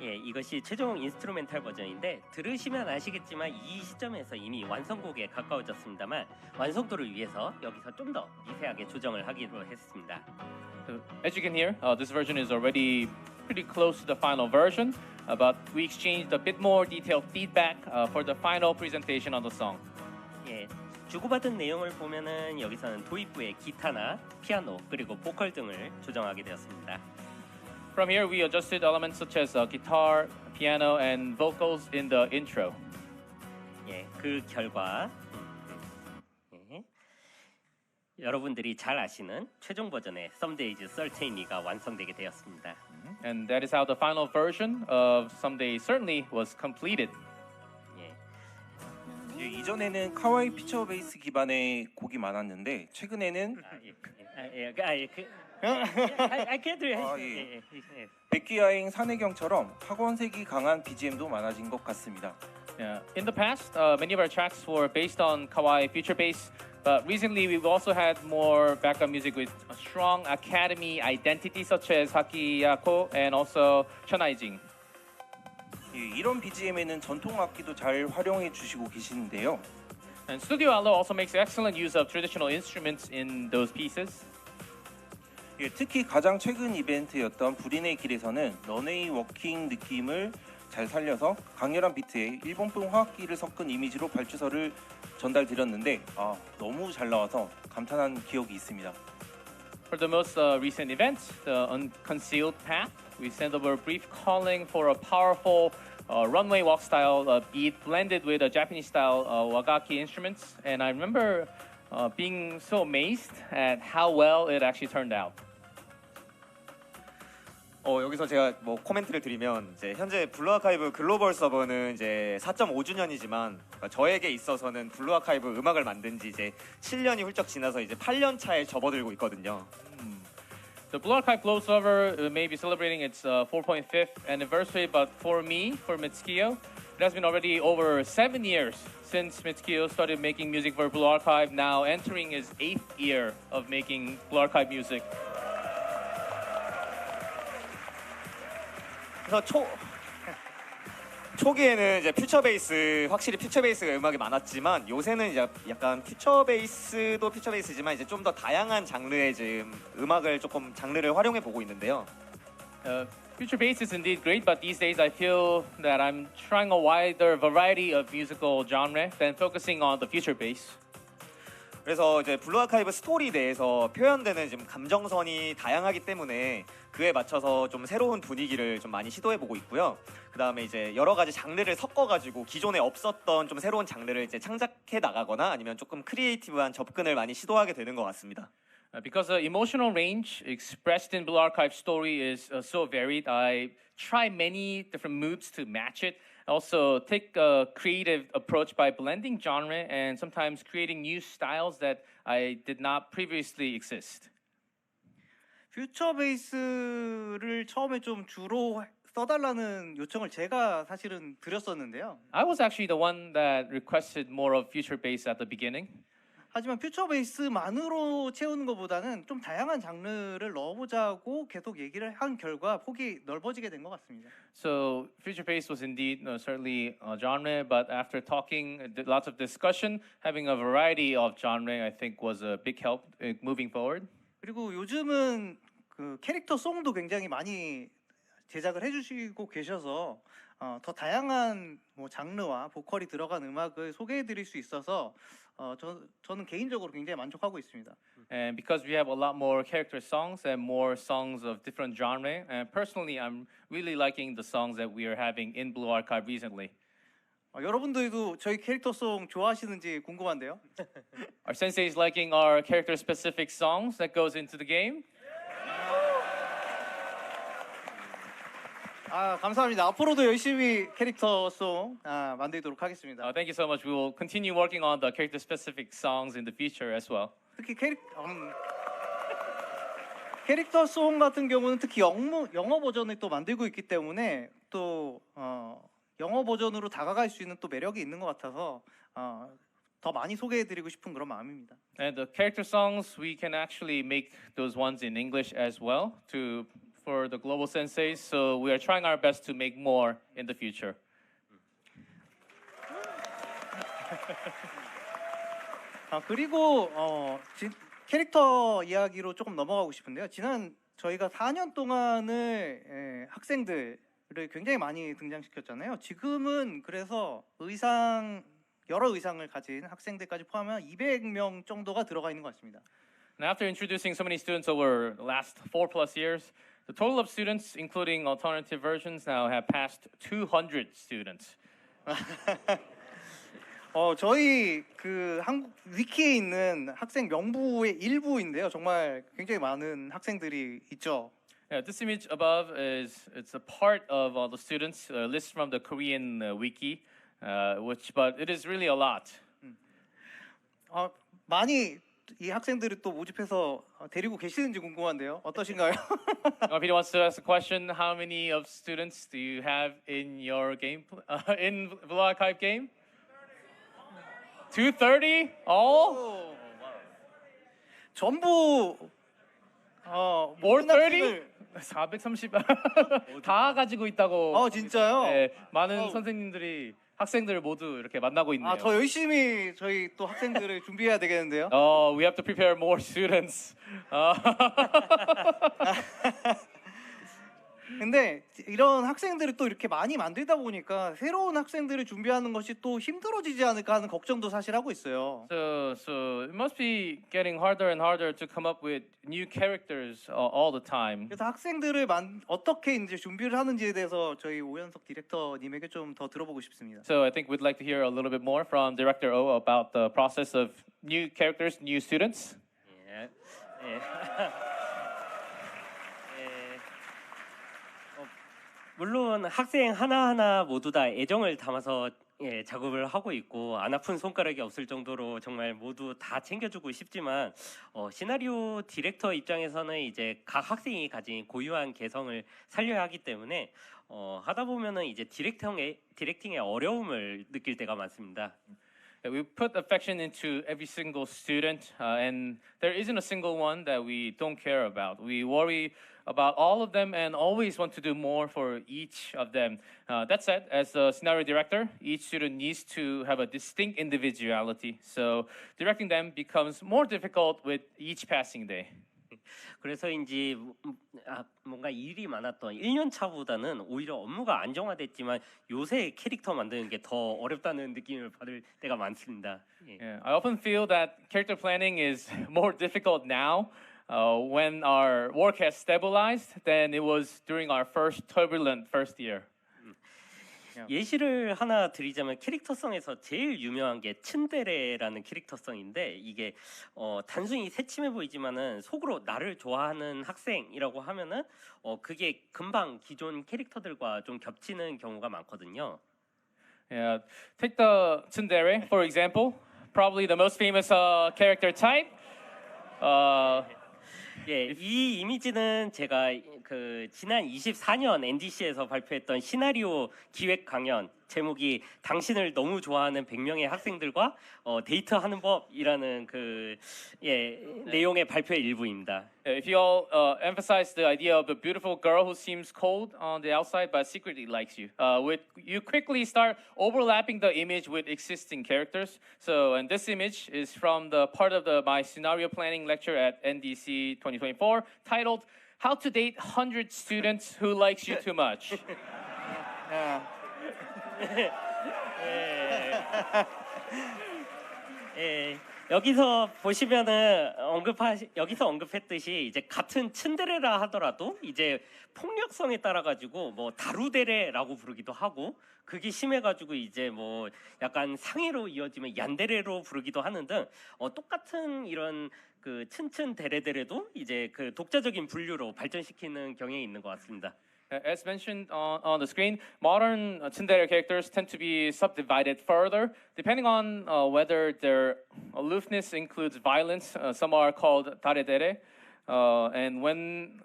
예, 이것이 최종 인스트루멘탈 버전인데 들으시면 아시겠지만 이 시점에서 이미 완성곡에 가까워졌습니다만 완성도를 위해서 여기서 좀 더 미세하게 조정을 하기로 했습니다. So, as you can hear, this version is already pretty close to the final version, but we exchanged a bit more detailed feedback for the final presentation of the song. 예, 주고받은 내용을 보면은 여기서는 도입부의 기타나 피아노 그리고 보컬 등을 조정하게 되었습니다. From here, we adjusted elements such as guitar, piano, and vocals in the intro. 예, 그 결과 여러분들이 잘 아시는 최종 버전의 Someday Certainly가 완성되게 되었습니다. And that is how the final version of Someday Certainly was completed. 예, 이전에는 카와이 피처 베이스 기반의 곡이 많았는데 최근에는 백기야행 산해경처럼 학원색이 강한 BGM도 많아진 것 같습니다. Yeah. In the past, many of our tracks were based on kawaii future bass, but recently we've also had more background music with a strong academy identity, such as Hakiyako and also Cheonaijing. 이런 BGM에는 전통 악기도 잘 활용해 주시고 계시는데요. And Studio Allo also makes excellent use of traditional instruments in those pieces. 예, 특히 가장 최근 이벤트였던 불인의 길에서는 런웨이 워킹 느낌을 잘 살려서 강렬한 비트에 일본풍 화학기를 섞은 이미지로 발주서를 전달드렸는데 너무 잘 나와서 감탄한 기억이 있습니다. For the most recent event, the Unconcealed Path, we sent over a brief calling for a powerful runway walk style beat blended with a Japanese style wagaki instruments, and I remember being so amazed at how well it actually turned out. 여기서 제가 뭐 코멘트를 드리면 이제 현재 블루 아카이브 글로벌 서버는 이제 4.5주년이지만 저에게 있어서는 블루 아카이브 음악을 만든 지 이제 7년이 훌쩍 지나서 이제 8년 차에 접어들고 있거든요. The Blue Archive Glow server may be celebrating its 4.5th anniversary, but for me, for Mitsukiyo, It has been already over 7 years since Mitsukiyo started making music for Blue Archive, now entering his 8th year of making Blue Archive music. 그래서 초기에는 이제 퓨처 베이스, 확실히 퓨처 베이스가 음악이 많았지만 요새는 이제 약간 퓨처 베이스도 퓨처 베이스지만 이제 좀 더 다양한 장르의 지금 음악을 조금 장르를 활용해 보고 있는데요. Future bass is indeed great, but these days I feel that I'm trying a wider variety of musical genre than focusing on the future bass. 그래서 이제 블루 아카이브 스토리 내에서 표현되는 지금 감정선이 다양하기 때문에 그에 맞춰서 좀 새로운 분위기를 좀 많이 시도해 보고 있고요. 그다음에 이제 여러 가지 장르를 섞어 가지고 기존에 없었던 좀 새로운 장르를 이제 창작해 나가거나 아니면 조금 크리에이티브한 접근을 많이 시도하게 되는 것 같습니다. Because the emotional range expressed in Blue Archive story is so varied, I try many different moods to match it. I also take a creative approach by blending genre and sometimes creating new styles that I did not previously exist. 퓨처 베이스를 처음에 좀 주로 써달라는 요청을 제가 사실은 드렸었는데요. I was actually the one that requested more of future bass at the beginning. 하지만 퓨처 베이스만으로 채우는 것보다는 좀 다양한 장르를 넣어보자고 계속 얘기를 한 결과 폭이 넓어지게 된 것 같습니다. So future bass was indeed certainly a genre, but after talking, lots of discussion, having a variety of genre, I think was a big help moving forward. 그리고 요즘은 그 캐릭터 송도 굉장히 많이 제작을 해주시고 계셔서 더 다양한 뭐 장르와 보컬이 들어간 음악을 소개해드릴 수 있어서 저는 개인적으로 굉장히 만족하고 있습니다. And because we have a lot more character songs and more songs of different genre, and personally, I'm really liking the songs that we are having in Blue Archive recently. 여러분들도 저희 캐릭터송 좋아하시는지 궁금한데요. Are senseis liking our character-specific songs that goes into the game? 감사합니다. 앞으로도 열심히 캐릭터송 만들도록 하겠습니다. Thank you so much. We will continue working on the character-specific songs in the future as well. 특히 캐릭터송 같은 경우는 특히 영어 버전을 또 만들고 있기 때문에 또 영어 버전으로 다가갈 수 있는 또 매력이 있는 것 같아서 더 많이 소개해드리고 싶은 그런 마음입니다. And the character songs, we can actually make those ones in English as well for the global senseis. So we are trying our best to make more in the future. 그리고 캐릭터 이야기로 조금 넘어가고 싶은데요. 지난 저희가 4년 동안을 학생들을 굉장히 많이 등장시켰잖아요. 지금은 그래서 여러 의상을 가진 학생들까지 포함하면 200명 정도가 들어가 있는 것 같습니다. And after introducing so many students over the last 4+ years, the total of students, including alternative versions, now have passed 200 students. 저희 그 한국 위키에 있는 학생 명부의 일부인데요. 정말 굉장히 많은 학생들이 있죠. Yeah, this image above it's a part of all the students list from the Korean wiki, but it is really a lot. 많이 이 학생들을 또 모집해서 데리고 계시는지 궁금한데요. 어떠신가요? If anyone wants to ask a question, how many of students do you have in your game in Blue Archive game? 230? All? 전부 430? 430 다 가지고 있다고. 진짜요? 네, 많은 선생님들이 학생들을 모두 이렇게 만나고 있네요. 더 열심히 저희 또 학생들을 준비해야 되겠는데요. We have to prepare more students. 근데 이런 학생들을 또 이렇게 많이 만들다 보니까 새로운 학생들을 준비하는 것이 또 힘들어지지 않을까 하는 걱정도 사실 하고 있어요. So it must be getting harder and harder to come up with new characters all the time. 그래서 학생들을 어떻게 이제 준비를 하는지에 대해서 저희 오연석 디렉터님에게 좀 더 들어보고 싶습니다. So I think we'd like to hear a little bit more from Director O about the process of new characters, new students. 물론 학생 하나하나 모두 다 애정을 담아서 예, 작업을 하고 있고 안 아픈 손가락이 없을 정도로 정말 모두 다 챙겨주고 싶지만 시나리오 디렉터 입장에서는 이제 각 학생이 가진 고유한 개성을 살려야 하기 때문에 하다 보면은 이제 디렉팅의 어려움을 느낄 때가 많습니다. Yeah, we put affection into every single student, and there isn't a single one that we don't care about. We worry about all of them and always want to do more for each of them. That said, as the scenario director, each student needs to have a distinct individuality. So directing them becomes more difficult with each passing day. 그래서인지 뭔가 일이 많았던 1년 차보다는 오히려 업무가 안정화됐지만 요새 캐릭터 만드는 게 더 어렵다는 느낌을 받을 때가 많습니다. 예. Yeah, I often feel that character planning is more difficult now when our work has stabilized than it was during our first turbulent first year. 예시를 하나 드리자면 캐릭터성에서 제일 유명한 게 츤데레라는 캐릭터성인데 이게 단순히 새침해 보이지만은 속으로 나를 좋아하는 학생이라고 하면은 그게 금방 기존 캐릭터들과 좀 겹치는 경우가 많거든요. Yeah, take the tsundere for example. Probably the most famous character type. 예, 이 이미지는 제가 그 지난 24년 NDC에서 발표했던 시나리오 기획 강연 제목이 당신을 너무 좋아하는 100명의 학생들과 데이트하는 법이라는 그 내용의 발표의 일부입니다. If you all emphasize the idea of the beautiful girl who seems cold on the outside but secretly likes you, you quickly start overlapping the image with existing characters. So, and this image is from the part of my scenario planning lecture at NDC 2024 titled "How to Date 100 Students Who Likes You Too Much." 여기서 보시면은 여기서 언급했듯이 이제 같은 츤데레라 하더라도 이제 폭력성에 따라 가지고 뭐 다루데레라고 부르기도 하고 그게 심해가지고 이제 뭐 약간 상해로 이어지면 얀데레로 부르기도 하는 등 똑같은 이런 그 츤데레데레도 이제 그 독자적인 분류로 발전시키는 경향이 있는 것 같습니다. As mentioned on the screen, modern tsundere characters tend to be subdivided further, depending on whether their aloofness includes violence. Some are called daredere, and when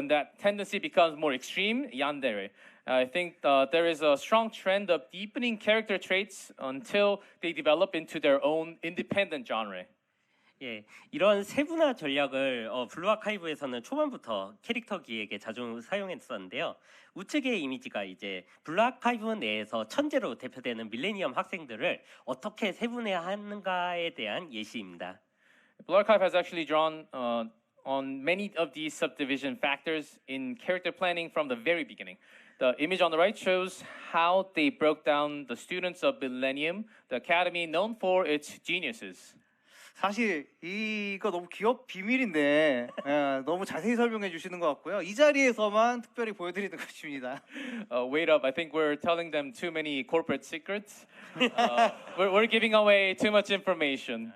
that tendency becomes more extreme, yandere. I think there is a strong trend of deepening character traits until they develop into their own independent genre. 예, 이런 세분화 전략을 블루 아카이브에서는 초반부터 캐릭터 기획에 자주 사용했었는데요. 우측의 이미지가 이제 블루 아카이브 내에서 천재로 대표되는 밀레니엄 학생들을 어떻게 세분화하는가에 대한 예시입니다. Blue Archive has actually drawn on many of these subdivision factors in character planning from the very beginning. The image on the right shows how they broke down the students of Millennium, the academy known for its geniuses. 사실 이거 너무 기업 비밀인데 너무 자세히 설명해 주시는 것 같고요. 이 자리에서만 특별히 보여드리는 것입니다. Wait up, I think we're telling them too many corporate secrets. We're giving away too much information.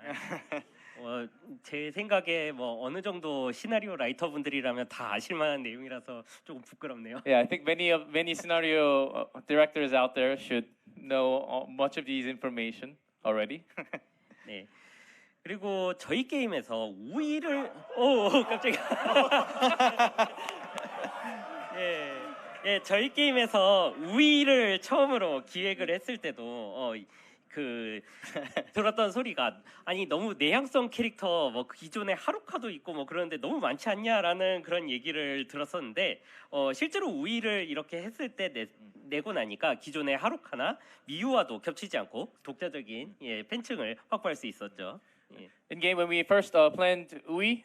제 생각에 뭐 어느 정도 시나리오 라이터 분들이라면 다 아실 만한 내용이라서 조금 부끄럽네요. Yeah, I think many scenario directors out there should know much of these information already. 네. 그리고 저희 게임에서 우위를 깜짝이야. 저희 게임에서 우위를 처음으로 기획을 했을 때도 들었던 소리가 아니 너무 내향성 캐릭터 뭐 기존에 하루카도 있고 뭐 그런데 너무 많지 않냐라는 그런 얘기를 들었었는데 실제로 우위를 이렇게 했을 때 내고 나니까 기존의 하루카나 미유와도 겹치지 않고 독자적인 팬층을 확보할 수 있었죠. In game, when we first planned Ui,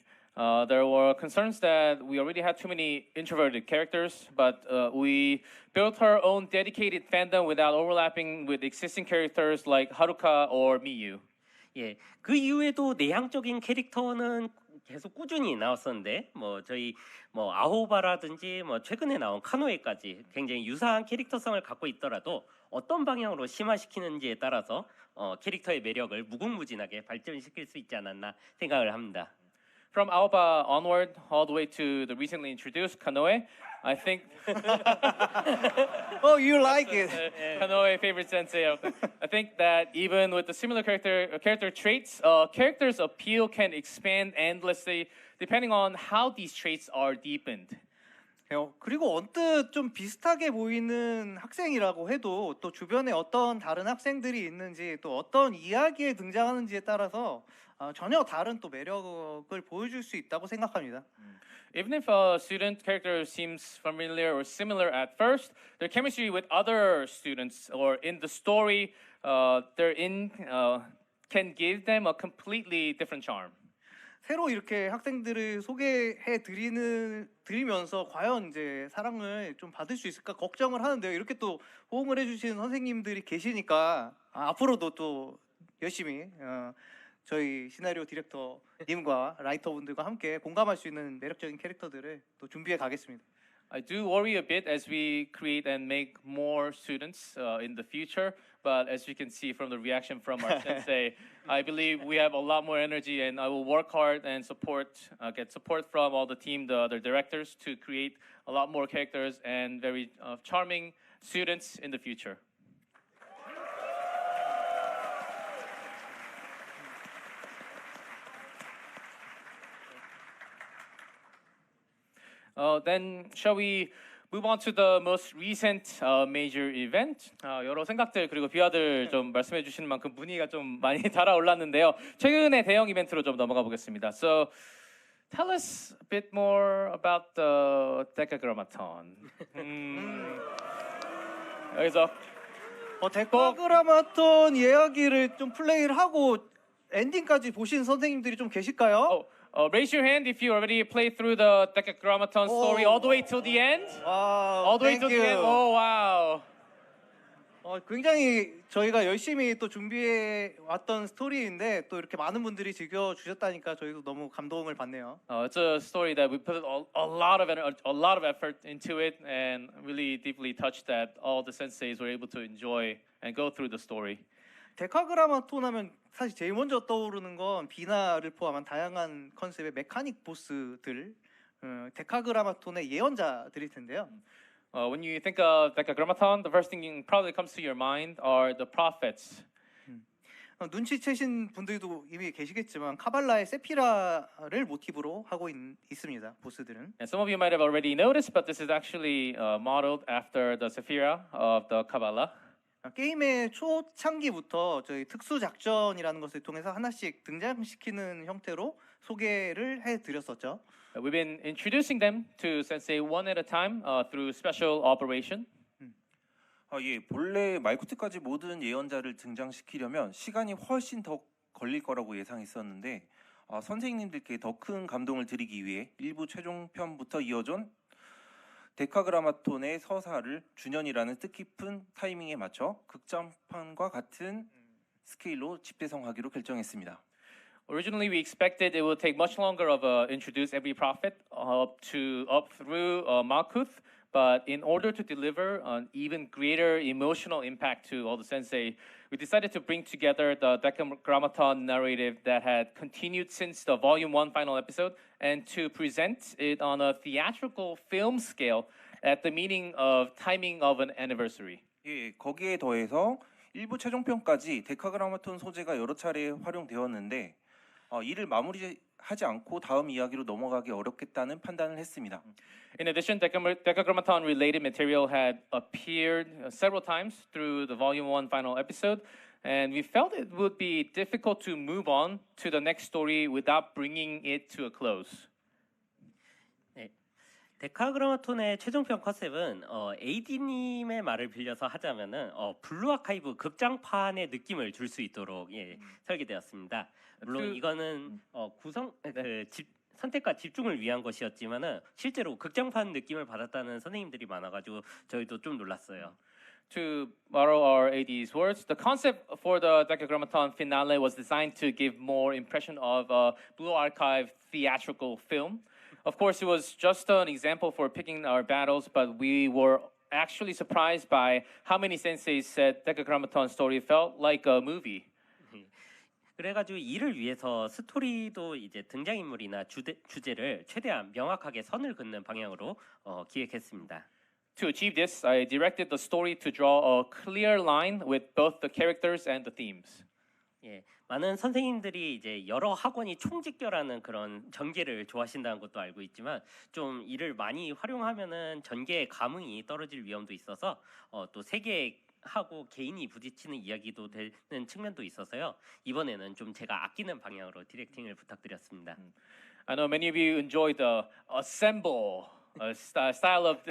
there were concerns that we already had too many introverted characters, but we built our own dedicated fandom without overlapping with existing characters like Haruka or Miyu. 예, 그 이후에도 내향적인 캐릭터는 계속 꾸준히 나왔었는데 저희 아호바라든지 최근에 나온 카노에까지 굉장히 유사한 캐릭터성을 갖고 있더라도 어떤 방향으로 심화시키는지에 따라서 캐릭터의 매력을 무궁무진하게 발전시킬 수 있지 않았나 생각을 합니다. From Aoba onward, all the way to the recently introduced Kanoe, I think. Oh, you like it. Kanoe favorite sensei. I think that even with the similar character traits, characters' appeal can expand endlessly depending on how these traits are deepened. 그리고 언뜻 좀 비슷하게 보이는 학생이라고 해도 또 주변에 어떤 다른 학생들이 있는지 또 어떤 이야기에 등장하는지에 따라서 전혀 다른 또 매력을 보여줄 수 있다고 생각합니다. Even if a student character seems familiar or similar at first, their chemistry with other students or in the story they're in can give them a completely different charm. 새로 이렇게 학생들을 소개해 드리면서 과연 이제 사랑을 좀 받을 수 있을까 걱정을 하는데요. 이렇게 또 호응을 해주시는 선생님들이 계시니까 앞으로도 또 열심히 저희 시나리오 디렉터님과 라이터분들과 함께 공감할 수 있는 매력적인 캐릭터들을 또 준비해 가겠습니다. I do worry a bit as we create and make more students in the future, but as you can see from the reaction from our sensei, I believe we have a lot more energy, and I will work hard and get support from all the team, the other directors, to create a lot more characters and very charming students in the future. Then shall we move on to the most recent major event? 여러 생각들 그리고 비화들 좀 말씀해 주시는 만큼 분위기가 좀 많이 달아올랐는데요. 최근의 대형 이벤트로 좀 넘어가 보겠습니다. So tell us a bit more about the Decagrammaton. 여기서 데카그라마톤 이야기를 좀 플레이를 하고 엔딩까지 보신 선생님들이 좀 계실까요? Raise your hand if you already played through the Decagrammaton story all the way till the end. All the way till the end. Oh wow. 굉장히 저희가 열심히 또 준비해 왔던 스토리인데 또 이렇게 많은 분들이 즐겨 주셨다니까 저희도 너무 감동을 받네요. It's a story that we put a lot of effort into it, and really deeply touched that all the senseis were able to enjoy and go through the story. 데카그라마톤 하면 사실 제일 먼저 떠오르는 건 비나를 포함한 다양한 컨셉의 메카닉 보스들, 데카그라마톤의 예언자들일 텐데요. When you think of Decagrammaton, the first thing probably comes to your mind are the prophets. 눈치채신 분들도 이미 계시겠지만 카발라의 세피라를 모티브로 하고 있습니다. 보스들은. And some of you might have already noticed, but this is actually modeled after the Sephira of the Kabbalah. 게임의 초창기부터 저희 특수 작전이라는 것을 통해서 하나씩 등장시키는 형태로 소개를 해드렸었죠. We've been introducing them to Sensei one at a time through special operation. 예, 본래 말쿠트까지 모든 예언자를 등장시키려면 시간이 훨씬 더 걸릴 거라고 예상했었는데 선생님들께 더 큰 감동을 드리기 위해 일부 최종편부터 이어진 데카그라마톤의 서사를 주년이라는 뜻깊은 타이밍에 맞춰 극장판과 같은 스케일로 집대성하기로 결정했습니다. Originally, we expected it would take much longer of introduce every prophet up through Malkuth, but in order to deliver an even greater emotional impact to all the sensei, we decided to bring together the Decagrammaton narrative that had continued since the Volume 1 final episode, and to present it on a theatrical film scale at the timing of an anniversary. 예, 거기에 더해서 일부 최종편까지 데카그라마톤 소재가 여러 차례 활용되었는데 이를 마무리하지 않고 다음 이야기로 넘어가기 어렵겠다는 판단을 했습니다. In addition, Decagrammaton related material had appeared several times through the Volume 1 final episode, and we felt it would be difficult to move on to the next story without bringing it to a close. 네, 데카그라마톤의 최종편 컨셉은 AD님의 말을 빌려서 하자면은 블루 아카이브 극장판의 느낌을 줄 수 있도록 설계되었습니다. 물론 이거는 선택과 집중을 위한 것이었지만은 실제로 극장판 느낌을 받았다는 선생님들이 많아가지고 저희도 좀 놀랐어요. To borrow our AD's words, the concept for the Decagrammaton finale was designed to give more impression of a Blue Archive theatrical film. Of course, it was just an example for picking our battles, but we were actually surprised by how many senseis said Decagrammaton story felt like a movie. 그래가지고 이를 위해서 스토리도 이제 등장인물이나 주제를 최대한 명확하게 선을 긋는 방향으로 기획했습니다. To achieve this, I directed the story to draw a clear line with both the characters and the themes. 예, 많은 선생님들이 이제 여러 학원이 총집결하는 그런 전개를 좋아하신다는 것도 알고 있지만 좀 이를 많이 활용하면은 전개의 감흥이 떨어질 위험도 있어서 또 세계하고 개인이 부딪히는 이야기도 되는 측면도 있어서요. 이번에는 좀 제가 아끼는 방향으로 디렉팅을 부탁드렸습니다. I know many of you enjoy the assemble style of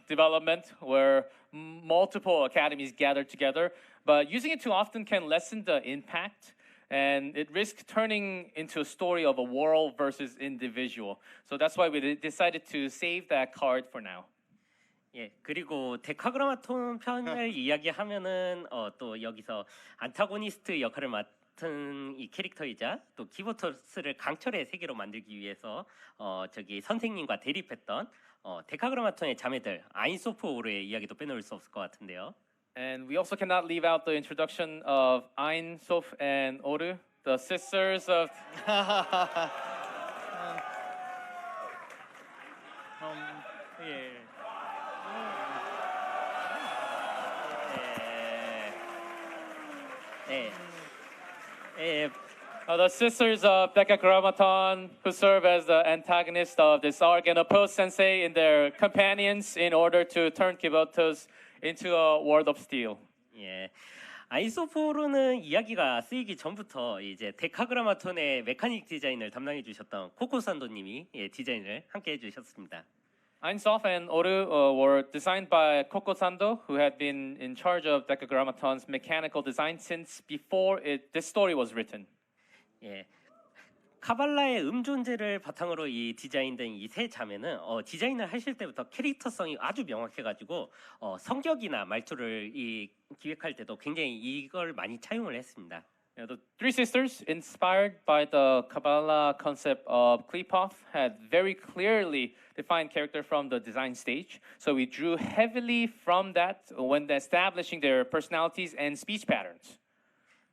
development where multiple academies gather together, but using it too often can lessen the impact and it risks turning into a story of a world versus individual. So that's why we decided to save that card for now. 예, 그리고 데카그라마톤 편을 이야기하면은 또 여기서 안타고니스트 역할을 맡은 이 캐릭터이자 또 키보토스를 강철의 세계로 만들기 위해서 저기 선생님과 대립했던 데카그라마톤의 자매들 아인소프 오르의 이야기도 빼놓을 수 없을 것 같은데요. And we also cannot leave out the introduction of Ain, Sof, and Oru, the sisters of. The sisters of Decagramaton, who serve as the antagonist of this arc and oppose Sensei and their companions in order to turn Kibotos into a world of steel. 예, 아이소포로는 이야기가 쓰이기 전부터 이제 데카그라마톤의 메카닉 디자인을 담당해 주셨던 코코산도님이 디자인을 함께 해주셨습니다. Ainsof and Oru were designed by Koko Sando, who had been in charge of Decagramaton's mechanical design since before this story was written. 예, 카발라의 존재를 바탕으로 이 디자인된 이 세 자매는 디자인을 하실 때부터 캐릭터성이 아주 명확해가지고 성격이나 말투를 기획할 때도 굉장히 이걸 많이 차용을 했습니다. The three sisters, inspired by the Kabbalah concept of Klipov, had very clearly defined character from the design stage. So we drew heavily from that when establishing their personalities and speech patterns.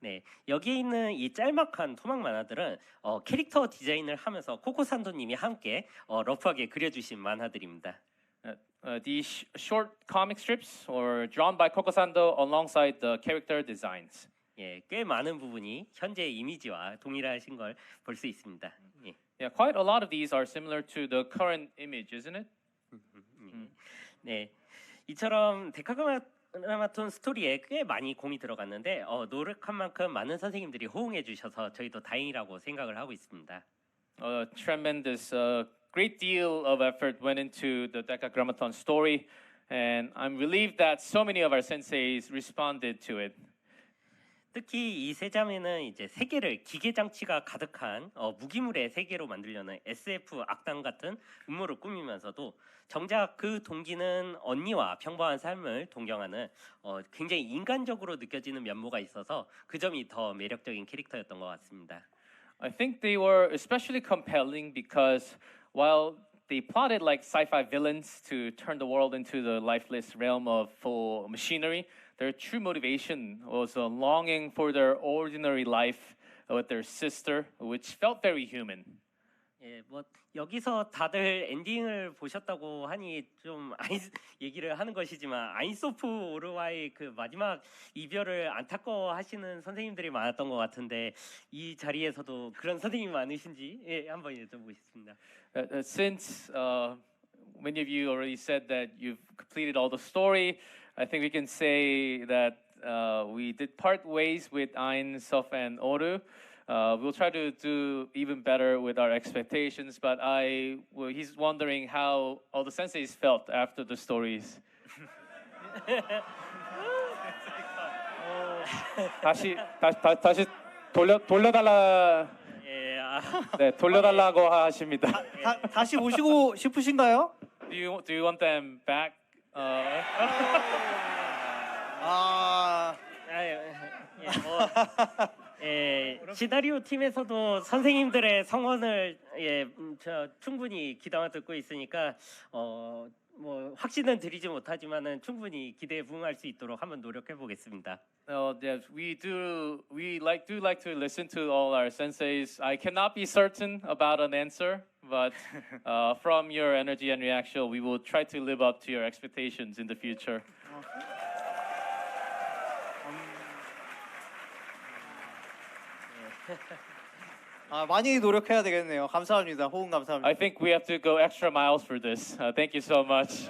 네, 여기 있는 이 짤막한 토막 만화들은 캐릭터 디자인을 하면서 코코산도님이 함께 러프하게 그려주신 만화들입니다. These short comic strips were drawn by Koko Sando alongside the character designs. 예, 꽤 많은 부분이 현재 이미지와 동일하신 걸 볼 수 있습니다. 예. Yeah, quite a lot of these are similar to the current image, isn't it? 네, 이처럼 데카그라마톤 스토리에 꽤 많이 공이 들어갔는데 노력한 만큼 많은 선생님들이 호응해 주셔서 저희도 다행이라고 생각을 하고 있습니다. Tremendous, great deal of effort went into the Decagramaton story, and I'm relieved that so many of our senseis responded to it. 특히 이 세 자매는 이제 세계를 기계 장치가 가득한 무기물의 세계로 만들려는 SF 악당 같은 음모를 꾸미면서도 정작 그 동기는 언니와 평범한 삶을 동경하는 굉장히 인간적으로 느껴지는 면모가 있어서 그 점이 더 매력적인 캐릭터였던 것 같습니다. I think they were especially compelling because while they plotted like sci-fi villains to turn the world into the lifeless realm of full machinery, their true motivation was a longing for their ordinary life with their sister, which felt very human. 예, 뭐 여기서 다들 엔딩을 보셨다고 하니 좀 얘기를 하는 것이지만 아인소프 오르와의 그 마지막 이별을 안타까워하시는 선생님들이 많았던 것 같은데 이 자리에서도 그런 선생님이 많으신지 한번 여쭤보겠습니다. Since many of you already said that you've completed all the story, I think we can say that we did part ways with Ain, Sof, and Oru. We'll try to do even better with our expectations, but he's wondering how all the senseis felt after the stories. 다시 돌려달라. 네, 돌려달라고 하십니다. 다시 오시고 싶으신가요? Do you want them back? 시나리오 팀에서도 선생님들의 성원을 충분히 귀담아 듣고 있으니까 뭐 확신은 드리지 못하지만은 충분히 기대에 부응할 수 있도록 한번 노력해 보겠습니다. Yes, we like to listen to all our senseis. I cannot be certain about an answer, but from your energy and reaction, we will try to live up to your expectations in the future. 많이 노력해야 되겠네요. 감사합니다. 호응 감사합니다. I think we have to go extra miles for this. Thank you so much.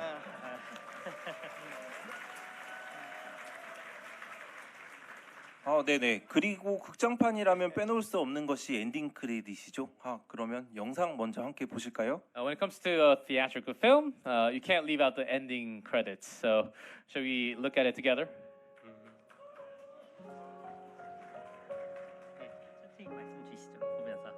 네네. 그리고 극장판이라면 빼놓을 수 없는 것이 엔딩 크레딧이죠. 그러면 영상 먼저 함께 보실까요? When it comes to a theatrical film, you can't leave out the ending credits. So, shall we look at it together? 선생님 말씀 주시죠. 보면서.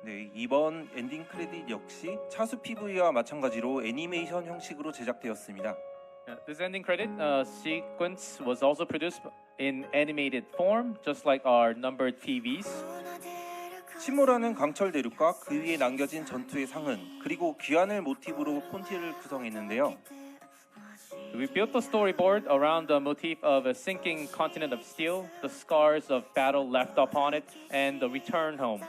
네, 이번 엔딩 크레딧 역시 차수 PV와 마찬가지로 애니메이션 형식으로 제작되었습니다. This ending credit sequence was also produced in animated form, just like our numbered TVs. 침몰하는 강철 대륙과 그 위에 남겨진 전투의 상흔, 그리고 귀환을 모티브로 폰티를 구성했는데요. We built the storyboard around the motif of a sinking continent of steel, the scars of battle left upon it, and the return home.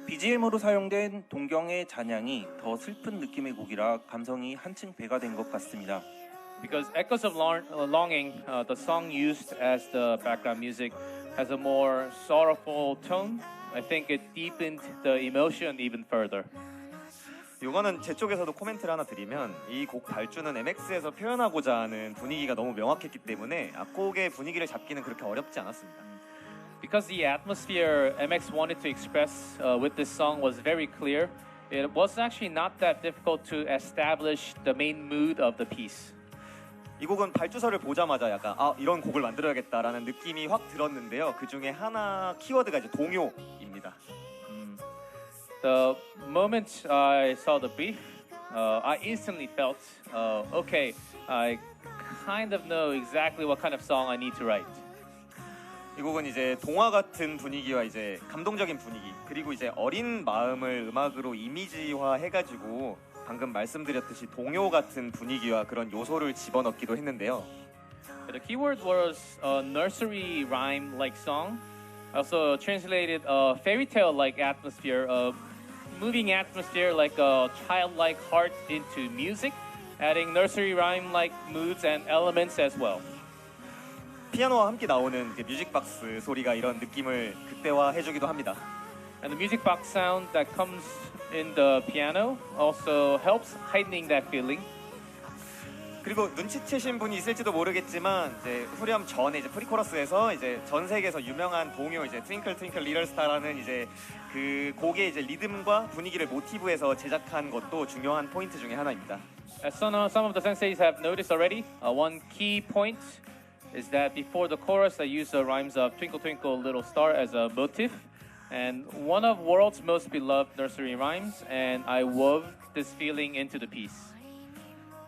BGM으로 사용된 동경의 잔향이 더 슬픈 느낌의 곡이라 감성이 한층 배가 된 것 같습니다. Because Echoes of Longing, the song used as the background music, has a more sorrowful tone. I think it deepened the emotion even further. 이거는 제 쪽에서도 코멘트를 하나 드리면 이 곡 발주는 MX에서 표현하고자 하는 분위기가 너무 명확했기 때문에 악곡의 분위기를 잡기는 그렇게 어렵지 않았습니다. Because the atmosphere MX wanted to express with this song was very clear, it was actually not that difficult to establish the main mood of the piece. 이 곡은 발주서를 보자마자 약간 이런 곡을 만들어야겠다라는 느낌이 확 들었는데요. 그 중에 하나 키워드가 이제 동요입니다. The moment I saw the brief, I instantly felt, okay, I kind of know exactly what kind of song I need to write. 이 곡은 이제 동화 같은 분위기와 이제 감동적인 분위기 그리고 이제 어린 마음을 음악으로 이미지화 해가지고 방금 말씀드렸듯이 동요 같은 분위기와 그런 요소를 집어넣기도 했는데요. The keyword was a nursery rhyme-like song. Also translated a fairy tale-like atmosphere, a moving atmosphere like a childlike heart into music, adding nursery rhyme-like moods and elements as well. 피아노와 함께 나오는 뮤직박스 소리가 이런 느낌을 극대화해주기도 합니다. And the music box sound that comes in the piano also helps heightening that feeling. 그리고 눈치채신 분이 있을지도 모르겠지만 이제 후렴 전에 이제 프리코러스에서 이제 전 세계에서 유명한 동요 이제 Twinkle Twinkle Little Star라는 이제 그 곡의 이제 리듬과 분위기를 모티브해서 제작한 것도 중요한 포인트 중에 하나입니다. As some of the senseis have noticed already, one key point is that before the chorus, I use the rhymes of Twinkle Twinkle Little Star as a motif, and one of world's most beloved nursery rhymes, and I wove this feeling into the piece.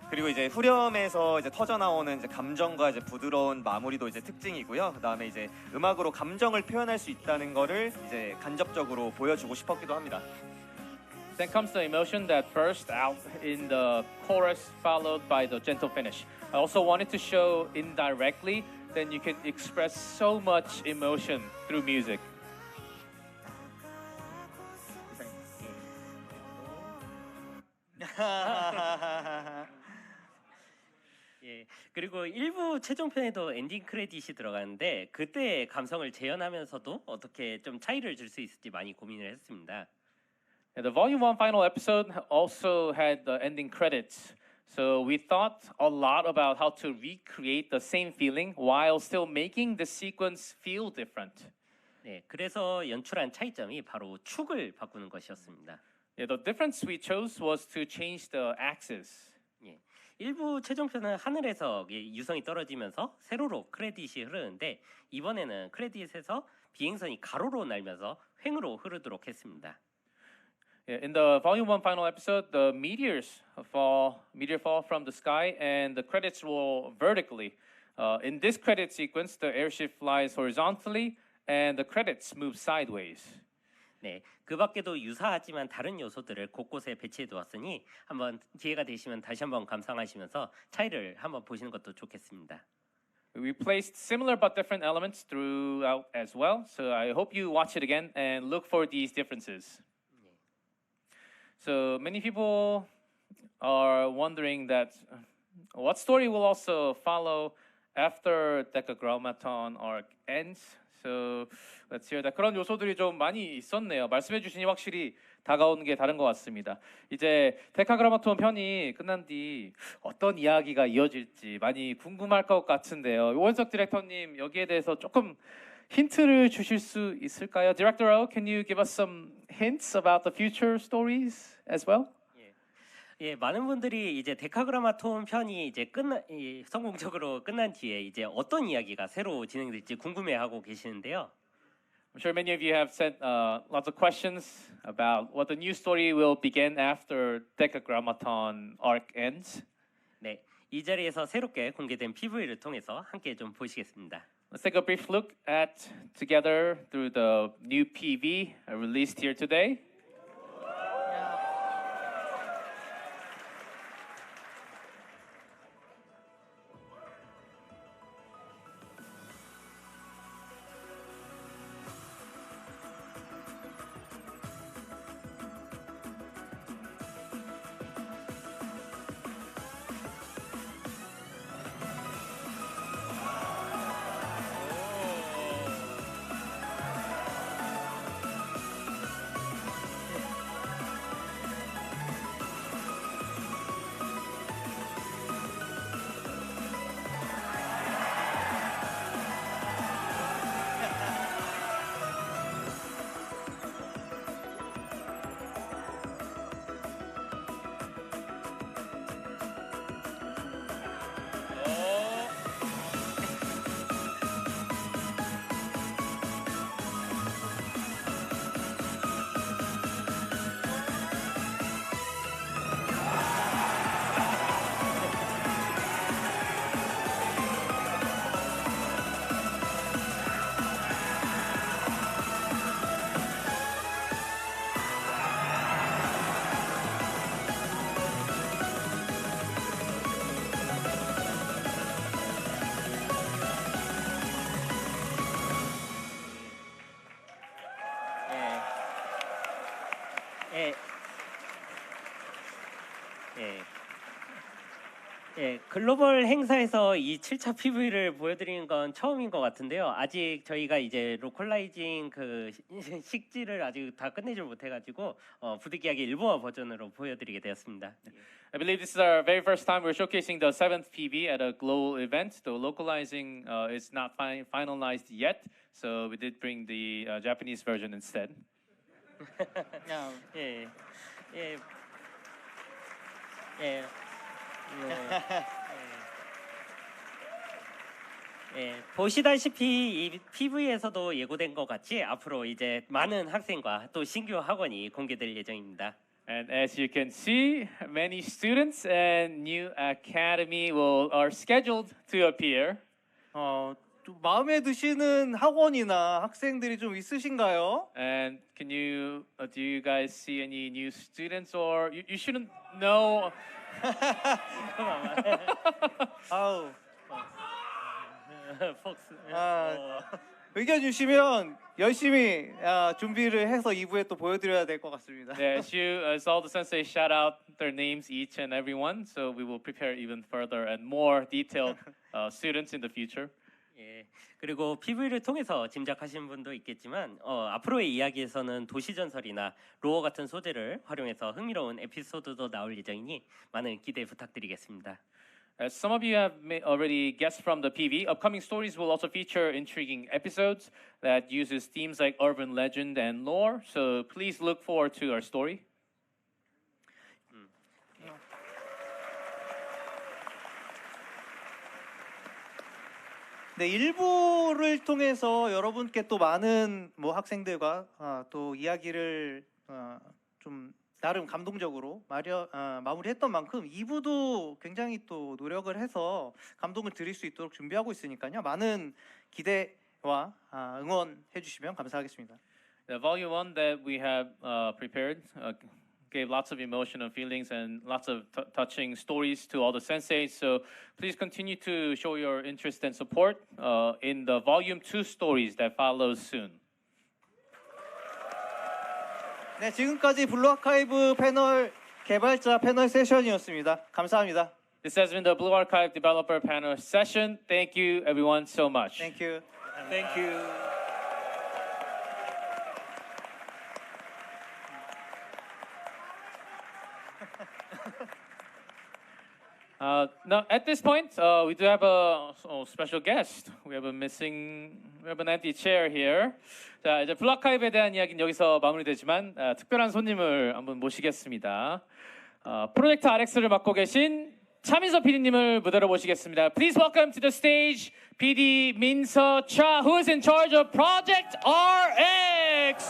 그리고 이제 후렴에서 이제 터져 나오는 이제 감정과 이제 부드러운 마무리도 이제 특징이고요. 그다음에 이제 음악으로 감정을 표현할 수 있다는 거를 이제 간접적으로 보여주고 싶었기도 합니다. Then comes the emotion that burst out in the chorus, followed by the gentle finish. I also wanted to show indirectly that you can express so much emotion through music. 예, 그리고 일부 최종편에도 엔딩 크레딧이 들어가는데 그때의 감성을 재현하면서도 어떻게 좀 차이를 줄 수 있을지 많이 고민을 했습니다. And the Volume 1 final episode also had the ending credits. So we thought a lot about how to recreate the same feeling while still making the sequence feel different. 네, 그래서 연출한 차이점이 바로 축을 바꾸는 것이었습니다. Yeah, the difference we chose was to change the axis. 예, 일부 최종편은 하늘에서 유성이 떨어지면서 세로로 크레딧이 흐르는데 이번에는 크레딧에서 비행선이 가로로 날면서 횡으로 흐르도록 했습니다. Yeah, in the Volume 1 final episode, the meteor fall from the sky and the credits roll vertically. In this credit sequence, the airship flies horizontally and the credits move sideways. 네, 그 밖에도 유사하지만 다른 요소들을 곳곳에 배치해 두었으니 한번 기회가 되시면 다시 한번 감상하시면서 차이를 한번 보시는 것도 좋겠습니다. We placed similar but different elements throughout as well, so I hope you watch it again and look for these differences. So many people are wondering that what story will also follow after Decagrammaton arc ends. So let's hear that. 그런 요소들이 좀 많이 있었네요. 말씀해 주시니 확실히 다가오는 게 다른 것 같습니다. 이제 데카그라마톤 편이 끝난 뒤 어떤 이야기가 이어질지 많이 궁금할 것 같은데요. 오원석 디렉터님 여기에 대해서 조금 힌트를 주실 수 있을까요? Director O, can you give us some hints about the future stories as well? 예, 많은 분들이 이제 데카그라마톤 편이 이제 성공적으로 끝난 뒤에 이제 어떤 이야기가 새로 진행될지 궁금해하고 계시는데요. I'm sure many of you have sent lots of questions about what the new story will begin after Decagrammaton arc ends. 네, 이 자리에서 새롭게 공개된 PV를 통해서 함께 좀 보시겠습니다. Let's take a brief look at together through the new PV released here today. 글로벌 행사에서 이 7차 PV를 보여드리는 건 처음인 것 같은데요. 아직 저희가 이제 로컬라이징 그 식지를 아직 다 끝내질 못해가지고 부득이하게 일본어 버전으로 보여드리게 되었습니다. I believe this is our very first time we're showcasing the 7th PV at a global event. The localizing is not finalized yet, so we did bring the Japanese version instead. 예, 예, 보시다시피 이 PV에서도 예고된 것 같이 앞으로 이제 많은 학생과 또 신규 학원이 공개될 예정입니다. And as you can see, many students and new academy are scheduled to appear. 좀 마음에 드시는 학원이나 학생들이 좀 있으신가요? And can you do you guys see any new students or you shouldn't know? 아우. 폭스. 의견 주시면 열심히 준비를 해서 2부에 또 보여드려야 될 것 같습니다. Yeah, as all the sensei shout out their names each and every one, so we will prepare even further and more detailed students in the future. 예, 그리고 PV를 통해서 짐작하신 분도 있겠지만 앞으로의 이야기에서는 도시전설이나 로어 같은 소재를 활용해서 흥미로운 에피소드도 나올 예정이니 많은 기대 부탁드리겠습니다. As some of you have already guessed from the PV, upcoming stories will also feature intriguing episodes that uses themes like urban legend and lore, so please look forward to our story. 네, 일부를 통해서 여러분께 또 많은 학생들과 또 이야기를 좀 나름 감동적으로 마무리했던 만큼 2부도 굉장히 또 노력을 해서 감동을 드릴 수 있도록 준비하고 있으니까요. 많은 기대와 응원해 주시면 감사하겠습니다. The volume 1 that we have prepared gave lots of emotional feelings and lots of touching stories to all the senseis. So please continue to show your interest and support in the volume 2 stories that follows soon. 네, 지금까지 블루 아카이브 패널 개발자 패널 세션이었습니다. 감사합니다. This has been the Blue Archive Developer Panel session. Thank you, everyone, so much. Thank you. Thank you. Now, at this point, we do have a special guest. We have an empty chair here. 자, 이제 블루아카이브에 대한 이야기는 여기서 마무리되지만 특별한 손님을 한번 모시겠습니다. 프로젝트 RX를 맡고 계신 차민서 PD님을 무대로 모시겠습니다. Please welcome to the stage PD Minso Cha, who is in charge of Project RX.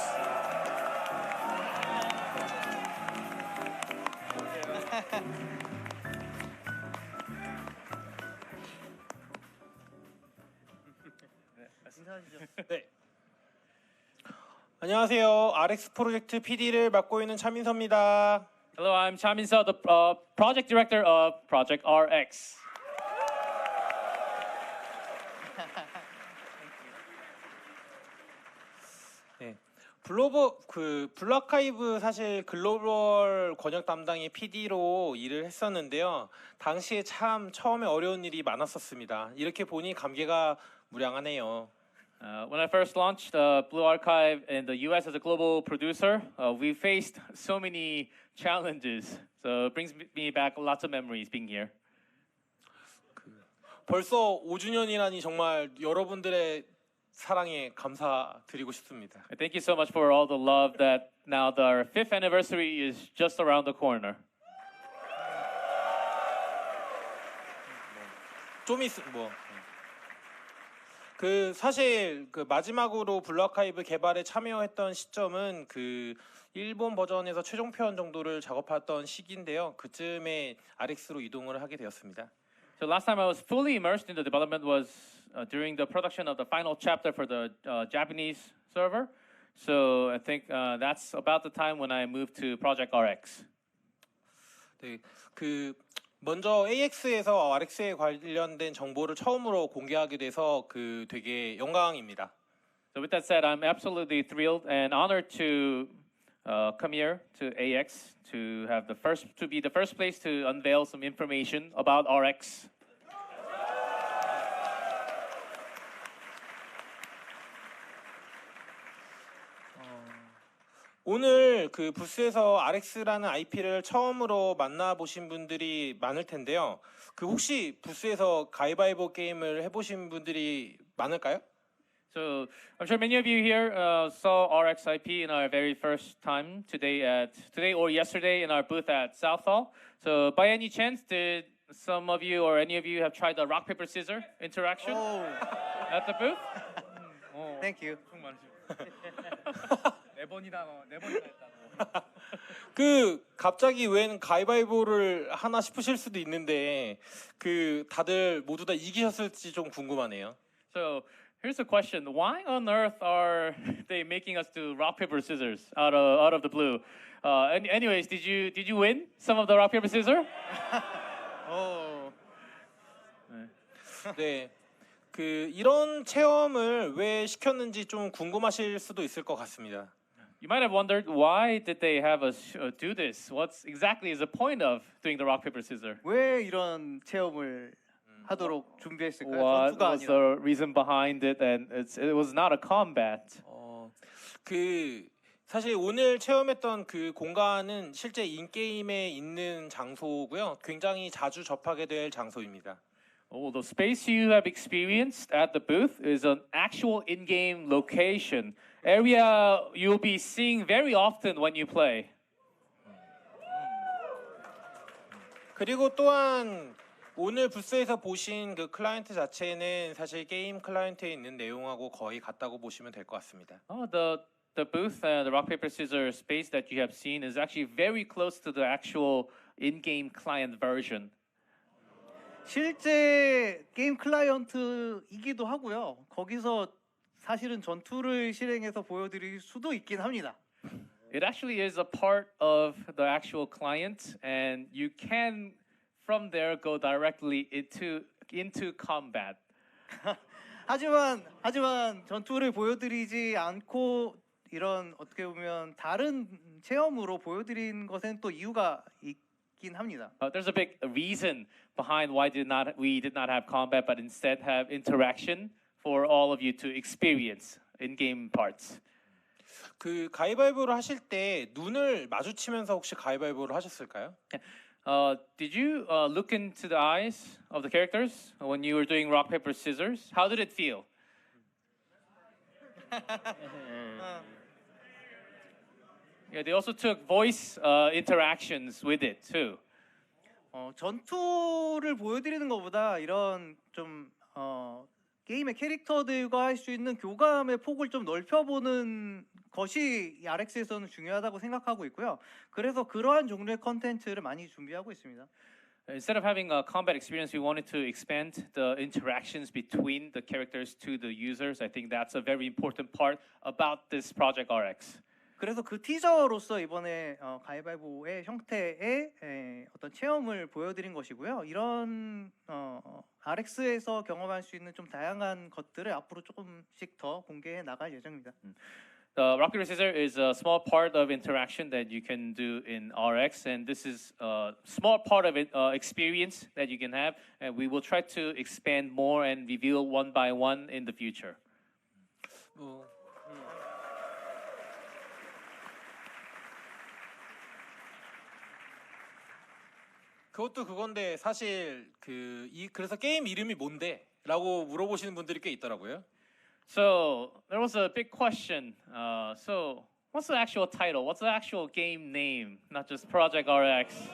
네. 안녕하세요. RX 프로젝트 PD를 맡고 있는 차민서입니다. Hello, I'm Cha Min-seo, the project director of Project RX. 네. 블루아카이브 사실 글로벌 권역 담당의 PD로 일을 했었는데요. 당시에 참 처음에 어려운 일이 많았었습니다. 이렇게 보니 감개가 무량하네요. When I first launched Blue Archive in the U.S. as a global producer, we faced so many challenges. So it brings me back lots of memories being here. 벌써 5주년이라니 정말 여러분들의 사랑에 감사드리고 싶습니다. Thank you so much for all the love that now our 5th anniversary is just around the corner. 사실 마지막으로 블루아카이브 개발에 참여했던 시점은 일본 버전에서 최종 표현 정도를 작업했던 시기인데요. 그쯤에 RX로 이동을 하게 되었습니다. So last time I was fully immersed in the development was during the production of the final chapter for the Japanese server. So I think that's about the time when I moved to Project RX. 네, 먼저 AX에서 RX에 관련된 정보를 처음으로 공개하게 돼서 되게 영광입니다. So with that said, I'm absolutely thrilled and honored to come here to AX to be the first place to unveil some information about RX. 오늘 부스에서 RX라는 IP를 처음으로 만나보신 분들이 많을 텐데요. 혹시 부스에서 가위바위보 게임을 해보신 분들이 많을까요? So I'm sure many of you here saw RX IP in our very first time today or yesterday in our booth at South Hall. So by any chance, did some of you or any of you have tried the rock paper scissors interaction at the booth? Thank you. 네 번이나 했다고. 갑자기 웬 가위바위보를 하나 싶으실 수도 있는데 다들 모두 다 이기셨을지 좀 궁금하네요. So here's a question: why on earth are they making us do rock paper scissors out of the blue? Anyways, did you win some of the rock paper scissors? 네. 이런 체험을 왜 시켰는지 좀 궁금하실 수도 있을 것 같습니다. You might have wondered why did they have us do this? What exactly is the point of doing the rock paper scissors? 왜 이런 체험을 하도록 준비했을까요? What 전투가 was 아니라. the reason behind it? And it was not a combat. 사실 오늘 체험했던 공간은 실제 인게임에 있는 장소고요. 굉장히 자주 접하게 될 장소입니다. Oh, the space you have experienced at the booth is an actual in-game location, area you'll be seeing very often when you play. 그리고 또한 오늘 부스에서 보신 클라이언트 자체는 사실 게임 클라이언트에 있는 내용하고 거의 같다고 보시면 될 것 같습니다. The booth, the rock paper scissors space that you have seen is actually very close to the actual in-game client version. 실제 게임 클라이언트이기도 하고요. 거기서 사실은 전투를 실행해서 보여드릴 수도 있긴 합니다. It actually is a part of the actual client, and you can from there go directly into combat. 하지만 전투를 보여드리지 않고 이런 어떻게 보면 다른 체험으로 보여드린 것엔 또 이유가 있긴 합니다. There's a big reason behind why we did not have combat, but instead have interaction for all of you to experience in-game parts. 그 가위바위보를 하실 때 눈을 마주치면서 혹시 가위바위보를 하셨을까요? Did you look into the eyes of the characters when you were doing rock paper scissors? How did it feel? Yeah, they also took voice interactions with it too. 전투를 보여드리는 것보다 이런 좀 게임의 캐릭터들과 할 수 있는 교감의 폭을 좀 넓혀보는 것이 RX에서는 중요하다고 생각하고 있고요. 그래서 그러한 종류의 컨텐츠를 많이 준비하고 있습니다. Instead of having a combat experience, we wanted to expand the interactions between the characters to the users. I think that's a very important part about this Project RX. 그래서 그 티저로서 이번에 가위바위보의 형태의 어떤 체험을 보여드린 것이고요. 이런 RX에서 경험할 수 있는 좀 다양한 것들을 앞으로 조금씩 더 공개해 나갈 예정입니다. The rock paper scissors is a small part of interaction that you can do in RX, and this is a small part of it experience that you can have, and we will try to expand more and reveal one by one in the future. 그것도 그건데 사실 그래서 게임 이름이 뭔데?라고 물어보시는 분들이 꽤 있더라고요. So there was a big question. So what's the actual title? What's the actual game name? Not just Project RX.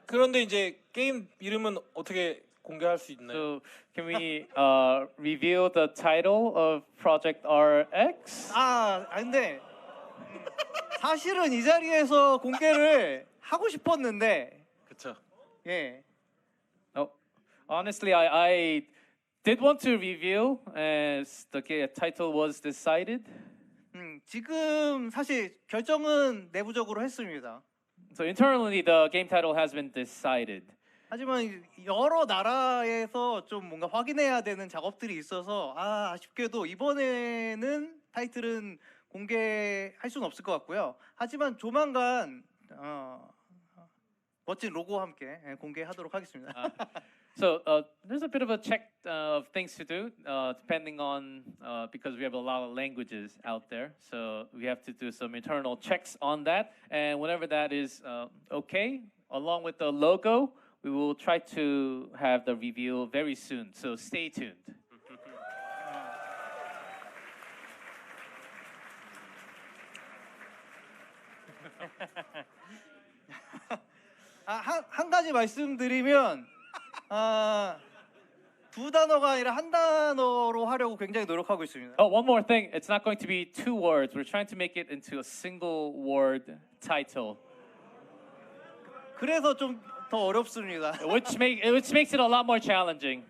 그런데 이제 게임 이름은 어떻게 공개할 수 있나요? So can we reveal the title of Project RX? 근데 사실은 이 자리에서 공개를 하고 싶었는데. 그렇죠. 예. Honestly, I did want to reveal as the title was decided. 지금 사실 결정은 내부적으로 했습니다. So internally, the game title has been decided. 하지만 여러 나라에서 좀 뭔가 확인해야 되는 작업들이 있어서 아쉽게도 이번에는 타이틀은 공개할 수는 없을 것 같고요. 하지만 조만간 멋진 로고와 함께 공개하도록 하겠습니다. So there's a bit of a check of things to do, depending on because we have a lot of languages out there. So we have to do some internal checks on that, and whenever that is okay, along with the logo, we will try to have the reveal very soon. So stay tuned. 한 가지 말씀드리면 두 단어가 아니라 한 단어로 하려고 굉장히 노력하고 있습니다. Oh, one more thing. It's not going to be two words. We're trying to make it into a single word title. 그래서 좀 더 어렵습니다. Which makes it a lot more challenging.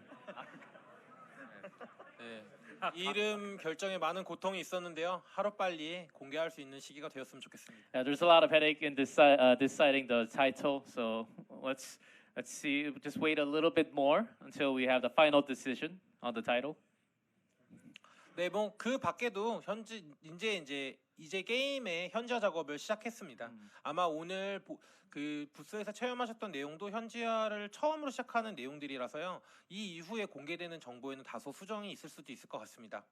이름 결정에 많은 고통이 있었는데요. 하루빨리 공개할 수 있는 시기가 되었으면 좋겠습니다. Yeah, there's a lot of headache in deciding the title. So let's see. Just wait a little bit more until we have the final decision on the title. 네, 뭐 그 밖에도 현재 이제 게임의 현지화 작업을 시작했습니다. 아마 오늘 그 부스에서 체험하셨던 내용도 현지화를 처음으로 시작하는 내용들이라서요. 이 이후에 공개되는 정보에는 다소 수정이 있을 수도 있을 것 같습니다.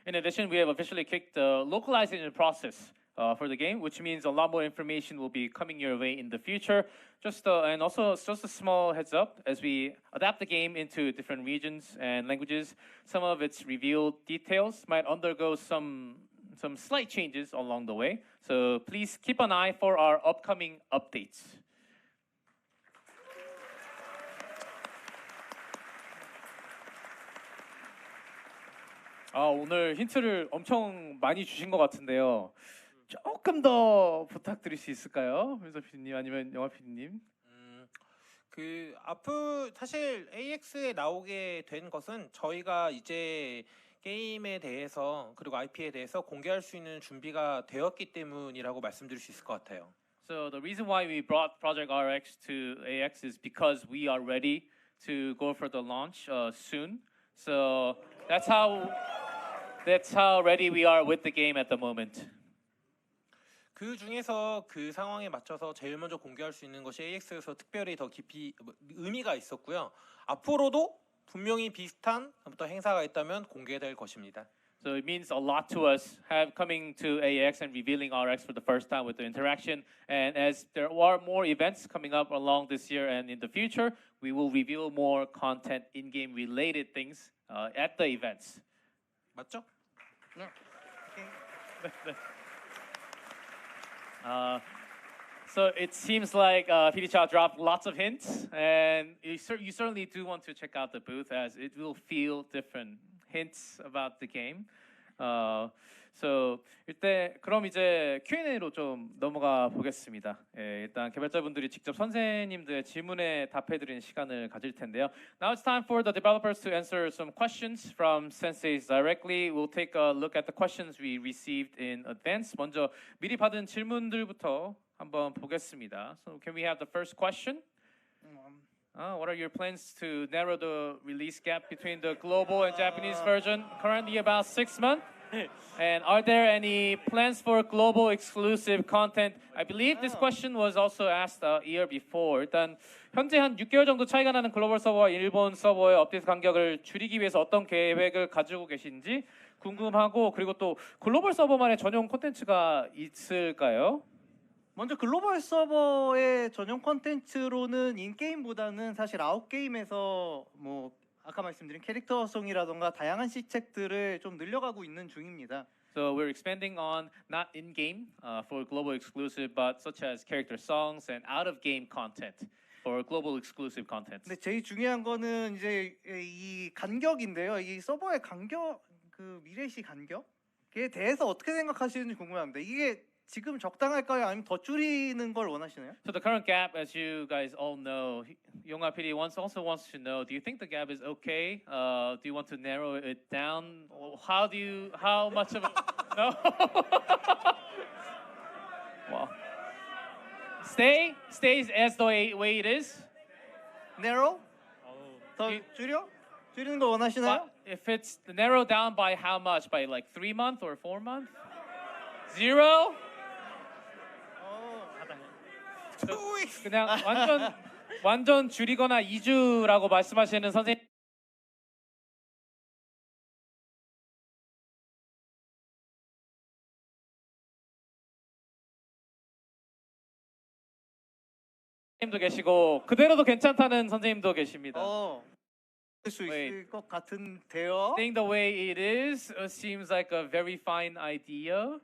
In addition, we have officially kicked the localization process for the game, which means a lot more information will be coming your way in the future. And also just a small heads up, as we adapt the game into different regions and languages, some of its revealed details might undergo some slight changes along the way. So please keep an eye for our upcoming updates. 오늘 힌트를 엄청 많이 주신 것 같은데요. 조금 더 부탁드릴 수 있을까요? 민서 PD님 아니면 영화 PD님? 그 앞으로 사실 AX에 나오게 된 것은 저희가 이제 게임에 대해서 그리고 IP에 대해서 공개할 수 있는 준비가 되었기 때문이라고 말씀드릴 수 있을 것 같아요. So the reason why we brought Project RX to AX is because we are ready to go for the launch soon. So that's how ready we are with the game at the moment. 그 중에서 그 상황에 맞춰서 제일 먼저 공개할 수 있는 것이 AX에서 특별히 더 깊이 의미가 있었고요. 앞으로도 분명히 비슷한 어떤 행사가 있다면 공개될 것입니다. So it means a lot to us coming to AX and revealing RX for the first time with the interaction. And as there are more events coming up along this year and in the future, we will reveal more content, in-game related things at the events. 맞죠? 네. So it seems like PD Chow dropped lots of hints, and you certainly do want to check out the booth as it will feel different hints about the game. So 그럼 이제 Q&A로 좀 넘어가 보겠습니다. 예, 일단 개발자분들이 직접 선생님들의 질문에 답해드리는 시간을 가질 텐데요. Now it's time for the developers to answer some questions from senseis directly. We'll take a look at the questions we received in advance. 먼저 미리 받은 질문들부터 한번 보겠습니다. So can we have the first question? What are your plans to narrow the release gap between the global and Japanese version? Currently about 6 months. And are there any plans for global exclusive content? I believe this question was also asked a year before. 일단 현재 한 6개월 정도 차이가 나는 글로벌 서버와 일본 서버의 업데이트 간격을 줄이기 위해서 어떤 계획을 가지고 계신지 궁금하고, 그리고 또 글로벌 서버만의 전용 콘텐츠가 있을까요? 먼저 글로벌 서버의 전용 콘텐츠로는 인게임보다는 사실 아웃게임에서 뭐 아까 말씀드린 캐릭터송이라던가 다양한 시책들을 좀 늘려가고 있는 중입니다. So we're expanding on not in-game for global exclusive, but such as character songs and out-of-game content for global exclusive content. 근데 제일 중요한 거는 이제 이 간격인데요. 이 서버의 간격, 그 미래시 간격에 대해서 어떻게 생각하시는지 궁금합니다. 이게 지금 적당할까요? 아니면 더 줄이는 걸 원하시나요? So the current gap, as you guys all know, Yonga PD also wants to know, do you think the gap is okay? Do you want to narrow it down? How much of no? Well, stays as the way it is. Narrow? 더 줄이는 거 원하시나요? If it's narrowed down by how much? By like 3 months or 4 months? 0? 그냥 완전 줄이거나 2주라고 말씀하시는 선생님. 도 계시고 그대로도 괜찮다는 선생님도 계십니다. 수 있을 것 같은데요. Staying the way it is seems like a very fine idea.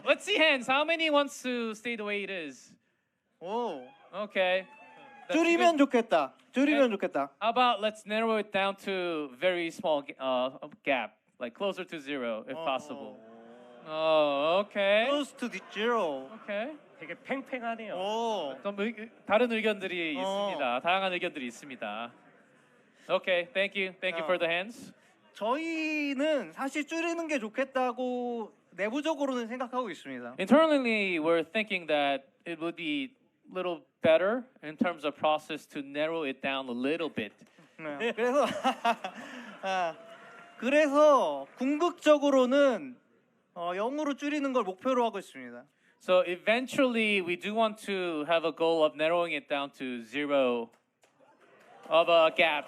Let's see hands. How many wants to stay the way it is? 오. Okay. 줄이면 좋겠다. 줄이면 좋겠다. How about let's narrow it down to very small gap, like closer to 0 if possible. Oh, okay. Close to the 0. Okay. 되게 팽팽하네요. 좀 다른 의견들이 있습니다. 다양한 의견들이 있습니다. Okay, thank you for the hands. 저희는 사실 줄이는 게 좋겠다고 내부적으로는 생각하고 있습니다. Internally, we're thinking that it would be a little better in terms of process to narrow it down a little bit. 네, 그래서 궁극적으로는 0으로 줄이는 걸 목표로 하고 있습니다. So eventually, we do want to have a goal of narrowing it down to 0 of a gap.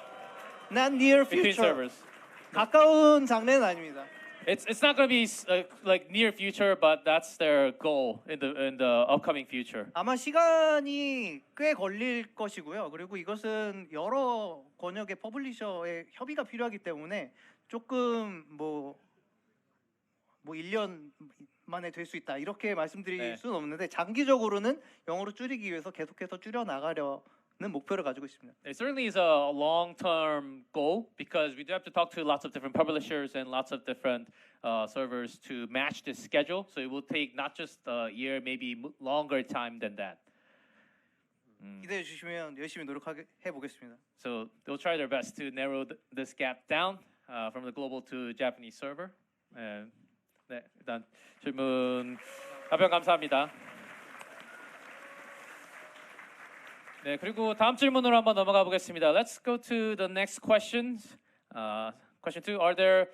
Not near between future. servers. 가까운 장래는 아닙니다. It's not going to be like near future, but that's their goal in the upcoming future. 아마 시간이 꽤 걸릴 것이고요. 그리고 이것은 여러 권역의 퍼블리셔의 협의가 필요하기 때문에 조금 뭐 1년 만에 될 수 있다 이렇게 말씀드릴 수는 없는데 장기적으로는 영어로 줄이기 위해서 계속해서 줄여 나가려는 목표를 가지고 있습니다. It certainly is a long-term goal because we do have to talk to lots of different publishers and lots of different servers to match this schedule. So it will take not just a year, maybe longer time than that. 기대해 주시면 열심히 노력해 보겠습니다. So they'll try their best to narrow this gap down. from the global to Japanese server. 네, 일단 질문 답변 감사합니다. 네, 그리고 다음 질문으로 한번 넘어가 보겠습니다. Let's go to the next questions. Question 2. Are there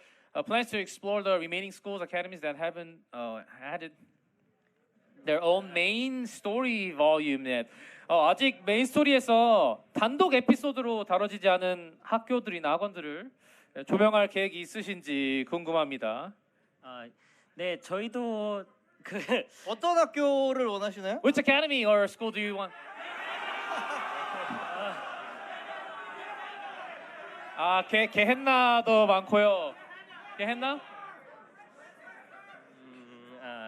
plans to explore the remaining schools, academies that haven't had their own main story volume yet? 아직 메인 스토리에서 단독 에피소드로 다뤄지지 않은 학교들이나 학원들을 조명할 계획이 있으신지 궁금합니다. 네, 저희도 그 어떤 학교를 원하시나요? Which academy or school do you want? 개헨나도 많고요. 개헨나?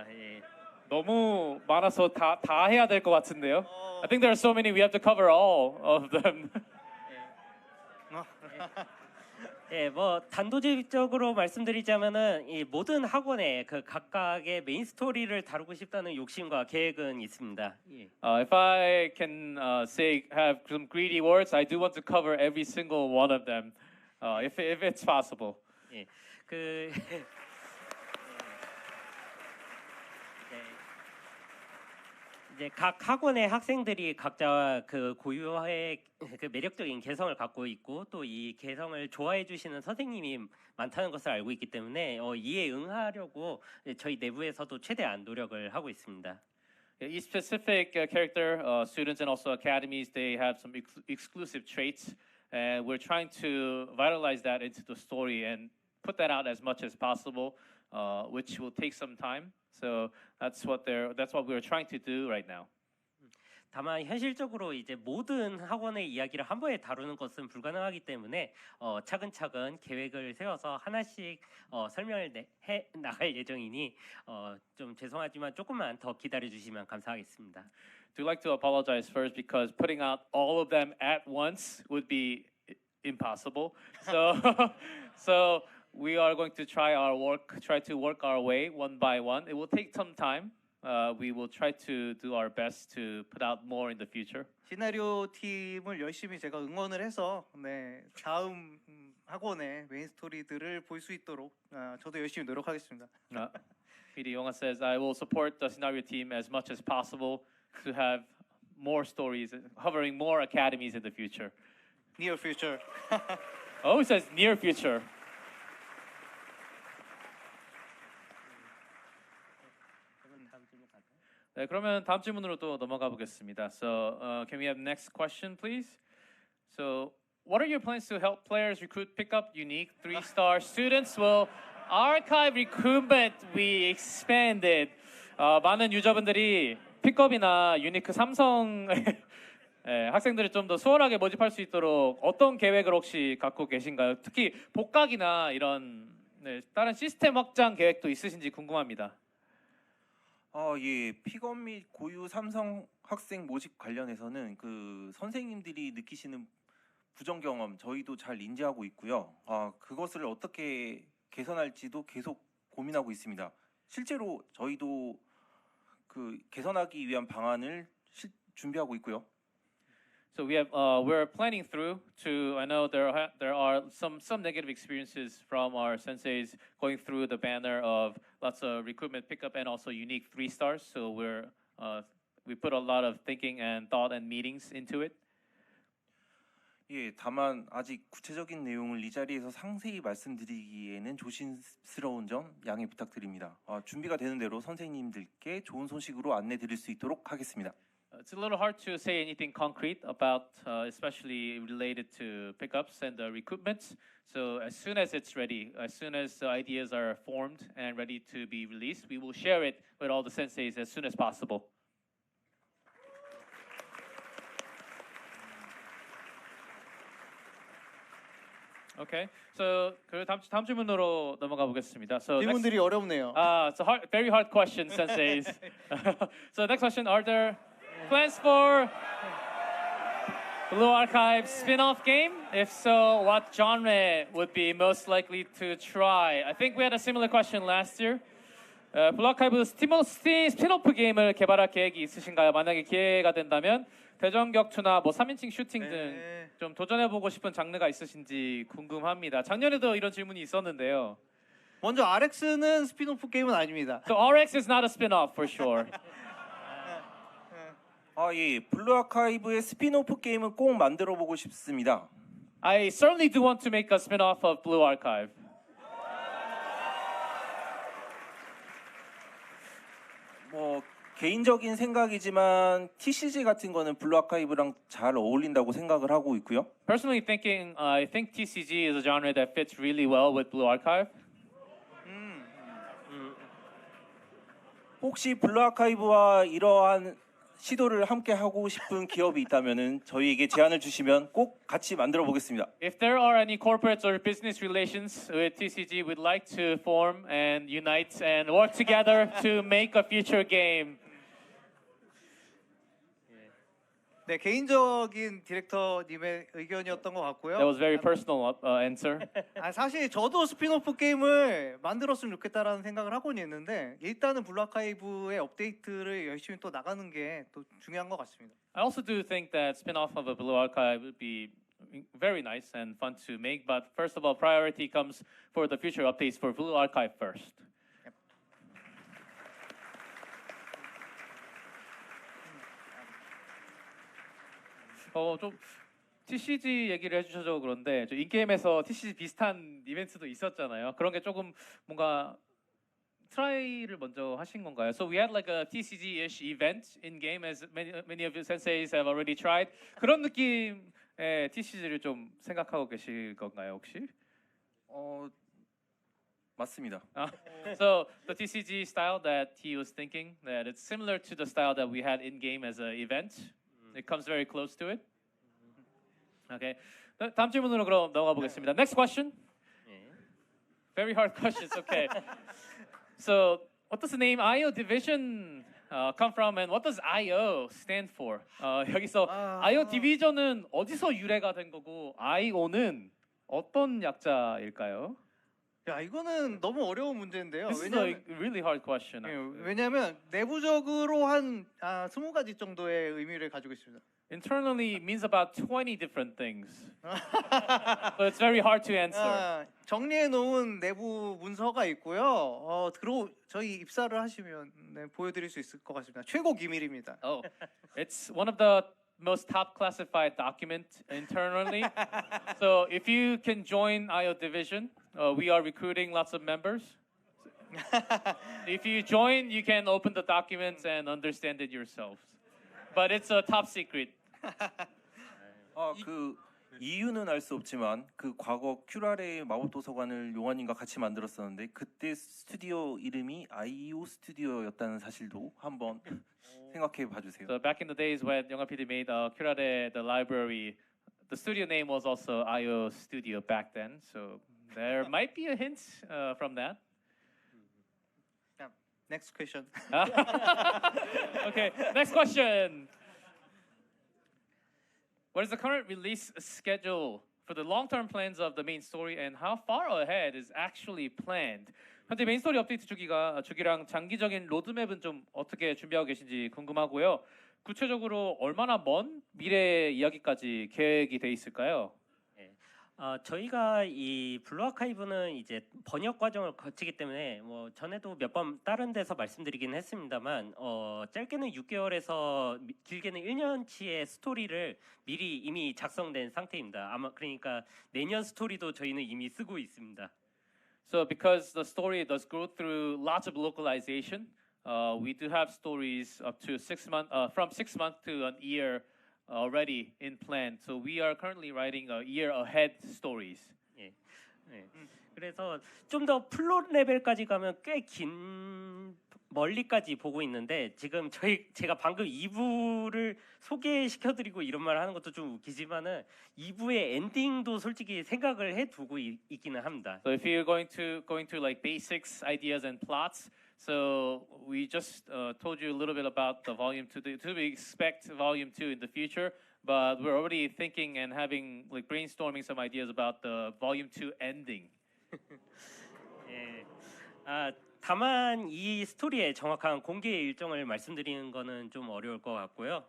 예. 너무 많아서 다 해야 될 것 같은데요. I think there are so many we have to cover all of them. 예, 뭐 단도직입적으로 말씀드리자면은 이 모든 학원의 그 각각의 메인 스토리를 다루고 싶다는 욕심과 계획은 있습니다. 예. If I can have some greedy words, I do want to cover every single one of them, if it's possible. 예, 그 이제 각 학원의 학생들이 각자 그 고유의 그 매력적인 개성을 갖고 있고 또 이 개성을 좋아해 주시는 선생님이 많다는 것을 알고 있기 때문에 이에 응하려고 저희 내부에서도 최대한 노력을 하고 있습니다. Each specific character, students and also academies, they have some exclusive traits, and we're trying to vitalize that into the story and put that out as much as possible, which will take some time. So that's what we're trying to do right now. 다만 현실적으로 이제 모든 학원의 이야기를 한 번에 다루는 것은 불가능하기 때문에 차근차근 계획을 세워서 하나씩 설명을 해 나갈 예정이니 좀 죄송하지만 조금만 더 기다려 주시면 감사하겠습니다. We'd like to apologize first because putting out all of them at once would be impossible. So we are going to try to work our way one by one. It will take some time. We will try to do our best to put out more in the future. 시나리오 팀을 열심히 제가 응원을 해서 다음 학원의 메인 스토리들을 볼 수 있도록 저도 열심히 노력하겠습니다. PD Yonga says, I will support the scenario team as much as possible to have more stories, covering more academies in the future. Near future. Oh, it says near future. 네, 그러면 다음 질문으로 또 넘어가 보겠습니다. So, can we have next question, please? So, what are your plans to help players recruit, pick up unique 3-star students? Well, archive recruitment we expanded. 많은 유저분들이 픽업이나 유니크 삼성 학생들을 좀 더 수월하게 모집할 수 있도록 어떤 계획을 혹시 갖고 계신가요? 특히 복각이나 이런 다른 시스템 확장 계획도 있으신지 궁금합니다. 예, 픽업 및 고유 삼성 학생 모집 관련해서는 그 선생님들이 느끼시는 부정 경험 저희도 잘 인지하고 있고요. 그것을 어떻게 개선할지도 계속 고민하고 있습니다. 실제로 저희도 그 개선하기 위한 방안을 준비하고 있고요. So we're planning through to. I know there are some negative experiences from our senseis going through the banner of lots of recruitment pickup and also unique 3-stars. So we put a lot of thinking and thought and meetings into it. 예, 다만 아직 구체적인 내용을 이 자리에서 상세히 말씀드리기에는 조심스러운 점 양해 부탁드립니다. 준비가 되는 대로 선생님들께 좋은 소식으로 안내드릴 수 있도록 하겠습니다. It's a little hard to say anything concrete about, especially related to pickups and recruitments. So as soon as it's ready, as soon as the ideas are formed and ready to be released, we will share it with all the senseis as soon as possible. Okay, so 그 다음 질문으로 넘어가 보겠습니다. So 질문들이 어렵네요. It's a very hard question, senseis. So next question: Are there plans for Blue Archive spin-off game? If so, what genre would be most likely to try? I think we had a similar question last year. 블루 아카이브 스피노프 게임을 개발할 계획이 있으신가요? 만약에 기회가 된다면 대전격투나 뭐 3인칭 슈팅 등 좀 도전해보고 싶은 장르가 있으신지 궁금합니다. 작년에도 이런 질문이 있었는데요. 먼저 RX는 스피노프 게임은 아닙니다. So RX is not a spin-off for sure. 예, 블루 아카이브의 스피노프 게임은 꼭 만들어 보고 싶습니다. I certainly do want to make a spin-off of Blue Archive. 뭐 개인적인 생각이지만 TCG 같은 거는 블루 아카이브랑 잘 어울린다고 생각을 하고 있고요. Personally thinking, I think TCG is a genre that fits really well with Blue Archive. 혹시 블루 아카이브와 이러한 시도를 함께 하고 싶은 기업이 있다면은 저희에게 제안을 주시면 꼭 같이 만들어 보겠습니다. If there are any corporate or business relations with TCG, we'd like to form and unite and work together to make a future game. 네, 개인적인 디렉터님의 의견이었던 것 같고요. That was very personal answer. 사실 저도 스피노프 게임을 만들었으면 좋겠다라는 생각을 하고는 있는데 일단은 블루 아카이브의 업데이트를 열심히 또 나가는 게 또 중요한 것 같습니다. I also do think that spin-off of a Blue Archive would be very nice and fun to make, but first of all, priority comes for the future updates for Blue Archive first. 좀 TCG 얘기를 해주셔서 그런데 저 인게임에서 TCG 비슷한 이벤트도 있었잖아요. 그런 게 조금 뭔가 트라이를 먼저 하신 건가요? So we had like a TCG-ish event in game, as many of you senseis have already tried. 그런 느낌의 TCG를 좀 생각하고 계실 건가요, 혹시? 맞습니다. So the TCG style that he was thinking, that it's similar to the style that we had in game as an event. It comes very close to it. Okay. 다음 질문으로 그럼 넘어가 보겠습니다. Next question. Very hard questions. Okay. So, what does the name IO Division come from, and what does IO stand for? 여기서 IO Division은 어디서 유래가 된 거고, IO는 어떤 약자일까요? 야, 이거는 너무 어려운 문제인데요. This is a really hard question. 왜냐하면 내부적으로 한 20가지 정도의 의미를 가지고 있습니다. Internally means about 20 different things. So it's very hard to answer. 정리해 놓은 내부 문서가 있고요. 저희 입사를 하시면 보여드릴 수 있을 것 같습니다. 최고 기밀입니다. Oh, it's one of the most top classified document internally. So if you can join IO Division, we are recruiting lots of members. If you join, you can open the documents and understand it yourselves. But it's a top secret. 그 이유는 알 수 없지만 그 과거 큐라레 마법 도서관을 용환님과 같이 만들었었는데 그때 스튜디오 이름이 IO 스튜디오였다는 사실도 한번 생각해 봐주세요. So back in the days when Young PD made Kurare the library, the studio name was also IO Studio back then. So there might be a hint from that. Next question. Okay, next question. What is the current release schedule for the long-term plans of the main story, and how far ahead is actually planned? 현재 메인 스토리 업데이트 주기랑 장기적인 로드맵은 좀 어떻게 준비하고 계신지 궁금하고요. 구체적으로 얼마나 먼 미래 이야기까지 계획이 돼 있을까요? 저희가 이 블루 아카이브는 이제 번역 과정을 거치기 때문에 뭐 전에도 몇 번 다른 데서 말씀드리긴 했습니다만 짧게는 6개월에서 길게는 1년치의 스토리를 미리 이미 작성된 상태입니다. 아마 그러니까 내년 스토리도 저희는 이미 쓰고 있습니다. So because the story does go through lots of localization, we do have stories up to 6 months, from 6 months to an year. Already in plan. So we are currently writing a year ahead stories. 그래서 좀 더 플롯 레벨까지 가면 꽤 긴 멀리까지 보고 있는데 지금 제가 방금 2부를 소개시켜드리고 이런 말을 하는 것도 좀 웃기지만은 2부의 엔딩도 솔직히 생각을 해두고 있기는 합니다. So if you're going to like basics, ideas, and plots. So we just told you a little bit about the volume 2. We expect volume 2 in the future, but we're already thinking and having like brainstorming some ideas about the volume 2 ending. 다만 이 스토리의 정확한 공개 일정을 말씀드리는 거는 좀 어려울 것 같고요.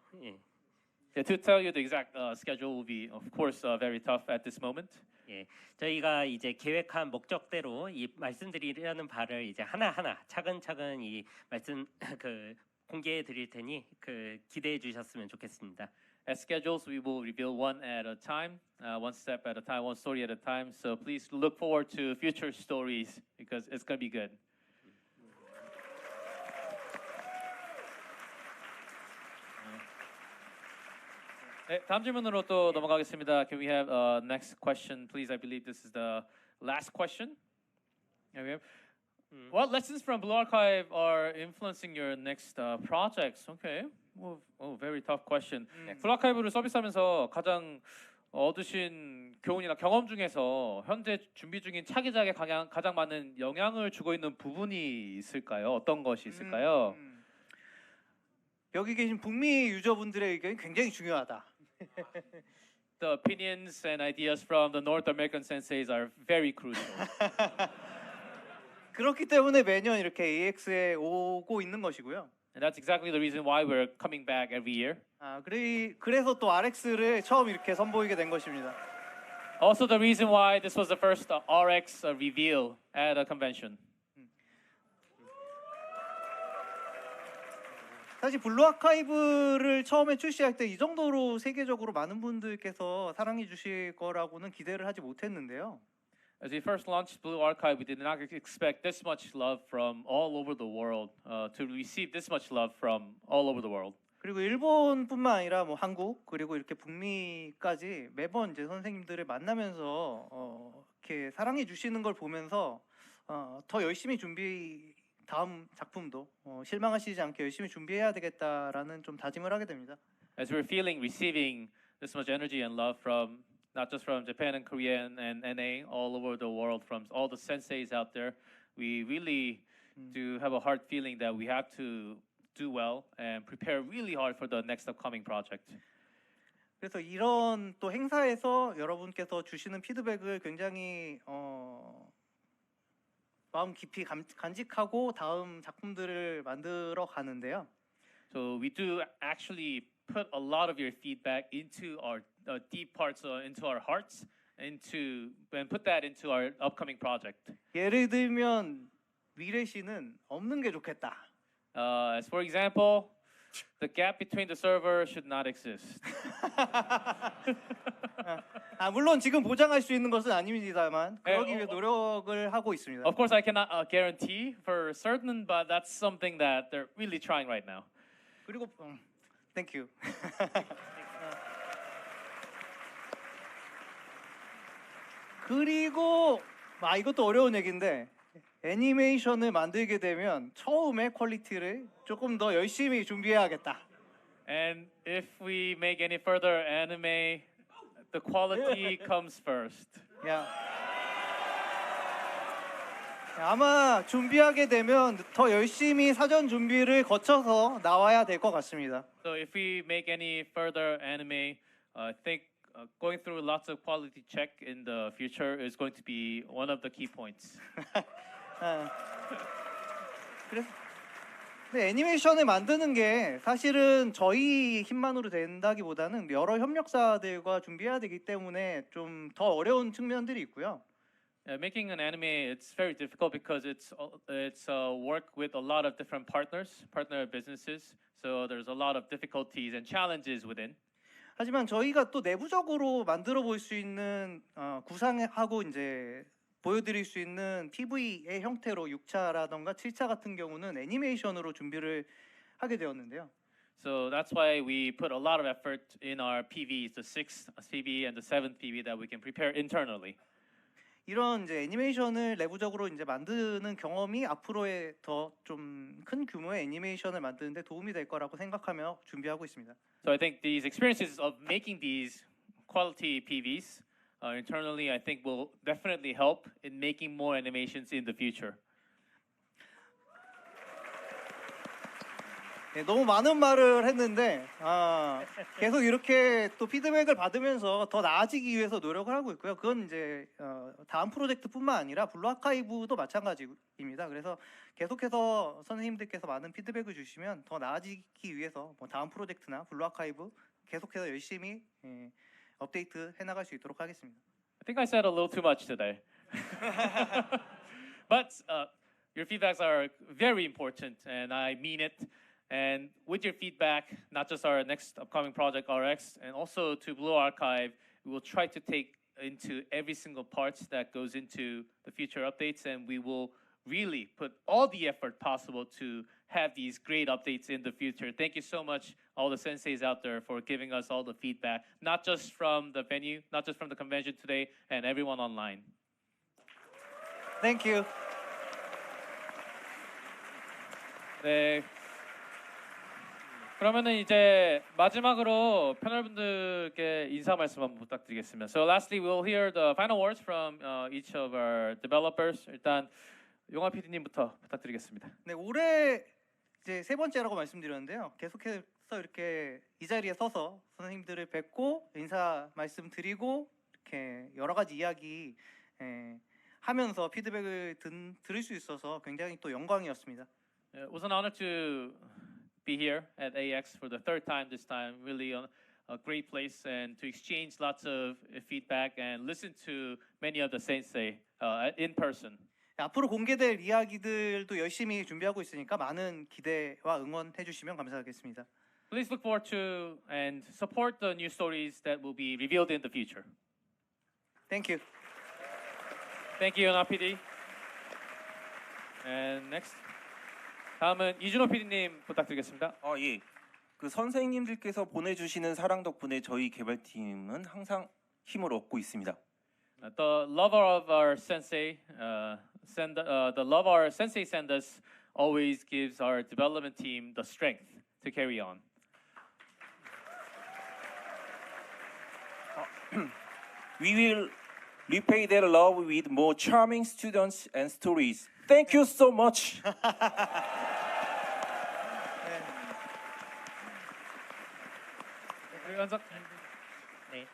Yeah, to tell you the exact schedule will be, of course, very tough at this moment. 예, 저희가 이제 계획한 목적대로 이 말씀드리려는 바를 이제 하나하나 차근차근 이 말씀 그 공개해 드릴 테니 그 기대해 주셨으면 좋겠습니다. As schedules, we will reveal one at a time, one step at a time, one story at a time. So please look forward to future stories because it's gonna be good. 네, 다음 질문으로 또 넘어가겠습니다. Can we have next question, please? I believe this is the last question. Okay. What lessons from Blue Archive are influencing your next projects? Okay. Oh, very tough question. 블루 아카이브를 서비스하면서 가장 얻으신 교훈이나 경험 중에서 현재 준비 중인 차기작에 가장 많은 영향을 주고 있는 부분이 있을까요? 어떤 것이 있을까요? 여기 계신 북미 유저분들의 의견이 굉장히 중요하다. The opinions and ideas from the North American senseis are very crucial. 그렇기 때문에 매년 이렇게 AX에 오고 있는 것이고요. And that's exactly the reason why we're coming back every year. 그래서 또 RX를 처음 이렇게 선보이게 된 것입니다. Also the reason why this was the first RX reveal at a convention. 사실 블루 아카이브를 처음에 출시할 때 이 정도로 세계적으로 많은 분들께서 사랑해 주실 거라고는 기대를 하지 못했는데요. As we first launched Blue Archive, we did not expect this much love from all over the world, to receive this much love from all over the world. 그리고 일본뿐만 아니라 뭐 한국 그리고 이렇게 북미까지 매번 이제 선생님들을 만나면서 이렇게 사랑해 주시는 걸 보면서 더 열심히 다음 작품도 실망하시지 않게 열심히 준비해야 되겠다라는 좀 다짐을 하게 됩니다. As we're receiving this much energy and love from not just from Japan and Korea and NA, all over the world, from all the senseis out there, we really do have a hard feeling that we have to do well and prepare really hard for the next upcoming project. 그래서 이런 또 행사에서 여러분께서 주시는 피드백을 굉장히 마음 깊이 간직하고 다음 작품들을 만들어 가는데요. So we do actually put a lot of your feedback into our deep parts, into our hearts, and put that into our upcoming project. 예를 들면 미래 씨는 없는 게 좋겠다. As for example, the gap between the server should not exist. 물론 지금 보장할 수 있는 것은 아닙니다만 그러기 위해 노력을 하고 있습니다. Of course, I cannot guarantee for certain, but that's something that they're really trying right now. 그리고 thank you. 그리고 이것도 어려운 얘기인데 애니메이션을 만들게 되면 처음에 퀄리티를 조금 더 열심히 준비해야겠다. And if we make any further anime, the quality comes first. 아마 준비하게 되면 더 열심히 사전 준비를 거쳐서 나와야 될 것 같습니다. So if we make any further anime, I think going through lots of quality check in the future is going to be one of the key points. 그래서 애니메이션을 만드는 게 사실은 저희 힘만으로 된다기보다는 여러 협력사들과 준비해야 되기 때문에 좀 더 어려운 측면들이 있고요. Making an anime, it's very difficult because it's work with a lot of different partner businesses. So there's a lot of difficulties and challenges within. 하지만 저희가 또 내부적으로 만들어 볼 수 있는 구상하고 이제 보여드릴 수 있는 PV의 형태로 6차라던가 7차 같은 경우는 애니메이션으로 준비를 하게 되었는데요. So that's why we put a lot of effort in our PVs, the 6th PV and the 7th PV that we can prepare internally. 이런 이제 애니메이션을 내부적으로 이제 만드는 경험이 앞으로의 더 좀 큰 규모의 애니메이션을 만드는데 도움이 될 거라고 생각하며 준비하고 있습니다. So I think these experiences of making these quality PVs internally, I think will definitely help in making more animations in the future. 네, 너무 많은 말을 했는데 계속 이렇게 또 피드백을 받으면서 더 나아지기 위해서 노력을 하고 있고요. 그건 이제 다음 프로젝트뿐만 아니라 블루 아카이브도 마찬가지입니다. 그래서 계속해서 선생님들께서 많은 피드백을 주시면 더 나아지기 위해서 뭐 다음 프로젝트나 블루 아카이브 계속해서 열심히 업데이트 해나갈 수 있도록 하겠습니다. I think I said a little too much today. But your feedbacks are very important, and I mean it. And with your feedback, not just our next upcoming project RX, and also to Blue Archive, we will try to take into every single part that goes into the future updates, and we will really put all the effort possible to have these great updates in the future. Thank you so much, all the senseis out there, for giving us all the feedback, not just from the venue, not just from the convention today, and everyone online. Thank you. 네. 그러면은 이제 마지막으로 패널분들께 인사 말씀 한번 부탁드리겠습니다. So lastly, we'll hear the final words from each of our developers. 일단 용화 PD님부터 부탁드리겠습니다. 네, 올해 이제 세 번째라고 말씀드렸는데요. 계속해서 이렇게 이 자리에 서서 선생님들을 뵙고 인사 말씀드리고 이렇게 여러 가지 이야기 하면서 피드백을 들을 수 있어서 굉장히 또 영광이었습니다. It was an honor to be here at AX for the third time this time. Really a great place, and to exchange lots of feedback and listen to many of the sensei in person. 앞으로 공개될 이야기들도 열심히 준비하고 있으니까 많은 기대와 응원해 주시면 감사하겠습니다. Please look forward to and support the new stories that will be revealed in the future. Thank you. Thank you, 연아 PD. And next. 다음은 이준호 PD님 부탁드리겠습니다. 예. 그 선생님들께서 보내주시는 사랑 덕분에 저희 개발팀은 항상 힘을 얻고 있습니다. The love of our sensei, the love our sensei send us always gives our development team the strength to carry on. We will repay their love with more charming students and stories. Thank you so much. 네.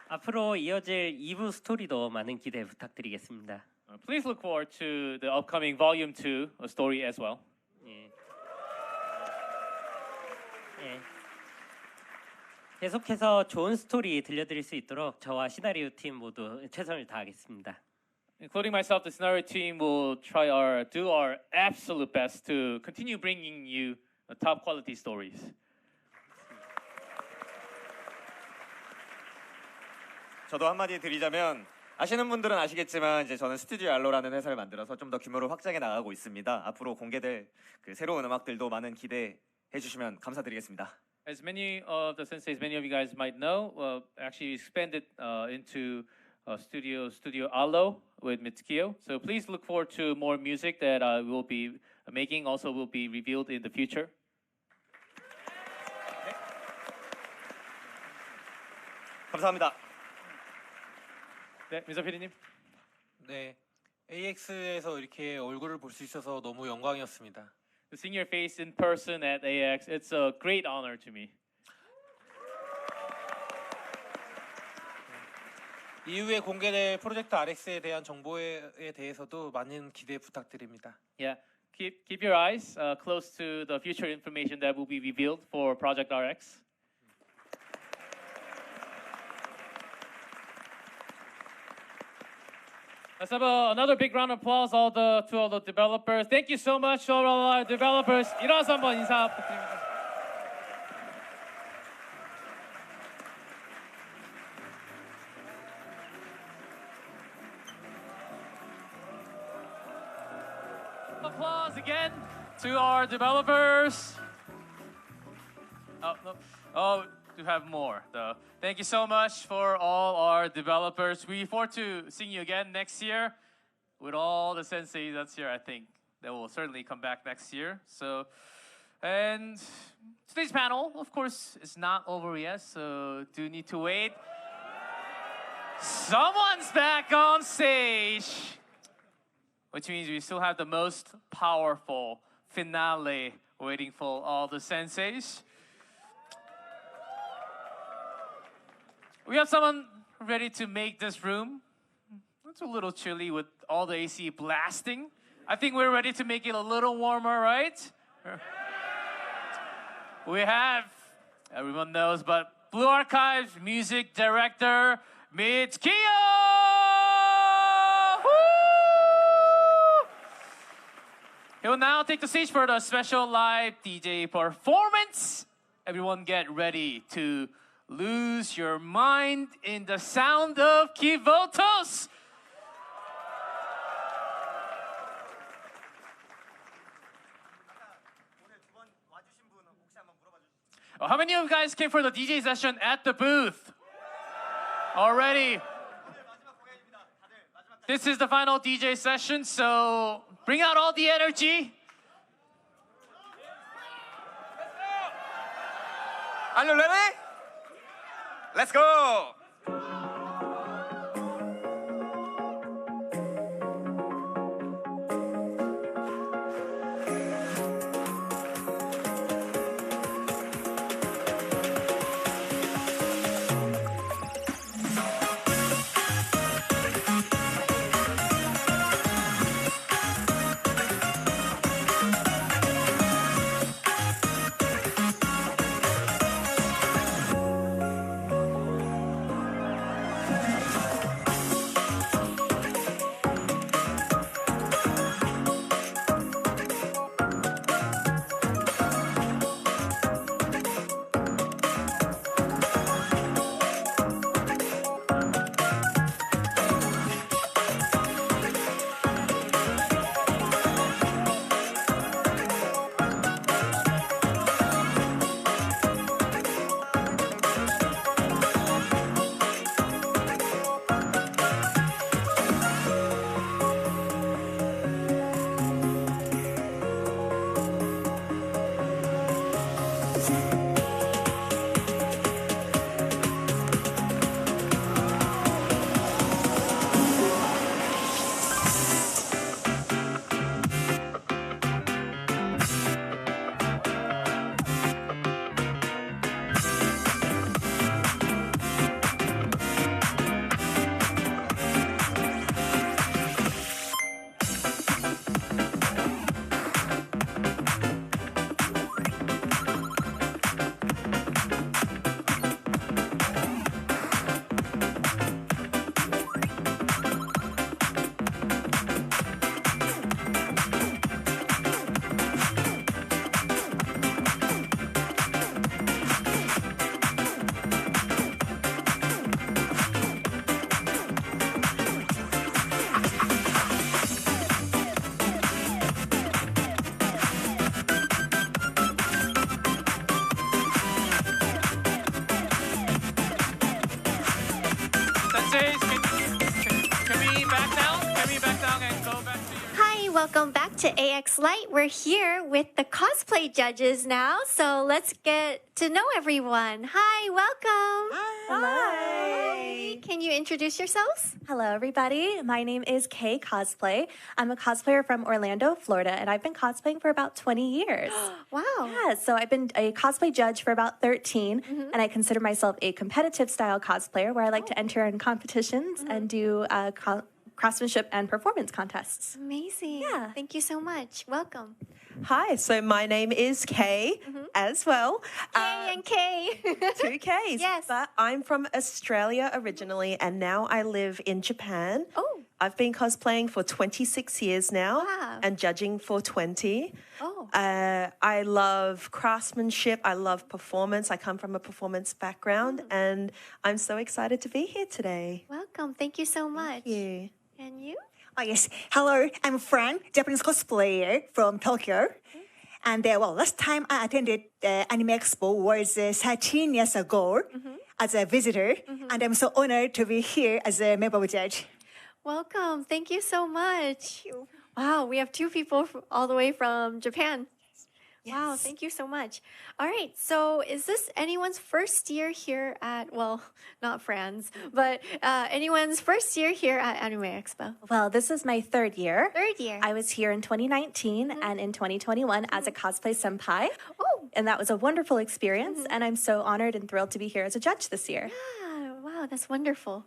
앞으로 이어질 2부 스토리도 많은 기대 부탁드리겠습니다. Please look forward to the upcoming Volume 2 story as well. 예. 예. 계속해서 좋은 스토리 들려드릴 수 있도록 저와 시나리오 팀 모두 최선을 다하겠습니다. Including myself, the scenario team will do our absolute best to continue bringing you top quality stories. 저도 한마디 드리자면 아시는 분들은 아시겠지만 이제 저는 스튜디오 알로라는 회사를 만들어서 좀 더 규모를 확장해 나가고 있습니다. 앞으로 공개될 그 새로운 음악들도 많은 기대해 주시면 감사드리겠습니다. As many of the senseis, many of you guys might know, actually expanded into Studio Allo with Mitsukiyo. So please look forward to more music that we'll be making. Also, will be revealed in the future. 감사합니다. 네, 민서 PD님. 네, AX에서 이렇게 얼굴을 볼 수 있어서 너무 영광이었습니다. Seeing your face in person at AX, it's a great honor to me. 이후에 공개될 프로젝트 RX에 대한 정보에 대해서도 많은 기대 부탁드립니다. Yeah, keep your eyes close to the future information that will be revealed for Project RX. Let's have another big round of applause to all the developers. Thank you so much to all our developers. 일어나서 한번 인사 부탁드립니다. Applause again to our developers. To have more though. Thank you so much for all our developers. We look forward to seeing you again next year with all the sensei that's here. I think they will certainly come back next year. So, and today's panel, of course, is not over yet. So do need to wait. Someone's back on stage, which means we still have the most powerful finale waiting for all the senseis. We have someone ready to make this room. It's a little chilly with all the AC blasting. I think we're ready to make it a little warmer, right? We have, everyone knows, but Blue Archive's music director, Mitsukiyo! He will now take the stage for the special live DJ performance. Everyone get ready to lose your mind in the sound of Kivotos. How many of you guys came for the DJ session at the booth? Already. This is the final DJ session, so bring out all the energy. Are you ready? Let's go! Welcome back to AX Light. We're here with the cosplay judges now, so let's get to know everyone. Hi, welcome. Hello. Can you introduce yourselves? Hello, everybody. My name is Kay Cosplay. I'm a cosplayer from Orlando, Florida, and I've been cosplaying for about 20 years. Wow. Yeah, so I've been a cosplay judge for about 13, and I consider myself a competitive style cosplayer where I like to enter in competitions and do craftsmanship and performance contests. Amazing. Yeah. Thank you so much. Welcome. Hi, so my name is Kay as well. Kay and Kay. Two Ks. Yes. But I'm from Australia originally, and now I live in Japan. Oh. I've been cosplaying for 26 years now and judging for 20. Oh. I love craftsmanship. I love performance. I come from a performance background, and I'm so excited to be here today. Welcome. Thank you so much. Thank you. And you? Oh, yes. Hello, I'm Fran, Japanese cosplayer from Tokyo. And last time I attended the Anime Expo was 13 years ago as a visitor. And I'm so honored to be here as a member of judge. Welcome. Thank you so much. Wow, we have two people all the way from Japan. Yes. Wow, thank you so much. All right, so is this anyone's first year here at, well, not Fran's, but anyone's first year here at Anime Expo? Well, this is my third year. Third year. I was here in 2019 and in 2021 as a cosplay senpai. Oh. And that was a wonderful experience, and I'm so honored and thrilled to be here as a judge this year. Yeah, wow, that's wonderful.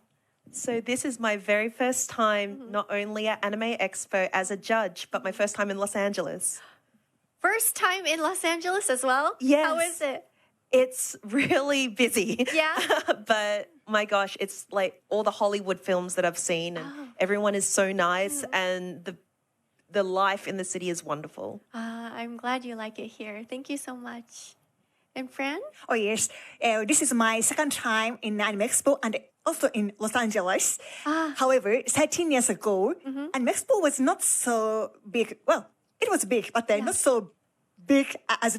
So this is my very first time not only at Anime Expo as a judge, but my first time in Los Angeles. First time in Los Angeles as well? Yes. How is it? It's really busy. Yeah. But my gosh, it's like all the Hollywood films that I've seen, and everyone is so nice, and the life in the city is wonderful. I'm glad you like it here. Thank you so much. And Fran? Oh, yes. This is my second time in Anime Expo and also in Los Angeles. However, 13 years ago, Anime Expo was not so big. Well, it was big, but not so big as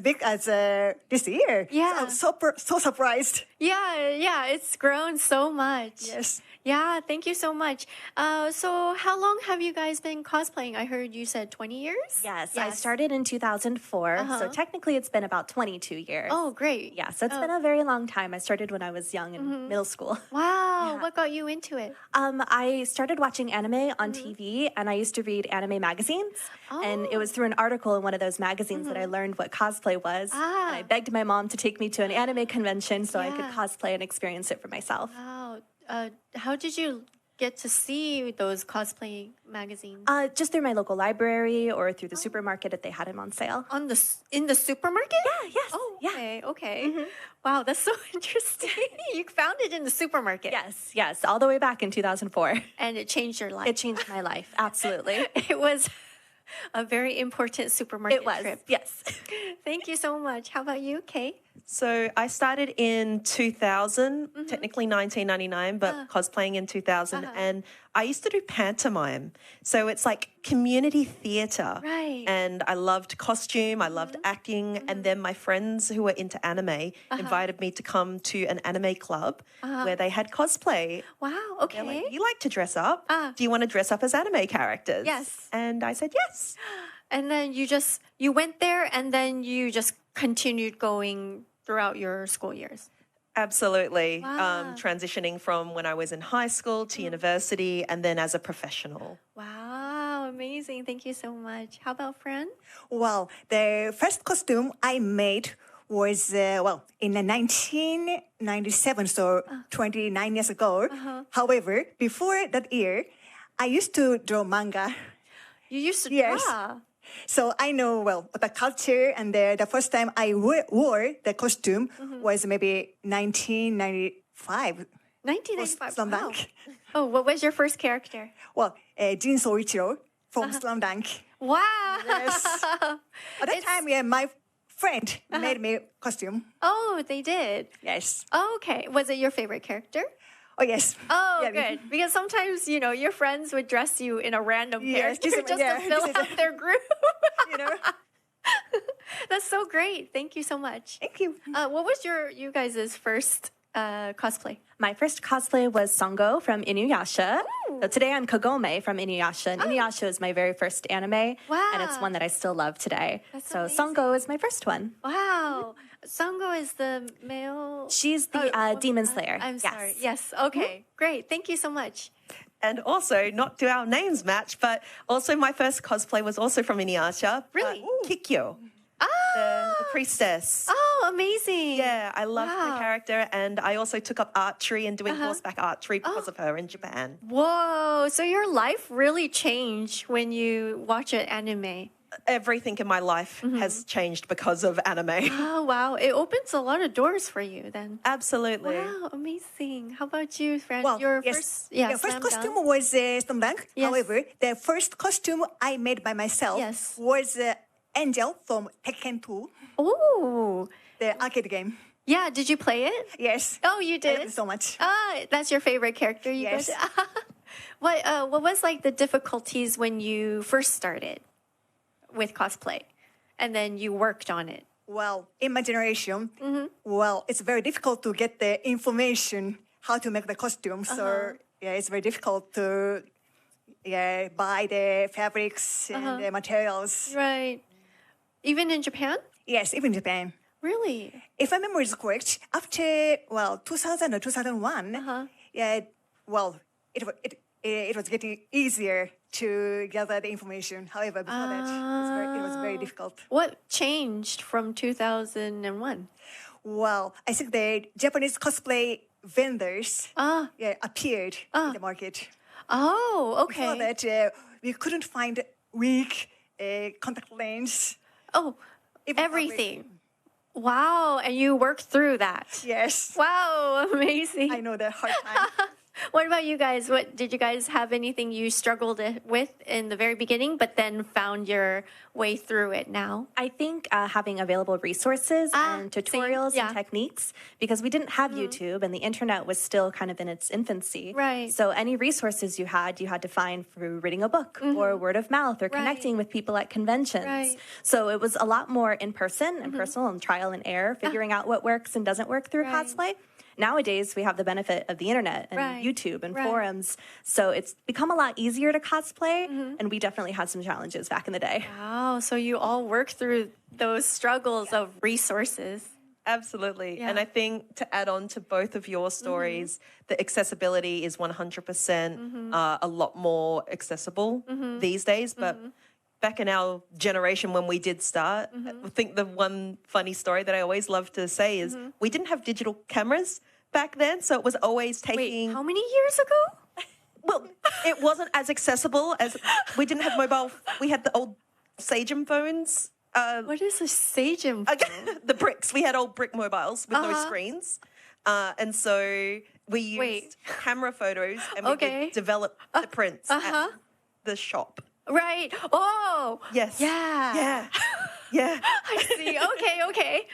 this year. Yeah. So I'm so surprised. Yeah, it's grown so much. Yes. Yeah, thank you so much. So how long have you guys been cosplaying? I heard you said 20 years? Yes, I started in 2004, so technically it's been about 22 years. Oh, great. Yeah, so it's been a very long time. I started when I was young in middle school. Wow, what got you into it? I started watching anime on TV, and I used to read anime magazines. And it was through an article in one of those magazines that I learned what cosplay was. And I begged my mom to take me to an anime convention so I could cosplay and experience it for myself. Wow. How did you get to see those cosplay magazines? Just through my local library or through the supermarket if they had them on sale. In the supermarket? Yeah, yes. Oh, okay. Wow, that's so interesting. You found it in the supermarket. Yes, all the way back in 2004. And it changed your life. It changed my life, absolutely. It was a very important supermarket trip. Yes. Thank you so much. How about you, Kay? So I started in 2000, technically 1999, but cosplaying in 2000. And I used to do pantomime. So it's like community theatre. Right. And I loved costume, I loved acting. And then my friends who were into anime invited me to come to an anime club where they had cosplay. Wow, okay. They're like, you like to dress up? Do you want to dress up as anime characters? Yes. And I said yes. And then you went there and then you just continued going throughout your school years. Absolutely. Wow. Transitioning from when I was in high school to university and then as a professional. Wow, amazing. Thank you so much. How about Fran? Well, the first costume I made was, in 1997, so 29 years ago. However, before that year, I used to draw manga. You used to Yes. draw? So I know, the culture, and the first time I wore the costume was maybe 1995. 1995. Slam wow. Dunk. Oh, what was your first character? Well, Jin Soichiro from Slam Dunk. Wow. Yes. At that time, my friend made me costume. Oh, they did? Yes. Oh, okay. Was it your favorite character? Oh, yes. Oh, Yeah, good. Because sometimes, your friends would dress you in a random Yes, character just to fill out their group. You know? That's so great. Thank you so much. Thank you. What was you guys' first cosplay? My first cosplay was Songo from Inuyasha. So today I'm Kagome from Inuyasha. And Inuyasha is my very first anime. Wow. And it's one that I still love today. That's so amazing. Songo is my first one. Wow. Songo is the male... She's the Demon Slayer. I'm sorry. Yes. Okay. Great. Thank you so much. And also, not do our names match, but also my first cosplay was also from Inuyasha. Really? Kikyo. The priestess. Oh, amazing. Yeah, I loved Wow. the character, and I also took up archery and doing horseback archery because of her in Japan. Whoa. So your life really changed when you watch an anime. Everything in my life has changed because of anime. Oh, wow. It opens a lot of doors for you then. Absolutely. Wow, amazing. How about you, Fran? Well, Your yes. first, The first Slam costume Dunk? was Slam Dunk. Yes. However, the first costume I made by myself was Angel from Tekken 2. Oh. The arcade game. Yeah, did you play it? Yes. Oh, you I did? loved it so much. That's your favorite character? Yes. What was like the difficulties when you first started with cosplay and then you worked on it? Well, in my generation, it's very difficult to get the information how to make the costume. So it's very difficult to buy the fabrics and the materials. Right. Even in Japan? Yes, even in Japan. Really? If my memory is correct, after 2000 or 2001, it was getting easier to gather the information. However, before that, it was very difficult. What changed from 2001? Well, I think the Japanese cosplay vendors appeared in the market. Oh, okay. Before that, we couldn't find wig, contact lens. Oh, everything. Wow, and you worked through that. Yes. Wow, amazing. I know the hard time. What about you guys? What did you guys have anything you struggled with in the very beginning, but then found your way through it now? I think having available resources and tutorials and techniques, because we didn't have YouTube and the internet was still kind of in its infancy. Right. So any resources you had to find through reading a book or word of mouth or connecting with people at conventions. Right. So it was a lot more in person and personal and trial and error, figuring out what works and doesn't work through cosplay. Nowadays, we have the benefit of the internet and YouTube and forums, so it's become a lot easier to cosplay, and we definitely had some challenges back in the day. Wow, so you all work through those struggles of resources. Absolutely. Yeah. And I think to add on to both of your stories, the accessibility is 100% a lot more accessible these days. But back in our generation when we did start, I think the one funny story that I always love to say is we didn't have digital cameras back then. So it was always taking... Wait, how many years ago? Well, it wasn't as accessible as... We didn't have mobile... We had the old Sagem phones. What is a Sagem phone? The bricks. We had old brick mobiles with no screens. And so we used camera photos and we would develop the prints at the shop. Right. Oh. Yes. Yeah. Yeah. Yeah. I see. Okay.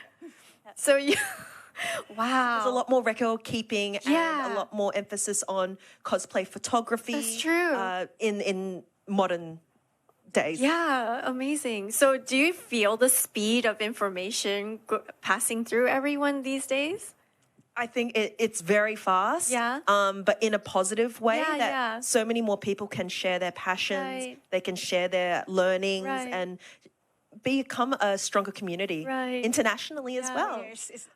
So you... Wow. There's a lot more record keeping and a lot more emphasis on cosplay photography. That's true. In modern days. Yeah, amazing. So do you feel the speed of information passing through everyone these days? I think it's very fast, but in a positive way that so many more people can share their passions, they can share their learnings and become a stronger community internationally as well.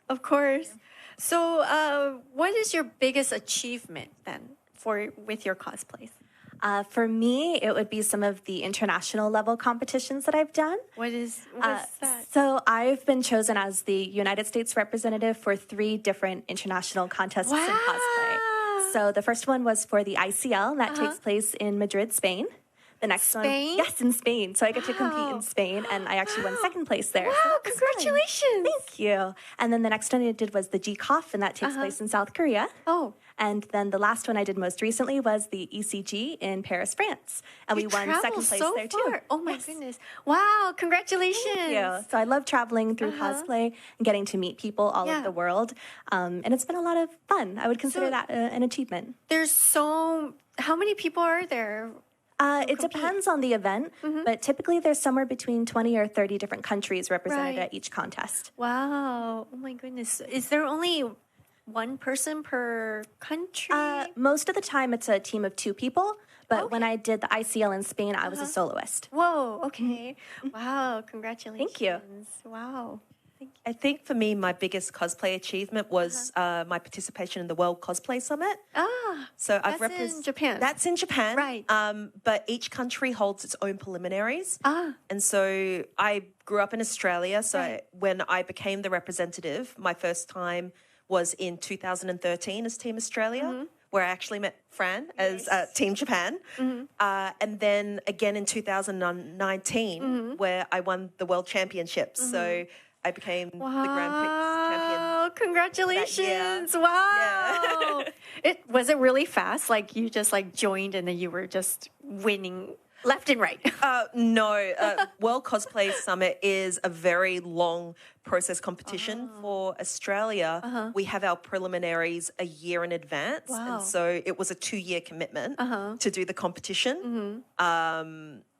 Of course. So what is your biggest achievement then with your cosplays? For me, it would be some of the international level competitions that I've done. What is that? So I've been chosen as the United States representative for 3 different international contests in cosplay. So the first one was for the ICL, and that takes place in Madrid, Spain. The next one, yes, in Spain. So I get to compete in Spain, and I actually won 2nd place there. Wow, so congratulations. Thank you. And then the next one I did was the GCOF, and that takes place in South Korea. Oh. And then the last one I did most recently was the ECG in Paris, France. And we won 2nd place there too. Oh my goodness. Wow, congratulations. Thank you. So I love traveling through cosplay and getting to meet people all over the world. And it's been a lot of fun. I would consider that an achievement. How many people are there? It depends on the event, but typically there's somewhere between 20 or 30 different countries represented at each contest. Wow. Oh my goodness. Is there only one person per country? Most of the time it's a team of 2 people, but when I did the ICL in Spain, I was a soloist. Whoa, okay. Wow, congratulations. Thank you. Wow. I think for me, my biggest cosplay achievement was my participation in the World Cosplay Summit. So I've that's in Japan. That's in Japan, right? But each country holds its own preliminaries. And so I grew up in Australia. So when I became the representative, my first time was in 2013 as Team Australia, where I actually met Fran as Team Japan. And then again in 2019, where I won the World Championships. So I became the Grand Prix champion. Congratulations. Wow. Was it really fast? Like you just joined and then you were just winning left and right? No. World Cosplay Summit is a very long process competition for Australia. We have our preliminaries a year in advance. And so it was a 2-year commitment to do the competition.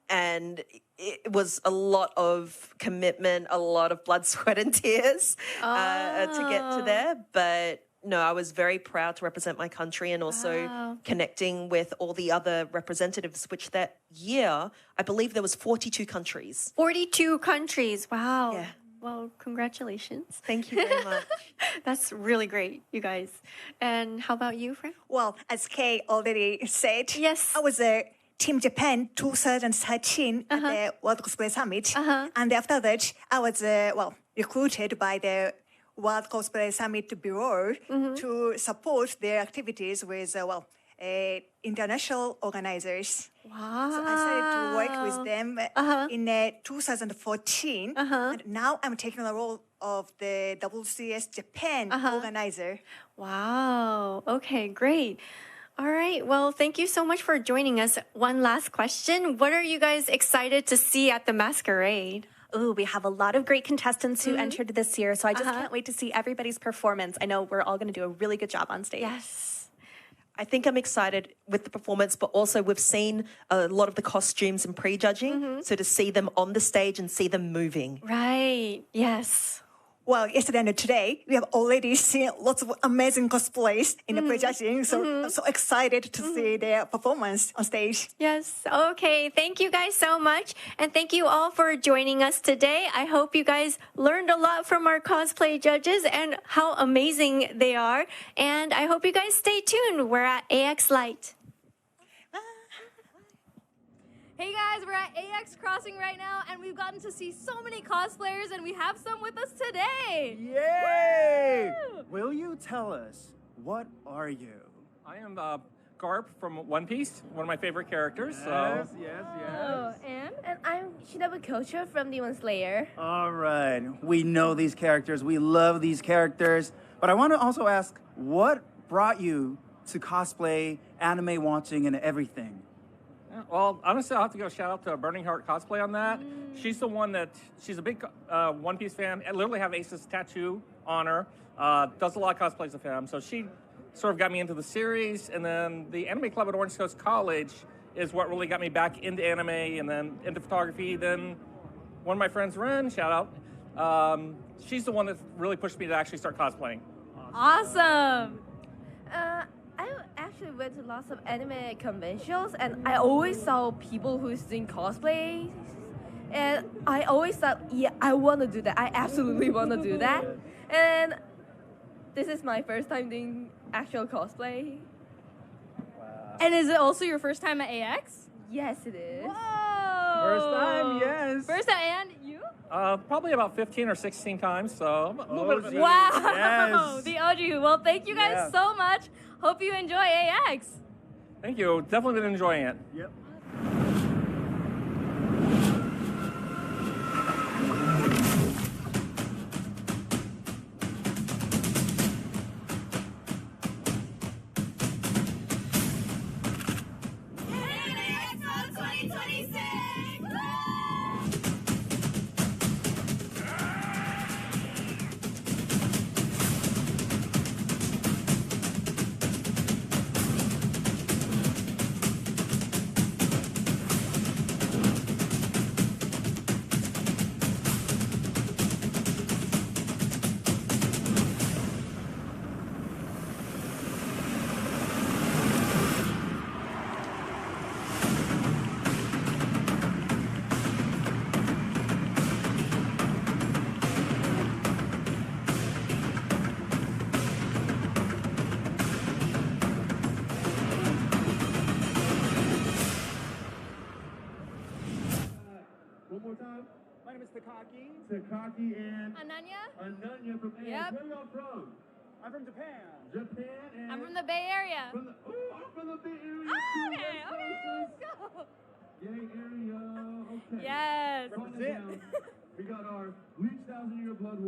And it was a lot of commitment, a lot of blood, sweat, and tears to get to there. But no, I was very proud to represent my country and also connecting with all the other representatives, which that year, I believe there was 42 countries. 42 countries. Wow. Yeah. Well, congratulations. Thank you very much. That's really great, you guys. And how about you, Fran? Well, as Kay already said, yes, I was a Team Japan 2013 at the World Cosplay Summit. And after that, I was, recruited by the World Cosplay Summit Bureau to support their activities with, international organizers. Wow. So I started to work with them in 2014. And now I'm taking the role of the WCS Japan organizer. Wow. Okay, great. All right. Well, thank you so much for joining us. One last question. What are you guys excited to see at the masquerade? Ooh, we have a lot of great contestants who entered this year, so I just can't wait to see everybody's performance. I know we're all going to do a really good job on stage. Yes. I think I'm excited with the performance, but also we've seen a lot of the costumes and pre-judging, so to see them on the stage and see them moving. Right. Yes. Well, yesterday and today, we have already seen lots of amazing cosplays in the pre-judging, so I'm so excited to see their performance on stage. Yes. Okay. Thank you guys so much. And thank you all for joining us today. I hope you guys learned a lot from our cosplay judges and how amazing they are. And I hope you guys stay tuned. We're at AX Light. Hey guys, we're at AX Crossing right now, and we've gotten to see so many cosplayers, and we have some with us today. Yay! Will you tell us, what are you? I am Garp from One Piece, one of my favorite characters. Yes, so. yes. Oh, and I'm Shinobu Kocho from Demon Slayer. All right, we know these characters, we love these characters, but I want to also ask, what brought you to cosplay, anime watching, and everything? Well, honestly, I'll have to go shout out to Burning Heart Cosplay on that. She's the one she's a big One Piece fan. I literally have Ace's tattoo on her. Does a lot of cosplays of him. So she sort of got me into the series. And then the Anime Club at Orange Coast College is what really got me back into anime and then into photography. Then one of my friends, Ren, shout out, she's the one that really pushed me to actually start cosplaying. Awesome. I actually went to lots of anime conventions, and I always saw people who's doing cosplay, and I always thought, yeah, I want to do that. I absolutely want to do that. And this is my first time doing actual cosplay. And is it also your first time at AX? Yes, it is. Whoa! First time, yes. First time, and you? Probably about 15 or 16 times, so a little bit. Wow! Yes. The OG. Well, thank you guys so much. Hope you enjoy AX. Thank you. Definitely been enjoying it. Yep. One more time. My name is Takaki. Takaki and Ananya. Ananya from AX. Yep. Where are y'all from? I'm from Japan. Japan and... I'm from the Bay Area. I'm from the Bay Area. Oh, okay, let's go. Bay Area, okay. Yes. Represent. We got our Bleach 1,000 Year Blood War.